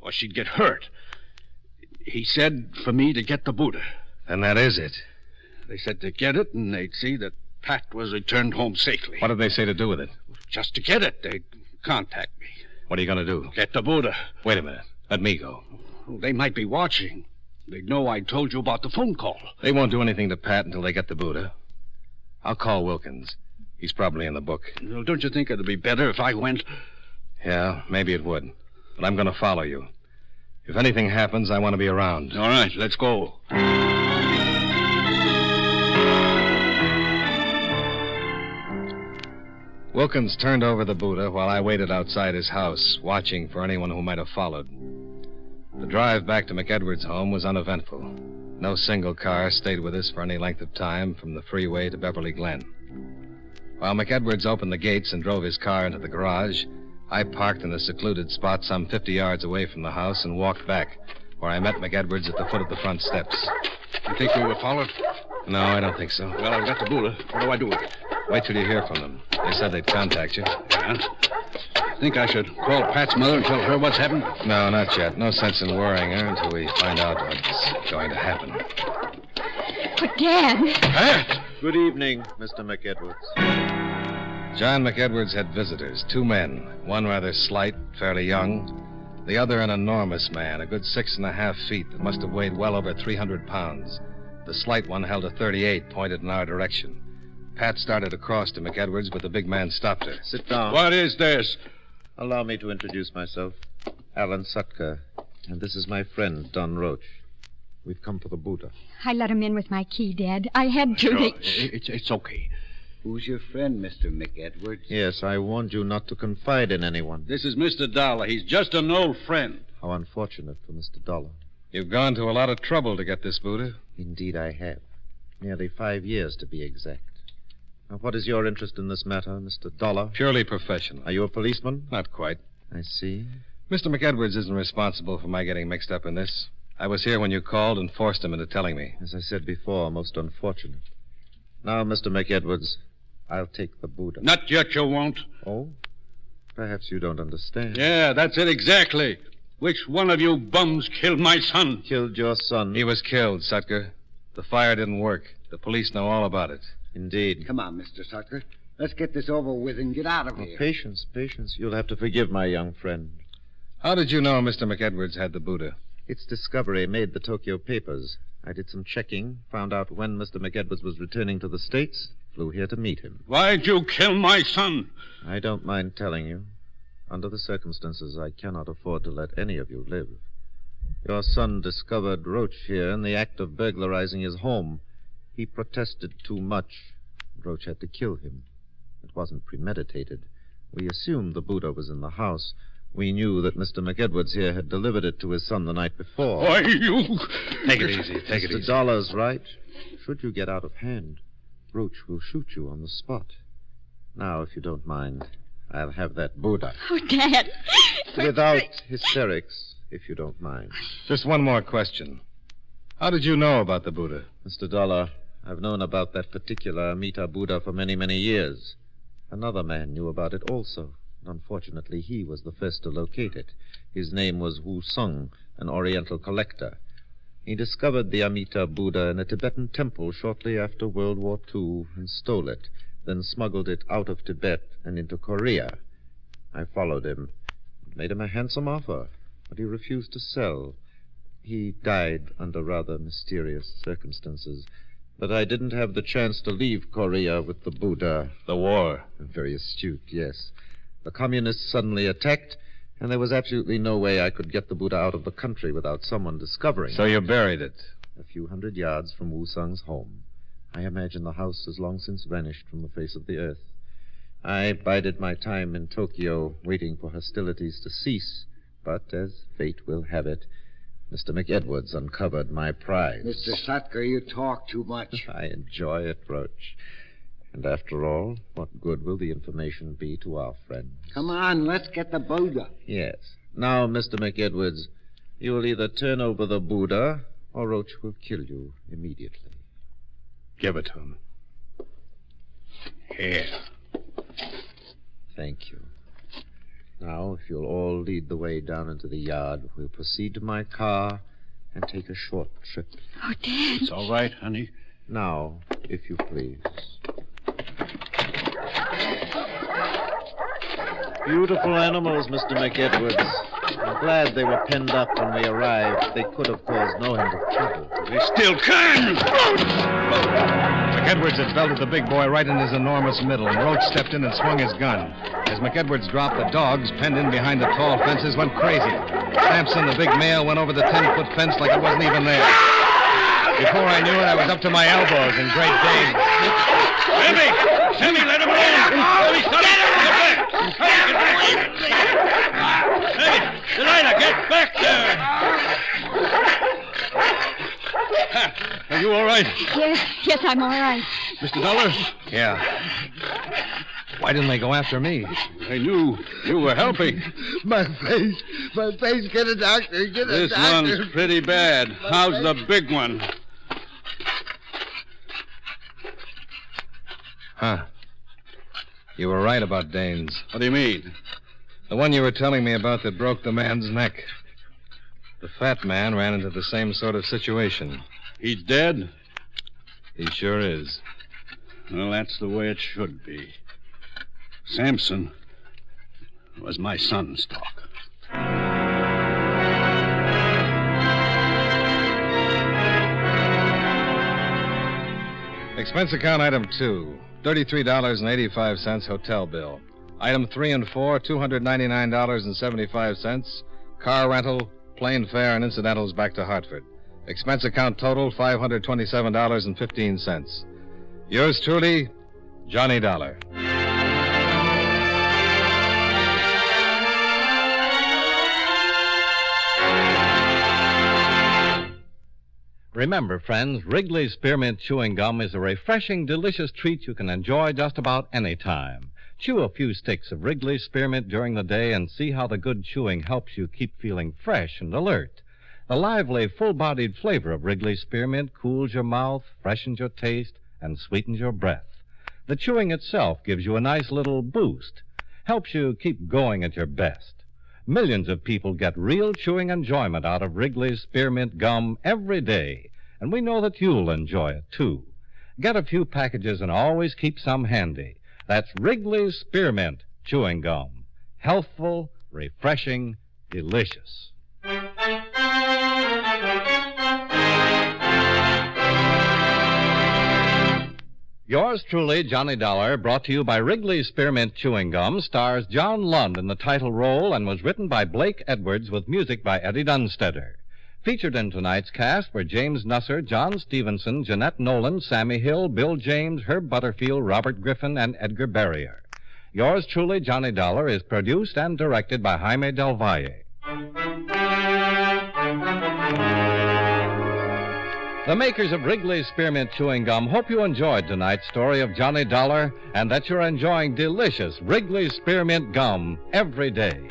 or she'd get hurt. He said for me to get the Buddha. And that is it. They said to get it, and they'd see that Pat was returned home safely. What did they say to do with it? Just to get it. They'd contact me. What are you going to do? Get the Buddha. Wait a minute. Let me go. Oh, they might be watching. They know I told you about the phone call. They won't do anything to Pat until they get the Buddha. I'll call Wilkins. He's probably in the book. Well, don't you think it'd be better if I went? Yeah, maybe it would. But I'm going to follow you. If anything happens, I want to be around. All right, let's go. Wilkins turned over the Buddha while I waited outside his house, watching for anyone who might have followed. The drive back to McEdwards' home was uneventful. No single car stayed with us for any length of time from the freeway to Beverly Glen. While McEdwards opened the gates and drove his car into the garage, I parked in a secluded spot some 50 yards away from the house and walked back, where I met McEdwards at the foot of the front steps. You think we were followed? No, I don't think so. Well, I've got the Buddha. What do I do with it? Wait till you hear from them. They said they'd contact you. Yeah? Think I should call Pat's mother and tell her what's happened? No, not yet. No sense in worrying her until we find out what's going to happen. But, Dad... Pat! Good evening, Mr. McEdwards. John McEdwards had visitors, 2 men. One rather slight, fairly young. The other an enormous man, a good 6.5 feet that must have weighed well over 300 pounds. The slight one held a .38 pointed in our direction. Pat started across to McEdwards, but the big man stopped her. Sit down. What is this? Allow me to introduce myself. Alan Sutka. And this is my friend, Don Roach. We've come for the Buddha. I let him in with my key, Dad. I had to. Sure. It's okay. Who's your friend, Mr. McEdwards? Yes, I warned you not to confide in anyone. This is Mr. Dollar. He's just an old friend. How unfortunate for Mr. Dollar. You've gone to a lot of trouble to get this Buddha. Indeed, I have. Nearly 5 years, to be exact. Now, what is your interest in this matter, Mr. Dollar? Purely professional. Are you a policeman? Not quite. I see. Mr. McEdwards isn't responsible for my getting mixed up in this. I was here when you called and forced him into telling me. As I said before, most unfortunate. Now, Mr. McEdwards, I'll take the Buddha. Not yet, you won't. Oh? Perhaps you don't understand. Yeah, that's it exactly. Which one of you bums killed my son? Killed your son? He was killed, Sutker. The fire didn't work. The police know all about it. Indeed. Come on, Mr. Sucker. Let's get this over with and get out of here. Patience, patience. You'll have to forgive my young friend. How did you know Mr. McEdwards had the Buddha? Its discovery made the Tokyo papers. I did some checking, found out when Mr. McEdwards was returning to the States, flew here to meet him. Why'd you kill my son? I don't mind telling you. Under the circumstances, I cannot afford to let any of you live. Your son discovered Roach here in the act of burglarizing his home. He protested too much. Roach had to kill him. It wasn't premeditated. We assumed the Buddha was in the house. We knew that Mr. McEdwards here had delivered it to his son the night before. Why, you... Take it easy, take it easy. Mr. Dollar's right. Should you get out of hand, Roach will shoot you on the spot. Now, if you don't mind, I'll have that Buddha. Oh, Dad. Without hysterics, if you don't mind. Just one more question. How did you know about the Buddha? Mr. Dollar, I've known about that particular Amita Buddha for many, many years. Another man knew about it also. And unfortunately, he was the first to locate it. His name was Wu Sung, an Oriental collector. He discovered the Amita Buddha in a Tibetan temple shortly after World War II and stole it, then smuggled it out of Tibet and into Korea. I followed him and made him a handsome offer, but he refused to sell. He died under rather mysterious circumstances, but I didn't have the chance to leave Korea with the Buddha. The war. Very astute, yes. The communists suddenly attacked, and there was absolutely no way I could get the Buddha out of the country without someone discovering it. So you buried it? A few hundred yards from Wu Sung's home. I imagine the house has long since vanished from the face of the earth. I bided my time in Tokyo, waiting for hostilities to cease, but as fate will have it, Mr. McEdwards uncovered my prize. Mr. Sutker, you talk too much. I enjoy it, Roach. And after all, what good will the information be to our friends? Come on, let's get the Buddha. Yes. Now, Mr. McEdwards, you will either turn over the Buddha, or Roach will kill you immediately. Give it to him. Here. Thank you. Now, if you'll all lead the way down into the yard, we'll proceed to my car and take a short trip. Oh, Dad. It's all right, honey. Now, if you please. Beautiful animals, Mr. McEdwards. I'm glad they were penned up when we arrived. They could have caused no end of trouble. They still can! McEdwards had belted the big boy right in his enormous middle, and Roach stepped in and swung his gun. As McEdwards dropped, the dogs, penned in behind the tall fences, went crazy. Sampson, the big male, went over the 10-foot fence like it wasn't even there. Before I knew it, I was up to my elbows in Great Dane. Sammy, let him alone! Sammy, stop! Get back! Sammy, Delilah, get back there! Are you all right? Yes, I'm all right. Mr. Dollar? Yeah. Why didn't they go after me? I knew you were helping. My face, get a doctor, get a This doctor. one's pretty bad. How's the big one? Huh. You were right about Danes. What do you mean? The one you were telling me about that broke the man's neck. The fat man ran into the same sort of situation. He's dead? He sure is. Well, that's the way it should be. Samson was my son's talk. Expense account item 2, $33.85 hotel bill. Item 3 and 4, $299.75. Car rental, plane fare, and incidentals back to Hartford. Expense account total, $527.15. Yours truly, Johnny Dollar. Remember, friends, Wrigley's Spearmint Chewing Gum is a refreshing, delicious treat you can enjoy just about any time. Chew a few sticks of Wrigley's Spearmint during the day and see how the good chewing helps you keep feeling fresh and alert. The lively, full-bodied flavor of Wrigley's Spearmint cools your mouth, freshens your taste, and sweetens your breath. The chewing itself gives you a nice little boost, helps you keep going at your best. Millions of people get real chewing enjoyment out of Wrigley's Spearmint Gum every day, and we know that you'll enjoy it, too. Get a few packages and always keep some handy. That's Wrigley's Spearmint Chewing Gum. Healthful, refreshing, delicious. Yours truly, Johnny Dollar, brought to you by Wrigley's Spearmint Chewing Gum, stars John Lund in the title role and was written by Blake Edwards with music by Eddie Dunstetter. Featured in tonight's cast were James Nusser, John Stevenson, Jeanette Nolan, Sammy Hill, Bill James, Herb Butterfield, Robert Griffin, and Edgar Barrier. Yours truly, Johnny Dollar, is produced and directed by Jaime Del Valle. The makers of Wrigley's Spearmint Chewing Gum hope you enjoyed tonight's story of Johnny Dollar and that you're enjoying delicious Wrigley's Spearmint Gum every day.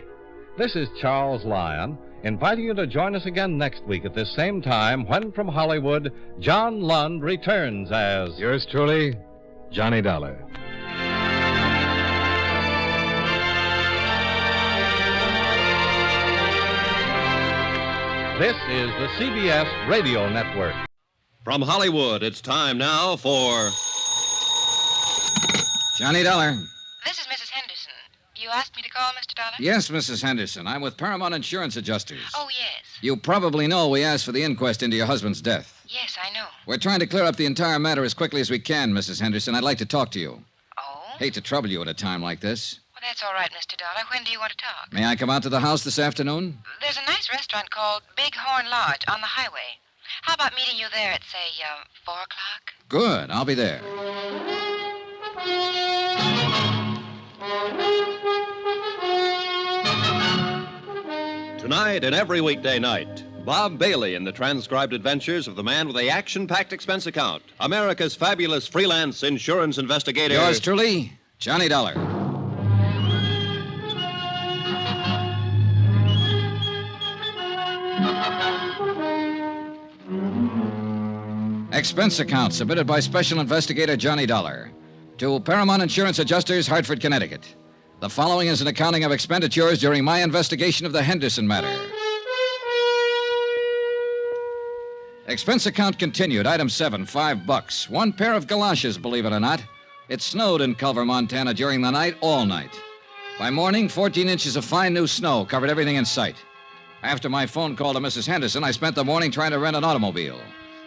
This is Charles Lyon, inviting you to join us again next week at this same time when from Hollywood, John Lund returns as... Yours truly, Johnny Dollar. This is the CBS Radio Network. From Hollywood, it's time now for... Johnny Dollar. This is Mrs. Henderson. You asked me to call, Mr. Dollar? Yes, Mrs. Henderson. I'm with Paramount Insurance Adjusters. Oh, yes. You probably know we asked for the inquest into your husband's death. Yes, I know. We're trying to clear up the entire matter as quickly as we can, Mrs. Henderson. I'd like to talk to you. Oh? Hate to trouble you at a time like this. Well, that's all right, Mr. Dollar. When do you want to talk? May I come out to the house this afternoon? There's a nice restaurant called Big Horn Lodge on the highway. How about meeting you there at, say, 4 o'clock? Good. I'll be there. Tonight and every weekday night, Bob Bailey in the transcribed adventures of the man with the action-packed expense account, America's fabulous freelance insurance investigator. Yours truly, Johnny Dollar. Expense account submitted by Special Investigator Johnny Dollar to Paramount Insurance Adjusters, Hartford, Connecticut. The following is an accounting of expenditures during my investigation of the Henderson Matter. Expense account continued. Item 7, $5. One pair of galoshes, believe it or not. It snowed in Culver, Montana during the night, all night. By morning, 14 inches of fine new snow covered everything in sight. After my phone call to Mrs. Henderson, I spent the morning trying to rent an automobile.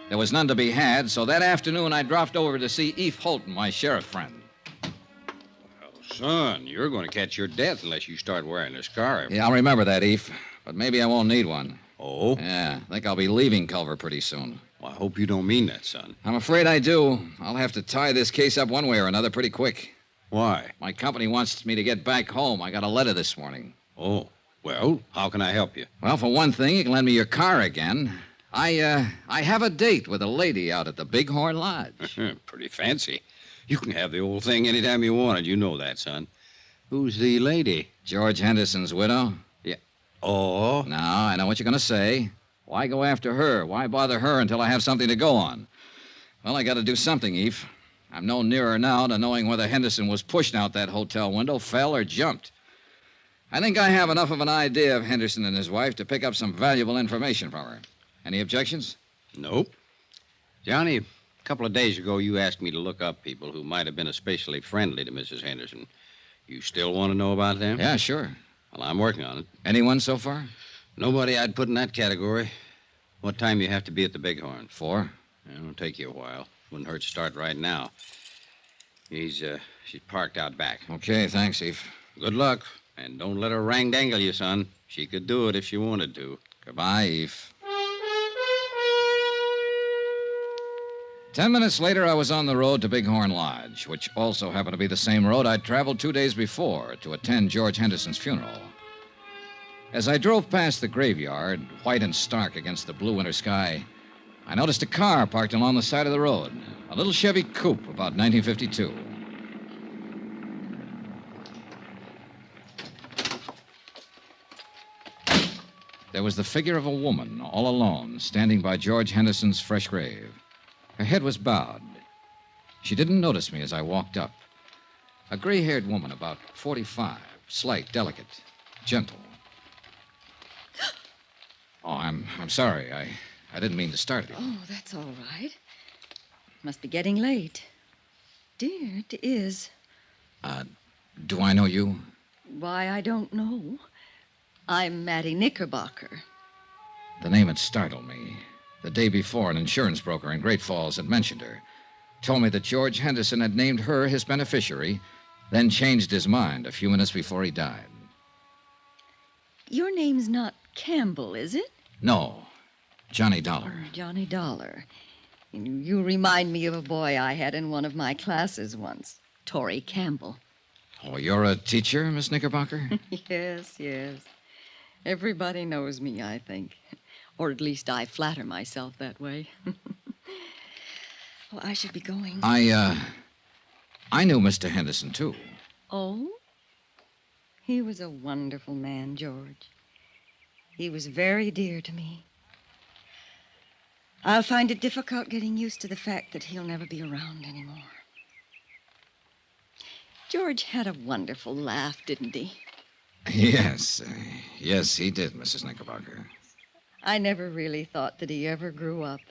There was none to be had, so that afternoon I dropped over to see Eve Holton, my sheriff friend. Son, you're going to catch your death unless you start wearing this car. Yeah, I'll remember that, Eve. But maybe I won't need one. Oh? Yeah, I think I'll be leaving Culver pretty soon. Well, I hope you don't mean that, son. I'm afraid I do. I'll have to tie this case up one way or another pretty quick. Why? My company wants me to get back home. I got a letter this morning. Oh, well, how can I help you? Well, for one thing, you can lend me your car again. I have a date with a lady out at the Bighorn Lodge. Pretty fancy. You can have the old thing anytime you want it. You know that, son. Who's the lady? George Henderson's widow. Yeah. Oh? Now, I know what you're going to say. Why go after her? Why bother her until I have something to go on? Well, I got to do something, Eve. I'm no nearer now to knowing whether Henderson was pushed out that hotel window, fell, or jumped. I think I have enough of an idea of Henderson and his wife to pick up some valuable information from her. Any objections? Nope. Johnny, a couple of days ago, you asked me to look up people who might have been especially friendly to Mrs. Henderson. You still want to know about them? Yeah, sure. Well, I'm working on it. Anyone so far? Nobody I'd put in that category. What time you have to be at the Bighorn? 4. It'll take you a while. Wouldn't hurt to start right now. She's parked out back. Okay, thanks, Eve. Good luck. And don't let her rang-dangle you, son. She could do it if she wanted to. Goodbye, Eve. 10 minutes later, I was on the road to Bighorn Lodge, which also happened to be the same road I'd traveled 2 days before to attend George Henderson's funeral. As I drove past the graveyard, white and stark against the blue winter sky, I noticed a car parked along the side of the road, a little Chevy coupe about 1952. There was the figure of a woman, all alone, standing by George Henderson's fresh grave. Her head was bowed. She didn't notice me as I walked up. A gray-haired woman, about 45, slight, delicate, gentle. Oh, I'm sorry. I didn't mean to start it. Oh, that's all right. Must be getting late. Dear, it is. Do I know you? Why, I don't know. I'm Mattie Knickerbocker. The name had startled me. The day before, an insurance broker in Great Falls had mentioned her. Told me that George Henderson had named her his beneficiary, then changed his mind a few minutes before he died. Your name's not Campbell, is it? No, Johnny Dollar. Oh, Johnny Dollar. You remind me of a boy I had in one of my classes once, Torrey Campbell. Oh, you're a teacher, Miss Knickerbocker? Yes. Everybody knows me, I think. Or at least I flatter myself that way. Well, I should be going. I knew Mr. Henderson, too. Oh? He was a wonderful man, George. He was very dear to me. I'll find it difficult getting used to the fact that he'll never be around anymore. George had a wonderful laugh, didn't he? Yes, yes, he did, Mrs. Knickerbocker. I never really thought that he ever grew up.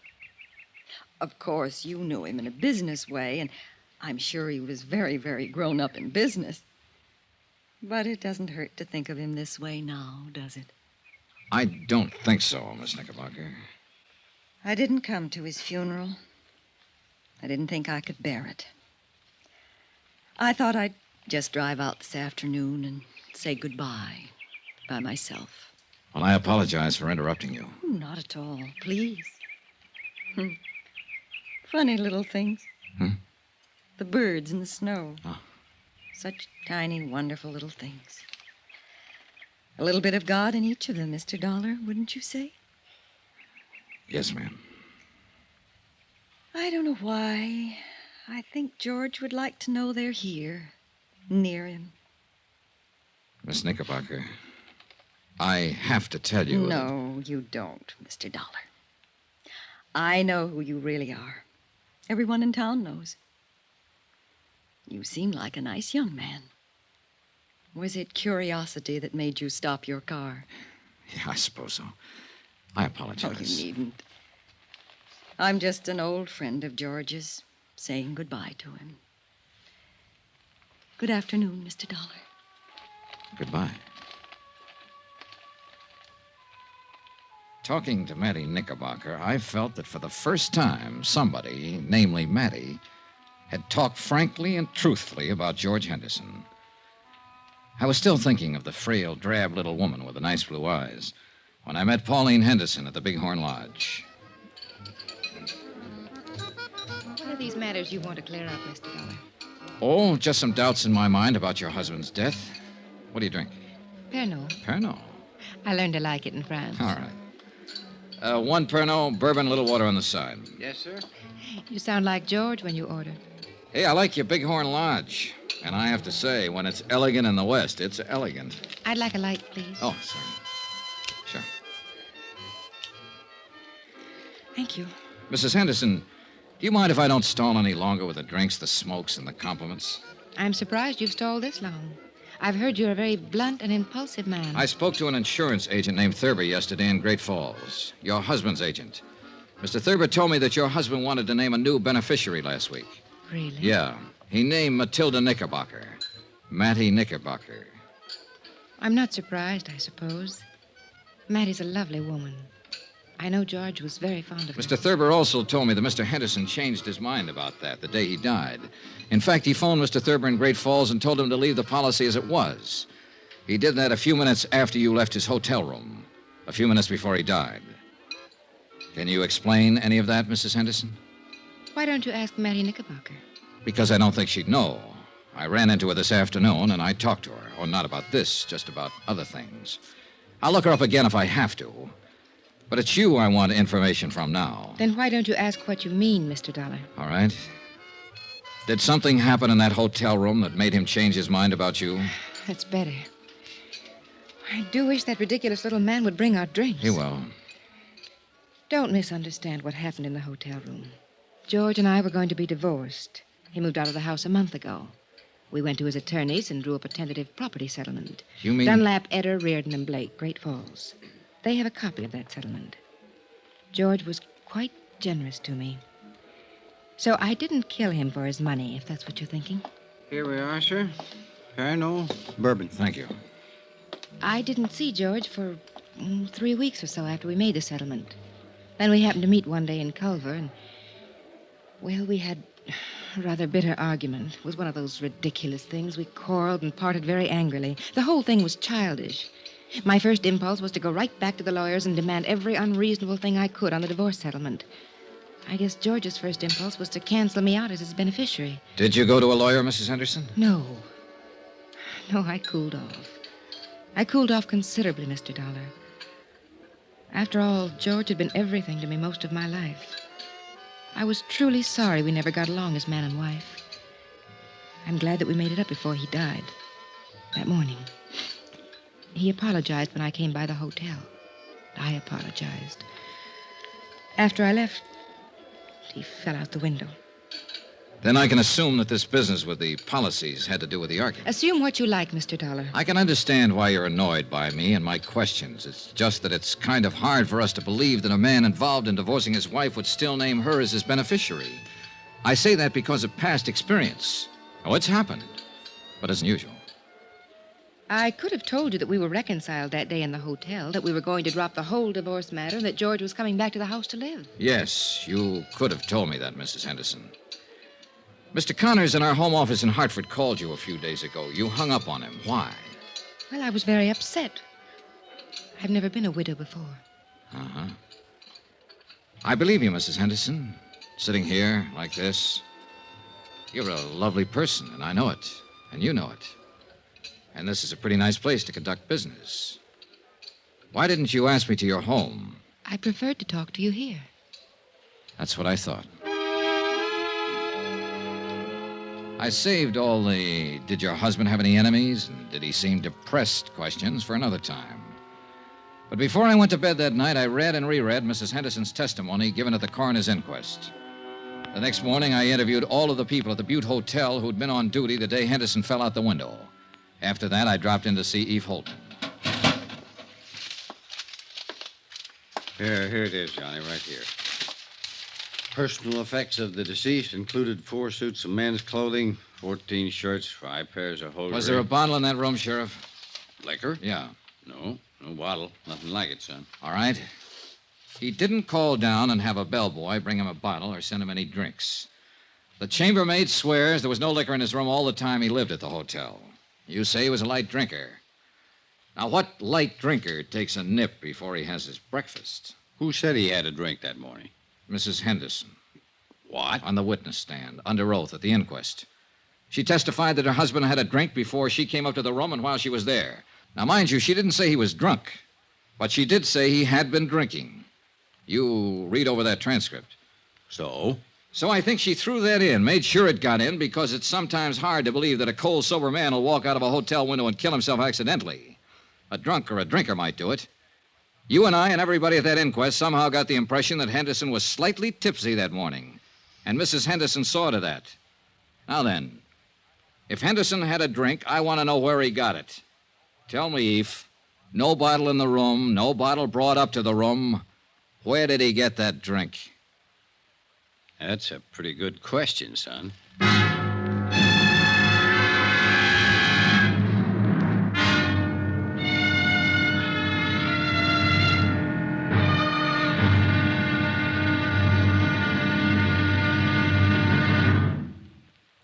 Of course, you knew him in a business way, and I'm sure he was very, very grown up in business. But it doesn't hurt to think of him this way now, does it? I don't think so, Miss Knickerbocker. I didn't come to his funeral. I didn't think I could bear it. I thought I'd just drive out this afternoon and say goodbye by myself. Well, I apologize for interrupting you. Not at all, please. Funny little things. The birds in the snow. Oh. Such tiny, wonderful little things. A little bit of God in each of them, Mr. Dollar, wouldn't you say? Yes, ma'am. I don't know why. I think George would like to know they're here, near him. Miss Knickerbocker, I have to tell you... No, you don't, Mr. Dollar. I know who you really are. Everyone in town knows. You seem like a nice young man. Was it curiosity that made you stop your car? Yeah, I suppose so. I apologize. Oh, you needn't. I'm just an old friend of George's, saying goodbye to him. Good afternoon, Mr. Dollar. Goodbye. Talking to Mattie Knickerbocker, I felt that for the first time, somebody, namely Mattie, had talked frankly and truthfully about George Henderson. I was still thinking of the frail, drab little woman with the nice blue eyes when I met Pauline Henderson at the Bighorn Lodge. What are these matters you want to clear up, Mr. Dollar? Oh, just some doubts in my mind about your husband's death. What do you drink? Pernod. Pernod. I learned to like it in France. All right. One Pernod, bourbon, a little water on the side. Yes, sir. You sound like George when you order. Hey, I like your Bighorn Lodge. And I have to say, when it's elegant in the West, it's elegant. I'd like a light, please. Oh, sorry. Sure. Thank you. Mrs. Henderson, do you mind if I don't stall any longer with the drinks, the smokes, and the compliments? I'm surprised you've stalled this long. I've heard you're a very blunt and impulsive man. I spoke to an insurance agent named Thurber yesterday in Great Falls, your husband's agent. Mr. Thurber told me that your husband wanted to name a new beneficiary last week. Really? Yeah. He named Matilda Knickerbocker. Mattie Knickerbocker. I'm not surprised, I suppose. Mattie's a lovely woman. I know George was very fond of her. Mr. Thurber also told me that Mr. Henderson changed his mind about that the day he died. In fact, he phoned Mr. Thurber in Great Falls and told him to leave the policy as it was. He did that a few minutes after you left his hotel room, a few minutes before he died. Can you explain any of that, Mrs. Henderson? Why don't you ask Mattie Knickerbocker? Because I don't think she'd know. I ran into her this afternoon, and I talked to her. Oh, not about this, just about other things. I'll look her up again if I have to. But it's you I want information from now. Then why don't you ask what you mean, Mr. Dollar? All right. Did something happen in that hotel room that made him change his mind about you? That's better. I do wish that ridiculous little man would bring our drinks. He will. Don't misunderstand what happened in the hotel room. George and I were going to be divorced. He moved out of the house a month ago. We went to his attorneys and drew up a tentative property settlement. You mean... Dunlap, Eder, Reardon, and Blake, Great Falls. They have a copy of that settlement. George was quite generous to me. So I didn't kill him for his money, if that's what you're thinking. Here we are, sir. Pernod, bourbon. Thank you. I didn't see George for 3 weeks or so after we made the settlement. Then we happened to meet one day in Culver, and, well, we had a rather bitter argument. It was one of those ridiculous things. We quarreled and parted very angrily. The whole thing was childish. My first impulse was to go right back to the lawyers and demand every unreasonable thing I could on the divorce settlement. I guess George's first impulse was to cancel me out as his beneficiary. Did you go to a lawyer, Mrs. Henderson? No. No, I cooled off. I cooled off considerably, Mr. Dollar. After all, George had been everything to me most of my life. I was truly sorry we never got along as man and wife. I'm glad that we made it up before he died. That morning. He apologized when I came by the hotel. I apologized. After I left, he fell out the window. Then I can assume that this business with the policies had to do with the argument. Assume what you like, Mr. Dollar. I can understand why you're annoyed by me and my questions. It's just that it's kind of hard for us to believe that a man involved in divorcing his wife would still name her as his beneficiary. I say that because of past experience. Oh, it's happened, but isn't usual. I could have told you that we were reconciled that day in the hotel, that we were going to drop the whole divorce matter, and that George was coming back to the house to live. Yes, you could have told me that, Mrs. Henderson. Mr. Connors in our home office in Hartford called you a few days ago. You hung up on him. Why? Well, I was very upset. I've never been a widow before. Uh-huh. I believe you, Mrs. Henderson. Sitting here like this. You're a lovely person, and I know it. And you know it. And this is a pretty nice place to conduct business. Why didn't you ask me to your home? I preferred to talk to you here. That's what I thought. I saved all the did your husband have any enemies and did he seem depressed questions for another time. But before I went to bed that night, I read and reread Mrs. Henderson's testimony given at the coroner's inquest. The next morning, I interviewed all of the people at the Butte Hotel who'd been on duty the day Henderson fell out the window. After that, I dropped in to see Eve Holden. Here it is, Johnny, right here. Personal effects of the deceased included 4 suits of men's clothing, 14 shirts, 5 pairs of hosiery. Was there a bottle in that room, Sheriff? Liquor? Yeah. No bottle. Nothing like it, son. All right. He didn't call down and have a bellboy bring him a bottle or send him any drinks. The chambermaid swears there was no liquor in his room all the time he lived at the hotel. You say he was a light drinker. Now, what light drinker takes a nip before he has his breakfast? Who said he had a drink that morning? Mrs. Henderson. What? On the witness stand, under oath at the inquest. She testified that her husband had a drink before she came up to the room and while she was there. Now, mind you, she didn't say he was drunk, but she did say he had been drinking. You read over that transcript. So? So I think she threw that in, made sure it got in, because it's sometimes hard to believe that a cold, sober man will walk out of a hotel window and kill himself accidentally. A drunk or a drinker might do it. You and I and everybody at that inquest somehow got the impression that Henderson was slightly tipsy that morning, and Mrs. Henderson saw to that. Now then, if Henderson had a drink, I want to know where he got it. Tell me, Eve, no bottle in the room, no bottle brought up to the room. Where did he get that drink? That's a pretty good question, son.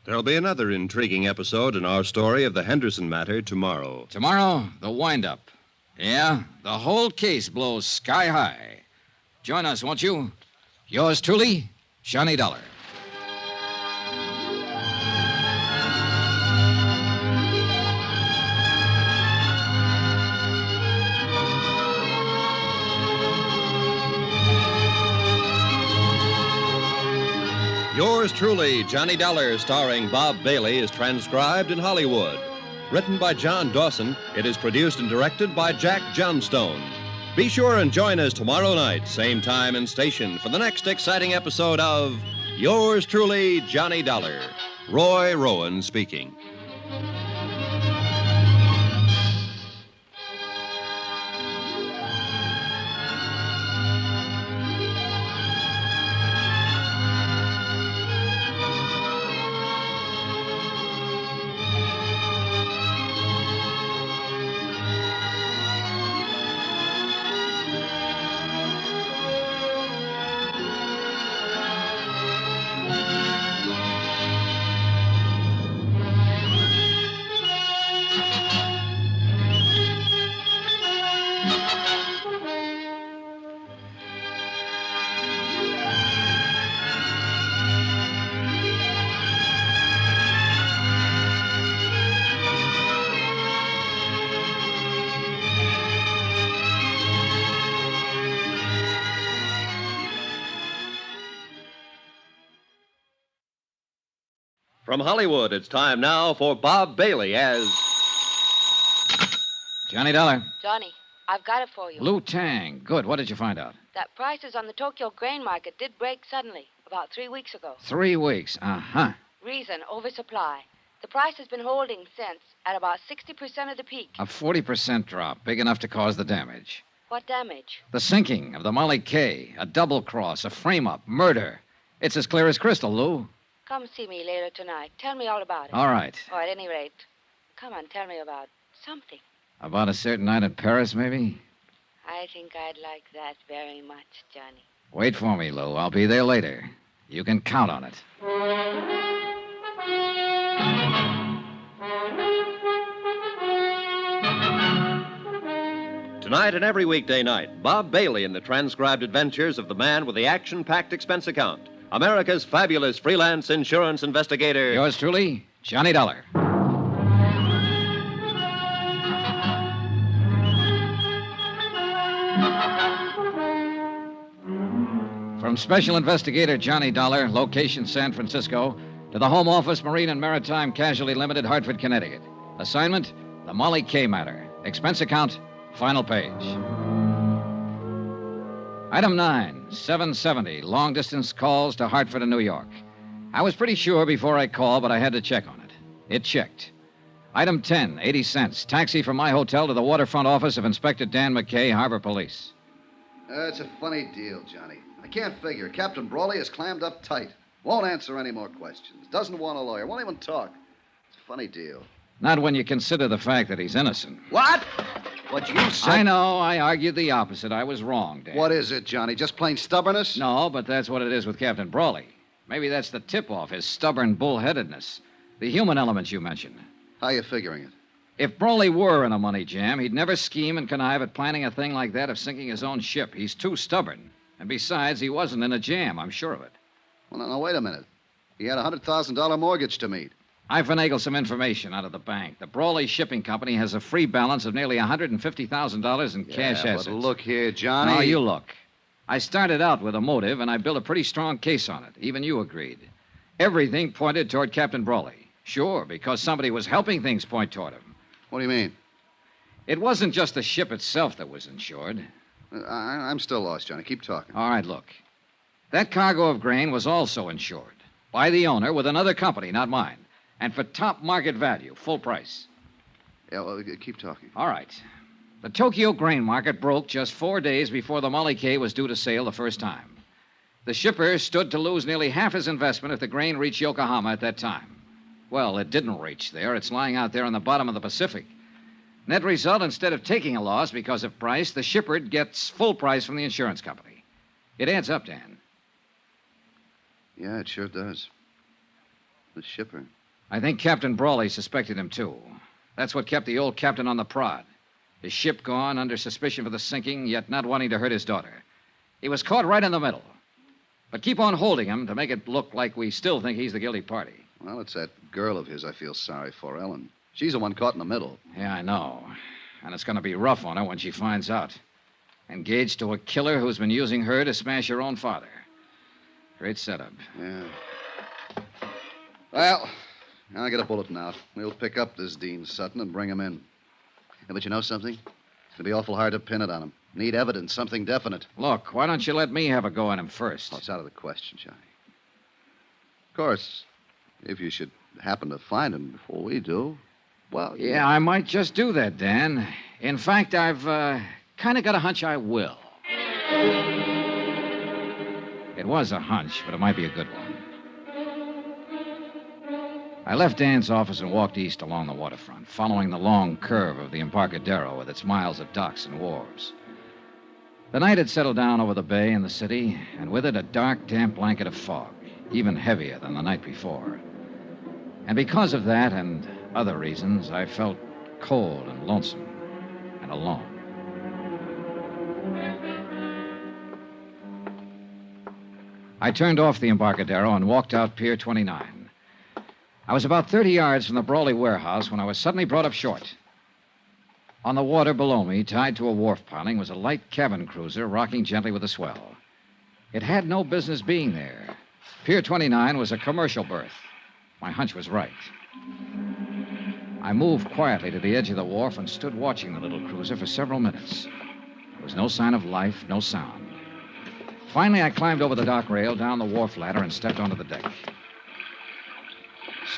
There'll be another intriguing episode in our story of the Henderson Matter tomorrow. Tomorrow, the wind-up. Yeah, the whole case blows sky high. Join us, won't you? Yours truly, Johnny Dollar. Yours truly, Johnny Dollar, starring Bob Bailey, is transcribed in Hollywood. Written by John Dawson, it is produced and directed by Jack Johnstone. Be sure and join us tomorrow night, same time and station, for the next exciting episode of Yours truly, Johnny Dollar. Roy Rowan speaking. From Hollywood, it's time now for Bob Bailey as Johnny Dollar. Johnny, I've got it for you. Lou Tang. Good. What did you find out? That prices on the Tokyo grain market did break suddenly, about 3 weeks ago. 3 weeks. Uh-huh. Reason, oversupply. The price has been holding since at about 60% of the peak. A 40% drop, big enough to cause the damage. What damage? The sinking of the Molly K, a double cross, a frame-up, murder. It's as clear as crystal, Lou. Come see me later tonight. Tell me all about it. All right. Or at any rate, come on, tell me about something. About a certain night in Paris, maybe? I think I'd like that very much, Johnny. Wait for me, Lou. I'll be there later. You can count on it. Tonight and every weekday night, Bob Bailey in the transcribed adventures of the man with the action-packed expense account. America's fabulous freelance insurance investigator. Yours truly, Johnny Dollar. From Special Investigator Johnny Dollar, location San Francisco, to the Home Office, Marine and Maritime Casualty Limited, Hartford, Connecticut. Assignment, the Molly K Matter. Expense account, final page. Item 9, 770, long-distance calls to Hartford and New York. I was pretty sure before I called, but I had to check on it. It checked. Item 10, 80 cents, taxi from my hotel to the waterfront office of Inspector Dan McKay, Harbor Police. It's a funny deal, Johnny. I can't figure. Captain Brawley is clammed up tight. Won't answer any more questions. Doesn't want a lawyer. Won't even talk. It's a funny deal. Not when you consider the fact that he's innocent. What? What you said? I know. I argued the opposite. I was wrong, Dan. What is it, Johnny? Just plain stubbornness? No, but that's what it is with Captain Brawley. Maybe that's the tip-off, his stubborn bullheadedness. The human elements you mentioned. How are you figuring it? If Brawley were in a money jam, he'd never scheme and connive at planning a thing like that of sinking his own ship. He's too stubborn. And besides, he wasn't in a jam, I'm sure of it. Well, now, wait a minute. He had a $100,000 mortgage to meet. I finagled some information out of the bank. The Brawley Shipping Company has a free balance of nearly $150,000 in cash assets. But look here, Johnny. No, you look. I started out with a motive, and I built a pretty strong case on it. Even you agreed. Everything pointed toward Captain Brawley. Sure, because somebody was helping things point toward him. What do you mean? It wasn't just the ship itself that was insured. I'm still lost, Johnny. Keep talking. All right, look. That cargo of grain was also insured. By the owner with another company, not mine. And for top market value, full price. Yeah, well, keep talking. All right. The Tokyo grain market broke just 4 days before the Molly K was due to sail the first time. The shipper stood to lose nearly half his investment if the grain reached Yokohama at that time. Well, it didn't reach there. It's lying out there on the bottom of the Pacific. Net result, instead of taking a loss because of price, the shipper gets full price from the insurance company. It adds up, Dan. Yeah, it sure does. The shipper. I think Captain Brawley suspected him, too. That's what kept the old captain on the prod. His ship gone, under suspicion for the sinking, yet not wanting to hurt his daughter. He was caught right in the middle. But keep on holding him to make it look like we still think he's the guilty party. Well, it's that girl of his I feel sorry for, Ellen. She's the one caught in the middle. Yeah, I know. And it's going to be rough on her when she finds out. Engaged to a killer who's been using her to smash her own father. Great setup. Yeah. Well, I'll get a bulletin out. We'll pick up this Dean Sutton and bring him in. Yeah, but you know something? It's going to be awful hard to pin it on him. Need evidence, something definite. Look, why don't you let me have a go at him first? Oh, it's out of the question, Johnny. Of course, if you should happen to find him before we do, well... Yeah, I might just do that, Dan. In fact, I've kind of got a hunch I will. It was a hunch, but it might be a good one. I left Dan's office and walked east along the waterfront, following the long curve of the Embarcadero with its miles of docks and wharves. The night had settled down over the bay and the city, and with it a dark, damp blanket of fog, even heavier than the night before. And because of that and other reasons, I felt cold and lonesome and alone. I turned off the Embarcadero and walked out Pier 29. I was about 30 yards from the Brawley warehouse when I was suddenly brought up short. On the water below me, tied to a wharf piling, was a light cabin cruiser rocking gently with a swell. It had no business being there. Pier 29 was a commercial berth. My hunch was right. I moved quietly to the edge of the wharf and stood watching the little cruiser for several minutes. There was no sign of life, no sound. Finally, I climbed over the dock rail, down the wharf ladder, and stepped onto the deck.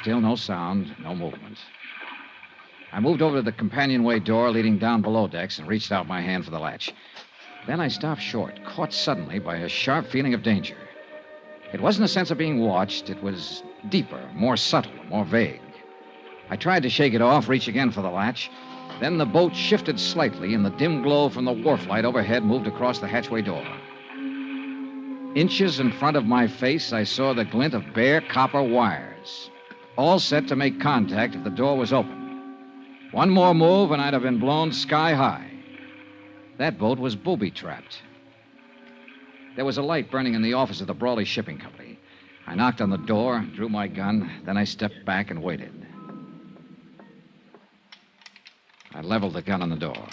Still no sound, no movement. I moved over to the companionway door leading down below decks and reached out my hand for the latch. Then I stopped short, caught suddenly by a sharp feeling of danger. It wasn't a sense of being watched. It was deeper, more subtle, more vague. I tried to shake it off, reach again for the latch. Then the boat shifted slightly, and the dim glow from the wharf light overhead moved across the hatchway door. Inches in front of my face, I saw the glint of bare copper wires, all set to make contact if the door was open. One more move, and I'd have been blown sky high. That boat was booby-trapped. There was a light burning in the office of the Brawley Shipping Company. I knocked on the door, drew my gun, then I stepped back and waited. I leveled the gun on the door.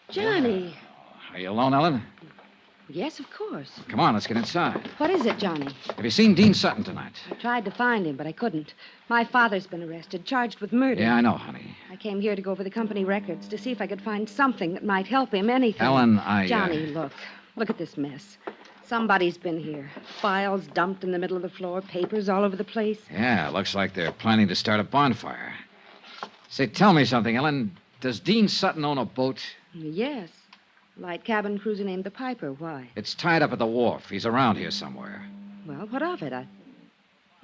Johnny. Are you alone, Ellen? Yes, of course. Come on, let's get inside. What is it, Johnny? Have you seen Dean Sutton tonight? I tried to find him, but I couldn't. My father's been arrested, charged with murder. Yeah, I know, honey. I came here to go over the company records to see if I could find something that might help him, anything. Ellen, Johnny, look. Look at this mess. Somebody's been here. Files dumped in the middle of the floor, papers all over the place. Yeah, looks like they're planning to start a bonfire. Say, tell me something, Ellen. Does Dean Sutton own a boat? Yes. Light cabin cruiser named the Piper. Why? It's tied up at the wharf. He's around here somewhere. Well, what of it? What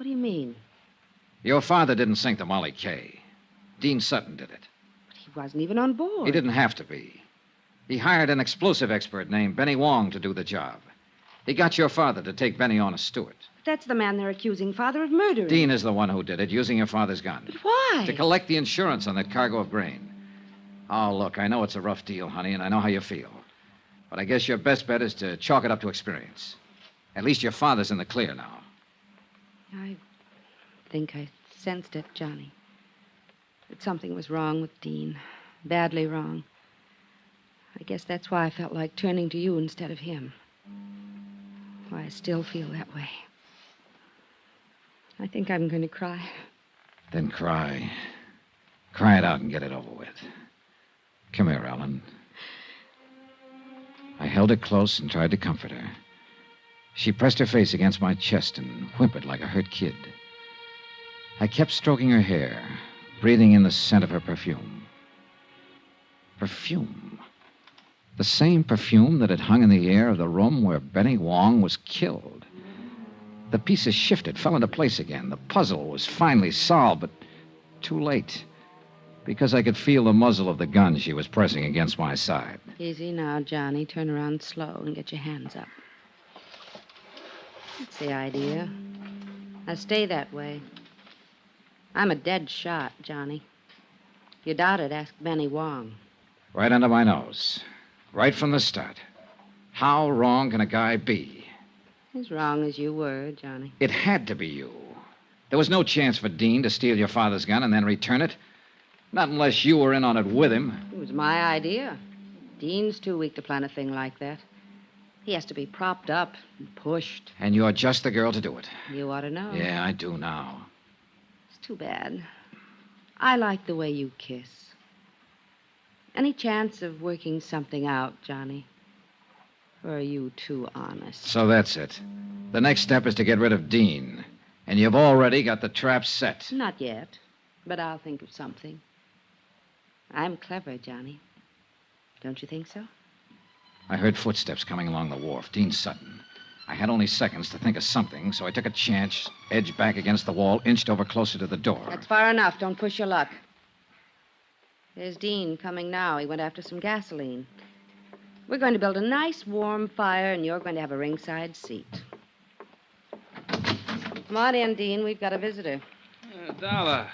do you mean? Your father didn't sink the Molly K. Dean Sutton did it. But he wasn't even on board. He didn't have to be. He hired an explosive expert named Benny Wong to do the job. He got your father to take Benny on as steward. That's the man they're accusing Father of murdering. Dean is the one who did it, using your father's gun. But why? To collect the insurance on that cargo of grain. Oh, look, I know it's a rough deal, honey, and I know how you feel. But I guess your best bet is to chalk it up to experience. At least your father's in the clear now. I think I sensed it, Johnny. That something was wrong with Dean. Badly wrong. I guess that's why I felt like turning to you instead of him. Why I still feel that way. I think I'm going to cry. Then cry. Cry it out and get it over with. Come here, Ellen. I held her close and tried to comfort her. She pressed her face against my chest and whimpered like a hurt kid. I kept stroking her hair, breathing in the scent of her perfume. Perfume. The same perfume that had hung in the air of the room where Benny Wong was killed. The pieces shifted, fell into place again. The puzzle was finally solved, but too late. Because I could feel the muzzle of the gun she was pressing against my side. Easy now, Johnny. Turn around slow and get your hands up. That's the idea. Now stay that way. I'm a dead shot, Johnny. If you doubt it, ask Benny Wong. Right under my nose. Right from the start. How wrong can a guy be? As wrong as you were, Johnny. It had to be you. There was no chance for Dean to steal your father's gun and then return it. Not unless you were in on it with him. It was my idea. Dean's too weak to plan a thing like that. He has to be propped up and pushed. And you're just the girl to do it. You ought to know. Yeah, I do now. It's too bad. I like the way you kiss. Any chance of working something out, Johnny? Or are you too honest? So that's it. The next step is to get rid of Dean. And you've already got the trap set. Not yet, but I'll think of something. I'm clever, Johnny. Don't you think so? I heard footsteps coming along the wharf. Dean Sutton. I had only seconds to think of something, so I took a chance, edged back against the wall, inched over closer to the door. That's far enough. Don't push your luck. There's Dean coming now. He went after some gasoline. We're going to build a nice warm fire, and you're going to have a ringside seat. Come on in, Dean. We've got a visitor. Dollar.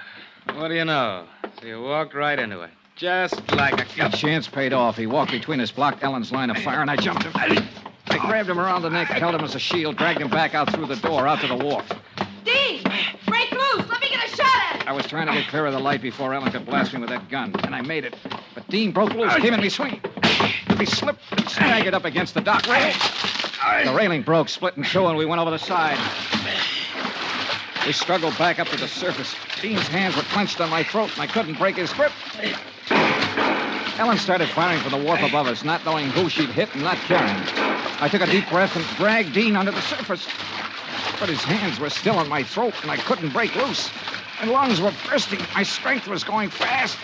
What do you know? So you walked right into it. Just like a The chance paid off. He walked between us, blocked Ellen's line of fire, and I jumped him. I grabbed him around the neck, held him as a shield, dragged him back out through the door, out to the wharf. Dean! Break loose! Let me get a shot at it! I was trying to get clear of the light before Ellen could blast me with that gun, and I made it. But Dean broke loose, came in me swinging. He slipped and staggered up against the dock rail. The railing broke, split in two, and we went over the side. We struggled back up to the surface. Dean's hands were clenched on my throat, and I couldn't break his grip. Ellen started firing from the wharf above us, not knowing who she'd hit and not caring. I took a deep breath and dragged Dean under the surface. But his hands were still on my throat, and I couldn't break loose. My lungs were bursting. My strength was going fast.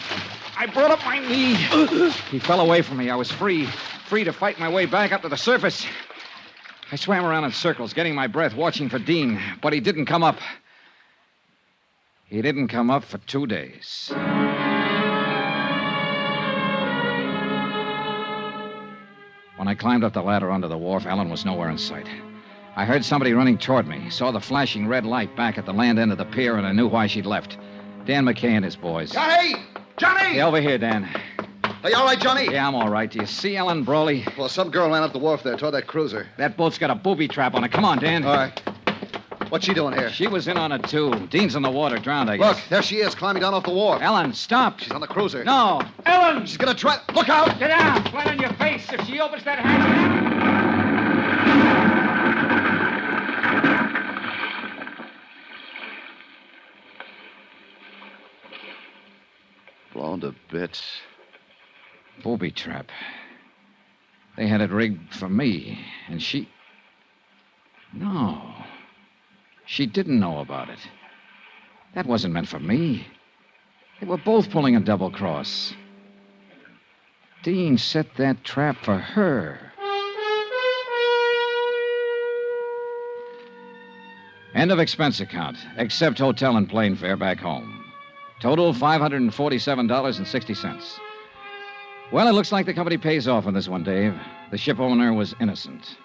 I brought up my knee. He fell away from me. I was free to fight my way back up to the surface. I swam around in circles, getting my breath, watching for Dean, but he didn't come up. He didn't come up for 2 days. When I climbed up the ladder onto the wharf, Ellen was nowhere in sight. I heard somebody running toward me, saw the flashing red light back at the land end of the pier, and I knew why she'd left. Dan McKay and his boys. Johnny! Johnny! Hey, over here, Dan. Are you all right, Johnny? Yeah, I'm all right. Do you see Ellen Brawley? Well, some girl ran up the wharf there toward that cruiser. That boat's got a booby trap on it. Come on, Dan. All right. What's she doing here? She was in on it, too. Dean's in the water, drowned, I guess. Look, there she is, climbing down off the wharf. Ellen, stop. She's on the cruiser. No. Ellen! She's gonna try... Look out! Get down! Flat on your face. If she opens that hatch... Blown to bits. Booby trap. They had it rigged for me, and she... No. She didn't know about it. That wasn't meant for me. They were both pulling a double cross. Dean set that trap for her. End of expense account, except hotel and plane fare back home. Total $547.60. Well, it looks like the company pays off on this one, Dave. The ship owner was innocent.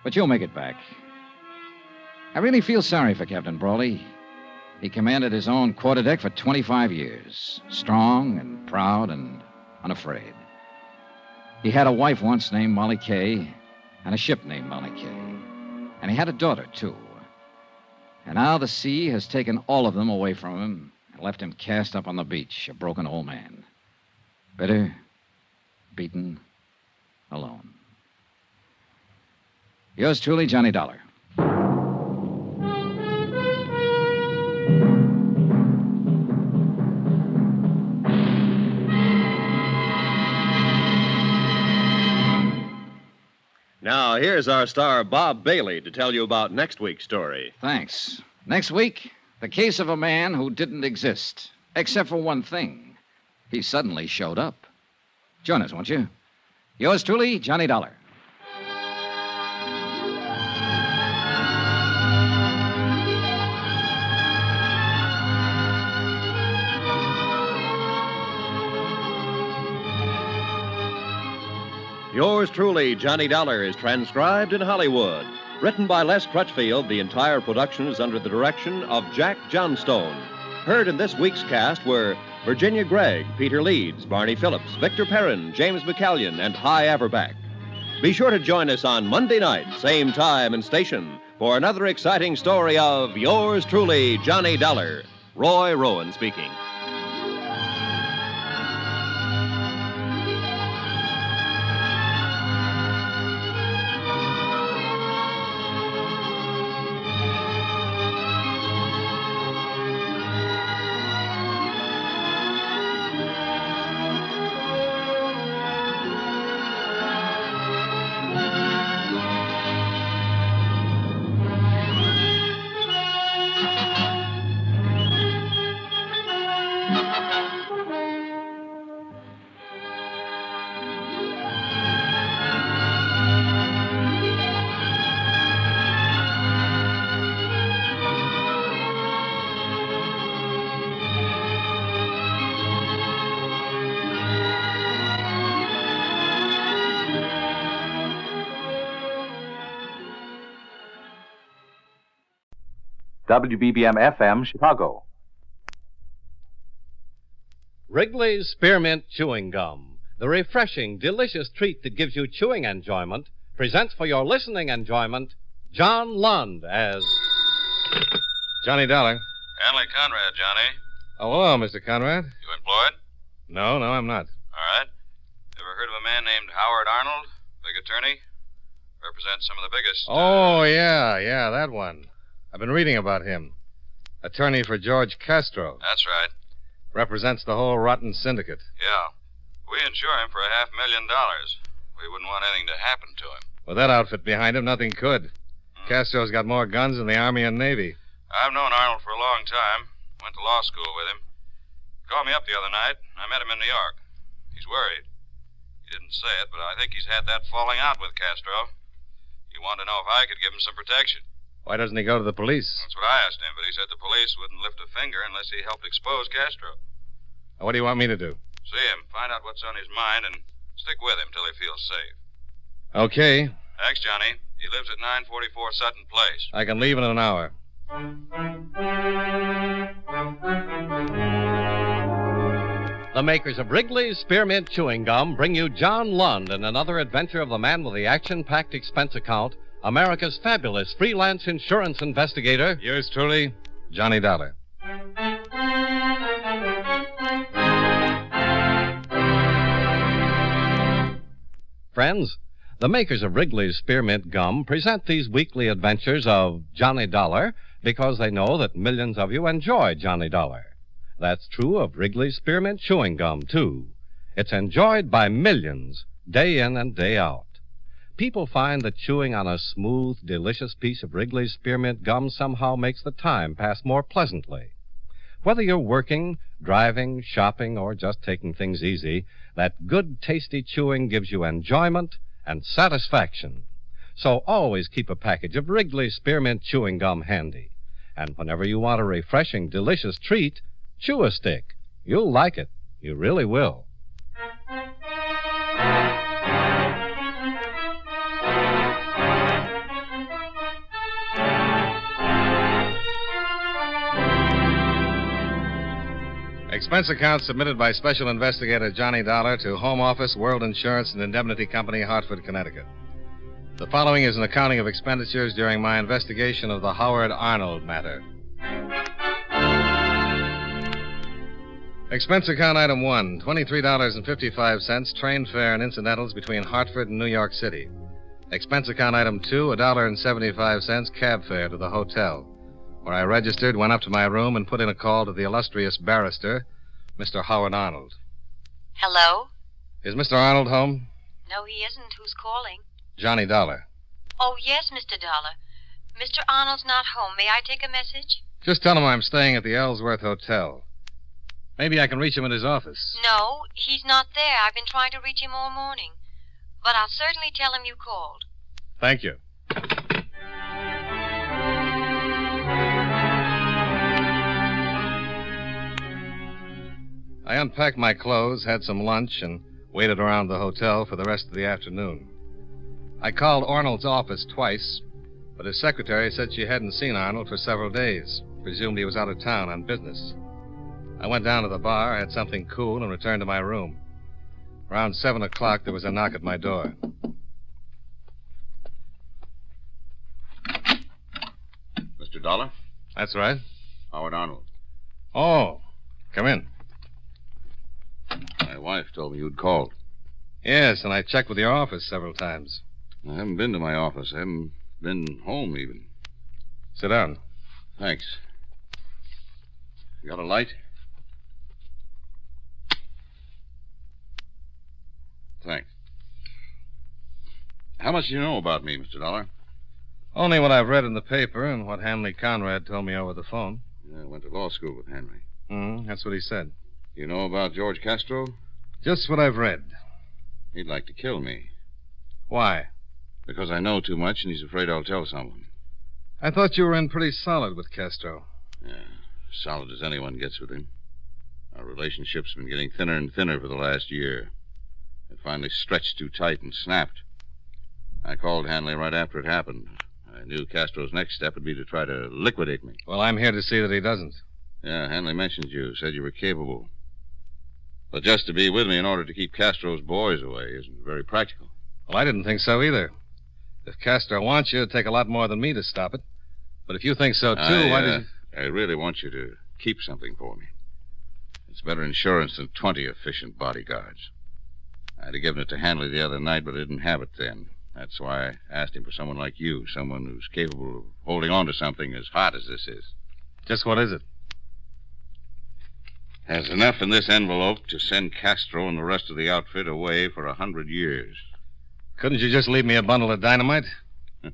But you'll make it back. I really feel sorry for Captain Brawley. He commanded his own quarterdeck for 25 years. Strong and proud and unafraid. He had a wife once named Molly Kay, and a ship named Molly Kay. And he had a daughter, too. And now the sea has taken all of them away from him and left him cast up on the beach, a broken old man. Bitter, beaten, alone. Yours truly, Johnny Dollar. Now, here's our star, Bob Bailey, to tell you about next week's story. Thanks. Next week, the case of a man who didn't exist, except for one thing. He suddenly showed up. Join us, won't you? Yours truly, Johnny Dollar. Yours truly, Johnny Dollar, is transcribed in Hollywood. Written by Les Crutchfield, the entire production is under the direction of Jack Johnstone. Heard in this week's cast were Virginia Gregg, Peter Leeds, Barney Phillips, Victor Perrin, James McCallion, and Hy Averback. Be sure to join us on Monday night, same time and station, for another exciting story of Yours truly, Johnny Dollar. Roy Rowan speaking. WBBM-FM, Chicago. Wrigley's Spearmint Chewing Gum, the refreshing, delicious treat that gives you chewing enjoyment, presents for your listening enjoyment John Lund as Johnny Dollar. Hanley Conrad, Johnny. Oh, hello, Mr. Conrad. You employed? No, I'm not. All right. Ever heard of a man named Howard Arnold? Big attorney? Represents some of the biggest... Oh, yeah, that one. I've been reading about him. Attorney for George Castro. That's right. Represents the whole rotten syndicate. Yeah. We insure him for $500,000. We wouldn't want anything to happen to him. With that outfit behind him, nothing could. Castro's got more guns than the Army and Navy. I've known Arnold for a long time. Went to law school with him. Called me up the other night. I met him in New York. He's worried. He didn't say it, but I think he's had that falling out with Castro. He wanted to know if I could give him some protection. Why doesn't he go to the police? That's what I asked him, but he said the police wouldn't lift a finger unless he helped expose Castro. What do you want me to do? See him, find out what's on his mind, and stick with him till he feels safe. Okay. Thanks, Johnny. He lives at 944 Sutton Place. I can leave in an hour. The makers of Wrigley's Spearmint Chewing Gum bring you John Lund and another adventure of the man with the action-packed expense account, America's fabulous freelance insurance investigator. Yours truly, Johnny Dollar. Friends, the makers of Wrigley's Spearmint Gum present these weekly adventures of Johnny Dollar because they know that millions of you enjoy Johnny Dollar. That's true of Wrigley's Spearmint Chewing Gum, too. It's enjoyed by millions, day in and day out. People find that chewing on a smooth, delicious piece of Wrigley's Spearmint Gum somehow makes the time pass more pleasantly. Whether you're working, driving, shopping, or just taking things easy, that good, tasty chewing gives you enjoyment and satisfaction. So always keep a package of Wrigley's Spearmint Chewing Gum handy. And whenever you want a refreshing, delicious treat, chew a stick. You'll like it. You really will. Expense account submitted by Special Investigator Johnny Dollar to Home Office, World Insurance and Indemnity Company, Hartford, Connecticut. The following is an accounting of expenditures during my investigation of the Howard Arnold matter. Expense account item 1, $23.55, train fare and incidentals between Hartford and New York City. Expense account item 2, $1.75, cab fare to the hotel, where I registered, went up to my room, and put in a call to the illustrious barrister, Mr. Howard Arnold. Hello? Is Mr. Arnold home? No, he isn't. Who's calling? Johnny Dollar. Oh, yes, Mr. Dollar. Mr. Arnold's not home. May I take a message? Just tell him I'm staying at the Ellsworth Hotel. Maybe I can reach him at his office. No, he's not there. I've been trying to reach him all morning. But I'll certainly tell him you called. Thank you. I unpacked my clothes, had some lunch, and waited around the hotel for the rest of the afternoon. I called Arnold's office twice, but his secretary said she hadn't seen Arnold for several days. Presumed he was out of town on business. I went down to the bar, had something cool, and returned to my room. Around 7 o'clock, there was a knock at my door. Mr. Dollar? That's right. Howard Arnold. Oh, come in. My wife told me you'd called. Yes, and I checked with your office several times. I haven't been to my office. I haven't been home, even. Sit down. Thanks. You got a light? Thanks. How much do you know about me, Mr. Dollar? Only what I've read in the paper and what Hanley Conrad told me over the phone. Yeah, I went to law school with Henry. That's what he said. You know about George Castro? Just what I've read. He'd like to kill me. Why? Because I know too much and he's afraid I'll tell someone. I thought you were in pretty solid with Castro. Yeah, solid as anyone gets with him. Our relationship's been getting thinner and thinner for the last year. It finally stretched too tight and snapped. I called Hanley right after it happened. I knew Castro's next step would be to try to liquidate me. Well, I'm here to see that he doesn't. Yeah, Hanley mentioned you, said you were capable. But just to be with me in order to keep Castro's boys away isn't very practical. Well, I didn't think so either. If Castro wants you, it'd take a lot more than me to stop it. But if you think so, too, why did you... I really want you to keep something for me. It's better insurance than 20 efficient bodyguards. I'd have given it to Hanley the other night, but I didn't have it then. That's why I asked him for someone like you, someone who's capable of holding on to something as hot as this is. Just what is it? There's enough in this envelope to send Castro and the rest of the outfit away for 100 years. Couldn't you just leave me a bundle of dynamite? As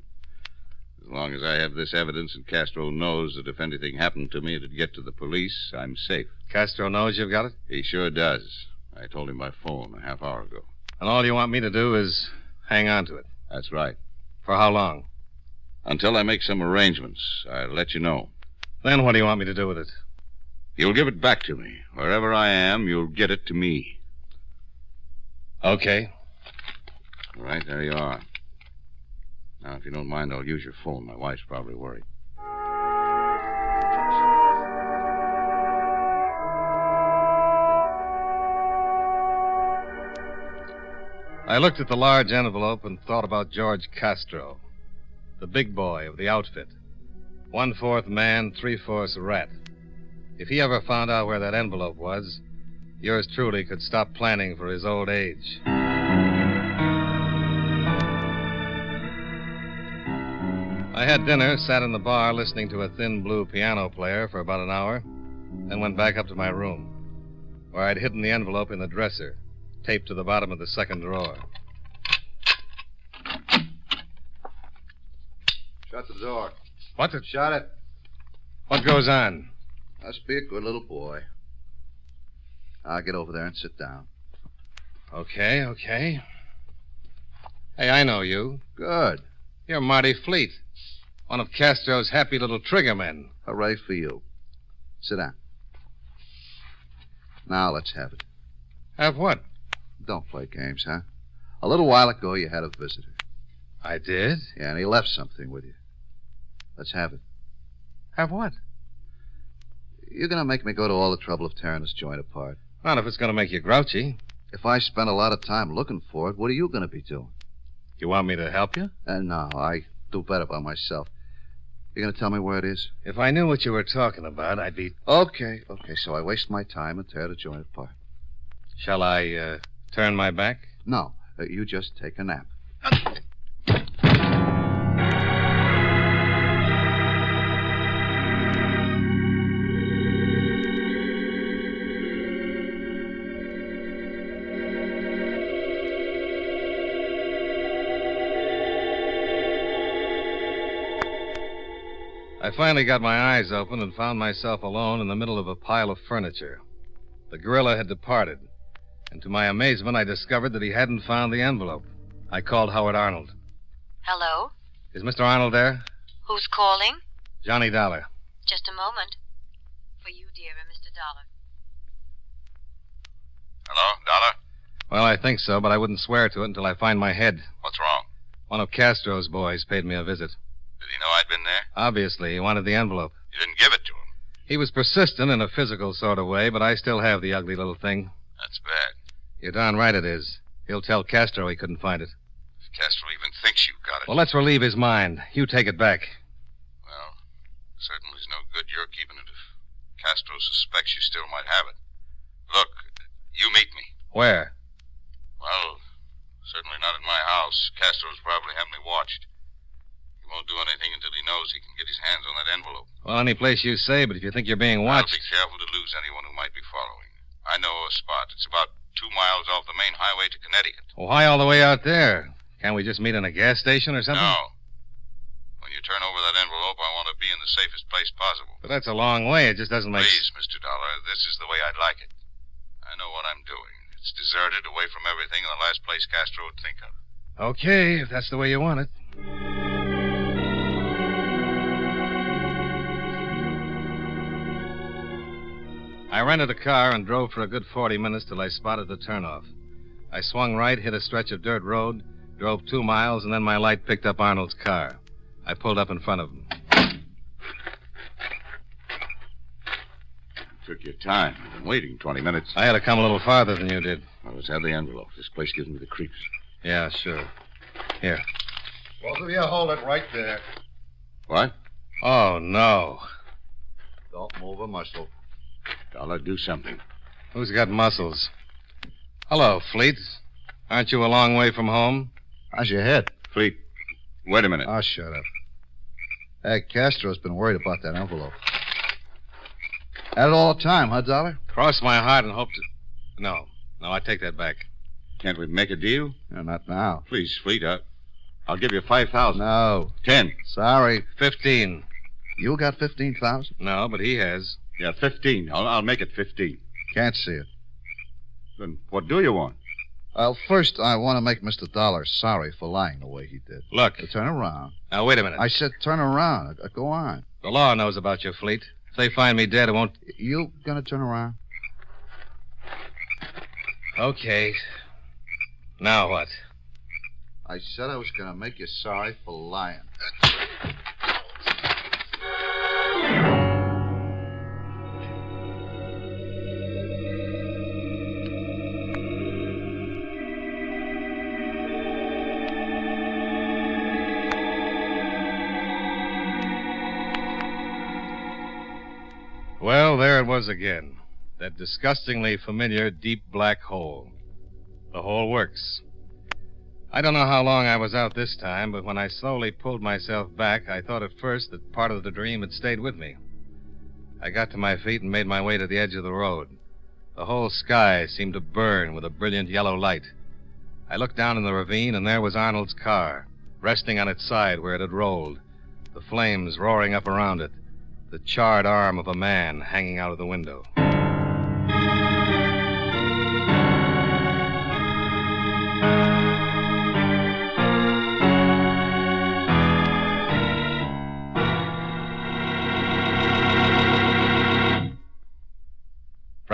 long as I have this evidence and Castro knows that if anything happened to me, it'd get to the police, I'm safe. Castro knows you've got it? He sure does. I told him by phone a half hour ago. And all you want me to do is hang on to it? That's right. For how long? Until I make some arrangements. I'll let you know. Then what do you want me to do with it? You'll give it back to me. Wherever I am, you'll get it to me. Okay. All right, there you are. Now, if you don't mind, I'll use your phone. My wife's probably worried. I looked at the large envelope and thought about George Castro, the big boy of the outfit. 1/4 man, 3/4 rat. If he ever found out where that envelope was, yours truly could stop planning for his old age. I had dinner, sat in the bar listening to a thin blue piano player for about an hour, then went back up to my room, where I'd hidden the envelope in the dresser, taped to the bottom of the second drawer. Shut the door. What? Shut it. What goes on? Must be a good little boy. I'll get over there and sit down. Okay. Hey, I know you. Good. You're Marty Fleet. One of Castro's happy little trigger men. Hooray for you. Sit down. Now let's have it. Have what? Don't play games, huh? A little while ago, you had a visitor. I did? Yeah, and he left something with you. Let's have it. Have what? You're going to make me go to all the trouble of tearing this joint apart. Not if it's going to make you grouchy. If I spend a lot of time looking for it, what are you going to be doing? You want me to help you? No, I do better by myself. You're going to tell me where it is? If I knew what you were talking about, I'd be... Okay, so I waste my time and tear the joint apart. Shall I, turn my back? No, you just take a nap. I finally got my eyes open and found myself alone in the middle of a pile of furniture. The gorilla had departed, and to my amazement, I discovered that he hadn't found the envelope. I called Howard Arnold. Hello? Is Mr. Arnold there? Who's calling? Johnny Dollar. Just a moment. For you, dear, Mr. Dollar. Hello, Dollar? Well, I think so, but I wouldn't swear to it until I find my head. What's wrong? One of Castro's boys paid me a visit. Did he know I'd been there? Obviously, he wanted the envelope. You didn't give it to him. He was persistent in a physical sort of way, but I still have the ugly little thing. That's bad. You're darn right it is. He'll tell Castro he couldn't find it. If Castro even thinks you've got it. Well, let's relieve his mind. You take it back. Well, certainly is no good you're keeping it if Castro suspects you still might have it. Look, you meet me. Where? Well, certainly not at my house. Castro's probably heavily watched. He won't do anything until he knows he can get his hands on that envelope. Well, any place you say, but if you think you're being watched... I'll be careful to lose anyone who might be following. I know a spot. It's about 2 miles off the main highway to Connecticut. Well, why all the way out there? Can't we just meet in a gas station or something? No. When you turn over that envelope, I want to be in the safest place possible. But that's a long way. It just doesn't make... Please, Mr. Dollar, this is the way I'd like it. I know what I'm doing. It's deserted, away from everything, in the last place Castro would think of. Okay, if that's the way you want it. I rented a car and drove for a good 40 minutes till I spotted the turnoff. I swung right, hit a stretch of dirt road, drove 2 miles, and then my light picked up Arnold's car. I pulled up in front of him. Took your time. I've been waiting 20 minutes. I had to come a little farther than you did. Well, let's have the envelope. This place gives me the creeps. Yeah, sure. Here. Both of you hold it right there. What? Oh, no. Don't move a muscle. Dollar, do something. Who's got muscles? Hello, Fleet. Aren't you a long way from home? How's your head? Fleet, wait a minute. Oh, shut up. Hey, Castro's been worried about that envelope. Had it all the time, huh, Dollar? Cross my heart and hope to... No, I take that back. Can't we make a deal? No, not now. Please, Fleet, I'll give you 5,000. No. 10. Sorry. 15. You got 15,000? No, but he has. Yeah, 15. I'll make it 15. Can't see it. Then what do you want? Well, first, I want to make Mr. Dollar sorry for lying the way he did. Look. Turn around. Now, wait a minute. I said turn around. Go on. The law knows about your Fleet. If they find me dead, it won't... You gonna turn around? Okay. Now what? I said I was gonna make you sorry for lying. Well, there it was again. That disgustingly familiar deep black hole. The hole works. I don't know how long I was out this time, but when I slowly pulled myself back, I thought at first that part of the dream had stayed with me. I got to my feet and made my way to the edge of the road. The whole sky seemed to burn with a brilliant yellow light. I looked down in the ravine, and there was Arnold's car, resting on its side where it had rolled, the flames roaring up around it, the charred arm of a man hanging out of the window.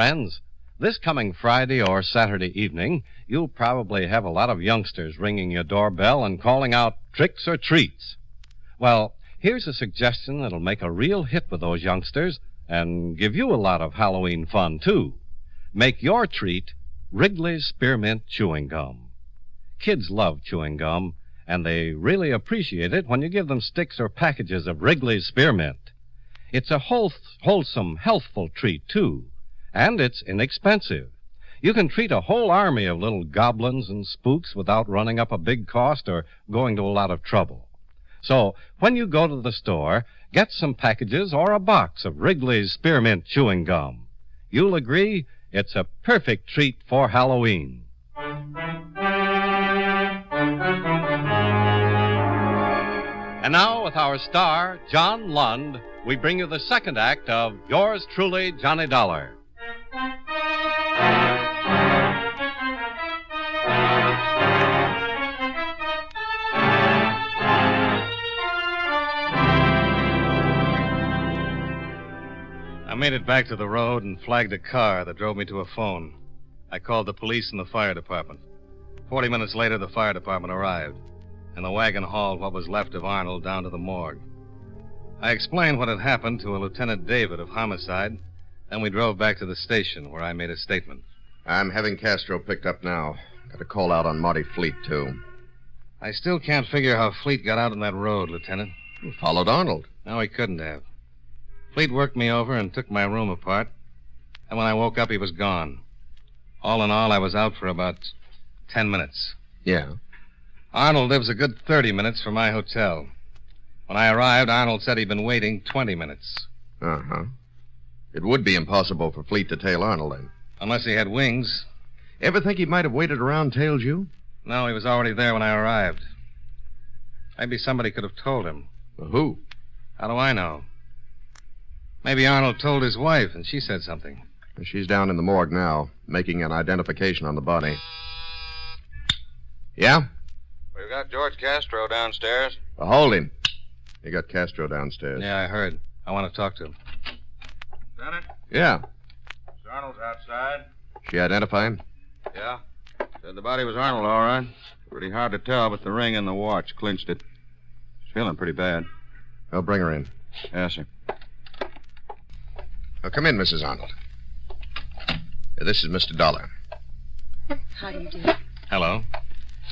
Friends, this coming Friday or Saturday evening, you'll probably have a lot of youngsters ringing your doorbell and calling out tricks or treats. Well, here's a suggestion that'll make a real hit with those youngsters and give you a lot of Halloween fun, too. Make your treat Wrigley's Spearmint Chewing Gum. Kids love chewing gum, and they really appreciate it when you give them sticks or packages of Wrigley's Spearmint. It's a wholesome, healthful treat, too, and it's inexpensive. You can treat a whole army of little goblins and spooks without running up a big cost or going to a lot of trouble. So, when you go to the store, get some packages or a box of Wrigley's Spearmint Chewing Gum. You'll agree it's a perfect treat for Halloween. And now, with our star, John Lund, we bring you the second act of Yours Truly, Johnny Dollar. I made it back to the road and flagged a car that drove me to a phone. I called the police and the fire department. 40 minutes later, the fire department arrived, and the wagon hauled what was left of Arnold down to the morgue. I explained what had happened to a Lieutenant David of homicide, then we drove back to the station where I made a statement. I'm having Castro picked up now. Got a call out on Marty Fleet, too. I still can't figure how Fleet got out on that road, Lieutenant. He followed Arnold. No, he couldn't have. Fleet worked me over and took my room apart, and when I woke up, he was gone. All in all, I was out for about 10 minutes. Yeah? Arnold lives a good 30 minutes from my hotel. When I arrived, Arnold said he'd been waiting 20 minutes. Uh-huh. It would be impossible for Fleet to tail Arnold, then. Unless he had wings. Ever think he might have waited around, tailed you? No, he was already there when I arrived. Maybe somebody could have told him. Well, who? How do I know? Maybe Arnold told his wife, and she said something. She's down in the morgue now, making an identification on the body. Yeah? We've got George Castro downstairs. Well, hold him. You got Castro downstairs. Yeah, I heard. I want to talk to him. Lieutenant? Yeah. Mr. Arnold's outside. She identify him? Yeah. Said the body was Arnold, all right. Pretty hard to tell, but the ring and the watch clinched it. She's feeling pretty bad. I'll bring her in. Yes, sir. Now, come in, Mrs. Arnold. This is Mr. Dollar. How do you do? Hello.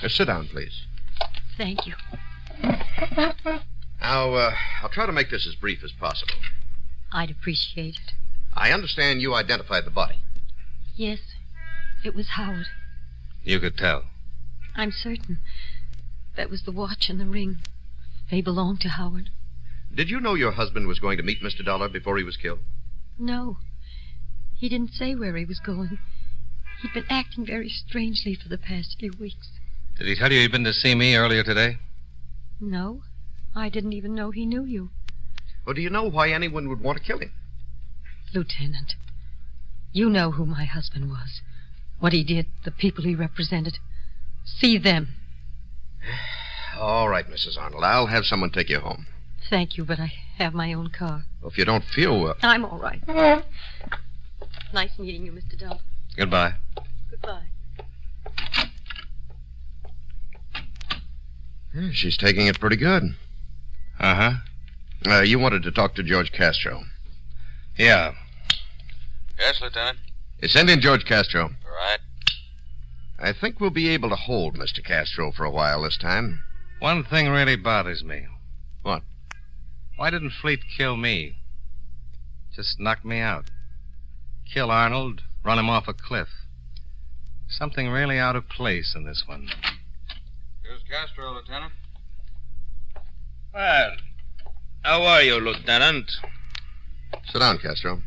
Sit down, please. Thank you. Now, I'll try to make this as brief as possible. I'd appreciate it. I understand you identified the body. Yes, it was Howard. You could tell. I'm certain. That was the watch and the ring. They belonged to Howard. Did you know your husband was going to meet Mr. Dollar before he was killed? No. He didn't say where he was going. He'd been acting very strangely for the past few weeks. Did he tell you he'd been to see me earlier today? No. I didn't even know he knew you. Well, do you know why anyone would want to kill him? Lieutenant, you know who my husband was. What he did, the people he represented. See them. All right, Mrs. Arnold. I'll have someone take you home. Thank you, but I have my own car. Well, if you don't feel well... I'm all right. Nice meeting you, Mr. Dollar. Goodbye. Goodbye. Yeah, she's taking it pretty good. Uh-huh. You wanted to talk to George Castro. Yeah. Yes, Lieutenant. Send in George Castro. All right. I think we'll be able to hold Mr. Castro for a while this time. One thing really bothers me. What? Why didn't Fleet kill me? Just knock me out. Kill Arnold, run him off a cliff. Something really out of place in this one. Here's Castro, Lieutenant. Well, how are you, Lieutenant? Sit down, Castro.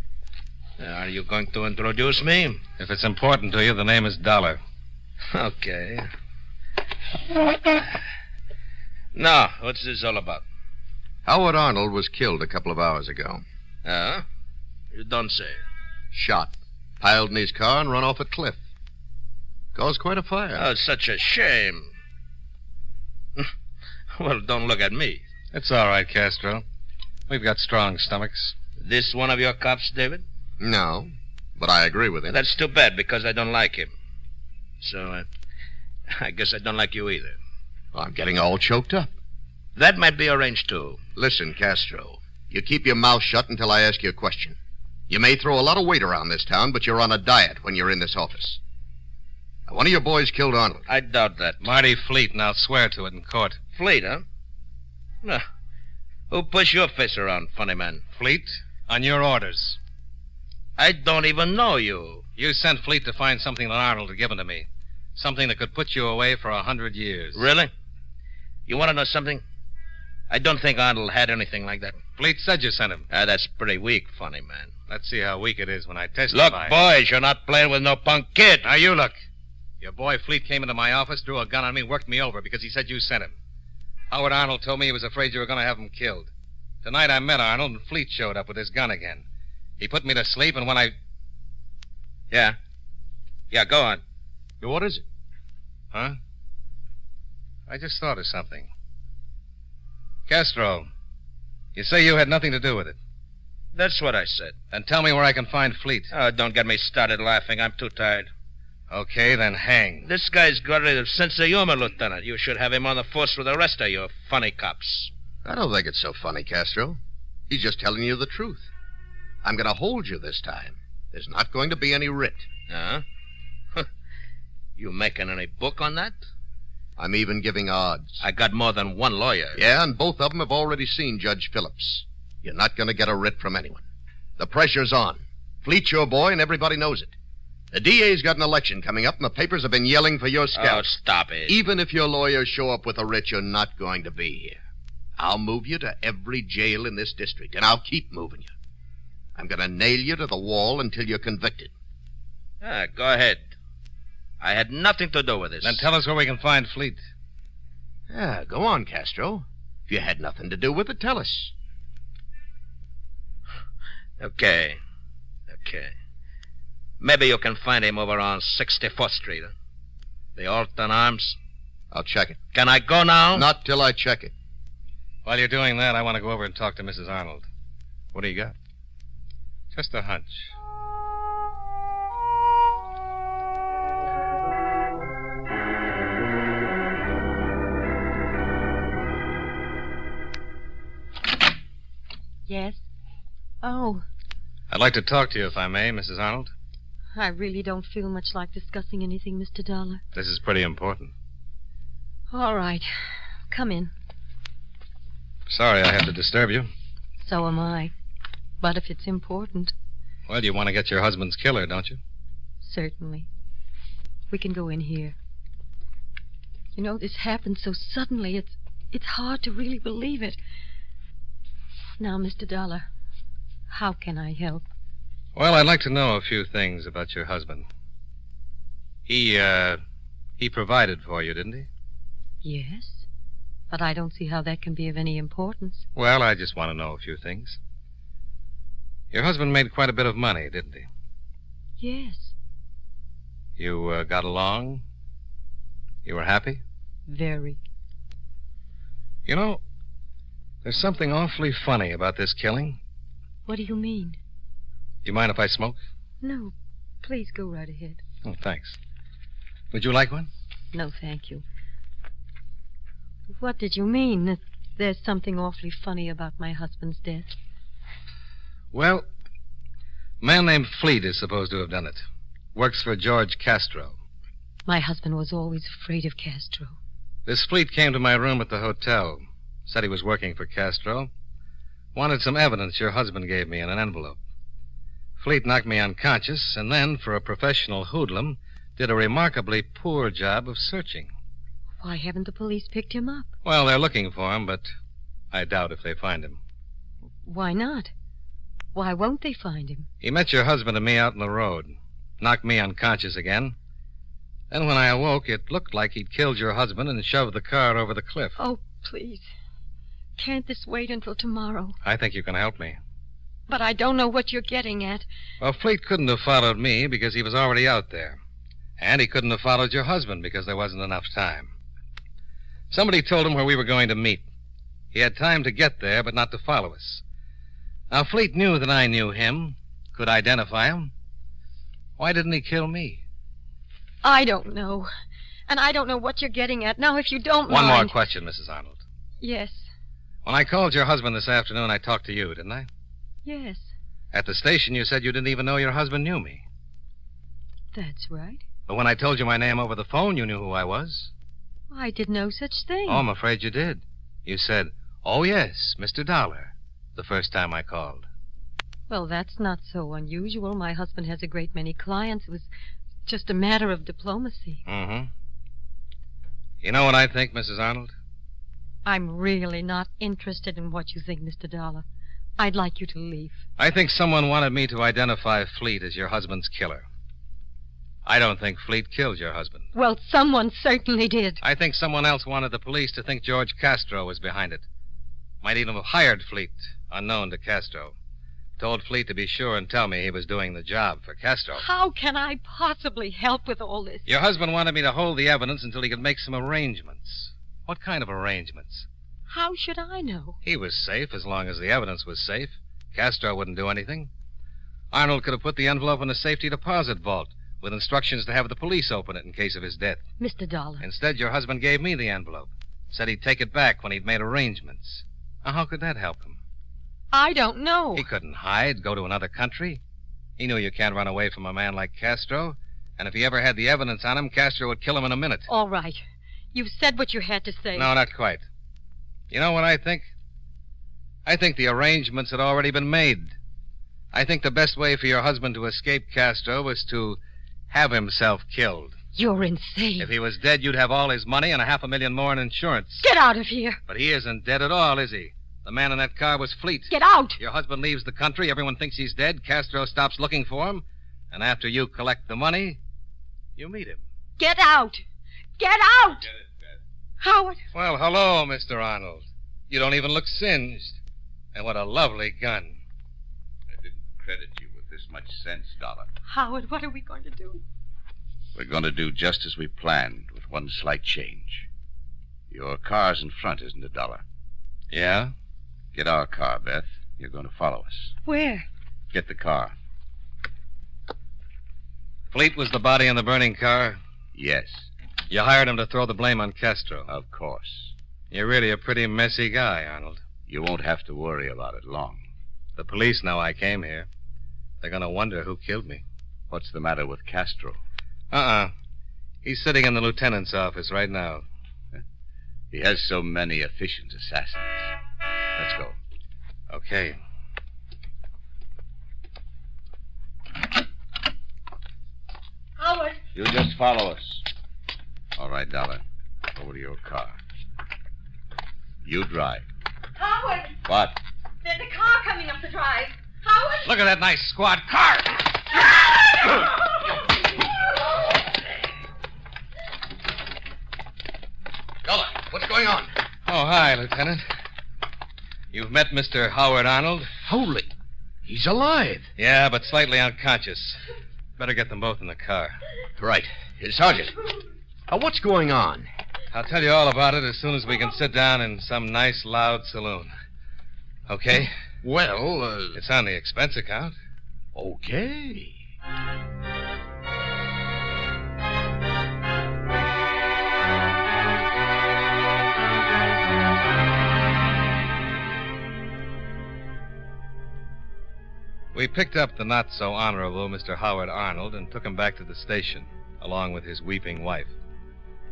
Are you going to introduce me? If it's important to you, the name is Dollar. Okay. Now, what's this all about? Howard Arnold was killed a couple of hours ago. Huh? You don't say. Shot. Piled in his car and run off a cliff. Caused quite a fire. Oh, such a shame. Well, don't look at me. It's all right, Castro. We've got strong stomachs. This one of your cops, David? No, But I agree with him. That's too bad, because I don't like him. So, I guess I don't like you either. I'm getting all choked up. That might be arranged, too. Listen, Castro, you keep your mouth shut until I ask you a question. You may throw a lot of weight around this town, but you're on a diet when you're in this office. Now, one of your boys killed Arnold. I doubt that. Marty Fleet, and I'll swear to it in court. Fleet, huh? No. Who pushed your face around, funny man? Fleet, on your orders. I don't even know you. You sent Fleet to find something that Arnold had given to me. Something that could put you away for 100 years. Really? You want to know something? I don't think Arnold had anything like that. Fleet said you sent him. That's pretty weak, funny man. Let's see how weak it is when I testify. Look, boys, you're not playing with no punk kid. Now, you look. Your boy Fleet came into my office, drew a gun on me, worked me over because he said you sent him. Howard Arnold told me he was afraid you were going to have him killed. Tonight I met Arnold, and Fleet showed up with his gun again. He put me to sleep, and when I... Yeah, go on. What is it? Huh? I just thought of something. Castro, you say you had nothing to do with it. That's what I said. Then tell me where I can find Fleet. Oh, don't get me started laughing. I'm too tired. Okay, then hang. This guy's got a sense of humor, Lieutenant. You should have him on the force with the rest of you funny cops. I don't think it's so funny, Castro. He's just telling you the truth. I'm going to hold you this time. There's not going to be any writ. Huh? You making any book on that? I'm even giving odds. I got more than one lawyer. Yeah, and both of them have already seen Judge Phillips. You're not going to get a writ from anyone. The pressure's on. Fleet's your boy, and everybody knows it. The DA's got an election coming up, and the papers have been yelling for your scalp. Oh, stop it. Even if your lawyers show up with a writ, you're not going to be here. I'll move you to every jail in this district, and I'll keep moving you. I'm going to nail you to the wall until you're convicted. Go ahead. I had nothing to do with this. Then tell us where we can find Fleet. Yeah, go on, Castro. If you had nothing to do with it, tell us. Okay. Maybe you can find him over on 64th Street. Huh? The Alton Arms. I'll check it. Can I go now? Not till I check it. While you're doing that, I want to go over and talk to Mrs. Arnold. What do you got? Just a hunch. Yes? Oh, I'd like to talk to you, if I may, Mrs. Arnold. I really don't feel much like discussing anything, Mr. Dollar. This is pretty important. All right. Come in. Sorry I have to disturb you. So am I. But if it's important... Well, you want to get your husband's killer, don't you? Certainly. We can go in here. You know, this happened so suddenly, it's hard to really believe it. Now, Mr. Dollar, how can I help? Well, I'd like to know a few things about your husband. He provided for you, didn't he? Yes, but I don't see how that can be of any importance. Well, I just want to know a few things. Your husband made quite a bit of money, didn't he? Yes. You got along? You were happy? Very. You know, there's something awfully funny about this killing. What do you mean? Do you mind if I smoke? No. Please go right ahead. Oh, thanks. Would you like one? No, thank you. What did you mean? That there's something awfully funny about my husband's death? Well, a man named Fleet is supposed to have done it. Works for George Castro. My husband was always afraid of Castro. This Fleet came to my room at the hotel. Said he was working for Castro. Wanted some evidence your husband gave me in an envelope. Fleet knocked me unconscious, and then, for a professional hoodlum, did a remarkably poor job of searching. Why haven't the police picked him up? Well, they're looking for him, but I doubt if they find him. Why not? Why won't they find him? He met your husband and me out in the road. Knocked me unconscious again. Then when I awoke, it looked like he'd killed your husband and shoved the car over the cliff. Oh, please. Can't this wait until tomorrow? I think you can help me. But I don't know what you're getting at. Well, Fleet couldn't have followed me because he was already out there. And he couldn't have followed your husband because there wasn't enough time. Somebody told him where we were going to meet. He had time to get there, but not to follow us. Now, Fleet knew that I knew him, could identify him. Why didn't he kill me? I don't know. And I don't know what you're getting at. Now, if you don't One mind... more question, Mrs. Arnold. Yes. When I called your husband this afternoon, I talked to you, didn't I? Yes. At the station, you said you didn't even know your husband knew me. That's right. But when I told you my name over the phone, you knew who I was. I did no such thing. Oh, I'm afraid you did. You said, "Oh, yes, Mr. Dollar," the first time I called. Well, that's not so unusual. My husband has a great many clients. It was just a matter of diplomacy. Mm-hmm. You know what I think, Mrs. Arnold? I'm really not interested in what you think, Mr. Dollar. I'd like you to leave. I think someone wanted me to identify Fleet as your husband's killer. I don't think Fleet killed your husband. Well, someone certainly did. I think someone else wanted the police to think George Castro was behind it. Might even have hired Fleet, unknown to Castro. Told Fleet to be sure and tell me he was doing the job for Castro. How can I possibly help with all this? Your husband wanted me to hold the evidence until he could make some arrangements. What kind of arrangements? How should I know? He was safe as long as the evidence was safe. Castro wouldn't do anything. Arnold could have put the envelope in a safety deposit vault with instructions to have the police open it in case of his death. Mr. Dollar. Instead, your husband gave me the envelope. Said he'd take it back when he'd made arrangements. Now, how could that help him? I don't know. He couldn't hide, go to another country. He knew you can't run away from a man like Castro. And if he ever had the evidence on him, Castro would kill him in a minute. All right. You've said what you had to say. No, not quite. You know what I think? I think the arrangements had already been made. I think the best way for your husband to escape Castro was to have himself killed. You're insane. If he was dead, you'd have all his money and $500,000 more in insurance. Get out of here. But he isn't dead at all, is he? The man in that car was Fleet. Get out. Your husband leaves the country, everyone thinks he's dead, Castro stops looking for him, and after you collect the money, you meet him. Get out. Get out. Get it, Beth. Howard. Well, hello, Mr. Arnold. You don't even look singed. And what a lovely gun. I didn't credit you with this much sense, Dollar. Howard, what are we going to do? We're going to do just as we planned, with one slight change. Your car's in front, isn't it, Dollar? Yeah? Get our car, Beth. You're going to follow us. Where? Get the car. Fleet was the body in the burning car? Yes. You hired him to throw the blame on Castro? Of course. You're really a pretty messy guy, Arnold. You won't have to worry about it long. The police know I came here. They're going to wonder who killed me. What's the matter with Castro? He's sitting in the lieutenant's office right now. He has so many efficient assassins. Let's go. Okay. Howard. You just follow us. All right, Dollar. Over to your car. You drive. Howard. What? There's a car coming up the drive. Howard. Look at that nice squad car. Dollar, what's going on? Oh, hi, Lieutenant. You've met Mr. Howard Arnold? Holy. He's alive. Yeah, but slightly unconscious. Better get them both in the car. Right. Sergeant. What's going on? I'll tell you all about it as soon as we can sit down in some nice, loud saloon. Okay? Well, It's on the expense account. Okay. We picked up the not-so-honorable Mr. Howard Arnold and took him back to the station, along with his weeping wife.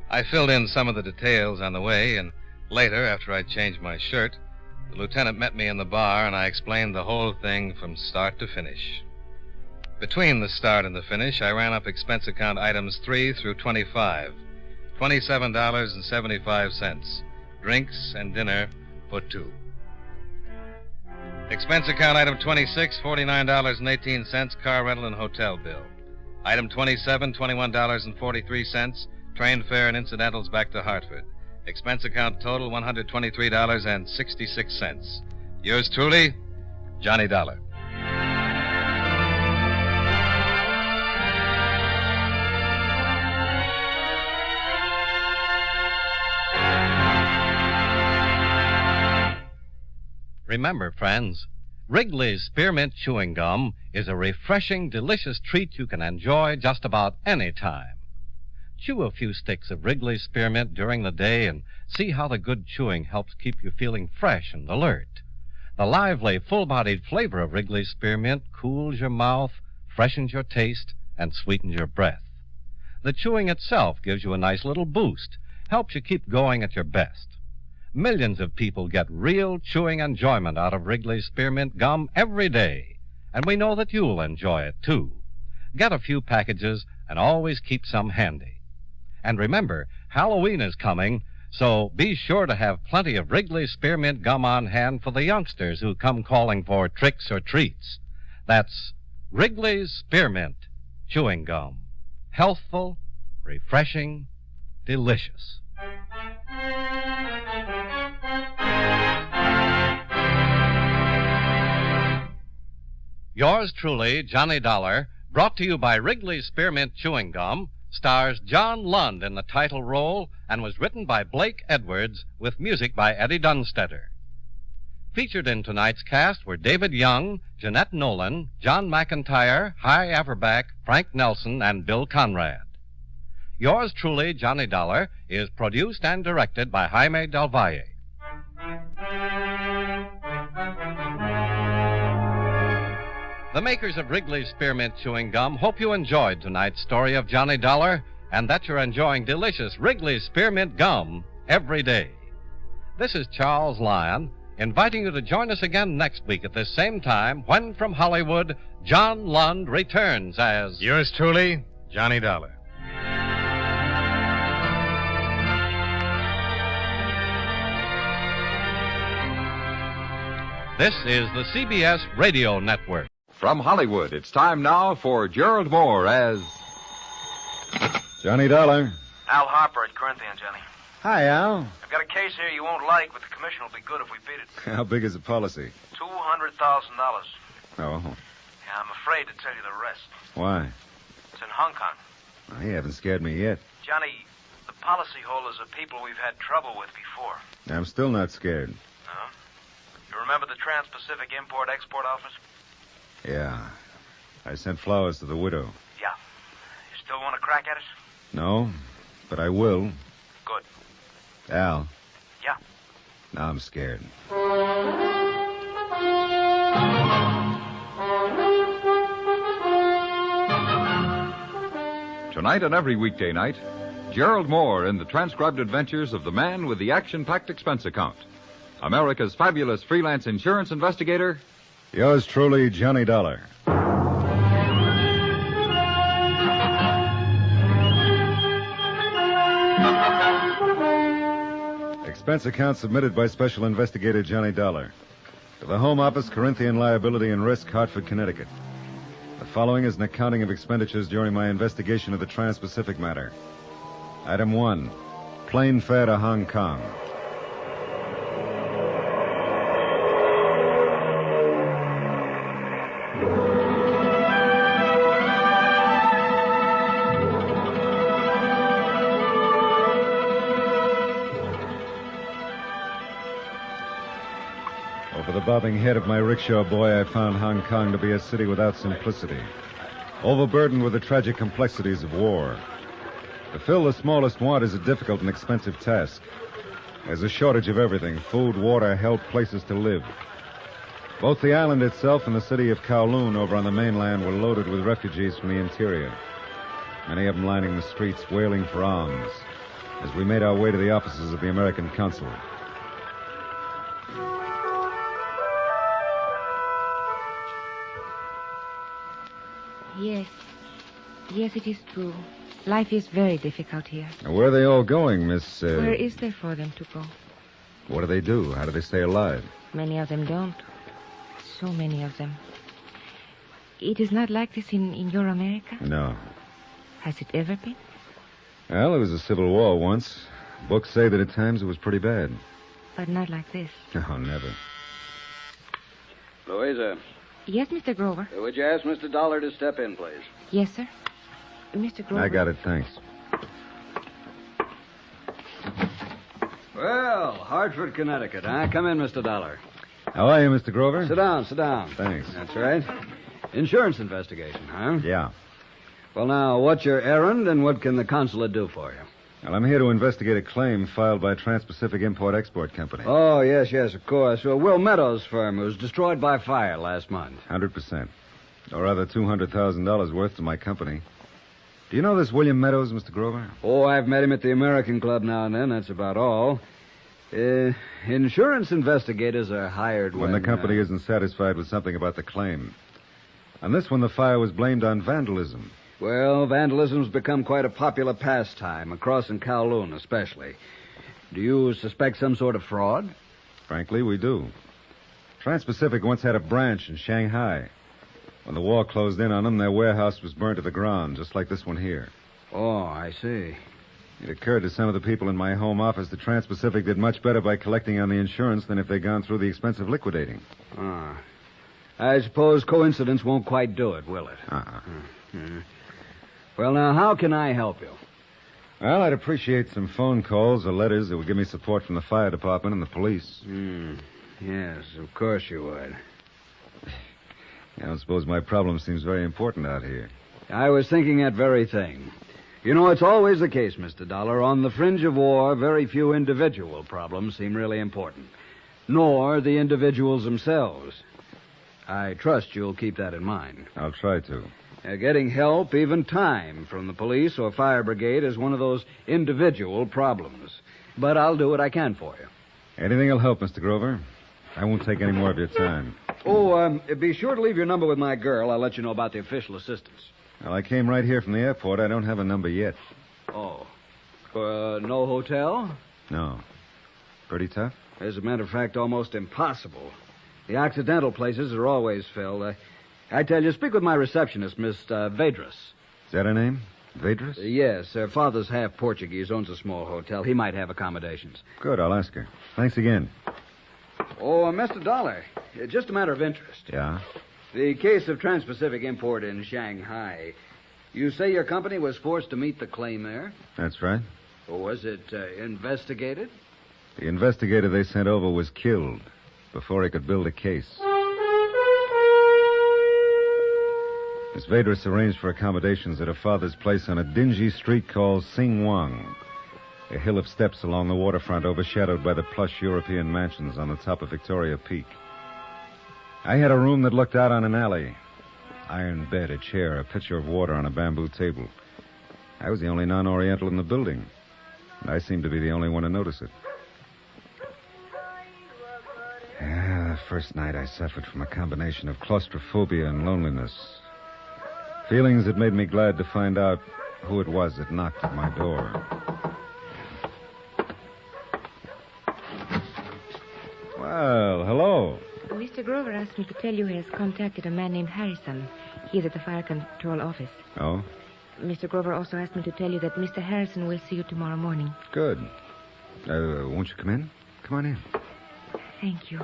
I filled in some of the details on the way, and later, after I'd changed my shirt, the lieutenant met me in the bar, and I explained the whole thing from start to finish. Between the start and the finish, I ran up expense account items 3 through 25, $27.75, drinks and dinner for two. Expense account item 26, $49.18, car rental and hotel bill. Item 27, $21.43, train fare and incidentals back to Hartford. Expense account total, $123.66. Yours truly, Johnny Dollar. Remember, friends, Wrigley's Spearmint Chewing Gum is a refreshing, delicious treat you can enjoy just about any time. Chew a few sticks of Wrigley's Spearmint during the day and see how the good chewing helps keep you feeling fresh and alert. The lively, full-bodied flavor of Wrigley's Spearmint cools your mouth, freshens your taste, and sweetens your breath. The chewing itself gives you a nice little boost, helps you keep going at your best. Millions of people get real chewing enjoyment out of Wrigley's Spearmint Gum every day, and we know that you'll enjoy it, too. Get a few packages and always keep some handy. And remember, Halloween is coming, so be sure to have plenty of Wrigley's Spearmint Gum on hand for the youngsters who come calling for tricks or treats. That's Wrigley's Spearmint Chewing Gum. Healthful, refreshing, delicious. Yours truly, Johnny Dollar, brought to you by Wrigley's Spearmint Chewing Gum, stars John Lund in the title role and was written by Blake Edwards with music by Eddie Dunstetter. Featured in tonight's cast were David Young, Jeanette Nolan, John McIntyre, Hy Averback, Frank Nelson, and Bill Conrad. Yours truly, Johnny Dollar, is produced and directed by Jaime Del Valle. The makers of Wrigley's Spearmint Chewing Gum hope you enjoyed tonight's story of Johnny Dollar and that you're enjoying delicious Wrigley's Spearmint Gum every day. This is Charles Lyon, inviting you to join us again next week at this same time when, from Hollywood, John Lund returns as... Yours truly, Johnny Dollar. This is the CBS Radio Network. From Hollywood, it's time now for Gerald Moore as... Johnny Dollar. Al Harper at Corinthian, Johnny. Hi, Al. I've got a case here you won't like, but the commission will be good if we beat it. How big is the policy? $200,000. Oh. Yeah, I'm afraid to tell you the rest. Why? It's in Hong Kong. Well, you haven't scared me yet. Johnny, the policyholders are people we've had trouble with before. I'm still not scared. No? You remember the Transpacific Import-Export Office? Yeah. I sent flowers to the widow. Yeah. You still want to crack at it? No, but I will. Good. Al. Yeah. Now I'm scared. Tonight and every weekday night, Gerald Moore in the transcribed adventures of the man with the action-packed expense account. America's fabulous freelance insurance investigator. Yours truly, Johnny Dollar. Expense account submitted by Special Investigator Johnny Dollar. To the Home Office, Corinthian Liability and Risk, Hartford, Connecticut. The following is an accounting of expenditures during my investigation of the Transpacific Matter. Item 1, plane fare to Hong Kong. Over the bobbing head of my rickshaw boy, I found Hong Kong to be a city without simplicity, overburdened with the tragic complexities of war. To fill the smallest want is a difficult and expensive task. There's a shortage of everything: food, water, health, places to live. Both the island itself and the city of Kowloon over on the mainland were loaded with refugees from the interior, many of them lining the streets wailing for alms as we made our way to the offices of the American consulate. Yes. Yes, it is true. Life is very difficult here. Now, where are they all going, Miss... Where is there for them to go? What do they do? How do they stay alive? Many of them don't. So many of them. It is not like this in your America? No. Has it ever been? Well, there was a civil war once. Books say that at times it was pretty bad. But not like this. Oh, never. Louisa. Yes, Mr. Grover. Would you ask Mr. Dollar to step in, please? Yes, sir. Mr. Grover. I got it, thanks. Well, Hartford, Connecticut, huh? Come in, Mr. Dollar. How are you, Mr. Grover? Sit down, sit down. Thanks. That's right. Insurance investigation, huh? Yeah. Well, now, what's your errand and what can the consulate do for you? Well, I'm here to investigate a claim filed by Transpacific Import-Export Company. Oh, yes, of course. Well, Will Meadows' firm was destroyed by fire last month. 100%. Or rather, $200,000 worth to my company. Do you know this William Meadows, Mr. Grover? Oh, I've met him at the American Club now and then. That's about all. Insurance investigators are hired when the company isn't satisfied with something about the claim. On this one, the fire was blamed on vandalism. Well, vandalism's become quite a popular pastime, across in Kowloon especially. Do you suspect some sort of fraud? Frankly, we do. Transpacific once had a branch in Shanghai. When the war closed in on them, their warehouse was burned to the ground, just like this one here. Oh, I see. It occurred to some of the people in my home office that Transpacific did much better by collecting on the insurance than if they'd gone through the expense of liquidating. I suppose coincidence won't quite do it, will it? Well, now, how can I help you? Well, I'd appreciate some phone calls or letters that would give me support from the fire department and the police. Yes, of course you would. I don't suppose my problem seems very important out here. I was thinking that very thing. You know, it's always the case, Mr. Dollar. On the fringe of war, very few individual problems seem really important. Nor the individuals themselves. I trust you'll keep that in mind. I'll try to. Getting help, even time, from the police or fire brigade is one of those individual problems. But I'll do what I can for you. Anything will help, Mr. Grover. I won't take any more of your time. Oh, be sure to leave your number with my girl. I'll let you know about the official assistance. Well, I came right here from the airport. I don't have a number yet. Oh. No hotel? No. Pretty tough? As a matter of fact, almost impossible. The accidental places are always filled. I tell you, speak with my receptionist, Miss Vedras. Is that her name? Vedras? Yes. Her father's half Portuguese, owns a small hotel. He might have accommodations. Good, I'll ask her. Thanks again. Oh, Mr. Dollar, just a matter of interest. Yeah? The case of Transpacific Import in Shanghai. You say your company was forced to meet the claim there? That's right. Was it investigated? The investigator they sent over was killed before he could build a case. Miss Vedras arranged for accommodations at her father's place on a dingy street called Sing Wang, a hill of steps along the waterfront overshadowed by the plush European mansions on the top of Victoria Peak. I had a room that looked out on an alley. Iron bed, a chair, a pitcher of water on a bamboo table. I was the only non-Oriental in the building, and I seemed to be the only one to notice it. The first night I suffered from a combination of claustrophobia and loneliness. Feelings that made me glad to find out who it was that knocked at my door. Well, hello. Mr. Grover asked me to tell you he has contacted a man named Harrison. He's at the fire control office. Oh? Mr. Grover also asked me to tell you that Mr. Harrison will see you tomorrow morning. Good. Won't you come in? Come on in. Thank you.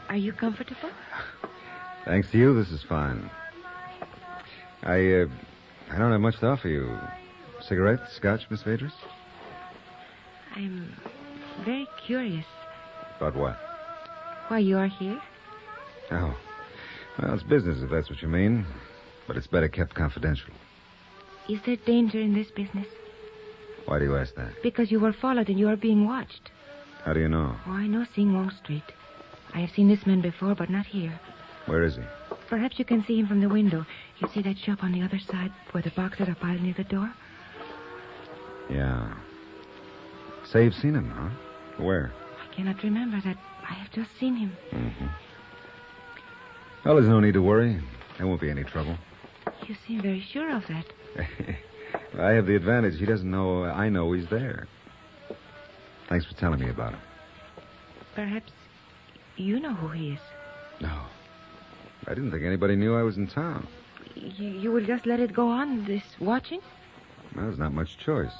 Are you comfortable? Thanks to you, this is fine. I don't have much to offer you. Cigarette, scotch, Miss Vedras? I'm very curious. About what? Why you are here? Oh. Well, it's business, if that's what you mean. But it's better kept confidential. Is there danger in this business? Why do you ask that? Because you were followed and you are being watched. How do you know? Oh, I know Sing Wong Street. I have seen this man before, but not here. Where is he? Perhaps you can see him from the window. You see that shop on the other side where the boxes are piled near the door? Yeah. Say you've seen him, huh? Where? I cannot remember that. I have just seen him. Mm-hmm. Well, there's no need to worry. There won't be any trouble. You seem very sure of that. I have the advantage. He doesn't know I know he's there. Thanks for telling me about him. Perhaps you know who he is. No. I didn't think anybody knew I was in town. You will just let it go on, this watching? Well, there's not much choice.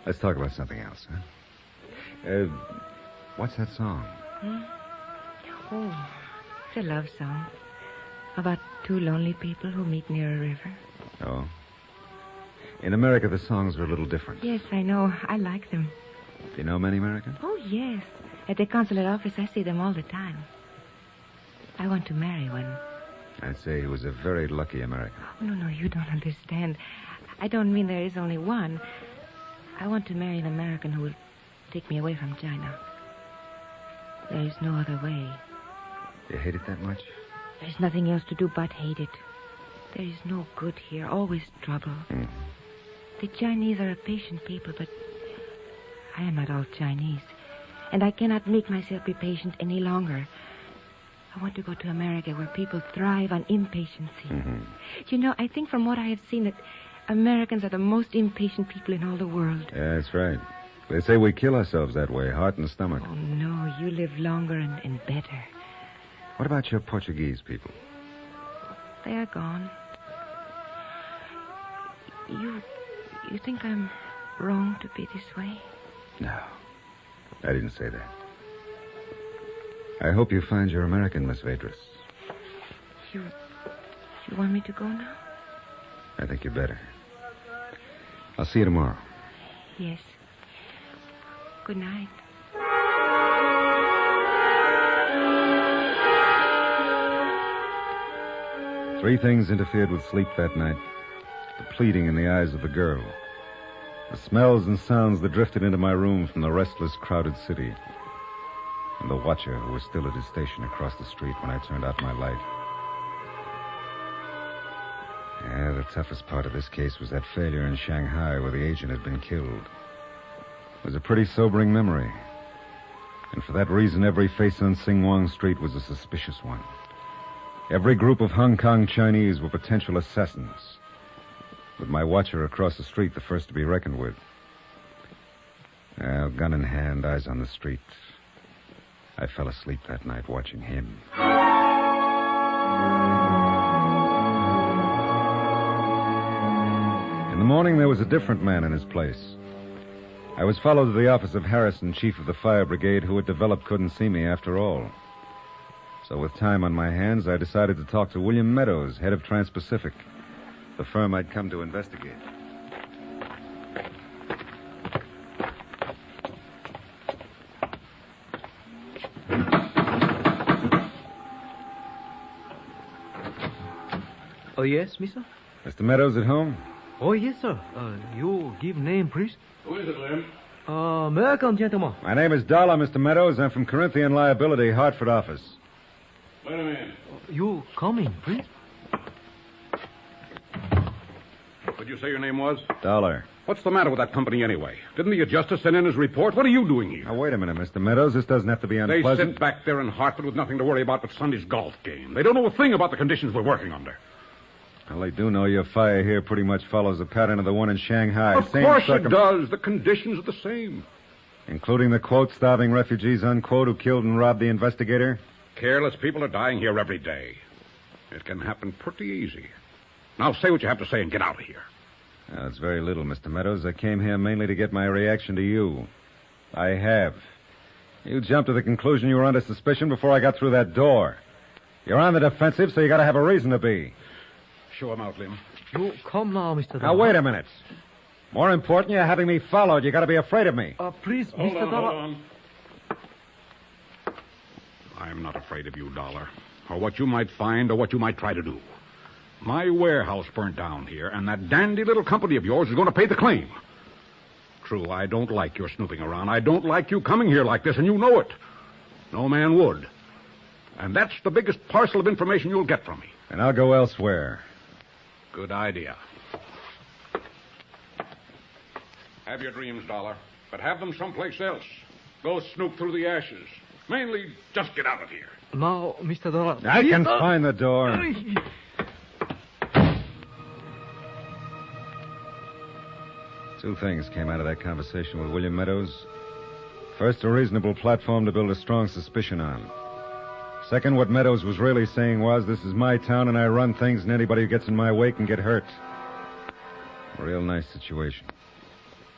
Let's talk about something else, huh? What's that song? Oh, it's a love song. About two lonely people who meet near a river. Oh. In America, the songs are a little different. Yes, I know. I like them. Do you know many Americans? Oh, yes. At the consulate office, I see them all the time. I want to marry one. I'd say he was a very lucky American. Oh, no, you don't understand. I don't mean there is only one. I want to marry an American who will take me away from China. There is no other way. You hate it that much? There's nothing else to do but hate it. There is no good here, always trouble. Mm. The Chinese are a patient people, but I am not all Chinese. And I cannot make myself be patient any longer. I want to go to America where people thrive on impatience. Mm-hmm. You know, I think from what I have seen that Americans are the most impatient people in all the world. Yeah, that's right. They say we kill ourselves that way, heart and stomach. Oh, no, you live longer and better. What about your Portuguese people? They are gone. You think I'm wrong to be this way? No, I didn't say that. I hope you find your American, Miss Vadris. You want me to go now? I think you better. I'll see you tomorrow. Yes. Good night. Three things interfered with sleep that night. The pleading in the eyes of the girl. The smells and sounds that drifted into my room from the restless, crowded city. And the watcher who was still at his station across the street when I turned out my light. Yeah, the toughest part of this case was that failure in Shanghai where the agent had been killed. It was a pretty sobering memory. And for that reason, every face on Singwang Street was a suspicious one. Every group of Hong Kong Chinese were potential assassins, with my watcher across the street the first to be reckoned with. Well, gun in hand, eyes on the street. I fell asleep that night watching him. In the morning, there was a different man in his place. I was followed to the office of Harrison, chief of the fire brigade, who had developed couldn't see me after all. So with time on my hands, I decided to talk to William Meadows, head of Transpacific, the firm I'd come to investigate. Oh, yes, mister? Mr. Meadows at home? Oh, yes, sir. You give name, please? Who is it, Lim? American gentleman. My name is Dollar, Mr. Meadows. I'm from Corinthian Liability, Hartford office. Let him in. You come in, please. What'd you say your name was? Dollar. What's the matter with that company anyway? Didn't the adjuster send in his report? What are you doing here? Now, wait a minute, Mr. Meadows. This doesn't have to be unpleasant. They sit back there in Hartford with nothing to worry about but Sunday's golf game. They don't know a thing about the conditions we're working under. Well, they do know your fire here pretty much follows the pattern of the one in Shanghai. Of course it does. The conditions are the same. Including the, quote, starving refugees, unquote, who killed and robbed the investigator? Careless people are dying here every day. It can happen pretty easy. Now say what you have to say and get out of here. Well, it's very little, Mr. Meadows. I came here mainly to get my reaction to you. I have. You jumped to the conclusion you were under suspicion before I got through that door. You're on the defensive, so you got to have a reason to be. Show him out, Lim. You come now, Mr. Now, wait a minute. More important, you're having me followed. You got to be afraid of me. Please, Hold Mr. on, Dollar. hold on. I'm not afraid of you, Dollar, or what you might find or what you might try to do. My warehouse burnt down here, and that dandy little company of yours is going to pay the claim. True, I don't like your snooping around. I don't like you coming here like this, and you know it. No man would. And that's the biggest parcel of information you'll get from me. And I'll go elsewhere. Good idea. Have your dreams, Dollar, but have them someplace else. Go snoop through the ashes. Mainly, just get out of here. Now, Mr. Dollar. I can find the door. Two things came out of that conversation with William Meadows. First, a reasonable platform to build a strong suspicion on. Second, what Meadows was really saying was, this is my town and I run things and anybody who gets in my way can get hurt. A real nice situation.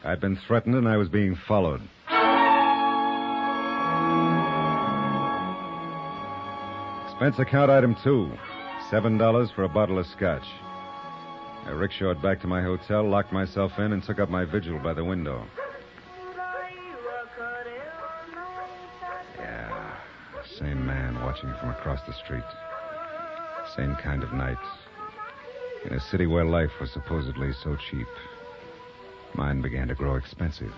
I'd been threatened and I was being followed. Expense account item 2, $7 for a bottle of scotch. I rickshawed back to my hotel, locked myself in, and took up my vigil by the window. watching from across the street. Same kind of night. In a city where life was supposedly so cheap, mine began to grow expensive.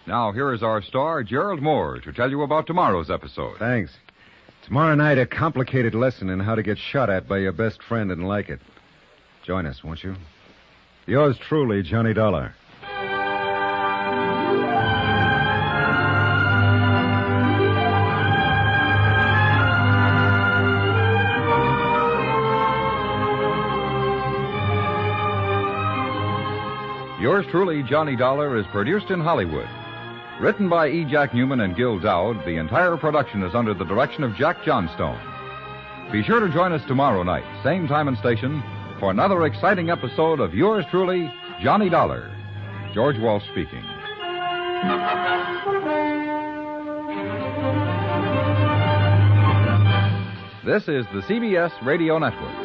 Now, here is our star, Gerald Moore, to tell you about tomorrow's episode. Thanks. Tomorrow night, a complicated lesson in how to get shot at by your best friend and like it. Join us, won't you? Yours truly, Johnny Dollar. Yours truly, Johnny Dollar, is produced in Hollywood. Written by E. Jack Newman and Gil Dowd, the entire production is under the direction of Jack Johnstone. Be sure to join us tomorrow night, same time and station, for another exciting episode of Yours truly, Johnny Dollar. George Walsh speaking. This is the CBS Radio Network.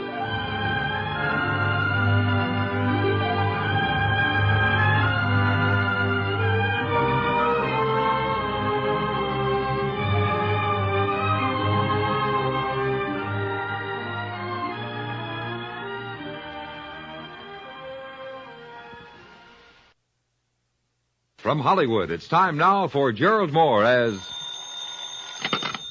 From Hollywood, it's time now for Gerald Moore as...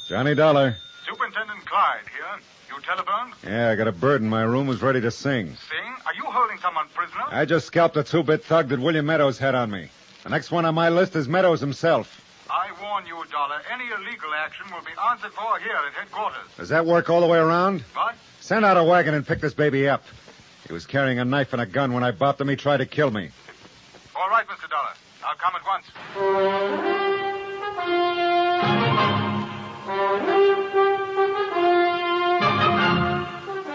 Johnny Dollar. Superintendent Clyde here. You telephoned? Yeah, I got a bird in my room who's ready to sing. Sing? Are you holding someone prisoner? I just scalped a two-bit thug that William Meadows had on me. The next one on my list is Meadows himself. I warn you, Dollar, any illegal action will be answered for here at headquarters. Does that work all the way around? What? Send out a wagon and pick this baby up. He was carrying a knife and a gun when I bopped him. He tried to kill me. All right, Mr. Dollar. I'll come at once.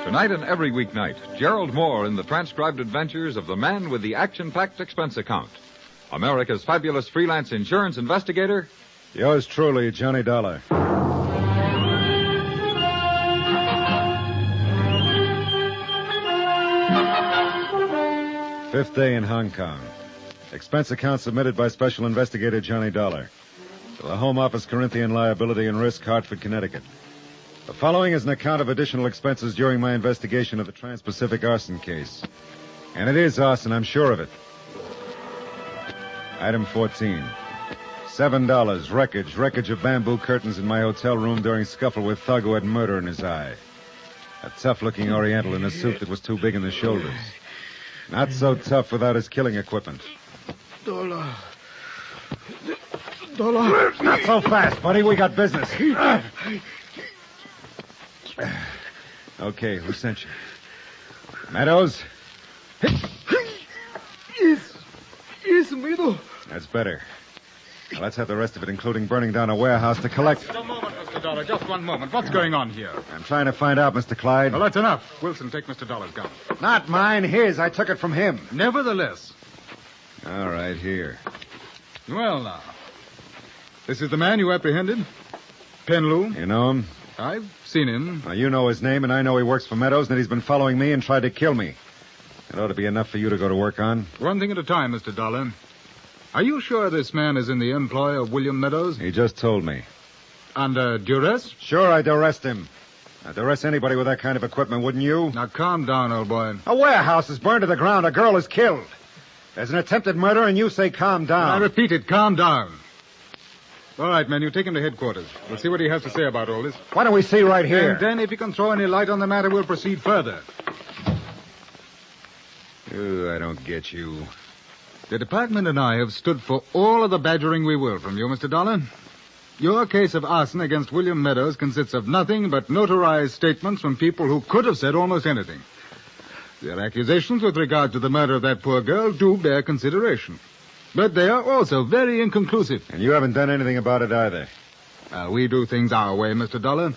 Tonight and every weeknight, Gerald Moore in the transcribed adventures of the man with the action-packed expense account. America's fabulous freelance insurance investigator. Yours truly, Johnny Dollar. Fifth day in Hong Kong. Expense account submitted by Special Investigator Johnny Dollar to the Home Office, Corinthian Liability and Risk, Hartford, Connecticut. The following is an account of additional expenses during my investigation of the Transpacific arson case. And it is arson, I'm sure of it. Item 14. $7. Wreckage of bamboo curtains in my hotel room during scuffle with thug who had murder in his eye. A tough-looking Oriental in a suit that was too big in the shoulders. Not so tough without his killing equipment. Dollar. Not so fast, buddy. We got business. Okay, who sent you? Meadows? Yes, Meadows. That's better. Now, let's have the rest of it, including burning down a warehouse to collect... Just a moment, Mr. Dollar. Just one moment. What's going on here? I'm trying to find out, Mr. Clyde. Well, that's enough. Wilson, take Mr. Dollar's gun. Not mine, his. I took it from him. Nevertheless. All right, here. Well, now. This is the man you apprehended? Penlu? You know him? I've seen him. Now, you know his name, and I know he works for Meadows, and that he's been following me and tried to kill me. It ought to be enough for you to go to work on. One thing at a time, Mr. Dollar. Are you sure this man is in the employ of William Meadows? He just told me. Under duress? Sure, I'd arrest him. I'd arrest anybody with that kind of equipment, wouldn't you? Now, calm down, old boy. A warehouse is burned to the ground. A girl is killed. There's an attempted murder, and you say calm down. I repeat it, calm down. All right, men, you take him to headquarters. We'll see what he has to say about all this. Why don't we see right here? And then, if he can throw any light on the matter, we'll proceed further. Ooh, I don't get you. The department and I have stood for all of the badgering we will from you, Mr. Dollar. Your case of arson against William Meadows consists of nothing but notarized statements from people who could have said almost anything. Their accusations with regard to the murder of that poor girl do bear consideration. But they are also very inconclusive. And you haven't done anything about it either. We do things our way, Mr. Dollar,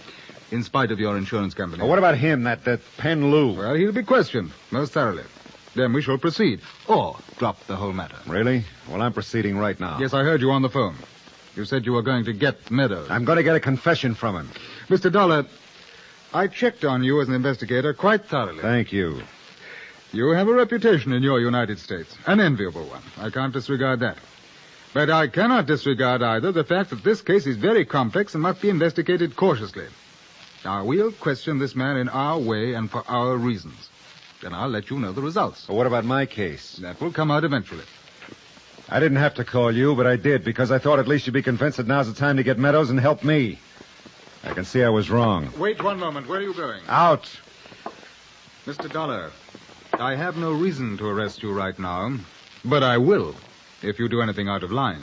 in spite of your insurance company. Well, what about him, that Penlu? Well, he'll be questioned, most thoroughly. Then we shall proceed, or drop the whole matter. Really? Well, I'm proceeding right now. Yes, I heard you on the phone. You said you were going to get Meadows. I'm going to get a confession from him. Mr. Dollar, I checked on you as an investigator quite thoroughly. Thank you. You have a reputation in your United States, an enviable one. I can't disregard that. But I cannot disregard either the fact that this case is very complex and must be investigated cautiously. Now, we'll question this man in our way and for our reasons. Then I'll let you know the results. Well, what about my case? That will come out eventually. I didn't have to call you, but I did, because I thought at least you'd be convinced that now's the time to get Meadows and help me. I can see I was wrong. Wait 1 moment. Where are you going? Out. Mr. Dollar, I have no reason to arrest you right now, but I will if you do anything out of line.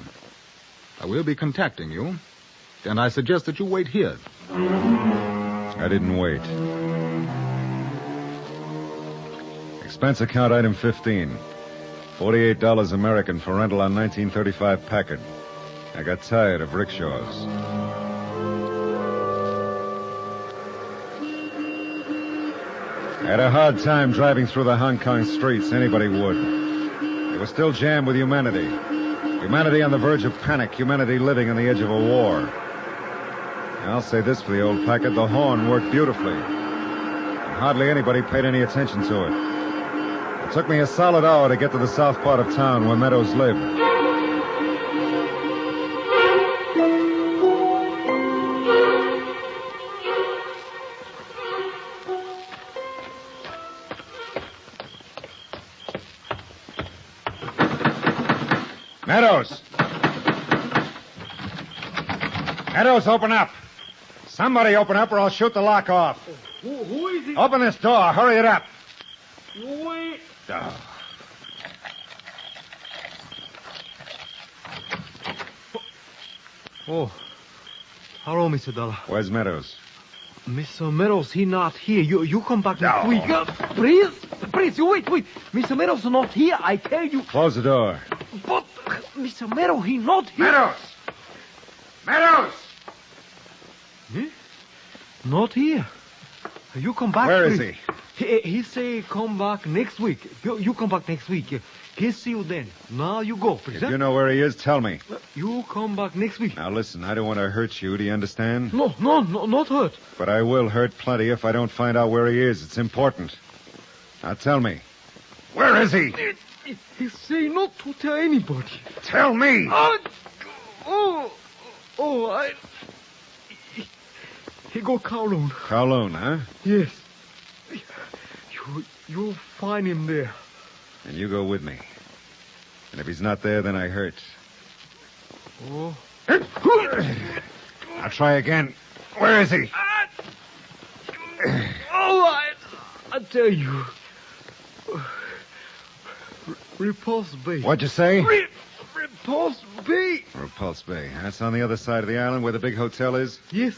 I will be contacting you, and I suggest that you wait here. I didn't wait. Expense account item 15. $48 American for rental on 1935 Packard. I got tired of rickshaws. I had a hard time driving through the Hong Kong streets. Anybody would. It was still jammed with humanity. Humanity on the verge of panic. Humanity living on the edge of a war. And I'll say this for the old Packard. The horn worked beautifully. And hardly anybody paid any attention to it. It took me a solid hour to get to the south part of town where Meadows lived. Meadows! Meadows, open up! Somebody open up or I'll shoot the lock off. Who is it? Open this door. Hurry it up. Wait. Oh. Oh. Hello, Mr. Dollar. Where's Meadows? Mr. Meadows, he not here. You come back next week. Please, you wait. Mr. Meadows not here, I tell you. Close the door. But Mr. Meadows, he not here. Meadows! Eh? Not here. You come back. Where is please. He say come back next week. You come back next week. He'll see you then. Now you go, please. If you know where he is, tell me. You come back next week. Now listen, I don't want to hurt you. Do you understand? No, not hurt. But I will hurt plenty if I don't find out where he is. It's important. Now tell me. Where is he? He say not to tell anybody. Tell me. He go Kowloon. Kowloon, huh? Yes. You'll find him there. And you go with me. And if he's not there, then I hurt. Oh. I'll try again. Where is he? I tell you. Repulse Bay. What'd you say? Repulse Bay. Repulse Bay. That's on the other side of the island where the big hotel is? Yes.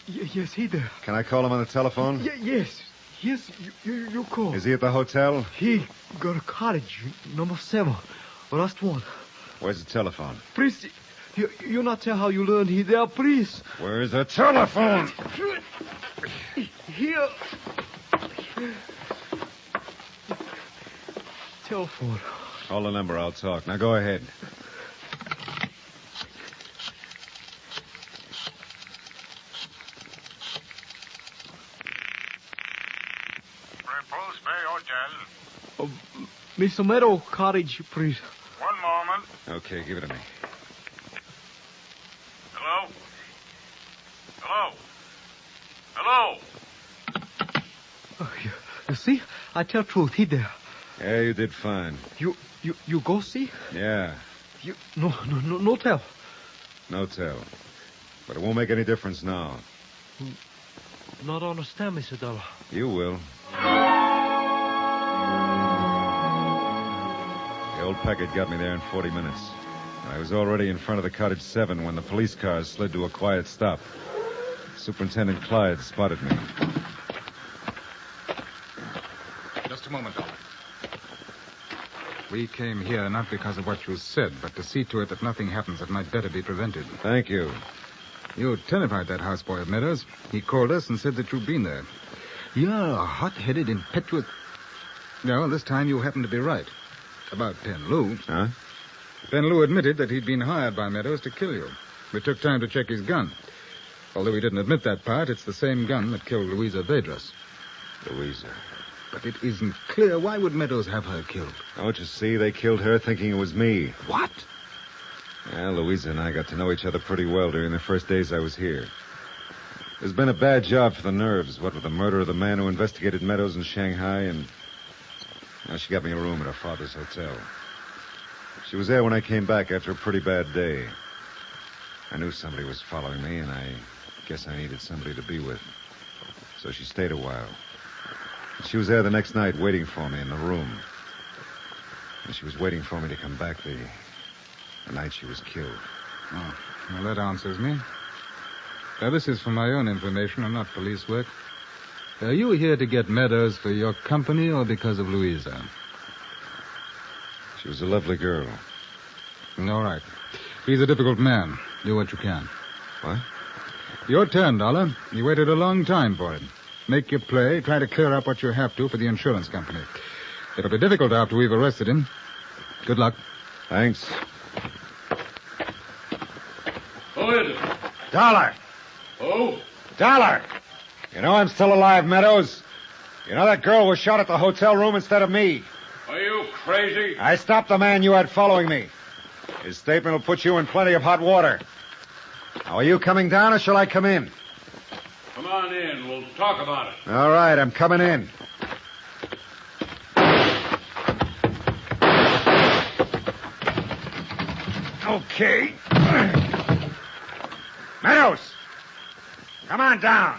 Yes, he there. Can I call him on the telephone? Yes. Yes, you call. Is he at the hotel? He got a cottage, number 7. Last one. Where's the telephone? Please, you not tell how you learned he there, please. Where's the telephone? Here. Telephone. Call the number, I'll talk. Now go ahead. Repulse Bay Hotel. Mr. Meadow Cottage, please. 1 moment. Okay, give it to me. Hello? Hello? You see? I tell truth, he there. Yeah, you did fine. You go see? Yeah. No tell. No tell. But it won't make any difference now. Not understand, Mr. Dollar. You will. The old Packard got me there in 40 minutes. I was already in front of the Cottage 7 when the police cars slid to a quiet stop. Superintendent Clyde spotted me. Just a moment, Dollar. We came here not because of what you said, but to see to it that nothing happens that might better be prevented. Thank you. You terrified that houseboy of Meadows. He called us and said that you'd been there. You're a hot-headed, impetuous... No, this time you happen to be right. About Penn Lou. Huh? Then Lou admitted that he'd been hired by Meadows to kill you. We took time to check his gun. Although he didn't admit that part, it's the same gun that killed Louisa Vedras. Louisa. But it isn't clear. Why would Meadows have her killed? Don't you see? They killed her thinking it was me. What? Well, Louisa and I got to know each other pretty well during the first days I was here. It's been a bad job for the nerves, what with the murder of the man who investigated Meadows in Shanghai, and now she got me a room at her father's hotel. She was there when I came back after a pretty bad day. I knew somebody was following me, and I guess I needed somebody to be with. So she stayed a while. She was there the next night waiting for me in the room. And she was waiting for me to come back the night she was killed. Oh, well, that answers me. Now, this is for my own information and not police work. Are you here to get Meadows for your company or because of Louisa? She was a lovely girl. All right. He's a difficult man. Do what you can. What? Your turn, Dollar. You waited a long time for it. Make your play. Try to clear up what you have to for the insurance company. It'll be difficult after we've arrested him. Good luck. Thanks. Who is it? Dollar! Who? Dollar! You know I'm still alive, Meadows. You know that girl was shot at the hotel room instead of me. Are you crazy? I stopped the man you had following me. His statement will put you in plenty of hot water. Now, are you coming down or shall I come in? Come on in. We'll talk about it. All right, I'm coming in. Okay. Meadows! Come on down.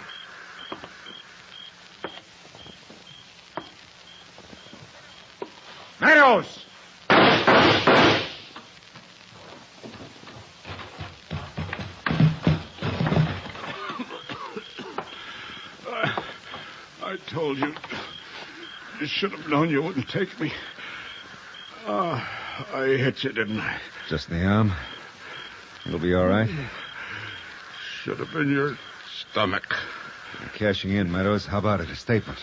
Meadows! I told you. You should have known you wouldn't take me. I hit you, didn't I? Just in the arm. It'll be all right. Should have been your stomach. You're cashing in, Meadows. How about it? A statement?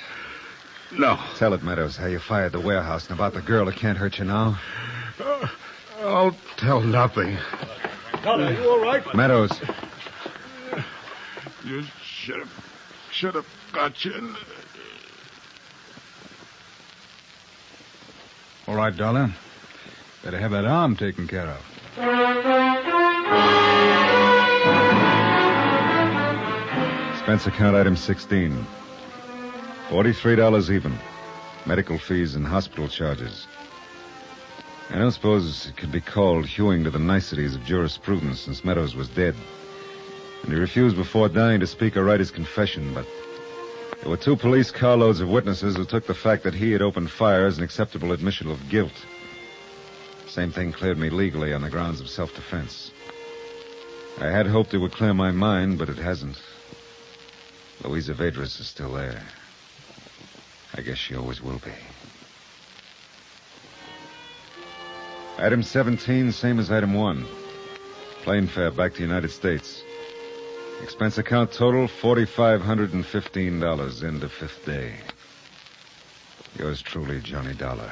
No. Tell it, Meadows, how you fired the warehouse and about the girl that can't hurt you now. I'll tell nothing. Dollar, you all right? Meadows. You should have got you. All right, Dollar. Better have that arm taken care of. Expense account item 16. $43 even. Medical fees and hospital charges. I don't suppose it could be called hewing to the niceties of jurisprudence since Meadows was dead. And he refused before dying to speak or write his confession, but there were 2 police carloads of witnesses who took the fact that he had opened fire as an acceptable admission of guilt. Same thing cleared me legally on the grounds of self-defense. I had hoped it would clear my mind, but it hasn't. Louisa Vedras is still there. I guess she always will be. Item 17, same as item 1. Plane fare back to the United States. Expense account total, $4,515, end of 5th day. Yours truly, Johnny Dollar.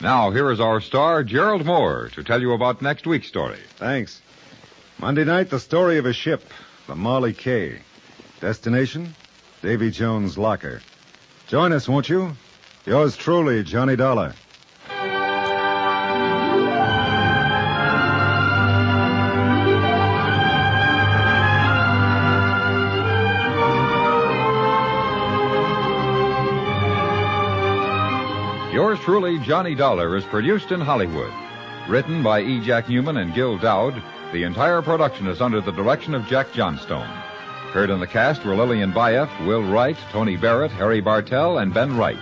Now, here is our star, Gerald Moore, to tell you about next week's story. Thanks. Monday night, the story of a ship, the Marley K. Destination, Davy Jones' locker. Join us, won't you? Yours truly, Johnny Dollar. Yours truly, Johnny Dollar, is produced in Hollywood. Written by E. Jack Newman and Gil Dowd, the entire production is under the direction of Jack Johnstone. Heard in the cast were Lillian Bayef, Will Wright, Tony Barrett, Harry Bartell, and Ben Wright.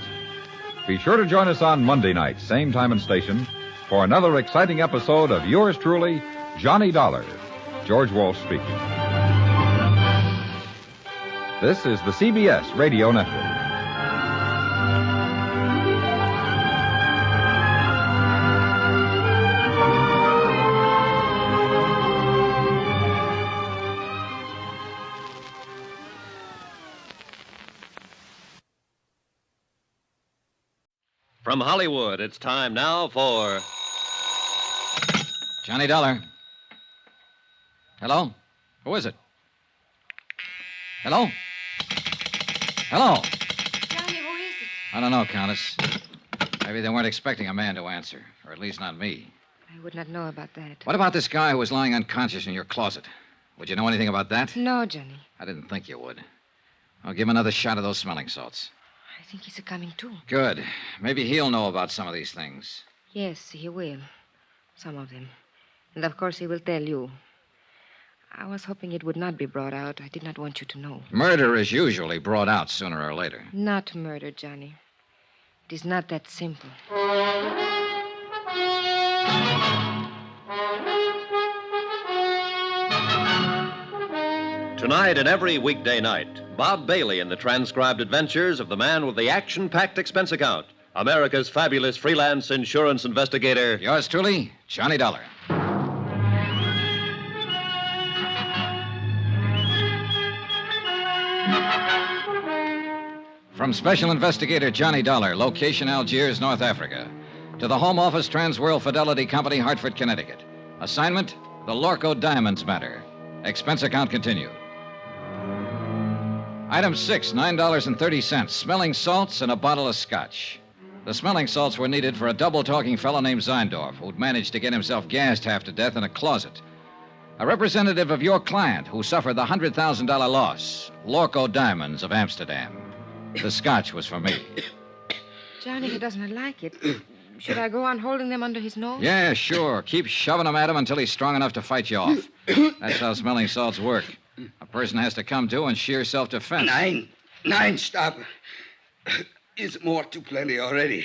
Be sure to join us on Monday night, same time and station, for another exciting episode of Yours truly, Johnny Dollar. George Walsh speaking. This is the CBS Radio Network. From Hollywood, it's time now for... Johnny Dollar. Hello? Who is it? Hello? Hello? Johnny, who is it? I don't know, Countess. Maybe they weren't expecting a man to answer, or at least not me. I would not know about that. What about this guy who was lying unconscious in your closet? Would you know anything about that? No, Johnny. I didn't think you would. I'll give him another shot of those smelling salts. I think he's coming too. Good. Maybe he'll know about some of these things. Yes, he will. Some of them. And of course he will tell you. I was hoping it would not be brought out. I did not want you to know. Murder is usually brought out sooner or later. Not murder, Johnny. It is not that simple. Tonight and every weekday night, Bob Bailey in the transcribed adventures of the man with the action-packed expense account, America's fabulous freelance insurance investigator. Yours truly, Johnny Dollar. From Special Investigator Johnny Dollar, location Algiers, North Africa, to the Home Office Transworld Fidelity Company, Hartford, Connecticut. Assignment, the Lorco Diamonds Matter. Expense account continued. Item 6, $9.30, smelling salts and a bottle of scotch. The smelling salts were needed for a double-talking fellow named Zeindorf, who'd managed to get himself gassed half to death in a closet. A representative of your client who suffered the $100,000 loss, Lorco Diamonds of Amsterdam. The scotch was for me. Johnny, he does not like it. Should I go on holding them under his nose? Yeah, sure. Keep shoving them at him until he's strong enough to fight you off. That's how smelling salts work. A person has to come to in sheer self-defense. Nine, stop. It's more too plenty already.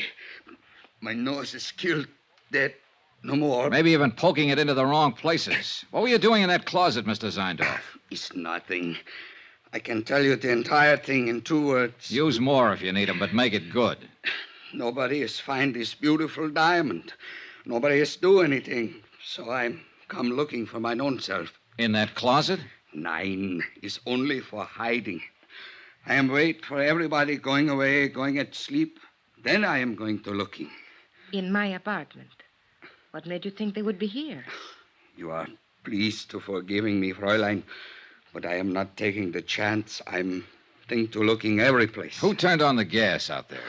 My nose is killed, dead. No more. Maybe you've been poking it into the wrong places. What were you doing in that closet, Mr. Zeindorf? It's nothing. I can tell you the entire thing in 2 words. Use more if you need them, but make it good. Nobody has found this beautiful diamond. Nobody has do anything. So I'm come looking for my own self. In that closet? 9 is only for hiding. I am wait for everybody going away, going at sleep. Then I am going to looking. In my apartment. What made you think they would be here? You are pleased to forgiving me, Fräulein. But I am not taking the chance. I'm think to looking every place. Who turned on the gas out there?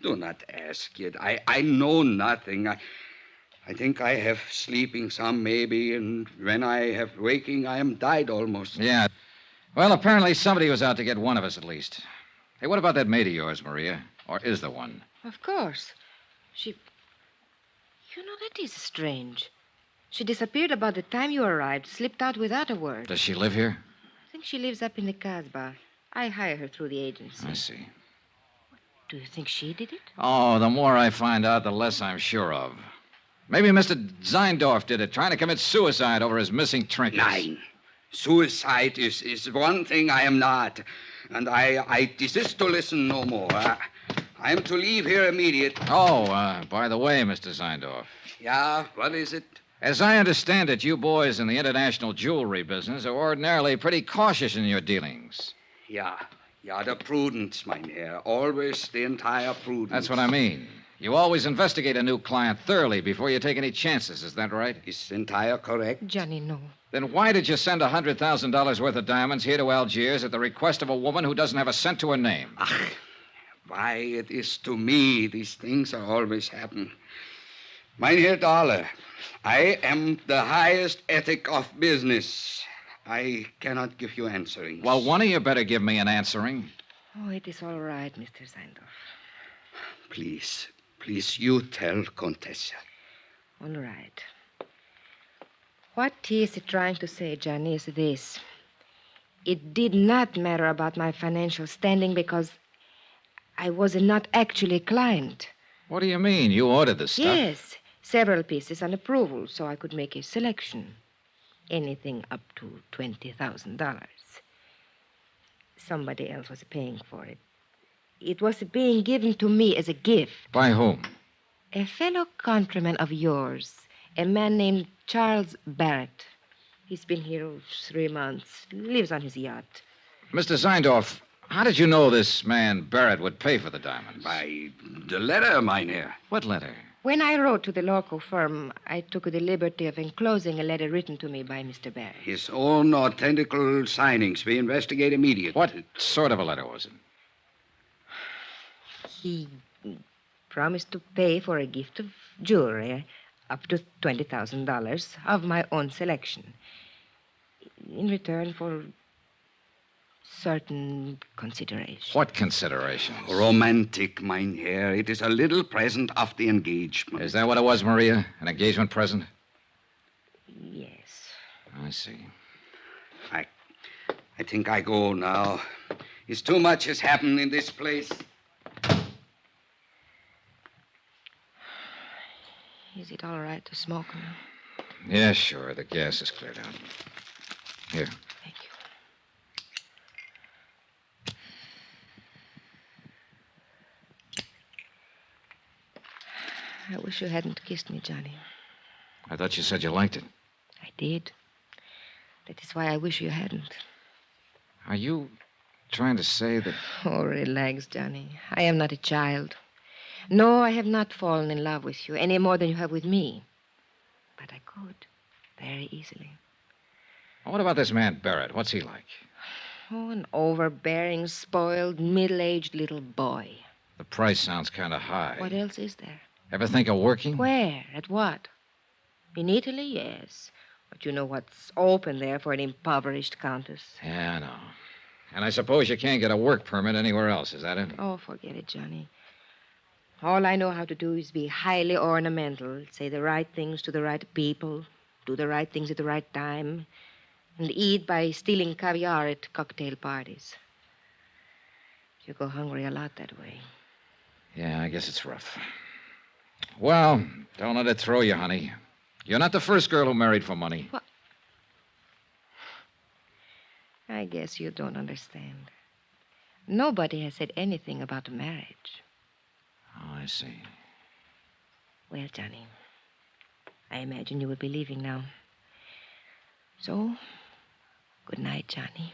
Do not ask it. I know nothing. I think I have sleeping some, maybe, and when I have waking, I am died almost. Yeah. Well, apparently somebody was out to get one of us at least. Hey, what about that maid of yours, Maria? Or is there one? Of course. She... You know, that is strange. She disappeared about the time you arrived, slipped out without a word. Does she live here? I think she lives up in the Casbah. I hire her through the agency. I see. Do you think she did it? Oh, the more I find out, the less I'm sure of. Maybe Mr. Zeindorf did it, trying to commit suicide over his missing trinkets. 9. Suicide is one thing I am not. And I desist to listen no more. I am to leave here immediate. Oh, by the way, Mr. Zeindorf. Yeah, what is it? As I understand it, you boys in the international jewelry business are ordinarily pretty cautious in your dealings. Yeah, the prudence, mynheer. Always the entire prudence. That's what I mean. You always investigate a new client thoroughly before you take any chances, is that right? Is entire correct? Johnny, no. Then why did you send $100,000 worth of diamonds here to Algiers at the request of a woman who doesn't have a cent to her name? Why, it is to me these things are always happen. Mynheer Dollar, I am the highest ethic of business. I cannot give you answering. Well, one of you better give me an answering. Oh, it is all right, Mr. Zeindorf. Please, you tell Contessa. All right. What he is trying to say, Johnny, is this. It did not matter about my financial standing because I was not actually a client. What do you mean? You ordered the stuff? Yes. Several pieces on approval, so I could make a selection. Anything up to $20,000. Somebody else was paying for it. It was being given to me as a gift. By whom? A fellow countryman of yours, a man named Charles Barrett. He's been here 3 months, lives on his yacht. Mr. Zeindorf, How did you know this man, Barrett, would pay for the diamonds? By the letter, mynheer. What letter? When I wrote to the Lorco firm, I took the liberty of enclosing a letter written to me by Mr. Barrett. His own authentical signings. We investigate immediately. What sort of a letter was it? He promised to pay for a gift of jewelry up to $20,000 of my own selection in return for certain considerations. What considerations? Romantic, mynheer. It is a little present of the engagement. Is that what it was, Maria? An engagement present? Yes. I see. I think I go now. It's too much has happened in this place. Is it all right to smoke now? Yeah, sure. The gas is cleared out. Here. Thank you. I wish you hadn't kissed me, Johnny. I thought you said you liked it. I did. That is why I wish you hadn't. Are you trying to say that... Oh, relax, Johnny. I am not a child. No, I have not fallen in love with you any more than you have with me. But I could, very easily. What about this man, Barrett? What's he like? Oh, an overbearing, spoiled, middle-aged little boy. The price sounds kind of high. What else is there? Ever think of working? Where? At what? In Italy, yes. But you know what's open there for an impoverished countess. Yeah, I know. And I suppose you can't get a work permit anywhere else, is that it? Oh, forget it, Johnny. All I know how to do is be highly ornamental, say the right things to the right people, do the right things at the right time, and eat by stealing caviar at cocktail parties. You go hungry a lot that way. Yeah, I guess it's rough. Well, don't let it throw you, honey. You're not the first girl who married for money. What? I guess you don't understand. Nobody has said anything about marriage. Oh, I see. Well, Johnny, I imagine you will be leaving now. So, good night, Johnny.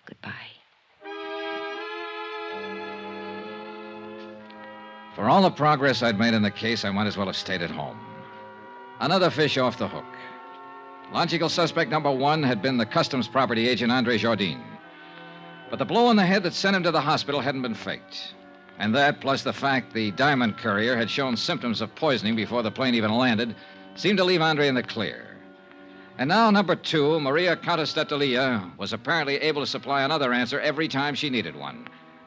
Goodbye. For all the progress I'd made in the case, I might as well have stayed at home. Another fish off the hook. Logical suspect number one had been the customs property agent Andre Jardine. But the blow on the head that sent him to the hospital hadn't been faked. And that, plus the fact the diamond courier had shown symptoms of poisoning before the plane even landed, seemed to leave Andre in the clear. And now, number two, Maria Countess d'Atalia, was apparently able to supply another answer every time she needed one.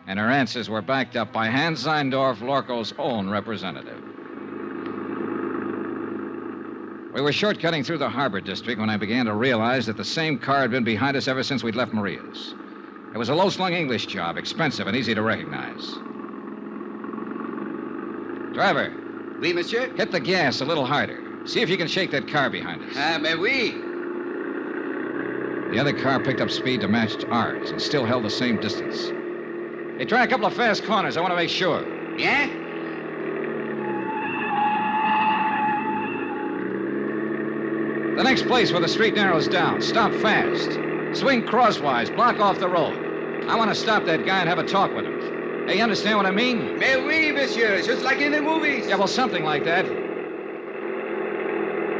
And her answers were backed up by Hans Zeindorf, Lorco's own representative. We were shortcutting through the harbor district when I began to realize that the same car had been behind us ever since we'd left Maria's. It was a low-slung English job, expensive and easy to recognize. Driver. Oui, monsieur? Hit the gas a little harder. See if you can shake that car behind us. Mais oui. The other car picked up speed to match ours and still held the same distance. Hey, try a couple of fast corners. I want to make sure. Yeah? The next place where the street narrows down. Stop fast. Swing crosswise. Block off the road. I want to stop that guy and have a talk with him. Hey, you understand what I mean? Mais oui, monsieur. Just like in the movies. Yeah, well, something like that.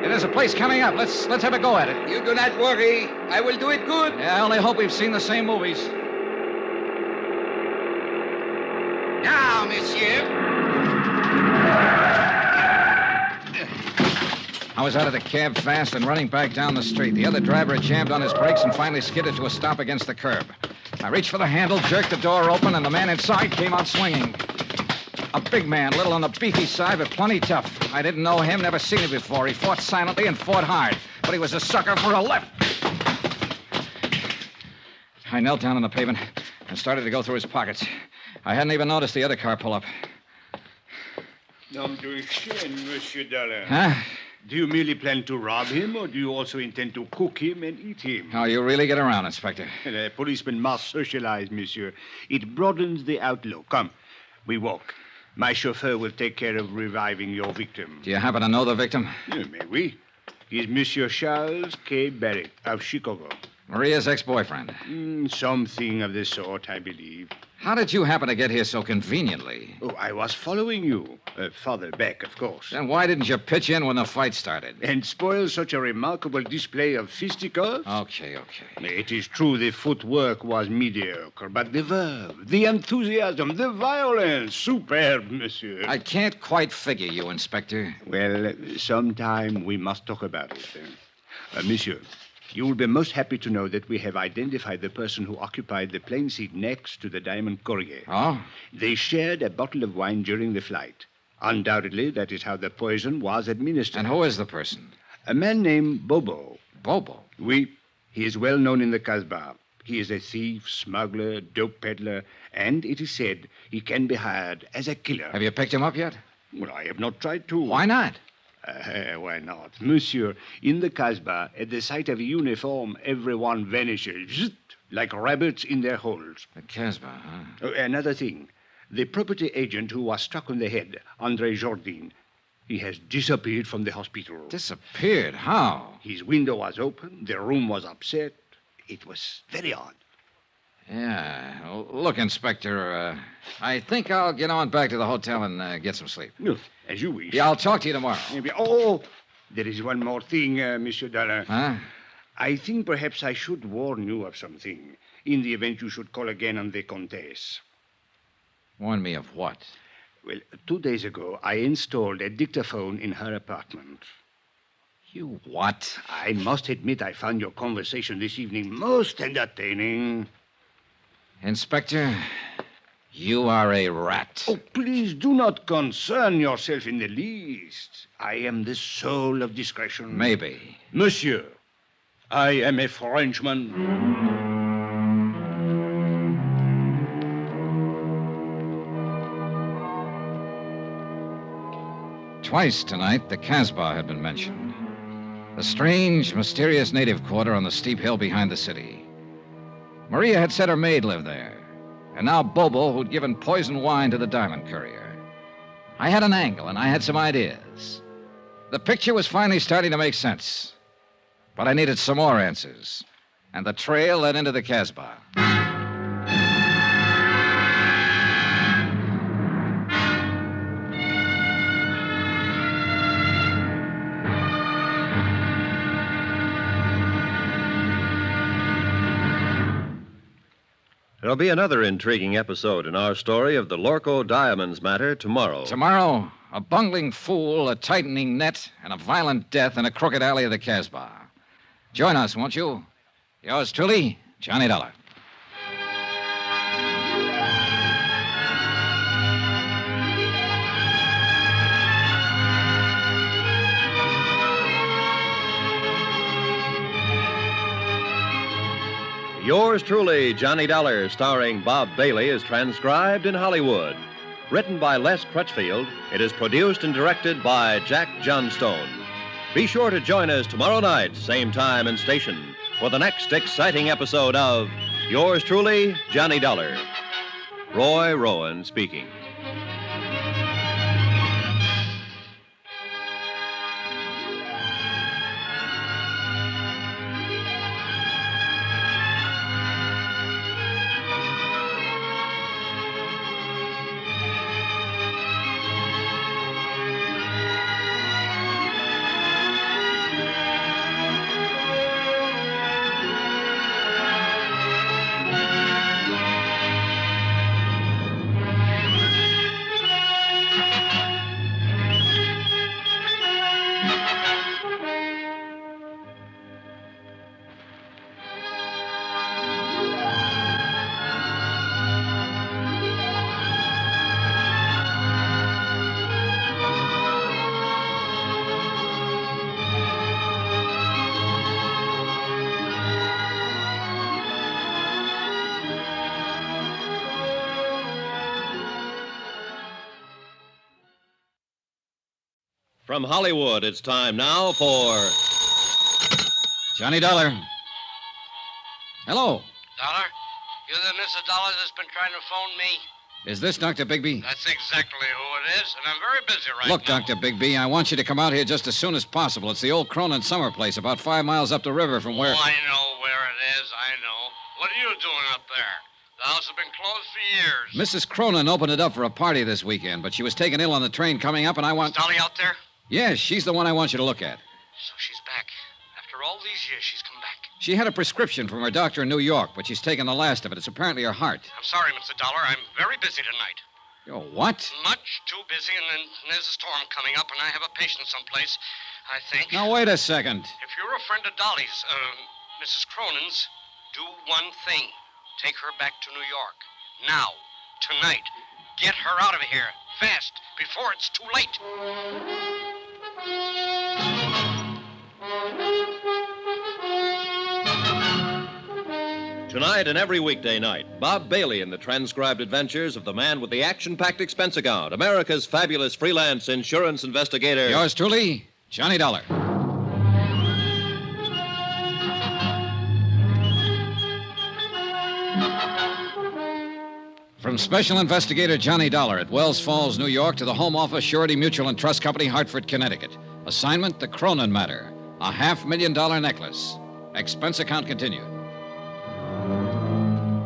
Hey, there's a place coming up. Let's have a go at it. You do not worry. I will do it good. Yeah, I only hope we've seen the same movies. Now, monsieur. I was out of the cab fast and running back down the street. The other driver had jammed on his brakes and finally skidded to a stop against the curb. I reached for the handle, jerked the door open, and the man inside came out swinging. A big man, little on the beefy side, but plenty tough. I didn't know him, never seen him before. He fought silently and fought hard, but he was a sucker for a left. I knelt down on the pavement and started to go through his pockets. I hadn't even noticed the other car pull up. Nom de chien, Monsieur Dollar. Huh? Do you merely plan to rob him, or do you also intend to cook him and eat him? Oh, you really get around, Inspector. A policeman must socialize, monsieur. It broadens the outlook. Come, we walk. My chauffeur will take care of reviving your victim. Do you happen to know the victim? Mais oui. He's Monsieur Charles K. Barrett of Chicago. Maria's ex-boyfriend. Something of the sort, I believe. How did you happen to get here so conveniently? Oh, I was following you. Farther back, of course. Then why didn't you pitch in when the fight started? And spoil such a remarkable display of fisticuffs? Okay. It is true the footwork was mediocre, but the verve, the enthusiasm, the violence, superb, monsieur. I can't quite figure you, Inspector. Well, sometime we must talk about it. Monsieur, you will be most happy to know that we have identified the person who occupied the plane seat next to the Diamond Courier. Oh? They shared a bottle of wine during the flight. Undoubtedly, that is how the poison was administered. And who is the person? A man named Bobo. Bobo? Oui. He is well known in the Casbah. He is a thief, smuggler, dope peddler, and it is said he can be hired as a killer. Have you picked him up yet? Well, I have not tried to. Why not? Why not? Monsieur, in the Casbah, at the sight of a uniform, everyone vanishes, zzt, like rabbits in their holes. The Casbah, huh? Another thing. The property agent who was struck on the head, Andre Jourdain, he has disappeared from the hospital. Disappeared? How? His window was open, the room was upset. It was very odd. Yeah. Well, look, Inspector, I think I'll get on back to the hotel and get some sleep. As you wish. Yeah, I'll talk to you tomorrow. Maybe. Oh, there is one more thing, Monsieur Dollar. Huh? I think perhaps I should warn you of something in the event you should call again on the Comtesse. Warn me of what? Well, 2 days ago, I installed a dictaphone in her apartment. You what? I must admit I found your conversation this evening most entertaining. Inspector, you are a rat. Oh, please do not concern yourself in the least. I am the soul of discretion. Maybe. Monsieur, I am a Frenchman. Twice tonight, the Casbah had been mentioned. The strange, mysterious native quarter on the steep hill behind the city. Maria had said her maid lived there. And now Bobo, who'd given poison wine to the diamond courier. I had an angle, and I had some ideas. The picture was finally starting to make sense. But I needed some more answers. And the trail led into the Casbah. There'll be another intriguing episode in our story of the Lorco Diamonds matter tomorrow. Tomorrow, a bungling fool, a tightening net, and a violent death in a crooked alley of the Casbah. Join us, won't you? Yours truly, Johnny Dollar. Yours truly, Johnny Dollar, starring Bob Bailey, is transcribed in Hollywood. Written by Les Crutchfield, it is produced and directed by Jack Johnstone. Be sure to join us tomorrow night, same time and station, for the next exciting episode of Yours truly, Johnny Dollar. Roy Rowan speaking. From Hollywood, it's time now for Johnny Dollar. Hello. Dollar? You're the Mr. Dollar that's been trying to phone me? Is this Dr. Bigby? That's exactly who it is, and I'm very busy right Look, now. Dr. Bigby, I want you to come out here just as soon as possible. It's the old Cronin summer place, about 5 miles up the river from where... Oh, I know where it is, I know. What are you doing up there? The house has been closed for years. Mrs. Cronin opened it up for a party this weekend, but she was taken ill on the train coming up, and I want... Is Dolly out there? Yes, she's the one I want you to look at. So she's back. After all these years, she's come back. She had a prescription from her doctor in New York, but she's taken the last of it. It's apparently her heart. I'm sorry, Mr. Dollar. I'm very busy tonight. Oh, what? Much too busy, and then there's a storm coming up, and I have a patient someplace, I think. Now, wait a second. If you're a friend of Dolly's, Mrs. Cronin's, do one thing. Take her back to New York. Now. Tonight. Get her out of here. Fast. Before it's too late. Tonight and every weekday night, Bob Bailey in the transcribed adventures of the man with the action-packed expense account, America's fabulous freelance insurance investigator. Yours truly, Johnny Dollar. From Special Investigator Johnny Dollar at Wells Falls, New York, to the Home Office Surety Mutual and Trust Company, Hartford, Connecticut. Assignment, the Cronin Matter. A $500,000 necklace. Expense account continued.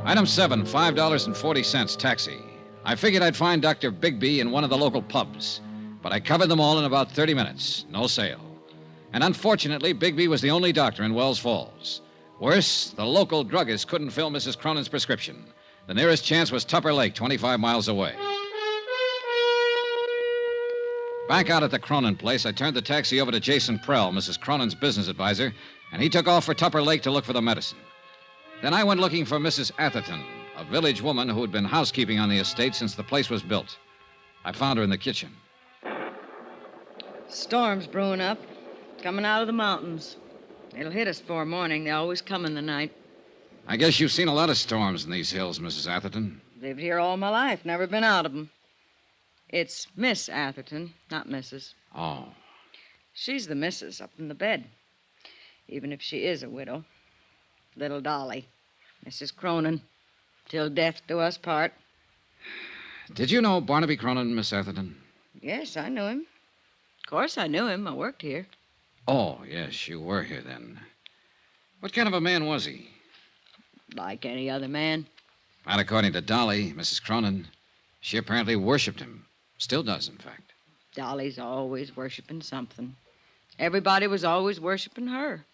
Item 7, $5.40, taxi. I figured I'd find Dr. Bigby in one of the local pubs, but I covered them all in about 30 minutes. No sale. And unfortunately, Bigby was the only doctor in Wells Falls. Worse, the local druggist couldn't fill Mrs. Cronin's prescription. The nearest chance was Tupper Lake, 25 miles away. Back out at the Cronin place, I turned the taxi over to Jason Prell, Mrs. Cronin's business advisor, and he took off for Tupper Lake to look for the medicine. Then I went looking for Mrs. Atherton, a village woman who had been housekeeping on the estate since the place was built. I found her in the kitchen. Storm's brewing up, coming out of the mountains. It'll hit us before morning. They always come in the night. I guess you've seen a lot of storms in these hills, Mrs. Atherton. Lived here all my life, never been out of them. It's Miss Atherton, not Mrs. Oh. She's the missus up in the bed, even if she is a widow. Little Dolly, Mrs. Cronin, till death do us part. Did you know Barnaby Cronin, Miss Atherton? Yes, I knew him. Of course I knew him. I worked here. Oh, yes, you were here then. What kind of a man was he? Like any other man. Not according to Dolly, Mrs. Cronin. She apparently worshipped him. Still does, in fact. Dolly's always worshiping something. Everybody was always worshiping her.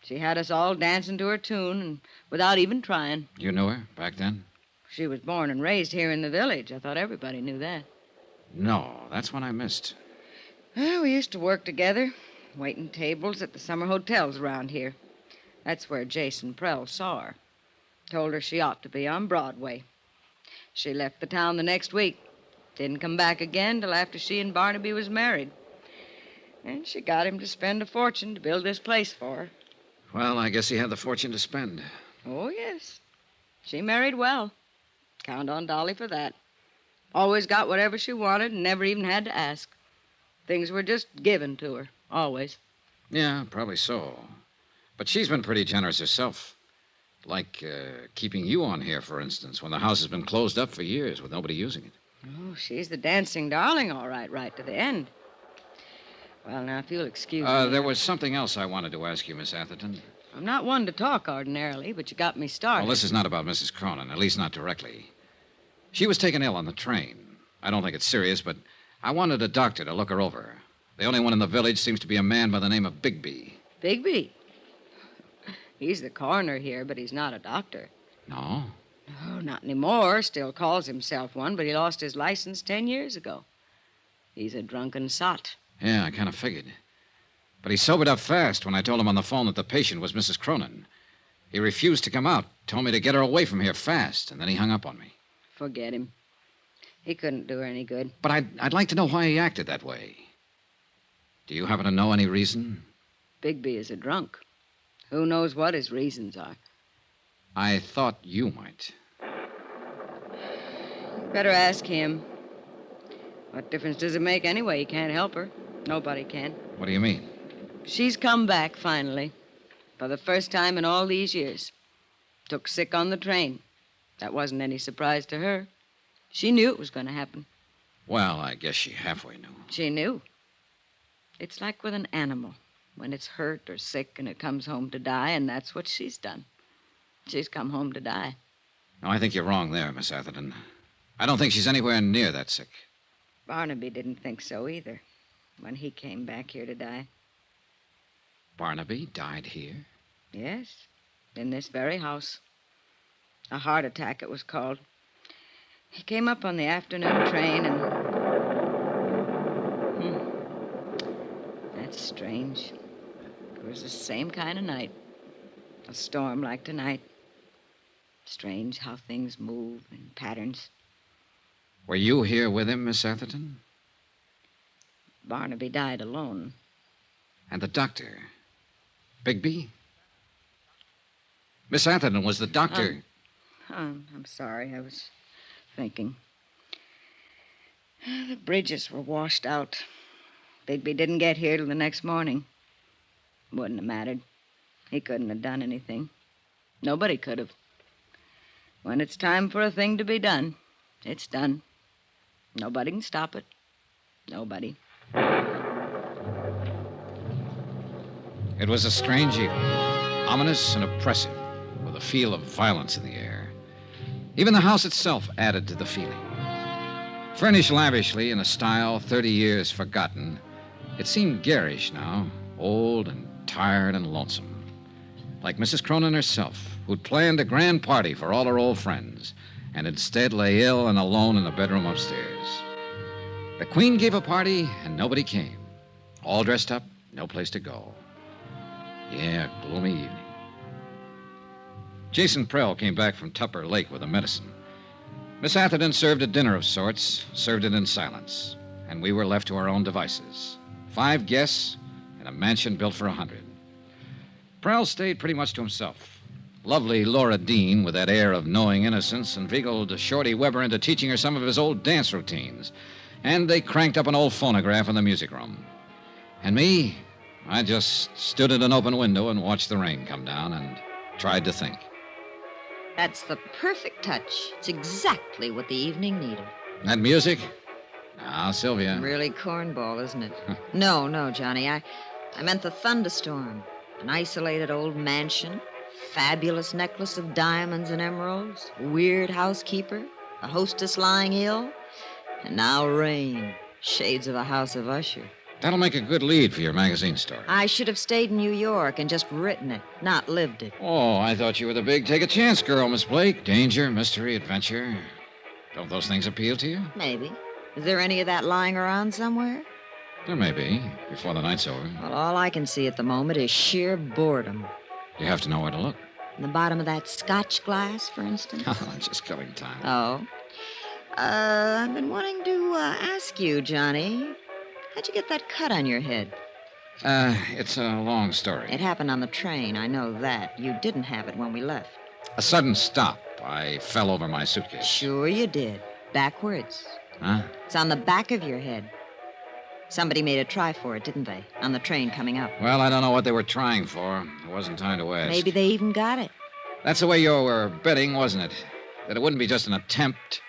She had us all dancing to her tune, and without even trying. You knew her back then? She was born and raised here in the village. I thought everybody knew that. No, that's what I missed. Well, we used to work together, waiting tables at the summer hotels around here. That's where Jason Prell saw her. Told her she ought to be on Broadway. She left the town the next week. Didn't come back again till after she and Barnaby was married. And she got him to spend a fortune to build this place for her. Well, I guess he had the fortune to spend. Oh, yes. She married well. Count on Dolly for that. Always got whatever she wanted and never even had to ask. Things were just given to her, always. Yeah, probably so. But she's been pretty generous herself. Like keeping you on here, for instance, when the house has been closed up for years with nobody using it. Oh, she's the dancing darling, all right, right to the end. Well, now, if you'll excuse me. There was something else I wanted to ask you, Miss Atherton. I'm not one to talk ordinarily, but you got me started. Well, this is not about Mrs. Cronin, at least not directly. She was taken ill on the train. I don't think it's serious, but I wanted a doctor to look her over. The only one in the village seems to be a man by the name of Bigby. Bigby? He's the coroner here, but he's not a doctor. No? No, not anymore. Still calls himself one, but he lost his license 10 years ago. He's a drunken sot. Yeah, I kind of figured. But he sobered up fast when I told him on the phone that the patient was Mrs. Cronin. He refused to come out, told me to get her away from here fast, and then he hung up on me. Forget him. He couldn't do her any good. But I'd like to know why he acted that way. Do you happen to know any reason? Bigby is a drunk. Who knows what his reasons are? I thought you might. Better ask him. What difference does it make anyway? He can't help her. Nobody can. What do you mean? She's come back, finally. For the first time in all these years. Took sick on the train. That wasn't any surprise to her. She knew it was going to happen. Well, I guess she halfway knew. She knew. It's like with an animal. When it's hurt or sick and it comes home to die, and that's what she's done. She's come home to die. No, I think you're wrong there, Miss Atherton. I don't think she's anywhere near that sick. Barnaby didn't think so either when he came back here to die. Barnaby died here? Yes, in this very house. A heart attack, it was called. He came up on the afternoon train and... That's strange. It was the same kind of night. A storm like tonight. Strange how things move in patterns. Were you here with him, Miss Atherton? Barnaby died alone. And the doctor? Bigby? Miss Atherton was the doctor. I'm sorry. I was thinking. The bridges were washed out. Bigby didn't get here till the next morning. Wouldn't have mattered. He couldn't have done anything. Nobody could have. When it's time for a thing to be done, it's done. Nobody can stop it. Nobody. It was a strange evening, ominous and oppressive, with a feel of violence in the air. Even the house itself added to the feeling. Furnished lavishly in a style 30 years forgotten, it seemed garish now, old and tired and lonesome. Like Mrs. Cronin herself, who'd planned a grand party for all her old friends, and instead lay ill and alone in a bedroom upstairs. The Queen gave a party, and nobody came. All dressed up, no place to go. Yeah, gloomy evening. Jason Prell came back from Tupper Lake with a medicine. Miss Atherton served a dinner of sorts, served it in silence, and we were left to our own devices. 5 guests in a mansion built for 100. Prell stayed pretty much to himself. Lovely Laura Dean, with that air of knowing innocence, inveigled Shorty Weber into teaching her some of his old dance routines. And they cranked up an old phonograph in the music room. And me, I just stood at an open window and watched the rain come down and tried to think. That's the perfect touch. It's exactly what the evening needed. That music? Now, Sylvia. Really cornball, isn't it? No, Johnny. I meant the thunderstorm. An isolated old mansion, fabulous necklace of diamonds and emeralds, weird housekeeper, a hostess lying ill, and now rain. Shades of a House of Usher. That'll make a good lead for your magazine story. I should have stayed in New York and just written it, not lived it. Oh, I thought you were the big take-a-chance girl, Miss Blake. Danger, mystery, adventure. Don't those things appeal to you? Maybe. Is there any of that lying around somewhere? There may be, before the night's over. Well, all I can see at the moment is sheer boredom. You have to know where to look. In the bottom of that scotch glass, for instance? Just killing time. Oh. I've been wanting to ask you, Johnny. How'd you get that cut on your head? It's a long story. It happened on the train, I know that. You didn't have it when we left. A sudden stop. I fell over my suitcase. Sure you did. Backwards. Huh? It's on the back of your head. Somebody made a try for it, didn't they? On the train coming up. Well, I don't know what they were trying for. There wasn't time to ask. Maybe they even got it. That's the way you were betting, wasn't it? That it wouldn't be just an attempt.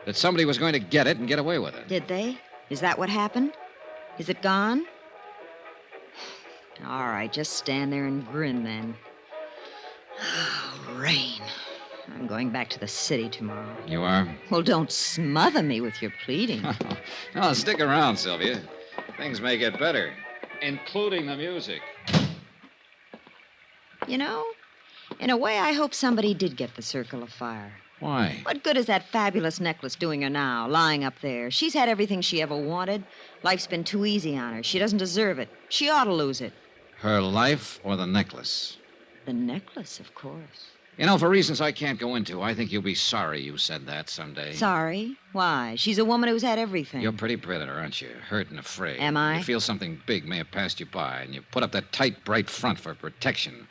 That somebody was going to get it and get away with it. Did they? Is that what happened? Is it gone? All right, just stand there and grin then. Rain. I'm going back to the city tomorrow. You are? Well, don't smother me with your pleading. No, stick around, Sylvia. Things may get better, including the music. You know, in a way, I hope somebody did get the Circle of Fire. Why? What good is that fabulous necklace doing her now, lying up there? She's had everything she ever wanted. Life's been too easy on her. She doesn't deserve it. She ought to lose it. Her life or the necklace? The necklace, of course. You know, for reasons I can't go into, I think you'll be sorry you said that someday. Sorry? Why? She's a woman who's had everything. You're pretty predator, aren't you? Hurt and afraid. Am I? You feel something big may have passed you by, and you put up that tight, bright front for protection.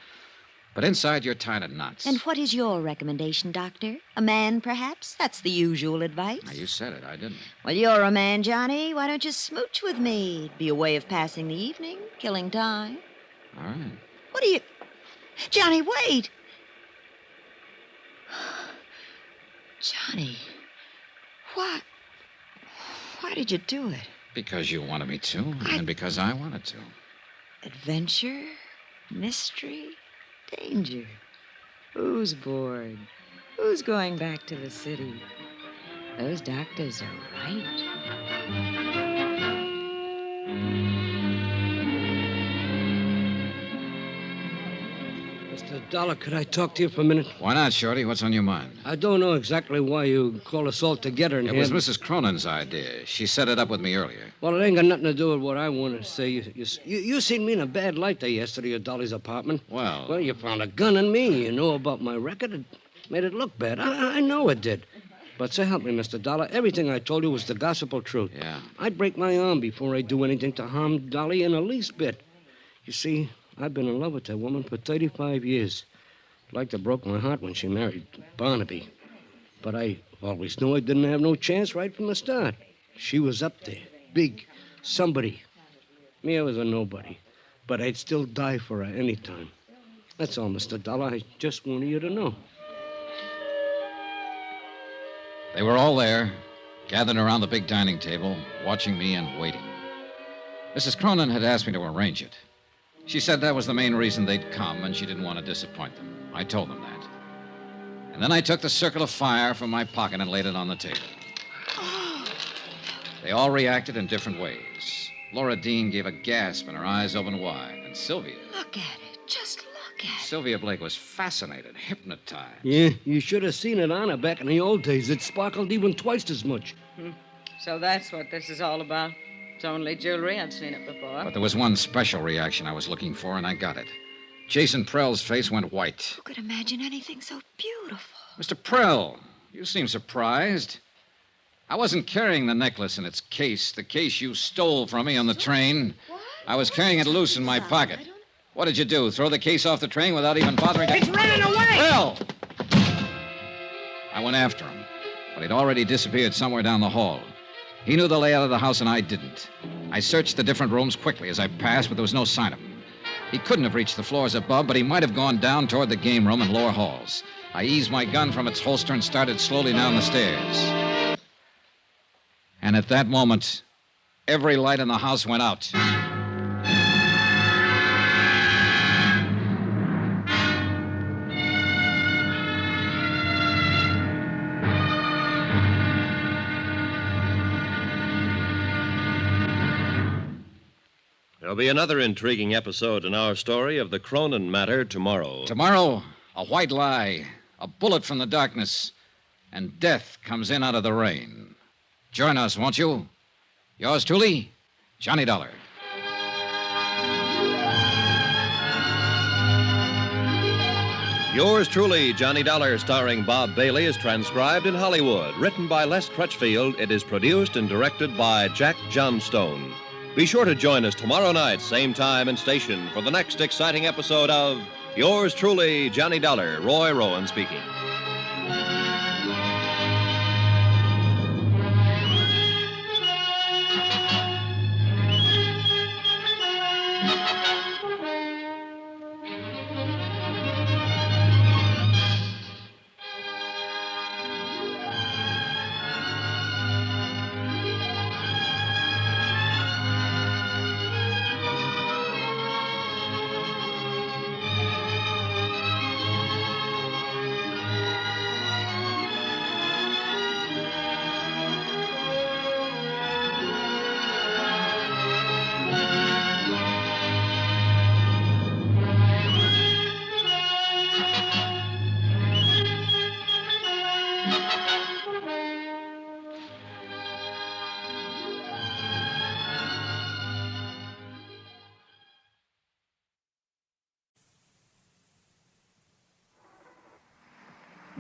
But inside, you're tied in knots. And what is your recommendation, Doctor? A man, perhaps? That's the usual advice. Now, you said it. I didn't. Well, you're a man, Johnny. Why don't you smooch with me? It'd be a way of passing the evening, killing time. All right. What do you... Johnny, wait! Johnny, why? Why did you do it? Because you wanted me to, and because I wanted to. Adventure? Mystery? Danger? Who's bored? Who's going back to the city? Those doctors are right. Mr. Dollar, could I talk to you for a minute? Why not, Shorty? What's on your mind? I don't know exactly why you called us all together in It here. was Mrs. Cronin's idea. She set it up with me earlier. Well, it ain't got nothing to do with what I want to say. You seen me in a bad light there yesterday at Dolly's apartment. Well, you found a gun in me. You know about my record. It made it look bad. I know it did. But so help me, Mr. Dollar, everything I told you was the gospel truth. Yeah. I'd break my arm before I'd do anything to harm Dolly in the least bit. You see, I've been in love with that woman for 35 years. Like to broke my heart when she married Barnaby. But I always knew I didn't have no chance right from the start. She was up there, big, somebody. Me, I was a nobody. But I'd still die for her any time. That's all, Mr. Dollar. I just wanted you to know. They were all there, gathered around the big dining table, watching me and waiting. Mrs. Cronin had asked me to arrange it. She said that was the main reason they'd come, and she didn't want to disappoint them. I told them that. And then I took the circle of fire from my pocket and laid it on the table. They all reacted in different ways. Laura Dean gave a gasp and her eyes opened wide. And Sylvia... Look at it. Just look at it. Sylvia Blake was fascinated, hypnotized. Yeah, you should have seen it on her back in the old days. It sparkled even twice as much. So that's what this is all about. It's only jewelry. I've seen it before. But there was one special reaction I was looking for, and I got it. Jason Prell's face went white. Who could imagine anything so beautiful? Mr. Prell, you seem surprised. I wasn't carrying the necklace in its case, the case you stole from me on the train. I was carrying it loose in my pocket. What did you do, throw the case off the train without even bothering to... It's running away! Prell! I went after him, but he'd already disappeared somewhere down the hall. He knew the layout of the house, and I didn't. I searched the different rooms quickly as I passed, but there was no sign of him. He couldn't have reached the floors above, but he might have gone down toward the game room and lower halls. I eased my gun from its holster and started slowly down the stairs. And at that moment, every light in the house went out. There'll be another intriguing episode in our story of the Cronin Matter tomorrow. Tomorrow, a white lie, a bullet from the darkness, and death comes in out of the rain. Join us, won't you? Yours truly, Johnny Dollar. Yours truly, Johnny Dollar, starring Bob Bailey, is transcribed in Hollywood. Written by Les Crutchfield, it is produced and directed by Jack Johnstone. Be sure to join us tomorrow night, same time and station, for the next exciting episode of Yours truly, Johnny Dollar. Roy Rowan speaking.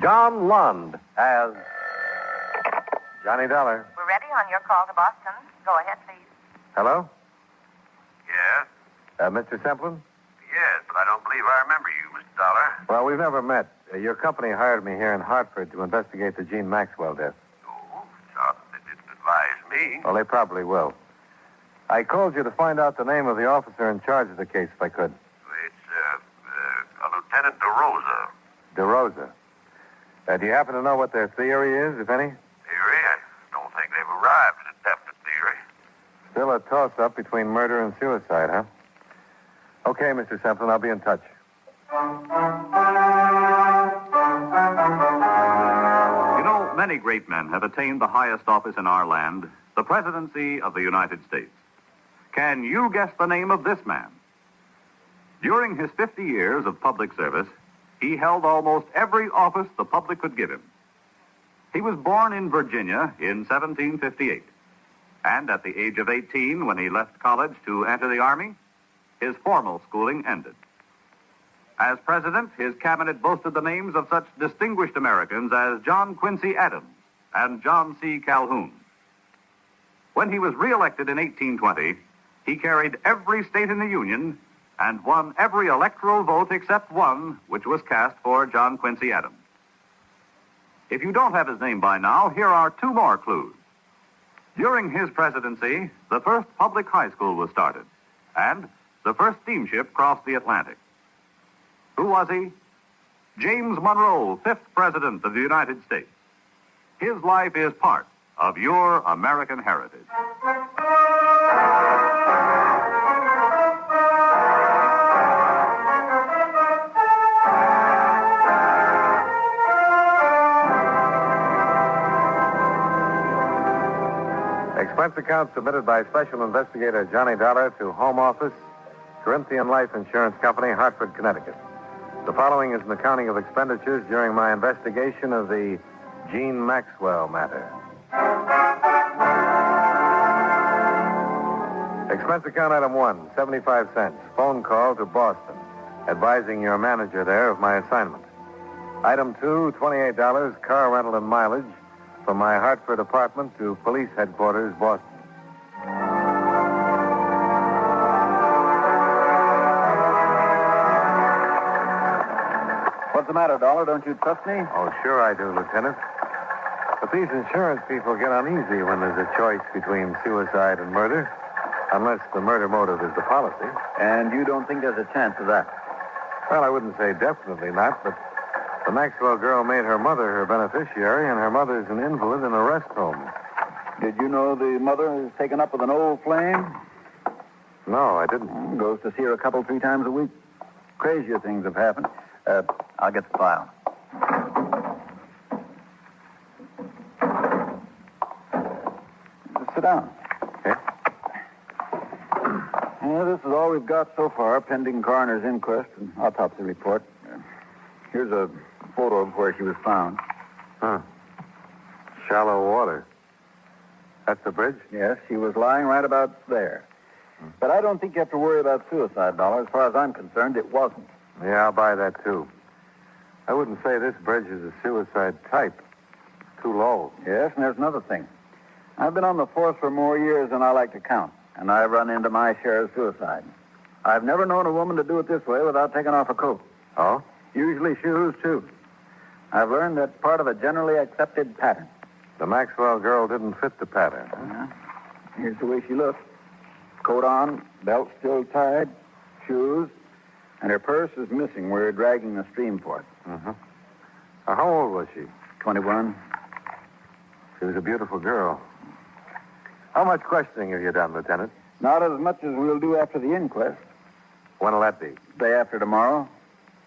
John Lund as Johnny Dollar. We're ready on your call to Boston. Go ahead, please. Hello? Yes? Mr. Semplin? Yes, but I don't believe I remember you, Mr. Dollar. Well, we've never met. Your company hired me here in Hartford to investigate the Jean Maxwell death. Oh, sorry they didn't advise me. Well, they probably will. I called you to find out the name of the officer in charge of the case, if I could. It's, a Lieutenant DeRosa. DeRosa. Do you happen to know what their theory is, if any? Theory? I don't think they've arrived at a definite Still a toss-up between murder and suicide, huh? Okay, Mr. Semplin, I'll be in touch. You know, many great men have attained the highest office in our land, the presidency of the United States. Can you guess the name of this man? During his 50 years of public service, he held almost every office the public could give him. He was born in Virginia in 1758. And at the age of 18, when he left college to enter the Army, his formal schooling ended. As president, his cabinet boasted the names of such distinguished Americans as John Quincy Adams and John C. Calhoun. When he was reelected in 1820, he carried every state in the Union and won every electoral vote except one, which was cast for John Quincy Adams. If you don't have his name by now, here are two more clues. During his presidency, the first public high school was started, and the first steamship crossed the Atlantic. Who was he? James Monroe, 5th President of the United States. His life is part of your American heritage. Expense account submitted by Special Investigator Johnny Dollar to Home Office, Corinthian Life Insurance Company, Hartford, Connecticut. The following is an accounting of expenditures during my investigation of the Jean Maxwell matter. Expense account item 1, 75 cents. Phone call to Boston, advising your manager there of my assignment. Item 2, $28, car rental and mileage from my Hartford apartment to police headquarters, Boston. What's the matter, Dollar? Don't you trust me? Oh, sure I do, Lieutenant. But these insurance people get uneasy when there's a choice between suicide and murder, unless the murder motive is the policy. And you don't think there's a chance of that? Well, I wouldn't say definitely not, but the Maxwell girl made her mother her beneficiary, and her mother's an invalid in a rest home. Did you know the mother is taken up with an old flame? No, I didn't. Goes to see her a couple, 3 times a week. Crazier things have happened. I'll get the file. Sit down. Okay. This is all we've got so far, pending coroner's inquest and autopsy report. Here's a photo of where she was found. Huh. Shallow water. That's the bridge? Yes, she was lying right about there. But I don't think you have to worry about suicide, Dollar. As far as I'm concerned, it wasn't. Yeah, I'll buy that, too. I wouldn't say this bridge is a suicide type. It's too low. Yes, and there's another thing. I've been on the force for more years than I like to count, and I've run into my share of suicide. I've never known a woman to do it this way without taking off her coat. Oh? Usually shoes, too. I've learned that's part of a generally accepted pattern. The Maxwell girl didn't fit the pattern. Here's the way she looked. Coat on, belt still tied, shoes, and her purse is missing. We're dragging the stream for it. Mm-hmm. How old was she? 21. She was a beautiful girl. How much questioning have you done, Lieutenant? Not as much as we'll do after the inquest. When'll that be? Day after tomorrow.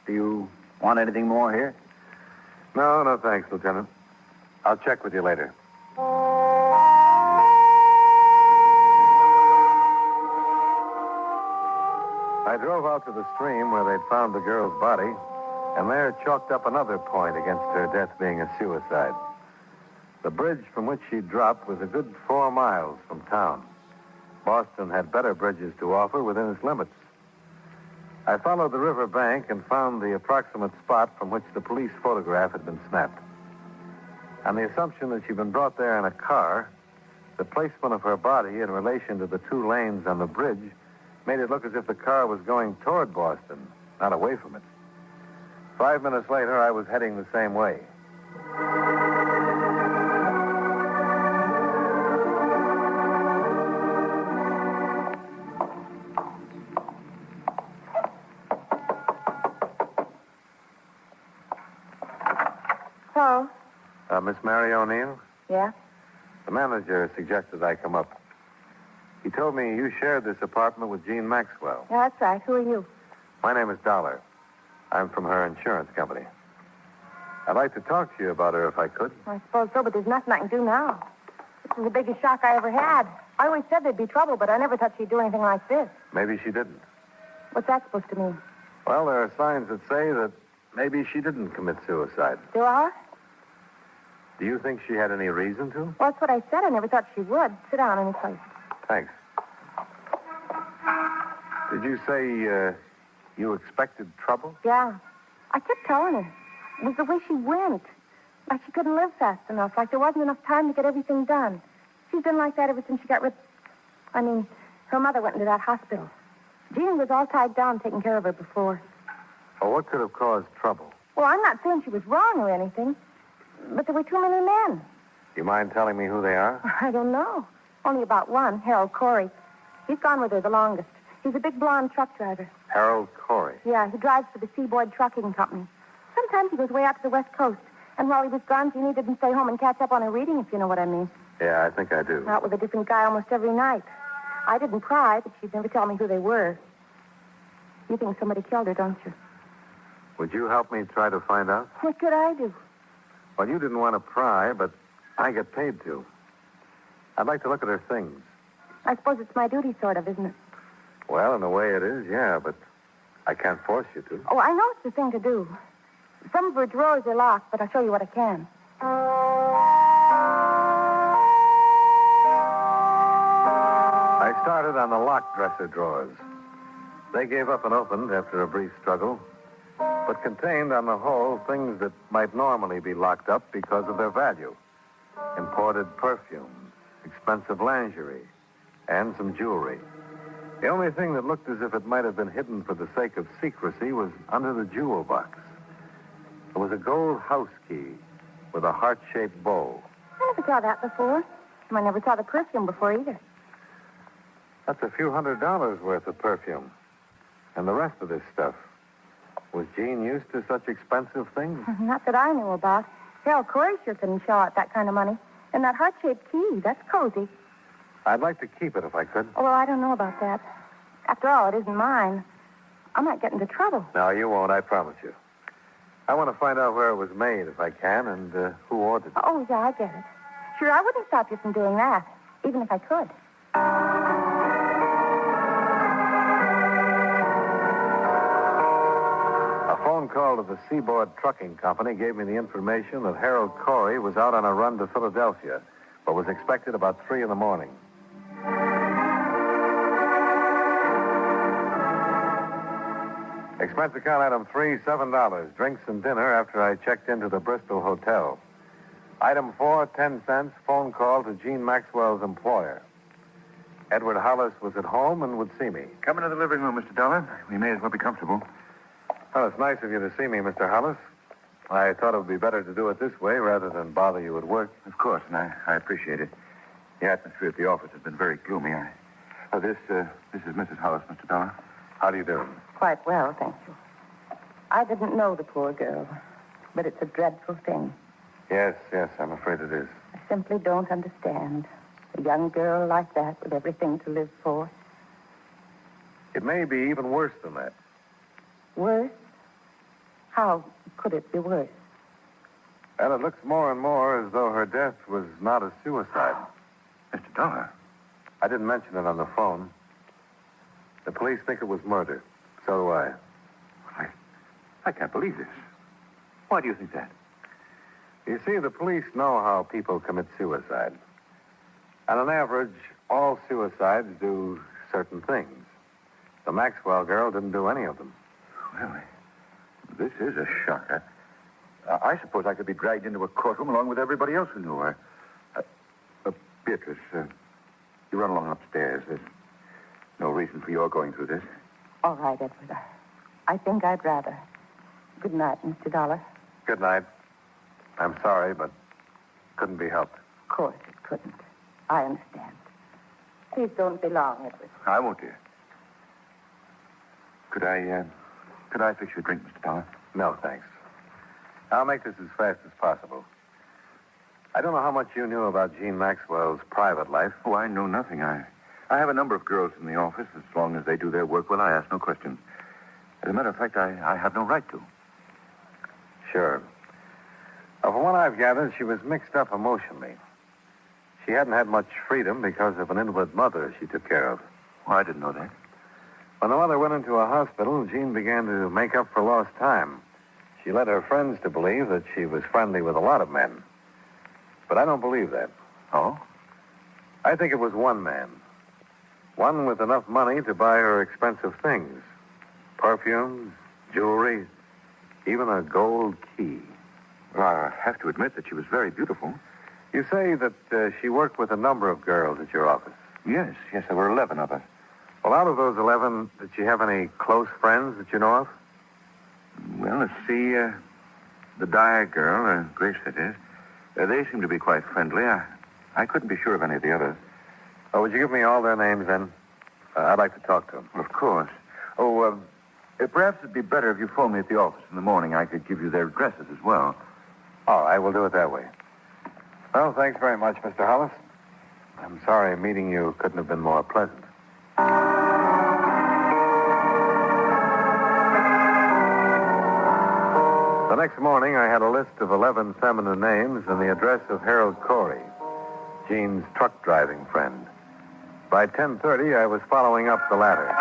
Do you want anything more here? No, thanks, Lieutenant. I'll check with you later. I drove out to the stream where they'd found the girl's body, and there chalked up another point against her death being a suicide. The bridge from which she dropped was a good 4 miles from town. Boston had better bridges to offer within its limits. I followed the river bank and found the approximate spot from which the police photograph had been snapped. On the assumption that she'd been brought there in a car, the placement of her body in relation to the 2 lanes on the bridge made it look as if the car was going toward Boston, not away from it. 5 minutes later, I was heading the same way. Hello? Miss Mary O'Neill? Yeah? The manager suggested I come up. You told me you shared this apartment with Jean Maxwell. Yeah, that's right. Who are you? My name is Dollar. I'm from her insurance company. I'd like to talk to you about her if I could. I suppose so, but there's nothing I can do now. This is the biggest shock I ever had. I always said there'd be trouble, but I never thought she'd do anything like this. Maybe she didn't. What's that supposed to mean? Well, there are signs that say that maybe she didn't commit suicide. There are? Do you think she had any reason to? Well, that's what I said. I never thought she would. Sit down any place. Thanks. Did you say you expected trouble? Yeah. I kept telling her. It was the way she went. Like she couldn't live fast enough. Like there wasn't enough time to get everything done. She's been like that ever since she got rid... her mother went into that hospital. Jean was all tied down taking care of her before. Well, what could have caused trouble? Well, I'm not saying she was wrong or anything, but there were too many men. You mind telling me who they are? I don't know. Only about one, Harold Corey. He's gone with her the longest. He's a big blonde truck driver. Harold Corey. Yeah, he drives for the Seaboard Trucking Company. Sometimes he goes way out to the West Coast. And while he was gone, Jeannie didn't stay home and catch up on her reading, if you know what I mean. Yeah, I think I do. Out with a different guy almost every night. I didn't pry, but she'd never tell me who they were. You think somebody killed her, don't you? Would you help me try to find out? What could I do? Well, you didn't want to pry, but I get paid to. I'd like to look at her things. I suppose it's my duty, sort of, isn't it? Well, in a way it is, yeah, but I can't force you to. Oh, I know it's the thing to do. Some of her drawers are locked, but I'll show you what I can. I started on the locked dresser drawers. They gave up and opened after a brief struggle, but contained on the whole things that might normally be locked up because of their value. Imported perfumes, expensive lingerie, and some jewelry. The only thing that looked as if it might have been hidden for the sake of secrecy was under the jewel box. There was a gold house key with a heart-shaped bow. I never saw that before. I never saw the perfume before either. That's a few $100s worth of perfume. And the rest of this stuff. Was Jean used to such expensive things? Not that I knew about. Harold Corey sure couldn't shell out that kind of money. And that heart-shaped key, that's cozy. I'd like to keep it if I could. Oh, well, I don't know about that. After all, it isn't mine. I might get into trouble. No, you won't, I promise you. I want to find out where it was made, if I can, and who ordered it. Oh, yeah, I get it. Sure, I wouldn't stop you from doing that, even if I could. A phone call to the Seaboard Trucking Company gave me the information that Harold Corey was out on a run to Philadelphia, but was expected about 3 in the morning. Expense account item 3, $7. Drinks and dinner after I checked into the Bristol Hotel. Item 4, 10 cents. Phone call to Jean Maxwell's employer. Edward Hollis was at home and would see me. Come into the living room, Mr. Dollar. We may as well be comfortable. Well, it's nice of you to see me, Mr. Hollis. I thought it would be better to do it this way rather than bother you at work. Of course, and I appreciate it. The atmosphere at the office has been very gloomy. This is Mrs. Hollis, Mr. Dollar. How do you do? Quite well, thank you. I didn't know the poor girl, but it's a dreadful thing. Yes, I'm afraid it is. I simply don't understand. A young girl like that with everything to live for. It may be even worse than that. Worse? How could it be worse? Well, it looks more and more as though her death was not a suicide. Mr. Dollar? I didn't mention it on the phone. The police think it was murder. So do I. I can't believe this. Why do you think that? You see, the police know how people commit suicide. On an average, all suicides do certain things. The Maxwell girl didn't do any of them. Well, this is a shock. I suppose I could be dragged into a courtroom along with everybody else who knew her. Beatrice, you run along upstairs. There's no reason for your going through this. All right, Edward. I think I'd rather. Good night, Mr. Dollar. Good night. I'm sorry, but couldn't be helped. Of course it couldn't. I understand. Please don't be long, Edward. I won't, dear. Could I fix you a drink, Mr. Dollar? No, thanks. I'll make this as fast as possible. I don't know how much you knew about Jean Maxwell's private life. Oh, I know nothing. I I have a number of girls in the office. As long as they do their work well, I ask no questions. As a matter of fact, I have no right to. Sure. From what I've gathered, she was mixed up emotionally. She hadn't had much freedom because of an invalid mother she took care of. Well, I didn't know that. When the mother went into a hospital, Jean began to make up for lost time. She led her friends to believe that she was friendly with a lot of men. But I don't believe that. Oh? I think it was one man. One with enough money to buy her expensive things. Perfumes, jewelry, even a gold key. Well, I have to admit that she was very beautiful. You say that she worked with a number of girls at your office. Yes, there were 11 of us. Well, out of those 11, did she have any close friends that you know of? Well, let's see. The Dyer girl, Grace, that is. They seem to be quite friendly. I couldn't be sure of any of the others. Oh, would you give me all their names then? I'd like to talk to them. Of course. Oh, perhaps it'd be better if you phoned me at the office in the morning. I could give you their addresses as well. All right, we'll do it that way. Well, thanks very much, Mr. Hollis. I'm sorry meeting you couldn't have been more pleasant. The next morning, I had a list of 11 feminine names and the address of Harold Corey, Jean's truck driving friend. By 10:30, I was following up the latter.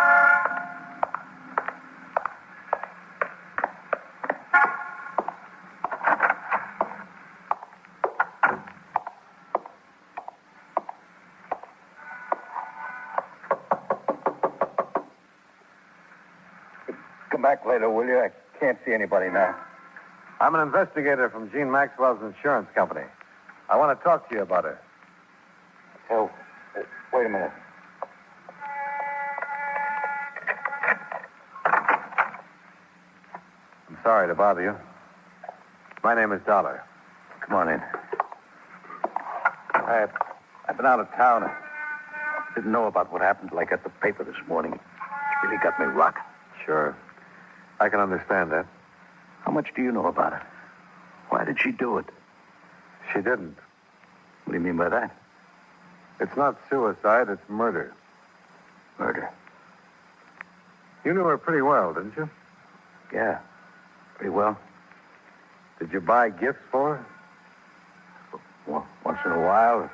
Come back later, will you? I can't see anybody now. I'm an investigator from Jean Maxwell's insurance company. I want to talk to you about her. Oh, wait a minute. I'm sorry to bother you. My name is Dollar. Come on in. I've been out of town. I didn't know about what happened till I got the paper this morning. It really got me rocking. Sure. I can understand that. How much do you know about it? Why did she do it? She didn't. What do you mean by that? It's not suicide, it's murder. Murder? You knew her pretty well, didn't you? Yeah, pretty well. Did you buy gifts for her? Well, once in a while.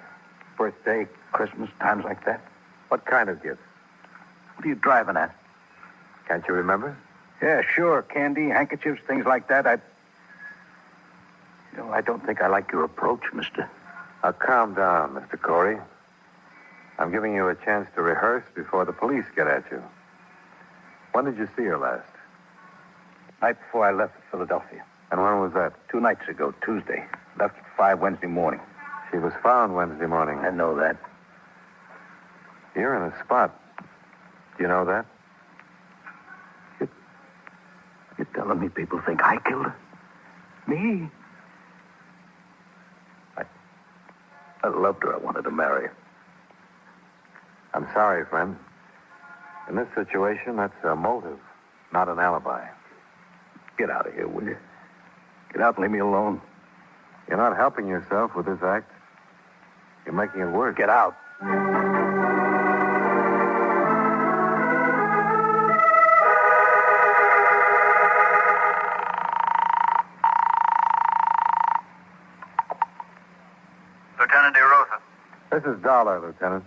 Birthday, Christmas, times like that. What kind of gifts? What are you driving at? Can't you remember? Yeah, sure. Candy, handkerchiefs, things like that. I don't think I like your approach, mister. Now, calm down, Mr. Corey. I'm giving you a chance to rehearse before the police get at you. When did you see her last? Night before I left for Philadelphia. And when was that? 2 nights ago, Tuesday. Left at 5 Wednesday morning. She was found Wednesday morning. I know that. You're in a spot. Do you know that? You're telling me people think I killed her? Me? I loved her. I wanted to marry her. I'm sorry, friend. In this situation, that's a motive, not an alibi. Get out of here, will you? Get out and leave me alone. You're not helping yourself with this act. You're making it worse. Get out. Lieutenant DeRosa. This is Dollar, Lieutenant.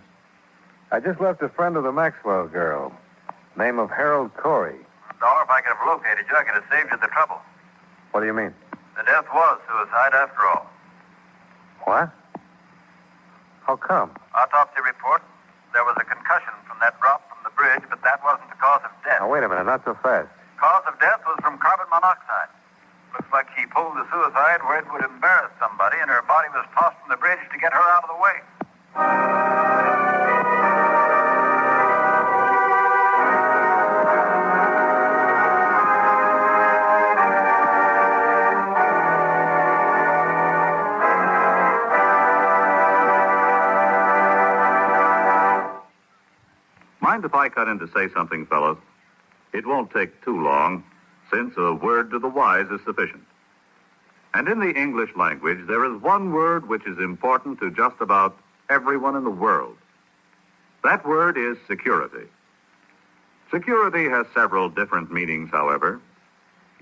I just left a friend of the Maxwell girl. Name of Harold Corey. Dollar, if I could have located you, I could have saved you the trouble. What do you mean? The death was suicide after all. What? How come? Autopsy report. There was a concussion from that drop from the bridge, but that wasn't the cause of death. Now, wait a minute. Not so fast. Cause of death was from carbon monoxide. Looks like she pulled the suicide where it would embarrass somebody, and her body was tossed from the bridge to get her out of the way. Mind if I cut in to say something, fellows? It won't take too long, since a word to the wise is sufficient. And in the English language, there is one word which is important to just about everyone in the world. That word is security. Security has several different meanings, however.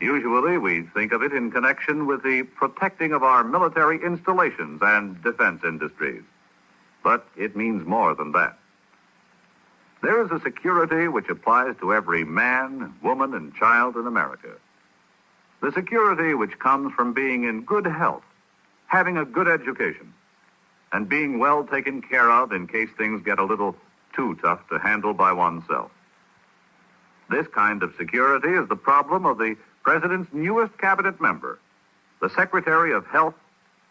Usually, we think of it in connection with the protecting of our military installations and defense industries. But it means more than that. There is a security which applies to every man, woman, and child in America. The security which comes from being in good health, having a good education, and being well taken care of in case things get a little too tough to handle by oneself. This kind of security is the problem of the President's newest cabinet member, the Secretary of Health,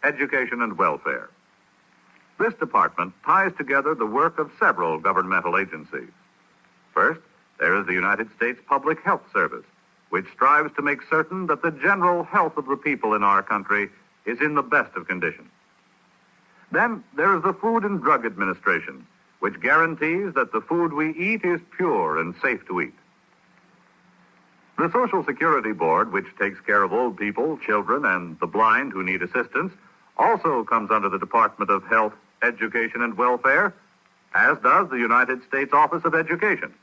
Education, and Welfare. This department ties together the work of several governmental agencies. First, there is the United States Public Health Service, which strives to make certain that the general health of the people in our country is in the best of condition. Then there is the Food and Drug Administration, which guarantees that the food we eat is pure and safe to eat. The Social Security Board, which takes care of old people, children, and the blind who need assistance, also comes under the Department of Health, Education, and Welfare, as does the United States Office of Education.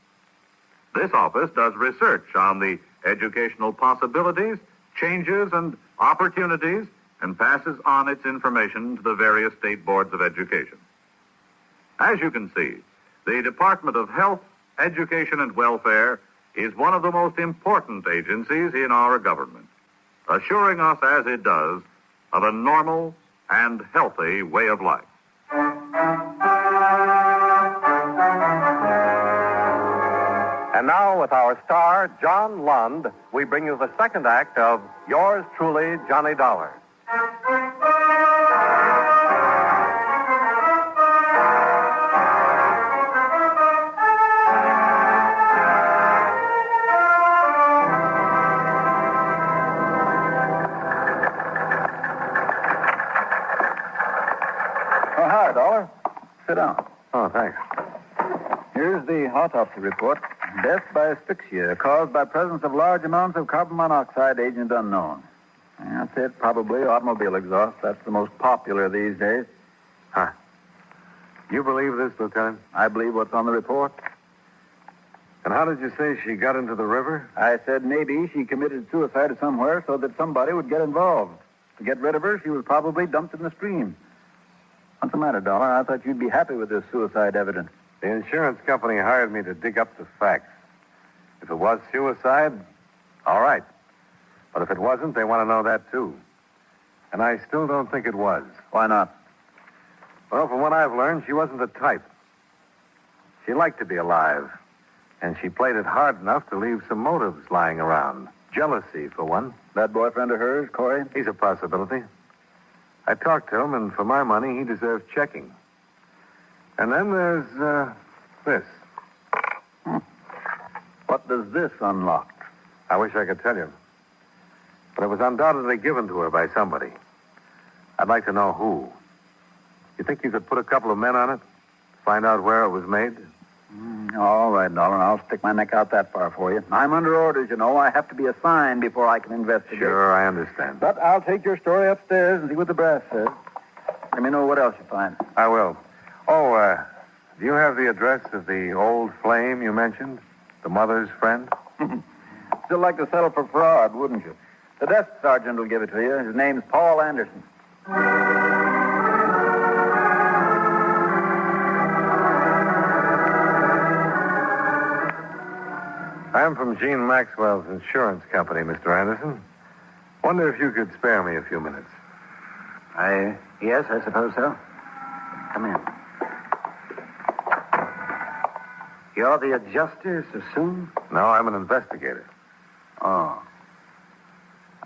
This office does research on the educational possibilities, changes, and opportunities, and passes on its information to the various state boards of education. As you can see, the Department of Health, Education, and Welfare is one of the most important agencies in our government, assuring us, as it does, of a normal and healthy way of life. And now, with our star, John Lund, we bring you the second act of Yours Truly, Johnny Dollar. Oh, hi, Dollar. Sit down. Oh, thanks. Here's the autopsy report. Death by asphyxia caused by presence of large amounts of carbon monoxide, agent unknown. That's it, probably automobile exhaust. That's the most popular these days. Huh. You believe this, Lieutenant? I believe what's on the report. And how did you say she got into the river? I said maybe she committed suicide somewhere so that somebody would get involved. To get rid of her, she was probably dumped in the stream. What's the matter, Dollar? I thought you'd be happy with this suicide evidence. The insurance company hired me to dig up the facts. If it was suicide, all right. But if it wasn't, they want to know that, too. And I still don't think it was. Why not? Well, from what I've learned, she wasn't the type. She liked to be alive. And she played it hard enough to leave some motives lying around. Jealousy, for one. That boyfriend of hers, Corey? He's a possibility. I talked to him, and for my money, he deserves checking. And then there's, this. What does this unlock? I wish I could tell you. But it was undoubtedly given to her by somebody. I'd like to know who. You think you could put a couple of men on it? Find out where it was made? All right, Dollar. I'll stick my neck out that far for you. I'm under orders, you know. I have to be assigned before I can investigate. Sure, I understand. But I'll take your story upstairs and see what the brass says. Let me know what else you find. I will. Oh, do you have the address of the old flame you mentioned? The mother's friend? Still like to settle for fraud, wouldn't you? The desk sergeant will give it to you. His name's Paul Anderson. I'm from Gene Maxwell's insurance company, Mr. Anderson. Wonder if you could spare me a few minutes. Yes, I suppose so. Come in. You're the adjuster so soon? No, I'm an investigator. Oh.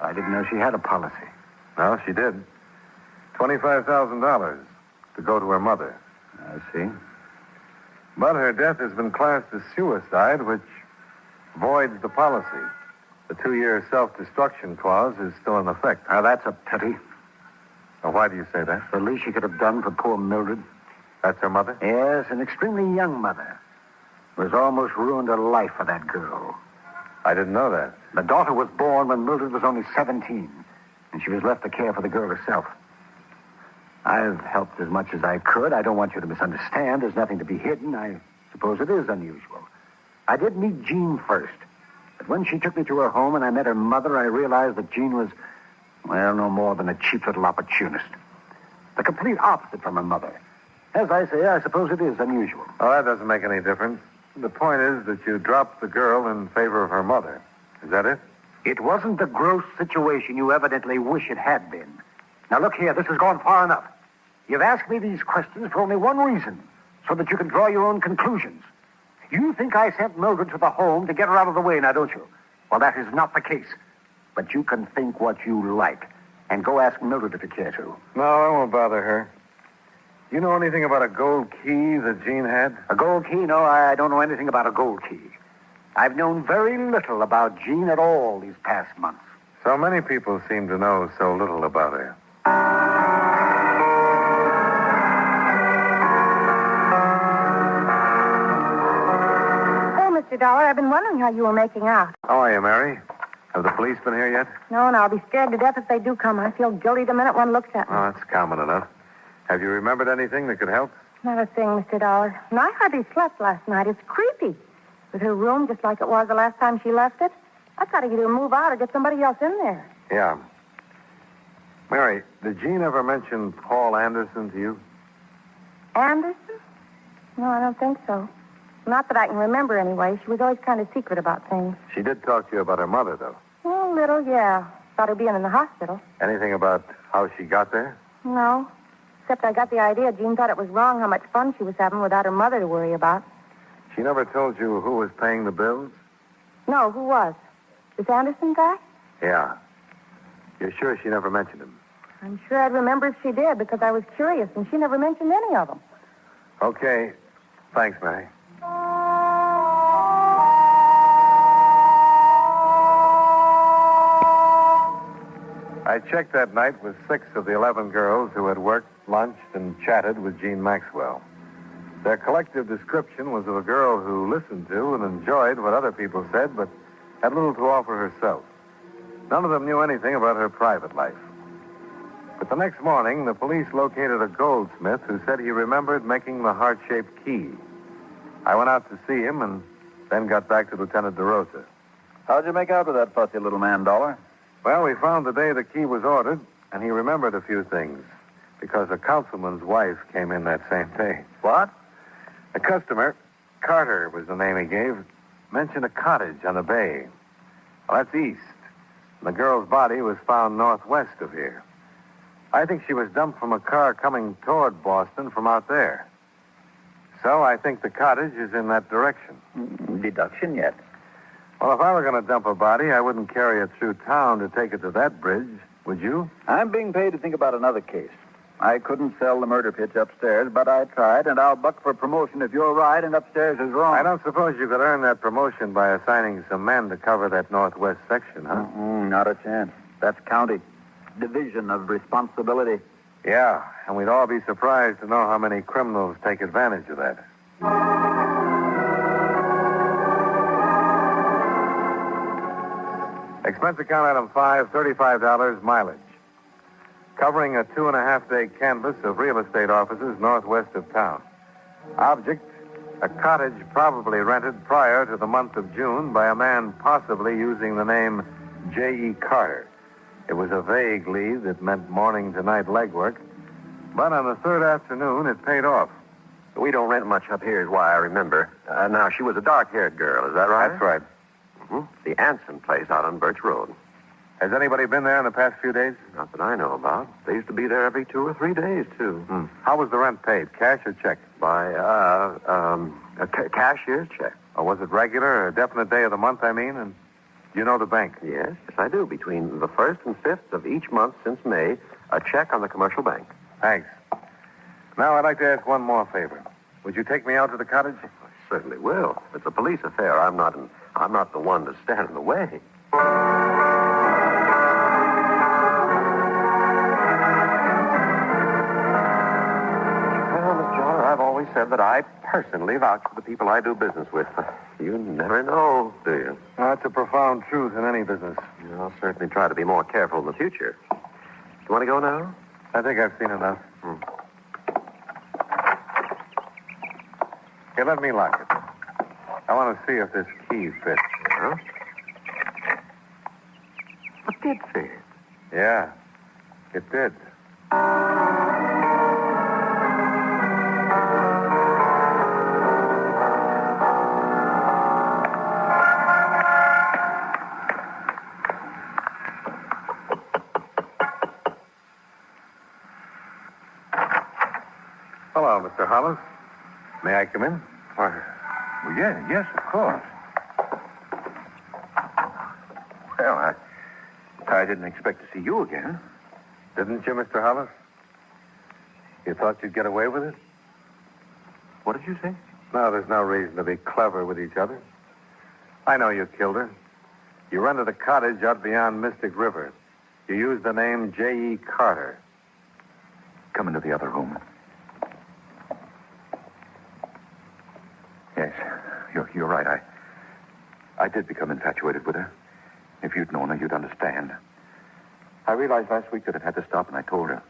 I didn't know she had a policy. No, she did. $25,000 to go to her mother. I see. But her death has been classed as suicide, which voids the policy. The 2-year self-destruction clause is still in effect. Now, that's a pity. Now, why do you say that? The least she could have done for poor Mildred. That's her mother? Yes, an extremely young mother. It was almost ruined her life for that girl. I didn't know that. The daughter was born when Mildred was only 17, and she was left to care for the girl herself. I've helped as much as I could. I don't want you to misunderstand. There's nothing to be hidden. I suppose it is unusual. I did meet Jean first. But when she took me to her home and I met her mother, I realized that Jean was, well, no more than a cheap little opportunist. The complete opposite from her mother. As I say, I suppose it is unusual. Oh, that doesn't make any difference. The point is that you dropped the girl in favor of her mother. Is that it? It wasn't the gross situation you evidently wish it had been. Now, look here, this has gone far enough. You've asked me these questions for only one reason, so that you can draw your own conclusions. You think I sent Mildred to the home to get her out of the way, now, don't you? Well, that is not the case. But you can think what you like, and go ask Mildred if you care to. No, I won't bother her. You know anything about a gold key that Jean had? A gold key? No, I don't know anything about a gold key. I've known very little about Jean at all these past months. So many people seem to know so little about her. Oh, Mr. Dollar, I've been wondering how you were making out. How are you, Mary? Have the police been here yet? No, and I'll be scared to death if they do come. I feel guilty the minute one looks at me. Oh, that's common enough. Have you remembered anything that could help? Not a thing, Mr. Dollar. And I hardly slept last night. It's creepy. With her room just like it was the last time she left it. I've got to either move out or get somebody else in there. Yeah. Mary, did Jean ever mention Paul Anderson to you? Anderson? No, I don't think so. Not that I can remember anyway. She was always kind of secret about things. She did talk to you about her mother, though. Oh, a little, yeah. About her being in the hospital. Anything about how she got there? No. Except I got the idea Jean thought it was wrong how much fun she was having without her mother to worry about. She never told you who was paying the bills? No, who was? This Anderson guy? Yeah. You're sure she never mentioned him? I'm sure I'd remember if she did, because I was curious, and she never mentioned any of them. Okay. Thanks, Mary. I checked that night with 6 of the 11 girls who had worked, lunched, and chatted with Jean Maxwell. Their collective description was of a girl who listened to and enjoyed what other people said, but had little to offer herself. None of them knew anything about her private life. But the next morning, the police located a goldsmith who said he remembered making the heart-shaped key. I went out to see him and then got back to Lieutenant DeRosa. How'd you make out with that fussy little man, Dollar? Well, we found the day the key was ordered, and he remembered a few things, because a councilman's wife came in that same day. What? A customer, Carter was the name he gave, mentioned a cottage on the bay. Well, that's east. And the girl's body was found northwest of here. I think she was dumped from a car coming toward Boston from out there. So I think the cottage is in that direction. Deduction yet? Well, if I were going to dump a body, I wouldn't carry it through town to take it to that bridge, would you? I'm being paid to think about another case. I couldn't sell the murder pitch upstairs, but I tried, and I'll buck for promotion if you're right and upstairs is wrong. I don't suppose you could earn that promotion by assigning some men to cover that northwest section, huh? Not a chance. That's county. Division of responsibility. Yeah, and we'd all be surprised to know how many criminals take advantage of that. Expense account item 5, $35 mileage. Covering a 2.5-day canvass of real estate offices northwest of town. Object, a cottage probably rented prior to the month of June by a man possibly using the name J.E. Carter. It was a vague lead that meant morning to night legwork, but on the third afternoon it paid off. We don't rent much up here is why I remember. Now, she was a dark-haired girl, is that right? That's right. Mm-hmm. The Anson place out on Birch Road. Has anybody been there in the past few days? Not that I know about. They used to be there every 2 or 3 days, too. How was the rent paid, cash or check? By, a cashier's check. Or was it regular, a definite day of the month, I mean? And do you know the bank? Yes, I do. Between the 1st and 5th of each month since May, a check on the commercial bank. Thanks. Now, I'd like to ask one more favor. Would you take me out to the cottage? I certainly will. It's a police affair. I'm not the one to stand in the way. I've always said that I personally vouch for the people I do business with. You never know, do you? That's a profound truth in any business. I'll certainly try to be more careful in the future. You want to go now? I think I've seen enough. Here, let me lock it. I want to see if this key fits. Huh? It did fit. Yeah, it did. Hello, Mr. Hollis. May I come in? Well, yes, of course. Well, I didn't expect to see you again. Didn't you, Mr. Hollis? You thought you'd get away with it? What did you say? No, there's no reason to be clever with each other. I know you killed her. You rented a cottage out beyond Mystic River. You used the name J.E. Carter. Come into the other room. Yes, you're right. I did become infatuated with her. If you'd known her, you'd understand. I realized last week that it had to stop, and I told her.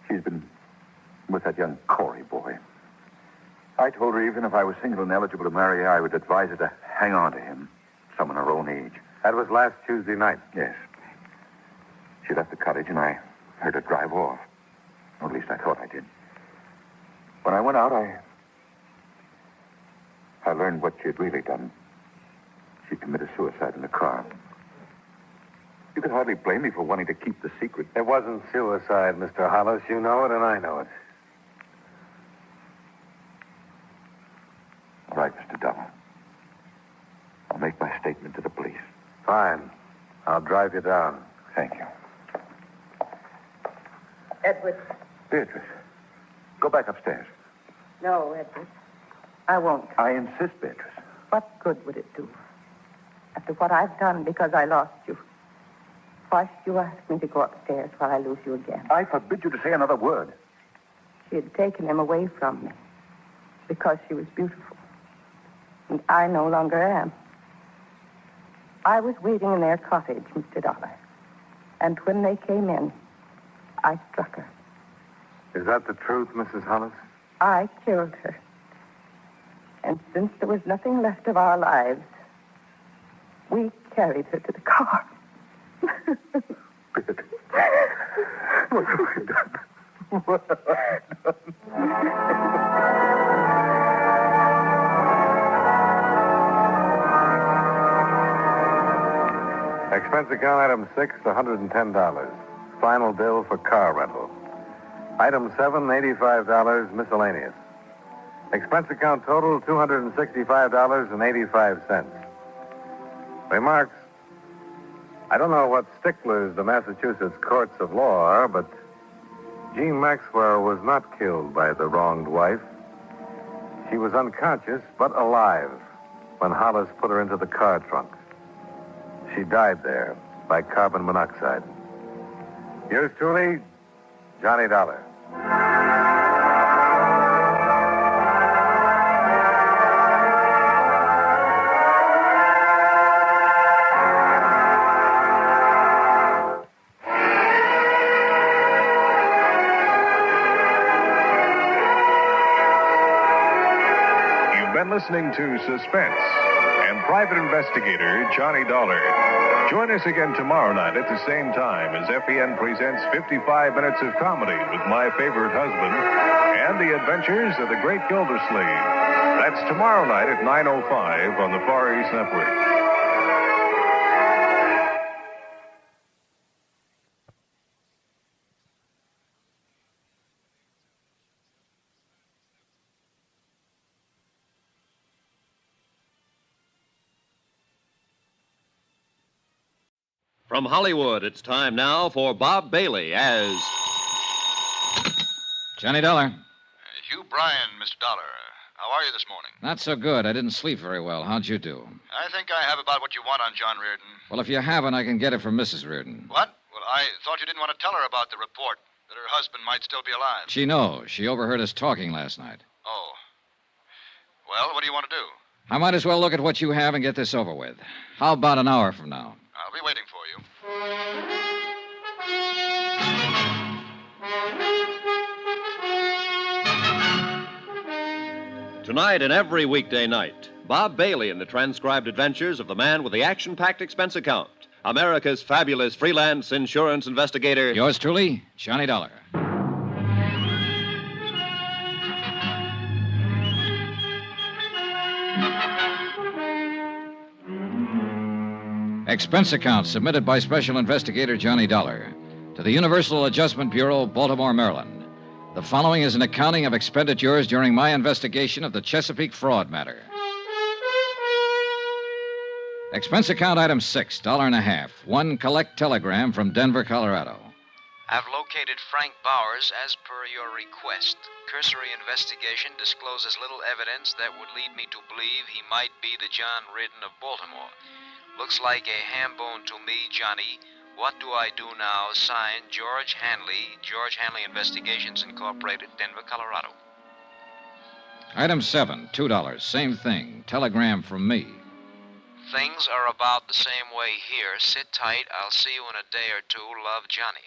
She's been with that young Corey boy. I told her even if I was single and eligible to marry her, I would advise her to hang on to him, someone her own age. That was last Tuesday night. Yes. She left the cottage, and I heard her drive off. Or at least I thought I did. When I went out, I learned what she had really done. She committed suicide in the car. You could hardly blame me for wanting to keep the secret. It wasn't suicide, Mr. Hollis. You know it, and I know it. All right, Mr. Dollar. I'll make my statement to the police. Fine. I'll drive you down. Thank you. Edward. Beatrice, go back upstairs. No, Edward. I won't. I insist, Beatrice. What good would it do? After what I've done because I lost you. Why should you ask me to go upstairs while I lose you again? I forbid you to say another word. She had taken him away from me because she was beautiful. And I no longer am. I was waiting in their cottage, Mr. Dollar. And when they came in, I struck her. Is that the truth, Mrs. Hollis? I killed her. And since there was nothing left of our lives, we carried her to the car. What have I done? What have I done? Expense account item 6, $110. Final bill for car rental. Item 7, $85, miscellaneous. Expense account total, $265.85. Remarks. I don't know what sticklers the Massachusetts courts of law are, but Jean Maxwell was not killed by the wronged wife. She was unconscious but alive when Hollis put her into the car trunk. She died there by carbon monoxide. Yours truly, Johnny Dollar. Listening to Suspense and Private Investigator Johnny Dollar. Join us again tomorrow night at the same time as FEN presents 55 Minutes of Comedy with My Favorite Husband and the Adventures of the Great Gildersleeve. That's tomorrow night at 9:05 on the Far East Network. From Hollywood, it's time now for Bob Bailey as Johnny Dollar. Hugh Bryan, Mr. Dollar. How are you this morning? Not so good. I didn't sleep very well. How'd you do? I think I have about what you want on John Reardon. Well, if you haven't, I can get it from Mrs. Reardon. What? Well, I thought you didn't want to tell her about the report, that her husband might still be alive. She knows. She overheard us talking last night. Oh. Well, what do you want to do? I might as well look at what you have and get this over with. How about an hour from now? I'll be waiting for you. Tonight and every weekday night, Bob Bailey in the transcribed adventures of the man with the action-packed expense account, America's fabulous freelance insurance investigator. Yours truly, Johnny Dollar. Expense account submitted by Special Investigator Johnny Dollar to the Universal Adjustment Bureau, Baltimore, Maryland. The following is an accounting of expenditures during my investigation of the Chesapeake Fraud Matter. Expense account item 6, $1.50. One collect telegram from Denver, Colorado. I've located Frank Bowers as per your request. Cursory investigation discloses little evidence that would lead me to believe he might be the John Reardon of Baltimore. Looks like a ham bone to me, Johnny. What do I do now? Signed, George Hanley, George Hanley Investigations Incorporated, Denver, Colorado. Item 7, $2. Same thing. Telegram from me. Things are about the same way here. Sit tight. I'll see you in a day or two. Love, Johnny.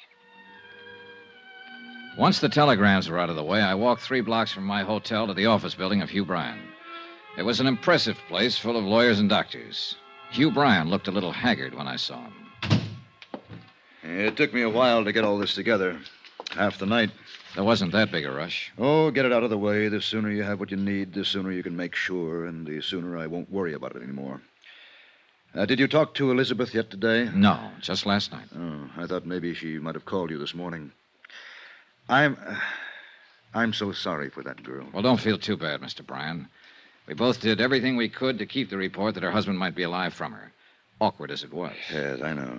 Once the telegrams were out of the way, I walked 3 blocks from my hotel to the office building of Hugh Bryan. It was an impressive place full of lawyers and doctors. Hugh Bryan looked a little haggard when I saw him. It took me a while to get all this together. Half the night. There wasn't that big a rush. Oh, get it out of the way. The sooner you have what you need, the sooner you can make sure, and the sooner I won't worry about it anymore. Did you talk to Elizabeth yet today? No, just last night. Oh, I thought maybe she might have called you this morning. I'm so sorry for that girl. Well, don't feel too bad, Mr. Bryan. We both did everything we could to keep the report that her husband might be alive from her. Awkward as it was. Yes, I know.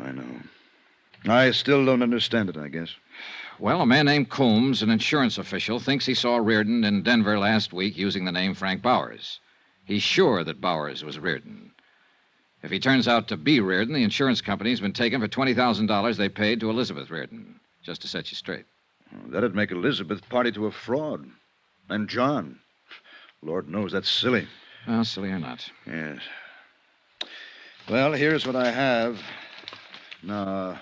I still don't understand it, I guess. Well, a man named Coombs, an insurance official, thinks he saw Reardon in Denver last week using the name Frank Bowers. He's sure that Bowers was Reardon. If he turns out to be Reardon, the insurance company's been taken for $20,000 they paid to Elizabeth Reardon, just to set you straight. Well, that'd make Elizabeth party to a fraud. And John. Lord knows that's silly. Well, silly or not. Yes. Well, here's what I have. Now,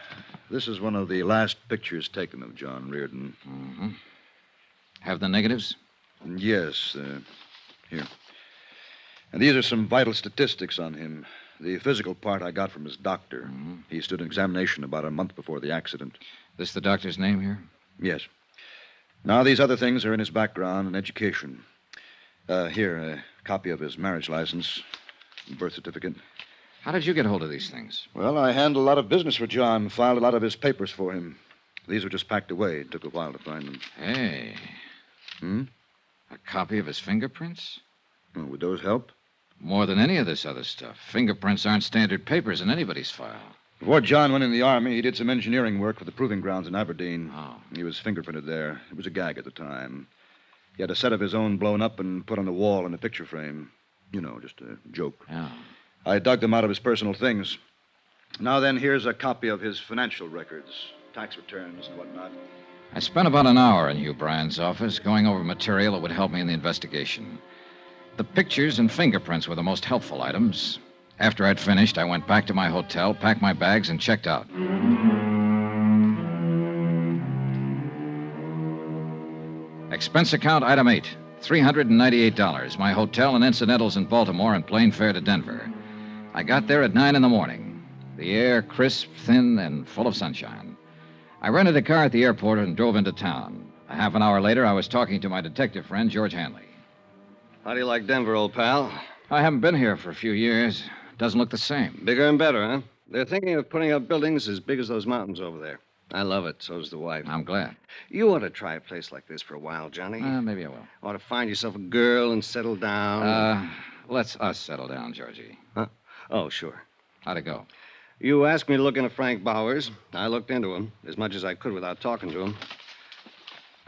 this is one of the last pictures taken of John Reardon. Mm-hmm. Have the negatives? Yes. Here. And these are some vital statistics on him. The physical part I got from his doctor. Mm-hmm. He stood an examination about a month before the accident. This the doctor's name here? Yes. Now, these other things are in his background and education. Here, a copy of his marriage license, birth certificate. How did you get hold of these things? Well, I handled a lot of business for John, filed a lot of his papers for him. These were just packed away. It took a while to find them. Hey. A copy of his fingerprints? Oh, would those help? More than any of this other stuff. Fingerprints aren't standard papers in anybody's file. Before John went in the Army, he did some engineering work for the proving grounds in Aberdeen. Oh. He was fingerprinted there. It was a gag at the time. He had a set of his own blown up and put on the wall in a picture frame. You know, just a joke. Yeah. I dug them out of his personal things. Now then, here's a copy of his financial records, tax returns and whatnot. I spent about an hour in Hugh Bryan's office going over material that would help me in the investigation. The pictures and fingerprints were the most helpful items. After I'd finished, I went back to my hotel, packed my bags, and checked out. Expense account item 8, $398. My hotel and incidentals in Baltimore and plane fare to Denver. I got there at 9 in the morning. The air crisp, thin, and full of sunshine. I rented a car at the airport and drove into town. A half an hour later, I was talking to my detective friend, George Hanley. How do you like Denver, old pal? I haven't been here for a few years. Doesn't look the same. Bigger and better, huh? They're thinking of putting up buildings as big as those mountains over there. I love it. So's the wife. I'm glad. You ought to try a place like this for a while, Johnny. Maybe I will. Ought to find yourself a girl and settle down. Let's us settle down, Georgie. Huh? Oh, sure. How'd it go? You asked me to look into Frank Bowers. I looked into him as much as I could without talking to him.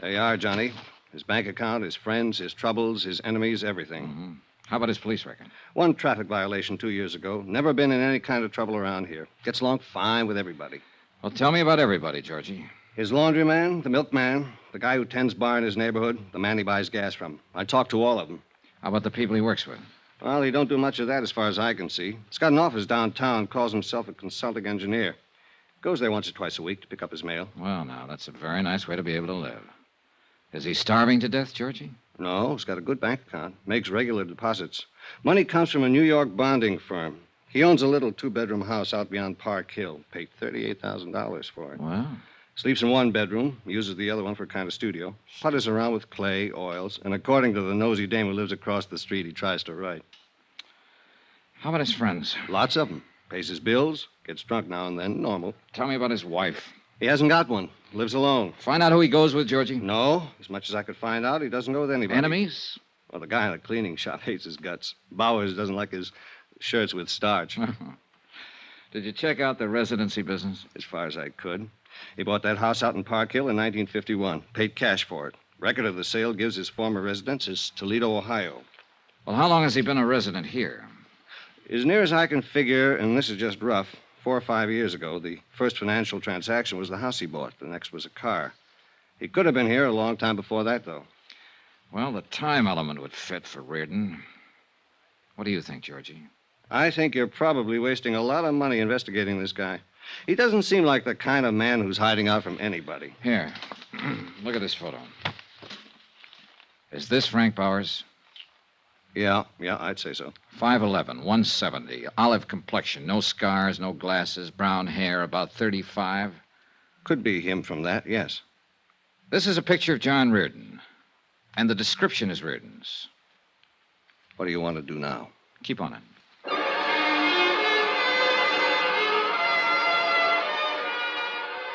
There you are, Johnny. His bank account, his friends, his troubles, his enemies, everything. Mm-hmm. How about his police record? 1 traffic violation 2 years ago. Never been in any kind of trouble around here. Gets along fine with everybody. Well, tell me about everybody, Georgie. His laundryman, the milkman, the guy who tends bar in his neighborhood, the man he buys gas from. I talked to all of them. How about the people he works with? Well, he don't do much of that as far as I can see. He's got an office downtown, calls himself a consulting engineer. Goes there once or twice a week to pick up his mail. Well, now, that's a very nice way to be able to live. Is he starving to death, Georgie? No, he's got a good bank account. Makes regular deposits. Money comes from a New York bonding firm. He owns a little two-bedroom house out beyond Park Hill. Paid $38,000 for it. Wow. Sleeps in one bedroom, uses the other one for a kind of studio. Putters around with clay, oils, and according to the nosy dame who lives across the street, he tries to write. How about his friends? Lots of them. Pays his bills, gets drunk now and then, normal. Tell me about his wife. He hasn't got one. Lives alone. Find out who he goes with, Georgie? No. As much as I could find out, he doesn't go with anybody. Enemies? Well, the guy in the cleaning shop hates his guts. Bowers doesn't like his shirts with starch. Did you check out the residency business? As far as I could. He bought that house out in Park Hill in 1951. Paid cash for it. Record of the sale gives his former residence as Toledo, Ohio. Well, how long has he been a resident here? As near as I can figure, and this is just rough, 4 or 5 years ago, the first financial transaction was the house he bought. The next was a car. He could have been here a long time before that, though. Well, the time element would fit for Reardon. What do you think, Georgie? I think you're probably wasting a lot of money investigating this guy. He doesn't seem like the kind of man who's hiding out from anybody. Here. Look at this photo. Is this Frank Bowers? Yeah, I'd say so. 5'11", 170, olive complexion, no scars, no glasses, brown hair, about 35. Could be him from that, yes. This is a picture of John Reardon, and the description is Reardon's. What do you want to do now? Keep on it.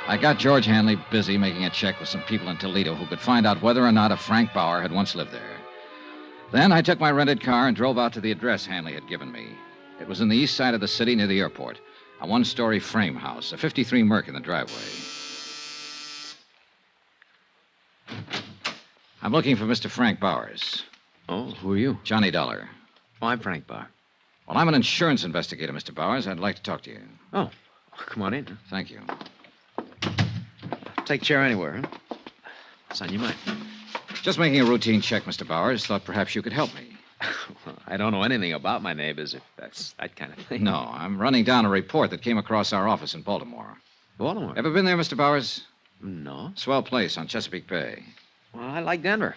I got George Hanley busy making a check with some people in Toledo who could find out whether or not a Frank Bauer had once lived there. Then I took my rented car and drove out to the address Hanley had given me. It was in the east side of the city near the airport, a one-story frame house, a 53 Merc in the driveway. I'm looking for Mr. Frank Bowers. Oh, who are you? Johnny Dollar. Oh, I'm Frank Bauer. Well, I'm an insurance investigator, Mr. Bowers. I'd like to talk to you. Oh, come on in. Thank you. Take a chair anywhere, huh? What's on your mind? Just making a routine check, Mr. Bowers. Thought perhaps you could help me. I don't know anything about my neighbors, if that's that kind of thing. No, I'm running down a report that came across our office in Baltimore. Baltimore? Ever been there, Mr. Bowers? No. Swell place on Chesapeake Bay. Well, I like Denver.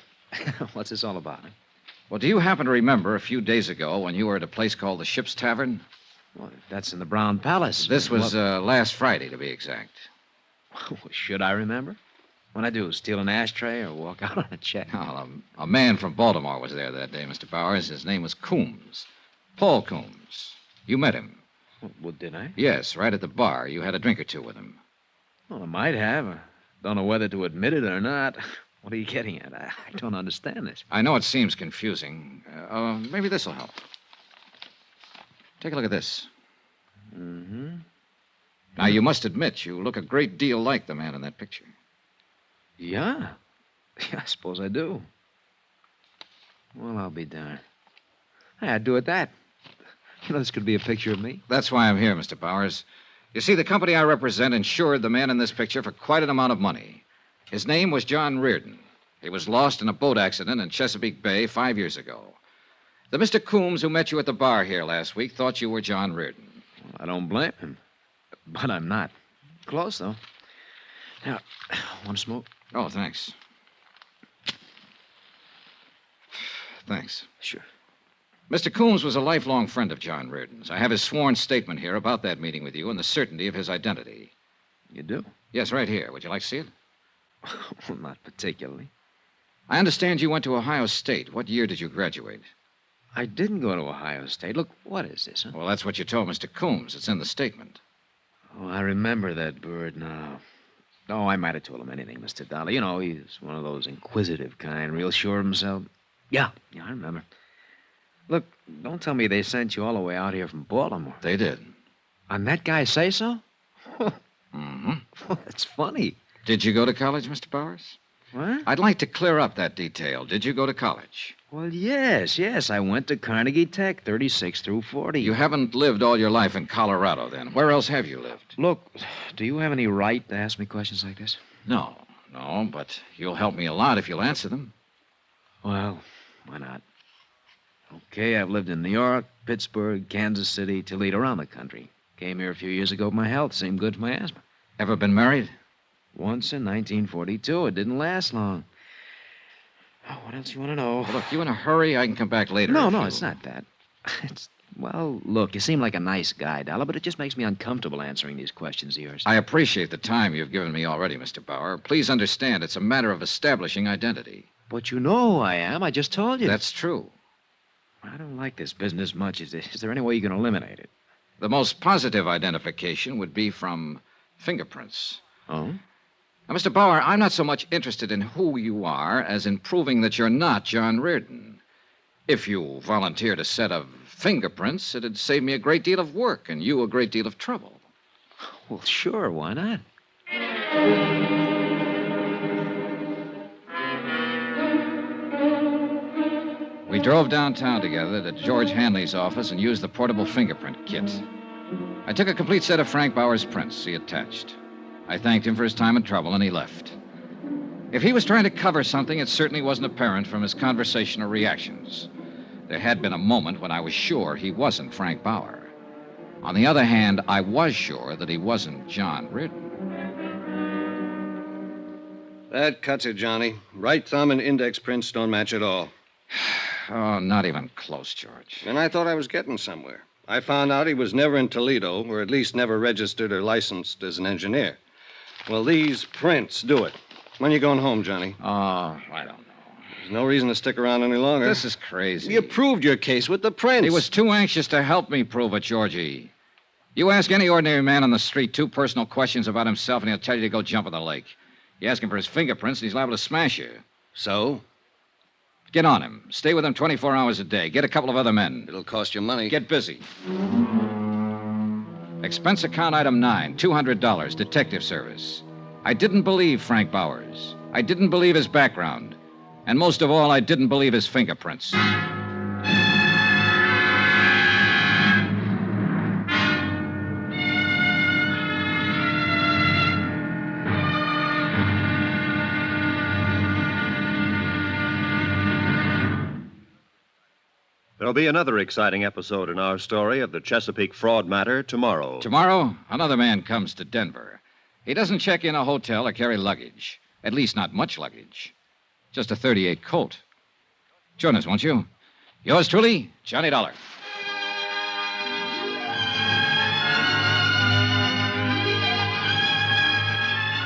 What's this all about? Well, do you happen to remember a few days ago when you were at a place called the Ship's Tavern? Well, that's in the Brown Palace. This was last Friday, to be exact. Should I remember? What I do, steal an ashtray or walk out on a check? Well, a man from Baltimore was there that day, Mr. Bowers. His name was Coombs. Paul Coombs. You met him. Well, did I? Yes, right at the bar. You had a drink or two with him. Well, I might have. I don't know whether to admit it or not. What are you getting at? I don't understand this. I know it seems confusing. Maybe this will help. Take a look at this. Mm-hmm. Now, you must admit you look a great deal like the man in that picture. Yeah, I suppose I do. Well, I'll be darned. Hey, I'd do it that. You know, this could be a picture of me. That's why I'm here, Mr. Bowers. You see, the company I represent insured the man in this picture for quite an amount of money. His name was John Reardon. He was lost in a boat accident in Chesapeake Bay 5 years ago. The Mr. Coombs who met you at the bar here last week thought you were John Reardon. Well, I don't blame him. But I'm not. Close, though. Now, want to smoke? Oh, thanks. Thanks. Sure. Mr. Coombs was a lifelong friend of John Reardon's. I have his sworn statement here about that meeting with you and the certainty of his identity. You do? Yes, right here. Would you like to see it? Well, not particularly. I understand you went to Ohio State. What year did you graduate? I didn't go to Ohio State. Look, what is this, huh? Well, that's what you told Mr. Coombs. It's in the statement. Oh, I remember that bird now. Oh, I might have told him anything, Mr. Dollar. You know, he's one of those inquisitive kind, real sure of himself. Yeah, I remember. Look, don't tell me they sent you all the way out here from Baltimore. They did. On that guy's say-so? Mm-hmm. That's funny. Did you go to college, Mr. Bowers? What? I'd like to clear up that detail. Did you go to college? Well, yes. I went to Carnegie Tech, 36 through 40. You haven't lived all your life in Colorado, then. Where else have you lived? Look, do you have any right to ask me questions like this? No, but you'll help me a lot if you'll answer them. Well, why not? Okay, I've lived in New York, Pittsburgh, Kansas City, Toledo, around the country. Came here a few years ago with my health. Seemed good for my asthma. Ever been married? Once in 1942. It didn't last long. What else you want to know? Well, if you're in a hurry, I can come back later. No, it's not that. Well, look, you seem like a nice guy, Dollar, but it just makes me uncomfortable answering these questions of yours. I appreciate the time you've given me already, Mr. Bauer. Please understand, it's a matter of establishing identity. But you know who I am. I just told you. That's true. I don't like this business much. Is there any way you can eliminate it? The most positive identification would be from fingerprints. Oh? Now, Mr. Bauer, I'm not so much interested in who you are as in proving that you're not John Reardon. If you volunteered a set of fingerprints, it'd save me a great deal of work and you a great deal of trouble. Well, sure, why not? We drove downtown together to George Hanley's office and used the portable fingerprint kit. I took a complete set of Frank Bauer's prints he attached. I thanked him for his time and trouble, and he left. If he was trying to cover something, it certainly wasn't apparent from his conversational reactions. There had been a moment when I was sure he wasn't Frank Bauer. On the other hand, I was sure that he wasn't John Reardon. That cuts it, Johnny. Right thumb and index prints don't match at all. Oh, not even close, George. And I thought I was getting somewhere. I found out he was never in Toledo, or at least never registered or licensed as an engineer. Well, these prints do it. When are you going home, Johnny? Oh, I don't know. There's no reason to stick around any longer. This is crazy. You proved your case with the prints. He was too anxious to help me prove it, Georgie. You ask any ordinary man on the street 2 personal questions about himself, and he'll tell you to go jump in the lake. You ask him for his fingerprints, and he's liable to smash you. So? Get on him. Stay with him 24 hours a day. Get a couple of other men. It'll cost you money. Get busy. Expense account item 9, $200, detective service. I didn't believe Frank Bowers. I didn't believe his background. And most of all, I didn't believe his fingerprints. There'll be another exciting episode in our story of the Chesapeake Fraud Matter tomorrow. Tomorrow, another man comes to Denver. He doesn't check in a hotel or carry luggage. At least not much luggage. Just a .38 Colt. Join us, won't you? Yours truly, Johnny Dollar.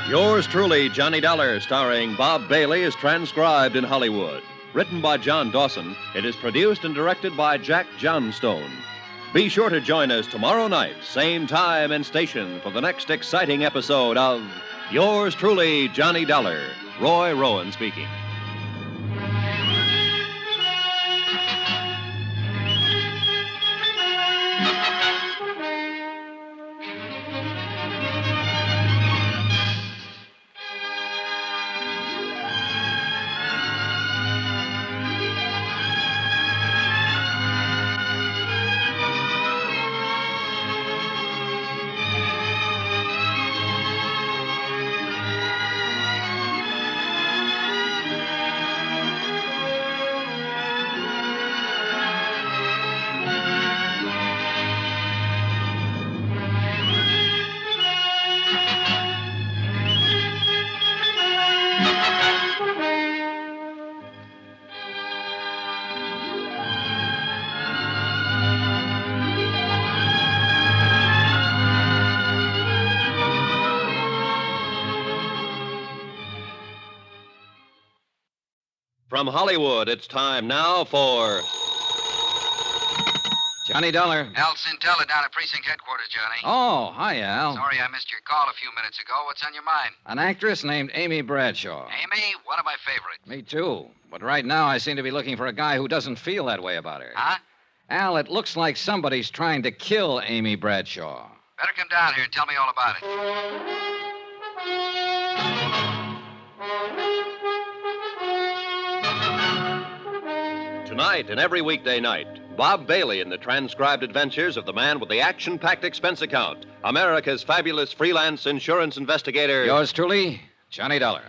Yours truly, Johnny Dollar, starring Bob Bailey, is transcribed in Hollywood. Written by John Dawson, it is produced and directed by Jack Johnstone. Be sure to join us tomorrow night, same time and station, for the next exciting episode of Yours truly, Johnny Dollar. Roy Rowan speaking. From Hollywood, it's time now for Johnny Dollar. Al Cintella down at precinct headquarters, Johnny. Oh, hi, Al. Sorry I missed your call a few minutes ago. What's on your mind? An actress named Amy Bradshaw. Amy? One of my favorites. Me too. But right now I seem to be looking for a guy who doesn't feel that way about her. Huh? Al, it looks like somebody's trying to kill Amy Bradshaw. Better come down here and tell me all about it. Tonight and every weekday night, Bob Bailey in the transcribed adventures of the man with the action-packed expense account, America's fabulous freelance insurance investigator. Yours truly, Johnny Dollar.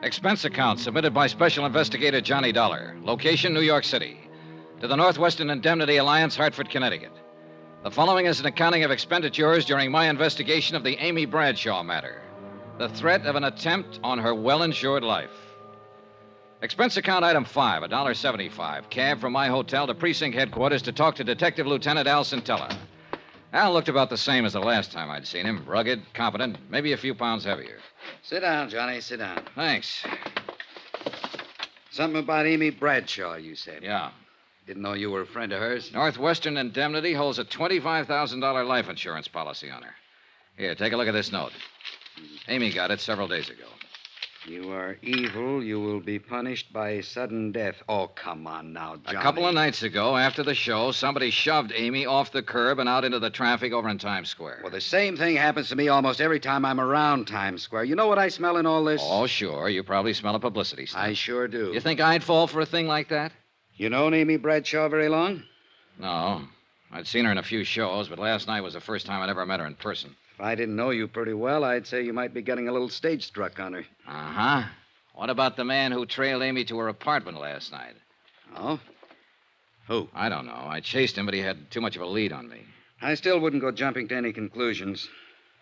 Expense account submitted by Special Investigator Johnny Dollar. Location, New York City. To the Northwestern Indemnity Alliance, Hartford, Connecticut. The following is an accounting of expenditures during my investigation of the Amy Bradshaw matter. The threat of an attempt on her well-insured life. Expense account item 5, $1.75. Cab from my hotel to precinct headquarters to talk to Detective Lieutenant Al Centella. Al looked about the same as the last time I'd seen him. Rugged, competent, maybe a few pounds heavier. Sit down, Johnny. Sit down. Thanks. Something about Amy Bradshaw, you said. Yeah. Didn't know you were a friend of hers. Northwestern Indemnity holds a $25,000 life insurance policy on her. Here, take a look at this note. Amy got it several days ago. You are evil. You will be punished by sudden death. Oh, come on now, Johnny. A couple of nights ago, after the show, somebody shoved Amy off the curb and out into the traffic over in Times Square. Well, the same thing happens to me almost every time I'm around Times Square. You know what I smell in all this? Oh, sure. You probably smell a publicity stunt. I sure do. You think I'd fall for a thing like that? You known Amy Bradshaw very long? No. I'd seen her in a few shows, but last night was the first time I'd ever met her in person. If I didn't know you pretty well, I'd say you might be getting a little stage struck on her. Uh-huh. What about the man who trailed Amy to her apartment last night? Oh? Who? I don't know. I chased him, but he had too much of a lead on me. I still wouldn't go jumping to any conclusions.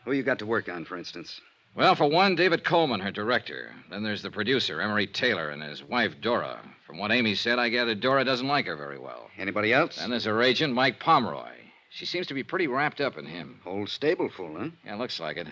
Who you got to work on, for instance? Well, for one, David Coleman, her director. Then there's the producer, Emery Taylor, and his wife, Dora. From what Amy said, I gather Dora doesn't like her very well. Anybody else? Then there's her agent, Mike Pomeroy. She seems to be pretty wrapped up in him. Whole stable full, huh? Yeah, looks like it.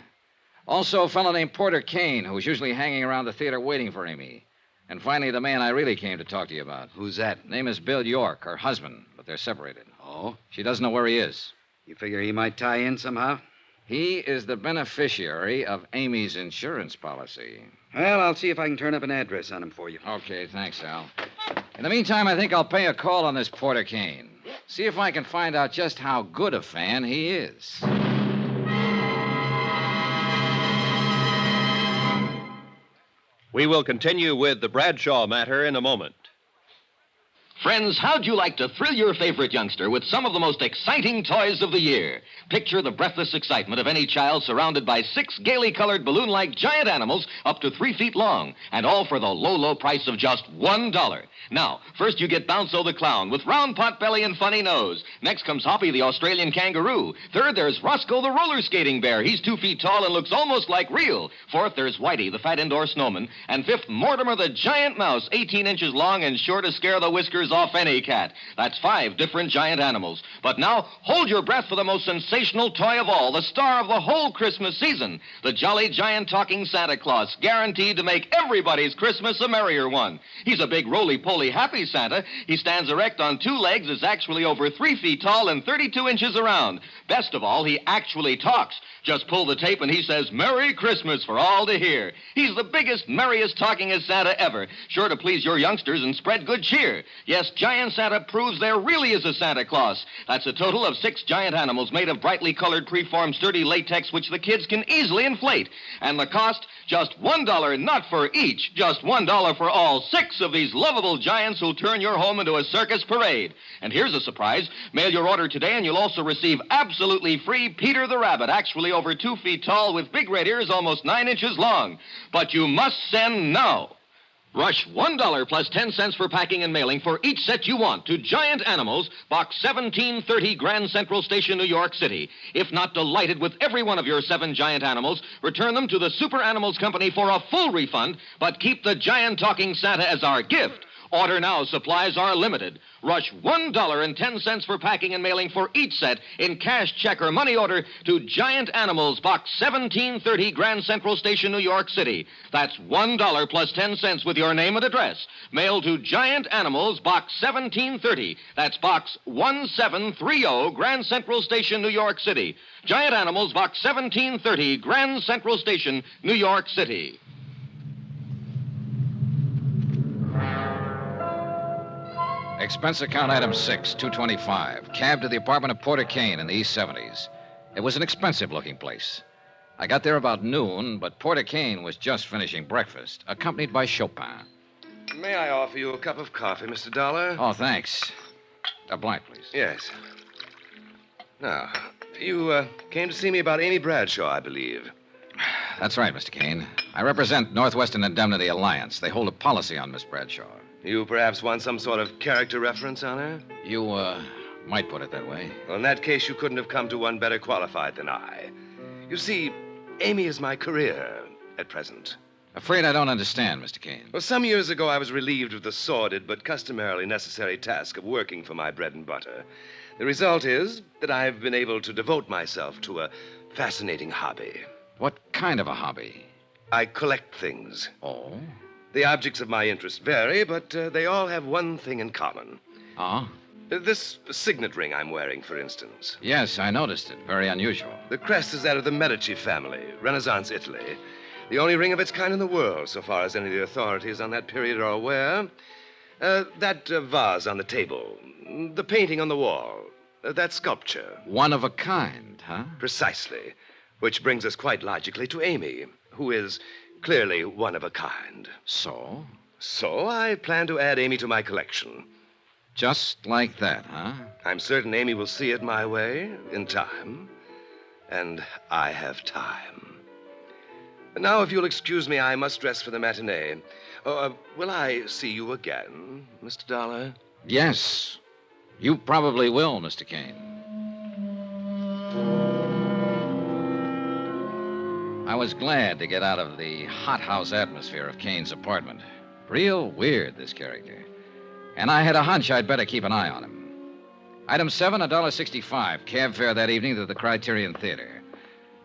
Also, a fellow named Porter Kane, who's usually hanging around the theater waiting for Amy. And finally, the man I really came to talk to you about. Who's that? Name is Bill York, her husband, but they're separated. Oh? She doesn't know where he is. You figure he might tie in somehow? He is the beneficiary of Amy's insurance policy. Well, I'll see if I can turn up an address on him for you. Okay, thanks, Al. In the meantime, I think I'll pay a call on this Porter Kane. See if I can find out just how good a fan he is. We will continue with the Bradshaw matter in a moment. Friends, how'd you like to thrill your favorite youngster with some of the most exciting toys of the year? Picture the breathless excitement of any child surrounded by 6 gaily colored balloon-like giant animals up to 3 feet long, and all for the low, low price of just $1. Now, first you get Bounzo the Clown with round pot belly and funny nose. Next comes Hoppy the Australian Kangaroo. Third, there's Roscoe the Roller Skating Bear. He's 2 feet tall and looks almost like real. Fourth, there's Whitey the Fat Indoor Snowman. And fifth, Mortimer the Giant Mouse, 18 inches long and sure to scare the whiskers off any cat. That's 5 different giant animals. But now, hold your breath for the most sensational toy of all, the star of the whole Christmas season, the jolly giant talking Santa Claus, guaranteed to make everybody's Christmas a merrier one. He's a big roly-poly happy Santa. He stands erect on 2 legs, is actually over 3 feet tall and 32 inches around. Best of all, he actually talks. Just pull the tape and he says, "Merry Christmas" for all to hear. He's the biggest, merriest talkingest Santa ever, sure to please your youngsters and spread good cheer. Yes, Giant Santa proves there really is a Santa Claus. That's a total of 6 giant animals made of brightly colored, preformed, sturdy latex, which the kids can easily inflate. And the cost, just $1, not for each, just $1 for all 6 of these lovable giants who'll turn your home into a circus parade. And here's a surprise. Mail your order today and you'll also receive absolutely free Peter the Rabbit, actually over 2 feet tall with big red ears almost 9 inches long. But you must send now. Rush $1 plus 10 cents for packing and mailing for each set you want to Giant Animals, Box 1730, Grand Central Station, New York City. If not delighted with every one of your 7 giant animals, return them to the Super Animals Company for a full refund, but keep the giant talking Santa as our gift. Order now. Supplies are limited. Rush $1.10 for packing and mailing for each set in cash, check, or money order to Giant Animals, Box 1730, Grand Central Station, New York City. That's $1 plus 10 cents with your name and address. Mail to Giant Animals, Box 1730. That's Box 1730, Grand Central Station, New York City. Giant Animals, Box 1730, Grand Central Station, New York City. Expense account item 6, $225. Cab to the apartment of Porter Kane in the East 70s. It was an expensive-looking place. I got there about noon, but Porter Kane was just finishing breakfast, accompanied by Chopin. May I offer you a cup of coffee, Mr. Dollar? Oh, thanks. A blind, please. Yes. Now, you came to see me about Amy Bradshaw, I believe. That's right, Mr. Kane. I represent Northwestern Indemnity Alliance. They hold a policy on Miss Bradshaw. You perhaps want some sort of character reference on her? You Might put it that way. Well, in that case, you couldn't have come to one better qualified than I. You see, Amy is my career at present. Afraid I don't understand, Mr. Kane. Well, some years ago, I was relieved of the sordid but customarily necessary task of working for my bread and butter. The result is that I've been able to devote myself to a fascinating hobby. What kind of a hobby? I collect things. Oh? The objects of my interest vary, but they all have one thing in common. Oh? This signet ring I'm wearing, for instance. Yes, I noticed it. Very unusual. The crest is that of the Medici family, Renaissance Italy. The only ring of its kind in the world, so far as any of the authorities on that period are aware. That vase on the table, the painting on the wall, that sculpture. One of a kind, huh? Precisely. Which brings us quite logically to Amy, who is clearly one of a kind. So? So I plan to add Amy to my collection. Just like that, huh? I'm certain Amy will see it my way in time. And I have time. Now, if you'll excuse me, I must dress for the matinee. Will I see you again, Mr. Dollar? Yes. You probably will, Mr. Kane. I was glad to get out of the hothouse atmosphere of Kane's apartment. Real weird, this character. And I had a hunch I'd better keep an eye on him. Item 7, $1.65. Cab fare that evening to the Criterion Theater.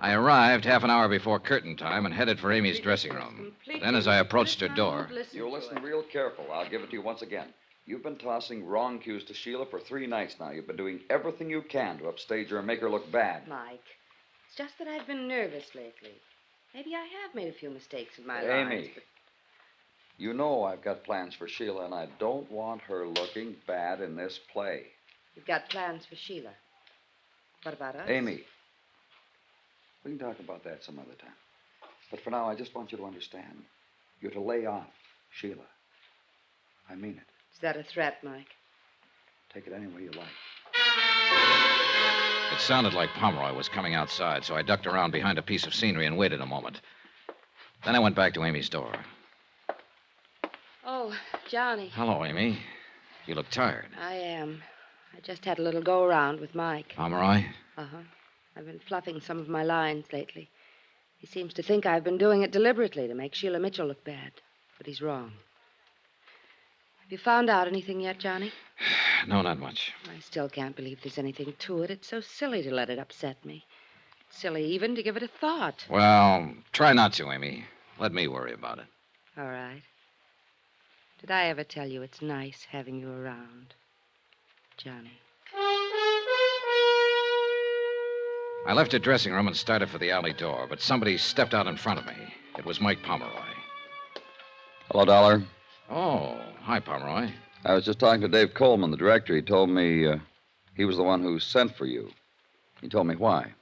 I arrived half an hour before curtain time and headed for Amy's dressing room. Then, as I approached her door... You listen real careful. I'll give it to you once again. You've been tossing wrong cues to Sheila for 3 nights now. You've been doing everything you can to upstage her and make her look bad. Mike, it's just that I've been nervous lately. Maybe I have made a few mistakes in my life. Amy, you know I've got plans for Sheila, and I don't want her looking bad in this play. You've got plans for Sheila. What about us? Amy, we can talk about that some other time. But for now, I just want you to understand. You're to lay off Sheila. I mean it. Is that a threat, Mike? Take it any way you like. It sounded like Pomeroy was coming outside, so I ducked around behind a piece of scenery and waited a moment. Then I went back to Amy's door. Oh, Johnny. Hello, Amy. You look tired. I am. I just had a little go-around with Mike. Pomeroy? Uh-huh. I've been fluffing some of my lines lately. He seems to think I've been doing it deliberately to make Sheila Mitchell look bad. But he's wrong. Have you found out anything yet, Johnny? No, not much. I still can't believe there's anything to it. It's so silly to let it upset me. Silly even to give it a thought. Well, try not to, Amy. Let me worry about it. All right. Did I ever tell you it's nice having you around, Johnny? I left her dressing room and started for the alley door, but somebody stepped out in front of me. It was Mike Pomeroy. Hello, Dollar. Oh, hi, Pomeroy. I was just talking to Dave Coleman, the director. He told me he was the one who sent for you. He told me why.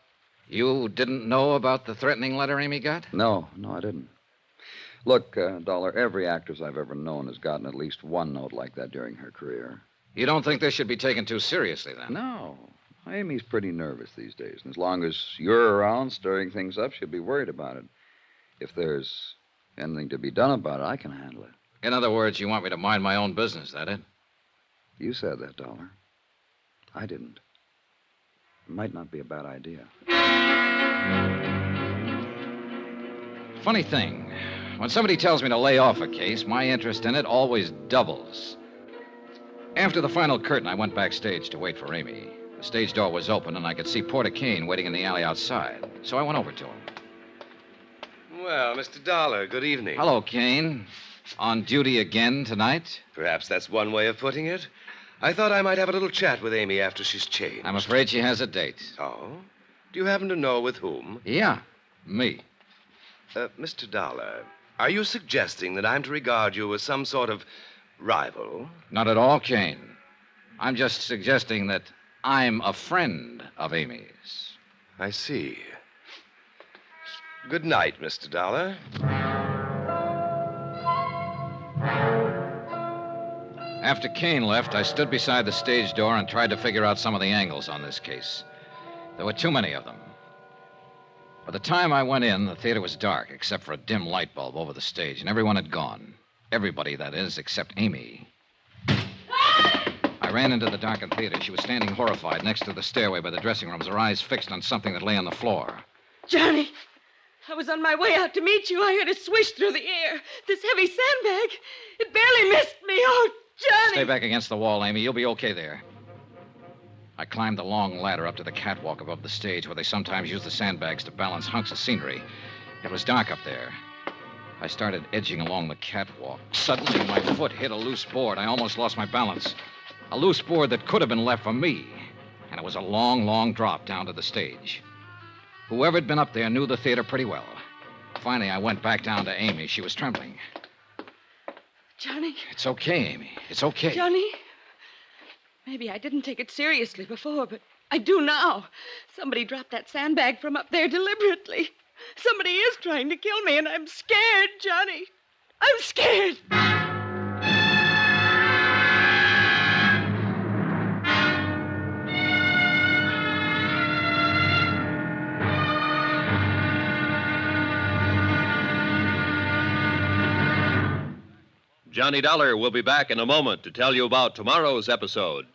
You didn't know about the threatening letter Amy got? No, I didn't. Look, Dollar, every actress I've ever known has gotten at least one note like that during her career. You don't think this should be taken too seriously, then? No. Amy's pretty nervous these days, and as long as you're around stirring things up, she'll be worried about it. If there's anything to be done about it, I can handle it. In other words, you want me to mind my own business, that it? You said that, Dollar. I didn't. It might not be a bad idea. Funny thing. When somebody tells me to lay off a case, my interest in it always doubles. After the final curtain, I went backstage to wait for Amy. The stage door was open, and I could see Porter Kane waiting in the alley outside. So I went over to him. Well, Mr. Dollar, good evening. Hello, Kane. On duty again tonight? Perhaps that's one way of putting it. I thought I might have a little chat with Amy after she's changed. I'm afraid she has a date. Oh? Do you happen to know with whom? Yeah, me. Mr. Dollar, are you suggesting that I'm to regard you as some sort of rival? Not at all, Kane. I'm just suggesting that I'm a friend of Amy's. I see. Good night, Mr. Dollar. After Kane left, I stood beside the stage door and tried to figure out some of the angles on this case. There were too many of them. By the time I went in, the theater was dark, except for a dim light bulb over the stage, and everyone had gone. Everybody, that is, except Amy. I ran into the darkened theater. She was standing horrified next to the stairway by the dressing rooms, her eyes fixed on something that lay on the floor. Johnny, I was on my way out to meet you. I heard it swish through the air. This heavy sandbag. It barely missed me. Oh, Johnny. Stay back against the wall, Amy. You'll be okay there. I climbed the long ladder up to the catwalk above the stage where they sometimes use the sandbags to balance hunks of scenery. It was dark up there. I started edging along the catwalk. Suddenly, my foot hit a loose board. I almost lost my balance. A loose board that could have been left for me. And it was a long, long drop down to the stage. Whoever had been up there knew the theater pretty well. Finally, I went back down to Amy. She was trembling. Johnny? It's okay, Amy. It's okay. Johnny? Maybe I didn't take it seriously before, but I do now. Somebody dropped that sandbag from up there deliberately. Somebody is trying to kill me, and I'm scared, Johnny. I'm scared. Johnny Dollar will be back in a moment to tell you about tomorrow's episode.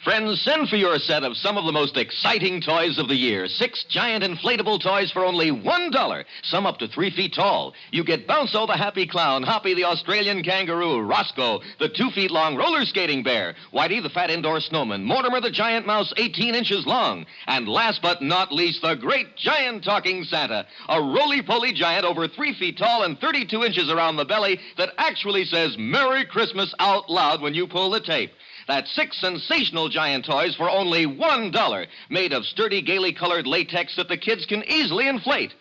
Friends, send for your set of some of the most exciting toys of the year. 6 giant inflatable toys for only $1, some up to 3 feet tall. You get Bounco the Happy Clown, Hoppy the Australian Kangaroo, Roscoe the 2 feet long roller skating bear, Whitey the fat indoor snowman, Mortimer the giant mouse 18 inches long, and last but not least, the great giant talking Santa, a roly-poly giant over 3 feet tall and 32 inches around the belly that actually says Merry Christmas out loud when you pull the tape. That's 6 sensational giant toys for only $1, made of sturdy, gaily colored latex that the kids can easily inflate.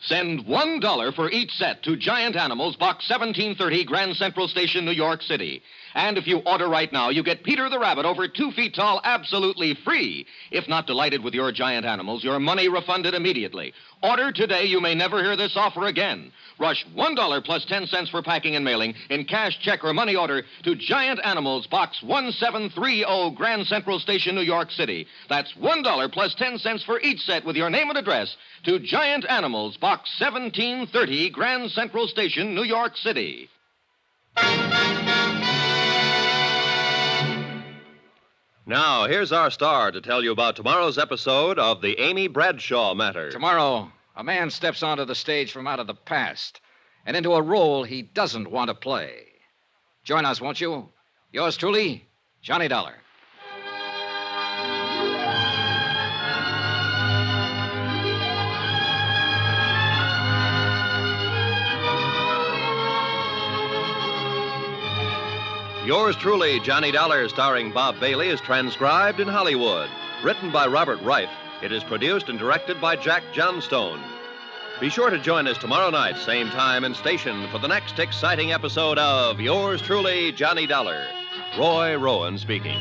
Send $1 for each set to Giant Animals, Box 1730, Grand Central Station, New York City. And if you order right now, you get Peter the Rabbit over 2 feet tall absolutely free. If not delighted with your Giant Animals, your money refunded immediately. Order today. You may never hear this offer again. Rush $1 plus 10 cents for packing and mailing in cash, check, or money order to Giant Animals, Box 1730, Grand Central Station, New York City. That's $1 plus 10 cents for each set with your name and address to Giant Animals, Box 1730, Grand Central Station, New York City. Now, here's our star to tell you about tomorrow's episode of the Amy Bradshaw Matter. Tomorrow, a man steps onto the stage from out of the past and into a role he doesn't want to play. Join us, won't you? Yours truly, Johnny Dollar. Yours truly, Johnny Dollar, starring Bob Bailey, is transcribed in Hollywood. Written by Robert Reif, it is produced and directed by Jack Johnstone. Be sure to join us tomorrow night, same time and station, for the next exciting episode of Yours truly, Johnny Dollar. Roy Rowan speaking.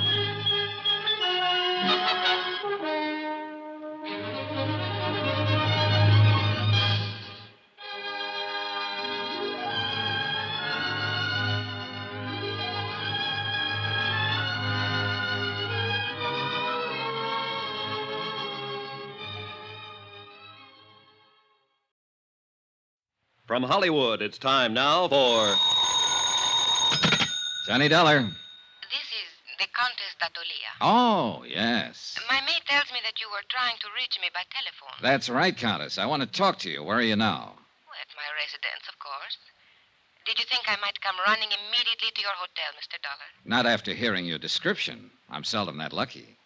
From Hollywood, it's time now for... Johnny Dollar. This is the Countess Tatolia. Oh, yes. My maid tells me that you were trying to reach me by telephone. That's right, Countess. I want to talk to you. Where are you now? At my residence, of course. Did you think I might come running immediately to your hotel, Mr. Dollar? Not after hearing your description. I'm seldom that lucky.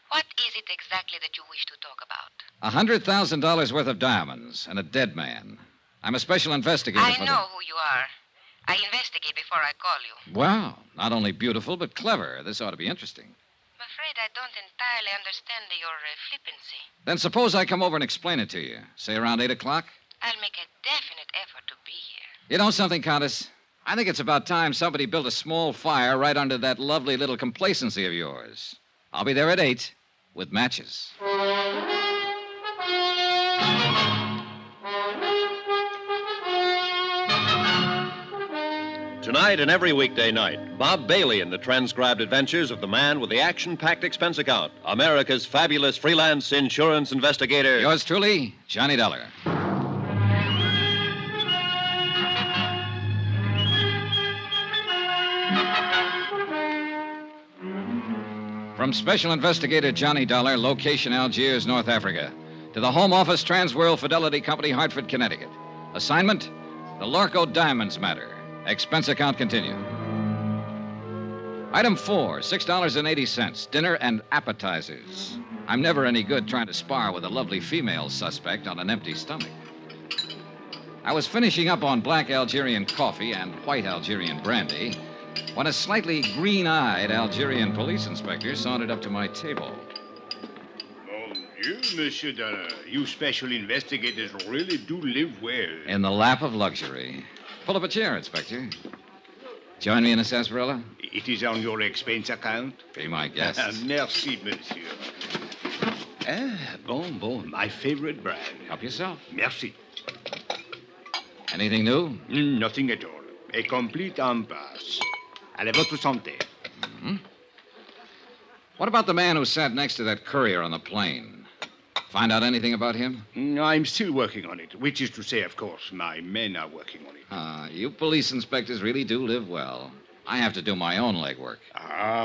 What is it exactly that you wish to talk about? $100,000 worth of diamonds and a dead man. I'm a special investigator. I know who you are. I investigate before I call you. Wow. Not only beautiful, but clever. This ought to be interesting. I'm afraid I don't entirely understand your flippancy. Then suppose I come over and explain it to you. Say around 8 o'clock? I'll make a definite effort to be here. You know something, Countess? I think it's about time somebody built a small fire right under that lovely little complacency of yours. I'll be there at 8 with matches. Tonight and every weekday night, Bob Bailey in the transcribed adventures of the man with the action-packed expense account, America's fabulous freelance insurance investigator. Yours truly, Johnny Dollar. From Special Investigator Johnny Dollar, location Algiers, North Africa, to the Home Office, Transworld Fidelity Company, Hartford, Connecticut. Assignment, the Lorco Diamonds Matter. Expense account continued. Item 4, $6.80, dinner and appetizers. I'm never any good trying to spar with a lovely female suspect on an empty stomach. I was finishing up on black Algerian coffee and white Algerian brandy when a slightly green-eyed Algerian police inspector sauntered up to my table. Mon Dieu, Monsieur Dollar, you special investigators really do live well. In the lap of luxury. Pull up a chair, Inspector. Join me in a sarsaparilla? It is on your expense account? Be my guest. Merci, monsieur. Bon, my favorite brand. Help yourself. Merci. Anything new? Nothing at all. A complete impasse. À votre santé. Mm-hmm. What about the man who sat next to that courier on the plane? Find out anything about him? I'm still working on it, which is to say, of course, my men are working on it. You police inspectors really do live well. I have to do my own legwork.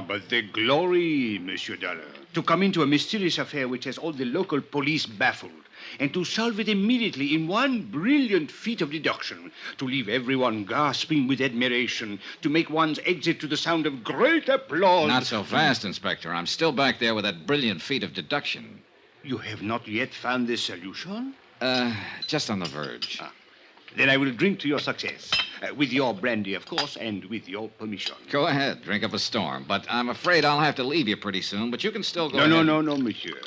But the glory, Monsieur Dollar, to come into a mysterious affair which has all the local police baffled, and to solve it immediately in one brilliant feat of deduction, to leave everyone gasping with admiration, to make one's exit to the sound of great applause. Not so fast, Inspector. I'm still back there with that brilliant feat of deduction. You have not yet found the solution? Just on the verge. Then I will drink to your success. With your brandy, of course, and with your permission. Go ahead. Drink up a storm. But I'm afraid I'll have to leave you pretty soon, but you can still go ahead. No, monsieur.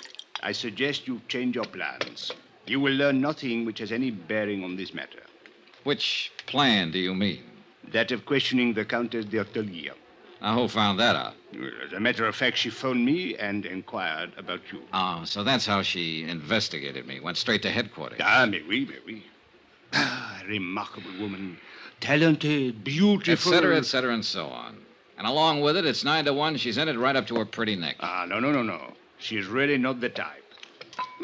I suggest you change your plans. You will learn nothing which has any bearing on this matter. Which plan do you mean? That of questioning the Countess d'Hortellier. Now, who found that out? As a matter of fact, she phoned me and inquired about you. Oh, so that's how she investigated me. Went straight to headquarters. Mais oui. Remarkable woman. Talented, beautiful. Et cetera, and so on. And along with it, it's 9 to 1. She's in it right up to her pretty neck. No. She's really not the type.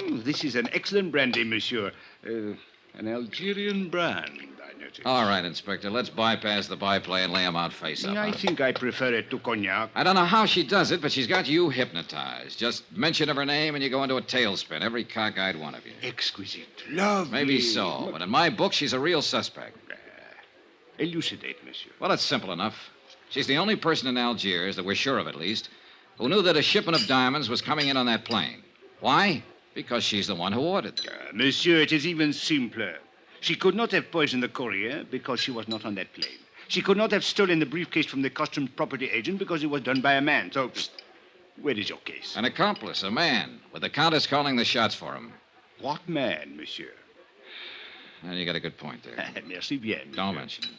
This is an excellent brandy, monsieur. An Algerian brand, I notice. All right, Inspector. Let's bypass the byplay and lay him out face up. I think I prefer it to cognac. I don't know how she does it, but she's got you hypnotized. Just mention of her name and you go into a tailspin, every cockeyed one of you. Exquisite. Lovely. Maybe so, but in my book, she's a real suspect. Elucidate, monsieur. Well, it's simple enough. She's the only person in Algiers, that we're sure of at least, who knew that a shipment of diamonds was coming in on that plane. Why? Because she's the one who ordered them. Monsieur, it is even simpler. She could not have poisoned the courier because she was not on that plane. She could not have stolen the briefcase from the customs property agent because it was done by a man. So, where is your case? An accomplice, a man, with the Countess calling the shots for him. What man, monsieur? Well, you got a good point there. Merci bien. Don't mention it.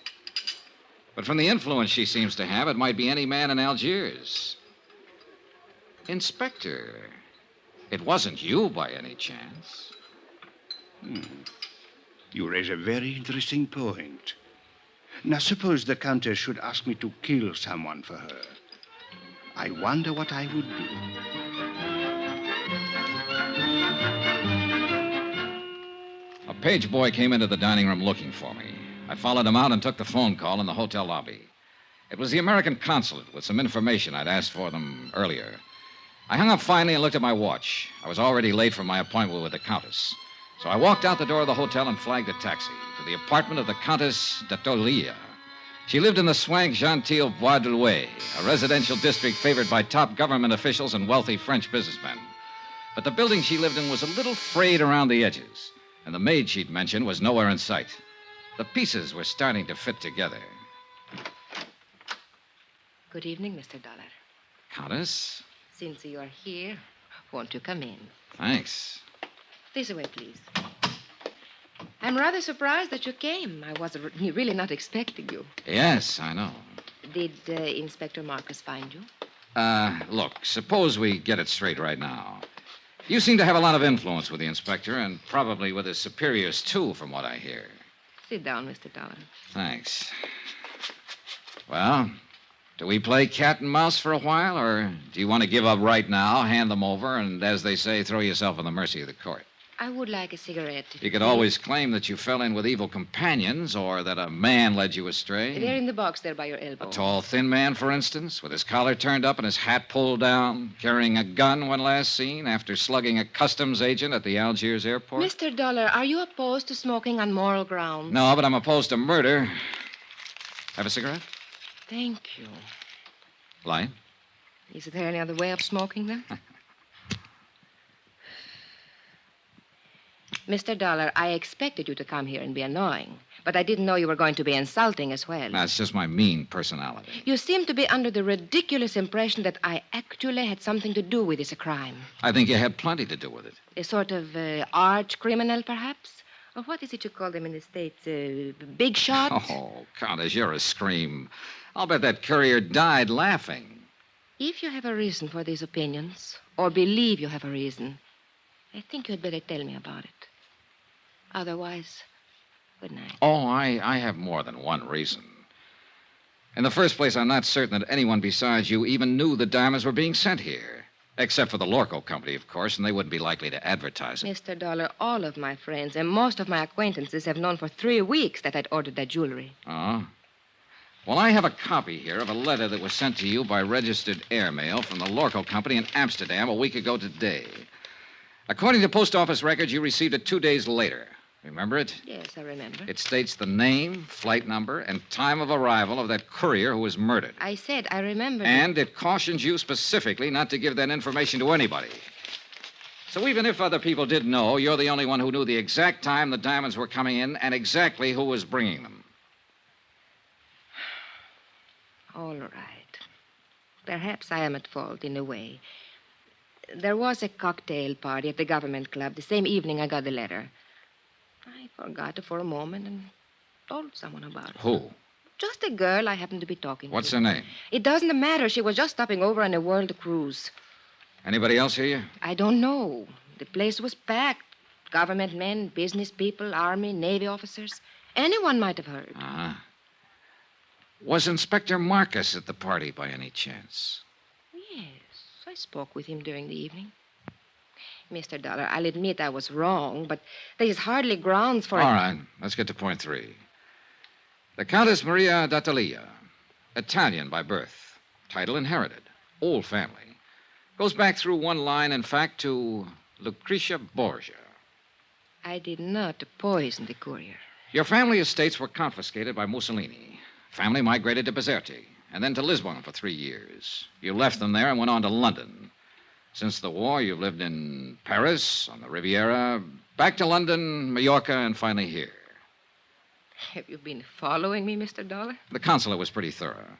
But from the influence she seems to have, it might be any man in Algiers. Inspector, it wasn't you by any chance. You raise a very interesting point. Now, suppose the Countess should ask me to kill someone for her. I wonder what I would do. A page boy came into the dining room looking for me. I followed him out and took the phone call in the hotel lobby. It was the American consulate with some information I'd asked for them earlier. I hung up finally and looked at my watch. I was already late for my appointment with the Countess. So I walked out the door of the hotel and flagged a taxi to the apartment of the Countess d'Hortellier. She lived in the swank genteel Bois de Louet, a residential district favored by top government officials and wealthy French businessmen. But the building she lived in was a little frayed around the edges, and the maid she'd mentioned was nowhere in sight. The pieces were starting to fit together. Good evening, Mr. Dollar. Countess? Since you are here, won't you come in? Thanks. This way, please. I'm rather surprised that you came. I was really not expecting you. Yes, I know. Did Inspector Marcus find you? Look, suppose we get it straight right now. You seem to have a lot of influence with the inspector, and probably with his superiors, too, from what I hear. Sit down, Mr. Dollar. Thanks. Well, do we play cat and mouse for a while, or do you want to give up right now, hand them over, and, as they say, throw yourself on the mercy of the court? I would like a cigarette. You could always claim that you fell in with evil companions or that a man led you astray. They're in the box there by your elbow. A tall, thin man, for instance, with his collar turned up and his hat pulled down, carrying a gun when last seen after slugging a customs agent at the Algiers airport. Mr. Dollar, are you opposed to smoking on moral grounds? No, but I'm opposed to murder. Have a cigarette? Thank you. Light? Is there any other way of smoking them? Mr. Dollar, I expected you to come here and be annoying, but I didn't know you were going to be insulting as well. That's just my mean personality. You seem to be under the ridiculous impression that I actually had something to do with this crime. I think you had plenty to do with it. A sort of arch criminal, perhaps? Or what is it you call them in the States? Big shot? Oh, Countess, you're a scream. I'll bet that courier died laughing. If you have a reason for these opinions, or believe you have a reason, I think you'd better tell me about it. Otherwise, good night. Oh, I have more than one reason. In the first place, I'm not certain that anyone besides you even knew the diamonds were being sent here. Except for the Lorco company, of course, and they wouldn't be likely to advertise it. Mr. Dollar, all of my friends and most of my acquaintances have known for 3 weeks that I'd ordered that jewelry. Oh? Well, I have a copy here of a letter that was sent to you by registered airmail from the Lorco company in Amsterdam a week ago today. According to post office records, you received it 2 days later. Remember it? Yes, I remember. It states the name, flight number, and time of arrival of that courier who was murdered. I said I remember. And it cautions you specifically not to give that information to anybody. So even if other people did know, you're the only one who knew the exact time the diamonds were coming in and exactly who was bringing them. All right. Perhaps I am at fault in a way. There was a cocktail party at the government club the same evening I got the letter. I forgot it for a moment and told someone about it. Who? Just a girl I happened to be talking What's to. her name? It doesn't matter. She was just stopping over on a world cruise. Anybody else hear you? I don't know. The place was packed. Government men, business people, Army, Navy officers. Anyone might have heard. Uh-huh. Was Inspector Marcus at the party by any chance? Yes, I spoke with him during the evening. Mr. Dollar, I'll admit I was wrong, but there is hardly grounds for... All right, let's get to point 3. The Countess Maria d'Attalia, Italian by birth, title inherited, old family. Goes back through one line, in fact, to Lucretia Borgia. I did not poison the courier. Your family estates were confiscated by Mussolini. Family migrated to Bizerte, and then to Lisbon for 3 years. You left them there and went on to London. Since the war, you've lived in Paris, on the Riviera, back to London, Mallorca, and finally here. Have you been following me, Mr. Dollar? The consulate was pretty thorough.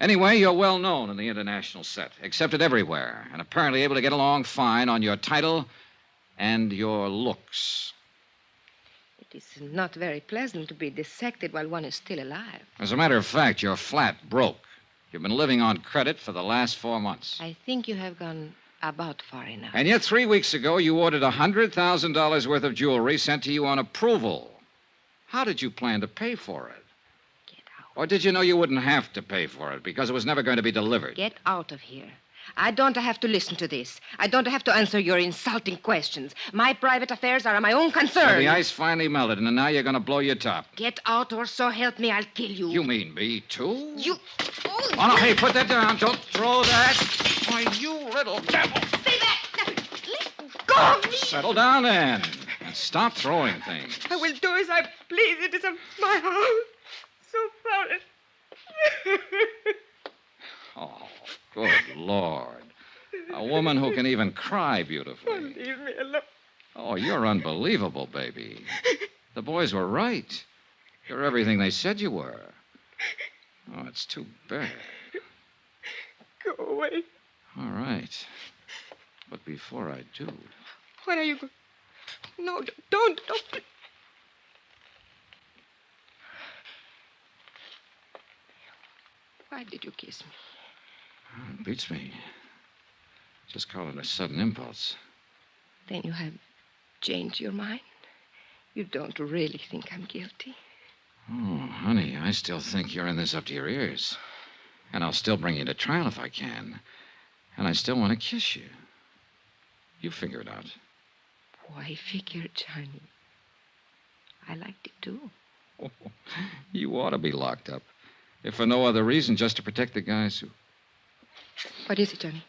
Anyway, you're well known in the international set, accepted everywhere, and apparently able to get along fine on your title and your looks. It is not very pleasant to be dissected while one is still alive. As a matter of fact, you're flat broke. You've been living on credit for the last 4 months. I think you have gone about far enough. And yet 3 weeks ago, you ordered $100,000 worth of jewelry sent to you on approval. How did you plan to pay for it? Get out. Or did you know you wouldn't have to pay for it because it was never going to be delivered? Get out of here. I don't have to listen to this. I don't have to answer your insulting questions. My private affairs are my own concern. The ice finally melted, and now you're going to blow your top. Get out, or so help me, I'll kill you. You mean me, too? You... Oh, no, hey, put that down. Don't throw that. Why, you little devil. Stay back. Now, let go of me. Settle down, then. And stop throwing things. I will do as I please. It is my house. So sorry. Oh, good Lord. A woman who can even cry beautifully. Leave me alone. Oh, you're unbelievable, baby. The boys were right. You're everything they said you were. Oh, it's too bad. Go away. All right. But before I do... What are you going... No, don't. Why did you kiss me? Oh, it beats me. Just call it a sudden impulse. Then you have changed your mind? You don't really think I'm guilty? Oh, honey, I still think you're in this up to your ears. And I'll still bring you to trial if I can. And I still want to kiss you. You figure it out. Why, figure, Johnny. I liked it, too. You ought to be locked up. If for no other reason, just to protect the guys who... What is it, Johnny?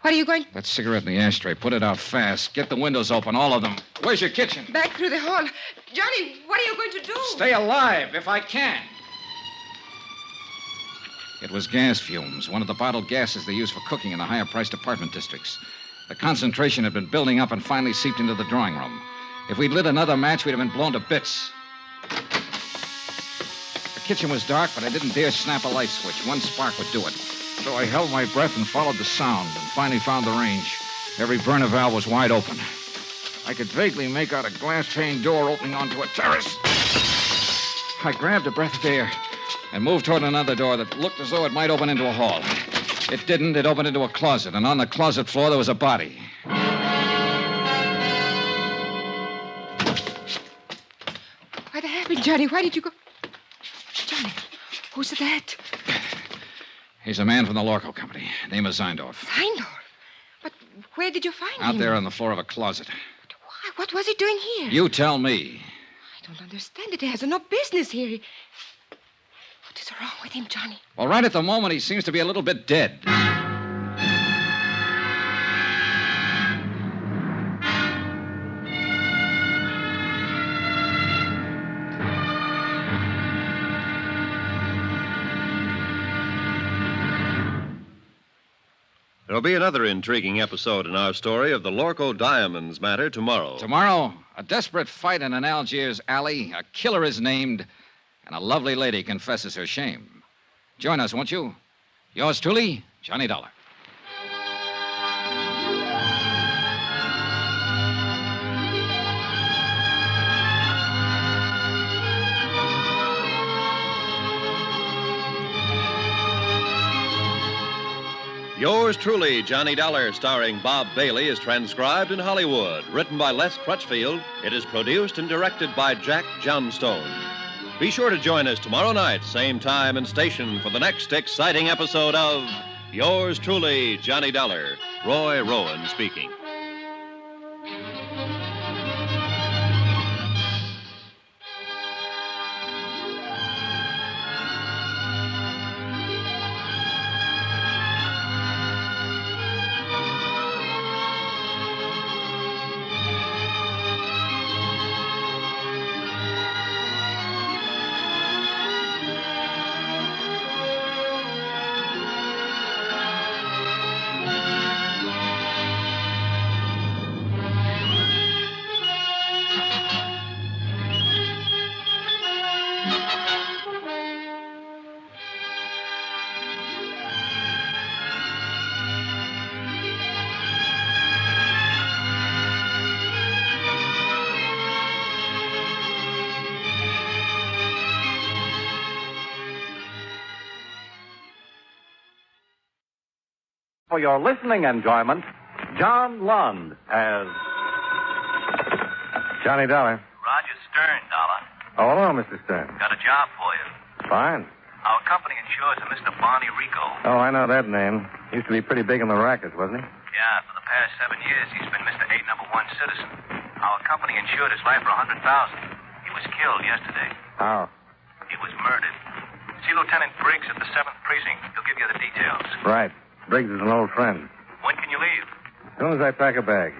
What are you going... That cigarette in the ashtray. Put it out fast. Get the windows open, all of them. Where's your kitchen? Back through the hall. Johnny, what are you going to do? Stay alive, if I can. It was gas fumes, one of the bottled gases they use for cooking in the higher-priced apartment districts. The concentration had been building up and finally seeped into the drawing room. If we'd lit another match, we'd have been blown to bits. The kitchen was dark, but I didn't dare snap a light switch. One spark would do it. So I held my breath and followed the sound and finally found the range. Every burner valve was wide open. I could vaguely make out a glass-pane door opening onto a terrace. I grabbed a breath of air and moved toward another door that looked as though it might open into a hall. It didn't. It opened into a closet, and on the closet floor there was a body. What happened, Johnny? Why did you go... Johnny, who's that? He's a man from the Lorco company. Name is Zeindorf. Zeindorf? But where did you find him? Out there on the floor of a closet. Why? What was he doing here? You tell me. I don't understand it. He has no business here. What is wrong with him, Johnny? Well, right at the moment, he seems to be a little bit dead. There'll be another intriguing episode in our story of the Lorco Diamonds matter tomorrow. Tomorrow, a desperate fight in an Algiers alley, a killer is named, and a lovely lady confesses her shame. Join us, won't you? Yours truly, Johnny Dollar. Yours truly, Johnny Dollar, starring Bob Bailey, is transcribed in Hollywood. Written by Les Crutchfield, it is produced and directed by Jack Johnstone. Be sure to join us tomorrow night, same time and station, for the next exciting episode of Yours truly, Johnny Dollar. Roy Rowan speaking. For your listening enjoyment, John Lund as Johnny Dollar. Roger Stern, Dollar. Oh, hello, Mr. Stern. Got a job for you. Fine. Our company insures a Mr. Barney Rico. Oh, I know that name. Used to be pretty big in the rackets, wasn't he? Yeah, for the past 7 years, he's been Mr. 8 number 1 citizen. Our company insured his life for $100,000. He was killed yesterday. How? He was murdered. See Lieutenant Briggs at the 7th Precinct. He'll give you the details. Right. Briggs is an old friend. When can you leave? As soon as I pack a bag.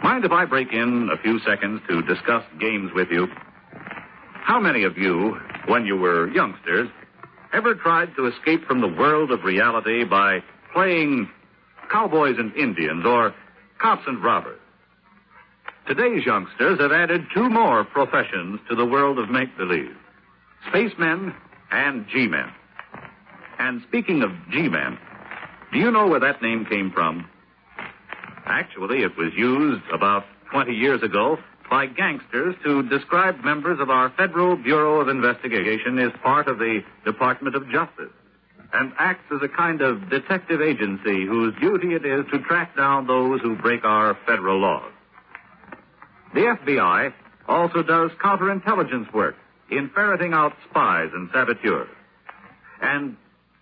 Mind if I break in a few seconds to discuss games with you? How many of you, when you were youngsters, ever tried to escape from the world of reality by playing cowboys and Indians or cops and robbers? Today's youngsters have added 2 more professions to the world of make-believe: spacemen and G-men. And speaking of G-men, do you know where that name came from? Actually, it was used about 20 years ago by gangsters to describe members of our Federal Bureau of Investigation as part of the Department of Justice, and acts as a kind of detective agency whose duty it is to track down those who break our federal laws. The FBI also does counterintelligence work in ferreting out spies and saboteurs. And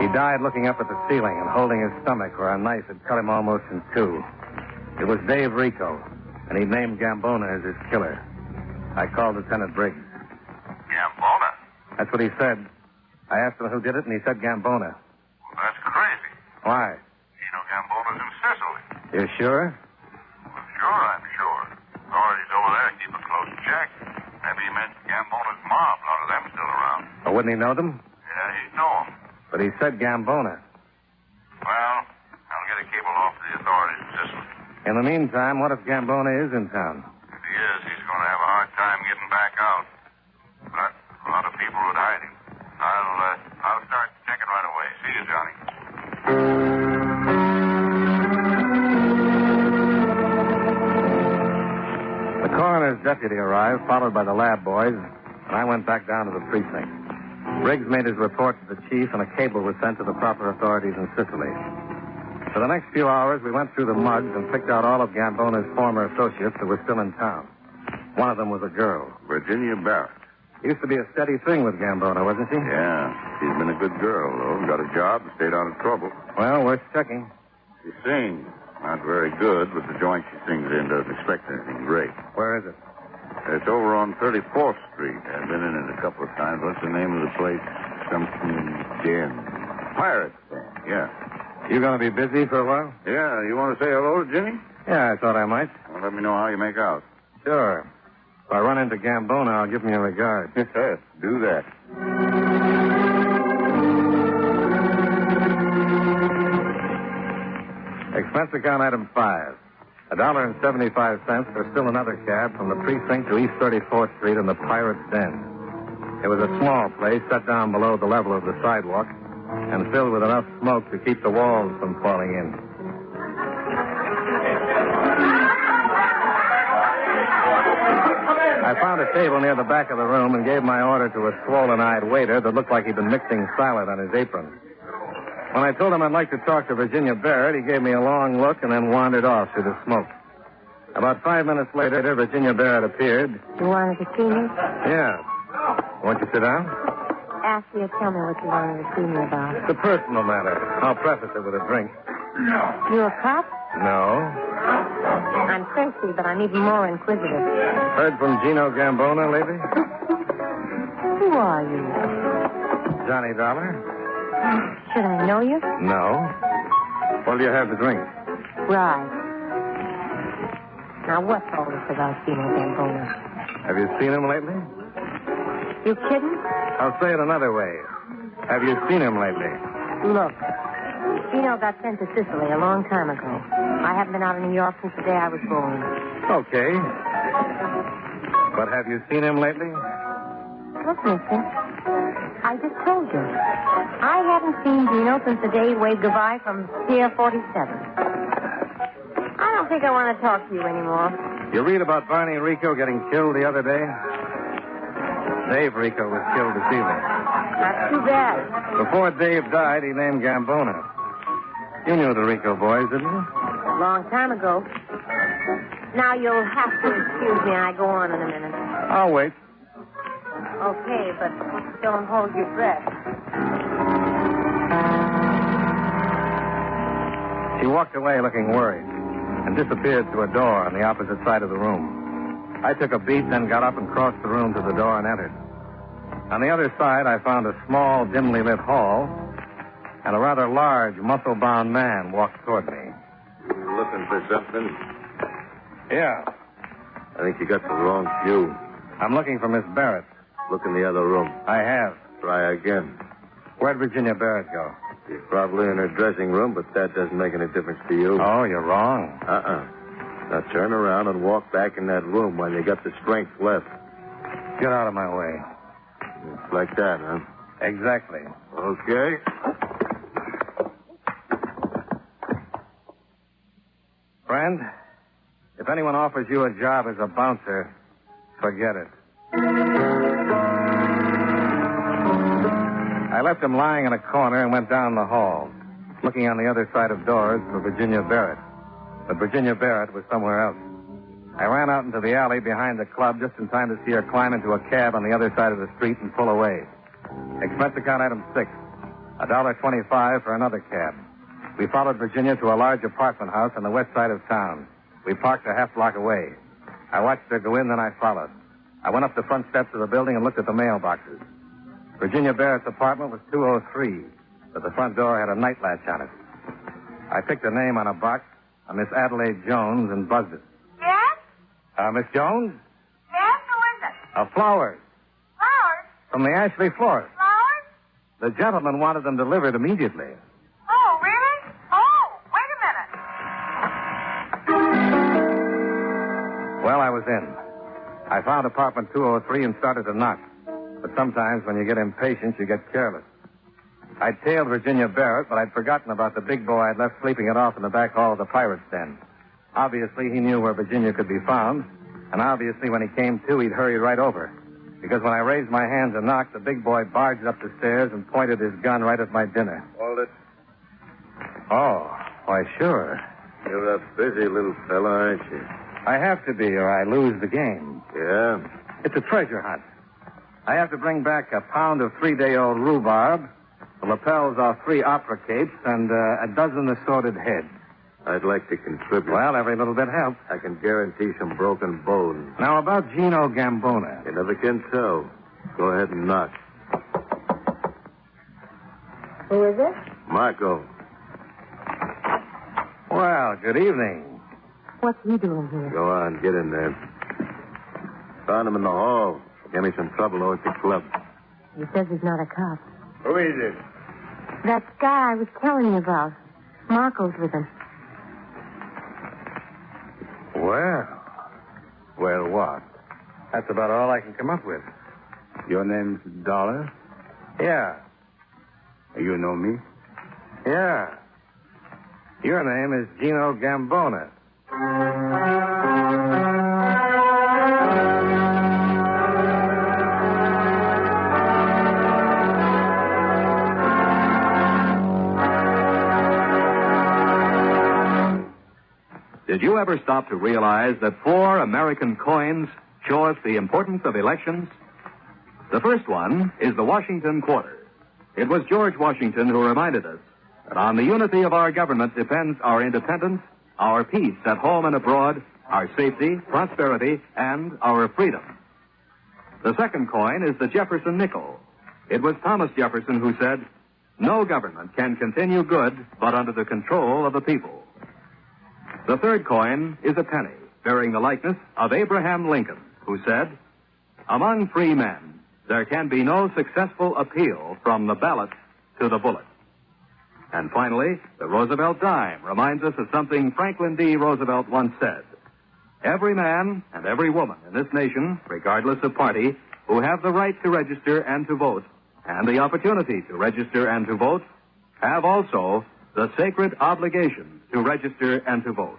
He died looking up at the ceiling and holding his stomach where a knife had cut him almost in two. It was Dave Rico, and he named Gambona as his killer. I called Lieutenant Briggs. Gambona? That's what he said. I asked him who did it, and he said Gambona. Well, that's crazy. Why? Gambona's in Sicily. You sure? Well, sure, I'm sure. Authorities over there keep a close check. Maybe he meant Gambona's mob. A lot of them still around. Or wouldn't he know them? Yeah, he'd know them. But he said Gambona. Well, I'll get a cable off to the authorities in Sicily. In the meantime, what if Gambona is in town? If he is, he's going to have a hard time getting back out. But a lot of people would hide him. I'll start checking right away. See you, Johnny. The coroner's deputy arrived, followed by the lab boys, and I went back down to the precinct. Briggs made his report to the chief, and a cable was sent to the proper authorities in Sicily. For the next few hours, we went through the mugs and picked out all of Gambona's former associates that were still in town. One of them was a girl. Virginia Barrett. Used to be a steady thing with Gambona, wasn't she? Yeah, she's been a good girl, though. Got a job and stayed out of trouble. Well, worth checking. She sings. Not very good, but the joint she sings in doesn't expect anything great. Where is it? It's over on 34th Street. I've been in it a couple of times. What's the name of the place? Something Den. Pirates. Yeah. You going to be busy for a while? Yeah. You want to say hello to Jimmy? Yeah, I thought I might. Well, let me know how you make out. Sure. If I run into Gambona, I'll give him your regard. Yes, do that. Expense account item 5. $1.75 for still another cab from the precinct to East 34th Street in the Pirate's Den. It was a small place set down below the level of the sidewalk and filled with enough smoke to keep the walls from falling in. I found a table near the back of the room and gave my order to a swollen-eyed waiter that looked like he'd been mixing salad on his apron. When I told him I'd like to talk to Virginia Barrett, he gave me a long look and then wandered off through the smoke. About 5 minutes later, Virginia Barrett appeared. You wanted to see me? Yeah. Won't you sit down? Ask you to tell me what you wanted to see me about. It's a personal matter. I'll preface it with a drink. You a cop? No. I'm thirsty, but I'm even more inquisitive. Heard from Gino Gambona lately? Who are you? Johnny Dollar? Should I know you? No. What'll you have to drink? Right. Now, what's all this about Gino Gambona? Have you seen him lately? You kidding? I'll say it another way. Have you seen him lately? Look, Gino got sent to Sicily a long time ago. I haven't been out of New York since the day I was born. Okay. But have you seen him lately? Look, mister, I just told you. I haven't seen Gino since the day he waved goodbye from Pier 47. I don't think I want to talk to you anymore. You read about Barney Rico getting killed the other day? Dave Rico was killed this evening. That's too bad. Before Dave died, he named Gambona. You knew the Rico boys, didn't you? A long time ago. Now you'll have to excuse me. I go on in a minute. I'll wait. Okay, but don't hold your breath. She walked away looking worried and disappeared through a door on the opposite side of the room. I took a beat, then got up and crossed the room to the door and entered. On the other side, I found a small, dimly lit hall, and a rather large, muscle-bound man walked toward me. You looking for something? Yeah. I think you got the wrong view. I'm looking for Miss Barrett. Look in the other room. I have. Try again. Where'd Virginia Barrett go? She's probably in her dressing room, but that doesn't make any difference to you. Oh, you're wrong. Now turn around and walk back in that room while you got the strength left. Get out of my way. It's like that, huh? Exactly. Okay. Friend, if anyone offers you a job as a bouncer, forget it. I left him lying in a corner and went down the hall, looking on the other side of doors for Virginia Barrett. But Virginia Barrett was somewhere else. I ran out into the alley behind the club just in time to see her climb into a cab on the other side of the street and pull away. Expense account item 6. $1.25 for another cab. We followed Virginia to a large apartment house on the west side of town. We parked a half block away. I watched her go in, then I followed. I went up the front steps of the building and looked at the mailboxes. Virginia Barrett's apartment was 203, but the front door had a night latch on it. I picked a name on a box, a Miss Adelaide Jones, and buzzed it. Yes? Miss Jones? Yes, who is it? Flowers. Flowers? From the Ashley florist. Flowers? The gentleman wanted them delivered immediately. Oh, really? Oh, wait a minute. Well, I was in. I found apartment 203 and started to knock. But sometimes when you get impatient, you get careless. I'd tailed Virginia Barrett, but I'd forgotten about the big boy I'd left sleeping it off in the back hall of the pirate's den. Obviously, he knew where Virginia could be found, and obviously when he came to, he'd hurry right over. Because when I raised my hand to knock, the big boy barged up the stairs and pointed his gun right at my dinner. Hold it. Oh, why, sure. You're a busy little fella, aren't you? I have to be, or I lose the game. Yeah? It's a treasure hunt. I have to bring back a pound of 3-day-old rhubarb, the lapels off 3 opera capes, and a dozen assorted heads. I'd like to contribute. Well, every little bit helps. I can guarantee some broken bones. Now, about Gino Gambona. You never can tell. Go ahead and knock. Who is it? Marco. Well, good evening. What's he doing here? Go on, get in there. Found him in the hall. Gave me some trouble over at the club. He says he's not a cop. Who is it? That guy I was telling you about. Marco's with him. Well, what? That's about all I can come up with. Your name's Dollar? Yeah. You know me? Yeah. Your name is Gino Gambona. Did you ever stop to realize that 4 American coins show us the importance of elections? The first one is the Washington Quarter. It was George Washington who reminded us that on the unity of our government depends our independence, our peace at home and abroad, our safety, prosperity, and our freedom. The second coin is the Jefferson nickel. It was Thomas Jefferson who said, "No government can continue good but under the control of the people." The third coin is a penny, bearing the likeness of Abraham Lincoln, who said, "Among free men, there can be no successful appeal from the ballot to the bullet." And finally, the Roosevelt dime reminds us of something Franklin D. Roosevelt once said. Every man and every woman in this nation, regardless of party, who have the right to register and to vote, and the opportunity to register and to vote, have also the sacred obligation to register and to vote.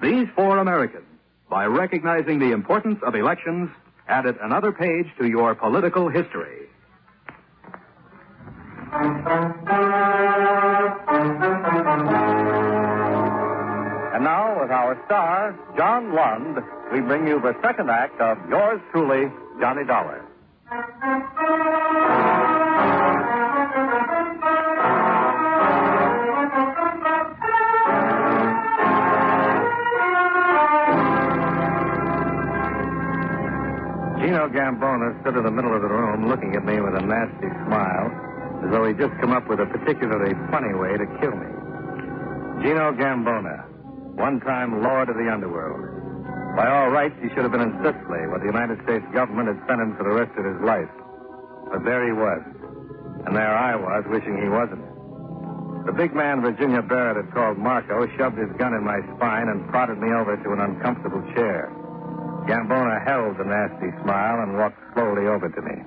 These 4 Americans, by recognizing the importance of elections, added another page to your political history. And now, with our star, John Lund, we bring you the second act of yours truly, Johnny Dollar. Gino Gambona stood in the middle of the room looking at me with a nasty smile, as though he'd just come up with a particularly funny way to kill me. Gino Gambona, one-time lord of the underworld. By all rights, he should have been in Sicily, where the United States government had sent him for the rest of his life. But there he was. And there I was, wishing he wasn't. The big man Virginia Barrett had called Marco shoved his gun in my spine and prodded me over to an uncomfortable chair. Gambona held the nasty smile and walked slowly over to me.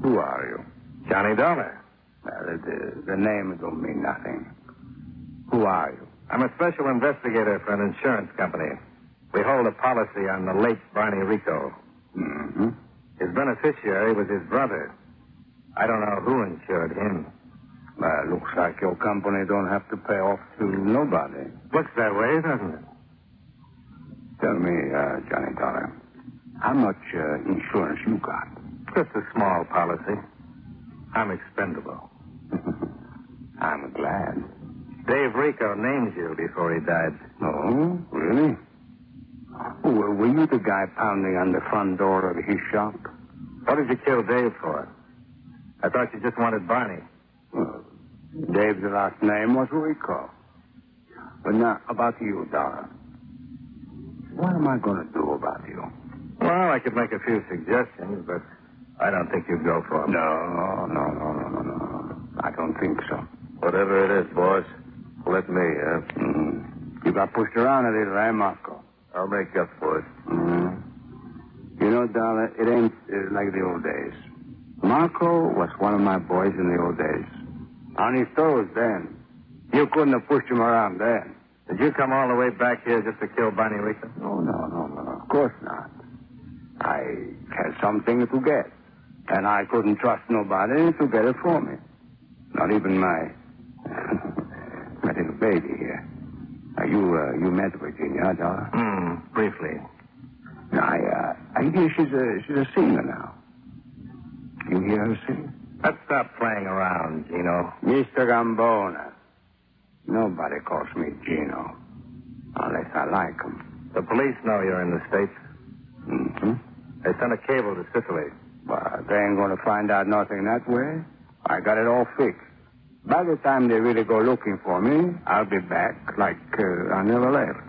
Who are you? Johnny Dollar. The name don't mean nothing. Who are you? I'm a special investigator for an insurance company. We hold a policy on the late Barney Rico. Mm-hmm. His beneficiary was his brother. I don't know who insured him. Looks like your company don't have to pay off to nobody. Looks that way, doesn't it? Tell me, Johnny Dollar, how much insurance you got? Just a small policy. I'm expendable. I'm glad. Dave Rico named you before he died. Oh, really? Well, were you the guy pounding on the front door of his shop? What did you kill Dave for? I thought you just wanted Barney. Well, Dave's last name was Rico. But now, about you, Dollar. What am I going to do about you? Well, I could make a few suggestions, but I don't think you'd go for them. No. I don't think so. Whatever it is, boss, let me, You got pushed around a little, eh, Marco? I'll make up for it. You know, Dollar, it ain't like the old days. Marco was one of my boys in the old days. On his toes then. You couldn't have pushed him around then. Did you come all the way back here just to kill Barney Rico? No. Of course not. I had something to get. And I couldn't trust nobody to get it for me. Not even my little baby here. You met Virginia, Dollar? Briefly. I hear she's a singer now. You hear her sing? Let's stop playing around, Gino. Mr. Gambona. Nobody calls me Gino. Unless I like him. The police know you're in the States. They sent a cable to Sicily. But they ain't going to find out nothing that way. I got it all fixed. By the time they really go looking for me, I'll be back like I never left.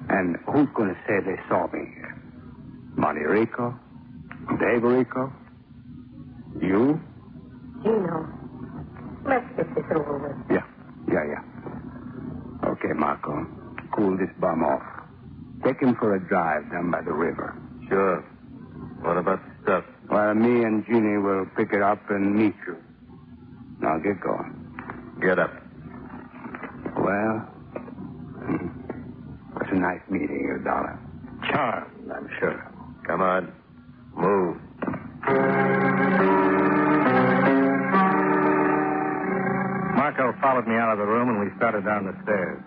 And who's going to say they saw me here? Money Rico? Dave Rico? You? Gino, let's get this over with. Yeah. Okay, Marco. Cool this bum off. Take him for a drive down by the river. Sure. What about the stuff? Well, me and Jeannie will pick it up and meet you. Now get going. Get up. Well, it's a nice meeting you, Dollar. Charmed, I'm sure. Come on. Move. Marco followed me out of the room, and we started down the stairs.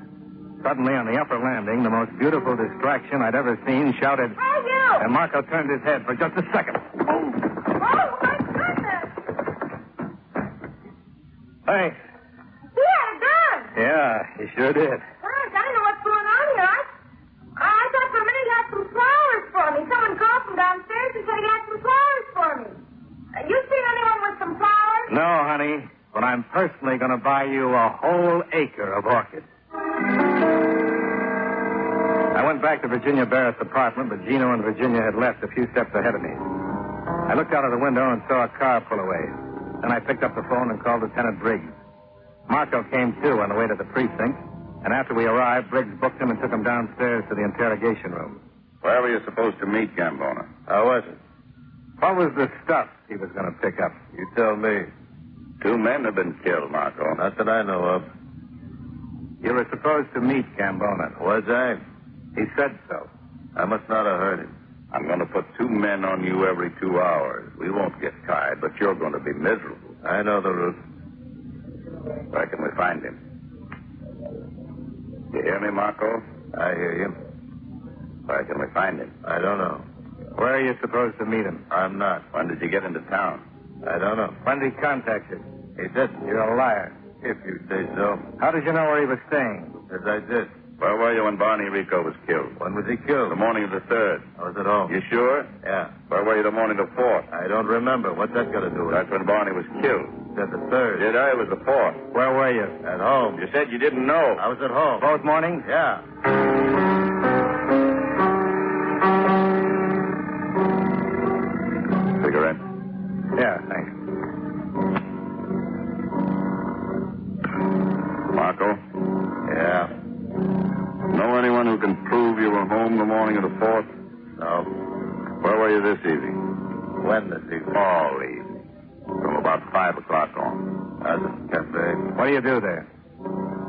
Suddenly, on the upper landing, the most beautiful distraction I'd ever seen shouted... Hey, you! And Marco turned his head for just a second. Oh, my goodness! Thanks. He had a gun. Yeah, he sure did. Gosh, I don't know what's going on here. I thought for a minute he had some flowers for me. Someone called from downstairs and said he had some flowers for me. You seen anyone with some flowers? No, honey, but I'm personally going to buy you a whole acre of orchids. I went back to Virginia Barrett's apartment, but Gino and Virginia had left a few steps ahead of me. I looked out of the window and saw a car pull away. Then I picked up the phone and called Lieutenant Briggs. Marco came, too, on the way to the precinct. And after we arrived, Briggs booked him and took him downstairs to the interrogation room. Where were you supposed to meet Gambona? How was it? What was the stuff he was going to pick up? You tell me. 2 men have been killed, Marco. Not that I know of. You were supposed to meet Gambona. Was I? He said so. I must not have heard him. I'm going to put 2 men on you every 2 hours. We won't get tired, but you're going to be miserable. I know the route. Where can we find him? You hear me, Marco? I hear you. Where can we find him? I don't know. Where are you supposed to meet him? I'm not. When did you get into town? I don't know. When did he contact you? He didn't. You're a liar. If you say so. How did you know where he was staying? As I did. Where were you when Barney Rico was killed? When was he killed? The morning of the 3rd. I was at home. You sure? Yeah. Where were you the morning of the 4th? I don't remember. What's that got to do with it? That's when Barney was killed. Said the 3rd. Did I? It was the 4th. Where were you? At home. You said you didn't know. I was at home. Both mornings? Yeah. Cigarette? Yeah, thanks. Marco? Yeah. Know anyone who can prove you were home the morning of the 4th? No. Where were you this evening? When this evening? All evening. From about 5 o'clock on. At the cafe. What do you do there?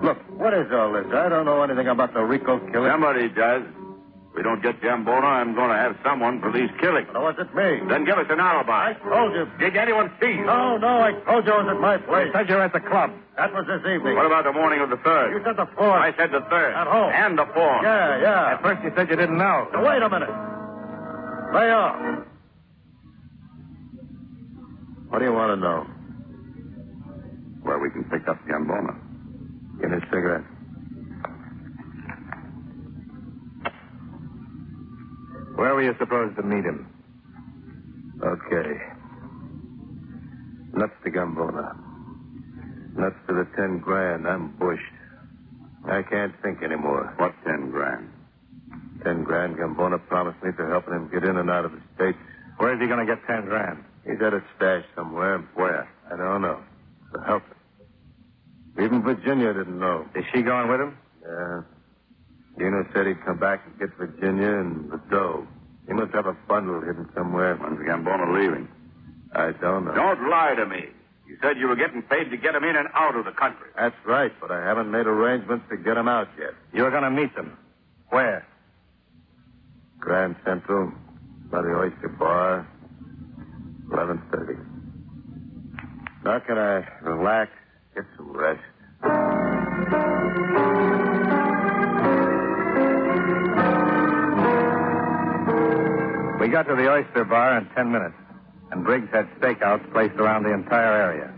Look, what is all this? I don't know anything about the Rico killing. Somebody does. If we don't get Gambona, I'm going to have someone for these killings. No, was it me? Then give us an alibi. I told you. Did anyone see you? No, I told you it was at my place. You said you were at the club. That was this evening. What about the morning of the 3rd? You said the 4th. I said the 3rd. At home. And the 4th. Yeah. At first you said you didn't know. Now, wait a minute. Lay off. What do you want to know? where we can pick up Gambona. Give me a cigarette. Where were you supposed to meet him? Okay. Nuts to Gambona. Nuts to the 10 grand. I'm bushed. I can't think anymore. What 10 grand? 10 grand Gambona promised me for helping him get in and out of the States. Where's he going to get 10 grand? He's at a stash somewhere. Where? I don't know. To help him. Even Virginia didn't know. Is she going with him? Yeah. Dino said he'd come back and get Virginia and the dough. He must have a bundle hidden somewhere. When's Gambona leaving? I don't know. Don't lie to me. You said you were getting paid to get him in and out of the country. That's right, but I haven't made arrangements to get him out yet. You're going to meet them. Where? Grand Central, by the Oyster Bar, 11:30. Now can I relax, get some rest? We got to the Oyster Bar in 10 minutes, and Briggs had stakeouts placed around the entire area.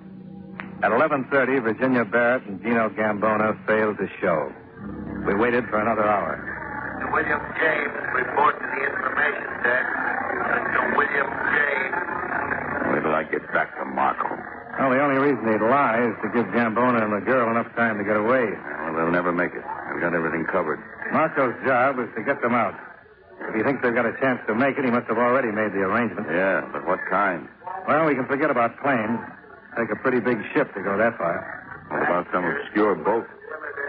At 11:30, Virginia Barrett and Gino Gambona failed to show. We waited for another hour. Mr. William James, report to the information desk. Mr. William James. Wait till I get back to Marco. Well, the only reason he'd lie is to give Gambona and the girl enough time to get away. Well, they'll never make it. I've got everything covered. Marco's job is to get them out. If he thinks they've got a chance to make it, he must have already made the arrangements. Yeah, but what kind? Well, we can forget about planes. Take a pretty big ship to go that far. What about some obscure boat?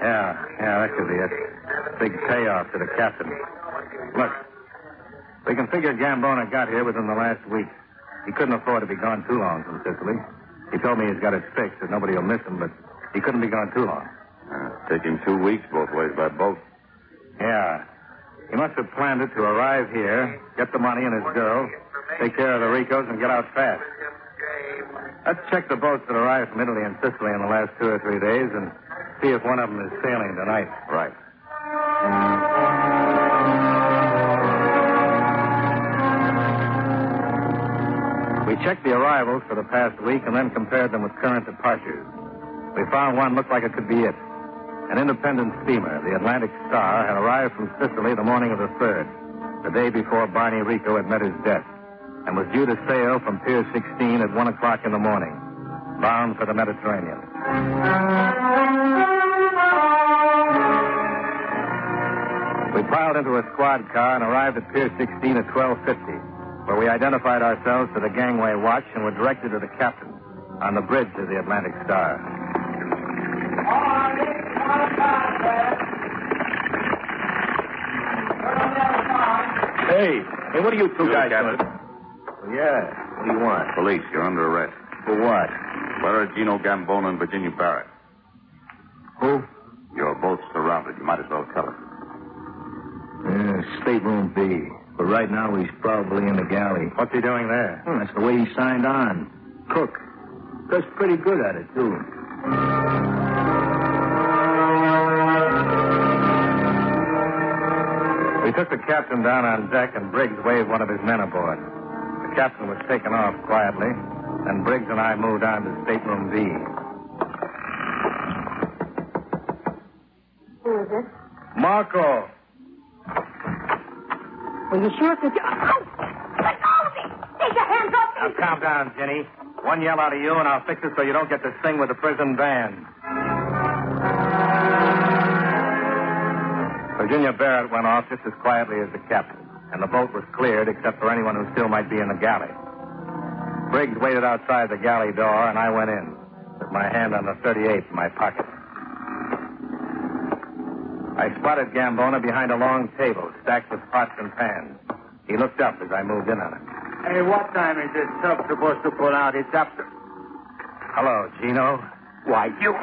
Yeah, that could be it. Big payoff to the captain. Look, we can figure Gambona got here within the last week. He couldn't afford to be gone too long from Sicily. He told me he's got it fixed that nobody will miss him, but he couldn't be gone too long. Take him 2 weeks both ways by boat. Yeah. He must have planned it to arrive here, get the money and his girl, take care of the Ricos, and get out fast. Let's check the boats that arrived from Italy and Sicily in the last 2 or 3 days and see if one of them is sailing tonight. Right. We checked the arrivals for the past week and then compared them with current departures. We found one looked like it could be it. An independent steamer, the Atlantic Star, had arrived from Sicily the morning of the 3rd, the day before Barney Rico had met his death, and was due to sail from Pier 16 at 1 o'clock in the morning, bound for the Mediterranean. We piled into a squad car and arrived at Pier 16 at 12:50, where we identified ourselves to the gangway watch and were directed to the captain on the bridge of the Atlantic Star. Hey, what are you two guys Captain. doing? Yeah, what do you want? Police, you're under arrest. For what? Where are Gino Gambona and Virginia Barrett? Who? You're both surrounded. You might as well tell us. Stateroom B. But right now he's probably in the galley. What's he doing there? That's the way he signed on. Cook. Does pretty good at it, too. We took the captain down on deck, and Briggs waved one of his men aboard. The captain was taken off quietly, and Briggs and I moved on to Stateroom B. Who is it? Marco! Are you sure? Ow! Let go of me! Take your hands off me! Now, calm down, Jenny. One yell out of you, and I'll fix it so you don't get to sing with the prison band. Virginia Barrett went off just as quietly as the captain, and the boat was cleared except for anyone who still might be in the galley. Briggs waited outside the galley door, and I went in, with my hand on the .38 in my pocket. I spotted Gambona behind a long table stacked with pots and pans. He looked up as I moved in on him. Hey, what time is this tub supposed to put out? It's up to... Hello, Gino. Why, you...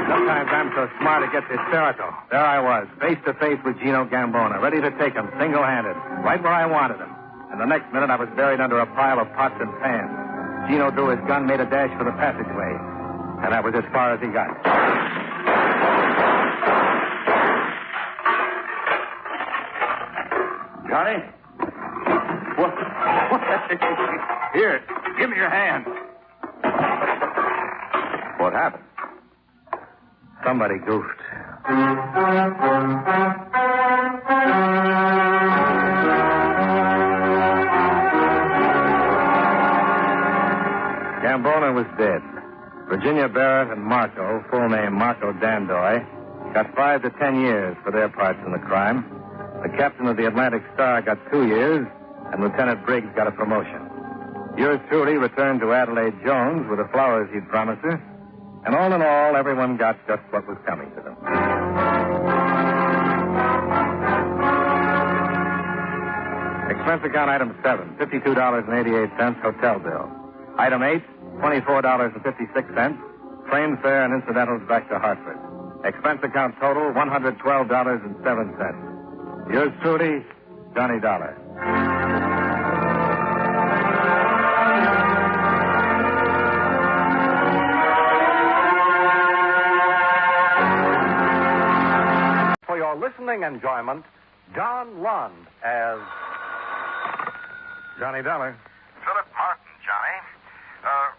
Sometimes I'm so smart it gets hysterical. There I was, face to face with Gino Gambona, ready to take him single-handed, right where I wanted him. And the next minute I was buried under a pile of pots and pans. Gino drew his gun, made a dash for the passageway. And that was as far as he got. Johnny? What? Here, give me your hand. What happened? Somebody goofed. Gambona was dead. Virginia Barrett and Marco, full name Marco Dandoy, got 5 to 10 years for their parts in the crime. The captain of the Atlantic Star got 2 years, and Lieutenant Briggs got a promotion. Yours truly returned to Adelaide Jones with the flowers he'd promised her, and all in all, everyone got just what was coming to them. Expense account item 7, $52.88 hotel bill. Item 8, $24.56, train fare and incidentals back to Hartford. Expense account total, $112.07. Yours truly, Johnny Dollar. For your listening enjoyment, John Lund as Johnny Dollar. Philip Martin, Johnny.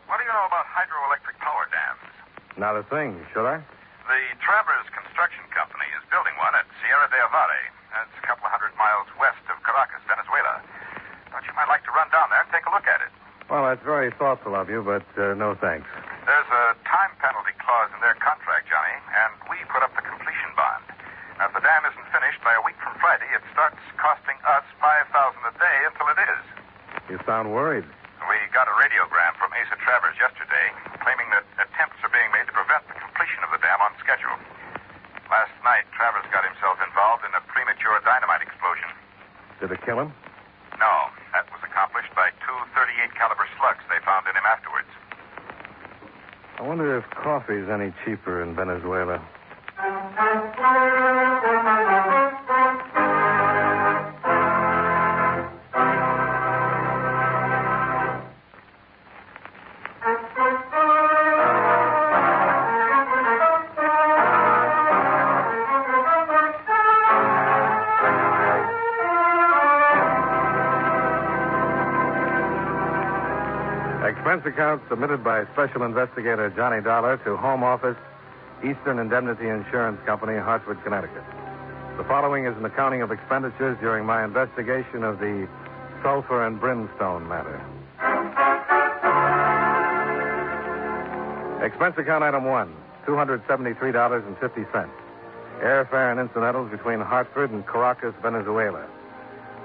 What do you know about hydroelectric power dams? Not a thing, should I? The Travers Construction Company is building one at Sierra de Avare. That's a couple of 100 miles west of Caracas, Venezuela. Thought you might like to run down there and take a look at it. Well, that's very thoughtful of you, but no thanks. There's a time penalty clause in their contract, Johnny, and we put up the completion bond. Now, if the dam isn't finished by a week from Friday, it starts costing us $5,000 a day until it is. You sound worried. We got a radiogram from Asa Travers yesterday claiming that attempts are being made to prevent the completion of the dam on schedule. Last night, Travers got himself involved in a premature dynamite explosion. Did it kill him? No, that was accomplished by 2 .38 caliber slugs they found in him afterwards. I wonder if coffee's any cheaper in Venezuela. Expense account submitted by Special Investigator Johnny Dollar to Home Office, Eastern Indemnity Insurance Company, Hartford, Connecticut. The following is an accounting of expenditures during my investigation of the sulfur and brimstone matter. Expense account item 1, $273.50. Airfare and incidentals between Hartford and Caracas, Venezuela.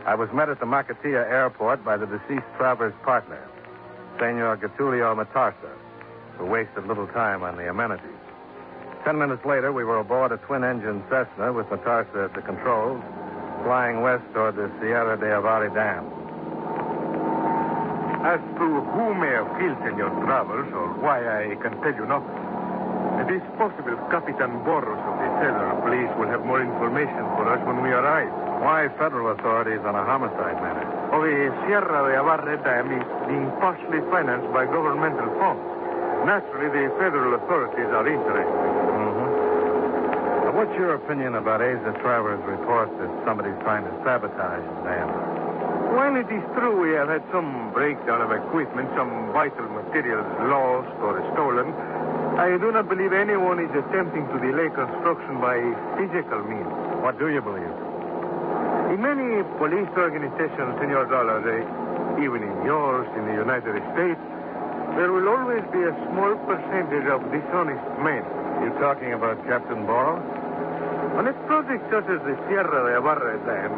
I was met at the Macatilla airport by the deceased Travers' partner, Senor Getulio Matarsa, who wasted little time on the amenities. 10 minutes later, we were aboard a twin-engine Cessna with Matarsa at the controls, flying west toward the Sierra de Avare Dam. As to who may have killed Senor Travers, or why, I can tell you nothing. It is possible Capitan Borros of the Federal Police will have more information for us when we arrive. Why federal authorities on a homicide matter? Oh, the Sierra de Avare Dam is being partially financed by governmental funds. Naturally, the federal authorities are interested. What's your opinion about Asa Travers' report that somebody's trying to sabotage the dam? Well, it is true we have had some breakdown of equipment, some vital materials lost or stolen. I do not believe anyone is attempting to delay construction by physical means. What do you believe? In many police organizations, Senor Dollar, even in yours, in the United States, there will always be a small percentage of dishonest men. You talking about Captain Borrow? On a project such as the Sierra de Avare Dam,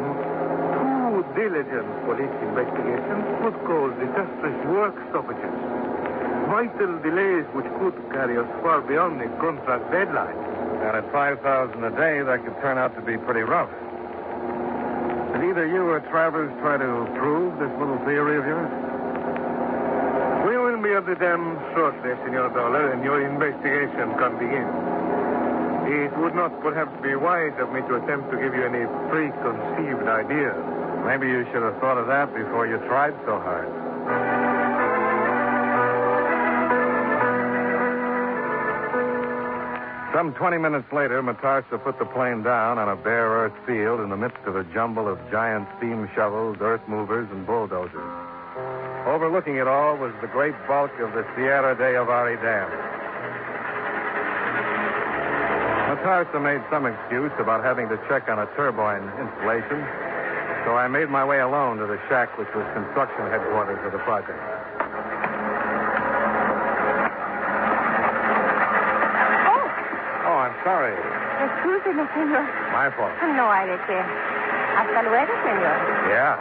too diligent police investigations could cause disastrous work stoppages. Vital delays which could carry us far beyond the contract deadline. And at $5,000 a day, that could turn out to be pretty rough. Did either you or Travers try to prove this little theory of yours? We will be at the dam shortly, Senor Dollar, and your investigation can begin. It would not perhaps be wise of me to attempt to give you any preconceived ideas. Maybe you should have thought of that before you tried so hard. Some 20 minutes later, Matarsa put the plane down on a bare earth field in the midst of a jumble of giant steam shovels, earth movers, and bulldozers. Overlooking it all was the great bulk of the Sierra de Avare Dam. Matarsa made some excuse about having to check on a turbine installation, so I made my way alone to the shack which was construction headquarters of the project. Oh, I'm sorry. Excúseme, señor. My fault. No hay de qué. Hasta luego, señor. Yeah?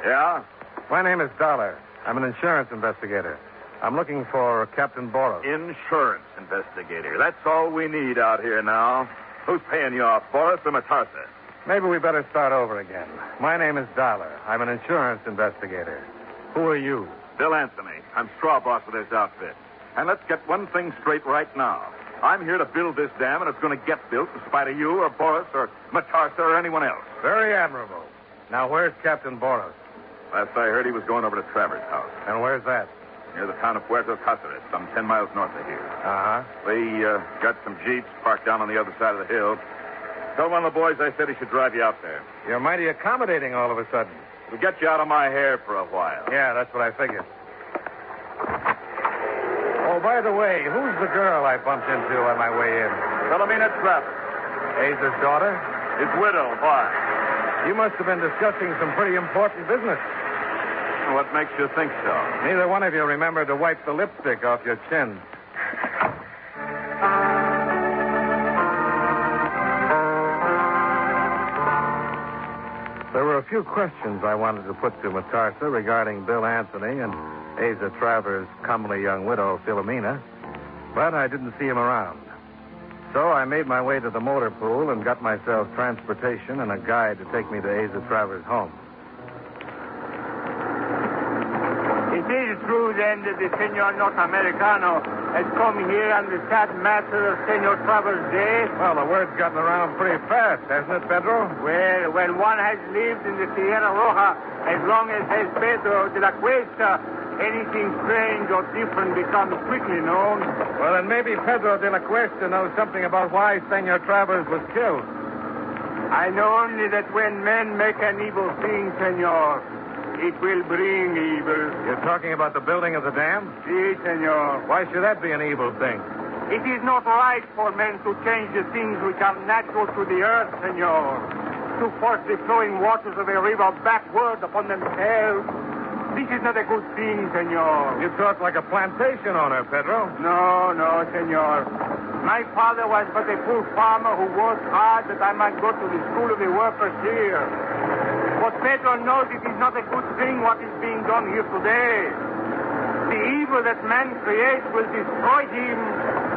Yeah? My name is Dollar. I'm an insurance investigator. I'm looking for Captain Boros. Insurance investigator. That's all we need out here now. Who's paying you off, Boris or Matarsa? Maybe we better start over again. My name is Dollar. I'm an insurance investigator. Who are you? Bill Anthony. I'm straw boss of this outfit. And let's get one thing straight right now. I'm here to build this dam, and it's going to get built in spite of you or Boris or Matarsa or anyone else. Very admirable. Now, where's Captain Boros? Last I heard, he was going over to Travers' house. And where's that? Near the town of Puerto Cáceres, some 10 miles north of here. Uh-huh. They got some jeeps parked down on the other side of the hill. Tell one of the boys I said he should drive you out there. You're mighty accommodating all of a sudden. We'll get you out of my hair for a while. Yeah, that's what I figured. Oh, by the way, who's the girl I bumped into on my way in? Philomena Travers. Aza's daughter? His widow. Why? You must have been discussing some pretty important business. What makes you think so? Neither one of you remembered to wipe the lipstick off your chin. There were a few questions I wanted to put to Matarsa regarding Bill Anthony and Asa Travers' comely young widow, Philomena, but I didn't see him around. So I made my way to the motor pool and got myself transportation and a guide to take me to Asa Travers' home. It is true, then, that the Senor Norteamericano has come here on the sad matter of Senor Travers' death? Well, the word's gotten around pretty fast, hasn't it, Pedro? Well, when one has lived in the Sierra Roja as long as has Pedro de la Cuesta, anything strange or different becomes quickly known. Well, then maybe Pedro de la Cuesta knows something about why Senor Travers was killed. I know only that when men make an evil thing, Senor, it will bring evil. You're talking about the building of the dam? Si, Senor. Why should that be an evil thing? It is not right for men to change the things which are natural to the earth, Senor. To force the flowing waters of a river backward upon themselves. This is not a good thing, Senor. You talk like a plantation owner, Pedro. No, Senor. My father was but a poor farmer who worked hard that I might go to the school of the workers here. But Pedro knows it is not a good thing what is being done here today. The evil that man creates will destroy him,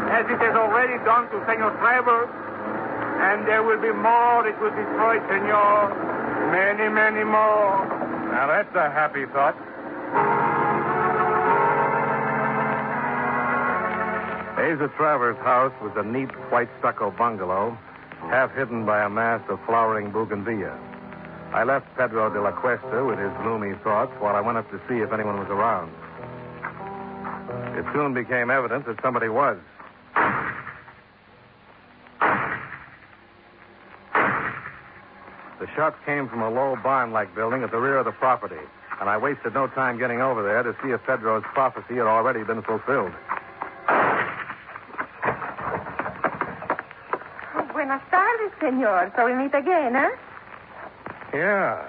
as it has already done to Senor Travers. And there will be more it will destroy, Senor. Many, many more. Now, that's a happy thought. Asa Travers' house was a neat white stucco bungalow, half hidden by a mass of flowering bougainvillea. I left Pedro de la Cuesta with his gloomy thoughts while I went up to see if anyone was around. It soon became evident that somebody was. The shots came from a low barn-like building at the rear of the property, and I wasted no time getting over there to see if Pedro's prophecy had already been fulfilled. Buenas tardes, senor. So we meet again, huh? Yeah.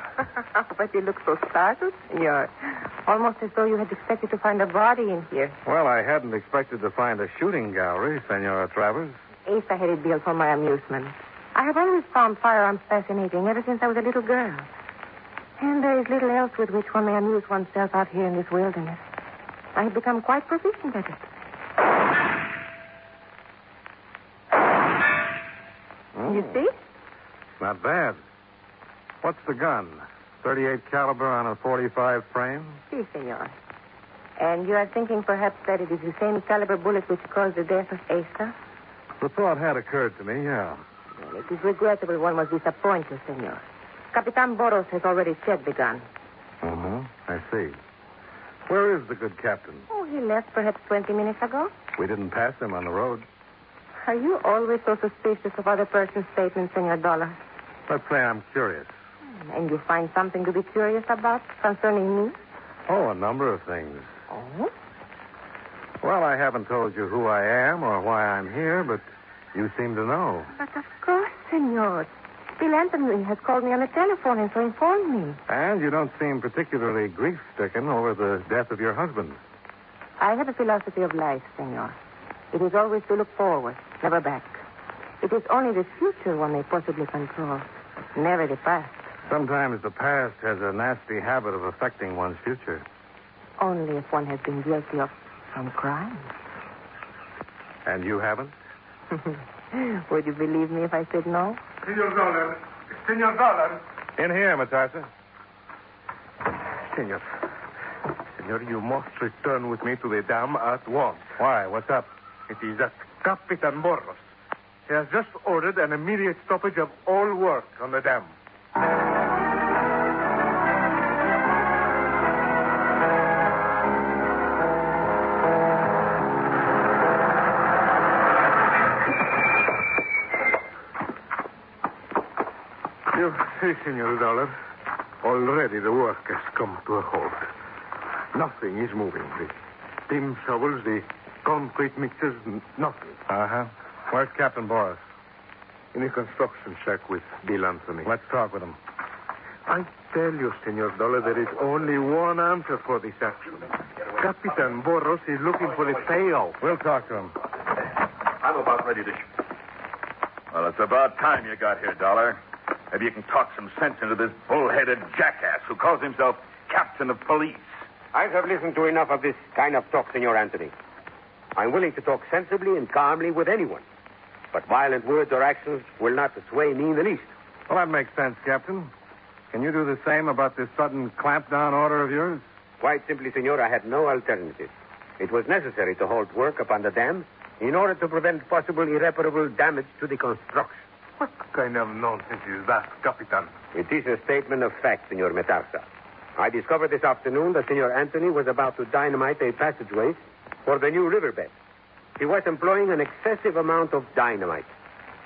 But you look so startled, senor. Almost as though you had expected to find a body in here. Well, I hadn't expected to find a shooting gallery, Senora Travers. Asa had it built for my amusement. I have always found firearms fascinating ever since I was a little girl. And there is little else with which one may amuse oneself out here in this wilderness. I have become quite proficient at it. You see? Not bad. What's the gun? 38 caliber on a 45 frame? Si, senor. And you are thinking perhaps that it is the same caliber bullet which caused the death of Asa? The thought had occurred to me, yeah. Well, it is regrettable one must disappoint you, senor. Capitan Boros has already shed the gun. Uh-huh. I see. Where is the good captain? Oh, he left perhaps 20 minutes ago. We didn't pass him on the road. Are you always so suspicious of other person's statements, Senor Dollar? Let's say I'm curious. And you find something to be curious about concerning me? Oh, a number of things. Oh? Well, I haven't told you who I am or why I'm here, but you seem to know. But of course, senor. Bill Anthony has called me on the telephone and so informed me. And you don't seem particularly grief-stricken over the death of your husband. I have a philosophy of life, senor. It is always to look forward, never back. It is only the future one may possibly control, never the past. Sometimes the past has a nasty habit of affecting one's future. Only if one has been guilty of some crime. And you haven't? Would you believe me if I said no? Senor Dollar. Senor Dollar. In here, Matarsa. Senor. Senor, you must return with me to the dam at once. Why? What's up? It is that Capitan Borros. He has just ordered an immediate stoppage of all work on the dam. You see, Senor Dollar, already the work has come to a halt. Nothing is moving. The steam shovels, the concrete mixers, nothing. Uh-huh. Where's Captain Boris? In a construction shack with Bill Anthony. Let's talk with him. I tell you, Senor Dollar, there is only one answer for this action. Capitan Borros is looking for the payout. We'll talk to him. I'm about ready to shoot. Well, it's about time you got here, Dollar. Maybe you can talk some sense into this bull-headed jackass who calls himself Captain of Police. I have listened to enough of this kind of talk, Senor Anthony. I'm willing to talk sensibly and calmly with anyone. But violent words or actions will not sway me in the least. Well, that makes sense, Captain. Can you do the same about this sudden clampdown order of yours? Quite simply, Senor, I had no alternative. It was necessary to halt work upon the dam in order to prevent possible irreparable damage to the construction. What kind of nonsense is that, Capitan? It is a statement of fact, Senor Metarsa. I discovered this afternoon that Senor Anthony was about to dynamite a passageway for the new riverbed. He was employing an excessive amount of dynamite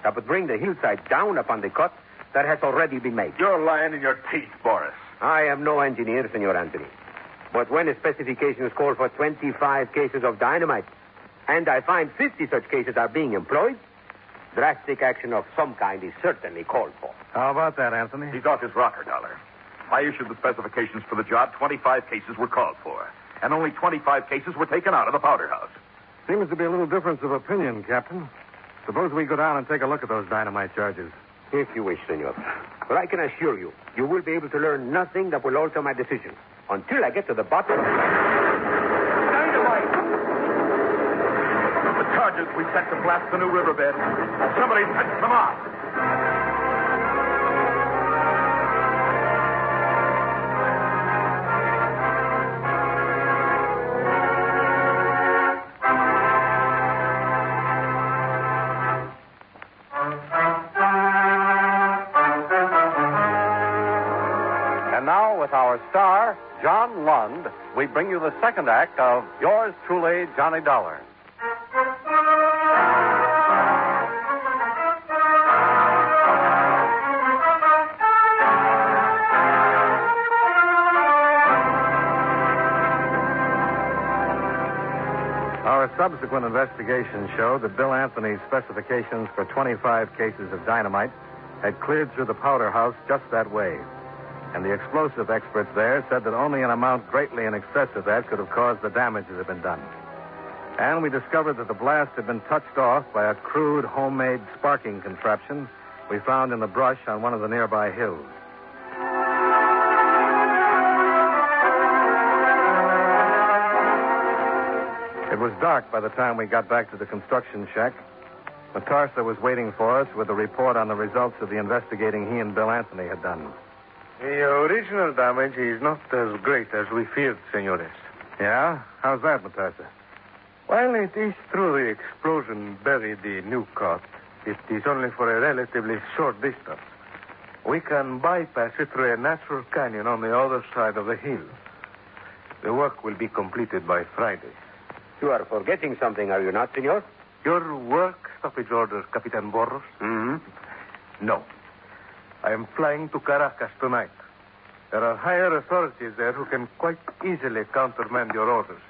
that would bring the hillside down upon the cut that has already been made. You're lying in your teeth, Boris. I am no engineer, Senor Anthony. But when the specifications call for 25 cases of dynamite, and I find 50 such cases are being employed, drastic action of some kind is certainly called for. How about that, Anthony? He's off his rocker, Dollar. I issued the specifications for the job. 25 cases were called for. And only 25 cases were taken out of the powder house. Seems to be a little difference of opinion, Captain. Suppose we go down and take a look at those dynamite charges. If you wish, Senor. But I can assure you, you will be able to learn nothing that will alter my decision until I get to the bottom. Dynamite! The charges we set to blast the new riverbed. Somebody touched them off. With our star, John Lund, we bring you the second act of Yours Truly, Johnny Dollar. Our subsequent investigation showed that Bill Anthony's specifications for 25 cases of dynamite had cleared through the powder house just that way. And the explosive experts there said that only an amount greatly in excess of that could have caused the damage that had been done. And we discovered that the blast had been touched off by a crude homemade sparking contraption we found in the brush on one of the nearby hills. It was dark by the time we got back to the construction shack. Matarsa was waiting for us with a report on the results of the investigating he and Bill Anthony had done. The original damage is not as great as we feared, senores. Yeah? How's that, Matarsa? While it is true the explosion buried the new cut, it is only for a relatively short distance. We can bypass it through a natural canyon on the other side of the hill. The work will be completed by Friday. You are forgetting something, are you not, senor? Your work stoppage order, Capitan Borros? Mm-hmm. No. I am flying to Caracas tonight. There are higher authorities there who can quite easily countermand your orders.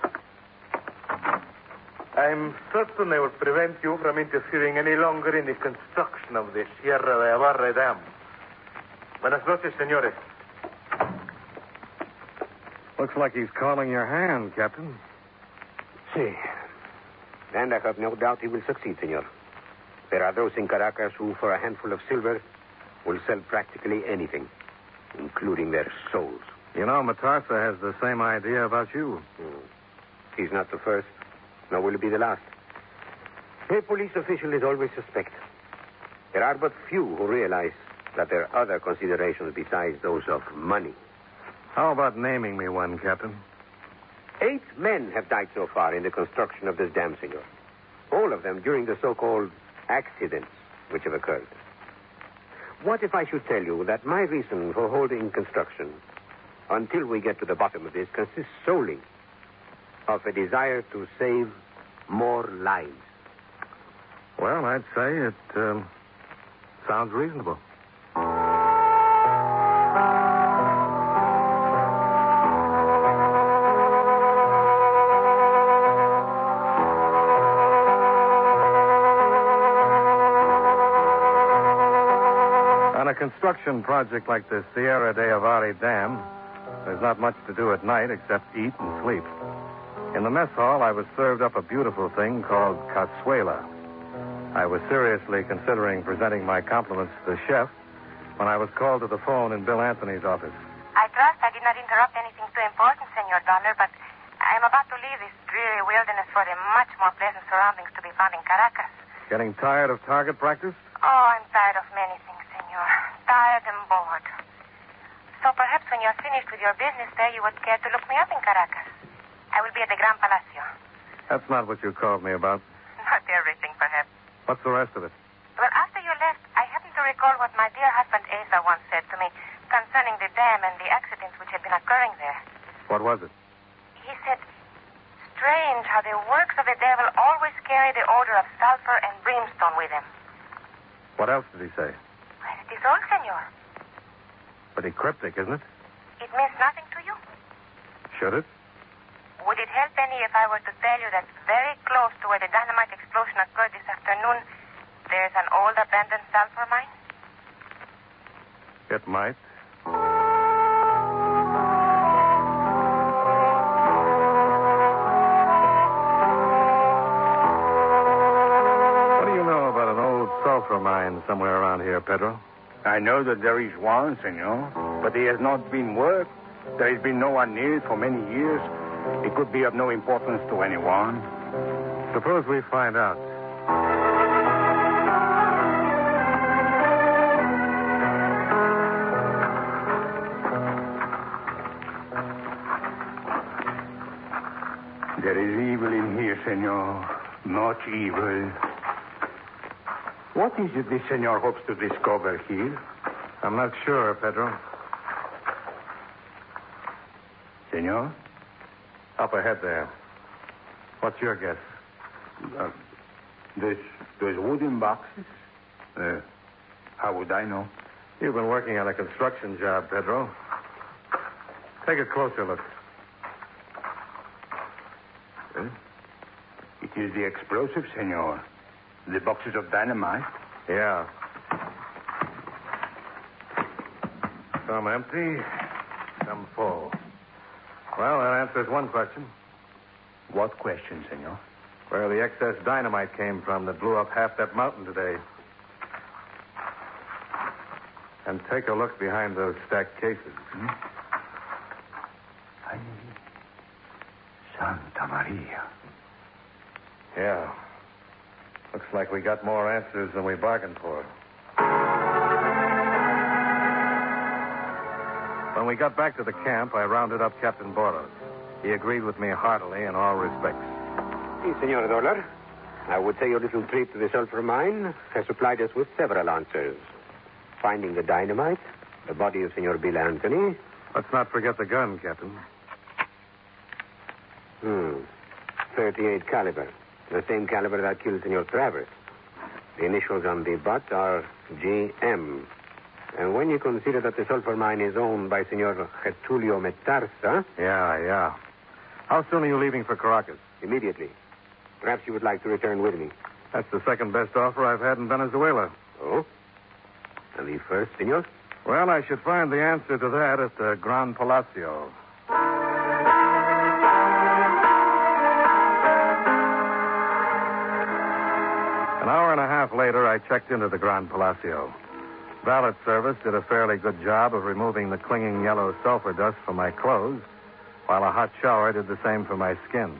I'm certain they will prevent you from interfering any longer in the construction of the Sierra de Abarre Dam. Buenas noches, senores. Looks like he's calling your hand, Captain. See. And I have no doubt he will succeed, senor. There are those in Caracas who, for a handful of silver, will sell practically anything, including their souls. You know, Matarsa has the same idea about you. He's not the first, nor will he be the last. A police official is always suspect. There are but few who realize that there are other considerations besides those of money. How about naming me one, Captain? 8 men have died so far in the construction of this dam, senor. All of them during the so-called accidents which have occurred. What if I should tell you that my reason for holding construction, until we get to the bottom of this, consists solely of a desire to save more lives? Well, I'd say it sounds reasonable. On a construction project like the Sierra de Avari Dam, there's not much to do at night except eat and sleep. In the mess hall, I was served up a beautiful thing called cazuela. I was seriously considering presenting my compliments to the chef when I was called to the phone in Bill Anthony's office. I trust I did not interrupt anything too important, Senor Dollar, but I am about to leave this dreary wilderness for the much more pleasant surroundings to be found in Caracas. Getting tired of target practice? Oh, I'm tired of many things, Senor. Tired and bored. So perhaps when you're finished with your business there, you would care to look me up in Caracas. I will be at the Gran Palacio. That's not what you called me about. Not everything, perhaps. What's the rest of it? Well, after you left, I happened to recall what my dear husband Asa once said to me concerning the dam and the accidents which had been occurring there. What was it? He said, strange how the works of the devil always carry the odor of sulfur and brimstone with them. What else did he say? Well, it is all, Senor. Pretty cryptic, isn't it? It means nothing to you? Should it? Would it help any if I were to tell you that very close to where the dynamite explosion occurred this afternoon, there's an old abandoned sulfur mine? It might. What do you know about an old sulfur mine somewhere around here, Pedro? I know that there is one, senor, but it has not been worked. There has been no one near it for many years. It could be of no importance to anyone. Suppose we find out. There is evil in here, senor. Much evil. What is it this senor hopes to discover here? I'm not sure, Pedro. Senor? Up ahead there. What's your guess? Those wooden boxes? How would I know? You've been working on a construction job, Pedro. Take a closer look. It is the explosive, senor. The boxes of dynamite. Yeah. Some empty, some full. Well, that answers one question. What question, senor? Where the excess dynamite came from that blew up half that mountain today. And take a look behind those stacked cases. Ay, Santa Maria. Yeah. Looks like we got more answers than we bargained for. When we got back to the camp, I rounded up Captain Boros. He agreed with me heartily in all respects. Si, Senor Dollar. I would say your little trip to the sulfur mine has supplied us with several answers. Finding the dynamite, the body of Senor Bill Anthony. Let's not forget the gun, Captain. 38 caliber. The same caliber that killed Senor Travers. The initials on the butt are GM. And when you consider that the sulfur mine is owned by Senor Getulio Metarsa... Yeah. How soon are you leaving for Caracas? Immediately. Perhaps you would like to return with me. That's the second best offer I've had in Venezuela. Oh? And the first, senor? Well, I should find the answer to that at the Gran Palacio. An hour and a half later, I checked into the Gran Palacio. Valet service did a fairly good job of removing the clinging yellow sulfur dust from my clothes, while a hot shower did the same for my skin.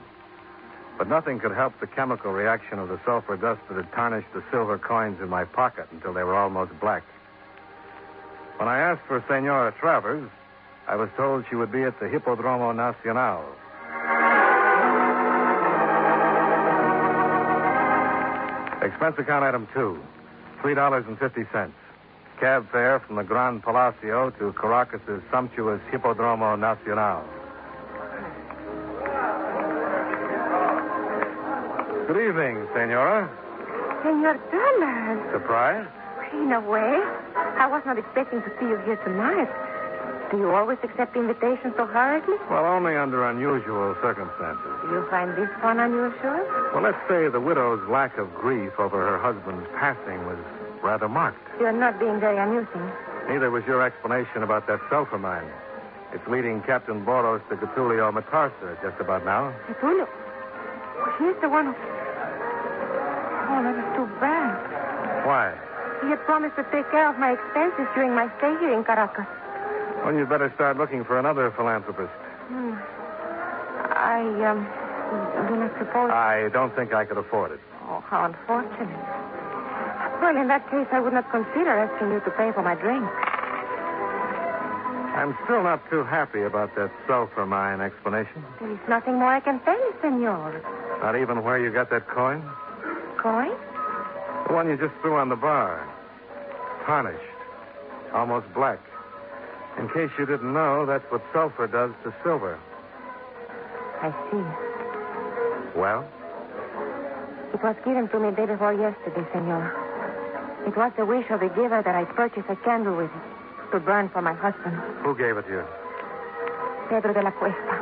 But nothing could help the chemical reaction of the sulfur dust that had tarnished the silver coins in my pocket until they were almost black. When I asked for Senora Travers, I was told she would be at the Hippodromo Nacional. Expense account item 2, $3.50. Cab fare from the Gran Palacio to Caracas' sumptuous Hippodromo Nacional. Good evening, Senora. Senor Dollar. Surprise? In a way. I was not expecting to see you here tonight. Do you always accept invitations so hurriedly? Well, only under unusual circumstances. Do you find this one unusual? Well, let's say the widow's lack of grief over her husband's passing was rather marked. You're not being very amusing. Neither was your explanation about that sulfur mine. It's leading Captain Boros to Getulio Matarsa just about now. Getulio? He's the one who... Oh, that is too bad. Why? He had promised to take care of my expenses during my stay here in Caracas. Well, you'd better start looking for another philanthropist. I do not suppose... I don't think I could afford it. Oh, how unfortunate. Well, in that case, I would not consider asking you to pay for my drink. I'm still not too happy about that sulfur mine explanation. There is nothing more I can tell you, senor. Not even where you got that coin? Coin? The one you just threw on the bar. Tarnished. Almost black. In case you didn't know, that's what sulfur does to silver. I see. Well? It was given to me day before yesterday, senor. It was the wish of the giver that I purchase a candle with it to burn for my husband. Who gave it to you? Pedro de la Cuesta.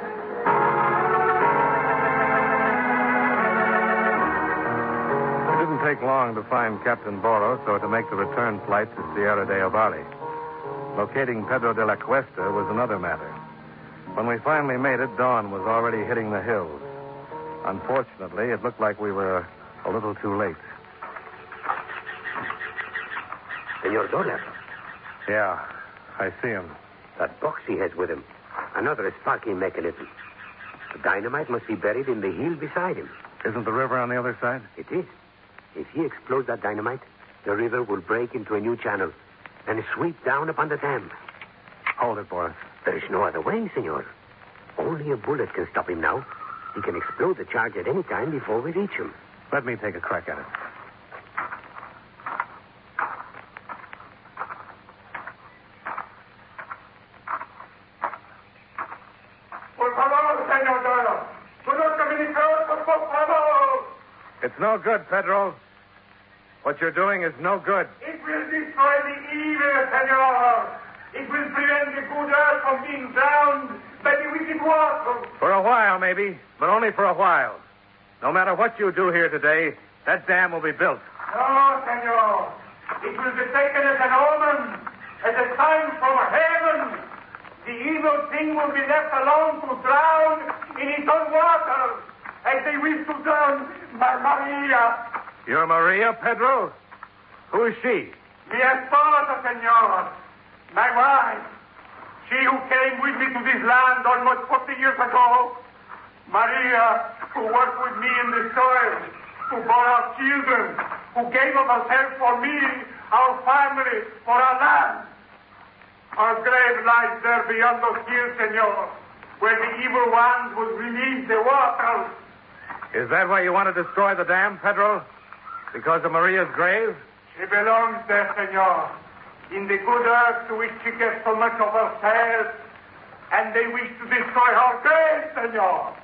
It didn't take long to find Captain Boros or to make the return flight to Sierra de Ovalle. Locating Pedro de la Cuesta was another matter. When we finally made it, dawn was already hitting the hills. Unfortunately, it looked like we were a little too late. Senor Dollar. Yeah, I see him. That box he has with him. Another sparking mechanism. The dynamite must be buried in the hill beside him. Isn't the river on the other side? It is. If he explodes that dynamite, the river will break into a new channel and sweep down upon the dam. Hold it, Boris. There is no other way, senor. Only a bullet can stop him now. He can explode the charge at any time before we reach him. Let me take a crack at it. It's no good, Pedro. What you're doing is no good. It will destroy the evil, senor. It will prevent the good earth from being drowned by the wicked water. For a while, maybe, but only for a while. No matter what you do here today, that dam will be built. No, senor. It will be taken as an omen, as a sign from heaven. The evil thing will be left alone to drown in its own water, as they wish to drown my Maria. You're Maria, Pedro? Who is she? Mi esposa, senor. My wife. She who came with me to this land almost 40 years ago. Maria, who worked with me in the soil, who bore our children, who gave of herself for me, our family, for our land. Our grave lies there beyond those hills, senor, where the evil ones will release the waters. Is that why you want to destroy the dam, Pedro? Because of Maria's grave? She belongs there, senor, in the good earth to which she gave so much of herself. And they wish to destroy her grave, senor.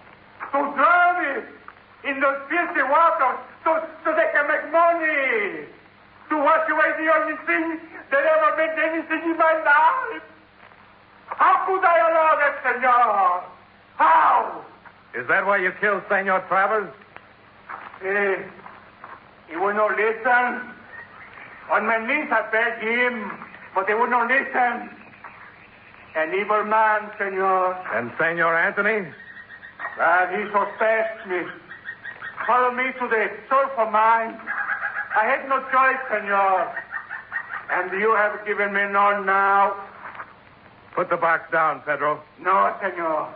To drown it in those filthy waters so they can make money. To wash away the only thing that ever meant anything in my life. How could I allow that, senor? How? Is that why you killed Senor Travers? He would not listen. On my knees I begged him, but he would not listen. An evil man, senor. And Senor Anthony? Well, he suspects me. Follow me to the sulfur mine. I had no choice, senor. And you have given me none now. Put the box down, Pedro. No, senor.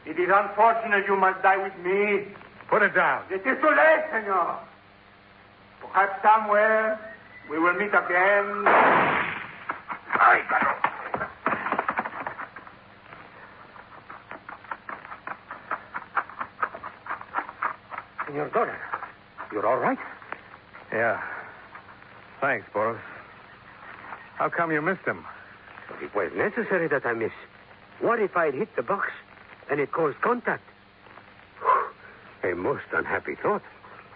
It is unfortunate you must die with me. Put it down. It is too late, senor. Perhaps somewhere we will meet again. Ay, Pedro. Senor Dollar, you're all right? Yeah. Thanks, Boris. How come you missed him? But it was necessary that I miss. What if I'd hit the box and it caused contact? A most unhappy thought.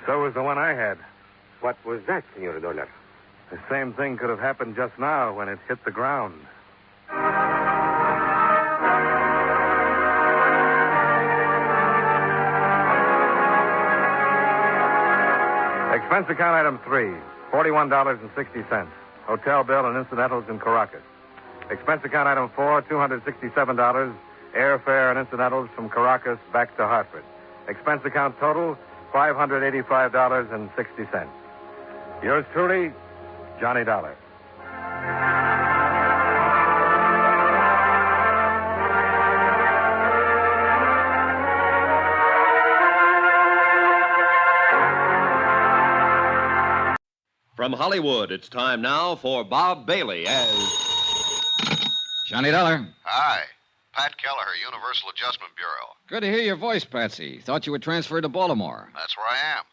So was the one I had. What was that, Senor Dollar? The same thing could have happened just now when it hit the ground. Expense account item 3, $41.60. Hotel bill and incidentals in Caracas. Expense account item 4, $267. Airfare and incidentals from Caracas back to Hartford. Expense account total, $585.60. Yours truly, Johnny Dollar. From Hollywood, it's time now for Bob Bailey as Johnny Dollar. Hi. Pat Kelleher, Universal Adjustment Bureau. Good to hear your voice, Patsy. Thought you were transferred to Baltimore. That's where I am.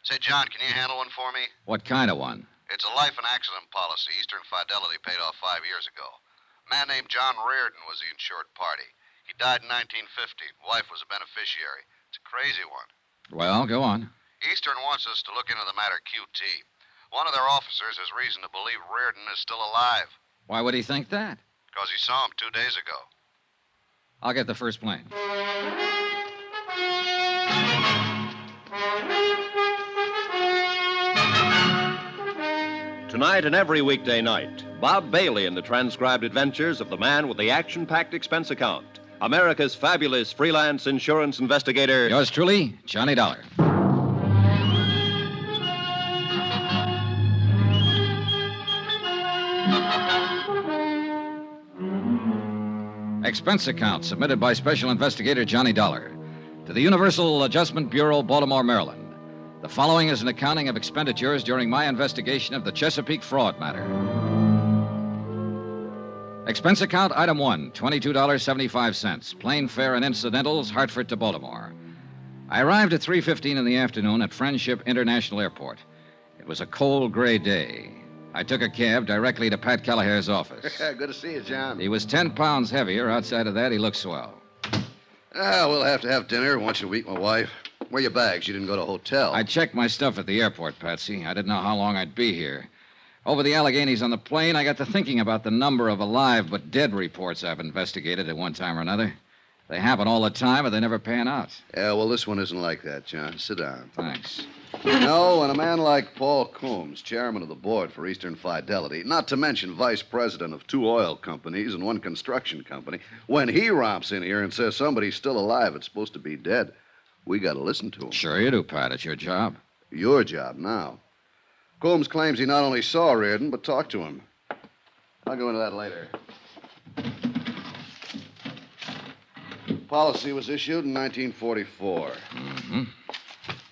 Say, John, can you handle one for me? What kind of one? It's a life and accident policy Eastern Fidelity paid off 5 years ago. A man named John Reardon was the insured party. He died in 1950. Wife was a beneficiary. It's a crazy one. Well, go on. Eastern wants us to look into the matter QT. One of their officers has reason to believe Reardon is still alive. Why would he think that? Because he saw him 2 days ago. I'll get the first plane. Tonight and every weekday night, Bob Bailey in the transcribed adventures of the man with the action-packed expense account, America's fabulous freelance insurance investigator. Yours truly, Johnny Dollar. Expense account submitted by Special Investigator Johnny Dollar to the Universal Adjustment Bureau, Baltimore, Maryland. The following is an accounting of expenditures during my investigation of the Chesapeake Fraud Matter. Expense account item 1, $22.75. Plane fare and incidentals, Hartford to Baltimore. I arrived at 3:15 in the afternoon at Friendship International Airport. It was a cold, gray day. I took a cab directly to Pat Kelleher's office. Good to see you, John. He was 10 pounds heavier. Outside of that, he looked swell. We'll have to have dinner once you meet my wife. Where are your bags? You didn't go to a hotel. I checked my stuff at the airport, Patsy. I didn't know how long I'd be here. Over the Alleghenies on the plane, I got to thinking about the number of alive but dead reports I've investigated at one time or another. They happen all the time, but they never pan out. Yeah, well, this one isn't like that, John. Sit down. Thanks. You know, when a man like Paul Coombs, chairman of the board for Eastern Fidelity, not to mention vice president of 2 oil companies and 1 construction company, when he romps in here and says somebody's still alive, it's supposed to be dead, we got to listen to him. Sure you do, Pat. It's your job. Your job now. Coombs claims he not only saw Reardon, but talked to him. I'll go into that later. Policy was issued in 1944. Mm-hmm.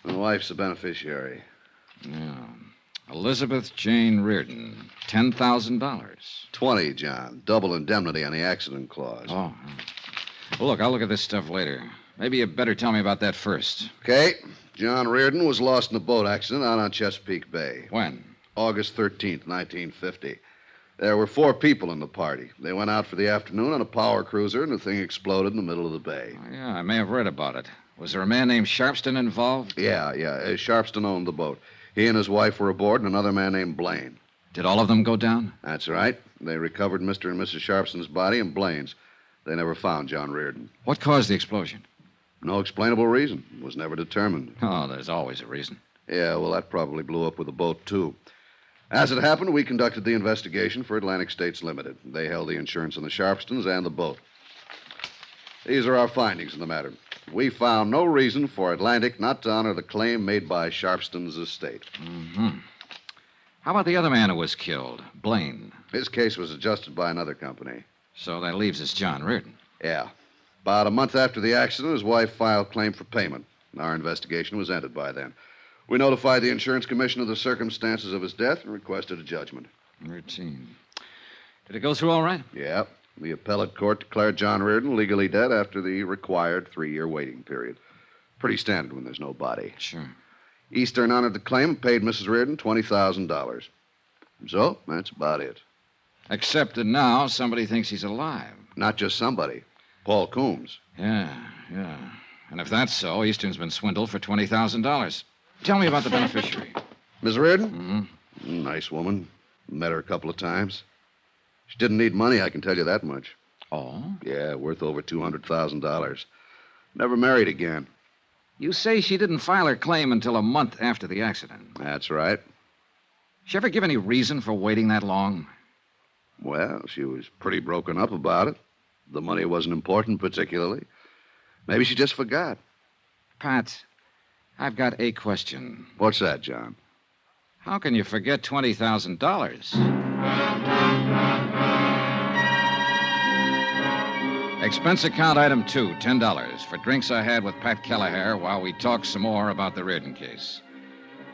My wife's the beneficiary. Yeah. Elizabeth Jane Reardon, $10,000. 20, John. Double indemnity on the accident clause. Oh. Well, look, I'll look at this stuff later. Maybe you better tell me about that first. Okay. John Reardon was lost in a boat accident out on Chesapeake Bay. When? August 13th, 1950. There were 4 people in the party. They went out for the afternoon on a power cruiser, and the thing exploded in the middle of the bay. Oh, yeah, I may have read about it. Was there a man named Sharpston involved? Yeah. Sharpston owned the boat. He and his wife were aboard, and another man named Blaine. Did all of them go down? That's right. They recovered Mr. and Mrs. Sharpston's body and Blaine's. They never found John Reardon. What caused the explosion? No explainable reason. Was never determined. Oh, there's always a reason. Yeah, well, that probably blew up with the boat, too. As it happened, we conducted the investigation for Atlantic States Limited. They held the insurance on the Sharpstons and the boat. These are our findings in the matter. We found no reason for Atlantic not to honor the claim made by Sharpston's estate. Mm-hmm. How about the other man who was killed, Blaine? His case was adjusted by another company. So that leaves us John Reardon. Yeah. About a month after the accident, his wife filed claim for payment. Our investigation was ended by then. We notified the insurance commission of the circumstances of his death and requested a judgment. Routine. Did it go through all right? Yeah. The appellate court declared John Reardon legally dead after the required 3-year waiting period. Pretty standard when there's no body. Sure. Eastern honored the claim and paid Mrs. Reardon $20,000. So, that's about it. Except that now somebody thinks he's alive. Not just somebody. Paul Coombs. Yeah. And if that's so, Eastern's been swindled for $20,000. Tell me about the beneficiary. Miss Reardon? Mm-hmm. Nice woman. Met her a couple of times. She didn't need money, I can tell you that much. Oh? Yeah, worth over $200,000. Never married again. You say she didn't file her claim until a month after the accident. That's right. She ever give any reason for waiting that long? Well, she was pretty broken up about it. The money wasn't important particularly. Maybe she just forgot. Pat, I've got a question. What's that, John? How can you forget $20,000? Expense account item 2, $10, for drinks I had with Pat Kelleher while we talked some more about the Reardon case.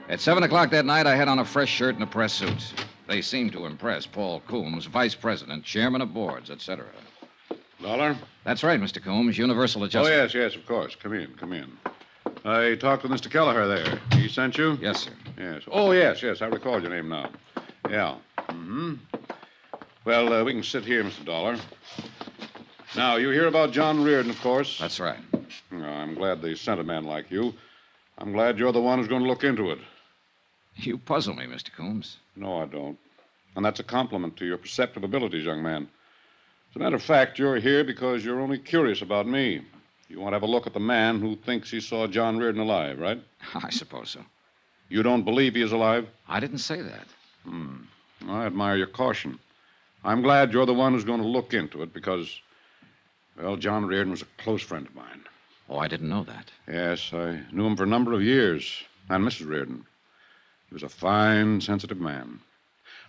At 7 o'clock that night, I had on a fresh shirt and a press suit. They seemed to impress Paul Coombs, vice president, chairman of boards, etc. Dollar? That's right, Mr. Coombs. Universal Oh, adjustment. yes, of course. Come in. I talked with Mr. Kelleher there. He sent you? Yes, sir. Yes. Oh, yes. I recall your name now. Yeah. Mm-hmm. Well, we can sit here, Mr. Dollar. Now, you hear about John Reardon, of course. That's right. I'm glad they sent a man like you. I'm glad you're the one who's going to look into it. You puzzle me, Mr. Coombs. No, I don't. And that's a compliment to your perceptive abilities, young man. As a matter of fact, you're here because you're only curious about me. You want to have a look at the man who thinks he saw John Reardon alive, right? I suppose so. You don't believe he is alive? I didn't say that. I admire your caution. I'm glad you're the one who's going to look into it because, well, John Reardon was a close friend of mine. Oh, I didn't know that. Yes, I knew him for a number of years. And Mrs. Reardon. He was a fine, sensitive man.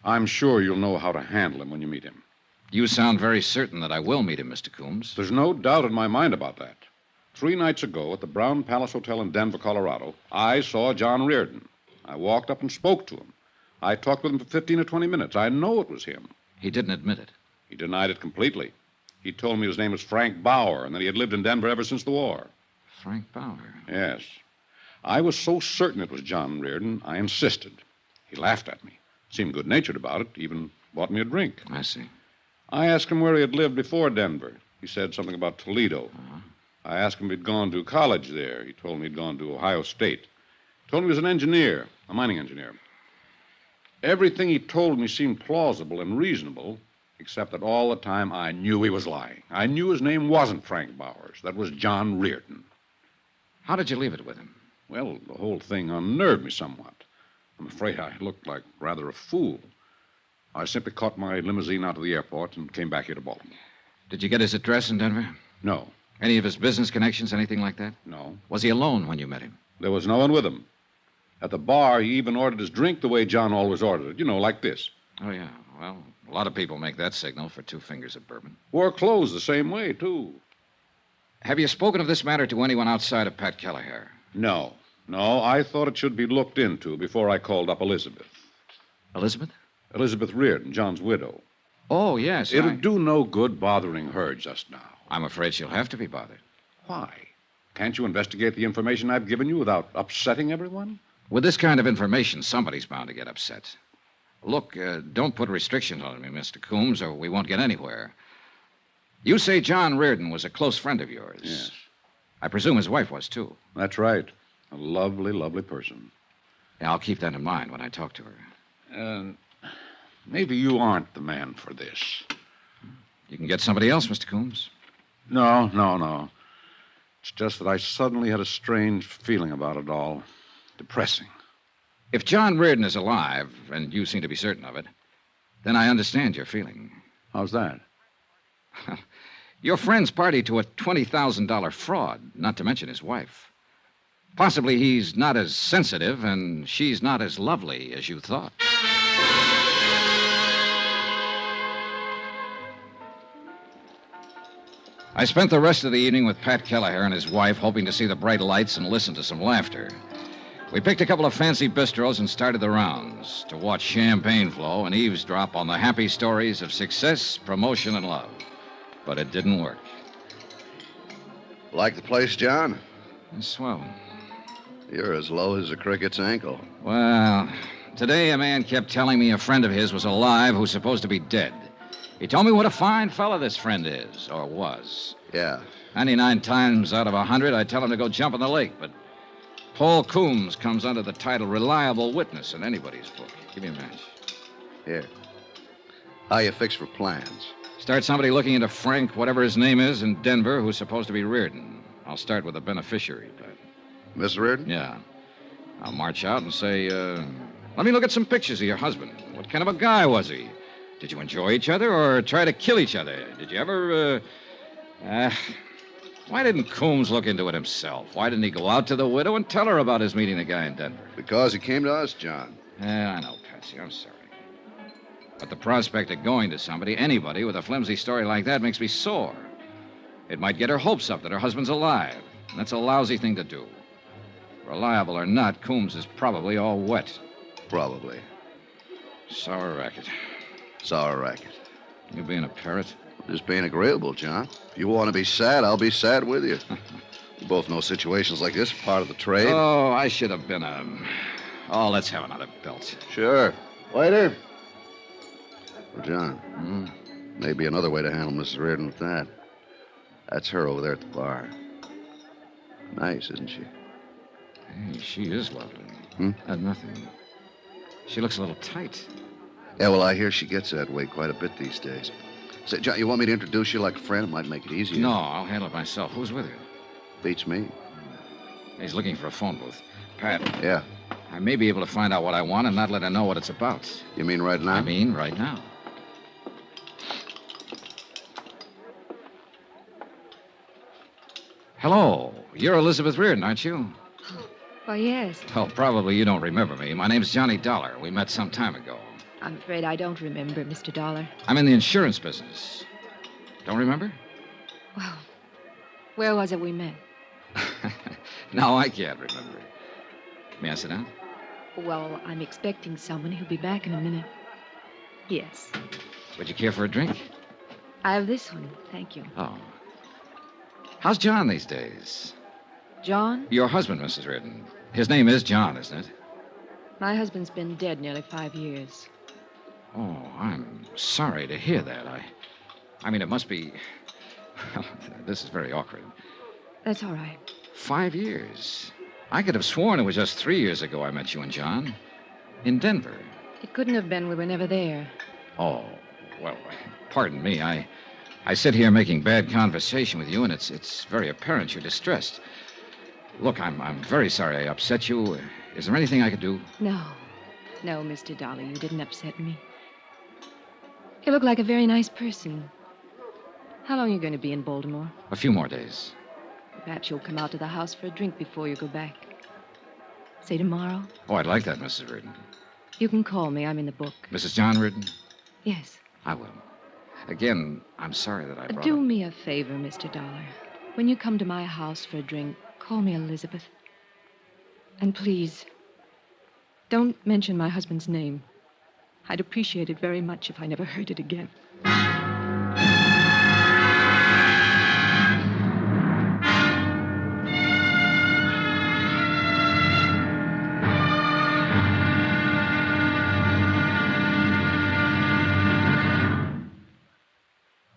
I'm sure you'll know how to handle him when you meet him. You sound very certain that I will meet him, Mr. Coombs. There's no doubt in my mind about that. 3 nights ago at the Brown Palace Hotel in Denver, Colorado, I saw John Reardon. I walked up and spoke to him. I talked with him for 15 or 20 minutes. I know it was him. He didn't admit it. He denied it completely. He told me his name was Frank Bauer and that he had lived in Denver ever since the war. Frank Bauer? Yes. I was so certain it was John Reardon, I insisted. He laughed at me, seemed good-natured about it, even bought me a drink. I see. I asked him where he had lived before Denver. He said something about Toledo. I asked him if he'd gone to college there. He told me he'd gone to Ohio State. He told me he was an engineer, a mining engineer. Everything he told me seemed plausible and reasonable, except that all the time I knew he was lying. I knew his name wasn't Frank Bowers. That was John Reardon. How did you leave it with him? Well, the whole thing unnerved me somewhat. I'm afraid I looked like rather a fool. I simply caught my limousine out of the airport and came back here to Baltimore. Did you get his address in Denver? No. Any of his business connections, anything like that? No. Was he alone when you met him? There was no one with him. At the bar, he even ordered his drink the way John always ordered it. You know, like this. Oh, yeah. Well, a lot of people make that signal for 2 fingers of bourbon. Wore clothes the same way, too. Have you spoken of this matter to anyone outside of Pat Kelleher? No. I thought it should be looked into before I called up Elizabeth. Elizabeth? Elizabeth Reardon, John's widow. Oh, yes. It'll do no good bothering her just now. I'm afraid she'll have to be bothered. Why? Can't you investigate the information I've given you without upsetting everyone? With this kind of information, somebody's bound to get upset. Look, don't put restrictions on me, Mr. Coombs, or we won't get anywhere. You say John Reardon was a close friend of yours. Yes. I presume his wife was, too. That's right. A lovely, lovely person. Yeah, I'll keep that in mind when I talk to her. Maybe you aren't the man for this. You can get somebody else, Mr. Coombs. No. It's just that I suddenly had a strange feeling about it all. Depressing. If John Reardon is alive, and you seem to be certain of it, then I understand your feeling. How's that? Your friend's party to a $20,000 fraud, not to mention his wife. Possibly he's not as sensitive and she's not as lovely as you thought. I spent the rest of the evening with Pat Kelleher and his wife, hoping to see the bright lights and listen to some laughter. We picked a couple of fancy bistros and started the rounds to watch champagne flow and eavesdrop on the happy stories of success, promotion, and love. But it didn't work. Like the place, John? It's swell. You're as low as a cricket's ankle. Well, today a man kept telling me a friend of his was alive who's supposed to be dead. He told me what a fine fella this friend is, or was. Yeah. 99 times out of 100, I tell him to go jump in the lake, but Paul Coombs comes under the title reliable witness in anybody's book. Give me a match. Here. How you fix for plans? Start somebody looking into Frank, whatever his name is, in Denver, who's supposed to be Reardon. I'll start with the beneficiary, but... Miss Reardon? Yeah. I'll march out and say, let me look at some pictures of your husband. What kind of a guy was he? Did you enjoy each other or try to kill each other? Did you ever, Why didn't Coombs look into it himself? Why didn't he go out to the widow and tell her about his meeting the guy in Denver? Because he came to us, John. Yeah, I know, Patsy. I'm sorry. But the prospect of going to somebody, anybody, with a flimsy story like that makes me sore. It might get her hopes up that her husband's alive. And that's a lousy thing to do. Reliable or not, Coombs is probably all wet. Probably. Sour racket. Sour racket. You being a parrot? Just being agreeable, John. If you want to be sad, I'll be sad with you. We both know situations like this are part of the trade. Oh, I should have been a... Oh, let's have another belt. Sure. Waiter. Well, John, maybe another way to handle Mrs. Reardon with that. That's her over there at the bar. Nice, isn't she? Hey, she is lovely. Nothing. She looks a little tight. Yeah, well, I hear she gets that way quite a bit these days. Say, John, you want me to introduce you like a friend? It might make it easier. No, I'll handle it myself. Who's with her? Beats me. He's looking for a phone booth. Pat. Yeah? I may be able to find out what I want and not let her know what it's about. You mean right now? I mean right now. Hello. You're Elizabeth Reardon, aren't you? Why, yes. Oh, probably you don't remember me. My name's Johnny Dollar. We met some time ago. I'm afraid I don't remember, Mr. Dollar. I'm in the insurance business. Don't remember? Well, where was it we met? No, I can't remember. May I sit down? Well, I'm expecting someone who'll be back in a minute. Yes. Would you care for a drink? I have this one, thank you. Oh. How's John these days? John? Your husband, Mrs. Reardon. His name is John, isn't it? My husband's been dead nearly 5 years. Oh, I'm sorry to hear that. I mean, it must be... Well, this is very awkward. That's all right. 5 years. I could have sworn it was just 3 years ago I met you and John. In Denver. It couldn't have been. We were never there. Oh, well, pardon me. I sit here making bad conversation with you, and it's very apparent you're distressed. Look, I'm very sorry I upset you. Is there anything I could do? No. No, Mr. Dollar, you didn't upset me. You look like a very nice person. How long are you going to be in Baltimore? A few more days. Perhaps you'll come out to the house for a drink before you go back. Say tomorrow? Oh, I'd like that, Mrs. Reardon. You can call me. I'm in the book. Mrs. John Reardon? Yes. I will. Again, I'm sorry that I brought Do up... me a favor, Mr. Dollar. When you come to my house for a drink, call me Elizabeth. And please, don't mention my husband's name. I'd appreciate it very much if I never heard it again.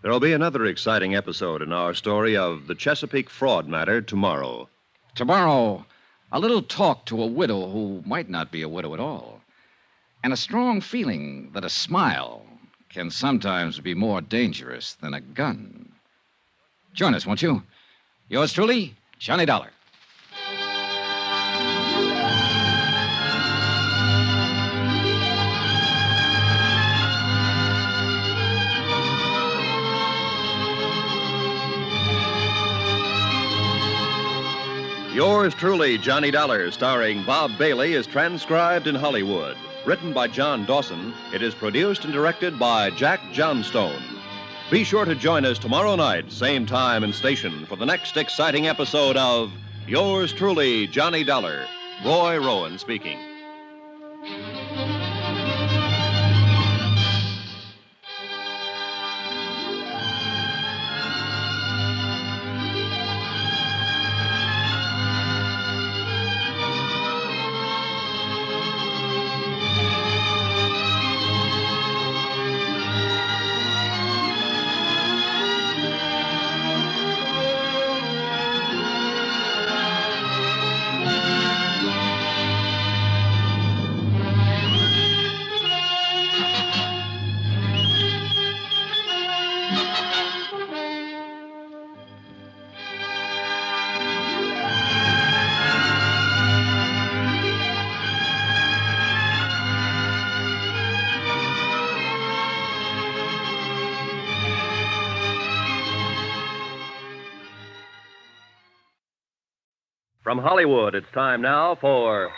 There'll be another exciting episode in our story of the Chesapeake Fraud Matter tomorrow. Tomorrow, a little talk to a widow who might not be a widow at all. And a strong feeling that a smile can sometimes be more dangerous than a gun. Join us, won't you? Yours truly, Johnny Dollar. Yours truly, Johnny Dollar, starring Bob Bailey, is transcribed in Hollywood. Written by John Dawson, it is produced and directed by Jack Johnstone. Be sure to join us tomorrow night, same time and station, for the next exciting episode of Yours truly, Johnny Dollar. Roy Rowan speaking. From Hollywood, it's time now for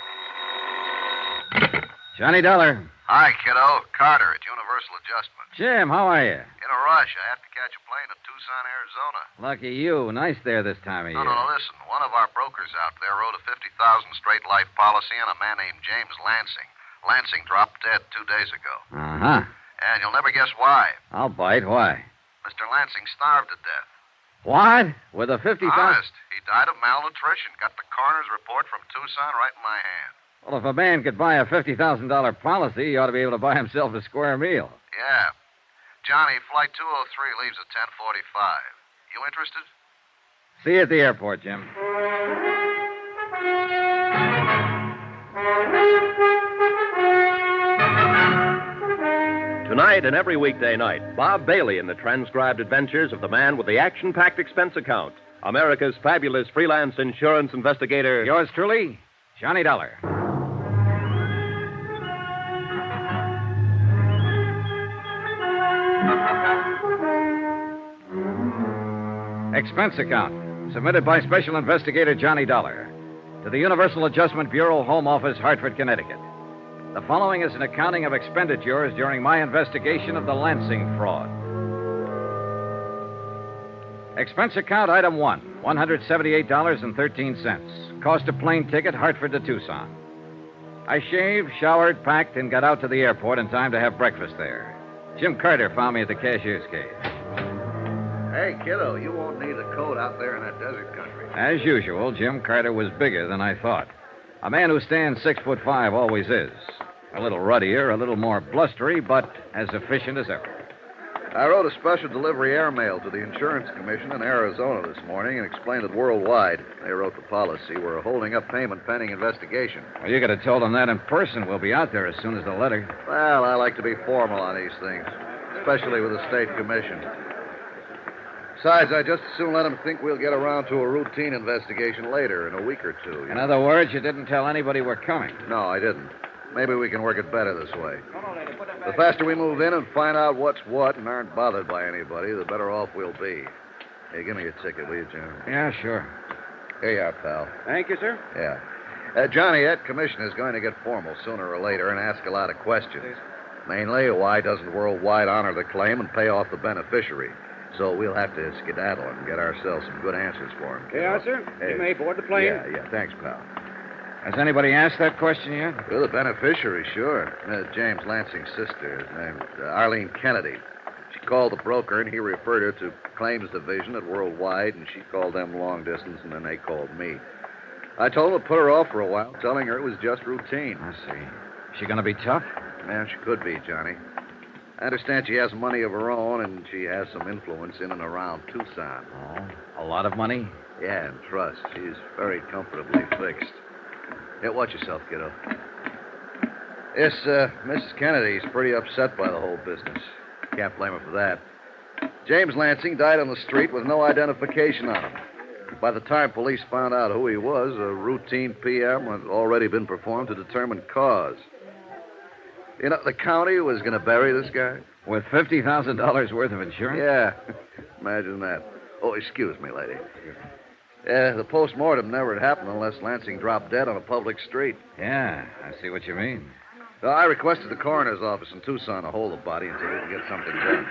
Johnny Dollar. Hi, kiddo. Carter at Universal Adjustment. Jim, how are you? In a rush. I have to catch a plane to Tucson, Arizona. Lucky you. Nice there this time of year. No, listen. One of our brokers out there wrote a $50,000 straight life policy on a man named James Lansing. Lansing dropped dead 2 days ago. Uh-huh. And you'll never guess why. I'll bite. Why? Mr. Lansing starved to death. What? With a 50,000? Honest. He died of malnutrition. Got the coroner's report from Tucson right in my hand. Well, if a man could buy a $50,000 policy, he ought to be able to buy himself a square meal. Yeah. Johnny, Flight 203 leaves at 10:45. You interested? See you at the airport, Jim. Tonight and every weekday night, Bob Bailey in the transcribed adventures of the man with the action-packed expense account, America's fabulous freelance insurance investigator. Yours truly, Johnny Dollar. Expense account, submitted by Special Investigator Johnny Dollar to the Universal Adjustment Bureau, Home Office, Hartford, Connecticut. The following is an accounting of expenditures during my investigation of the Lansing fraud. Expense account item 1, $178.13. Cost of plane ticket, Hartford to Tucson. I shaved, showered, packed, and got out to the airport in time to have breakfast there. Jim Carter found me at the cashier's cage. Hey, kiddo, you won't need a coat out there in that desert country. As usual, Jim Carter was bigger than I thought. A man who stands 6'5" always is. A little ruddier, a little more blustery, but as efficient as ever. I wrote a special delivery airmail to the Insurance Commission in Arizona this morning and explained it worldwide. They wrote the policy. We're holding up payment pending investigation. Well, you could have told them that in person. We'll be out there as soon as the letter. Well, I like to be formal on these things, especially with the State Commission. Besides, I just as soon let them think we'll get around to a routine investigation later, in a week or two. In other words, you didn't tell anybody we're coming. No, I didn't. Maybe we can work it better this way. The faster we move in and find out what's what and aren't bothered by anybody, the better off we'll be. Hey, give me your ticket, will you, Jim? Yeah, sure. Here you are, pal. Thank you, sir. Yeah. Johnny, that commission is going to get formal sooner or later and ask a lot of questions. Mainly, why doesn't Worldwide honor the claim and pay off the beneficiary? So we'll have to skedaddle and get ourselves some good answers for him. Yeah, sir. Hey. You may board the plane. Yeah. Thanks, pal. Has anybody asked that question yet? Well, the beneficiary, sure. James Lansing's sister, named Arlene Kennedy. She called the broker, and he referred her to Claims Division at Worldwide, and she called them long distance, and then they called me. I told them to put her off for a while, telling her it was just routine. I see. Is she going to be tough? Man, she could be, Johnny. I understand she has money of her own, and she has some influence in and around Tucson. Oh, a lot of money? Yeah, and trust. She's very comfortably fixed. Hey, watch yourself, kiddo. Yes, Mrs. Kennedy's pretty upset by the whole business. Can't blame her for that. James Lansing died on the street with no identification on him. By the time police found out who he was, a routine PM had already been performed to determine cause. You know, the county was going to bury this guy. With $50,000 worth of insurance? Yeah, imagine that. Oh, excuse me, lady. The post-mortem never had happened unless Lansing dropped dead on a public street. Yeah, I see what you mean. So I requested the coroner's office in Tucson to hold the body until we can get something done.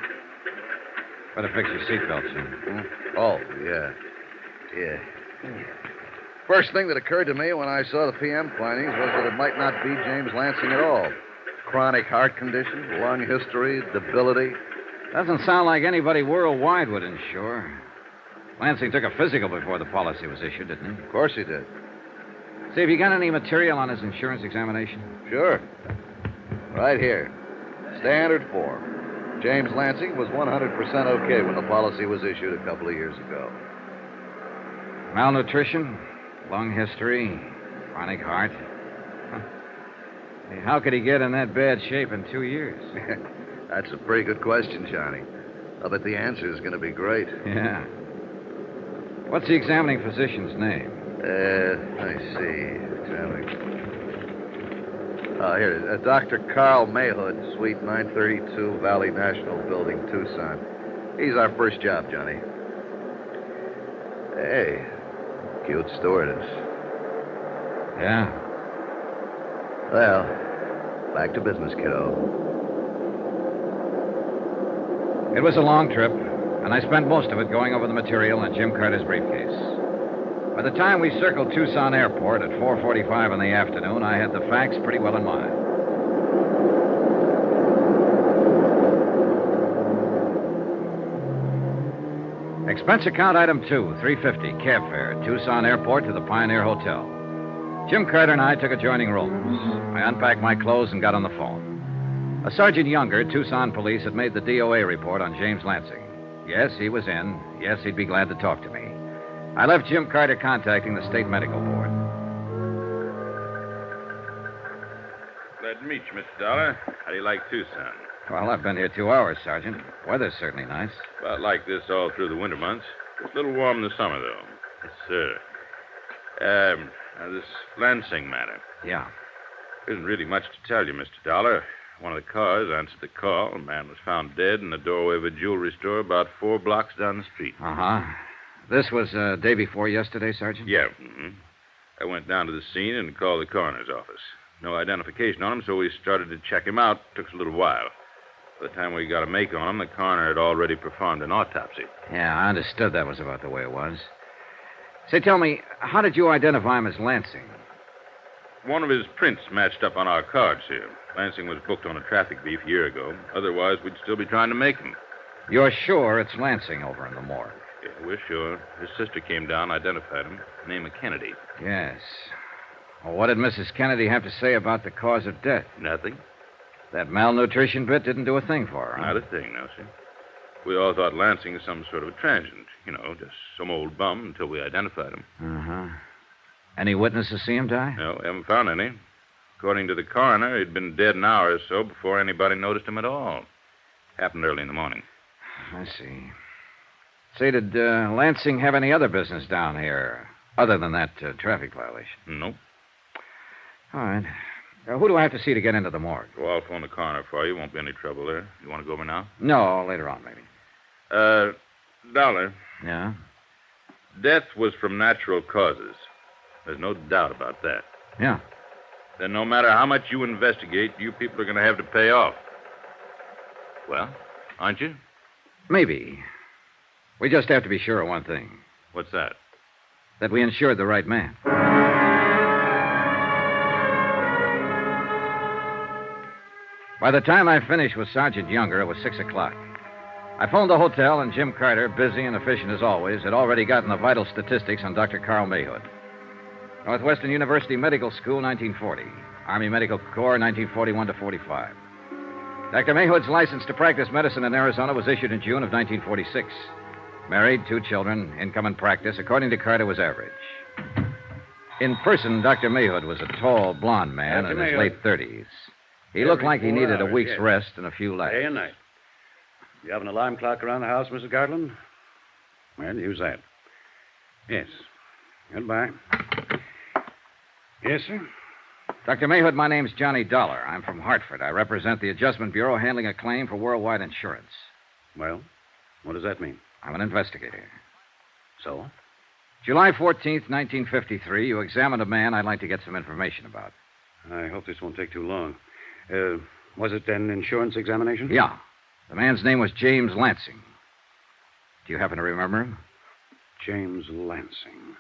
Better fix your seatbelt, Jim. Oh, yeah. First thing that occurred to me when I saw the PM findings was that it might not be James Lansing at all. Chronic heart condition, lung history, debility. Doesn't sound like anybody worldwide would insure. Lansing took a physical before the policy was issued, didn't he? Of course he did. See, have you got any material on his insurance examination? Sure. Right here. Standard form. James Lansing was 100% okay when the policy was issued a couple of years ago. Malnutrition, lung history, chronic heart. Hey, how could he get in that bad shape in 2 years? That's a pretty good question, Johnny. I bet the answer is going to be great. Yeah. What's the examining physician's name? Let me see. Here it is. Dr. Carl Mayhood, Suite 932, Valley National Building, Tucson. He's our first job, Johnny. Hey, cute stewardess. Yeah. Well, back to business, kiddo. It was a long trip, and I spent most of it going over the material in Jim Carter's briefcase. By the time we circled Tucson Airport at 4:45 in the afternoon, I had the facts pretty well in mind. Expense account item 2, $350, cab fare, Tucson Airport to the Pioneer Hotel. Jim Carter and I took adjoining rooms. I unpacked my clothes and got on the phone. A Sergeant Younger, Tucson Police, had made the DOA report on James Lansing. Yes, he was in. Yes, he'd be glad to talk to me. I left Jim Carter contacting the State Medical Board. Glad to meet you, Mr. Dollar. How do you like Tucson? Well, I've been here 2 hours, Sergeant. Weather's certainly nice. About like this all through the winter months. It's a little warm in the summer, though. Yes, sir. Now, this Lansing matter. Yeah. There isn't really much to tell you, Mr. Dollar. One of the cars answered the call. A man was found dead in the doorway of a jewelry store about 4 blocks down the street. Uh-huh. This was day before yesterday, Sergeant? Yeah. Mm-hmm. I went down to the scene and called the coroner's office. No identification on him, so we started to check him out. Took us a little while. By the time we got a make on him, the coroner had already performed an autopsy. Yeah, I understood that was about the way it was. Say, tell me, how did you identify him as Lansing? One of his prints matched up on our cards here. Lansing was booked on a traffic beef a year ago. Otherwise, we'd still be trying to make him. You're sure it's Lansing over in the morgue? Yeah, we're sure. His sister came down, identified him. Name of Kennedy. Yes. Well, what did Mrs. Kennedy have to say about the cause of death? Nothing. That malnutrition bit didn't do a thing for her, huh? Not a thing, no, sir. We all thought Lansing was some sort of a transient. You know, just some old bum until we identified him. Uh-huh. Any witnesses see him die? No, we haven't found any. According to the coroner, he'd been dead an hour or so before anybody noticed him at all. Happened early in the morning. I see. Say, did Lansing have any other business down here other than that traffic violation? Nope. All right. Who do I have to see to get into the morgue? Well, I'll phone the coroner for you. Won't be any trouble there. You want to go over now? No, later on, maybe. Dollar. Yeah? Death was from natural causes. There's no doubt about that. Yeah. Then no matter how much you investigate, you people are going to have to pay off. Well, aren't you? Maybe. We just have to be sure of one thing. What's that? That we insured the right man. By the time I finished with Sergeant Younger, it was 6 o'clock. I phoned the hotel, and Jim Carter, busy and efficient as always, had already gotten the vital statistics on Dr. Carl Mayhood. Northwestern University Medical School, 1940. Army Medical Corps, 1941 to 45. Dr. Mayhood's license to practice medicine in Arizona was issued in June of 1946. Married, 2 children, income and practice, according to Carter, was average. In person, Dr. Mayhood was a tall, blond man in his late 30s. He looked like he needed a week's rest and a few laughs. Day and night. You have an alarm clock around the house, Mrs. Gartland? Well, use that. Yes. Goodbye. Yes, sir? Dr. Mayhood, my name's Johnny Dollar. I'm from Hartford. I represent the Adjustment Bureau handling a claim for worldwide insurance. Well, what does that mean? I'm an investigator. So? July 14th, 1953, you examined a man I'd like to get some information about. I hope this won't take too long. Was it an insurance examination? Yeah. The man's name was James Lansing. Do you happen to remember him? James Lansing.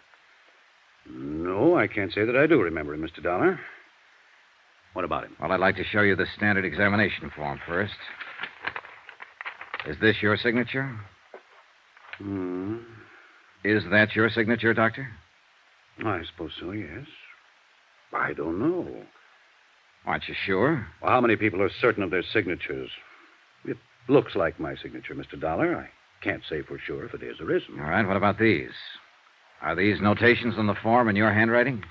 No, I can't say that I do remember him, Mr. Dollar. What about him? Well, I'd like to show you the standard examination form first. Is this your signature? Is that your signature, Doctor? I suppose so, yes. I don't know. Aren't you sure? Well, how many people are certain of their signatures? It looks like my signature, Mr. Dollar. I can't say for sure if it is or isn't. All right, what about these? Are these notations on the form in your handwriting?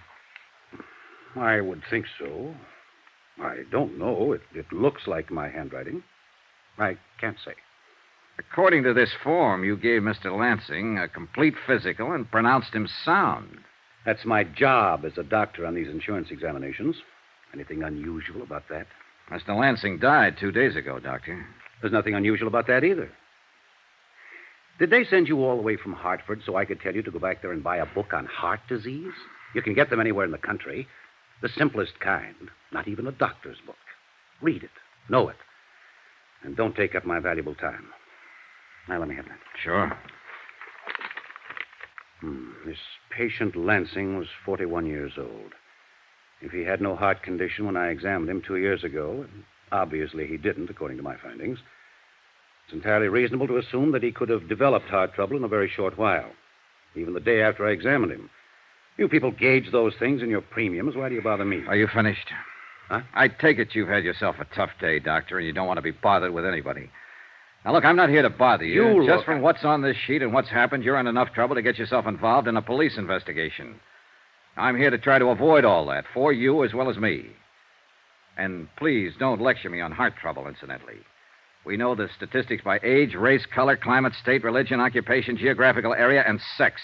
I would think so. I don't know. It looks like my handwriting. I can't say. According to this form, you gave Mr. Lansing a complete physical and pronounced him sound. That's my job as a doctor on these insurance examinations. Anything unusual about that? Mr. Lansing died 2 days ago, Doctor. There's nothing unusual about that either. Did they send you all the way from Hartford so I could tell you to go back there and buy a book on heart disease? You can get them anywhere in the country. The simplest kind. Not even a doctor's book. Read it. Know it. And don't take up my valuable time. Now, let me have that. Sure. This patient Lansing was 41 years old. If he had no heart condition when I examined him 2 years ago, and obviously he didn't, according to my findings, it's entirely reasonable to assume that he could have developed heart trouble in a very short while, even the day after I examined him. You people gauge those things in your premiums. Why do you bother me? Are you finished? Huh? I take it you've had yourself a tough day, Doctor, and you don't want to be bothered with anybody. Now, look, I'm not here to bother you. Just from what's on this sheet and what's happened, you're in enough trouble to get yourself involved in a police investigation. I'm here to try to avoid all that, for you as well as me. And please don't lecture me on heart trouble, incidentally. We know the statistics by age, race, color, climate, state, religion, occupation, geographical area, and sex.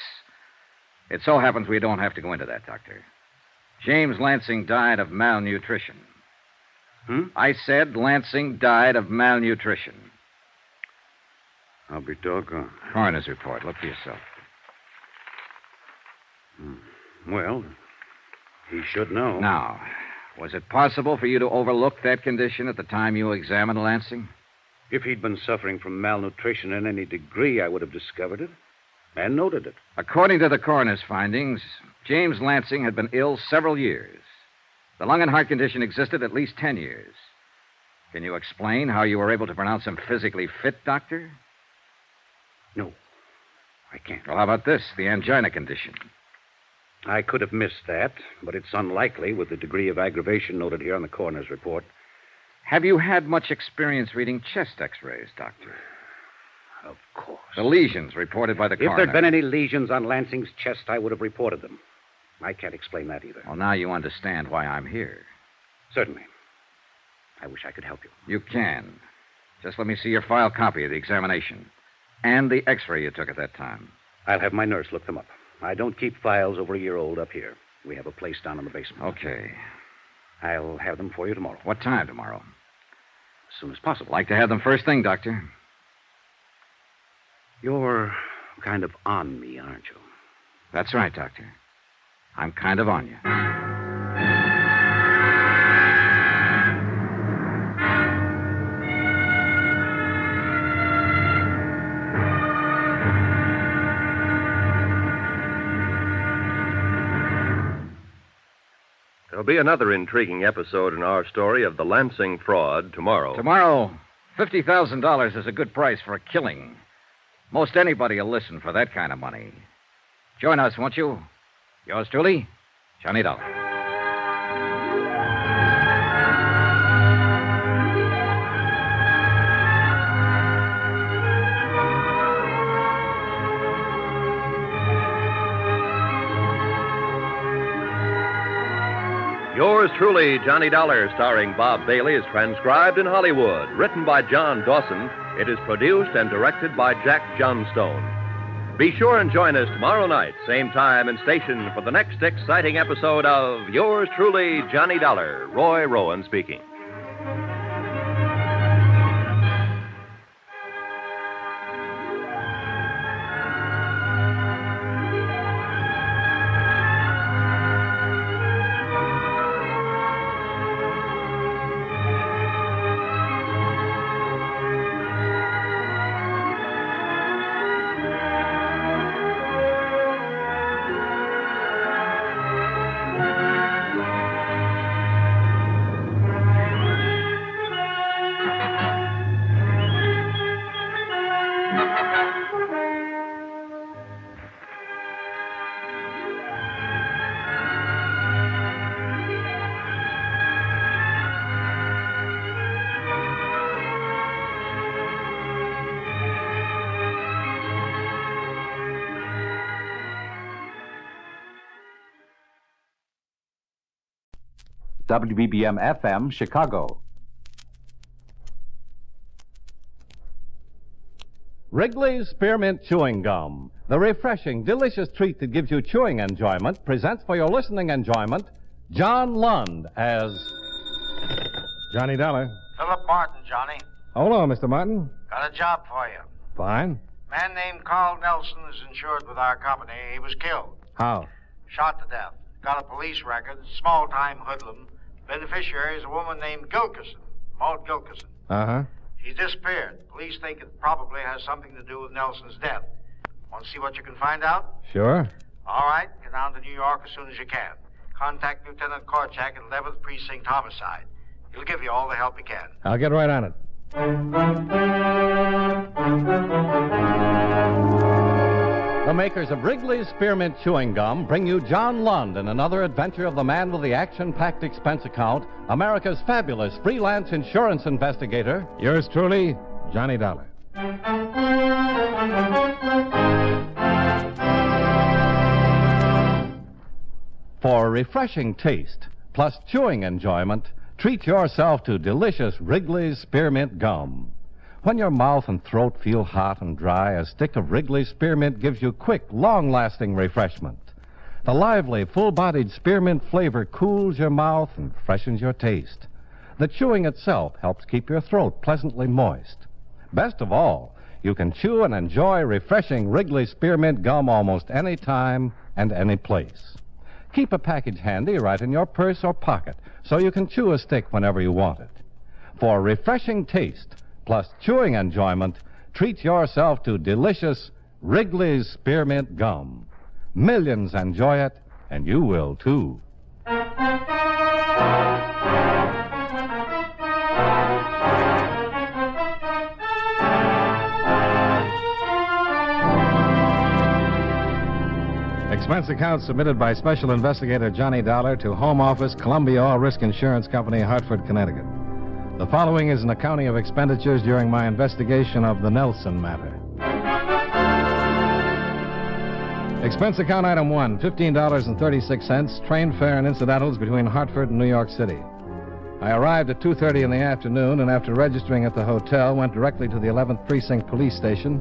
It so happens we don't have to go into that, Doctor. James Lansing died of malnutrition. I said Lansing died of malnutrition. I'll be doggone. Coroner's report. Look for yourself. Well, he should know. Now, was it possible for you to overlook that condition at the time you examined Lansing? If he'd been suffering from malnutrition in any degree, I would have discovered it and noted it. According to the coroner's findings, James Lansing had been ill several years. The lung and heart condition existed at least 10 years. Can you explain how you were able to pronounce him physically fit, Doctor? No, I can't. Well, how about this, the angina condition? I could have missed that, but it's unlikely with the degree of aggravation noted here on the coroner's report. Have you had much experience reading chest x-rays, Doctor? Of course. The lesions reported by the coroner. If there'd been any lesions on Lansing's chest, I would have reported them. I can't explain that either. Well, now you understand why I'm here. Certainly. I wish I could help you. You can. Just let me see your file copy of the examination and the x-ray you took at that time. I'll have my nurse look them up. I don't keep files over a year old up here. We have a place down in the basement. Okay. I'll have them for you tomorrow. What time tomorrow? As soon as possible. Like to have them first thing, Doctor. You're kind of on me, aren't you? That's right, Doctor. I'm kind of on you. There'll be another intriguing episode in our story of the Lansing fraud tomorrow. Tomorrow, $50,000 is a good price for a killing. Most anybody will listen for that kind of money. Join us, won't you? Yours truly, Johnny Dollar. Yours truly, Johnny Dollar, starring Bob Bailey, is transcribed in Hollywood. Written by John Dawson, it is produced and directed by Jack Johnstone. Be sure and join us tomorrow night, same time and station, for the next exciting episode of yours truly, Johnny Dollar. Roy Rowan speaking. WBBM FM, Chicago. Wrigley's Spearmint Chewing Gum, the refreshing, delicious treat that gives you chewing enjoyment, presents for your listening enjoyment John Lund as Johnny Dollar. Philip Martin, Johnny. Hold on, Mr. Martin. Got a job for you. Fine. Man named Carl Nelson is insured with our company. He was killed. How? Shot to death. Got a police record. Small-time hoodlum. Beneficiary is a woman named Gilkison. Maud Gilkison. Uh-huh. She disappeared. Police think it probably has something to do with Nelson's death. Want to see what you can find out? Sure. All right. Get down to New York as soon as you can. Contact Lieutenant Korchak at 11th Precinct Homicide. He'll give you all the help he can. I'll get right on it. the makers of Wrigley's Spearmint Chewing Gum bring you John Lund in another adventure of the man with the action-packed expense account, America's fabulous freelance insurance investigator. Yours truly, Johnny Dollar. For refreshing taste, plus chewing enjoyment, treat yourself to delicious Wrigley's Spearmint Gum. When your mouth and throat feel hot and dry, a stick of Wrigley's Spearmint gives you quick, long-lasting refreshment. The lively, full-bodied spearmint flavor cools your mouth and freshens your taste. The chewing itself helps keep your throat pleasantly moist. Best of all, you can chew and enjoy refreshing Wrigley's Spearmint Gum almost any time and any place. Keep a package handy right in your purse or pocket so you can chew a stick whenever you want it. For refreshing taste plus chewing enjoyment, treat yourself to delicious Wrigley's Spearmint Gum. Millions enjoy it, and you will too. Expense account submitted by Special Investigator Johnny Dollar to Home Office, Columbia All Risk Insurance Company, Hartford, Connecticut. The following is an accounting of expenditures during my investigation of the Nelson Matter. Expense account item 1, $15.36, train fare and incidentals between Hartford and New York City. I arrived at 2:30 in the afternoon, and after registering at the hotel, went directly to the 11th Precinct Police Station,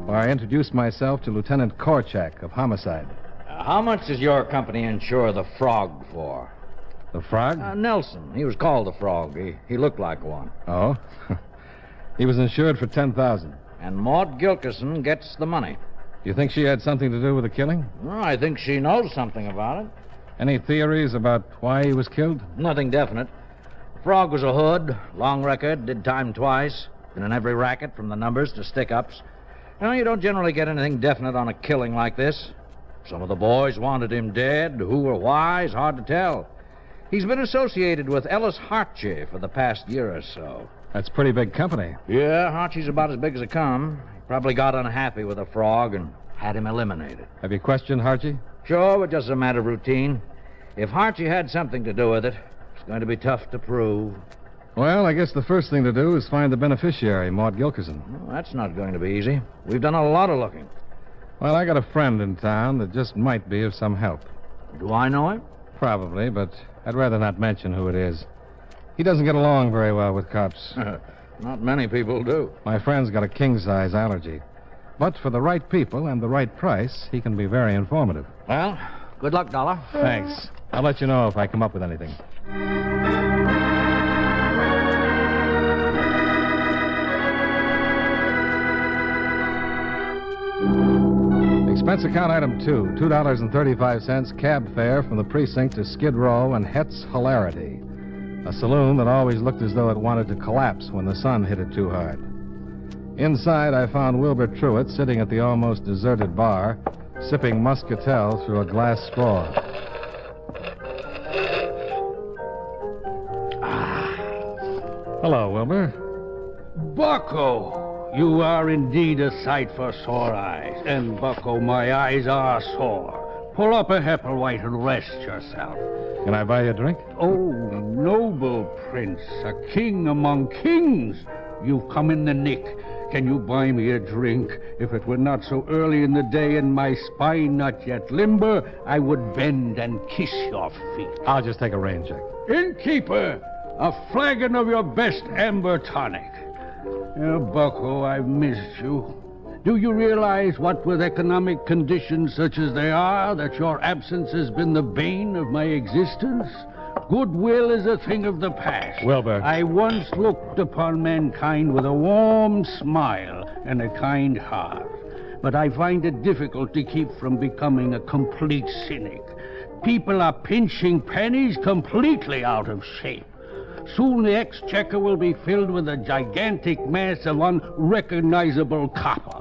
where I introduced myself to Lieutenant Korchak of Homicide. How much does your company insure the Frog for? The Frog? Nelson. He was called the Frog. He looked like one. Oh? He was insured for $10,000. And Maud Gilkison gets the money. You think she had something to do with the killing? Well, I think she knows something about it. Any theories about why he was killed? Nothing definite. Frog was a hood, long record, did time twice, been in every racket from the numbers to stick-ups. Now, you don't generally get anything definite on a killing like this. Some of the boys wanted him dead. Who or why is hard to tell. He's been associated with Ellis Hartje for the past year or so. That's pretty big company. Yeah, Hartje's about as big as they come. He probably got unhappy with the Frog and had him eliminated. Have you questioned Hartje? Sure, but just a matter of routine. If Hartje had something to do with it, it's going to be tough to prove. Well, I guess the first thing to do is find the beneficiary, Maud Gilkison. Well, that's not going to be easy. We've done a lot of looking. Well, I got a friend in town that just might be of some help. Do I know him? Probably, but I'd rather not mention who it is. He doesn't get along very well with cops. Not many people do. My friend's got a king-size allergy. But for the right people and the right price, he can be very informative. Well, good luck, Dollar. Thanks. I'll let you know if I come up with anything. Expense account item 2, $2.35 cab fare from the precinct to Skid Row and Het's Hilarity, a saloon that always looked as though it wanted to collapse when the sun hit it too hard. Inside, I found Wilbur Truitt sitting at the almost deserted bar, sipping muscatel through a glass straw. Hello, Wilbur. Bucko, you are indeed a sight for sore eyes. And, Bucko, my eyes are sore. Pull up a Hepplewhite and rest yourself. Can I buy you a drink? Oh, noble prince, a king among kings. You've come in the nick. Can you buy me a drink? If it were not so early in the day and my spine not yet limber, I would bend and kiss your feet. I'll just take a rain check. Innkeeper, a flagon of your best amber tonic. Oh, Bucko, I've missed you. Do you realize what with economic conditions such as they are, that your absence has been the bane of my existence? Goodwill is a thing of the past. Wilbur. I once looked upon mankind with a warm smile and a kind heart. But I find it difficult to keep from becoming a complete cynic. People are pinching pennies completely out of shape. Soon the exchequer will be filled with a gigantic mass of unrecognizable copper.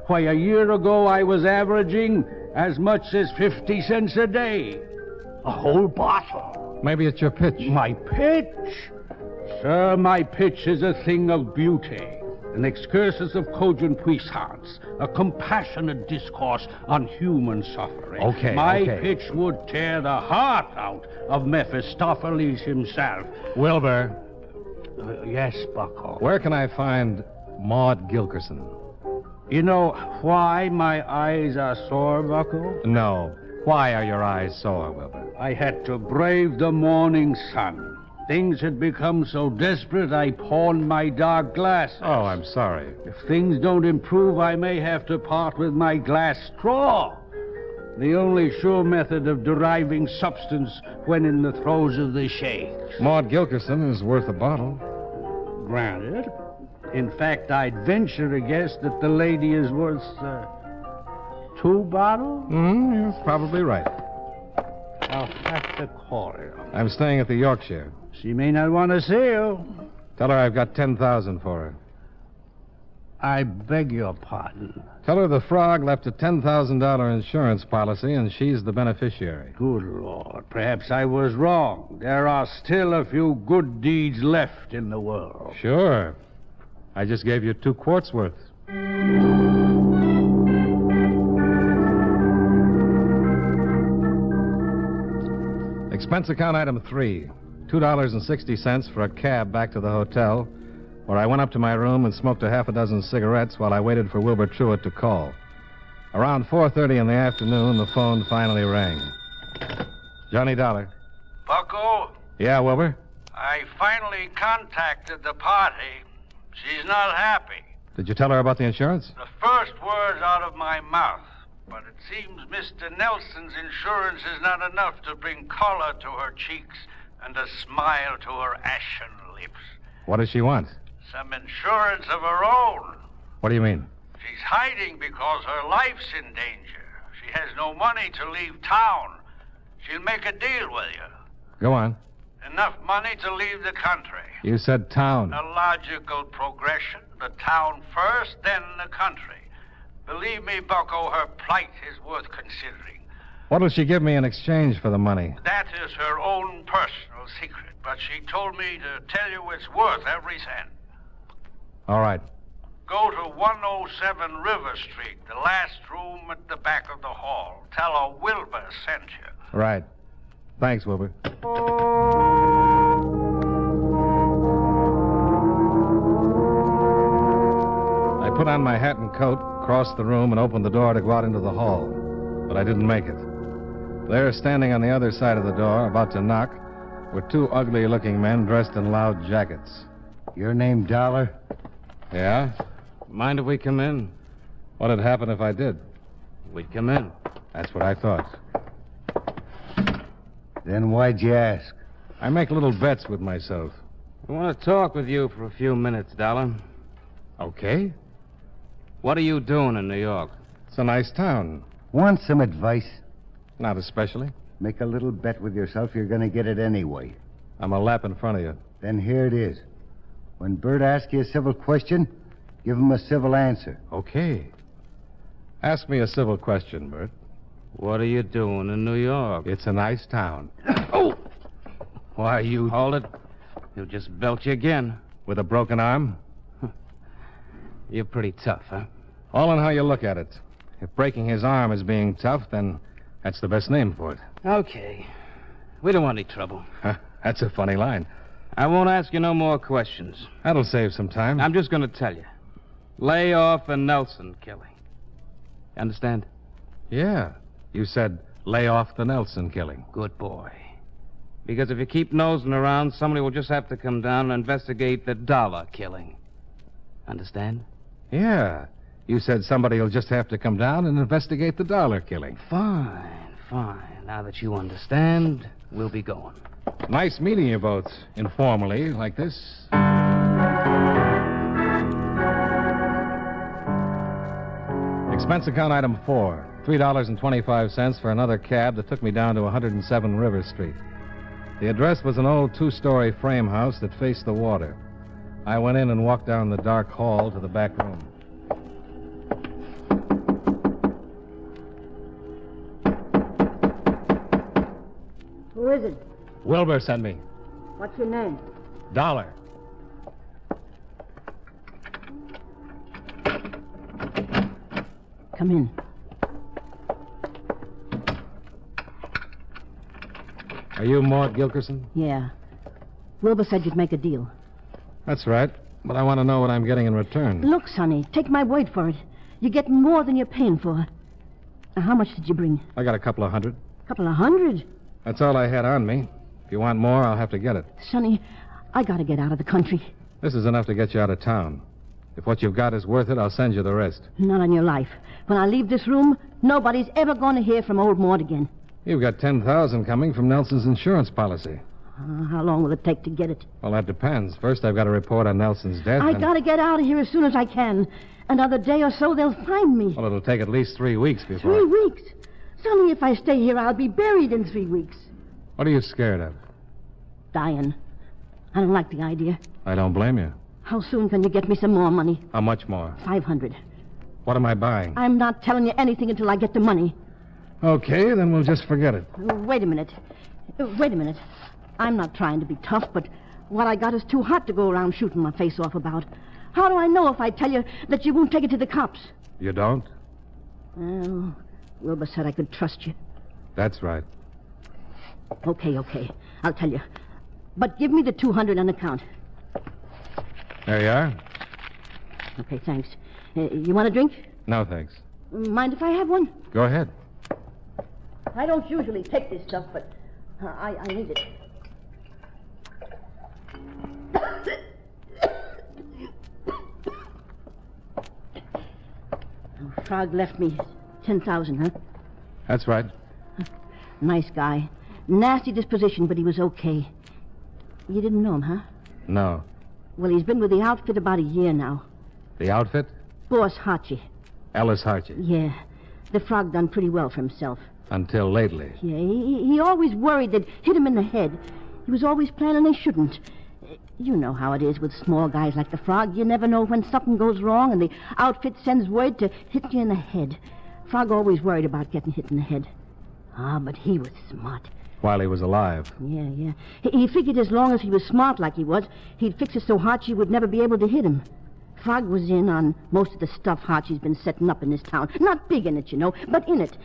Why, a year ago I was averaging as much as 50 cents a day. A whole bottle. Maybe it's your pitch. My pitch? Sir, my pitch is a thing of beauty. An excursus of cogent puissance. A compassionate discourse on human suffering. Okay, My okay. pitch would tear the heart out of Mephistopheles himself. Wilbur. Yes, Bucko. Where can I find Maud Gilkerson? You know why my eyes are sore, Bucko? No. Why are your eyes sore, Wilbur? I had to brave the morning sun. Things had become so desperate, I pawned my dark glasses. Oh, I'm sorry. If things don't improve, I may have to part with my glass straw. The only sure method of deriving substance when in the throes of the shakes. Maud Gilkerson is worth a bottle. Granted. In fact, I'd venture a guess that the lady is worth 2 bottles? You're probably right. I'll have to call her. I'm staying at the Yorkshire. She may not want to see you. Tell her I've got $10,000 for her. I beg your pardon. Tell her the Frog left a $10,000 insurance policy and she's the beneficiary. Good Lord. Perhaps I was wrong. There are still a few good deeds left in the world. Sure. I just gave you 2 quarts worth. Expense account item 3, $2.60 for a cab back to the hotel, where I went up to my room and smoked a half a dozen cigarettes while I waited for Wilbur Truitt to call. Around 4:30 in the afternoon, the phone finally rang. Johnny Dollar. Bucko, Yeah, Wilbur? I finally contacted the party. She's not happy. Did you tell her about the insurance? The first words out of my mouth. But it seems Mr. Nelson's insurance is not enough to bring color to her cheeks and a smile to her ashen lips. What does she want? Some insurance of her own. What do you mean? She's hiding because her life's in danger. She has no money to leave town. She'll make a deal with you. Go on. Enough money to leave the country. You said town. A logical progression. The town first, then the country. Believe me, Bucko, her plight is worth considering. What'll she give me in exchange for the money? That is her own personal secret, but she told me to tell you it's worth every cent. All right. Go to 107 River Street, the last room at the back of the hall. Tell her Wilbur sent you. Right. Thanks, Wilbur. I put on my hat and coat, crossed the room, and opened the door to go out into the hall. But I didn't make it. There, standing on the other side of the door, about to knock, were 2 ugly-looking men dressed in loud jackets. Your name Dollar? Yeah? Mind if we come in? What'd happen if I did? We'd come in. That's what I thought. Then why'd you ask? I make little bets with myself. I want to talk with you for a few minutes, Dollar. Okay. What are you doing in New York? It's a nice town. Want some advice? Not especially. Make a little bet with yourself, you're going to get it anyway. I'm a lap in front of you. Then here it is. When Bert asks you a civil question, give him a civil answer. Okay. Ask me a civil question, Bert. What are you doing in New York? It's a nice town. Oh! Why, you... Hold it. You'll just belch you again. With a broken arm? You're pretty tough, huh? All in how you look at it. If breaking his arm is being tough, then that's the best name for it. Okay. We don't want any trouble. That's a funny line. I won't ask you no more questions. That'll save some time. I'm just going to tell you. Lay off the Nelson killing. Understand? Yeah. You said lay off the Nelson killing. Good boy. Because if you keep nosing around, somebody will just have to come down and investigate the Dollar killing. Understand? Yeah. You said somebody will just have to come down and investigate the Dollar killing. Fine, fine. Now that you understand, we'll be going. Nice meeting you both, informally, like this. Expense account item 4. $3.25 for another cab that took me down to 107 River Street. The address was an old 2-story frame house that faced the water. I went in and walked down the dark hall to the back room. Who is it? Wilbur sent me. What's your name? Dollar. Come in. Are you Maud Gilkerson? Yeah. Wilbur said you'd make a deal. That's right. But I want to know what I'm getting in return. Look, Sonny, take my word for it. You're getting more than you're paying for. Now, how much did you bring? I got a couple of hundred. Couple of hundred? That's all I had on me. If you want more, I'll have to get it. Sonny, I gotta get out of the country. This is enough to get you out of town. If what you've got is worth it, I'll send you the rest. Not on your life. When I leave this room, nobody's ever going to hear from old Maud again. You've got $10,000 coming from Nelson's insurance policy. How long will it take to get it? Well, that depends. First, I've got to report on Nelson's death. I gotta get out of here as soon as I can. Another day or so, they'll find me. Well, it'll take at least 3 weeks before... 3 weeks? Sonny, if I stay here, I'll be buried in 3 weeks. What are you scared of? Dying. I don't like the idea. I don't blame you. How soon can you get me some more money? How much more? 500. What am I buying? I'm not telling you anything until I get the money. Okay, then we'll just forget it. Wait a minute. Wait a minute. I'm not trying to be tough, but what I got is too hot to go around shooting my face off about. How do I know if I tell you that you won't take it to the cops? You don't? Well, Wilbur said I could trust you. That's right. Okay. I'll tell you. But give me the 200 on account. There you are. Okay, thanks. You want a drink? No, thanks. Mind if I have one? Go ahead. I don't usually take this stuff, but I need it. Frog left me 10,000, huh? That's right. Nice guy. Nasty disposition, but he was okay. You didn't know him, huh? No. Well, he's been with the outfit about a year now. The outfit? Boss Harchie. Ellis Harchie. Yeah. The frog done pretty well for himself. Until lately. Yeah, he always worried they'd hit him in the head. He was always planning they shouldn't. You know how it is with small guys like the frog. You never know when something goes wrong and the outfit sends word to hit you in the head. Frog always worried about getting hit in the head. But he was smart. While he was alive. Yeah. He figured as long as he was smart like he was, he'd fix it so Harchie would never be able to hit him. Frog was in on most of the stuff Harchie's been setting up in this town. Not big in it, you know, but in it.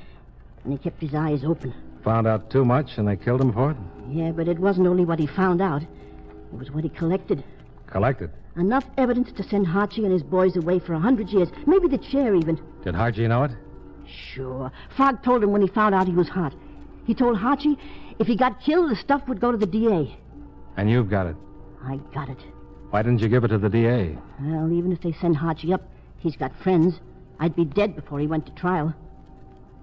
And he kept his eyes open. Found out too much and they killed him for it? Yeah, but it wasn't only what he found out. It was what he collected. Collected? Enough evidence to send Harchie and his boys away for 100 years. Maybe the chair, even. Did Harchie know it? Sure. Frog told him when he found out he was hot. He told Harchie if he got killed, the stuff would go to the DA. And you've got it? I got it. Why didn't you give it to the DA? Well, even if they send Harchie up, he's got friends. I'd be dead before he went to trial.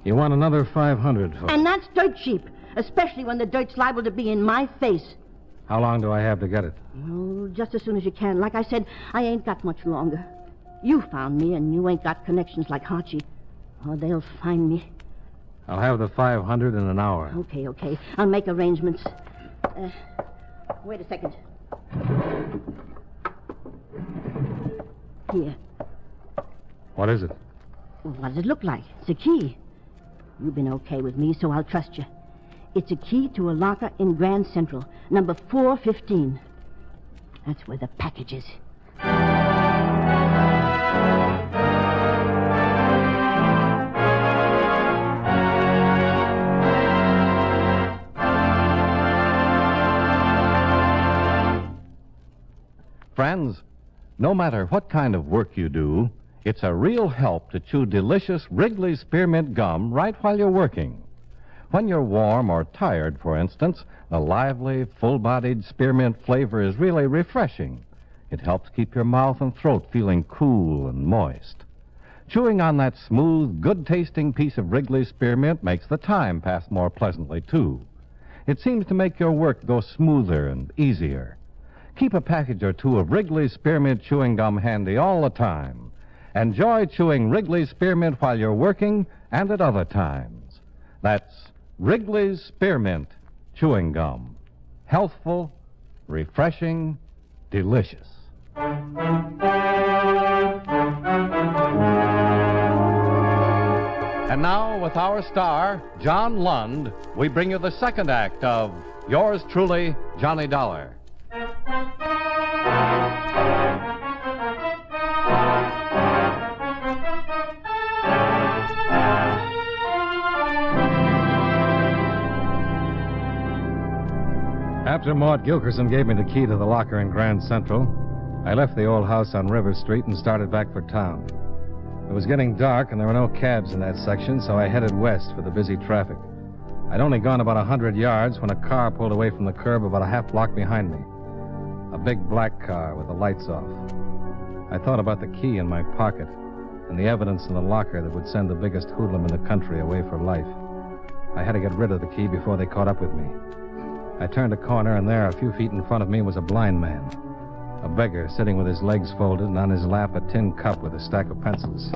You want another 500 for it. And that's dirt cheap, especially when the dirt's liable to be in my face. How long do I have to get it? Oh, just as soon as you can. Like I said, I ain't got much longer. You found me, and you ain't got connections like Hachi. Oh, they'll find me. I'll have the 500 in an hour. Okay. I'll make arrangements. Wait a second. Here. What is it? What does it look like? It's a key. You've been okay with me, so I'll trust you. It's a key to a locker in Grand Central, number 415. That's where the package is. Friends, no matter what kind of work you do, it's a real help to chew delicious Wrigley's Spearmint Gum right while you're working. When you're warm or tired, for instance, the lively, full-bodied spearmint flavor is really refreshing. It helps keep your mouth and throat feeling cool and moist. Chewing on that smooth, good-tasting piece of Wrigley's Spearmint makes the time pass more pleasantly, too. It seems to make your work go smoother and easier. Keep a package or two of Wrigley's Spearmint chewing gum handy all the time. Enjoy chewing Wrigley's Spearmint while you're working and at other times. That's Wrigley's Spearmint chewing gum. Healthful, refreshing, delicious. And now, with our star, John Lund, we bring you the second act of Yours Truly, Johnny Dollar. After Maud Gilkerson gave me the key to the locker in Grand Central, I left the old house on River Street and started back for town. It was getting dark and there were no cabs in that section, so I headed west for the busy traffic. I'd only gone about 100 yards when a car pulled away from the curb about a half block behind me. A big black car with the lights off. I thought about the key in my pocket and the evidence in the locker that would send the biggest hoodlum in the country away for life. I had to get rid of the key before they caught up with me. I turned a corner, and there, a few feet in front of me, was a blind man. A beggar sitting with his legs folded, and on his lap a tin cup with a stack of pencils.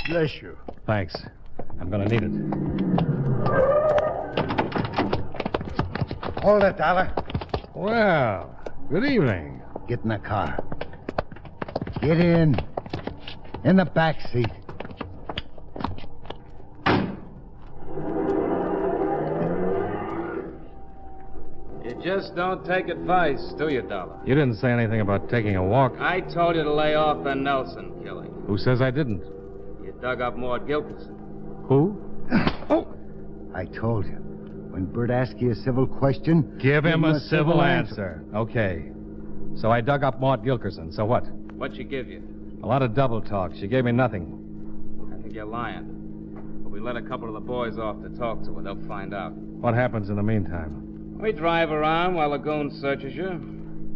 Bless you. Thanks. I'm going to need it. Hold it, Dollar. Well, good evening. Get in the car. Get in. In the back seat. You just don't take advice, do you, Dollar? You didn't say anything about taking a walk. I told you to lay off the Nelson killing. Who says I didn't? You dug up Maud Gilkerson. Who? I told you. When Bert asks you a civil question, Give him a civil answer. Okay. So I dug up Maud Gilkerson. So what? What'd she give you? A lot of double talk. She gave me nothing. I think you're lying. But we let a couple of the boys off to talk to her. They'll find out. What happens in the meantime? We drive around while the goon searches you.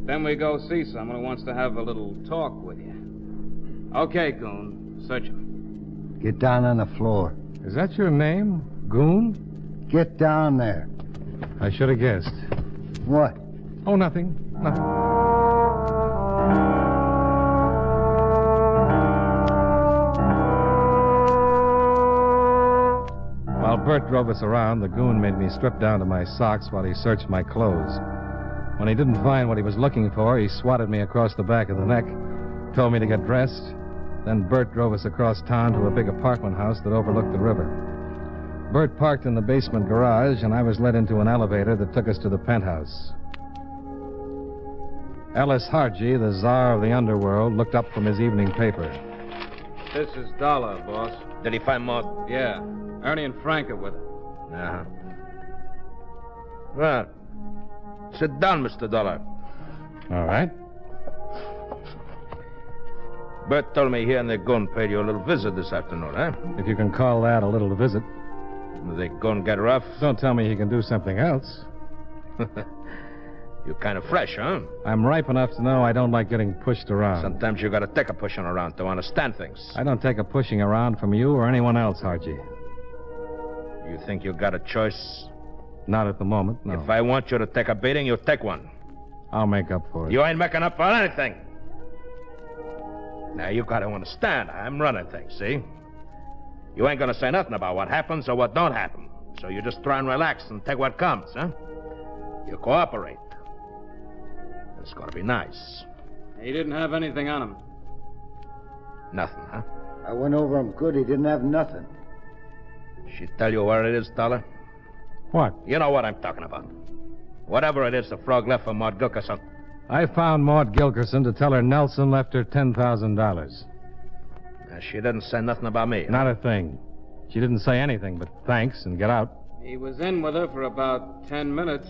Then we go see someone who wants to have a little talk with you. Okay, goon. Search him. Get down on the floor. Is that your name? Goon? Get down there. I should have guessed. What? Oh, nothing. Nothing. While Bert drove us around, the goon made me strip down to my socks while he searched my clothes. When he didn't find what he was looking for, he swatted me across the back of the neck, told me to get dressed. Then Bert drove us across town to a big apartment house that overlooked the river. Bert parked in the basement garage, and I was led into an elevator that took us to the penthouse. Ellis Hargy, the czar of the underworld, looked up from his evening paper. This is Dollar, boss. Did he find Maud? Yeah. Ernie and Frank are with her. Uh-huh. Well, sit down, Mr. Dollar. All right. Bert told me he and the gun paid you a little visit this afternoon, eh? If you can call that a little visit. Did the gun get rough? Don't tell me he can do something else. You're kind of fresh, huh? I'm ripe enough to know I don't like getting pushed around. Sometimes you gotta take a pushing around to understand things. I don't take a pushing around from you or anyone else, Archie. You think you got a choice? Not at the moment, no. If I want you to take a beating, you take one. I'll make up for it. You ain't making up for anything. Now, you gotta understand, I'm running things, see? You ain't gonna say nothing about what happens or what don't happen. So you just try and relax and take what comes, huh? You cooperate. It's gonna be nice. He didn't have anything on him. Nothing, huh? I went over him good. He didn't have nothing. She tell you where it is, Dollar? What? You know what I'm talking about. Whatever it is the frog left for Maud Gilkerson. I found Maud Gilkerson to tell her Nelson left her $10,000. She didn't say nothing about me. Not a thing. She didn't say anything but thanks and get out. He was in with her for about 10 minutes.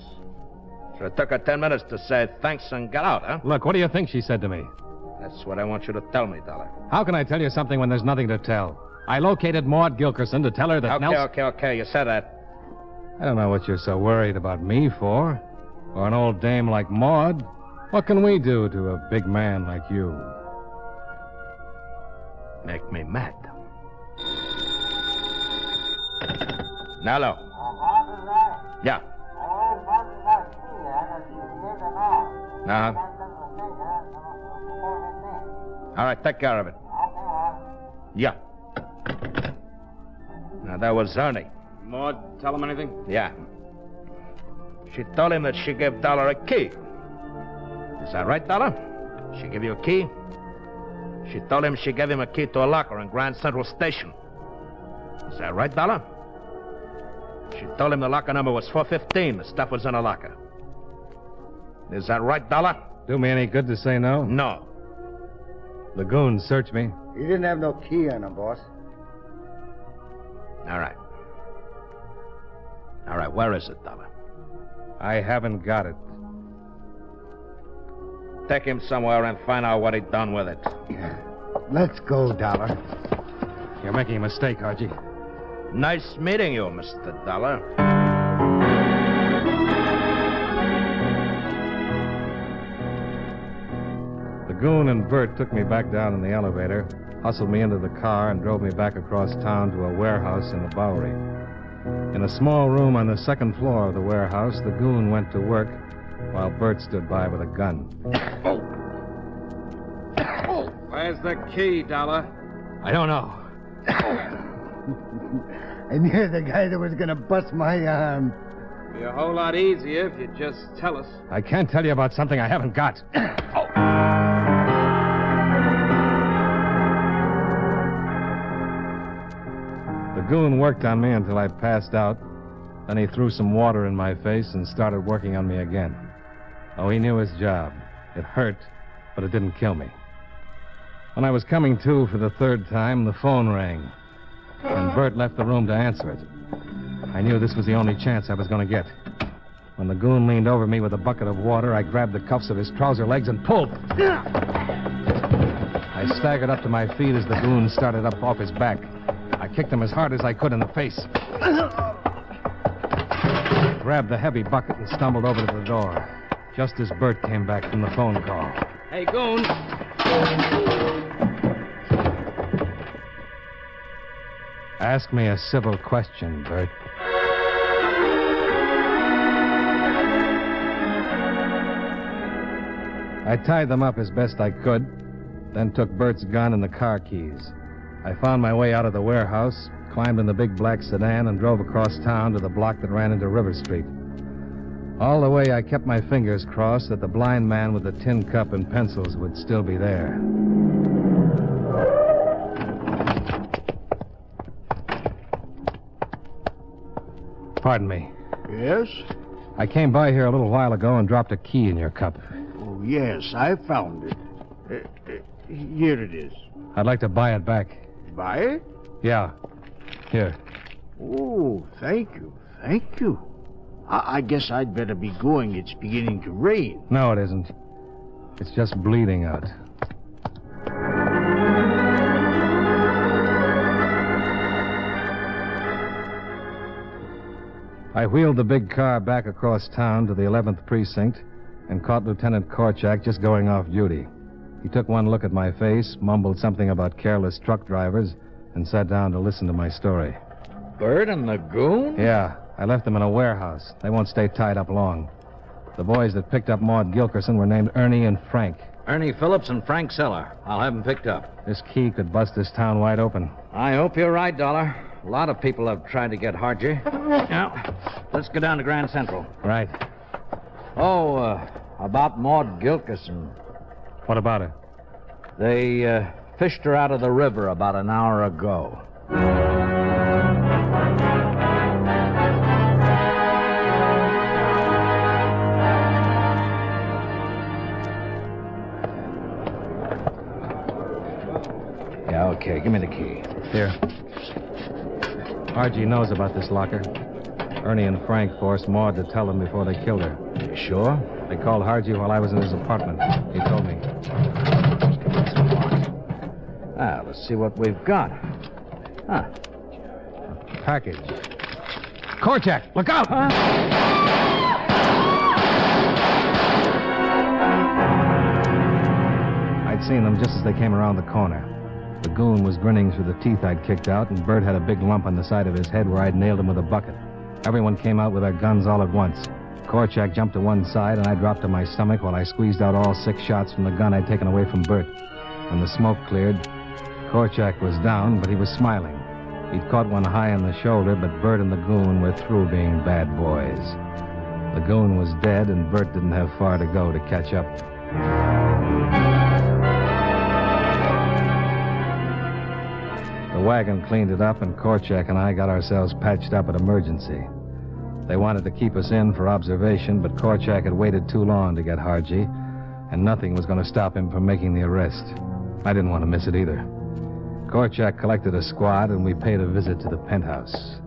So it took her 10 minutes to say thanks and get out, huh? Look, what do you think she said to me? That's what I want you to tell me, Dollar. How can I tell you something when there's nothing to tell? I located Maud Gilkerson to tell her that Nelson... Okay. You said that. I don't know what you're so worried about me for. Or an old dame like Maud. What can we do to a big man like you? Make me mad. Nello. Yeah. Uh-huh. All right, take care of it. Yeah. Now, that was Ernie. Maud, tell him anything? Yeah. She told him that she gave Dollar a key. Is that right, Dollar? She gave you a key? She told him she gave him a key to a locker in Grand Central Station. Is that right, Dollar? She told him the locker number was 415. The stuff was in a locker. Is that right, Dollar? Do me any good to say no? No. The goons searched me. He didn't have no key on him, boss. All right. All right, where is it, Dollar? I haven't got it. Take him somewhere and find out what he done with it. Let's go, Dollar. You're making a mistake, Archie. Nice meeting you, Mr. Dollar. The goon and Bert took me back down in the elevator, hustled me into the car, and drove me back across town to a warehouse in the Bowery. In a small room on the second floor of the warehouse, the goon went to work while Bert stood by with a gun. Where's the key, Dollar? I don't know. And you're the guy that was going to bust my arm. It'd be a whole lot easier if you'd just tell us. I can't tell you about something I haven't got. The goon worked on me until I passed out. Then he threw some water in my face and started working on me again. Oh, he knew his job. It hurt, but it didn't kill me. When I was coming to for the third time, the phone rang. And Bert left the room to answer it. I knew this was the only chance I was going to get. When the goon leaned over me with a bucket of water, I grabbed the cuffs of his trouser legs and pulled. I staggered up to my feet as the goon started up off his back. I kicked him as hard as I could in the face. Grabbed the heavy bucket and stumbled over to the door, just as Bert came back from the phone call. Hey, goon. Ask me a civil question, Bert. I tied them up as best I could, then took Bert's gun and the car keys. I found my way out of the warehouse, climbed in the big black sedan, and drove across town to the block that ran into River Street. All the way, I kept my fingers crossed that the blind man with the tin cup and pencils would still be there. Pardon me. Yes? I came by here a little while ago and dropped a key in your cup. Oh, yes, I found it. Here it is. I'd like to buy it back. Buy it? Yeah. Here. Oh, thank you. Thank you. I guess I'd better be going. It's beginning to rain. No, it isn't. It's just bleeding out. I wheeled the big car back across town to the 11th precinct and caught Lieutenant Korchak just going off duty. He took one look at my face, mumbled something about careless truck drivers, and sat down to listen to my story. Bird and the goon? Yeah, I left them in a warehouse. They won't stay tied up long. The boys that picked up Maud Gilkerson were named Ernie and Frank. Ernie Phillips and Frank Seller. I'll have them picked up. This key could bust this town wide open. I hope you're right, Dollar. A lot of people have tried to get Hargy. Now, let's go down to Grand Central. Right. Oh, about Maud Gilkerson. What about her? They fished her out of the river about an hour ago. Yeah, okay. Give me the key. Here. Archie knows about this locker. Ernie and Frank forced Maud to tell them before they killed her. You sure? They called Hargy while I was in his apartment. He told me. Ah, let's see what we've got. Huh. A package. Korchak, look out! I'd seen them just as they came around the corner. The goon was grinning through the teeth I'd kicked out, and Bert had a big lump on the side of his head where I'd nailed him with a bucket. Everyone came out with their guns all at once. Korchak jumped to one side, and I dropped to my stomach while I squeezed out all 6 shots from the gun I'd taken away from Bert. When the smoke cleared, Korchak was down, but he was smiling. He'd caught one high on the shoulder, but Bert and the goon were through being bad boys. The goon was dead, and Bert didn't have far to go to catch up. The wagon cleaned it up, and Korchak and I got ourselves patched up at emergency. They wanted to keep us in for observation, but Korchak had waited too long to get Hargy, and nothing was going to stop him from making the arrest. I didn't want to miss it either. Korchak collected a squad, and we paid a visit to the penthouse.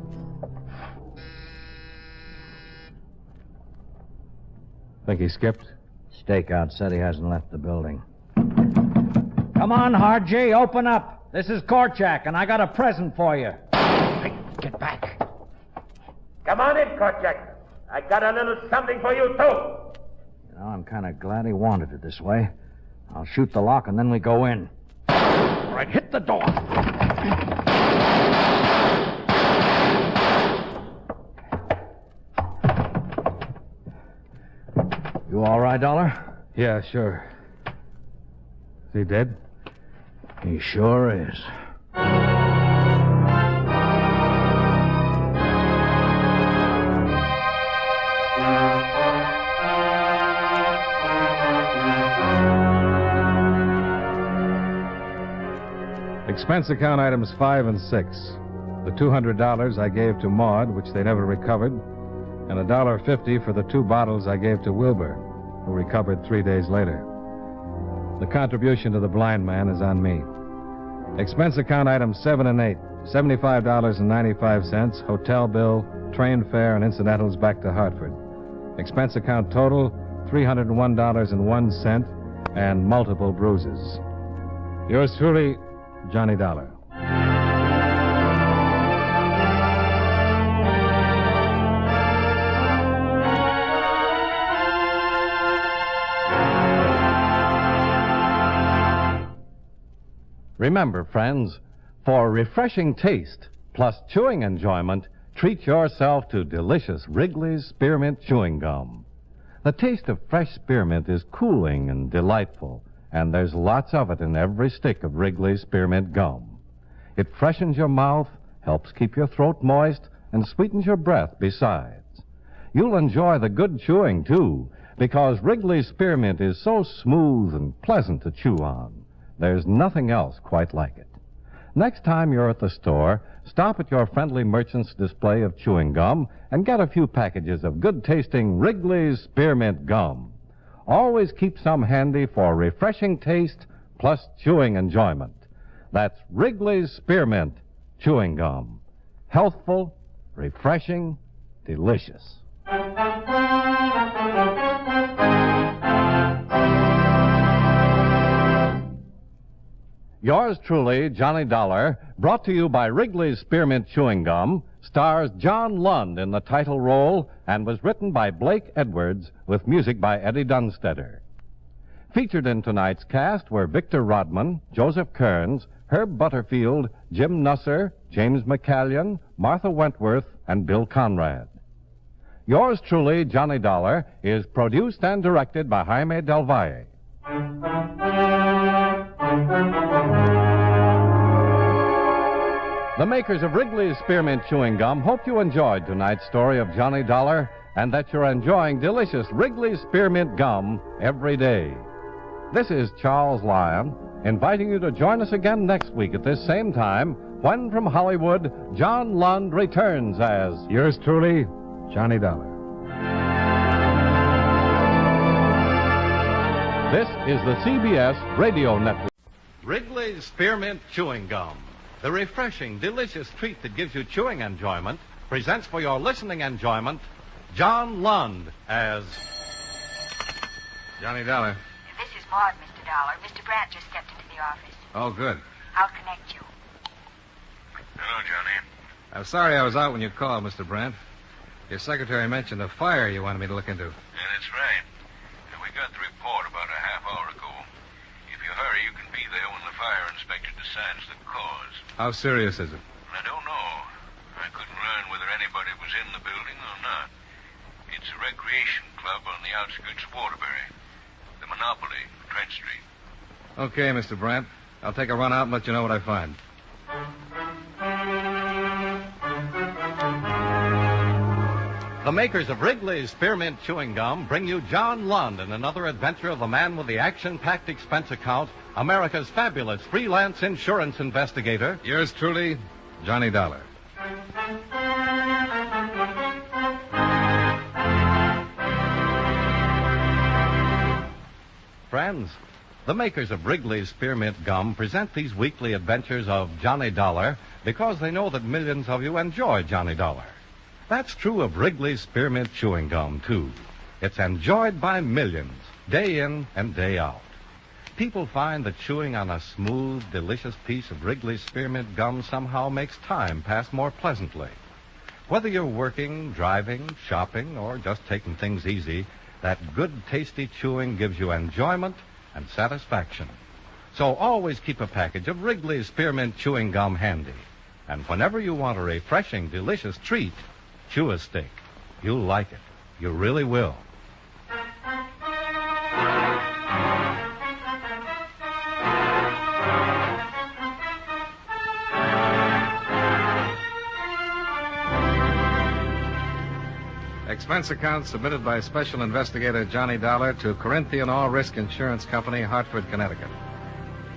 Think he skipped? Stakeout said he hasn't left the building. Come on, Hargy, open up. This is Korchak, and I got a present for you. Hey, get back. Come on in, Korchak. I got a little something for you, too. You know, I'm kind of glad he wanted it this way. I'll shoot the lock, and then we go in. All right, hit the door. You all right, Dollar? Yeah, sure. Is he dead? He sure is. Expense account items 5 and 6. The $200 I gave to Maud, which they never recovered, and $1.50 for the 2 bottles I gave to Wilbur, who recovered 3 days later. The contribution to the blind man is on me. Expense account items 7 and 8. $75.95, hotel bill, train fare, and incidentals back to Hartford. Expense account total, $301.01, and multiple bruises. Yours truly, Johnny Dollar. Remember, friends, for refreshing taste plus chewing enjoyment, treat yourself to delicious Wrigley's Spearmint Chewing Gum. The taste of fresh spearmint is cooling and delightful, and there's lots of it in every stick of Wrigley's Spearmint Gum. It freshens your mouth, helps keep your throat moist, and sweetens your breath besides. You'll enjoy the good chewing, too, because Wrigley's Spearmint is so smooth and pleasant to chew on. There's nothing else quite like it. Next time you're at the store, stop at your friendly merchant's display of chewing gum and get a few packages of good-tasting Wrigley's Spearmint Gum. Always keep some handy for refreshing taste plus chewing enjoyment. That's Wrigley's Spearmint Chewing Gum. Healthful, refreshing, delicious. Yours truly, Johnny Dollar, brought to you by Wrigley's Spearmint Chewing Gum, stars John Lund in the title role and was written by Blake Edwards with music by Eddie Dunstetter. Featured in tonight's cast were Victor Rodman, Joseph Kearns, Herb Butterfield, Jim Nusser, James McCallion, Martha Wentworth, and Bill Conrad. Yours truly, Johnny Dollar, is produced and directed by Jaime Del Valle. The makers of Wrigley's Spearmint Chewing Gum hope you enjoyed tonight's story of Johnny Dollar and that you're enjoying delicious Wrigley's Spearmint Gum every day. This is Charles Lyon, inviting you to join us again next week at this same time when from Hollywood, John Lund returns as Yours truly, Johnny Dollar. This is the CBS Radio Network. Wrigley's Spearmint Chewing Gum, the refreshing, delicious treat that gives you chewing enjoyment, presents for your listening enjoyment John Lund as Johnny Dollar. This is Maud, Mr. Dollar. Mr. Brandt just stepped into the office. Oh, good. I'll connect you. Hello, Johnny. I'm sorry I was out when you called, Mr. Brandt. Your secretary mentioned a fire you wanted me to look into. Yeah, that's right. We got the report about a half hour ago. If you hurry, you can be there when the fire inspector decides the cause. How serious is it? I don't know. I couldn't learn whether anybody was in the building or not. It's a recreation club on the outskirts of Waterbury. The Monopoly, Trent Street. Okay, Mr. Brandt. I'll take a run out and let you know what I find. The makers of Wrigley's Spearmint Chewing Gum bring you John Lund in another adventure of the man with the action-packed expense account, America's fabulous freelance insurance investigator. Yours truly, Johnny Dollar. Friends, the makers of Wrigley's Spearmint Gum present these weekly adventures of Johnny Dollar because they know that millions of you enjoy Johnny Dollar. That's true of Wrigley's Spearmint Chewing Gum, too. It's enjoyed by millions, day in and day out. People find that chewing on a smooth, delicious piece of Wrigley's Spearmint Gum somehow makes time pass more pleasantly. Whether you're working, driving, shopping, or just taking things easy, that good, tasty chewing gives you enjoyment and satisfaction. So always keep a package of Wrigley's Spearmint Chewing Gum handy. And whenever you want a refreshing, delicious treat, chew a stick. You'll like it. You really will. Expense account submitted by Special Investigator Johnny Dollar to Corinthian All Risk Insurance Company, Hartford, Connecticut.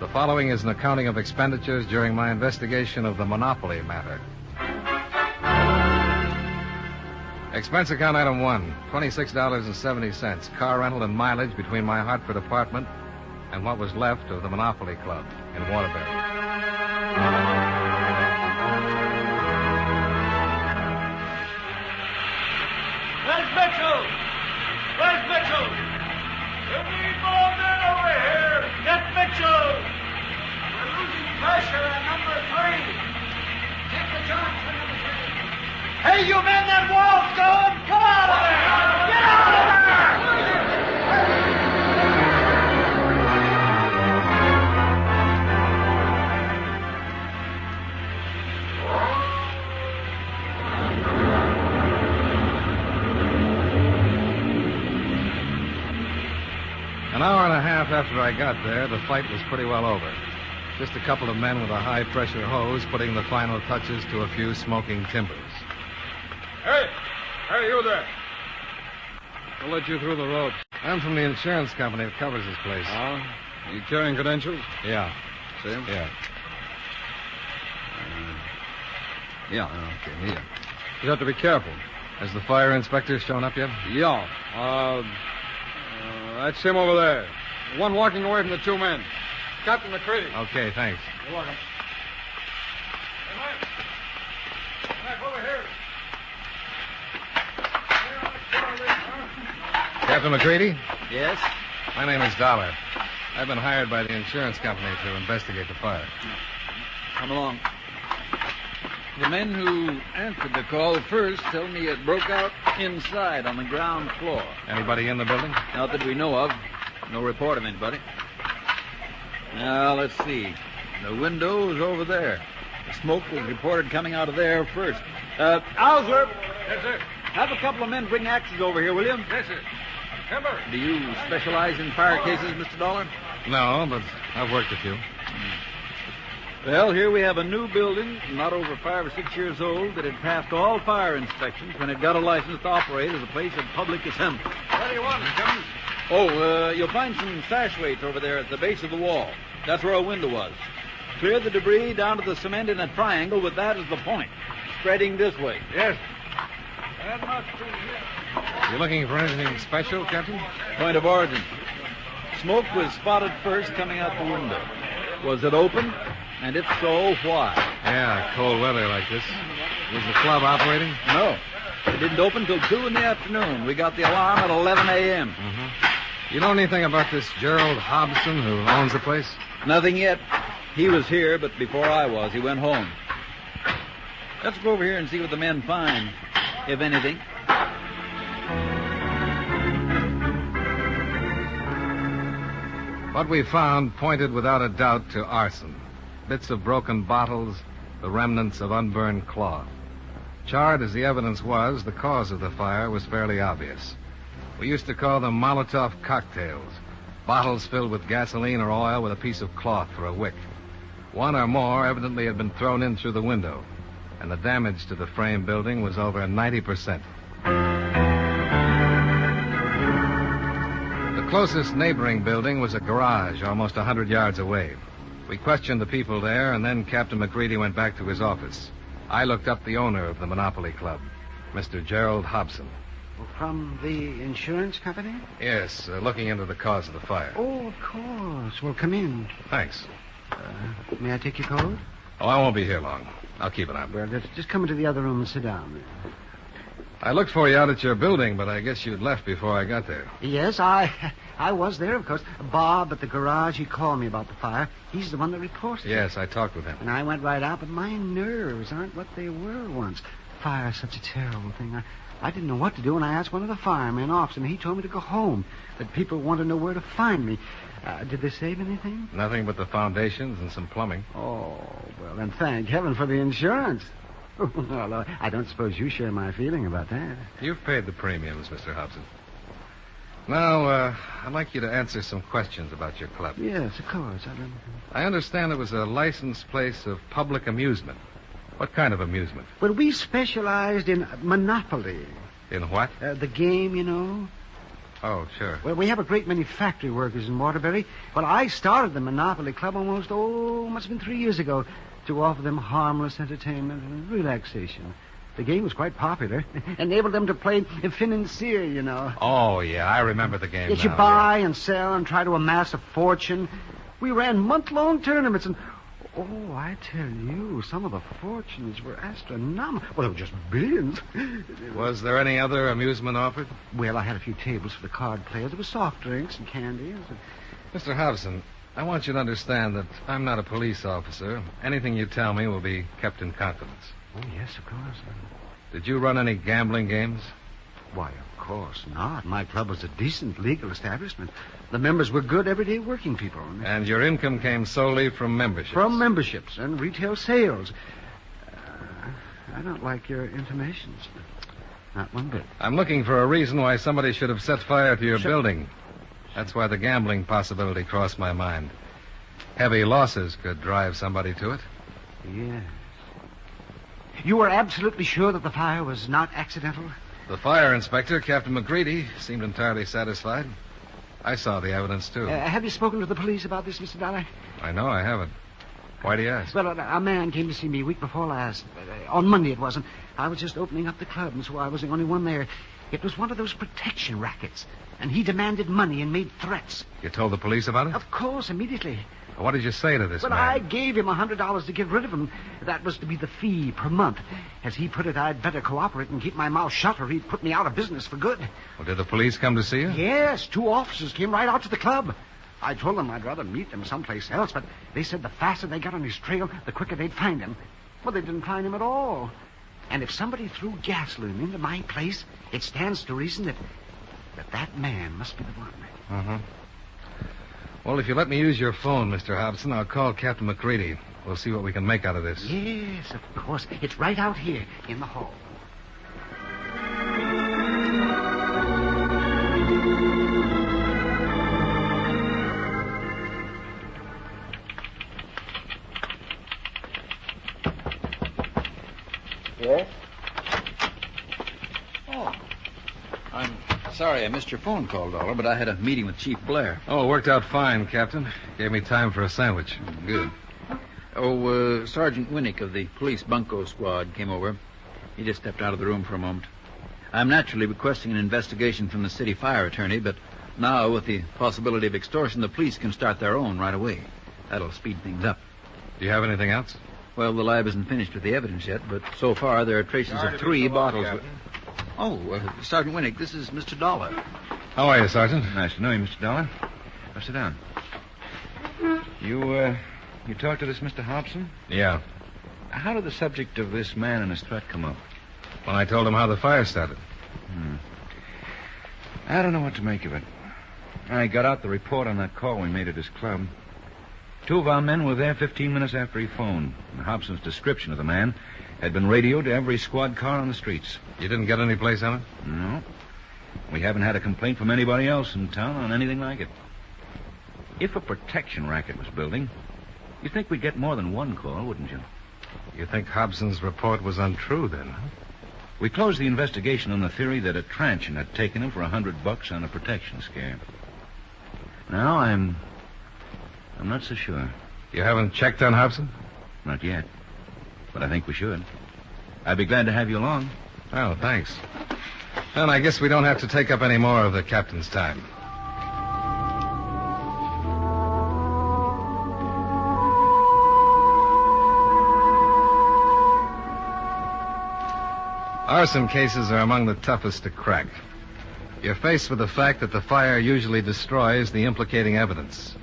The following is an accounting of expenditures during my investigation of the Monopoly Matter. Expense account item 1, $26.70, car rental and mileage between my Hartford apartment and what was left of the Monopoly Club in Waterbury. Where's Mitchell? Where's Mitchell? We need more men over here. Get Mitchell. We're losing pressure at number 3. Take the job for number 3. Hey, you men, that wall's going. Come out of there. Get out of An hour and a half after I got there, the fight was pretty well over. Just a couple of men with a high-pressure hose putting the final touches to a few smoking timbers. Hey, you there. I'll let you through the rope. I'm from the insurance company that covers this place. Oh? You carrying credentials? Yeah. See 'em? Yeah. Yeah, okay, here. You have to be careful. Has the fire inspector shown up yet? Yeah. That's him over there. The one walking away from the 2 men. Captain McCready. Okay, thanks. You're welcome. Hey, Mike, over here. Captain McCready? Yes? My name is Dollar. I've been hired by the insurance company to investigate the fire. Come along. The men who answered the call first tell me it broke out inside on the ground floor. Anybody in the building? Not that we know of. No report of anybody. Now, let's see. The window is over there. The smoke was reported coming out of there first. Hauser! Yes, sir. Have a couple of men bring axes over here, will you? Yes, sir. Timber. Do you specialize in fire cases, Mr. Dollar? No, but I've worked a few. Well, here we have a new building, not over 5 or 6 years old, that had passed all fire inspections when it got a license to operate as a place of public assembly. What do you want, Jim? Oh, you'll find some sash weights over there at the base of the wall. That's where a window was. Clear the debris down to the cement in a triangle with that as the point. Spreading this way. Yes. That must be it. You looking for anything special, Captain? Point of origin. Smoke was spotted first coming out the window. Was it open? And if so, why? Yeah, cold weather like this. Was the club operating? No. It didn't open till 2 in the afternoon. We got the alarm at 11 a.m. Mm-hmm. You know anything about this Gerald Hobson who owns the place? Nothing yet. He was here, but before I was, he went home. Let's go over here and see what the men find, if anything. What we found pointed without a doubt to arson. Bits of broken bottles, the remnants of unburned cloth. Charred as the evidence was, the cause of the fire was fairly obvious. We used to call them Molotov cocktails. Bottles filled with gasoline or oil with a piece of cloth for a wick. One or more evidently had been thrown in through the window, and the damage to the frame building was over 90%. The closest neighboring building was a garage almost 100 yards away. We questioned the people there, and then Captain McCready went back to his office. I looked up the owner of the Monopoly Club, Mr. Gerald Hobson. From the insurance company? Yes, looking into the cause of the fire. Oh, of course. Well, come in. Thanks. May I take your coat? Oh, I won't be here long. I'll keep it on. Well, just come into the other room and sit down. I looked for you out at your building, but I guess you'd left before I got there. Yes, I was there, of course. Bob at the garage, he called me about the fire. He's the one that reported it. Yes, I talked with him. And I went right out, but my nerves aren't what they were once. Fire's such a terrible thing. I didn't know what to do, and I asked one of the firemen off, and he told me to go home, that people want to know where to find me. Did they save anything? Nothing but the foundations and some plumbing. Oh, well, then thank heaven for the insurance. Well, I don't suppose you share my feeling about that. You've paid the premiums, Mr. Hobson. Now, I'd like you to answer some questions about your club. Yes, of course. I understand it was a licensed place of public amusement. What kind of amusement? Well, we specialized in Monopoly. In what? The game, you know. Oh, sure. Well, we have a great many factory workers in Waterbury. Well, I started the Monopoly Club must have been 3 years ago, to offer them harmless entertainment and relaxation. The game was quite popular. Enabled them to play financier, you know. Oh, yeah, I remember the game. Yes, you buy and sell and try to amass a fortune. We ran month-long tournaments, and oh, I tell you, some of the fortunes were astronomical. Well, they were just billions. Was there any other amusement offered? Well, I had a few tables for the card players. There was soft drinks and candy. Mr. Hobson, I want you to understand that I'm not a police officer. Anything you tell me will be kept in confidence. Oh, yes, of course. Did you run any gambling games? Why, of course not. My club was a decent legal establishment. The members were good, everyday working people. And your income came solely from memberships? From memberships and retail sales. I don't like your intimations. Not one bit. I'm looking for a reason why somebody should have set fire to your building. That's why the gambling possibility crossed my mind. Heavy losses could drive somebody to it. Yes. You were absolutely sure that the fire was not accidental? The fire inspector, Captain McCready, seemed entirely satisfied. I saw the evidence, too. Have you spoken to the police about this, Mr. Dollar? I know I haven't. Why do you ask? Well, a man came to see me a week before last. On Monday it was, and I was just opening up the club, and so I was the only one there. It was one of those protection rackets, and he demanded money and made threats. You told the police about it? Of course, immediately. What did you say to this man? Well, I gave him $100 to get rid of him. That was to be the fee per month. As he put it, I'd better cooperate and keep my mouth shut, or he'd put me out of business for good. Well, did the police come to see you? Yes, 2 officers came right out to the club. I told them I'd rather meet them someplace else, but they said the faster they got on his trail, the quicker they'd find him. Well, they didn't find him at all. And if somebody threw gasoline into my place, it stands to reason that man must be the one. Uh-huh. Well, if you let me use your phone, Mr. Hobson, I'll call Captain McCready. We'll see what we can make out of this. Yes, of course. It's right out here in the hall. Yes? Oh. I'm sorry I missed your phone call, Dollar, but I had a meeting with Chief Blair. Oh, it worked out fine, Captain. Gave me time for a sandwich. Good. Oh, Sergeant Winnick of the police bunco squad came over. He just stepped out of the room for a moment. I'm naturally requesting an investigation from the city fire attorney, but now, with the possibility of extortion, the police can start their own right away. That'll speed things up. Do you have anything else? Well, the lab isn't finished with the evidence yet, but so far there are traces of 3 bottles. Sergeant Winnick, this is Mr. Dollar. How are you, Sergeant? Nice to know you, Mr. Dollar. Now, sit down. You talked to this Mr. Hobson? Yeah. How did the subject of this man and his threat come up? When I told him how the fire started. I don't know what to make of it. I got out the report on that call we made at his club. 2 of our men were there 15 minutes after he phoned. And Hobson's description of the man had been radioed to every squad car on the streets. You didn't get any place on it? No. We haven't had a complaint from anybody else in town on anything like it. If a protection racket was building, you'd think we'd get more than 1 call, wouldn't you? You think Hobson's report was untrue, then, huh? We closed the investigation on the theory that a Tranchen had taken him for $100 on a protection scare. Now I'm not so sure. You haven't checked on Hobson? Not yet. But I think we should. I'd be glad to have you along. Oh, thanks. Then I guess we don't have to take up any more of the captain's time. Arson cases are among the toughest to crack. You're faced with the fact that the fire usually destroys the implicating evidence.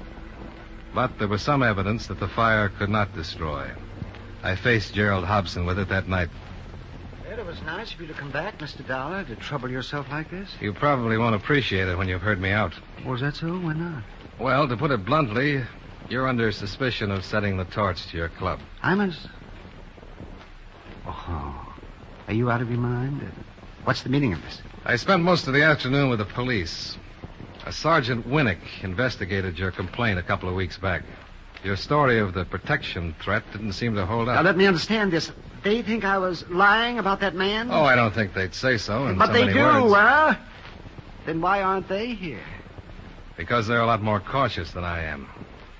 But there was some evidence that the fire could not destroy. I faced Gerald Hobson with it that night. Well, it was nice of you to come back, Mr. Dollar, to trouble yourself like this. You probably won't appreciate it when you've heard me out. Was that so? Why not? Well, to put it bluntly, you're under suspicion of setting the torch to your club. Oh, are you out of your mind? What's the meaning of this? I spent most of the afternoon with the police. A Sergeant Winnick investigated your complaint a couple of weeks back. Your story of the protection threat didn't seem to hold up. Now, let me understand this. They think I was lying about that man? Oh, I don't think they'd say so in but so they many do, words. Then why aren't they here? Because they're a lot more cautious than I am.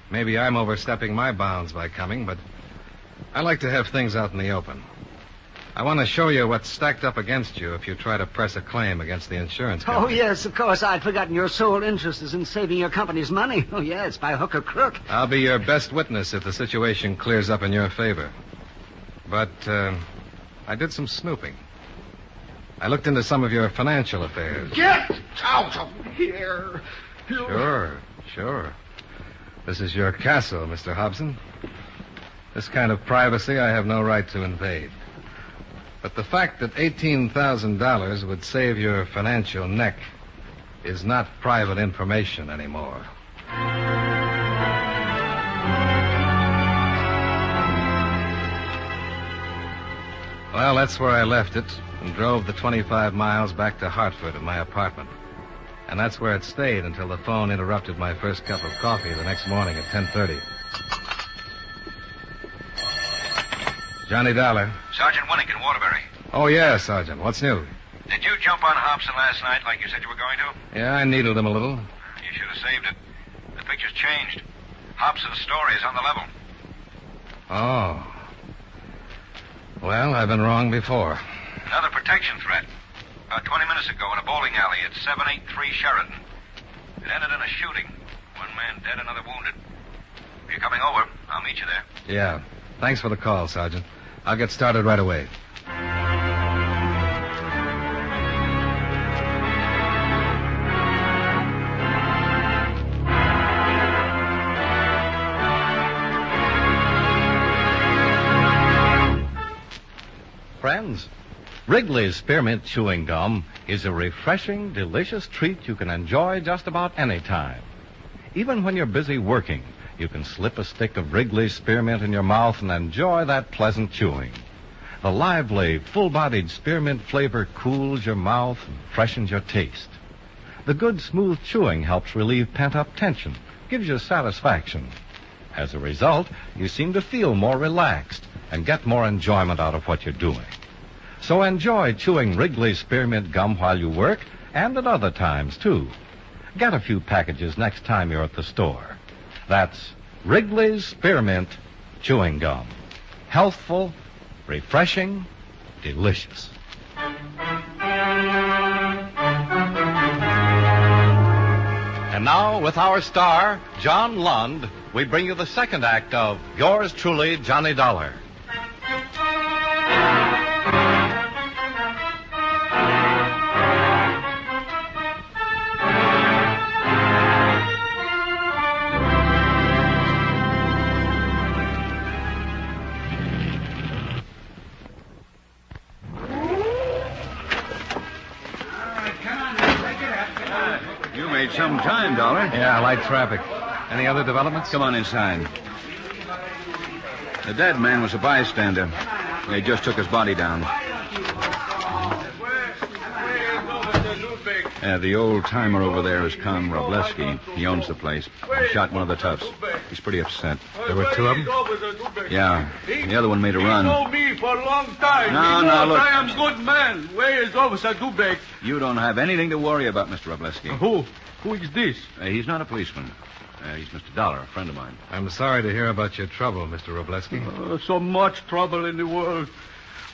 Maybe I'm overstepping my bounds by coming, but I like to have things out in the open. I want to show you what's stacked up against you if you try to press a claim against the insurance company. Oh, yes, of course. I'd forgotten your sole interest is in saving your company's money. Oh, yes, by hook or crook. I'll be your best witness if the situation clears up in your favor. But I did some snooping. I looked into some of your financial affairs. Get out of here! Sure. This is your castle, Mr. Hobson. This kind of privacy I have no right to invade. But the fact that $18,000 would save your financial neck is not private information anymore. Well, that's where I left it and drove the 25 miles back to Hartford at my apartment. And that's where it stayed until the phone interrupted my first cup of coffee the next morning at 10:30. Johnny Dollar. Sergeant Winnick in Waterbury. Oh, yeah, Sergeant. What's new? Did you jump on Hobson last night like you said you were going to? Yeah, I needled him a little. You should have saved it. The picture's changed. Hobson's story is on the level. Oh. Well, I've been wrong before. Another protection threat. About 20 minutes ago in a bowling alley at 783 Sheridan. It ended in a shooting. 1 man dead, another wounded. If you're coming over, I'll meet you there. Yeah. Thanks for the call, Sergeant. I'll get started right away. Wrigley's Spearmint Chewing Gum is a refreshing, delicious treat you can enjoy just about any time. Even when you're busy working, you can slip a stick of Wrigley's Spearmint in your mouth and enjoy that pleasant chewing. The lively, full-bodied spearmint flavor cools your mouth and freshens your taste. The good, smooth chewing helps relieve pent-up tension, gives you satisfaction. As a result, you seem to feel more relaxed and get more enjoyment out of what you're doing. So enjoy chewing Wrigley's Spearmint Gum while you work and at other times, too. Get a few packages next time you're at the store. That's Wrigley's Spearmint Chewing Gum. Healthful, refreshing, delicious. And now, with our star, John Lund, we bring you the second act of Yours Truly, Johnny Dollar. You made some time, Dollar. Yeah, light traffic. Any other developments? Come on inside. The dead man was a bystander. They just took his body down. The old-timer over there is Con Robleski. He owns the place. He shot one of the toughs. He's pretty upset. There were two of them? Yeah. The other one made a run. He know me for a long time. No, look. I am good man. Where is Officer Dubek? You don't have anything to worry about, Mr. Robleski. Who is this? He's not a policeman. He's Mr. Dollar, a friend of mine. I'm sorry to hear about your trouble, Mr. Robleski. So much trouble in the world.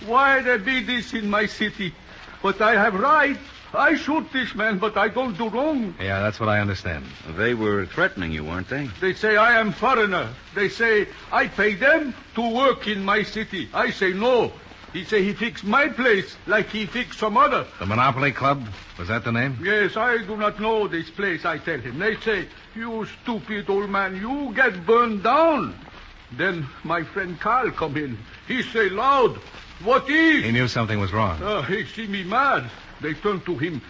Why there be this in my city? But I have right. I shoot this man, but I don't do wrong. Yeah, that's what I understand. They were threatening you, weren't they? They say I am foreigner. They say I pay them to work in my city. I say no. He say he fix my place like he fix some other. The Monopoly Club? Was that the name? Yes, I do not know this place, I tell him. They say, you stupid old man, you get burned down. Then my friend Carl come in. He say loud, what is? He knew something was wrong. He see me mad. They turn to him.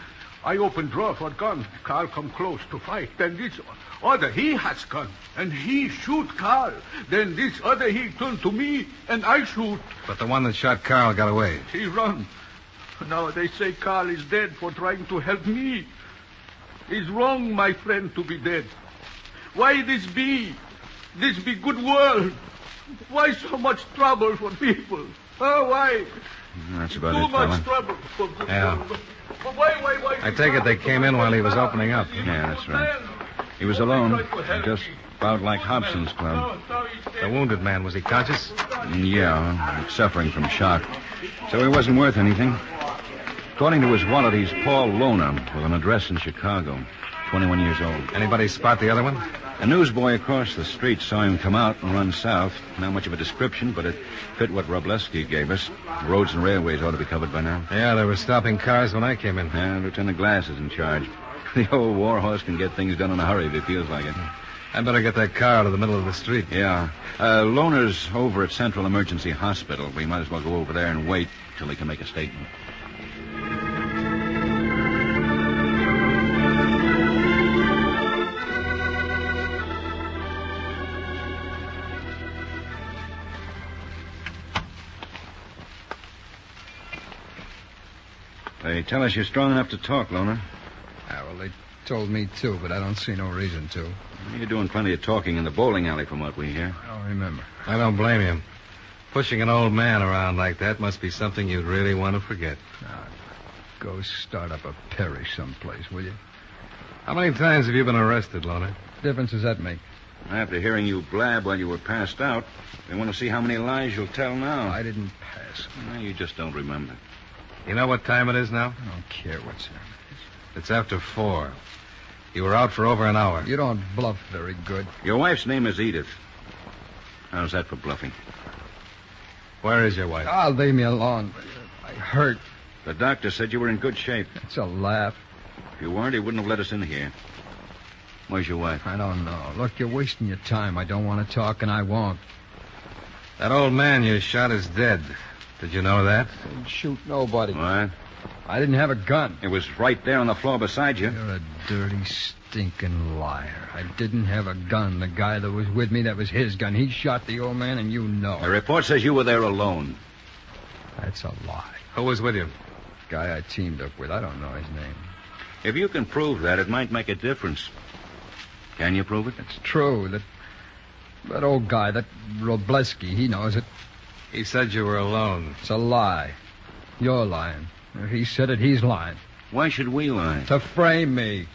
I open drawer for gun. Carl come close to fight. Then this other, he has gun. And he shoot Carl. Then this other, he turn to me, and I shoot. But the one that shot Carl got away. He run. Now they say Carl is dead for trying to help me. It's wrong, my friend, to be dead. Why this be? This be good world. Why so much trouble for people? Why? That's about Too it, fella. much trouble for good Yeah. world. Why? I take it they came in while he was opening up. Yeah, that's right. He was alone, just about like Hobson's club. The wounded man, was he conscious? Yeah, suffering from shock. So he wasn't worth anything. According to his wallet, he's Paul Lona, with an address in Chicago. 21 years old. Anybody spot the other one? A newsboy across the street saw him come out and run south. Not much of a description, but it fit what Robleski gave us. Roads and railways ought to be covered by now. Yeah, they were stopping cars when I came in. Yeah, Lieutenant Glass is in charge. The old warhorse can get things done in a hurry if he feels like it. I better get that car out of the middle of the street. Yeah. Loner's over at Central Emergency Hospital. We might as well go over there and wait till he can make a statement. They tell us you're strong enough to talk, Loner. Well, they told me to, but I don't see no reason to. You're doing plenty of talking in the bowling alley from what we hear. I don't remember. I don't blame you. Pushing an old man around like that must be something you'd really want to forget. Go start up a parish someplace, will you? How many times have you been arrested, Loner? What difference does that make? After hearing you blab while you were passed out, they want to see how many lies you'll tell now. I didn't pass. No, you just don't remember. You know what time it is now? I don't care what time it is. It's after 4. You were out for over an hour. You don't bluff very good. Your wife's name is Edith. How's that for bluffing? Where is your wife? Leave me alone. I hurt. The doctor said you were in good shape. It's a laugh. If you weren't, he wouldn't have let us in here. Where's your wife? I don't know. Look, you're wasting your time. I don't want to talk, and I won't. That old man you shot is dead. Did you know that? I didn't shoot nobody. What? I didn't have a gun. It was right there on the floor beside you. You're a dirty, stinking liar. I didn't have a gun. The guy that was with me, that was his gun. He shot the old man, and you know it. The report says you were there alone. That's a lie. Who was with you? Guy I teamed up with. I don't know his name. If you can prove that, it might make a difference. Can you prove it? It's true. That old guy, that Robleski, he knows it. He said you were alone. It's a lie. You're lying. If he said it, he's lying. Why should we lie? To frame me.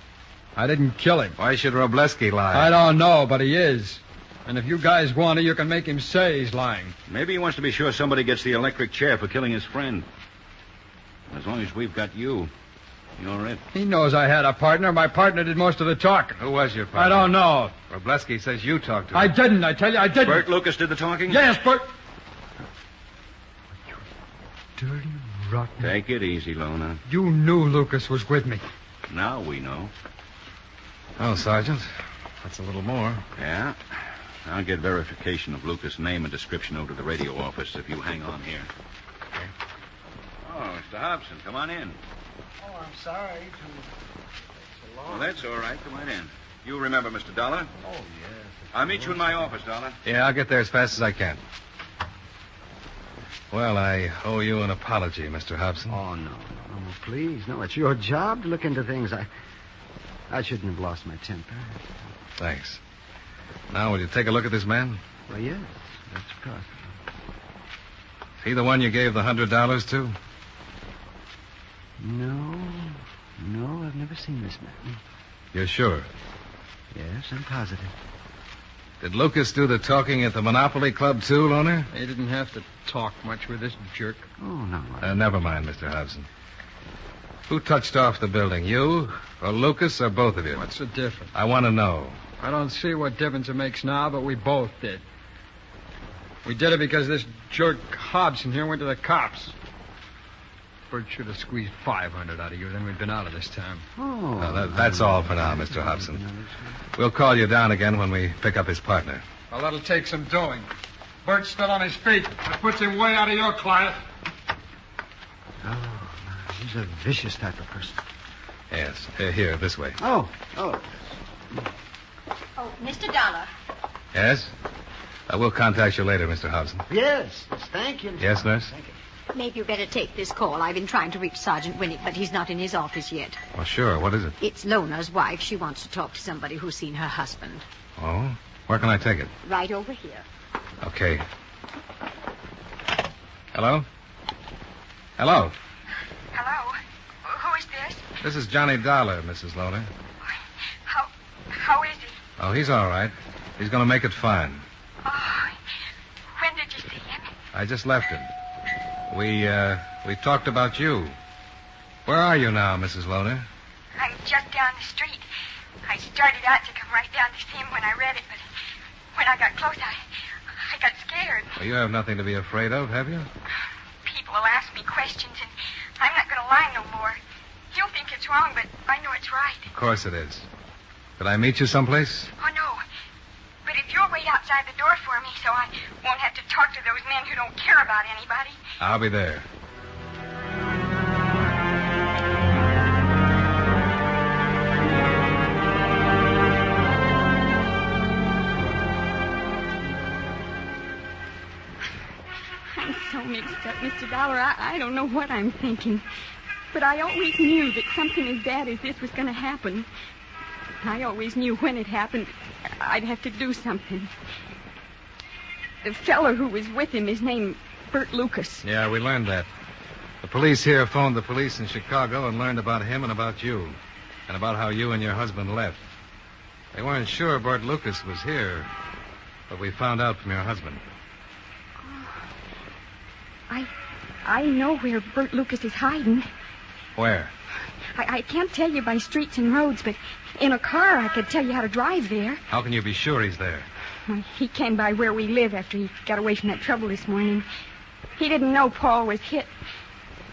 I didn't kill him. Why should Robleski lie? I don't know, but he is. And if you guys want to, you can make him say he's lying. Maybe he wants to be sure somebody gets the electric chair for killing his friend. As long as we've got you, you're it. He knows I had a partner. My partner did most of the talking. Who was your partner? I don't know. Robleski says you talked to him. I didn't. I tell you, I didn't. Bert Lucas did the talking? Yes, Bert. You dirty, rotten... Take it easy, Lona. You knew Lucas was with me. Now we know. Oh, Sergeant. That's a little more. Yeah? I'll get verification of Lucas' name and description over to the radio office if you hang on here. Okay. Oh, Mr. Hobson, come on in. Oh, I'm sorry to take so long. Well, that's all right. Come on in. You remember Mr. Dollar? Oh, yes. I'll meet you in my office, Dollar. Yeah, I'll get there as fast as I can. Well, I owe you an apology, Mr. Hobson. Oh, no, please. No, it's your job to look into things. I shouldn't have lost my temper. Thanks. Now, will you take a look at this man? Well, yes, that's possible. Is he the one you gave the $100 to? No, I've never seen this man. You're sure? Yes, I'm positive. Did Lucas do the talking at the Monopoly Club, too, Loner? He didn't have to talk much with this jerk. Oh, no. Never mind, Mr. Hobson. Who touched off the building, you or Lucas or both of you? What's the difference? I want to know. I don't see what difference it makes now, but we both did. We did it because this jerk Hobson here went to the cops. Bert should have squeezed $500 out of you, then we'd been out of this time. No, that's all for now, Mr. Hobson. We'll call you down again when we pick up his partner. Well, that'll take some doing. Bert's still on his feet. That puts him way out of your client. Oh, he's a vicious type of person. Yes. Here, this way. Oh. Oh, Mr. Dollar. Yes? We'll contact you later, Mr. Hobson. Yes, thank you. Yes, nurse? Thank you. Maybe you better take this call. I've been trying to reach Sergeant Winnick, but he's not in his office yet. Well, sure. What is it? It's Lona's wife. She wants to talk to somebody who's seen her husband. Oh? Where can I take it? Right over here. Okay. Hello? Hello? Hello? Who is this? This is Johnny Dollar, Mrs. Loner. How is he? Oh, he's all right. He's going to make it fine. Oh, when did you see him? I just left him. We talked about you. Where are you now, Mrs. Loner? I'm just down the street. I started out to come right down to see him when I read it, but when I got close, I got scared. Well, you have nothing to be afraid of, have you? People will ask me questions, and I'm not going to lie no more. You'll think it's wrong, but I know it's right. Of course it is. Could I meet you someplace? Oh, no. But if you'll wait outside the door for me so I won't have to talk to those men who don't care about anybody. I'll be there. I'm so mixed up, Mr. Dollar. I don't know what I'm thinking. But I always knew that something as bad as this was going to happen. I always knew when it happened, I'd have to do something. The fellow who was with him is named Bert Lucas. Yeah, we learned that. The police here phoned the police in Chicago and learned about him and about you. And about how you and your husband left. They weren't sure Bert Lucas was here, but we found out from your husband. I know where Bert Lucas is hiding. Where? I can't tell you by streets and roads, but in a car I could tell you how to drive there. How can you be sure he's there? He came by where we live after he got away from that trouble this morning. He didn't know Paul was hit.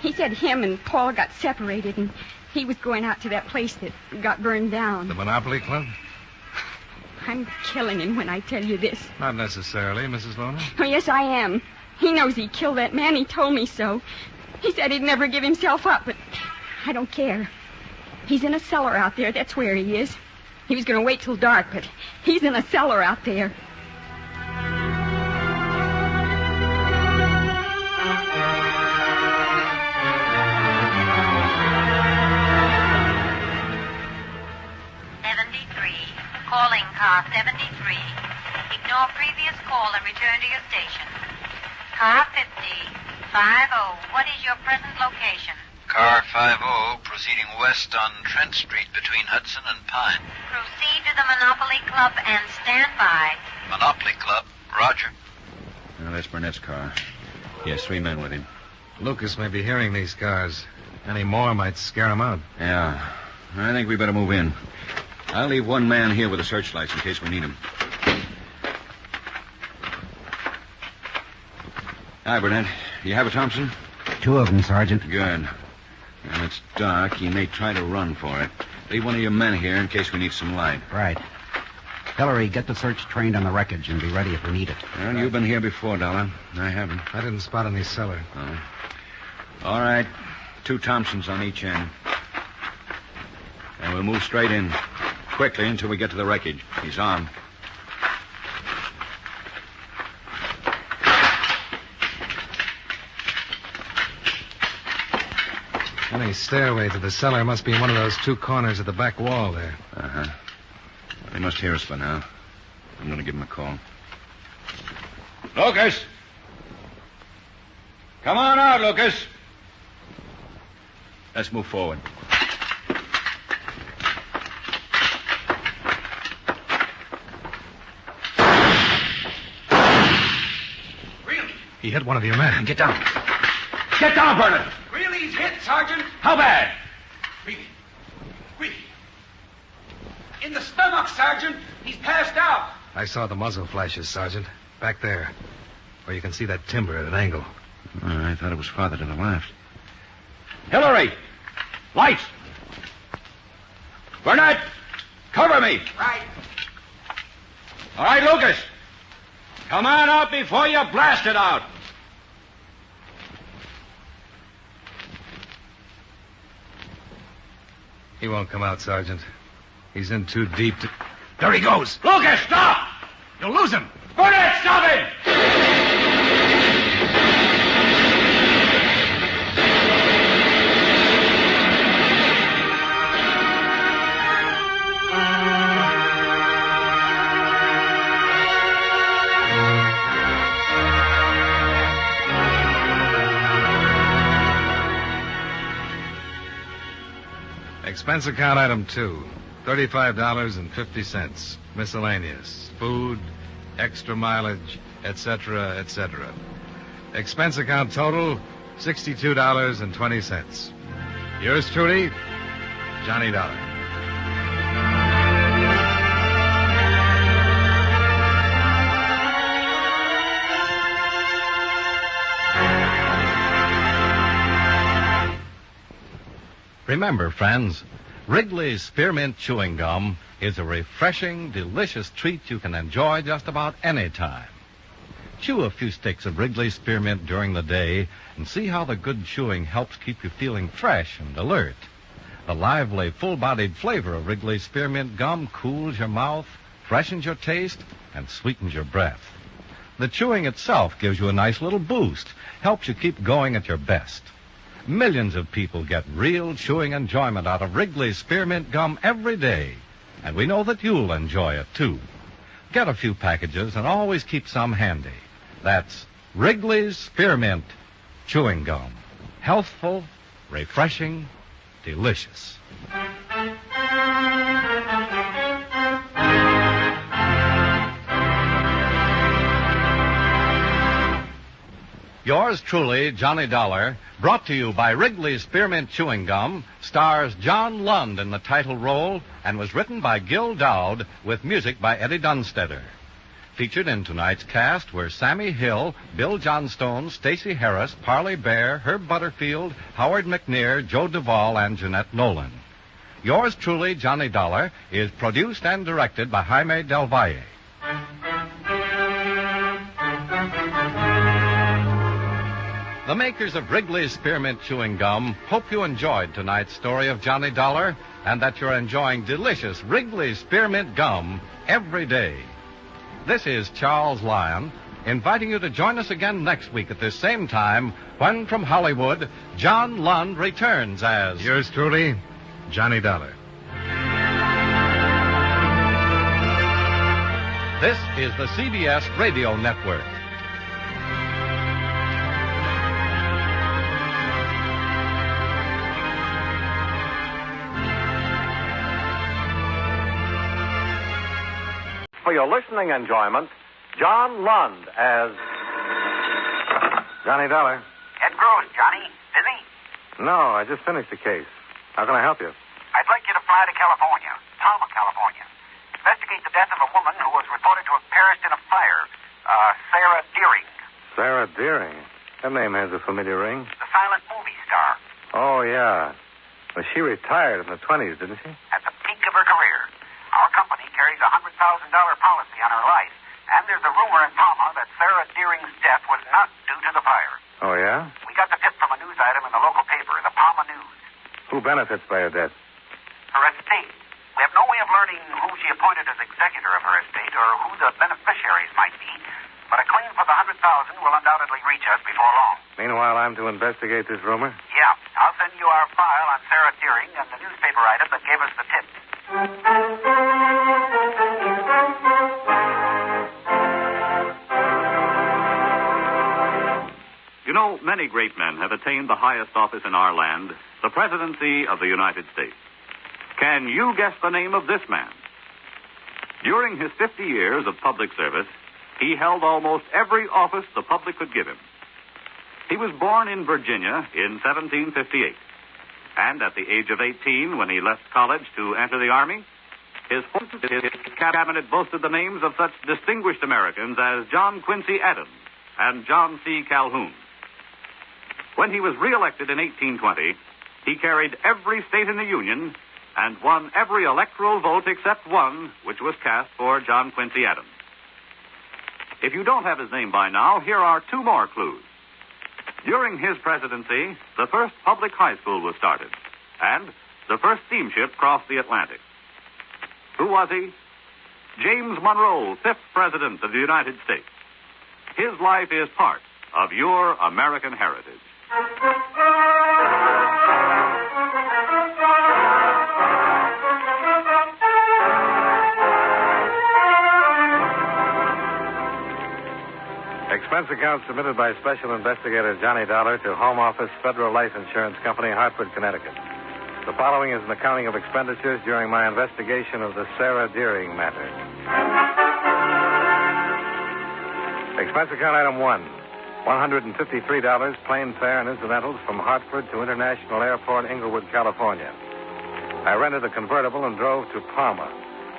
He said him and Paul got separated, and he was going out to that place that got burned down. The Monopoly Club? I'm killing him when I tell you this. Not necessarily, Mrs. Loner. Oh, yes, I am. He knows he killed that man. He told me so. He said he'd never give himself up, but I don't care. He's in a cellar out there. That's where he is. He was going to wait till dark, but he's in a cellar out there. Calling car 73. Ignore previous call and return to your station. Car 50, 50. What is your present location? Car 50 proceeding west on Trent Street between Hudson and Pine. Proceed to the Monopoly Club and stand by. Monopoly Club. Roger. Now, that's Burnett's car. He has 3 men with him. Lucas may be hearing these cars. Any more might scare him out. Yeah. I think we better move in. I'll leave 1 man here with the searchlights in case we need him. Hi, Burnett. You have a Thompson? 2 of them, Sergeant. Good. When it's dark, he may try to run for it. Leave 1 of your men here in case we need some light. Right. Hillary, get the search trained on the wreckage and be ready if we need it. Well, you've been here before, Dollar. I haven't. I didn't spot any cellar. Oh. All right. 2 Thompsons on each end. And we'll move straight in. Quickly until we get to the wreckage. He's armed. Any stairway to the cellar must be in one of those 2 corners of the back wall there. Uh-huh. They must hear us for now. I'm going to give him a call. Lucas! Come on out, Lucas. Let's move forward. He hit one of your men. Get down. Get down, Bernard. Really, he's hit, Sergeant? How bad? In the stomach, Sergeant. He's passed out. I saw the muzzle flashes, Sergeant. Back there. Where you can see that timber at an angle. Oh, I thought it was farther to the left. Hillary! Lights! Burnett! Cover me! Right. All right, Lucas. Come on out before you blast it out. He won't come out, Sergeant. He's in too deep to... There he goes. Lucas, stop! You'll lose him. Burnett, stop him! Expense account item 2, $35.50. Miscellaneous. Food, extra mileage, etc., etc. Expense account total, $62.20. Yours truly, Johnny Dollar. Remember, friends, Wrigley's Spearmint Chewing Gum is a refreshing, delicious treat you can enjoy just about any time. Chew a few sticks of Wrigley's Spearmint during the day and see how the good chewing helps keep you feeling fresh and alert. The lively, full-bodied flavor of Wrigley's Spearmint Gum cools your mouth, freshens your taste, and sweetens your breath. The chewing itself gives you a nice little boost, helps you keep going at your best. Millions of people get real chewing enjoyment out of Wrigley's Spearmint Gum every day, and we know that you'll enjoy it, too. Get a few packages and always keep some handy. That's Wrigley's Spearmint Chewing Gum. Healthful, refreshing, delicious. Yours truly, Johnny Dollar, brought to you by Wrigley's Spearmint Chewing Gum, stars John Lund in the title role and was written by Gil Dowd with music by Eddie Dunstetter. Featured in tonight's cast were Sammy Hill, Bill Johnstone, Stacey Harris, Parley Bear, Herb Butterfield, Howard McNear, Joe Duvall, and Jeanette Nolan. Yours truly, Johnny Dollar, is produced and directed by Jaime Del Valle. The makers of Wrigley's Spearmint Chewing Gum hope you enjoyed tonight's story of Johnny Dollar and that you're enjoying delicious Wrigley's Spearmint Gum every day. This is Charles Lyon inviting you to join us again next week at this same time when from Hollywood, John Lund returns as... Yours truly, Johnny Dollar. This is the CBS Radio Network. For your listening enjoyment, John Lund as Johnny Dollar. Head grows, Johnny. Busy? No, I just finished the case. How can I help you? I'd like you to fly to California, Palma, California. Investigate the death of a woman who was reported to have perished in a fire. Sarah Deering. Sarah Deering? That name has a familiar ring. The silent movie star. Oh, yeah. Well, she retired in the 20s, didn't she? At the peak of her career. Our company carries a $100,000 policy on her life. And there's a rumor in Palma that Sarah Deering's death was not due to the fire. Oh, yeah? We got the tip from a news item in the local paper, the Palma News. Who benefits by her death? Her estate. We have no way of learning who she appointed as executor of her estate or who the beneficiaries might be. But a claim for the $100,000 will undoubtedly reach us before long. Meanwhile, I'm to investigate this rumor? Yeah. I'll send you our file on Sarah Deering and the newspaper item that gave us the tip. You know, many great men have attained the highest office in our land, the presidency of the United States. Can you guess the name of this man? During his 50 years of public service, he held almost every office the public could give him. He was born in Virginia in 1758. And at the age of 18, when he left college to enter the Army, his cabinet boasted the names of such distinguished Americans as John Quincy Adams and John C. Calhoun. When he was reelected in 1820, he carried every state in the Union and won every electoral vote except one, which was cast for John Quincy Adams. If you don't have his name by now, here are two more clues. During his presidency, the first public high school was started, and the first steamship crossed the Atlantic. Who was he? James Monroe, 5th President of the United States. His life is part of your American heritage. Expense account submitted by Special Investigator Johnny Dollar to Home Office, Federal Life Insurance Company, Hartford, Connecticut. The following is an accounting of expenditures during my investigation of the Sarah Deering matter. Expense account item 1, $153, plane fare and incidentals from Hartford to International Airport, Inglewood, California. I rented a convertible and drove to Palma,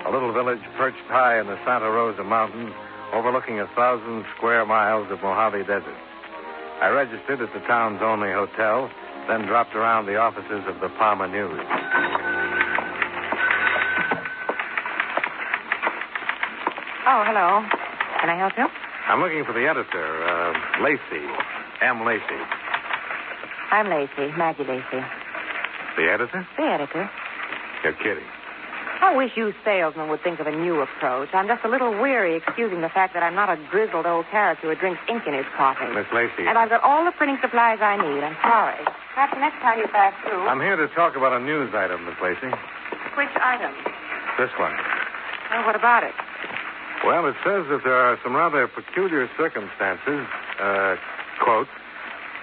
a little village perched high in the Santa Rosa Mountains, overlooking 1,000 square miles of Mojave Desert. I registered at the town's only hotel, then dropped around the offices of the Palma News. Oh, hello. Can I help you? I'm looking for the editor, Lacey. M. Lacey. I'm Lacey, Maggie Lacey. The editor? The editor. You're kidding. I wish you salesmen would think of a new approach. I'm just a little weary excusing the fact that I'm not a grizzled old character who drinks ink in his coffee. Miss Lacey. And I've got all the printing supplies I need. I'm sorry. Perhaps next time you pass through. I'm here to talk about a news item, Miss Lacey. Which item? This one. Well, what about it? Well, it says that there are some rather peculiar circumstances, quote,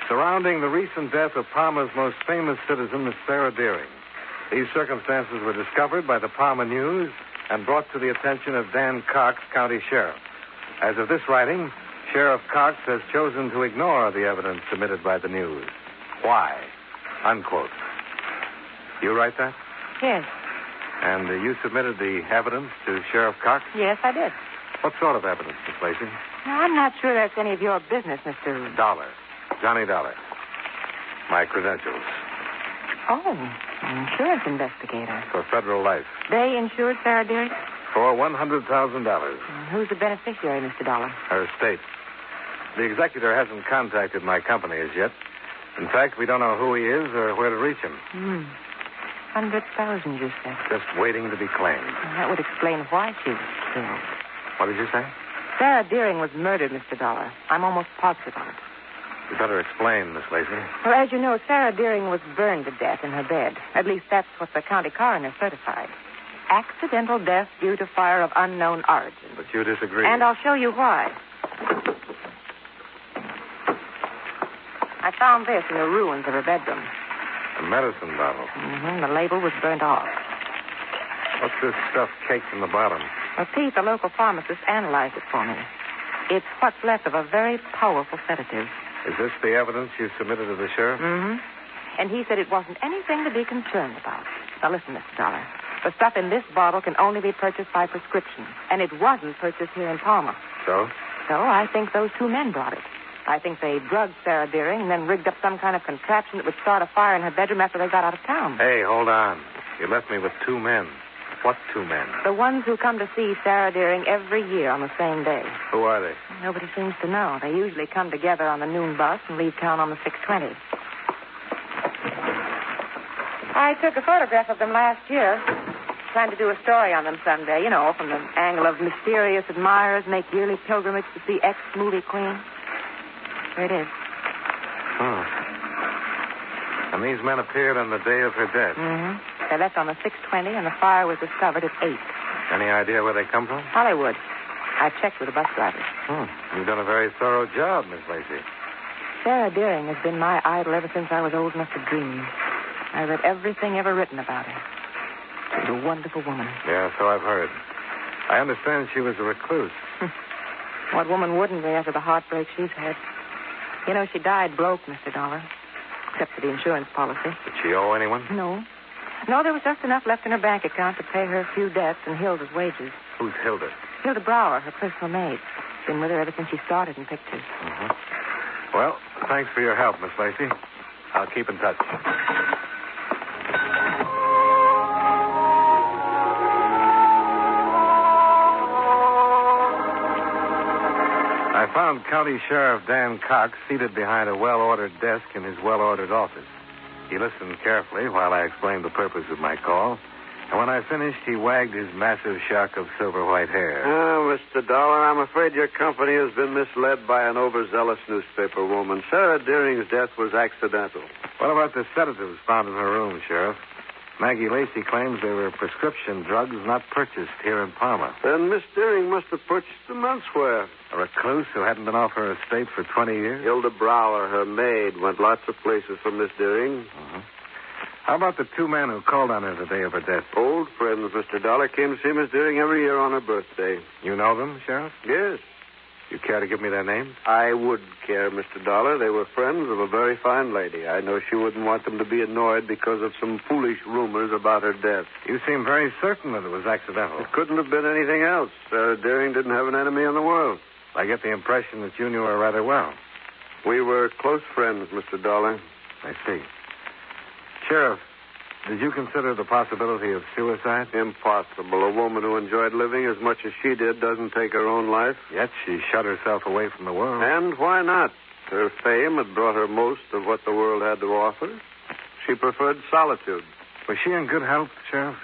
surrounding the recent death of Palma's most famous citizen, Miss Sarah Deering. These circumstances were discovered by the Palma News and brought to the attention of Dan Cox, County Sheriff. As of this writing, Sheriff Cox has chosen to ignore the evidence submitted by the news. Why? Unquote. You write that? Yes. And you submitted the evidence to Sheriff Cox? Yes, I did. What sort of evidence, Miss Lacey? Now, I'm not sure that's any of your business, Mr. Dollar. Johnny Dollar. My credentials. Oh, an insurance investigator. For Federal Life. They insured Sarah Deering? For $100,000. Who's the beneficiary, Mr. Dollar? Her estate. The executor hasn't contacted my company as yet. In fact, we don't know who he is or where to reach him. 100,000, you said. Just waiting to be claimed. Well, that would explain why she was killed. What did you say? Sarah Deering was murdered, Mr. Dollar. I'm almost positive of it. You better explain, Miss Lacey. Well, as you know, Sarah Deering was burned to death in her bed. At least that's what the county coroner certified. Accidental death due to fire of unknown origin. But you disagree. And I'll show you why. I found this in the ruins of her bedroom. A medicine bottle. The label was burnt off. What's this stuff caked in the bottom? Well, Pete, the local pharmacist, analyzed it for me. It's what's left of a very powerful sedative. Is this the evidence you submitted to the sheriff? And he said it wasn't anything to be concerned about. Now, listen, Mr. Dollar. The stuff in this bottle can only be purchased by prescription, and it wasn't purchased here in Palma. So? So I think those two men brought it. I think they drugged Sarah Deering and then rigged up some kind of contraption that would start a fire in her bedroom after they got out of town. Hey, hold on. You left me with two men. What two men? The ones who come to see Sarah Deering every year on the same day. Who are they? Nobody seems to know. They usually come together on the noon bus and leave town on the 6:20. I took a photograph of them last year. Plan to do a story on them someday, from the angle of mysterious admirers make yearly pilgrimage to see ex-movie queen. Here it is. And these men appeared on the day of her death? They left on the 6:20, and the fire was discovered at 8. Any idea where they come from? Hollywood. I checked with the bus drivers. You've done a very thorough job, Miss Lacey. Sarah Deering has been my idol ever since I was old enough to dream. I read everything ever written about her. She was a wonderful woman. Yeah, so I've heard. I understand she was a recluse. What woman wouldn't be after the heartbreak she's had? She died broke, Mr. Dollar. Except for the insurance policy. Did she owe anyone? No, there was just enough left in her bank account to pay her few debts and Hilda's wages. Who's Hilda? Hilda Brower, her personal maid. Been with her ever since she started in pictures. Well, thanks for your help, Miss Lacey. I'll keep in touch. I found County Sheriff Dan Cox seated behind a well-ordered desk in his well-ordered office. He listened carefully while I explained the purpose of my call, and when I finished, he wagged his massive shock of silver-white hair. Oh, Mr. Dollar, I'm afraid your company has been misled by an overzealous newspaper woman. Sarah Deering's death was accidental. What about the sedatives found in her room, Sheriff? Maggie Lacey claims they were prescription drugs not purchased here in Palma. Then Miss Deering must have purchased them elsewhere. A recluse who hadn't been off her estate for 20 years? Hilda Brower, her maid, went lots of places for Miss Deering. How about the two men who called on her the day of her death? Old friends, Mr. Dollar, came to see Miss Deering every year on her birthday. You know them, Sheriff? Yes. You care to give me their names? I would care, Mr. Dollar. They were friends of a very fine lady. I know she wouldn't want them to be annoyed because of some foolish rumors about her death. You seem very certain that it was accidental. It couldn't have been anything else. Sarah Deering didn't have an enemy in the world. I get the impression that you knew her rather well. We were close friends, Mr. Dollar. I see. Sheriff, did you consider the possibility of suicide? Impossible. A woman who enjoyed living as much as she did doesn't take her own life. Yet she shut herself away from the world. And why not? Her fame had brought her most of what the world had to offer. She preferred solitude. Was she in good health, Sheriff?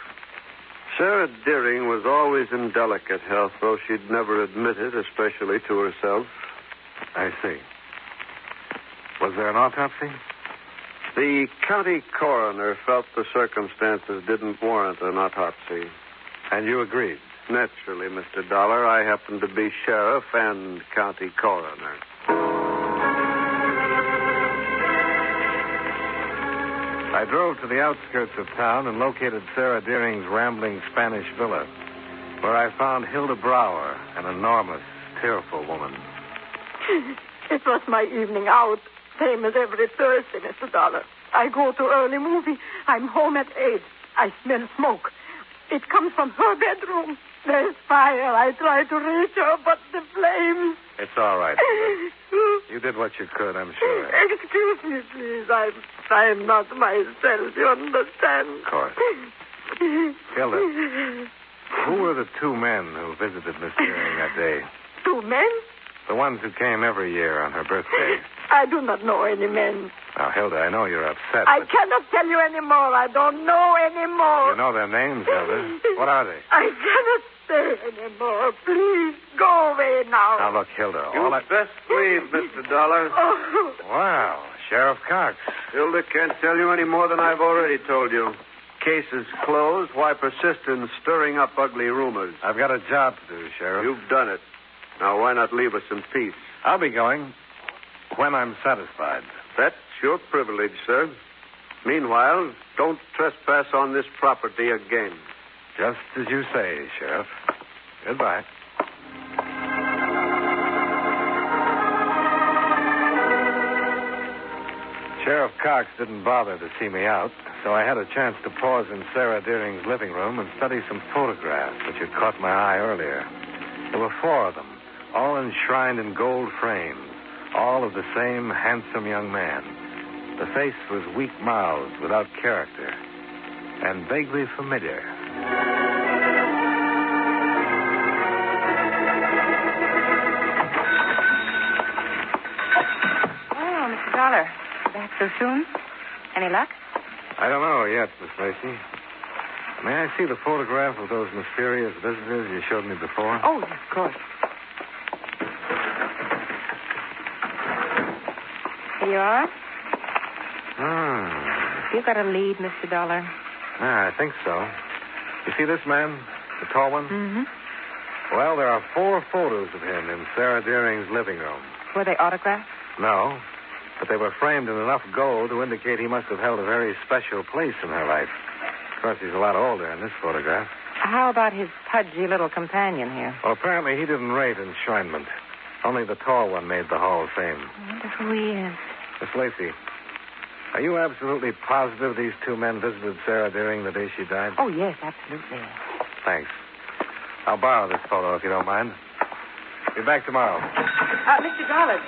Sarah Deering was always in delicate health, though she'd never admit it, especially to herself. I see. Was there an autopsy? The county coroner felt the circumstances didn't warrant an autopsy. And you agreed? Naturally, Mr. Dollar. I happen to be sheriff and county coroner. I drove to the outskirts of town and located Sarah Deering's rambling Spanish villa, where I found Hilda Brower, an enormous, tearful woman. It was my evening out, same as every Thursday, Mr. Dollar. I go to early movie. I'm home at 8. I smell smoke. It comes from her bedroom. There's fire. I try to reach her, but the flames... It's all right. You did what you could, I'm sure. Excuse me, please. I'm not myself. You understand? Of course. Hilda, who were the two men who visited Miss Deering that day? Two men? The ones who came every year on her birthday. I do not know any men. Now, Hilda, I know you're upset. I cannot tell you any more. I don't know any more. You know their names, Hilda. What are they? I cannot say any more. Please, go away now. Now, look, Hilda. You best leave, Mr. Dollar. Oh. Wow, Sheriff Cox. Hilda can't tell you any more than I've already told you. Case is closed. Why persist in stirring up ugly rumors? I've got a job to do, Sheriff. You've done it. Now, why not leave us in peace? I'll be going when I'm satisfied. That's your privilege, sir. Meanwhile, don't trespass on this property again. Just as you say, Sheriff. Goodbye. Sheriff Cox didn't bother to see me out, so I had a chance to pause in Sarah Deering's living room and study some photographs which had caught my eye earlier. There were 4 of them, all enshrined in gold frames, all of the same handsome young man. The face was weak-mouthed, without character, and vaguely familiar. Oh, Mr. Dollar. Back so soon? Any luck? I don't know yet, Miss Lacey. May I see the photograph of those mysterious visitors you showed me before? Oh, of course. Here you are. You got a lead, Mr. Dollar. I think so. You see this man? The tall one? Mm-hmm. Well, there are 4 photos of him in Sarah Deering's living room. Were they autographed? No, but they were framed in enough gold to indicate he must have held a very special place in her life. Of course, he's a lot older in this photograph. How about his pudgy little companion here? Well, apparently he didn't rate enshrinement. Only the tall one made the Hall of Fame. I wonder who he is. Miss Lacey, are you absolutely positive these 2 men visited Sarah Deering the day she died? Oh, yes, absolutely. Thanks. I'll borrow this photo if you don't mind. Be back tomorrow. Mr. Dollar,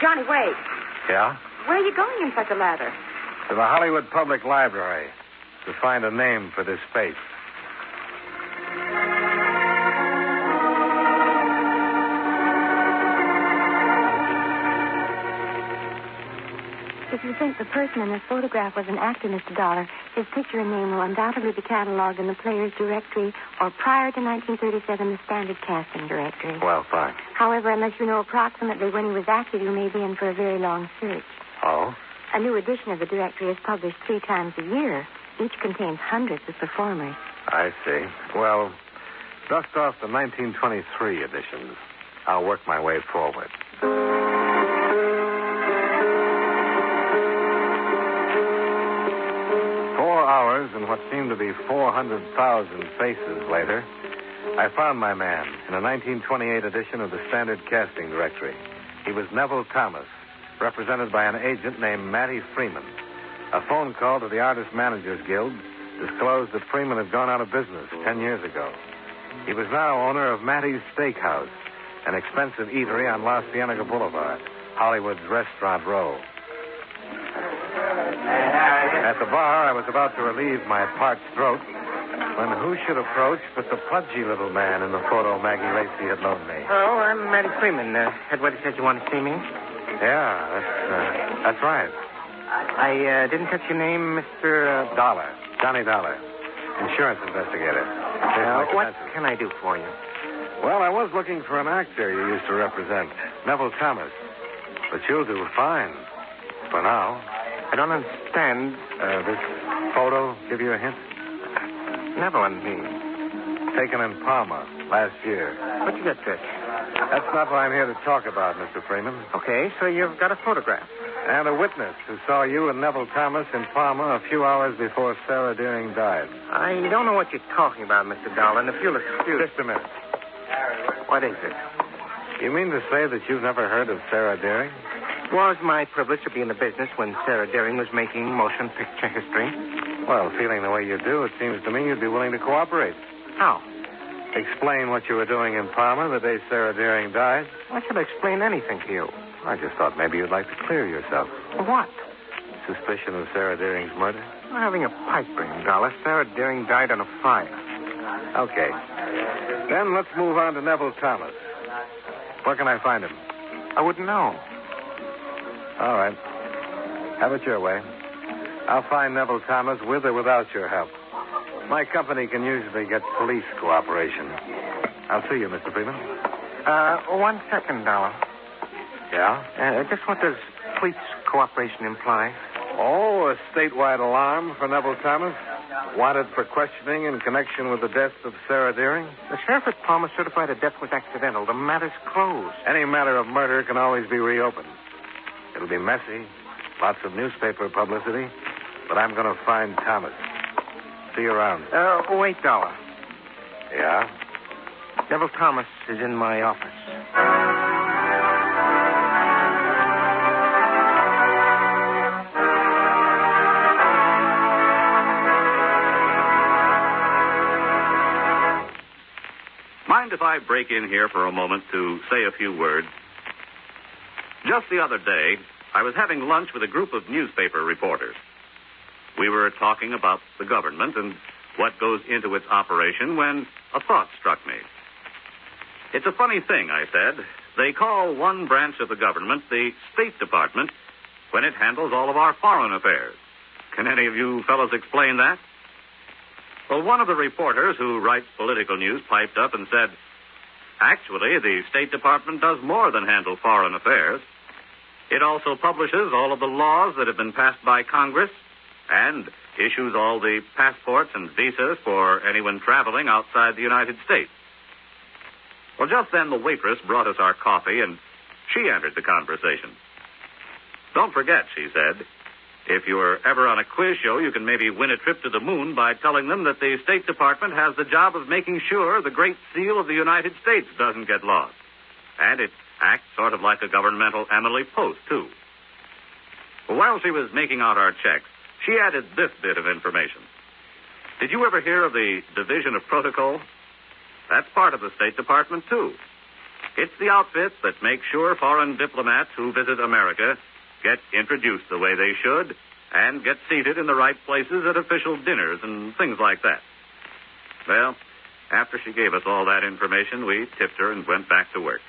Johnny, wait. Yeah? Where are you going in such a lather? To the Hollywood Public Library to find a name for this face. If you think the person in this photograph was an actor, Mr. Dollar, his picture and name will undoubtedly be cataloged in the player's directory or prior to 1937, the standard casting directory. Well, fine. However, unless you know approximately when he was active, you may be in for a very long search. Oh? A new edition of the directory is published 3 times a year. Each contains hundreds of performers. I see. Well, dust off the 1923 editions. I'll work my way forward. 4 hours and what seemed to be 400,000 faces later, I found my man in a 1928 edition of the Standard Casting Directory. He was Neville Thomas, represented by an agent named Mattie Freeman. A phone call to the Artist Managers Guild disclosed that Freeman had gone out of business 10 years ago. He was now owner of Mattie's Steakhouse, an expensive eatery on La Cienega Boulevard, Hollywood's Restaurant Row. At the bar, I was about to relieve my parched throat when who should approach but the pudgy little man in the photo Maggie Lacey had loaned me. Oh, I'm Matty Freeman. Headwater said you want to see me. Yeah, that's right. I didn't catch your name, Mr. Dollar. Johnny Dollar. Insurance investigator. What can I do for you? Well, I was looking for an actor you used to represent, Neville Thomas. But you'll do fine. For now. I don't understand. This photo give you a hint? Neville and me. Taken in Palma last year. What'd you get this? That's not what I'm here to talk about, Mr. Freeman. Okay, so you've got a photograph. And a witness who saw you and Neville Thomas in Palma a few hours before Sarah Deering died. I don't know what you're talking about, Mr. Dollar, and if you'll excuse... Just a minute. What is it? You mean to say that you've never heard of Sarah Deering? It was my privilege to be in the business when Sarah Deering was making motion picture history. Well, feeling the way you do, it seems to me you'd be willing to cooperate. How? Explain what you were doing in Palma the day Sarah Deering died. Why should I explain anything to you? I just thought maybe you'd like to clear yourself. What? Suspicion of Sarah Deering's murder? I'm having a pipe dream, Dollar. Sarah Deering died on a fire. Okay. Then let's move on to Neville Thomas. Where can I find him? I wouldn't know. All right. Have it your way. I'll find Neville Thomas with or without your help. My company can usually get police cooperation. I'll see you, Mr. Freeman. 1 second, Dollar. Yeah? Just what does police cooperation imply? Oh, a statewide alarm for Neville Thomas? Wanted for questioning in connection with the death of Sarah Deering? The sheriff at Palmer certified the death was accidental. The matter's closed. Any matter of murder can always be reopened. It'll be messy, lots of newspaper publicity, but I'm going to find Thomas. See you around. Wait, Dollar. Yeah? Neville Thomas is in my office. Mind if I break in here for a moment to say a few words? Just the other day, I was having lunch with a group of newspaper reporters. We were talking about the government and what goes into its operation when a thought struck me. It's a funny thing, I said. They call one branch of the government the State Department when it handles all of our foreign affairs. Can any of you fellows explain that? Well, one of the reporters who writes political news piped up and said, actually, the State Department does more than handle foreign affairs. It also publishes all of the laws that have been passed by Congress and issues all the passports and visas for anyone traveling outside the United States. Well, just then the waitress brought us our coffee, and she entered the conversation. Don't forget, she said, if you're ever on a quiz show, you can maybe win a trip to the moon by telling them that the State Department has the job of making sure the Great Seal of the United States doesn't get lost. And it acts sort of like a governmental Emily Post, too. Well, while she was making out our checks, she added this bit of information. Did you ever hear of the Division of Protocol? That's part of the State Department, too. It's the outfit that makes sure foreign diplomats who visit America get introduced the way they should and get seated in the right places at official dinners and things like that. Well, after she gave us all that information, we tipped her and went back to work.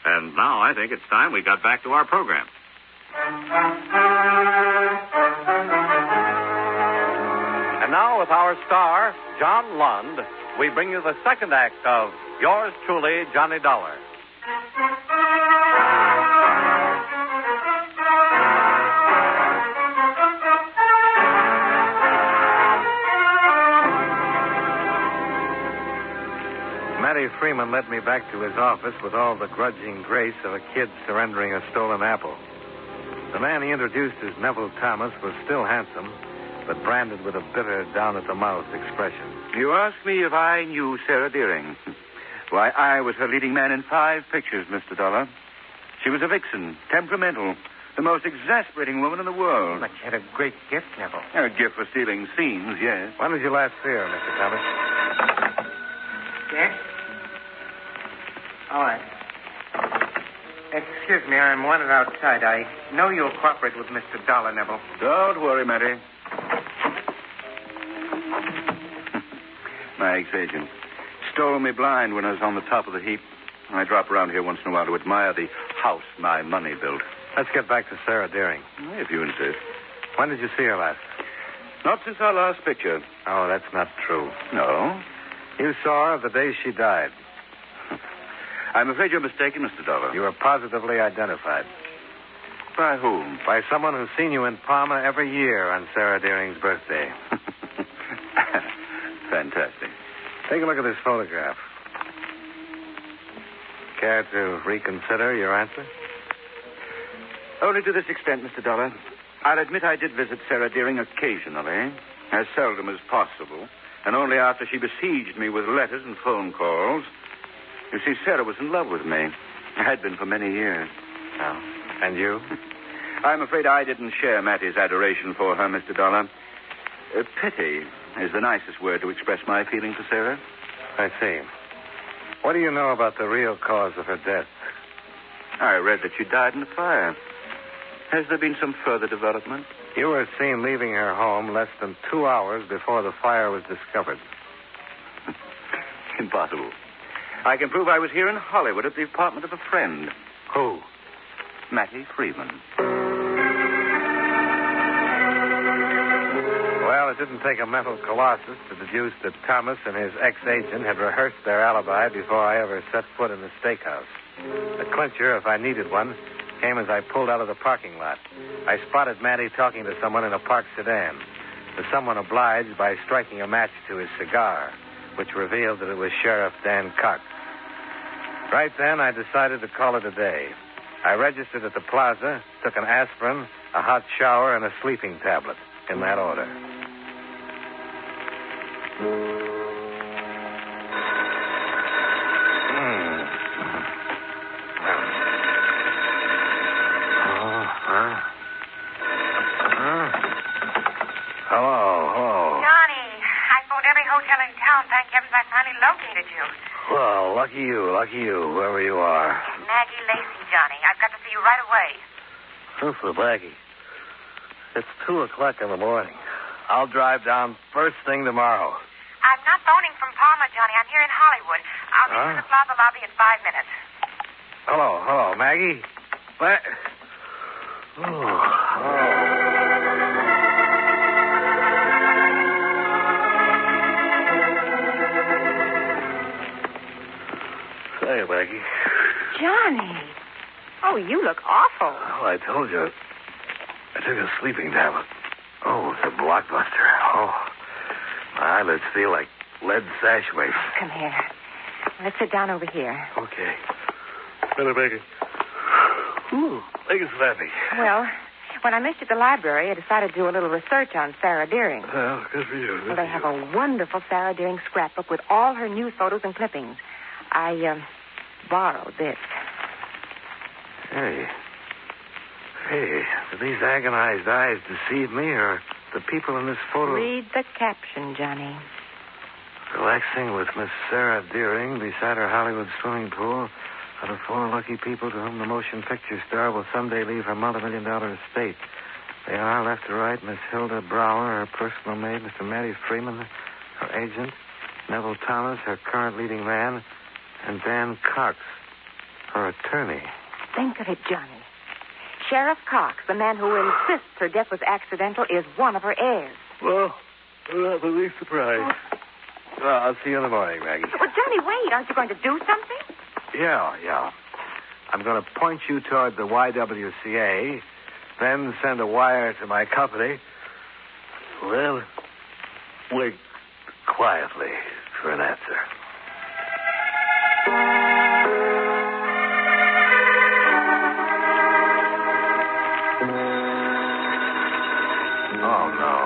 And now I think it's time we got back to our program. And now with our star, John Lund, we bring you the second act of Yours Truly, Johnny Dollar. Matty Freeman led me back to his office with all the grudging grace of a kid surrendering a stolen apple. The man he introduced as Neville Thomas was still handsome, but branded with a bitter, down-at-the-mouth expression. You ask me if I knew Sarah Deering. Why, I was her leading man in 5 pictures, Mr. Dollar. She was a vixen, temperamental, the most exasperating woman in the world. But she had a great gift, Neville. A gift for stealing scenes, yes. When did you last see her, Mr. Thomas? Yes? All right. Excuse me, I'm wanted outside. I know you'll cooperate with Mr. Dollar, Neville. Don't worry, Matty. My ex-agent stole me blind when I was on the top of the heap. I drop around here once in a while to admire the house my money built. Let's get back to Sarah Deering. If you insist. When did you see her last? Not since our last picture. Oh, that's not true. No? You saw her the day she died. I'm afraid you're mistaken, Mr. Dollar. You were positively identified. By whom? By someone who's seen you in Palma every year on Sarah Deering's birthday. Fantastic. Take a look at this photograph. Care to reconsider your answer? Only to this extent, Mr. Dollar. I'll admit I did visit Sarah Deering occasionally, as seldom as possible, and only after she besieged me with letters and phone calls. You see, Sarah was in love with me. Had been for many years. Oh. And you? I'm afraid I didn't share Matty's adoration for her, Mr. Dollar. Pity is the nicest word to express my feeling for Sarah. I see. What do you know about the real cause of her death? I read that she died in a fire. Has there been some further development? You were seen leaving her home less than 2 hours before the fire was discovered. Impossible. I can prove I was here in Hollywood at the apartment of a friend. Who? Mattie Freeman. Well, it didn't take a mental colossus to deduce that Thomas and his ex-agent had rehearsed their alibi before I ever set foot in the steakhouse. The clincher, if I needed one, came as I pulled out of the parking lot. I spotted Matty talking to someone in a parked sedan. The someone obliged by striking a match to his cigar, which revealed that it was Sheriff Dan Cox. Right then, I decided to call it a day. I registered at the plaza, took an aspirin, a hot shower, and a sleeping tablet, in that order. Hello. Johnny, I phoned every hotel in town. Thank heavens I finally located you. Well, lucky you, wherever you are. Maggie Lacey, Johnny. I've got to see you right away. Oh, for Maggie. It's 2 o'clock in the morning. I'll drive down first thing tomorrow. I'm not phoning from Palma, Johnny. I'm here in Hollywood. I'll be in the plaza lobby in 5 minutes. Hello, Maggie. Say, Maggie. Johnny. Oh, you look awful. Well, I told you. I took a sleeping tablet. Oh, it's a blockbuster. Oh, my eyelids feel like lead sash wafers. Come here. Let's sit down over here. Okay. Better make it. Ooh, make it snappy. Well, when I missed you at the library, I decided to do a little research on Sarah Deering. Well, good for you. Well, they have a wonderful Sarah Deering scrapbook with all her news photos and clippings. I borrowed this. Hey, do these agonized eyes deceive me, or the people in this photo? Read the caption, Johnny. Relaxing with Miss Sarah Deering beside her Hollywood swimming pool are the 4 lucky people to whom the motion picture star will someday leave her multi-million-dollar estate. They are, left to right, Miss Hilda Brower, her personal maid, Mr. Matty Freeman, her agent, Neville Thomas, her current leading man, and Dan Cox, her attorney. Think of it, Johnny. Sheriff Cox, the man who insists her death was accidental, is one of her heirs. Well, I'm not the least surprised. Well, I'll see you in the morning, Maggie. Well, Johnny, wait. Aren't you going to do something? Yeah. I'm going to point you toward the YWCA, then send a wire to my company. Well, wait quietly for an answer. Oh, no.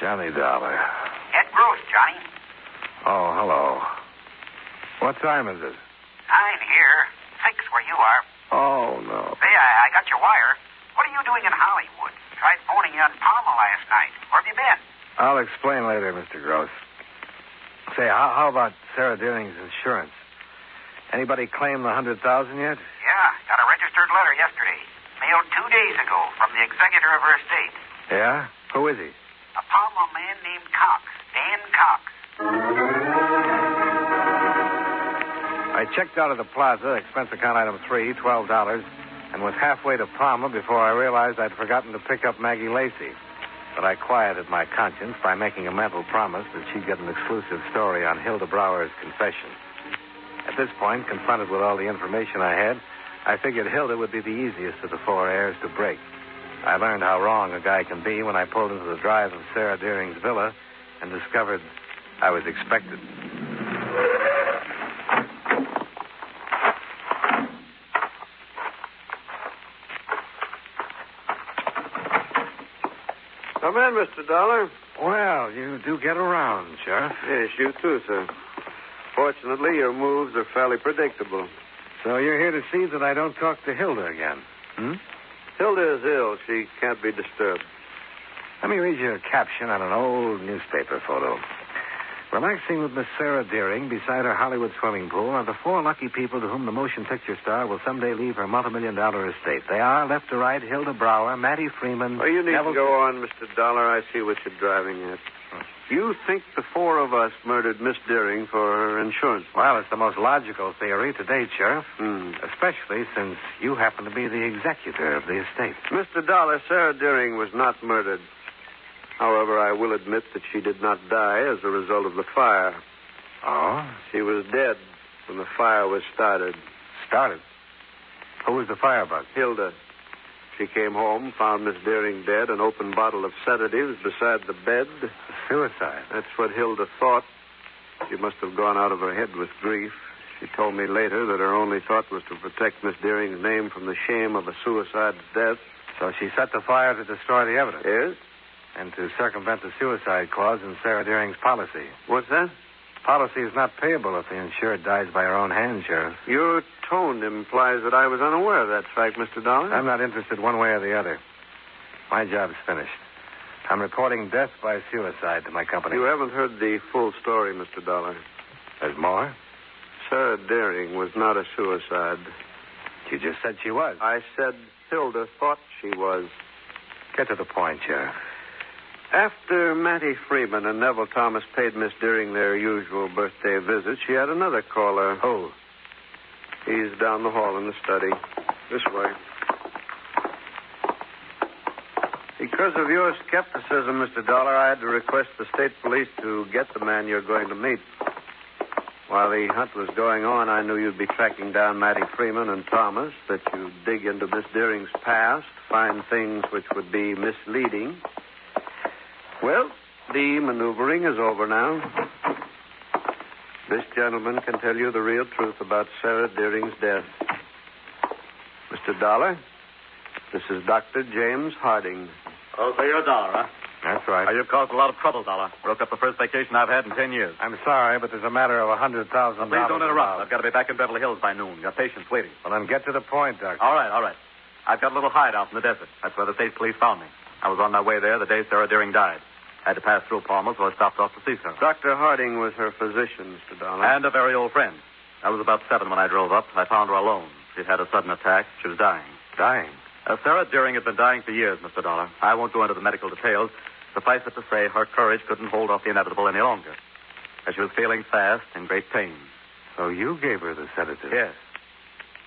Johnny Dollar. Ed Gross, Johnny. Oh, hello. What time is it? 9 here. 6 where you are. Oh, no. Say, I got your wire. What are you doing in Hollywood? Tried phoning you on Palma last night. Where have you been? I'll explain later, Mr. Gross. Say, how about Sarah Deering's insurance? Anybody claim the $100,000 yet? Yeah, got a registered letter yesterday. Mailed 2 days ago from the executor of her estate. Yeah? Who is he? A Palma man named Cox. Dan Cox. I checked out of the plaza, expense account item 3, $12, and was halfway to Palma before I realized I'd forgotten to pick up Maggie Lacey. But I quieted my conscience by making a mental promise that she'd get an exclusive story on Hilda Brower's confession. At this point, confronted with all the information I had, I figured Hilda would be the easiest of the 4 heirs to break. I learned how wrong a guy can be when I pulled into the drive of Sarah Deering's villa and discovered I was expected. Come in, Mr. Dollar. Well, you do get around, Sheriff. Yes, you too, sir. Fortunately, your moves are fairly predictable. So you're here to see that I don't talk to Hilda again, Hilda is ill. She can't be disturbed. Let me read you a caption on an old newspaper photo. Relaxing with Miss Sarah Deering beside her Hollywood swimming pool are the 4 lucky people to whom the motion picture star will someday leave her multi-million-dollar estate. They are, left to right, Hilda Brower, Matty Freeman... Oh, you need to go on, Mr. Dollar. I see what you're driving at. You think the four of us murdered Miss Deering for her insurance? Well, it's the most logical theory to date, Sheriff. Especially since you happen to be the executor of the estate. Mr. Dollar, Sarah Deering was not murdered. However, I will admit that she did not die as a result of the fire. Oh? She was dead when the fire was started. Started? Who was the firebug? Hilda. She came home, found Miss Deering dead, an open bottle of sedatives beside the bed. Suicide. That's what Hilda thought. She must have gone out of her head with grief. She told me later that her only thought was to protect Miss Deering's name from the shame of a suicide's death. So she set the fire to destroy the evidence? Yes. And to circumvent the suicide clause in Sarah Deering's policy. What's that? Policy is not payable if the insured dies by her own hand, Sheriff. Your tone implies that I was unaware of that fact, Mr. Dollar. I'm not interested one way or the other. My job's finished. I'm reporting death by suicide to my company. You haven't heard the full story, Mr. Dollar. There's more? Sarah Deering was not a suicide. You just said she was. I said Hilda thought she was. Get to the point, Sheriff. After Mattie Freeman and Neville Thomas paid Miss Deering their usual birthday visit, she had another caller. Who? He's down the hall in the study. This way. Because of your skepticism, Mr. Dollar, I had to request the state police to get the man you're going to meet. While the hunt was going on, I knew you'd be tracking down Mattie Freeman and Thomas, that you'd dig into Miss Deering's past, find things which would be misleading. Well, the maneuvering is over now. This gentleman can tell you the real truth about Sarah Deering's death. Mr. Dollar, this is Dr. James Harding. Oh, so you're Dollar, huh? That's right. You've caused a lot of trouble, Dollar. Broke up the first vacation I've had in 10 years. I'm sorry, but there's a matter of $100,000. Please don't interrupt. I've got to be back in Beverly Hills by noon. Got patients waiting. Well, then get to the point, Doctor. All right. I've got a little hideout in the desert. That's where the state police found me. I was on my way there the day Sarah Deering died. I had to pass through Palmer, so I stopped off to see her. Dr. Harding was her physician, Mr. Dollar. And a very old friend. I was about 7 when I drove up. I found her alone. She'd had a sudden attack. She was dying. Dying? Sarah Deering had been dying for years, Mr. Dollar. I won't go into the medical details. Suffice it to say, her courage couldn't hold off the inevitable any longer. As she was feeling fast, in great pain. So you gave her the sedative? Yes.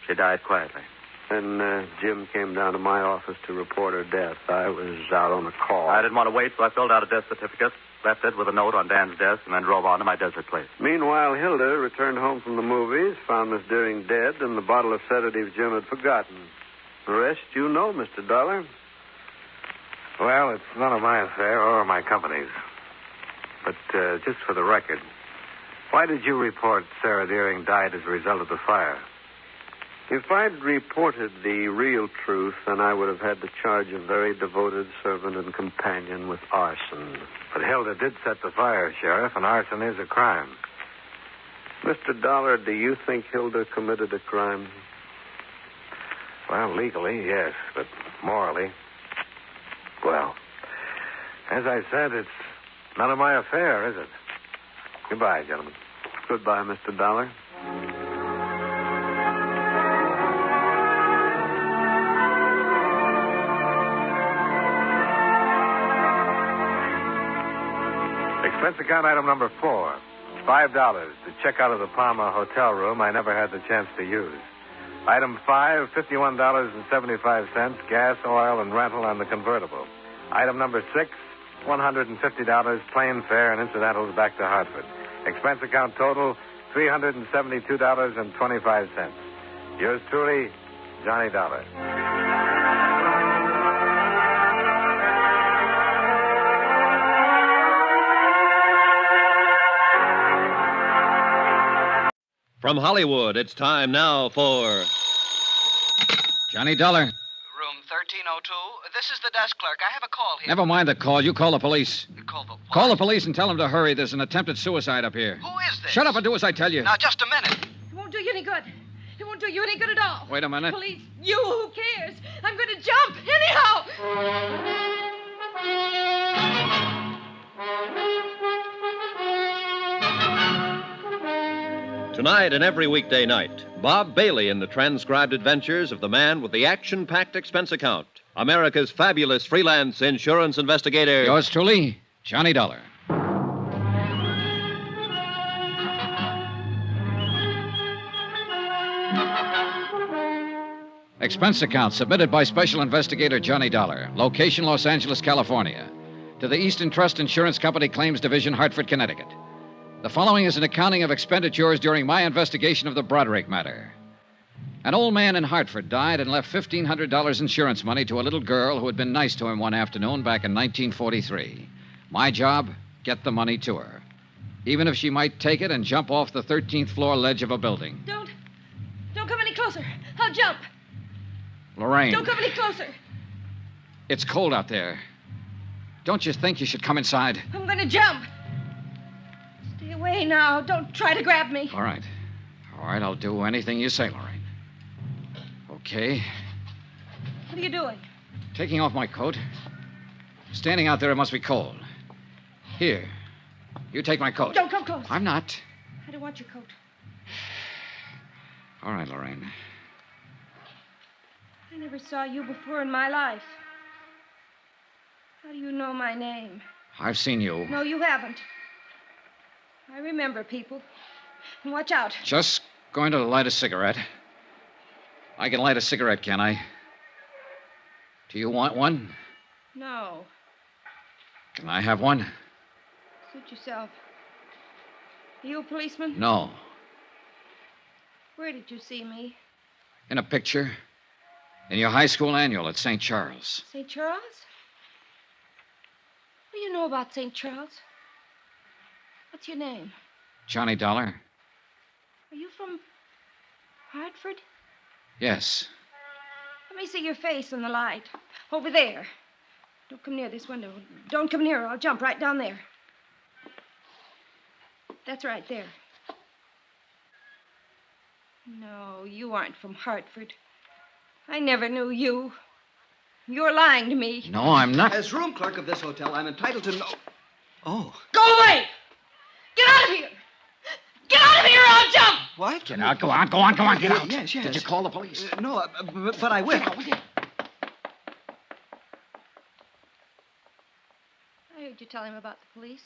She died quietly. Then Jim came down to my office to report her death. I was out on a call. I didn't want to wait, so I filled out a death certificate, left it with a note on Dan's desk, and then drove on to my desert place. Meanwhile, Hilda returned home from the movies, found Miss Deering dead, and the bottle of sedative Jim had forgotten. The rest you know, Mr. Dollar. Well, it's none of my affair or my company's. But just for the record, why did you report Sarah Deering died as a result of the fire? If I'd reported the real truth, then I would have had to charge a very devoted servant and companion with arson. But Hilda did set the fire, Sheriff, and arson is a crime. Mr. Dollar, do you think Hilda committed a crime? Well, legally, yes, but morally, well, as I said, it's none of my affair, is it? Goodbye, gentlemen. Goodbye, Mr. Dollar. Expense account item number 4. $5 to check out of the Palma hotel room I never had the chance to use. Item 5, $51.75, gas, oil, and rental on the convertible. Item number 6, $150, plane fare and incidentals back to Hartford. Expense account total, $372.25. Yours truly, Johnny Dollar. From Hollywood, it's time now for Johnny Dollar. Room 1302. This is the desk clerk. I have a call here. Never mind the call. You call the police. Call the what? Call the police and tell them to hurry. There's an attempted suicide up here. Who is this? Shut up and do as I tell you. Now, just a minute. It won't do you any good. It won't do you any good at all. Wait a minute. Police, you, who cares? I'm going to jump anyhow. Tonight and every weekday night, Bob Bailey in the transcribed adventures of the man with the action-packed expense account, America's fabulous freelance insurance investigator. Yours truly, Johnny Dollar. Expense account submitted by Special Investigator Johnny Dollar. Location, Los Angeles, California. To the Eastern Trust Insurance Company Claims Division, Hartford, Connecticut. The following is an accounting of expenditures during my investigation of the Broadrick Matter. An old man in Hartford died and left $1,500 insurance money to a little girl who had been nice to him one afternoon back in 1943. My job, get the money to her. Even if she might take it and jump off the 13th floor ledge of a building. Don't come any closer. I'll jump. Lorraine. Don't come any closer. It's cold out there. Don't you think you should come inside? I'm going to jump. Stay away now. Don't try to grab me. All right. All right, I'll do anything you say, Lorraine. Okay. What are you doing? Taking off my coat. Standing out there, it must be cold. Here. You take my coat. Don't come close. I'm not. I don't want your coat. All right, Lorraine. I never saw you before in my life. How do you know my name? I've seen you. No, you haven't. I remember people. And watch out. Just going to light a cigarette. I can light a cigarette, can I? Do you want one? No. Can I have one? Suit yourself. Are you a policeman? No. Where did you see me? In a picture. In your high school annual at St. Charles. St. Charles? What do you know about St. Charles? What's your name? Johnny Dollar? Are you from Hartford? Yes. Let me see your face in the light. Over there. Don't come near this window. Don't come near or I'll jump right down there. That's right there. No, you aren't from Hartford. I never knew you. You're lying to me. No, I'm not. As room clerk of this hotel, I'm entitled to know... Oh. Go away! Get out of here! Get out of here or I'll jump! What? Get out. Go on, get out. Yes. Did you call the police? No, but I will. I heard you tell him about the police.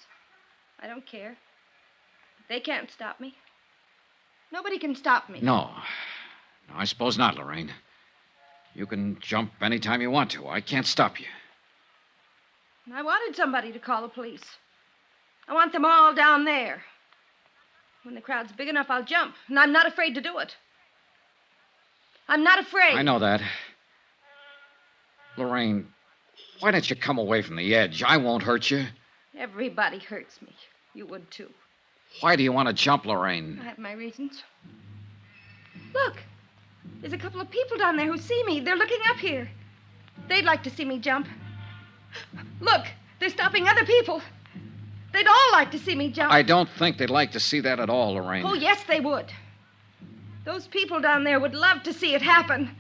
I don't care. They can't stop me. Nobody can stop me. No, I suppose not, Lorraine. You can jump any time you want to. I can't stop you. I wanted somebody to call the police. I want them all down there. When the crowd's big enough, I'll jump. And I'm not afraid to do it. I'm not afraid. I know that. Lorraine, why don't you come away from the edge? I won't hurt you. Everybody hurts me. You would, too. Why do you want to jump, Lorraine? I have my reasons. Look. There's a couple of people down there who see me. They're looking up here. They'd like to see me jump. Look, they're stopping other people. They'd all like to see me jump. I don't think they'd like to see that at all, Lorraine. Oh, yes, they would. Those people down there would love to see it happen.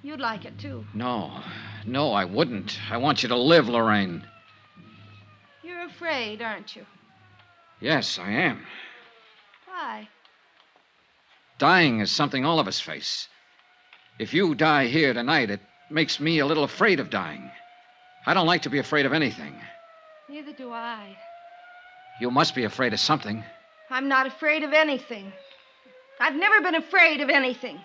You'd like it, too. No, I wouldn't. I want you to live, Lorraine. You're afraid, aren't you? Yes, I am. Why? Dying is something all of us face. If you die here tonight, it makes me a little afraid of dying. I don't like to be afraid of anything. Neither do I. You must be afraid of something. I'm not afraid of anything. I've never been afraid of anything.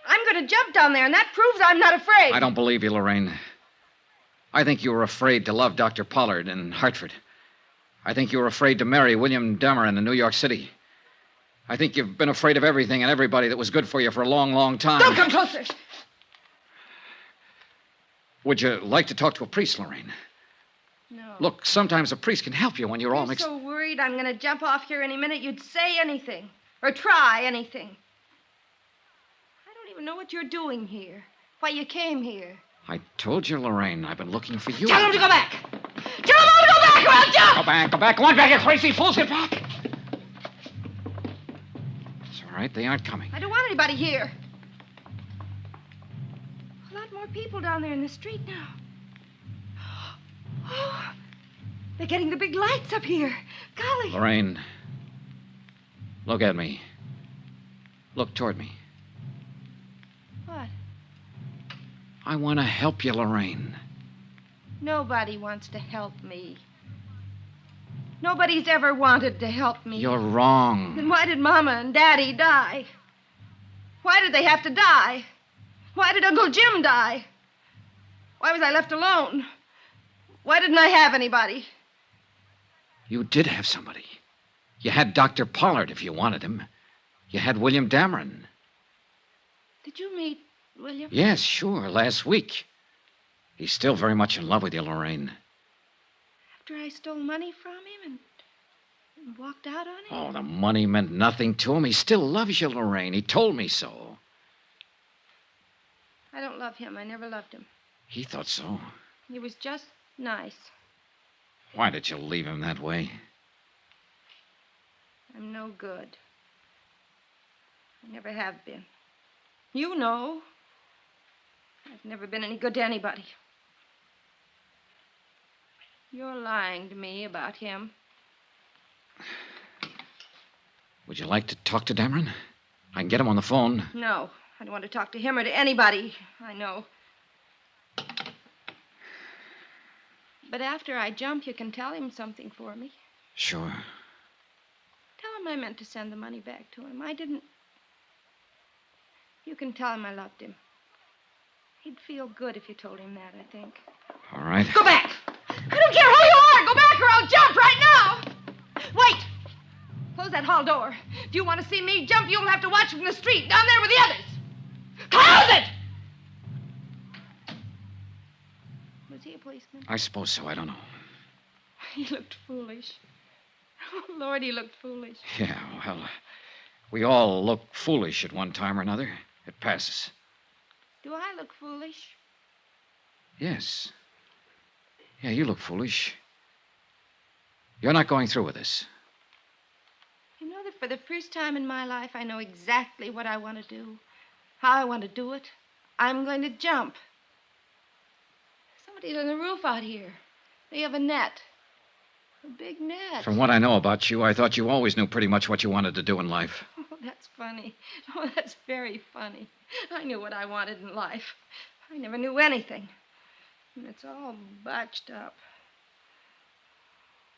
I'm going to jump down there, and that proves I'm not afraid. I don't believe you, Lorraine. I think you were afraid to love Dr. Pollard in Hartford. I think you were afraid to marry William Dameron in New York City. I think you've been afraid of everything and everybody that was good for you for a long, long time. Don't come closer. Would you like to talk to a priest, Lorraine? No. Look, sometimes a priest can help you when you're all mixed... You're so worried I'm going to jump off here any minute you'd say anything. Or try anything. I don't even know what you're doing here. Why you came here. I told you, Lorraine, I've been looking for you. Tell him to go back. Tell him all to go back or I'll jump. Go back. Go on back, you crazy fools. Get back. It's all right. They aren't coming. I don't want anybody here. A lot more people down there in the street now. Oh, they're getting the big lights up here. Golly. Lorraine, look at me. Look toward me. What? I want to help you, Lorraine. Nobody wants to help me. Nobody's ever wanted to help me. You're wrong. Then why did Mama and Daddy die? Why did they have to die? Why did Uncle Jim die? Why was I left alone? Why didn't I have anybody? You did have somebody. You had Dr. Pollard if you wanted him. You had William Dameron. Did you meet William? Yes, sure, last week. He's still very much in love with you, Lorraine. After I stole money from him and walked out on him? Oh, the money meant nothing to him. He still loves you, Lorraine. He told me so. I don't love him. I never loved him. He thought so. He was just nice. Why did you leave him that way? I'm no good. I never have been. You know. I've never been any good to anybody. You're lying to me about him. Would you like to talk to Dameron? I can get him on the phone. No. I don't want to talk to him or to anybody I know. But after I jump, you can tell him something for me. Sure. Tell him I meant to send the money back to him. I didn't. You can tell him I loved him. He'd feel good if you told him that, I think. All right. Go back! I don't care who you are! Go back or I'll jump right now! Wait! Close that hall door. If you want to see me jump, you'll have to watch from the street, down there with the others. Close it! Was he a policeman? I suppose so. I don't know. He looked foolish. Oh, Lord, he looked foolish. Yeah, well, we all look foolish at one time or another. It passes. Do I look foolish? Yes. Yeah, you look foolish. You're not going through with this. You know that for the first time in my life, I know exactly what I want to do, how I want to do it. I'm going to jump. Somebody's on the roof out here. They have a net. A big net. From what I know about you, I thought you always knew pretty much what you wanted to do in life. Oh, that's funny. Oh, that's very funny. I knew what I wanted in life. I never knew anything. And it's all botched up.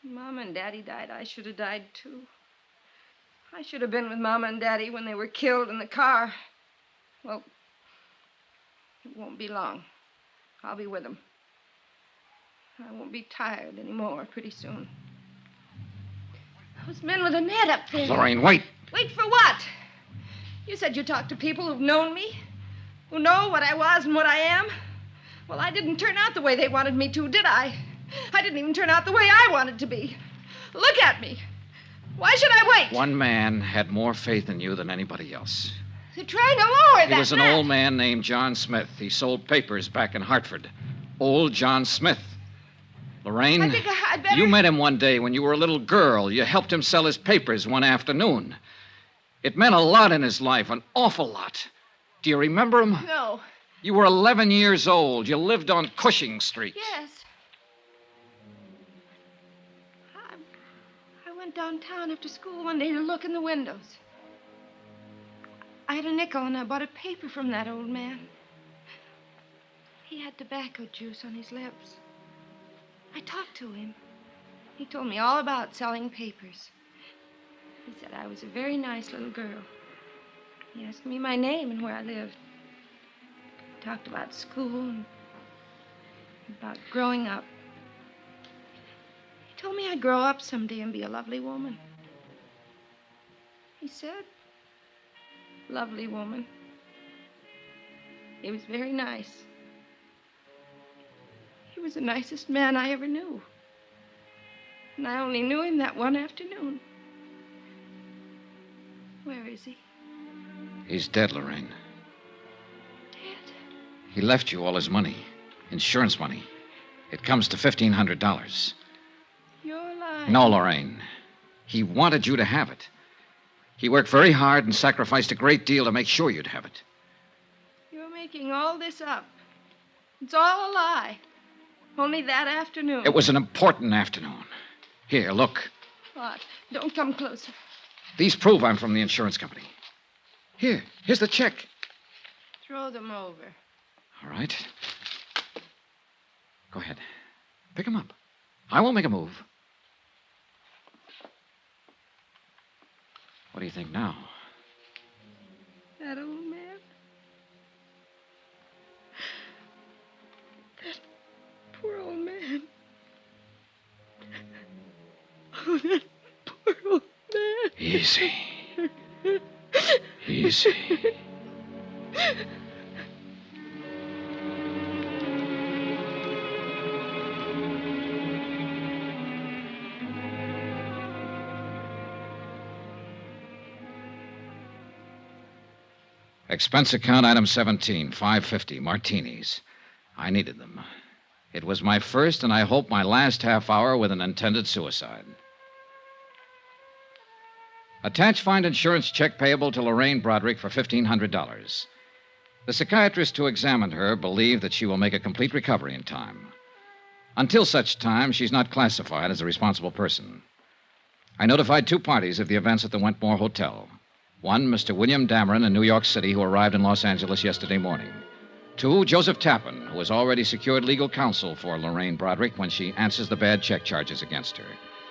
Mom and Daddy died. I should have died, too. I should have been with Mama and Daddy when they were killed in the car. Well, it won't be long. I'll be with them. I won't be tired anymore pretty soon. Those men with a net up there. Lorraine, wait. Wait for what? You said you talked to people who've known me, who know what I was and what I am. Well, I didn't turn out the way they wanted me to, did I? I didn't even turn out the way I wanted to be. Look at me. Why should I wait? One man had more faith in you than anybody else. They're trying to lower that He was an net. old man named John Smith. He sold papers back in Hartford. Old John Smith. Lorraine, I think I'd better... you met him one day when you were a little girl. You helped him sell his papers one afternoon. It meant a lot in his life, an awful lot. Do you remember him? No. You were 11 years old. You lived on Cushing Street. Yes. I went downtown after school one day to look in the windows. I had a nickel and I bought a paper from that old man. He had tobacco juice on his lips. I talked to him. He told me all about selling papers. He said I was a very nice little girl. He asked me my name and where I lived. He talked about school and about growing up. He told me I'd grow up someday and be a lovely woman. He said, lovely woman. He was very nice. He was the nicest man I ever knew. And I only knew him that one afternoon. Where is he? He's dead, Lorraine. Dead? He left you all his money. Insurance money. It comes to $1,500. You're lying. No, Lorraine. He wanted you to have it. He worked very hard and sacrificed a great deal to make sure you'd have it. You're making all this up. It's all a lie. Only that afternoon. It was an important afternoon. Here, look. What? Don't come closer. These prove I'm from the insurance company. Here's the check. Throw them over. All right. Go ahead. Pick them up. I won't make a move. What do you think now? That old man? poor old man. Oh, that poor old man. Easy. Easy. Expense account item 17, $5.50, martinis. I needed them. It was my first and I hope my last half hour with an intended suicide. Attach find insurance check payable to Lorraine Broadrick for $1,500. The psychiatrist who examined her believed that she will make a complete recovery in time. Until such time, she's not classified as a responsible person. I notified 2 parties of the events at the Wentmore Hotel. 1, Mr. William Dameron in New York City, who arrived in Los Angeles yesterday morning. 2, Joseph Tappan, who has already secured legal counsel for Lorraine Broadrick when she answers the bad check charges against her.